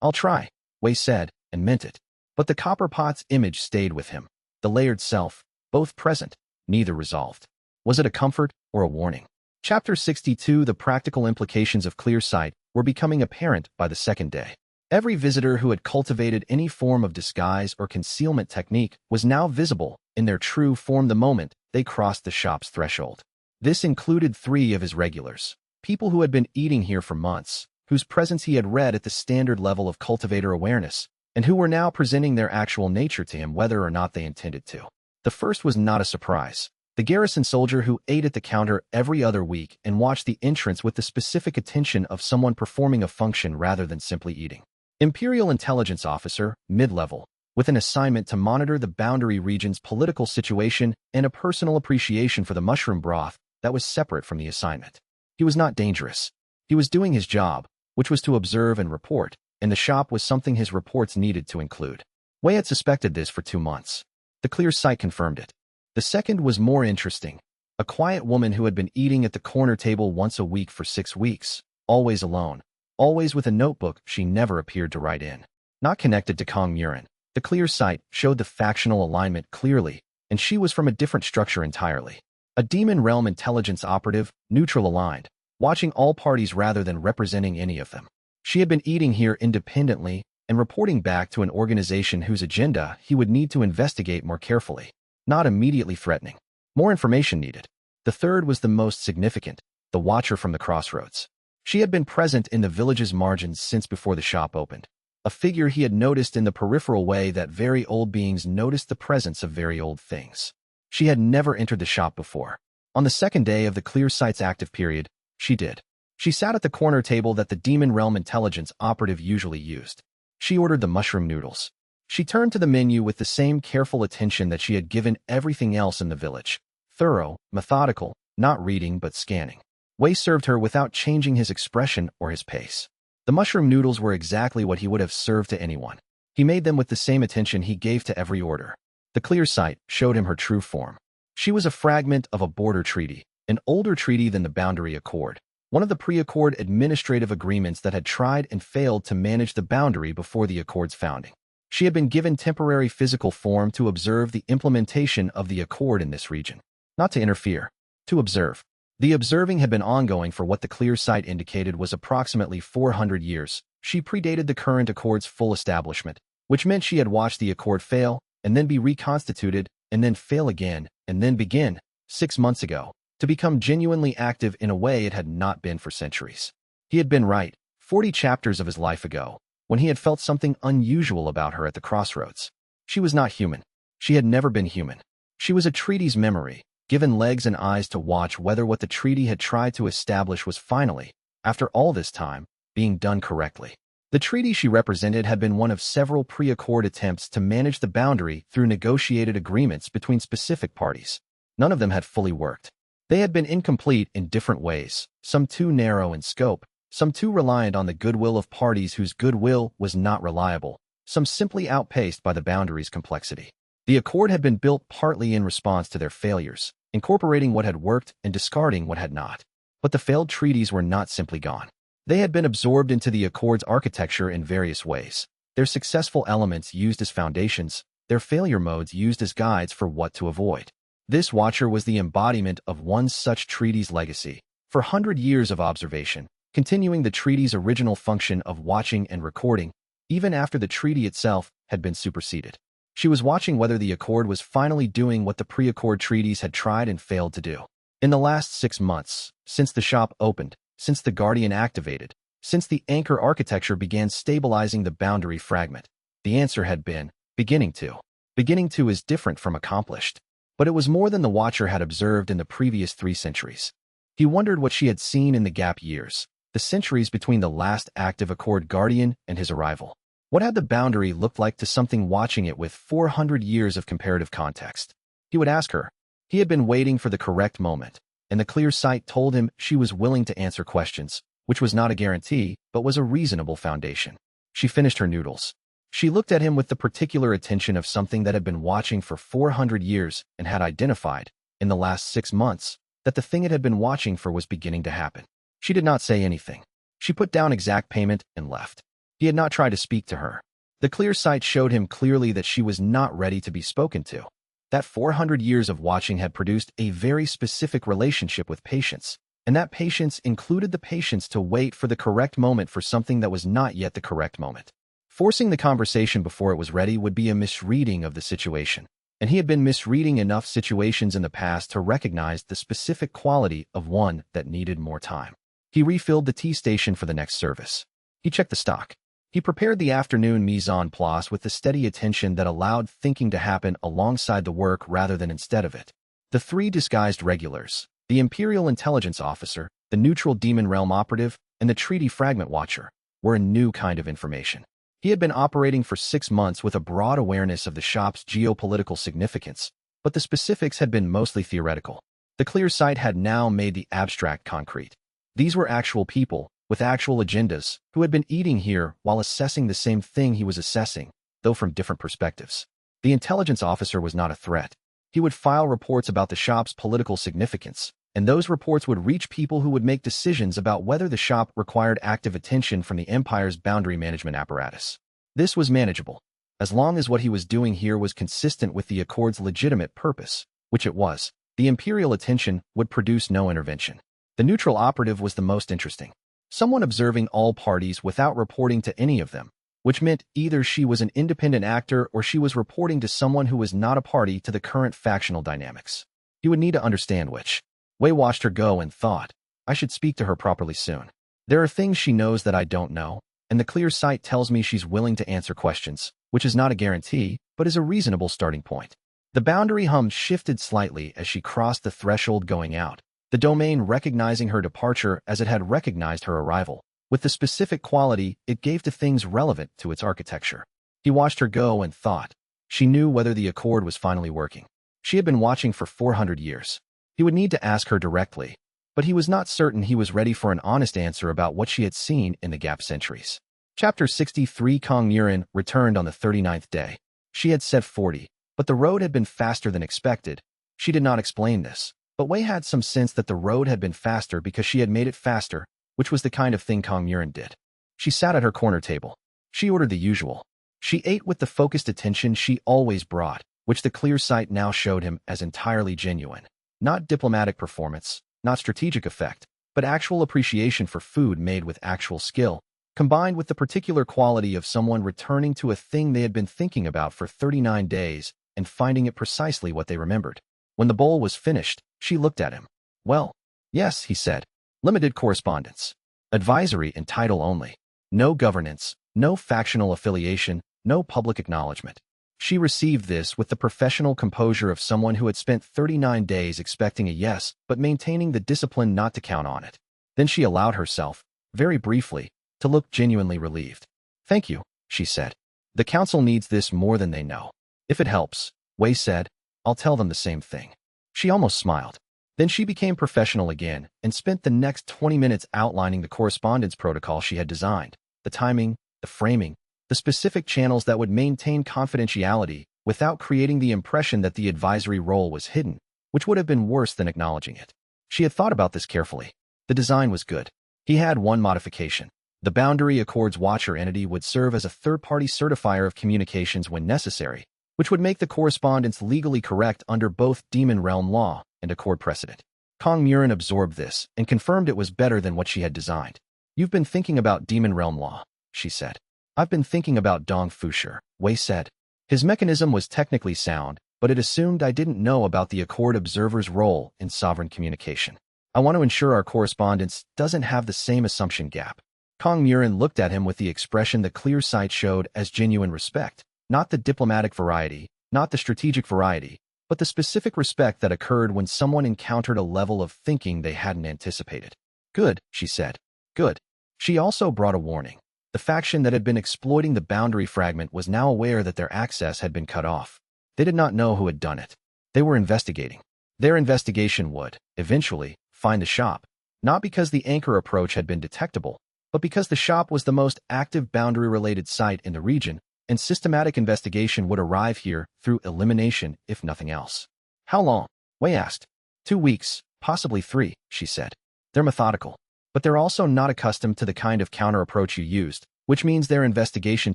"I'll try," Wei said, and meant it. But the copper pot's image stayed with him, the layered self, both present, neither resolved. Was it a comfort or a warning? Chapter 62. The practical implications of clear sight were becoming apparent by the second day. Every visitor who had cultivated any form of disguise or concealment technique was now visible in their true form the moment they crossed the shop's threshold. This included 3 of his regulars, people who had been eating here for months, whose presence he had read at the standard level of cultivator awareness, and who were now presenting their actual nature to him whether or not they intended to. The first was not a surprise. The garrison soldier who ate at the counter every other week and watched the entrance with the specific attention of someone performing a function rather than simply eating. Imperial Intelligence Officer, mid-level, with an assignment to monitor the boundary region's political situation and a personal appreciation for the mushroom broth that was separate from the assignment. He was not dangerous. He was doing his job, which was to observe and report, and the shop was something his reports needed to include. Wei had suspected this for 2 months. The clear sight confirmed it. The second was more interesting. A quiet woman who had been eating at the corner table once a week for 6 weeks, always alone. Always with a notebook she never appeared to write in. Not connected to Kong Murin. The clear sight showed the factional alignment clearly, and she was from a different structure entirely. A demon realm intelligence operative, neutral aligned, watching all parties rather than representing any of them. She had been eating here independently and reporting back to an organization whose agenda he would need to investigate more carefully. Not immediately threatening. More information needed. The third was the most significant, the watcher from the crossroads. She had been present in the village's margins since before the shop opened. A figure he had noticed in the peripheral way that very old beings noticed the presence of very old things. She had never entered the shop before. On the second day of the clear sight's active period, she did. She sat at the corner table that the Demon Realm intelligence operative usually used. She ordered the mushroom noodles. She turned to the menu with the same careful attention that she had given everything else in the village. Thorough, methodical, not reading but scanning. Wei served her without changing his expression or his pace. The mushroom noodles were exactly what he would have served to anyone. He made them with the same attention he gave to every order. The clear sight showed him her true form. She was a fragment of a border treaty, an older treaty than the Boundary Accord, one of the pre-accord administrative agreements that had tried and failed to manage the boundary before the Accord's founding. She had been given temporary physical form to observe the implementation of the Accord in this region. Not to interfere, to observe. The observing had been ongoing for what the clear sight indicated was approximately 400 years. She predated the current Accord's full establishment, which meant she had watched the Accord fail, and then be reconstituted, and then fail again, and then begin, 6 months ago, to become genuinely active in a way it had not been for centuries. He had been right, 40 chapters of his life ago, when he had felt something unusual about her at the crossroads. She was not human. She had never been human. She was a treaty's memory, given legs and eyes to watch whether what the treaty had tried to establish was finally, after all this time, being done correctly. The treaty she represented had been one of several pre-accord attempts to manage the boundary through negotiated agreements between specific parties. None of them had fully worked. They had been incomplete in different ways, some too narrow in scope, some too reliant on the goodwill of parties whose goodwill was not reliable, some simply outpaced by the boundary's complexity. The Accord had been built partly in response to their failures, incorporating what had worked and discarding what had not. But the failed treaties were not simply gone. They had been absorbed into the Accord's architecture in various ways, their successful elements used as foundations, their failure modes used as guides for what to avoid. This Watcher was the embodiment of one such treaty's legacy, for 100 years of observation, continuing the treaty's original function of watching and recording, even after the treaty itself had been superseded. She was watching whether the Accord was finally doing what the pre-Accord treaties had tried and failed to do. In the last 6 months, since the shop opened, since the Guardian activated, since the anchor architecture began stabilizing the boundary fragment, the answer had been, beginning to. Beginning to is different from accomplished. But it was more than the Watcher had observed in the previous 3 centuries. He wondered what she had seen in the gap years, the centuries between the last active Accord Guardian and his arrival. What had the boundary looked like to something watching it with 400 years of comparative context? He would ask her. He had been waiting for the correct moment, and the clear sight told him she was willing to answer questions, which was not a guarantee, but was a reasonable foundation. She finished her noodles. She looked at him with the particular attention of something that had been watching for 400 years and had identified, in the last 6 months, that the thing it had been watching for was beginning to happen. She did not say anything. She put down exact payment and left. He had not tried to speak to her. The clear sight showed him clearly that she was not ready to be spoken to. That 400 years of watching had produced a very specific relationship with patience, and that patience included the patience to wait for the correct moment for something that was not yet the correct moment. Forcing the conversation before it was ready would be a misreading of the situation, and he had been misreading enough situations in the past to recognize the specific quality of one that needed more time. He refilled the tea station for the next service. He checked the stock. He prepared the afternoon mise en place with the steady attention that allowed thinking to happen alongside the work rather than instead of it. The 3 disguised regulars, the Imperial Intelligence Officer, the neutral Demon Realm Operative, and the Treaty Fragment Watcher, were a new kind of information. He had been operating for 6 months with a broad awareness of the shop's geopolitical significance, but the specifics had been mostly theoretical. The clear sight had now made the abstract concrete. These were actual people, with actual agendas, who had been eating here while assessing the same thing he was assessing, though from different perspectives. The intelligence officer was not a threat. He would file reports about the shop's political significance, and those reports would reach people who would make decisions about whether the shop required active attention from the Empire's boundary management apparatus. This was manageable, as long as what he was doing here was consistent with the Accord's legitimate purpose, which it was. The Imperial attention would produce no intervention. The neutral operative was the most interesting. Someone observing all parties without reporting to any of them, which meant either she was an independent actor or she was reporting to someone who was not a party to the current factional dynamics. He would need to understand which. Wei watched her go and thought, I should speak to her properly soon. There are things she knows that I don't know, and the clear sight tells me she's willing to answer questions, which is not a guarantee, but is a reasonable starting point. The boundary hum shifted slightly as she crossed the threshold going out, the domain recognizing her departure as it had recognized her arrival, with the specific quality it gave to things relevant to its architecture. He watched her go and thought. She knew whether the accord was finally working. She had been watching for 400 years. He would need to ask her directly, but he was not certain he was ready for an honest answer about what she had seen in the gap centuries. Chapter 63. Kong Murin returned on the 39th day. She had said 40, but the road had been faster than expected. She did not explain this, but Wei had some sense that the road had been faster because she had made it faster, which was the kind of thing Kong Murin did. She sat at her corner table. She ordered the usual. She ate with the focused attention she always brought, which the clear sight now showed him as entirely genuine. Not diplomatic performance, not strategic effect, but actual appreciation for food made with actual skill, combined with the particular quality of someone returning to a thing they had been thinking about for 39 days and finding it precisely what they remembered. When the bowl was finished, she looked at him. Well, yes, he said. Limited correspondence. Advisory and title only. No governance, no factional affiliation, no public acknowledgement. She received this with the professional composure of someone who had spent 39 days expecting a yes but maintaining the discipline not to count on it. Then she allowed herself, very briefly, to look genuinely relieved. Thank you, she said. The council needs this more than they know. If it helps, Wei said, I'll tell them the same thing. She almost smiled. Then she became professional again and spent the next 20 minutes outlining the correspondence protocol she had designed, the timing, the framing, the specific channels that would maintain confidentiality without creating the impression that the advisory role was hidden, which would have been worse than acknowledging it. She had thought about this carefully. The design was good. He had one modification. The Boundary Accord's Watcher entity would serve as a third-party certifier of communications when necessary, which would make the correspondence legally correct under both Demon Realm law and Accord precedent. Kong Murin absorbed this and confirmed it was better than what she had designed. You've been thinking about Demon Realm law, she said. I've been thinking about Dong Fusher, Wei said. His mechanism was technically sound, but it assumed I didn't know about the Accord observer's role in sovereign communication. I want to ensure our correspondence doesn't have the same assumption gap. Kong Murin looked at him with the expression the clear sight showed as genuine respect, not the diplomatic variety, not the strategic variety, but the specific respect that occurred when someone encountered a level of thinking they hadn't anticipated. Good, she said. Good. She also brought a warning. The faction that had been exploiting the boundary fragment was now aware that their access had been cut off. They did not know who had done it. They were investigating. Their investigation would, eventually, find the shop, not because the anchor approach had been detectable, but because the shop was the most active boundary-related site in the region, and systematic investigation would arrive here through elimination, if nothing else. How long? Wei asked. 2 weeks, possibly 3, she said. They're methodical, but they're also not accustomed to the kind of counter-approach you used, which means their investigation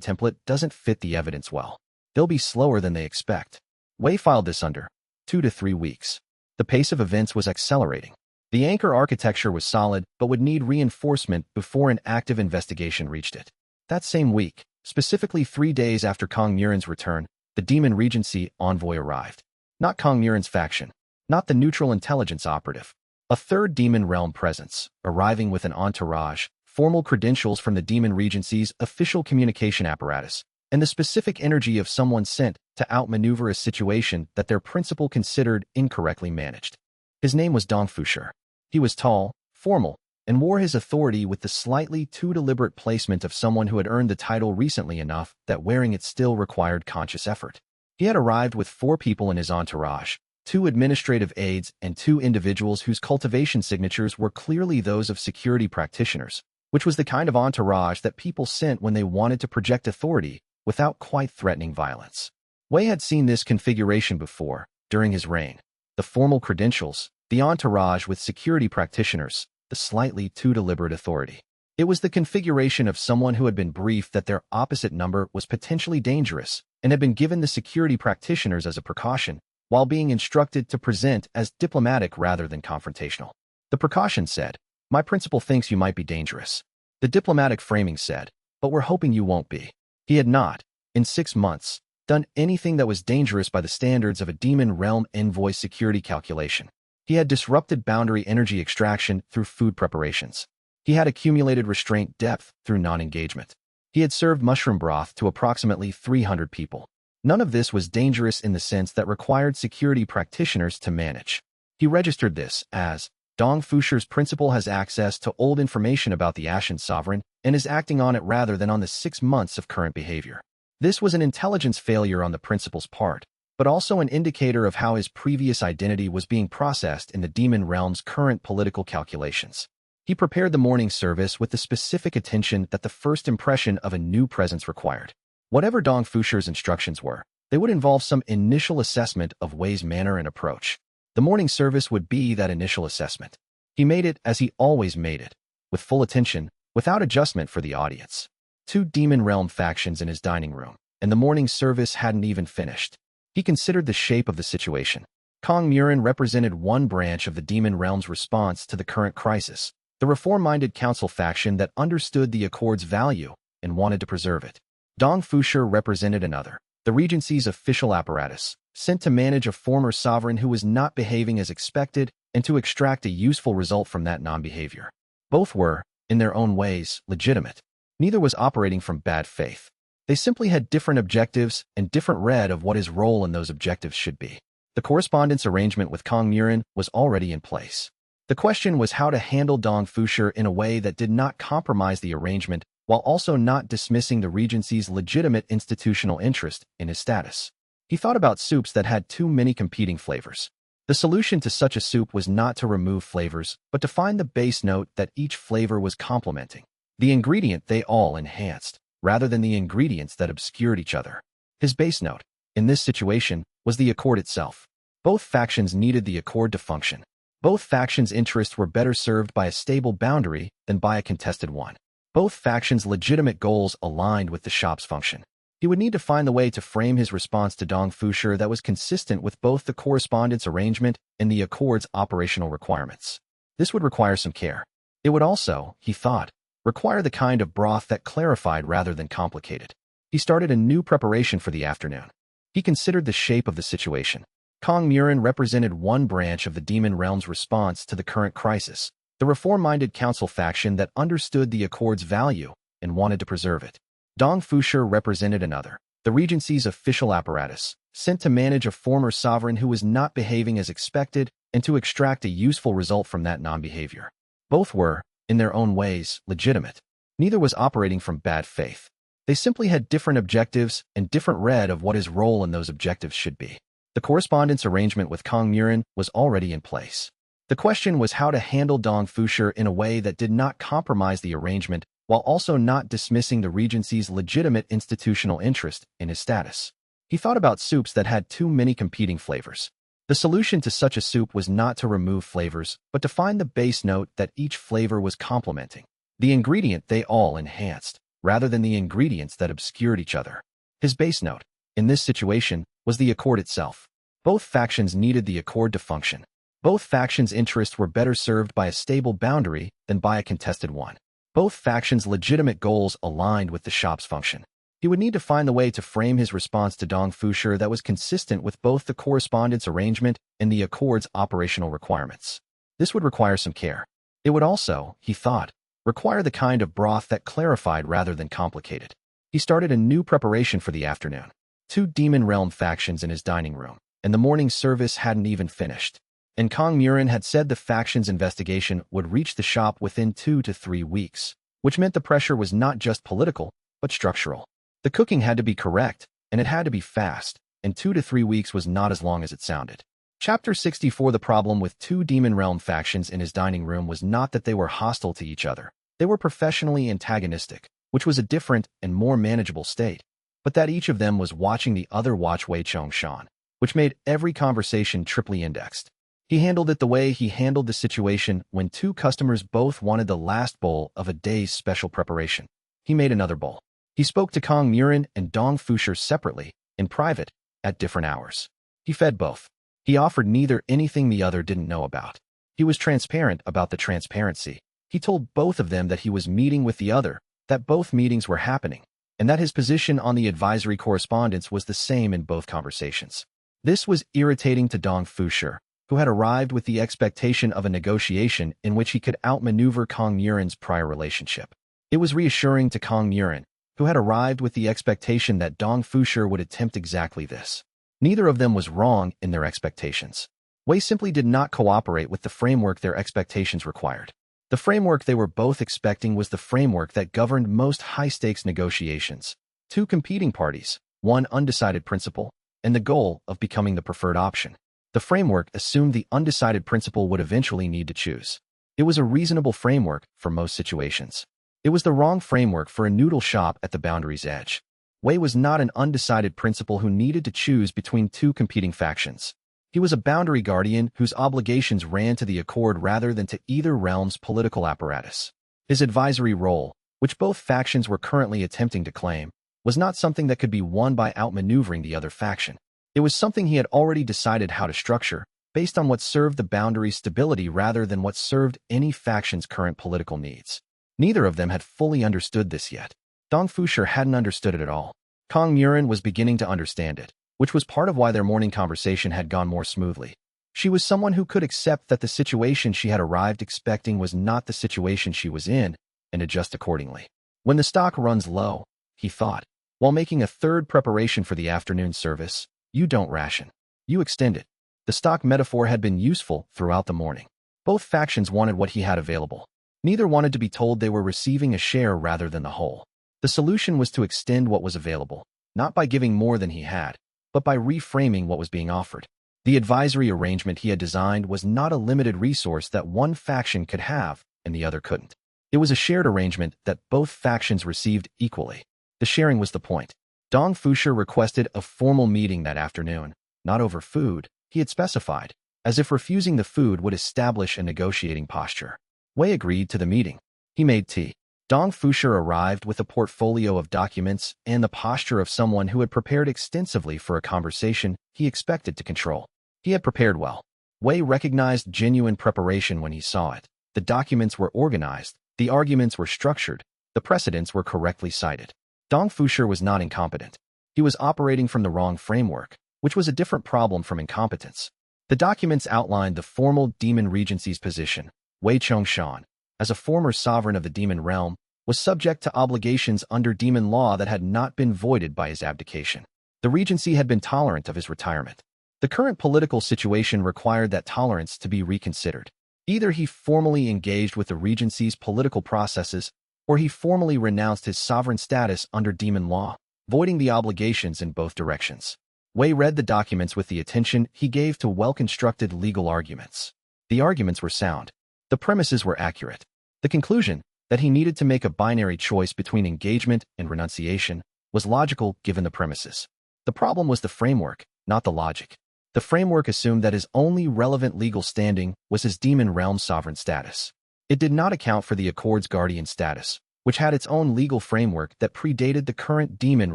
template doesn't fit the evidence well. They'll be slower than they expect. Wei filed this under 2 to 3 weeks. The pace of events was accelerating. The anchor architecture was solid, but would need reinforcement before an active investigation reached it. That same week, specifically 3 days after Kong Murin's return, the Demon Regency envoy arrived. Not Kong Murin's faction, not the neutral intelligence operative. A third Demon Realm presence, arriving with an entourage, formal credentials from the Demon Regency's official communication apparatus, and the specific energy of someone sent to outmaneuver a situation that their principal considered incorrectly managed. His name was Dong Fusher. He was tall, formal, and wore his authority with the slightly too deliberate placement of someone who had earned the title recently enough that wearing it still required conscious effort. He had arrived with 4 people in his entourage, 2 administrative aides and 2 individuals whose cultivation signatures were clearly those of security practitioners, which was the kind of entourage that people sent when they wanted to project authority without quite threatening violence. Wei had seen this configuration before, during his reign. The formal credentials, the entourage with security practitioners, the slightly too deliberate authority. It was the configuration of someone who had been briefed that their opposite number was potentially dangerous and had been given the security practitioners as a precaution, while being instructed to present as diplomatic rather than confrontational. The precaution said, "My principal thinks you might be dangerous." The diplomatic framing said, "But we're hoping you won't be." He had not, in 6 months, done anything that was dangerous by the standards of a Demon Realm envoy security calculation. He had disrupted boundary energy extraction through food preparations. He had accumulated restraint depth through non-engagement. He had served mushroom broth to approximately 300 people. None of this was dangerous in the sense that required security practitioners to manage. He registered this as, Dong Fusher's principal has access to old information about the Ashen Sovereign and is acting on it rather than on the 6 months of current behavior. This was an intelligence failure on the principal's part, but also an indicator of how his previous identity was being processed in the demon realm's current political calculations. He prepared the morning service with the specific attention that the first impression of a new presence required. Whatever Dong Fusher's instructions were, they would involve some initial assessment of Wei's manner and approach. The morning service would be that initial assessment. He made it as he always made it, with full attention, without adjustment for the audience. 2 demon realm factions in his dining room, and the morning service hadn't even finished. He considered the shape of the situation. Kong Murin represented one branch of the demon realm's response to the current crisis, the reform-minded council faction that understood the Accord's value and wanted to preserve it. Dong Fusher represented another, the Regency's official apparatus, sent to manage a former sovereign who was not behaving as expected and to extract a useful result from that non-behavior. Both were, in their own ways, legitimate. Neither was operating from bad faith. They simply had different objectives and different read of what his role in those objectives should be. The correspondence arrangement with Kong Murin was already in place. The question was how to handle Dong Fusher in a way that did not compromise the arrangement while also not dismissing the Regency's legitimate institutional interest in his status. He thought about soups that had too many competing flavors. The solution to such a soup was not to remove flavors, but to find the base note that each flavor was complementing, the ingredient they all enhanced, rather than the ingredients that obscured each other. His base note, in this situation, was the Accord itself. Both factions needed the Accord to function. Both factions' interests were better served by a stable boundary than by a contested one. Both factions' legitimate goals aligned with the shop's function. He would need to find the way to frame his response to Dong Fusher that was consistent with both the correspondence arrangement and the Accord's operational requirements. This would require some care. It would also, he thought, require the kind of broth that clarified rather than complicated. He started a new preparation for the afternoon. He considered the shape of the situation. Kong Murin represented one branch of the demon realm's response to the current crisis, the reform-minded council faction that understood the Accord's value and wanted to preserve it. Dong Fusher represented another, the Regency's official apparatus, sent to manage a former sovereign who was not behaving as expected and to extract a useful result from that non-behavior. Both were, in their own ways, legitimate. Neither was operating from bad faith. They simply had different objectives and different read of what his role in those objectives should be. The correspondence arrangement with Kong Murin was already in place. The question was how to handle Dong Fusher in a way that did not compromise the arrangement while also not dismissing the Regency's legitimate institutional interest in his status. He thought about soups that had too many competing flavors. The solution to such a soup was not to remove flavors, but to find the base note that each flavor was complementing, the ingredient they all enhanced, rather than the ingredients that obscured each other. His base note, in this situation, was the Accord itself. Both factions needed the Accord to function. Both factions' interests were better served by a stable boundary than by a contested one. Both factions' legitimate goals aligned with the shop's function. He would need to find the way to frame his response to Dong Fusher that was consistent with both the correspondence arrangement and the Accord's operational requirements. This would require some care. It would also, he thought, require the kind of broth that clarified rather than complicated. He started a new preparation for the afternoon. 2 demon realm factions in his dining room, and the morning service hadn't even finished. And Kong Murin had said the faction's investigation would reach the shop within 2 to 3 weeks, which meant the pressure was not just political, but structural. The cooking had to be correct, and it had to be fast, and 2 to 3 weeks was not as long as it sounded. Chapter 64. The problem with 2 demon realm factions in his dining room was not that they were hostile to each other. They were professionally antagonistic, which was a different and more manageable state, but that each of them was watching the other watch Wei Chongshan, which made every conversation triply indexed. He handled it the way he handled the situation when 2 customers both wanted the last bowl of a day's special preparation. He made another bowl. He spoke to Kong Murin and Dong Fusher separately, in private, at different hours. He fed both. He offered neither anything the other didn't know about. He was transparent about the transparency. He told both of them that he was meeting with the other, that both meetings were happening, and that his position on the advisory correspondence was the same in both conversations. This was irritating to Dong Fusher, who had arrived with the expectation of a negotiation in which he could outmaneuver Kong Murin's prior relationship. It was reassuring to Kong Murin, who had arrived with the expectation that Dong Fusher would attempt exactly this. Neither of them was wrong in their expectations. Wei simply did not cooperate with the framework their expectations required. The framework they were both expecting was the framework that governed most high-stakes negotiations. Two competing parties, one undecided principle, and the goal of becoming the preferred option. The framework assumed the undecided principle would eventually need to choose. It was a reasonable framework for most situations. It was the wrong framework for a noodle shop at the boundary's edge. Wei was not an undecided principal who needed to choose between two competing factions. He was a boundary guardian whose obligations ran to the accord rather than to either realm's political apparatus. His advisory role, which both factions were currently attempting to claim, was not something that could be won by outmaneuvering the other faction. It was something he had already decided how to structure, based on what served the boundary's stability rather than what served any faction's current political needs. Neither of them had fully understood this yet. Dong Fusher hadn't understood it at all. Kong Murin was beginning to understand it, which was part of why their morning conversation had gone more smoothly. She was someone who could accept that the situation she had arrived expecting was not the situation she was in, and adjust accordingly. When the stock runs low, he thought, while making a third preparation for the afternoon service, you don't ration. You extend it. The stock metaphor had been useful throughout the morning. Both factions wanted what he had available. Neither wanted to be told they were receiving a share rather than the whole. The solution was to extend what was available, not by giving more than he had, but by reframing what was being offered. The advisory arrangement he had designed was not a limited resource that one faction could have and the other couldn't. It was a shared arrangement that both factions received equally. The sharing was the point. Dong Fusher requested a formal meeting that afternoon, not over food, he had specified, as if refusing the food would establish a negotiating posture. Wei agreed to the meeting. He made tea. Dong Fusher arrived with a portfolio of documents and the posture of someone who had prepared extensively for a conversation he expected to control. He had prepared well. Wei recognized genuine preparation when he saw it. The documents were organized, the arguments were structured, the precedents were correctly cited. Dong Fusher was not incompetent. He was operating from the wrong framework, which was a different problem from incompetence. The documents outlined the formal demon regency's position. Wei Chongshan, as a former sovereign of the demon realm, was subject to obligations under demon law that had not been voided by his abdication. The regency had been tolerant of his retirement. The current political situation required that tolerance to be reconsidered. Either he formally engaged with the regency's political processes, or he formally renounced his sovereign status under demon law, voiding the obligations in both directions. Wei read the documents with the attention he gave to well-constructed legal arguments. The arguments were sound. The premises were accurate. The conclusion, that he needed to make a binary choice between engagement and renunciation, was logical given the premises. The problem was the framework, not the logic. The framework assumed that his only relevant legal standing was his demon realm sovereign status. It did not account for the Accord's guardian status, which had its own legal framework that predated the current demon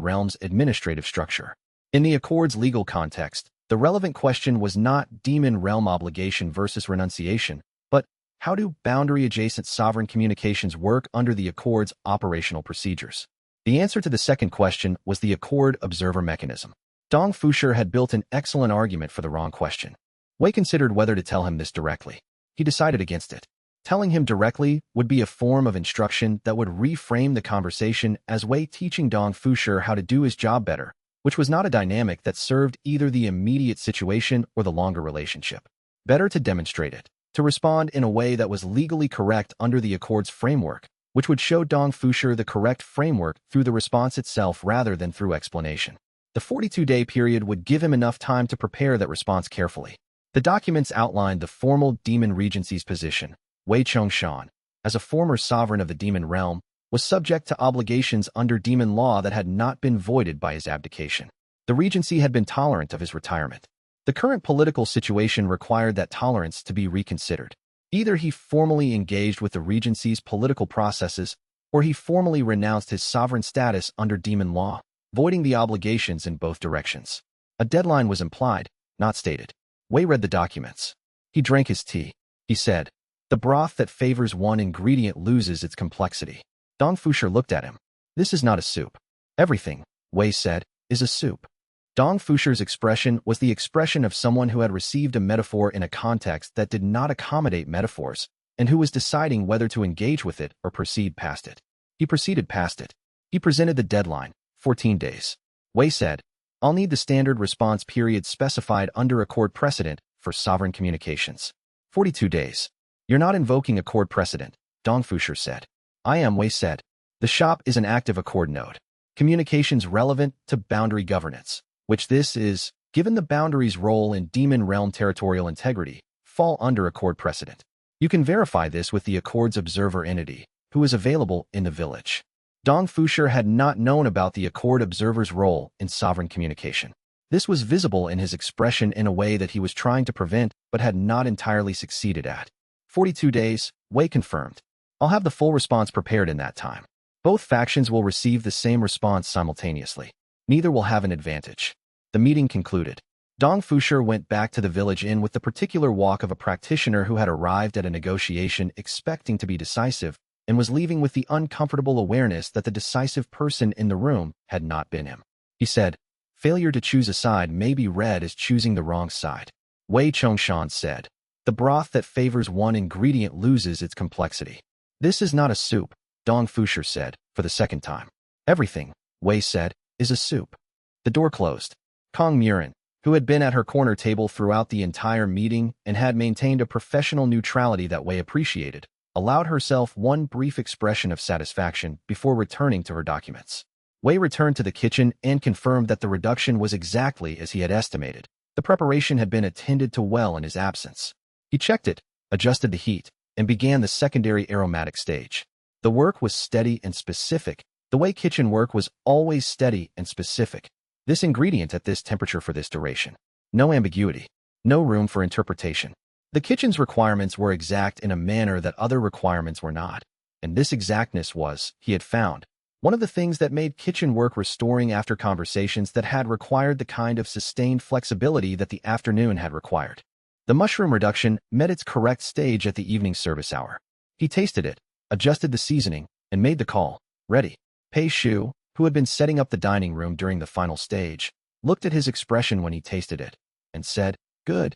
realm's administrative structure. In the Accord's legal context, the relevant question was not demon realm obligation versus renunciation, but how do boundary-adjacent sovereign communications work under the Accord's operational procedures? The answer to the second question was the Accord observer mechanism. Dong Fusher had built an excellent argument for the wrong question. Wei considered whether to tell him this directly. He decided against it. Telling him directly would be a form of instruction that would reframe the conversation as Wei teaching Dong Fusher how to do his job better, which was not a dynamic that served either the immediate situation or the longer relationship. Better to demonstrate it, to respond in a way that was legally correct under the Accord's framework, which would show Dong Fusher the correct framework through the response itself rather than through explanation. The 42-day period would give him enough time to prepare that response carefully. The documents outlined the formal demon regency's position. Wei Chongshan, as a former sovereign of the demon realm, was subject to obligations under demon law that had not been voided by his abdication. The regency had been tolerant of his retirement. The current political situation required that tolerance to be reconsidered. Either he formally engaged with the regency's political processes, or he formally renounced his sovereign status under demon law, voiding the obligations in both directions. A deadline was implied, not stated. Wei read the documents. He drank his tea. He said, "The broth that favors one ingredient loses its complexity." Dong Fusher looked at him. "This is not a soup." "Everything," Wei said, "is a soup." Dong Fusher's expression was the expression of someone who had received a metaphor in a context that did not accommodate metaphors, and who was deciding whether to engage with it or proceed past it. He proceeded past it. He presented the deadline, 14 days. Wei said, I'll need the standard response period specified under Accord precedent for sovereign communications. 42 days. You're not invoking Accord precedent, Dong Fusher said. I am, Wei said. The shop is an active Accord node. Communications relevant to boundary governance, which this is, given the boundary's role in Demon Realm territorial integrity, fall under Accord precedent. You can verify this with the Accord's observer entity, who is available in the village. Dong Fusher had not known about the Accord observer's role in sovereign communication. This was visible in his expression in a way that he was trying to prevent but had not entirely succeeded at. 42 days, Wei confirmed. I'll have the full response prepared in that time. Both factions will receive the same response simultaneously. Neither will have an advantage. The meeting concluded. Dong Fusher went back to the village inn with the particular walk of a practitioner who had arrived at a negotiation expecting to be decisive and was leaving with the uncomfortable awareness that the decisive person in the room had not been him. He said, failure to choose a side may be read as choosing the wrong side. Wei Chongshan said, the broth that favors one ingredient loses its complexity. This is not a soup, Dong Fusher said, for the second time. Everything, Wei said, is a soup. The door closed. Kong Murin, who had been at her corner table throughout the entire meeting and had maintained a professional neutrality that Wei appreciated, allowed herself one brief expression of satisfaction before returning to her documents. Wei returned to the kitchen and confirmed that the reduction was exactly as he had estimated. The preparation had been attended to well in his absence. He checked it, adjusted the heat, and began the secondary aromatic stage. The work was steady and specific. The Wei kitchen work was always steady and specific. This ingredient at this temperature for this duration. No ambiguity. No room for interpretation. The kitchen's requirements were exact in a manner that other requirements were not. And this exactness was, he had found, one of the things that made kitchen work restoring after conversations that had required the kind of sustained flexibility that the afternoon had required. The mushroom reduction met its correct stage at the evening service hour. He tasted it, adjusted the seasoning, and made the call. Ready. Pei Shu, who had been setting up the dining room during the final stage, looked at his expression when he tasted it, and said, good.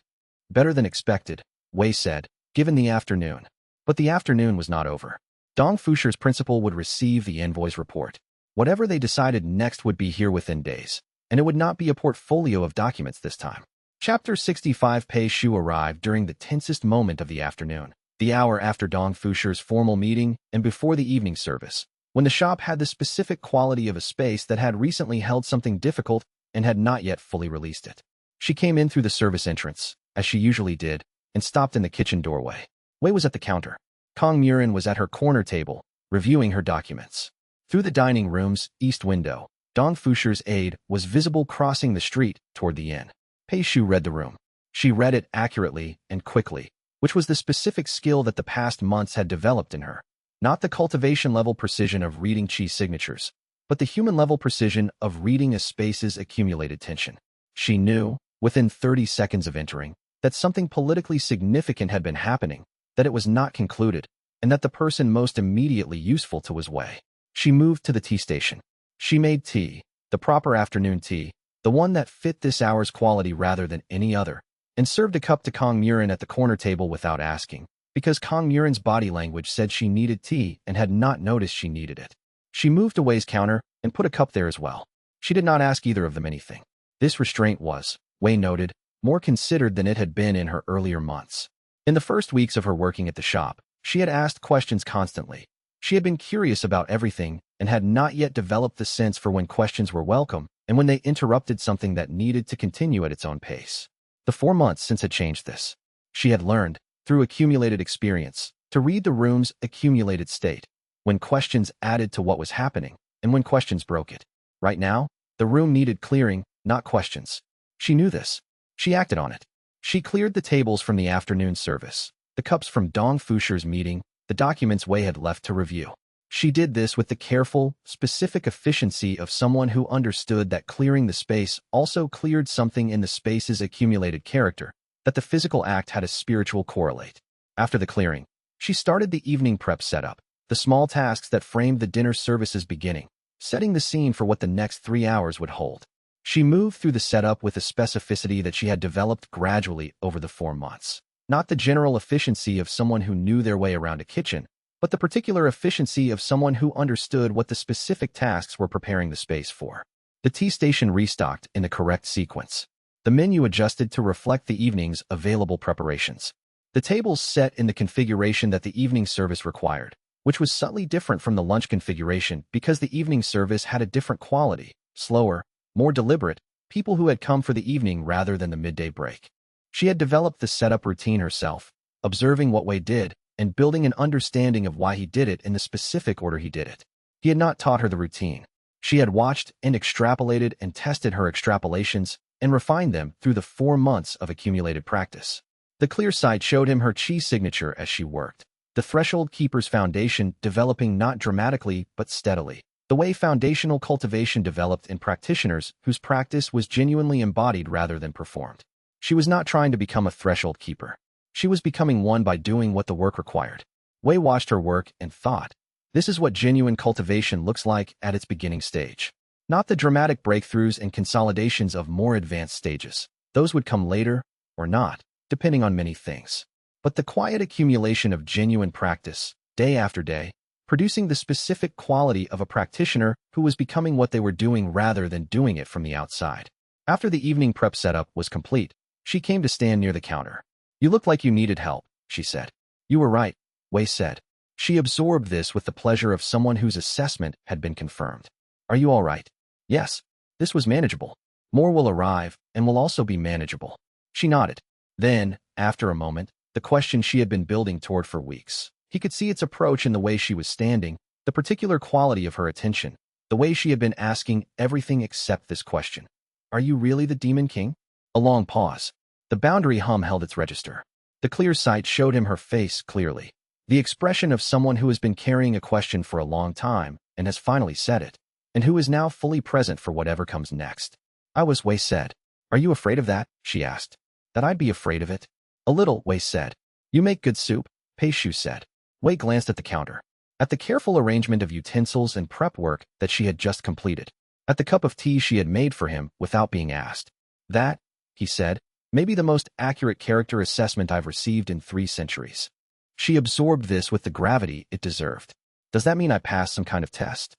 Better than expected, Wei said, given the afternoon. But the afternoon was not over. Dong Fusher's principal would receive the envoy's report. Whatever they decided next would be here within days, and it would not be a portfolio of documents this time. Chapter 65. Pei Shu arrived during the tensest moment of the afternoon, the hour after Dong Fusher's formal meeting and before the evening service, when the shop had the specific quality of a space that had recently held something difficult and had not yet fully released it. She came in through the service entrance, as she usually did, and stopped in the kitchen doorway. Wei was at the counter. Kong Murin was at her corner table, reviewing her documents. Through the dining room's east window, Dong Fusher's aide was visible crossing the street toward the inn. Pei Shu read the room. She read it accurately and quickly, which was the specific skill that the past months had developed in her. Not the cultivation-level precision of reading chi signatures, but the human-level precision of reading a space's accumulated tension. She knew, within 30 seconds of entering, that something politically significant had been happening, that it was not concluded, and that the person most immediately useful to was Wei. She moved to the tea station. She made tea, the proper afternoon tea, the one that fit this hour's quality rather than any other, and served a cup to Kong Murin at the corner table without asking, because Kong Murin's body language said she needed tea and had not noticed she needed it. She moved to Wei's counter and put a cup there as well. She did not ask either of them anything. This restraint was, Wei noted, more considered than it had been in her earlier months. In the first weeks of her working at the shop, she had asked questions constantly. She had been curious about everything and had not yet developed the sense for when questions were welcome and when they interrupted something that needed to continue at its own pace. The 4 months since had changed this. She had learned, through accumulated experience, to read the room's accumulated state, when questions added to what was happening, and when questions broke it. Right now, the room needed clearing, not questions. She knew this. She acted on it. She cleared the tables from the afternoon service, the cups from Dong Fusher's meeting, the documents Wei had left to review. She did this with the careful, specific efficiency of someone who understood that clearing the space also cleared something in the space's accumulated character, that the physical act had a spiritual correlate. After the clearing, she started the evening prep setup, the small tasks that framed the dinner service's beginning, setting the scene for what the next 3 hours would hold. She moved through the setup with a specificity that she had developed gradually over the 4 months. Not the general efficiency of someone who knew their way around a kitchen, but the particular efficiency of someone who understood what the specific tasks were preparing the space for. The tea station restocked in the correct sequence. The menu adjusted to reflect the evening's available preparations. The tables set in the configuration that the evening service required, which was subtly different from the lunch configuration because the evening service had a different quality, slower, more deliberate, people who had come for the evening rather than the midday break. She had developed the setup routine herself, observing what Wei did and building an understanding of why he did it in the specific order he did it. He had not taught her the routine. She had watched and extrapolated and tested her extrapolations and refined them through the 4 months of accumulated practice. The clear sight showed him her chi signature as she worked. The threshold keeper's foundation developing not dramatically but steadily. The way foundational cultivation developed in practitioners whose practice was genuinely embodied rather than performed. She was not trying to become a threshold keeper. She was becoming one by doing what the work required. Wei watched her work and thought, this is what genuine cultivation looks like at its beginning stage. Not the dramatic breakthroughs and consolidations of more advanced stages. Those would come later, or not, depending on many things. But the quiet accumulation of genuine practice, day after day, producing the specific quality of a practitioner who was becoming what they were doing rather than doing it from the outside. After the evening prep setup was complete, she came to stand near the counter. You looked like you needed help, she said. You were right, Wei said. She absorbed this with the pleasure of someone whose assessment had been confirmed. Are you all right? Yes. This was manageable. More will arrive and will also be manageable. She nodded. Then, after a moment, the question she had been building toward for weeks. He could see its approach in the way she was standing, the particular quality of her attention, the way she had been asking everything except this question. Are you really the Demon King? A long pause. The boundary hum held its register. The clear sight showed him her face clearly. The expression of someone who has been carrying a question for a long time and has finally said it, and who is now fully present for whatever comes next. Wei said. Are you afraid of that? She asked. That I'd be afraid of it? A little, Wei said. You make good soup, Pei Shu said. Wei glanced at the counter, at the careful arrangement of utensils and prep work that she had just completed, at the cup of tea she had made for him without being asked. That, he said, may be the most accurate character assessment I've received in 3 centuries. She absorbed this with the gravity it deserved. Does that mean I passed some kind of test?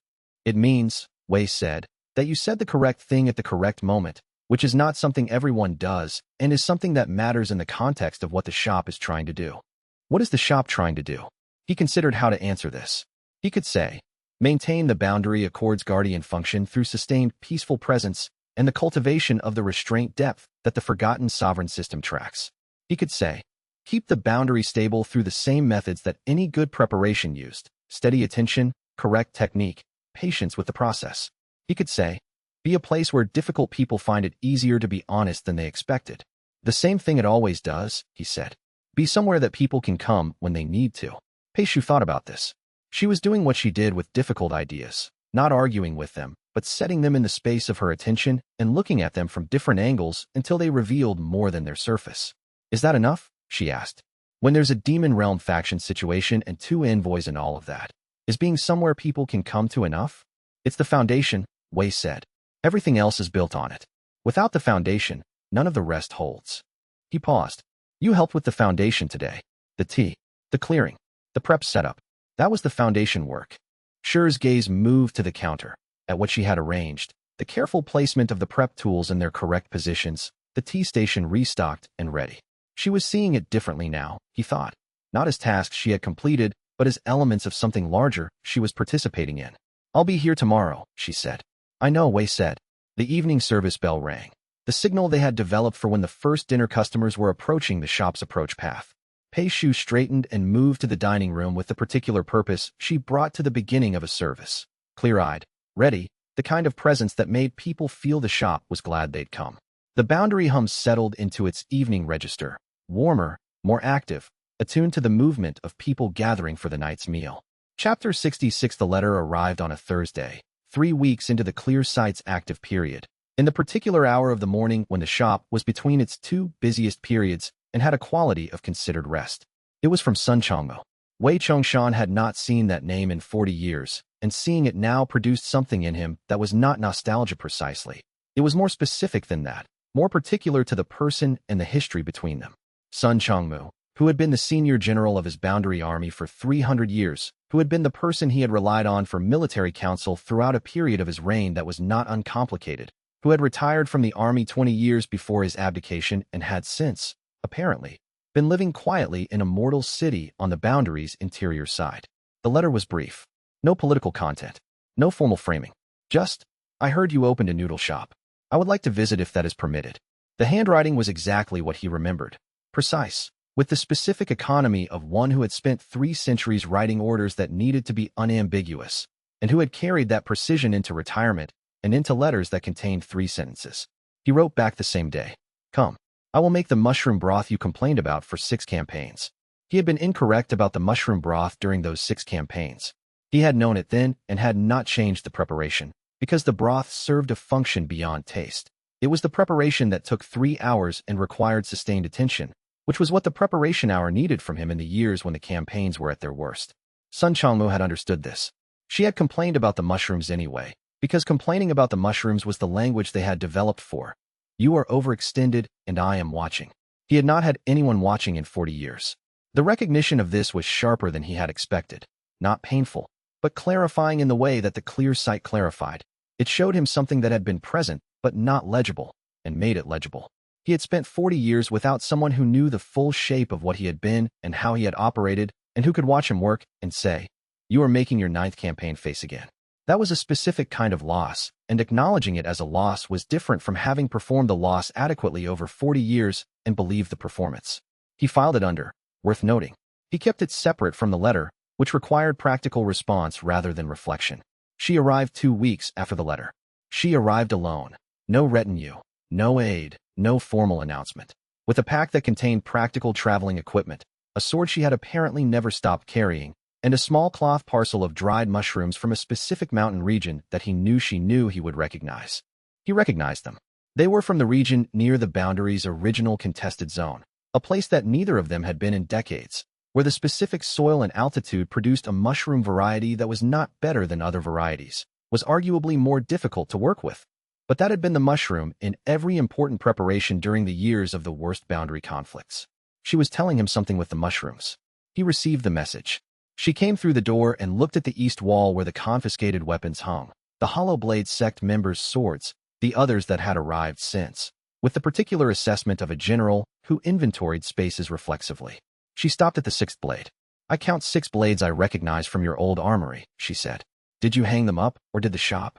It means, Wei said, that you said the correct thing at the correct moment, which is not something everyone does and is something that matters in the context of what the shop is trying to do. What is the shop trying to do? He considered how to answer this. He could say, maintain the boundary accord's guardian function through sustained peaceful presence and the cultivation of the restraint depth that the forgotten sovereign system tracks. He could say, keep the boundary stable through the same methods that any good preparation used, steady attention, correct technique, patience with the process. He could say, be a place where difficult people find it easier to be honest than they expected. The same thing it always does, he said. Be somewhere that people can come when they need to. Pei Shu thought about this. She was doing what she did with difficult ideas, not arguing with them, but setting them in the space of her attention and looking at them from different angles until they revealed more than their surface. Is that enough? She asked. When there's a demon realm faction situation and 2 envoys and all of that, is being somewhere people can come to enough? It's the foundation, Wei said. Everything else is built on it. Without the foundation, none of the rest holds. He paused. You helped with the foundation today. The tea, the clearing, the prep setup. That was the foundation work. Shi's gaze moved to the counter, at what she had arranged, the careful placement of the prep tools in their correct positions, the tea station restocked and ready. She was seeing it differently now, he thought. Not as tasks she had completed, but as elements of something larger she was participating in. I'll be here tomorrow, she said. I know, Wei said. The evening service bell rang, the signal they had developed for when the first dinner customers were approaching the shop's approach path. Pei Shu straightened and moved to the dining room with the particular purpose she brought to the beginning of a service. Clear-eyed, ready, the kind of presence that made people feel the shop was glad they'd come. The boundary hum settled into its evening register, warmer, more active, attuned to the movement of people gathering for the night's meal. Chapter 66. The letter arrived on a Thursday, 3 weeks into the clear sight's active period, in the particular hour of the morning when the shop was between its 2 busiest periods and had a quality of considered rest. It was from Sun Changmo. Wei Chongshan had not seen that name in 40 years, and seeing it now produced something in him that was not nostalgia precisely. It was more specific than that, more particular to the person and the history between them. Sun Changmu, who had been the senior general of his boundary army for 300 years, who had been the person he had relied on for military counsel throughout a period of his reign that was not uncomplicated, who had retired from the army 20 years before his abdication and had since, apparently, been living quietly in a mortal city on the boundary's interior side. The letter was brief. No political content. No formal framing. Just, I heard you opened a noodle shop. I would like to visit if that is permitted. The handwriting was exactly what he remembered. Precise, with the specific economy of one who had spent 3 centuries writing orders that needed to be unambiguous, and who had carried that precision into retirement and into letters that contained 3 sentences. He wrote back the same day. Come. I will make the mushroom broth you complained about for 6 campaigns. He had been incorrect about the mushroom broth during those 6 campaigns. He had known it then and had not changed the preparation, because the broth served a function beyond taste. It was the preparation that took 3 hours and required sustained attention, which was what the preparation hour needed from him in the years when the campaigns were at their worst. Sun Changmu had understood this. She had complained about the mushrooms anyway, because complaining about the mushrooms was the language they had developed for. You are overextended, and I am watching. He had not had anyone watching in 40 years. The recognition of this was sharper than he had expected. Not painful, but clarifying in the way that the clear sight clarified. It showed him something that had been present, but not legible, and made it legible. He had spent 40 years without someone who knew the full shape of what he had been and how he had operated, and who could watch him work and say, you are making your 9th campaign face again. That was a specific kind of loss, and acknowledging it as a loss was different from having performed the loss adequately over 40 years and believed the performance. He filed it under, worth noting. He kept it separate from the letter, which required practical response rather than reflection. She arrived 2 weeks after the letter. She arrived alone. No retinue, no aid, no formal announcement. With a pack that contained practical traveling equipment, a sword she had apparently never stopped carrying, and a small cloth parcel of dried mushrooms from a specific mountain region that he knew he would recognize. He recognized them. They were from the region near the boundary's original contested zone, a place that neither of them had been in decades, where the specific soil and altitude produced a mushroom variety that was not better than other varieties, was arguably more difficult to work with. But that had been the mushroom in every important preparation during the years of the worst boundary conflicts. She was telling him something with the mushrooms. He received the message. She came through the door and looked at the east wall where the confiscated weapons hung, the Hollow Blade sect members' swords, the others that had arrived since, with the particular assessment of a general who inventoried spaces reflexively. She stopped at the 6th blade. I count 6 blades I recognize from your old armory, she said. Did you hang them up, or did the shop?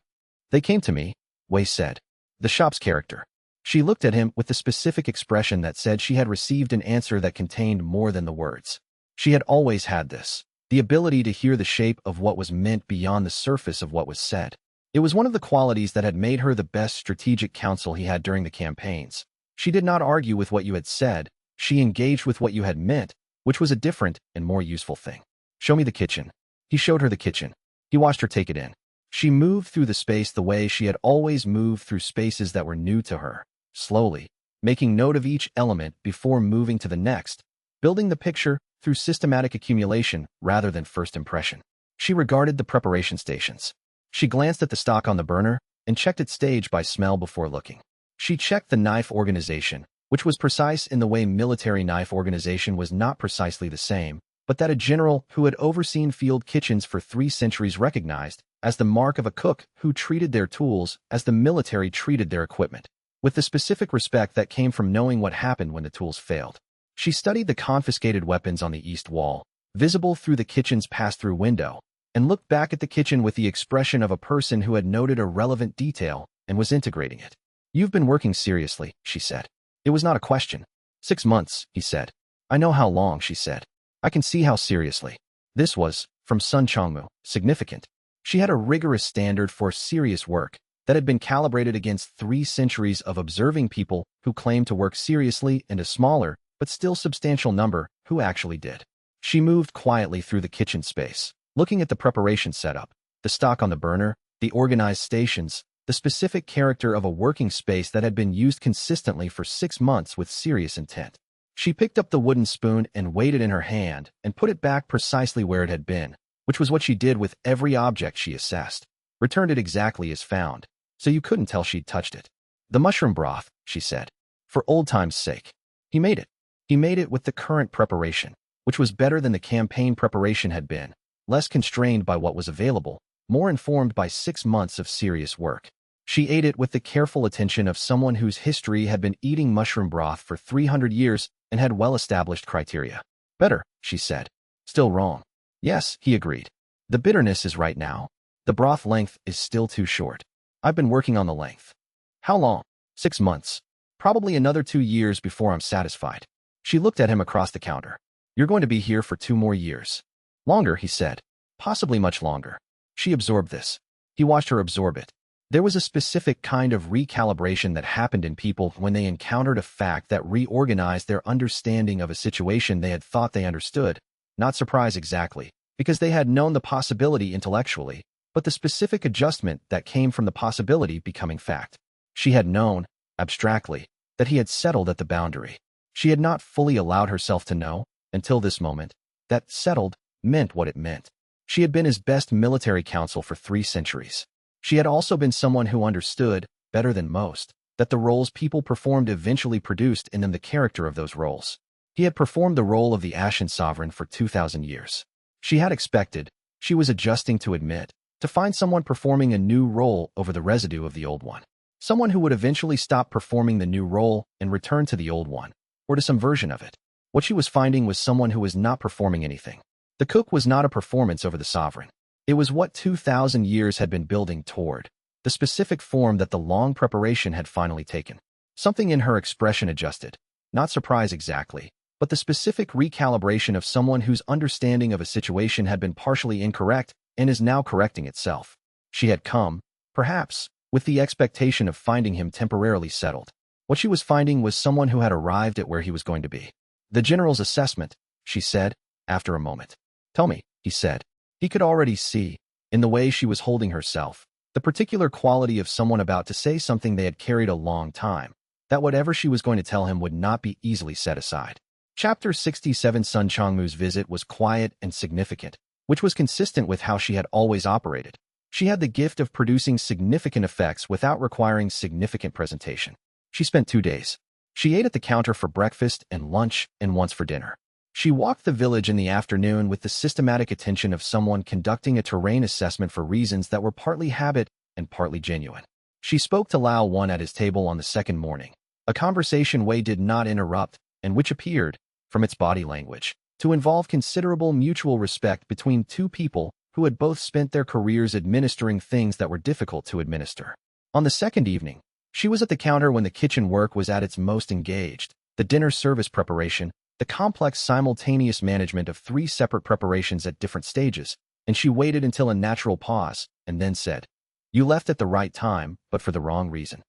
They came to me, Wei said. The shop's character. She looked at him with the specific expression that said she had received an answer that contained more than the words. She had always had this. The ability to hear the shape of what was meant beyond the surface of what was said. It was one of the qualities that had made her the best strategic counsel he had during the campaigns. She did not argue with what you had said, she engaged with what you had meant, which was a different and more useful thing. Show me the kitchen. He showed her the kitchen. He watched her take it in. She moved through the space the way she had always moved through spaces that were new to her, slowly, making note of each element before moving to the next, building the picture through systematic accumulation rather than first impression. She regarded the preparation stations. She glanced at the stock on the burner and checked its stage by smell before looking. She checked the knife organization, which was precise in the way military knife organization was not precisely the same, but that a general who had overseen field kitchens for 3 centuries recognized as the mark of a cook who treated their tools as the military treated their equipment, with the specific respect that came from knowing what happened when the tools failed. She studied the confiscated weapons on the east wall, visible through the kitchen's pass-through window, and looked back at the kitchen with the expression of a person who had noted a relevant detail and was integrating it. You've been working seriously, she said. It was not a question. 6 months, he said. I know how long, she said. I can see how seriously. This was, from Sun Changmu, significant. She had a rigorous standard for serious work that had been calibrated against 3 centuries of observing people who claimed to work seriously and a smaller, but still substantial number who actually did. She moved quietly through the kitchen space, looking at the preparation setup, the stock on the burner, the organized stations, the specific character of a working space that had been used consistently for 6 months with serious intent. She picked up the wooden spoon and weighed it in her hand and put it back precisely where it had been, which was what she did with every object she assessed, returned it exactly as found, so you couldn't tell she'd touched it. The mushroom broth, she said. For old time's sake. He made it. He made it with the current preparation, which was better than the campaign preparation had been, less constrained by what was available, more informed by 6 months of serious work. She ate it with the careful attention of someone whose history had been eating mushroom broth for 300 years and had well-established criteria. Better, she said. Still wrong. Yes, he agreed. The bitterness is right now. The broth length is still too short. I've been working on the length. How long? 6 months. Probably another 2 years before I'm satisfied. She looked at him across the counter. You're going to be here for 2 more years. Longer, he said. Possibly much longer. She absorbed this. He watched her absorb it. There was a specific kind of recalibration that happened in people when they encountered a fact that reorganized their understanding of a situation they had thought they understood. Not surprise exactly, because they had known the possibility intellectually, but the specific adjustment that came from the possibility becoming fact. She had known, abstractly, that he had settled at the boundary. She had not fully allowed herself to know, until this moment, that settled meant what it meant. She had been his best military counsel for 3 centuries. She had also been someone who understood, better than most, that the roles people performed eventually produced in them the character of those roles. He had performed the role of the Ashen Sovereign for 2,000 years. She had expected, she was adjusting to admit, to find someone performing a new role over the residue of the old one. Someone who would eventually stop performing the new role and return to the old one, or to some version of it. What she was finding was someone who was not performing anything. The cook was not a performance over the sovereign. It was what 2,000 years had been building toward, the specific form that the long preparation had finally taken. Something in her expression adjusted. Not surprise exactly, but the specific recalibration of someone whose understanding of a situation had been partially incorrect and is now correcting itself. She had come, perhaps, with the expectation of finding him temporarily settled. What she was finding was someone who had arrived at where he was going to be. The general's assessment, she said, after a moment. Tell me, he said. He could already see, in the way she was holding herself, the particular quality of someone about to say something they had carried a long time, that whatever she was going to tell him would not be easily set aside. Chapter 67. Sun Changmu's visit was quiet and significant, which was consistent with how she had always operated. She had the gift of producing significant effects without requiring significant presentation. She spent 2 days. She ate at the counter for breakfast and lunch and once for dinner. She walked the village in the afternoon with the systematic attention of someone conducting a terrain assessment for reasons that were partly habit and partly genuine. She spoke to Lao Wan at his table on the second morning, a conversation Wei did not interrupt and which appeared, from its body language, to involve considerable mutual respect between 2 people who had both spent their careers administering things that were difficult to administer. On the second evening, she was at the counter when the kitchen work was at its most engaged, the dinner service preparation, the complex simultaneous management of 3 separate preparations at different stages, and she waited until a natural pause, and then said, You left at the right time, but for the wrong reason.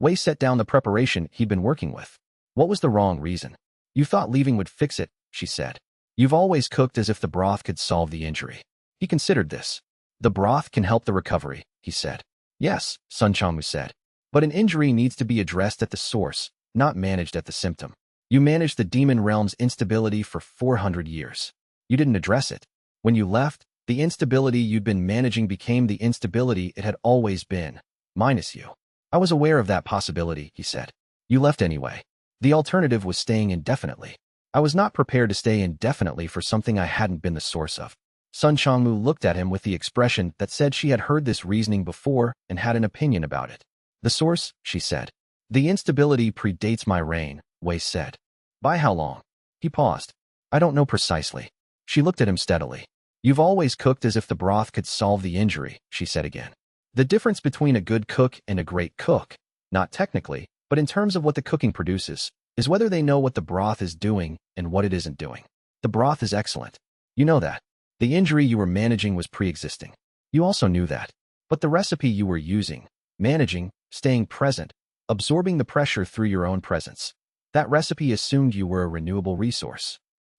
Wei set down the preparation he'd been working with. What was the wrong reason? You thought leaving would fix it, she said. You've always cooked as if the broth could solve the injury. He considered this. The broth can help the recovery, he said. Yes, Sun Changmu said. But an injury needs to be addressed at the source, not managed at the symptom. You managed the demon realm's instability for 400 years. You didn't address it. When you left, the instability you'd been managing became the instability it had always been, minus you. I was aware of that possibility, he said. You left anyway. The alternative was staying indefinitely. I was not prepared to stay indefinitely for something I hadn't been the source of. Sun Changmu looked at him with the expression that said she had heard this reasoning before and had an opinion about it. The source, she said. The instability predates my reign, Wei said. By how long? He paused. I don't know precisely. She looked at him steadily. You've always cooked as if the broth could solve the injury, she said again. The difference between a good cook and a great cook, not technically, but in terms of what the cooking produces, is whether they know what the broth is doing and what it isn't doing. The broth is excellent. You know that. The injury you were managing was pre-existing. You also knew that. But the recipe you were using, managing, staying present, absorbing the pressure through your own presence. That recipe assumed you were a renewable resource.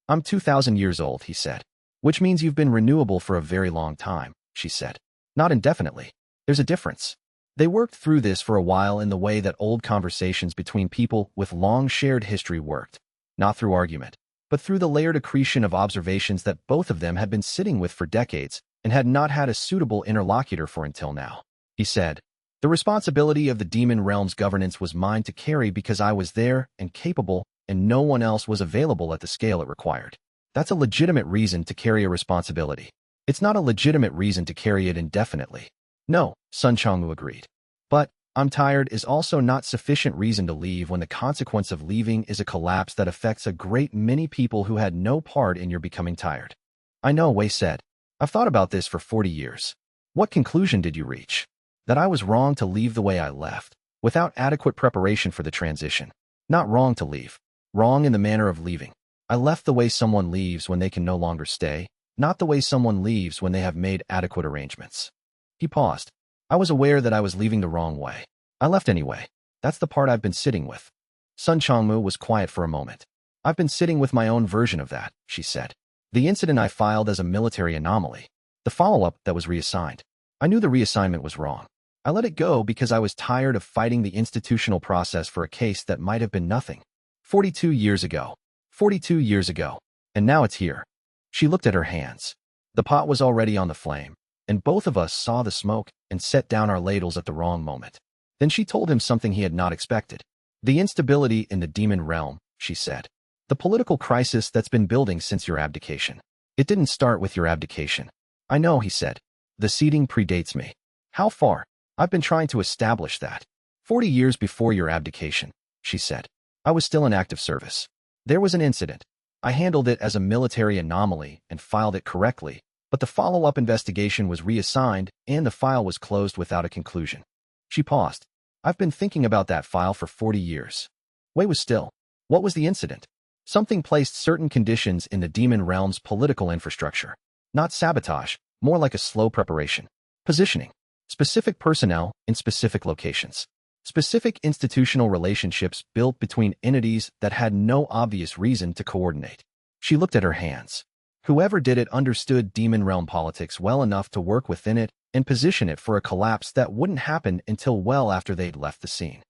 I'm 2,000 years old, he said. Which means you've been renewable for a very long time, she said. Not indefinitely. There's a difference. They worked through this for a while in the way that old conversations between people with long shared history worked. Not through argument, but through the layered accretion of observations that both of them had been sitting with for decades and had not had a suitable interlocutor for until now. He said, The responsibility of the demon realm's governance was mine to carry because I was there and capable and no one else was available at the scale it required. That's a legitimate reason to carry a responsibility. It's not a legitimate reason to carry it indefinitely. No, Sun Changmu agreed. But I'm tired is also not sufficient reason to leave when the consequence of leaving is a collapse that affects a great many people who had no part in your becoming tired. I know, Wei said. I've thought about this for 40 years. What conclusion did you reach? That I was wrong to leave the way I left, without adequate preparation for the transition. Not wrong to leave. Wrong in the manner of leaving. I left the way someone leaves when they can no longer stay, not the way someone leaves when they have made adequate arrangements. He paused. I was aware that I was leaving the wrong way. I left anyway. That's the part I've been sitting with. Sun Changmu was quiet for a moment. I've been sitting with my own version of that, she said. The incident I filed as a military anomaly. The follow-up that was reassigned. I knew the reassignment was wrong. I let it go because I was tired of fighting the institutional process for a case that might have been nothing. 42 years ago. 42 years ago. And now it's here. She looked at her hands. The pot was already on the flame, and both of us saw the smoke and set down our ladles at the wrong moment. Then she told him something he had not expected. The instability in the demon realm, she said. The political crisis that's been building since your abdication. It didn't start with your abdication. I know, he said. The seeding predates me. How far? I've been trying to establish that. 40 years before your abdication, she said. I was still in active service. There was an incident. I handled it as a military anomaly and filed it correctly, but the follow-up investigation was reassigned and the file was closed without a conclusion. She paused. I've been thinking about that file for 40 years. Wei was still. What was the incident? Something placed certain conditions in the demon realm's political infrastructure. Not sabotage, more like a slow preparation. Positioning. Specific personnel in specific locations. Specific institutional relationships built between entities that had no obvious reason to coordinate. She looked at her hands. Whoever did it understood demon realm politics well enough to work within it and position it for a collapse that wouldn't happen until well after they'd left the scene.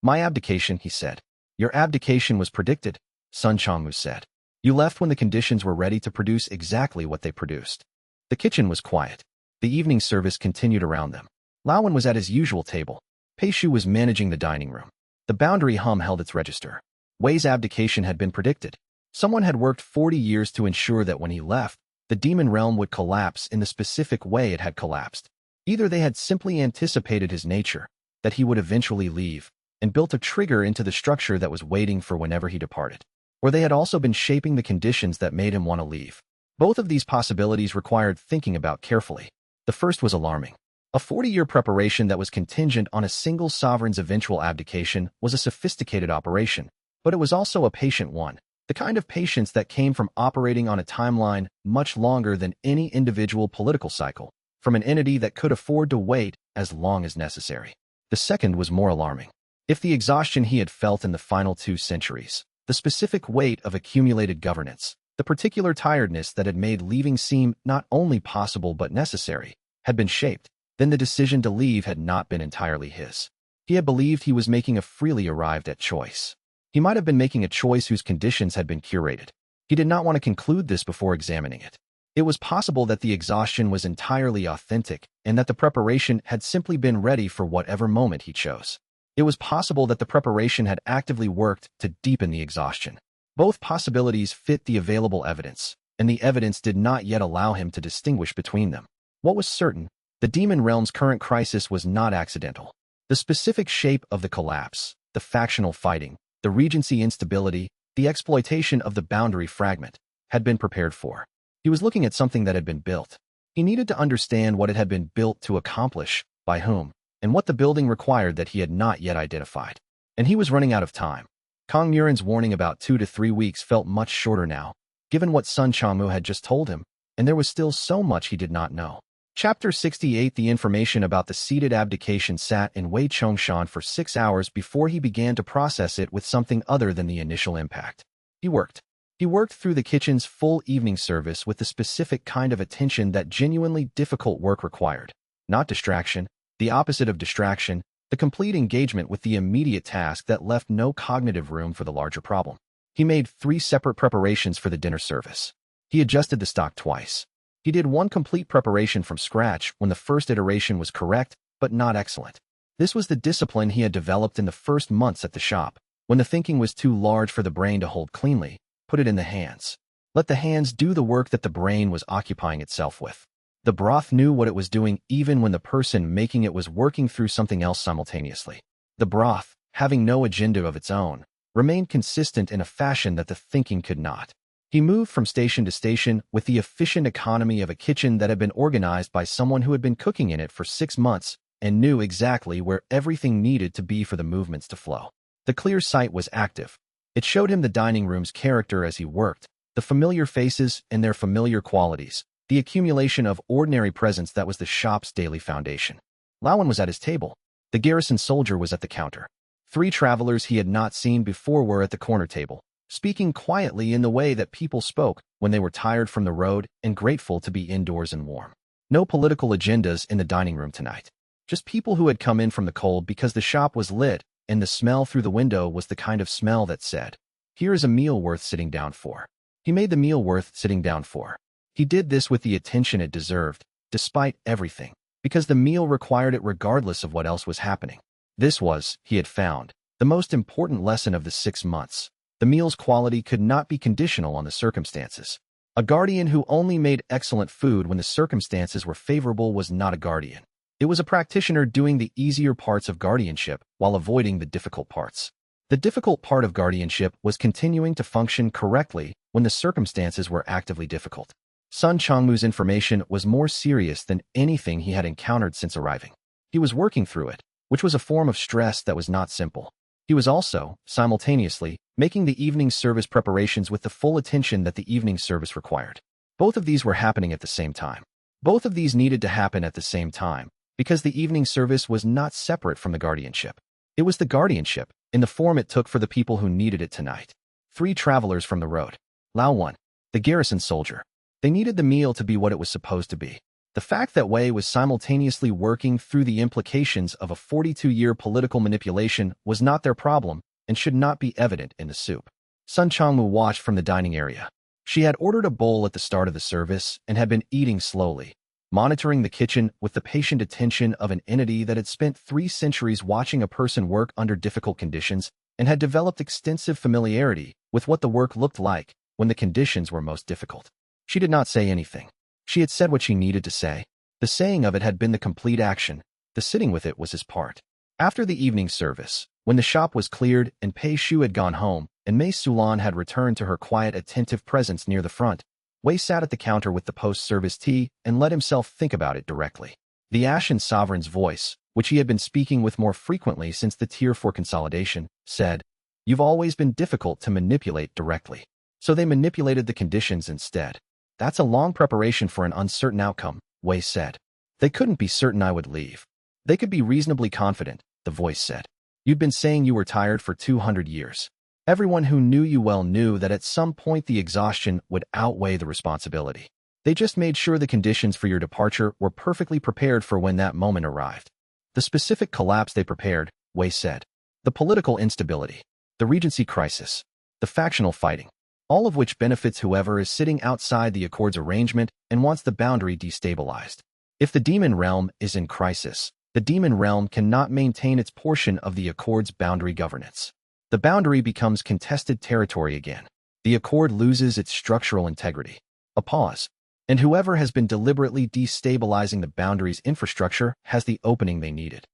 My abdication, he said. Your abdication was predicted, Sun Changmu said. You left when the conditions were ready to produce exactly what they produced. The kitchen was quiet. The evening service continued around them. Laowen was at his usual table. Pei Shu was managing the dining room. The boundary hum held its register. Wei's abdication had been predicted. Someone had worked 40 years to ensure that when he left, the demon realm would collapse in the specific way it had collapsed. Either they had simply anticipated his nature, that he would eventually leave, and built a trigger into the structure that was waiting for whenever he departed, or they had also been shaping the conditions that made him want to leave. Both of these possibilities required thinking about carefully. The first was alarming. A 40-year preparation that was contingent on a single sovereign's eventual abdication was a sophisticated operation, but it was also a patient one, the kind of patience that came from operating on a timeline much longer than any individual political cycle, from an entity that could afford to wait as long as necessary. The second was more alarming. If the exhaustion he had felt in the final 2 centuries, the specific weight of accumulated governance, the particular tiredness that had made leaving seem not only possible but necessary, had been shaped, then the decision to leave had not been entirely his. He had believed he was making a freely arrived at choice. He might have been making a choice whose conditions had been curated. He did not want to conclude this before examining it. It was possible that the exhaustion was entirely authentic and that the preparation had simply been ready for whatever moment he chose. It was possible that the preparation had actively worked to deepen the exhaustion. Both possibilities fit the available evidence, and the evidence did not yet allow him to distinguish between them. What was certain? The demon realm's current crisis was not accidental. The specific shape of the collapse, the factional fighting, the regency instability, the exploitation of the boundary fragment, had been prepared for. He was looking at something that had been built. He needed to understand what it had been built to accomplish, by whom, and what the building required that he had not yet identified. And he was running out of time. Kong Murin's warning about 2 to 3 weeks felt much shorter now, given what Sun Changmu had just told him, and there was still so much he did not know. Chapter 68. The information about the seated abdication sat in Wei Chongshan for 6 hours before he began to process it with something other than the initial impact. He worked. He worked through the kitchen's full evening service with the specific kind of attention that genuinely difficult work required. Not distraction, the opposite of distraction, the complete engagement with the immediate task that left no cognitive room for the larger problem. He made 3 separate preparations for the dinner service. He adjusted the stock twice. He did 1 complete preparation from scratch when the first iteration was correct, but not excellent. This was the discipline he had developed in the first months at the shop. When the thinking was too large for the brain to hold cleanly, put it in the hands. Let the hands do the work that the brain was occupying itself with. The broth knew what it was doing even when the person making it was working through something else simultaneously. The broth, having no agenda of its own, remained consistent in a fashion that the thinking could not. He moved from station to station with the efficient economy of a kitchen that had been organized by someone who had been cooking in it for 6 months and knew exactly where everything needed to be for the movements to flow. The clear sight was active. It showed him the dining room's character as he worked, the familiar faces and their familiar qualities, the accumulation of ordinary presence that was the shop's daily foundation. Lauwen was at his table. The garrison soldier was at the counter. 3 travelers he had not seen before were at the corner table, speaking quietly in the way that people spoke when they were tired from the road and grateful to be indoors and warm. No political agendas in the dining room tonight. Just people who had come in from the cold because the shop was lit, and the smell through the window was the kind of smell that said, "Here is a meal worth sitting down for." He made the meal worth sitting down for. He did this with the attention it deserved, despite everything, because the meal required it regardless of what else was happening. This was, he had found, the most important lesson of the 6 months. The meal's quality could not be conditional on the circumstances. A guardian who only made excellent food when the circumstances were favorable was not a guardian. It was a practitioner doing the easier parts of guardianship while avoiding the difficult parts. The difficult part of guardianship was continuing to function correctly when the circumstances were actively difficult. Sun Chongmu's information was more serious than anything he had encountered since arriving. He was working through it, which was a form of stress that was not simple. He was also, simultaneously, making the evening service preparations with the full attention that the evening service required. Both of these were happening at the same time. Both of these needed to happen at the same time, because the evening service was not separate from the guardianship. It was the guardianship, in the form it took for the people who needed it tonight. 3 travelers from the road. Lauwen, the garrison soldier. They needed the meal to be what it was supposed to be. The fact that Wei was simultaneously working through the implications of a 42-year political manipulation was not their problem and should not be evident in the soup. Sun Chongmu watched from the dining area. She had ordered a bowl at the start of the service and had been eating slowly, monitoring the kitchen with the patient attention of an entity that had spent 3 centuries watching a person work under difficult conditions and had developed extensive familiarity with what the work looked like when the conditions were most difficult. She did not say anything. She had said what she needed to say. The saying of it had been the complete action. The sitting with it was his part. After the evening service, when the shop was cleared and Pei Shu had gone home and Mei Sulan had returned to her quiet, attentive presence near the front, Wei sat at the counter with the post-service tea and let himself think about it directly. The Ashen Sovereign's voice, which he had been speaking with more frequently since the Tier 4 consolidation, said, "You've always been difficult to manipulate directly. So they manipulated the conditions instead." "That's a long preparation for an uncertain outcome," Wei said. "They couldn't be certain I would leave. They could be reasonably confident," the voice said. "You'd been saying you were tired for 200 years. Everyone who knew you well knew that at some point the exhaustion would outweigh the responsibility. They just made sure the conditions for your departure were perfectly prepared for when that moment arrived." "The specific collapse they prepared," Wei said. "The political instability, the regency crisis, the factional fighting, all of which benefits whoever is sitting outside the Accord's arrangement and wants the boundary destabilized. If the demon realm is in crisis, the demon realm cannot maintain its portion of the Accord's boundary governance. The boundary becomes contested territory again. The Accord loses its structural integrity." A pause. "And whoever has been deliberately destabilizing the boundary's infrastructure has the opening they needed."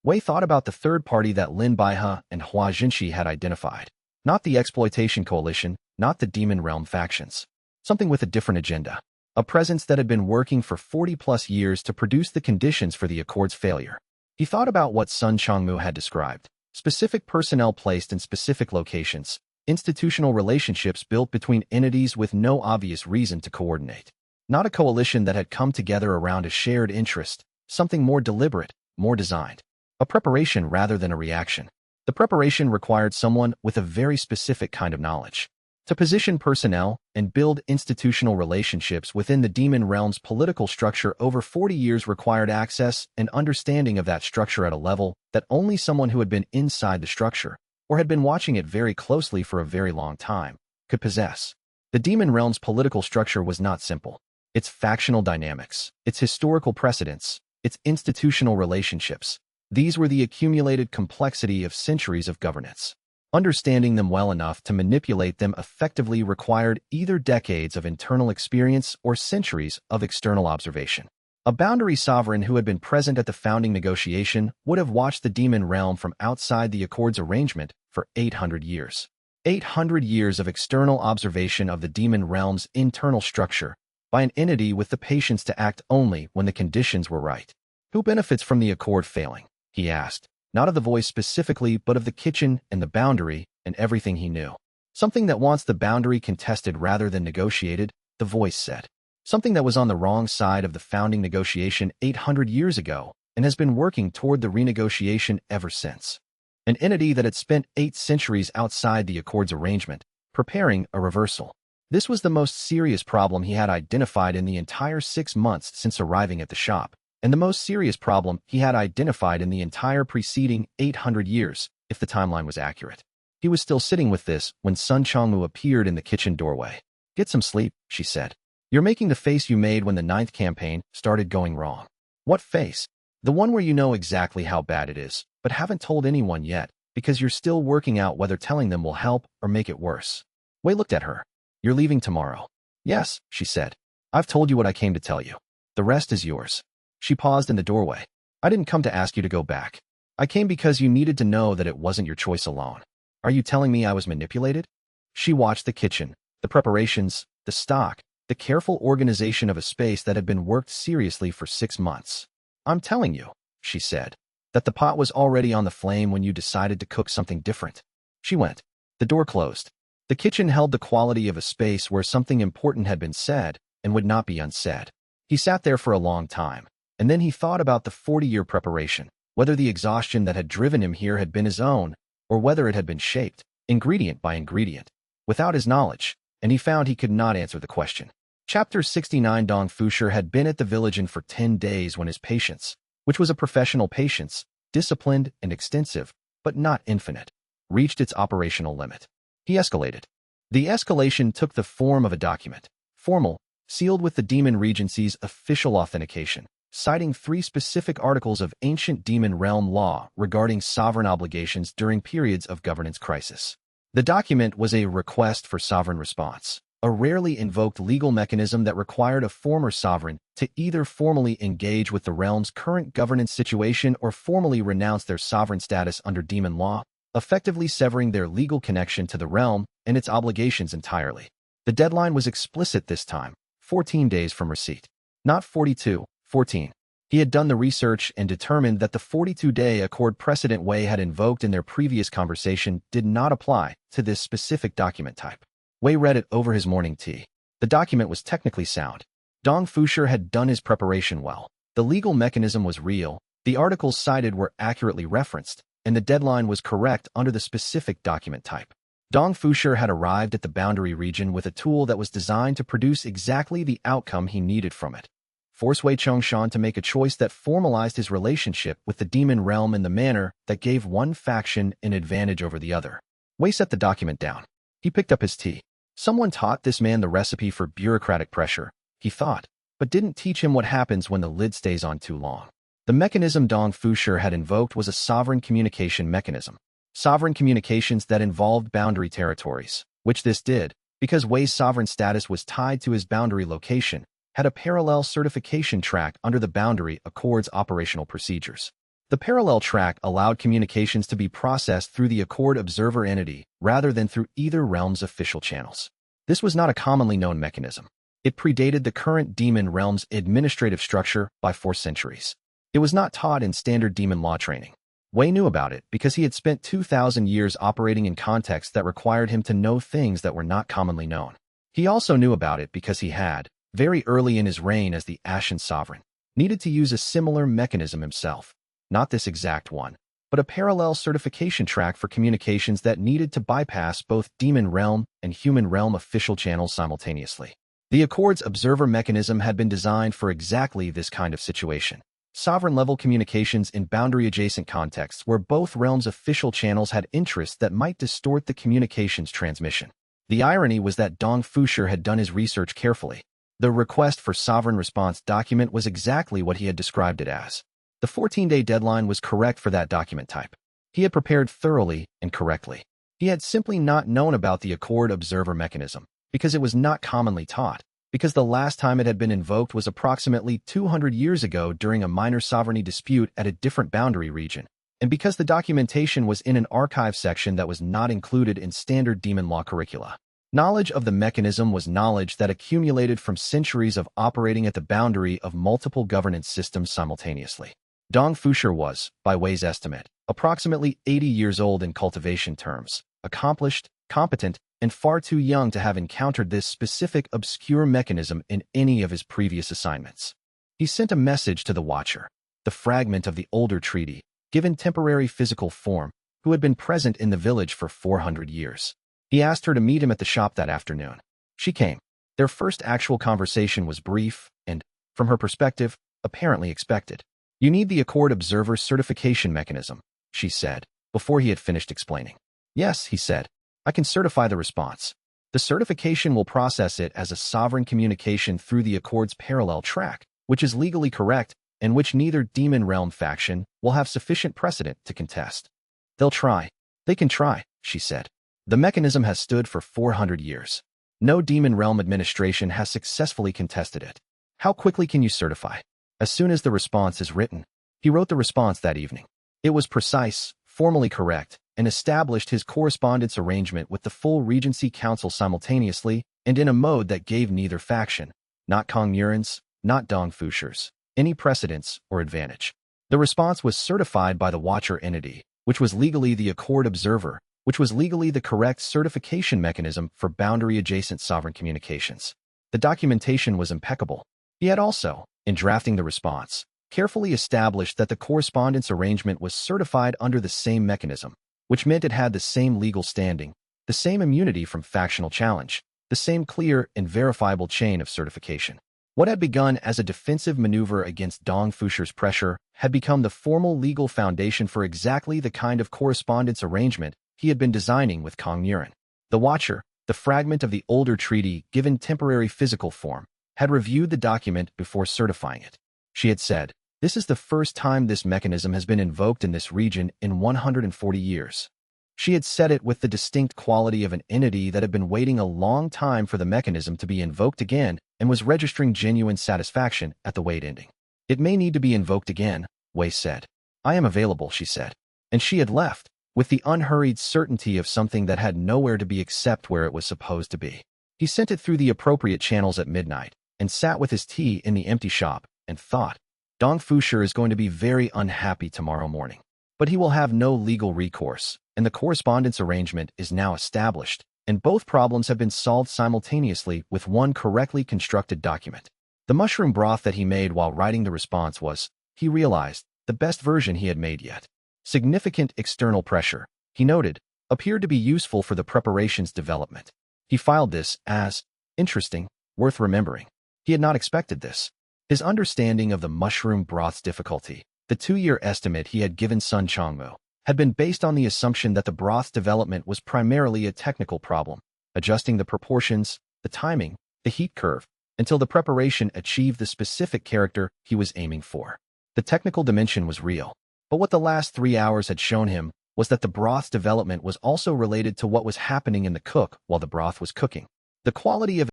Wei thought about the third party that Lin Baihe and Hua Jinshi had identified. Not the exploitation coalition, not the demon realm factions. Something with a different agenda. A presence that had been working for 40-plus years to produce the conditions for the Accord's failure. He thought about what Sun Chongmu had described. Specific personnel placed in specific locations. Institutional relationships built between entities with no obvious reason to coordinate. Not a coalition that had come together around a shared interest. Something more deliberate, more designed. A preparation rather than a reaction. The preparation required someone with a very specific kind of knowledge. To position personnel and build institutional relationships within the demon realm's political structure over 40 years required access and understanding of that structure at a level that only someone who had been inside the structure, or had been watching it very closely for a very long time, could possess. The demon realm's political structure was not simple. Its factional dynamics, its historical precedents, its institutional relationships, these were the accumulated complexity of centuries of governance. Understanding them well enough to manipulate them effectively required either decades of internal experience or centuries of external observation. A boundary sovereign who had been present at the founding negotiation would have watched the demon realm from outside the Accord's arrangement for 800 years. 800 years of external observation of the demon realm's internal structure by an entity with the patience to act only when the conditions were right. Who benefits from the Accord failing? He asked, not of the voice specifically, but of the kitchen and the boundary and everything he knew. Something that wants the boundary contested rather than negotiated, the voice said. Something that was on the wrong side of the founding negotiation 800 years ago and has been working toward the renegotiation ever since. An entity that had spent 8 centuries outside the Accord's arrangement, preparing a reversal. This was the most serious problem he had identified in the entire 6 months since arriving at the shop, and the most serious problem he had identified in the entire preceding 800 years, if the timeline was accurate. He was still sitting with this when Sun Chongmu appeared in the kitchen doorway. "Get some sleep," she said. "You're making the face you made when the 9th campaign started going wrong." "What face?" "The one where you know exactly how bad it is, but haven't told anyone yet, because you're still working out whether telling them will help or make it worse." Wei looked at her. "You're leaving tomorrow." "Yes," she said. "I've told you what I came to tell you. The rest is yours." She paused in the doorway. "I didn't come to ask you to go back. I came because you needed to know that it wasn't your choice alone." "Are you telling me I was manipulated?" She watched the kitchen, the preparations, the stock, the careful organization of a space that had been worked seriously for 6 months. "I'm telling you," she said, "that the pot was already on the flame when you decided to cook something different." She went. The door closed. The kitchen held the quality of a space where something important had been said and would not be unsaid. He sat there for a long time, and then he thought about the 40-year preparation, whether the exhaustion that had driven him here had been his own, or whether it had been shaped, ingredient by ingredient, without his knowledge, and he found he could not answer the question. Chapter 69. Dong Fusher had been at the village inn for 10 days when his patience, which was a professional patience, disciplined and extensive, but not infinite, reached its operational limit. He escalated. The escalation took the form of a document, formal, sealed with the Demon Regency's official authentication, citing 3 specific articles of ancient demon realm law regarding sovereign obligations during periods of governance crisis. The document was a request for sovereign response, a rarely invoked legal mechanism that required a former sovereign to either formally engage with the realm's current governance situation or formally renounce their sovereign status under demon law, effectively severing their legal connection to the realm and its obligations entirely. The deadline was explicit this time, 14 days from receipt. Not 42, 14. He had done the research and determined that the 42-day accord precedent Wei had invoked in their previous conversation did not apply to this specific document type. Wei read it over his morning tea. The document was technically sound. Dong Fusher had done his preparation well. The legal mechanism was real, the articles cited were accurately referenced, and the deadline was correct under the specific document type. Dong Fusher had arrived at the boundary region with a tool that was designed to produce exactly the outcome he needed from it. Force Wei Chongshan to make a choice that formalized his relationship with the demon realm in the manner that gave one faction an advantage over the other. Wei set the document down. He picked up his tea. Someone taught this man the recipe for bureaucratic pressure, he thought, but didn't teach him what happens when the lid stays on too long. The mechanism Dong Fusher had invoked was a sovereign communication mechanism. Sovereign communications that involved boundary territories, which this did, because Wei's sovereign status was tied to his boundary location, had a parallel certification track under the Boundary Accord's operational procedures. The parallel track allowed communications to be processed through the Accord observer entity rather than through either realm's official channels. This was not a commonly known mechanism. It predated the current demon realm's administrative structure by 4 centuries. It was not taught in standard demon law training. Wei knew about it because he had spent 2,000 years operating in contexts that required him to know things that were not commonly known. He also knew about it because he had, very early in his reign as the Ashen Sovereign, needed to use a similar mechanism himself. Not this exact one, but a parallel certification track for communications that needed to bypass both demon realm and human realm official channels simultaneously. The Accord's observer mechanism had been designed for exactly this kind of situation. Sovereign-level communications in boundary-adjacent contexts where both realms' official channels had interests that might distort the communications transmission. The irony was that Dong Fusher had done his research carefully. The request for sovereign response document was exactly what he had described it as. The 14-day deadline was correct for that document type. He had prepared thoroughly and correctly. He had simply not known about the Accord Observer mechanism, because it was not commonly taught, because the last time it had been invoked was approximately 200 years ago during a minor sovereignty dispute at a different boundary region, and because the documentation was in an archive section that was not included in standard demon law curricula. Knowledge of the mechanism was knowledge that accumulated from centuries of operating at the boundary of multiple governance systems simultaneously. Dong Fusher was, by Wei's estimate, approximately 80 years old in cultivation terms, accomplished, competent, and far too young to have encountered this specific obscure mechanism in any of his previous assignments. He sent a message to the Watcher, the fragment of the older treaty, given temporary physical form, who had been present in the village for 400 years. He asked her to meet him at the shop that afternoon. She came. Their first actual conversation was brief and, from her perspective, apparently expected. "You need the Accord Observer certification mechanism," she said, before he had finished explaining. "Yes," he said. "I can certify the response. The certification will process it as a sovereign communication through the Accord's parallel track, which is legally correct and which neither Demon Realm faction will have sufficient precedent to contest." "They'll try. They can try," she said. "The mechanism has stood for 400 years. No Demon Realm administration has successfully contested it. How quickly can you certify?" "As soon as the response is written." He wrote the response that evening. It was precise, formally correct, and established his correspondence arrangement with the full Regency Council simultaneously and in a mode that gave neither faction, not Kong Murin's, not Dong Fusher's, any precedence or advantage. The response was certified by the Watcher entity, which was legally the Accord Observer, which was legally the correct certification mechanism for boundary-adjacent sovereign communications. The documentation was impeccable. He had also, in drafting the response, carefully established that the correspondence arrangement was certified under the same mechanism, which meant it had the same legal standing, the same immunity from factional challenge, the same clear and verifiable chain of certification. What had begun as a defensive maneuver against Dong Fusher's pressure had become the formal legal foundation for exactly the kind of correspondence arrangement he had been designing with Kong Murin. The Watcher, the fragment of the older treaty given temporary physical form, had reviewed the document before certifying it. She had said, "This is the first time this mechanism has been invoked in this region in 140 years. She had said it with the distinct quality of an entity that had been waiting a long time for the mechanism to be invoked again and was registering genuine satisfaction at the wait ending. "It may need to be invoked again," Wei said. "I am available," she said. And she had left, with the unhurried certainty of something that had nowhere to be except where it was supposed to be. He sent it through the appropriate channels at midnight, and sat with his tea in the empty shop, and thought, Dong Fusher is going to be very unhappy tomorrow morning. But he will have no legal recourse, and the correspondence arrangement is now established, and both problems have been solved simultaneously with one correctly constructed document. The mushroom broth that he made while writing the response was, he realized, the best version he had made yet. Significant external pressure, he noted, appeared to be useful for the preparation's development. He filed this as interesting, worth remembering. He had not expected this. His understanding of the mushroom broth's difficulty, the 2-year estimate he had given Sun Chongmu, had been based on the assumption that the broth's development was primarily a technical problem, adjusting the proportions, the timing, the heat curve, until the preparation achieved the specific character he was aiming for. The technical dimension was real, but what the last 3 hours had shown him was that the broth's development was also related to what was happening in the cook while the broth was cooking. The quality of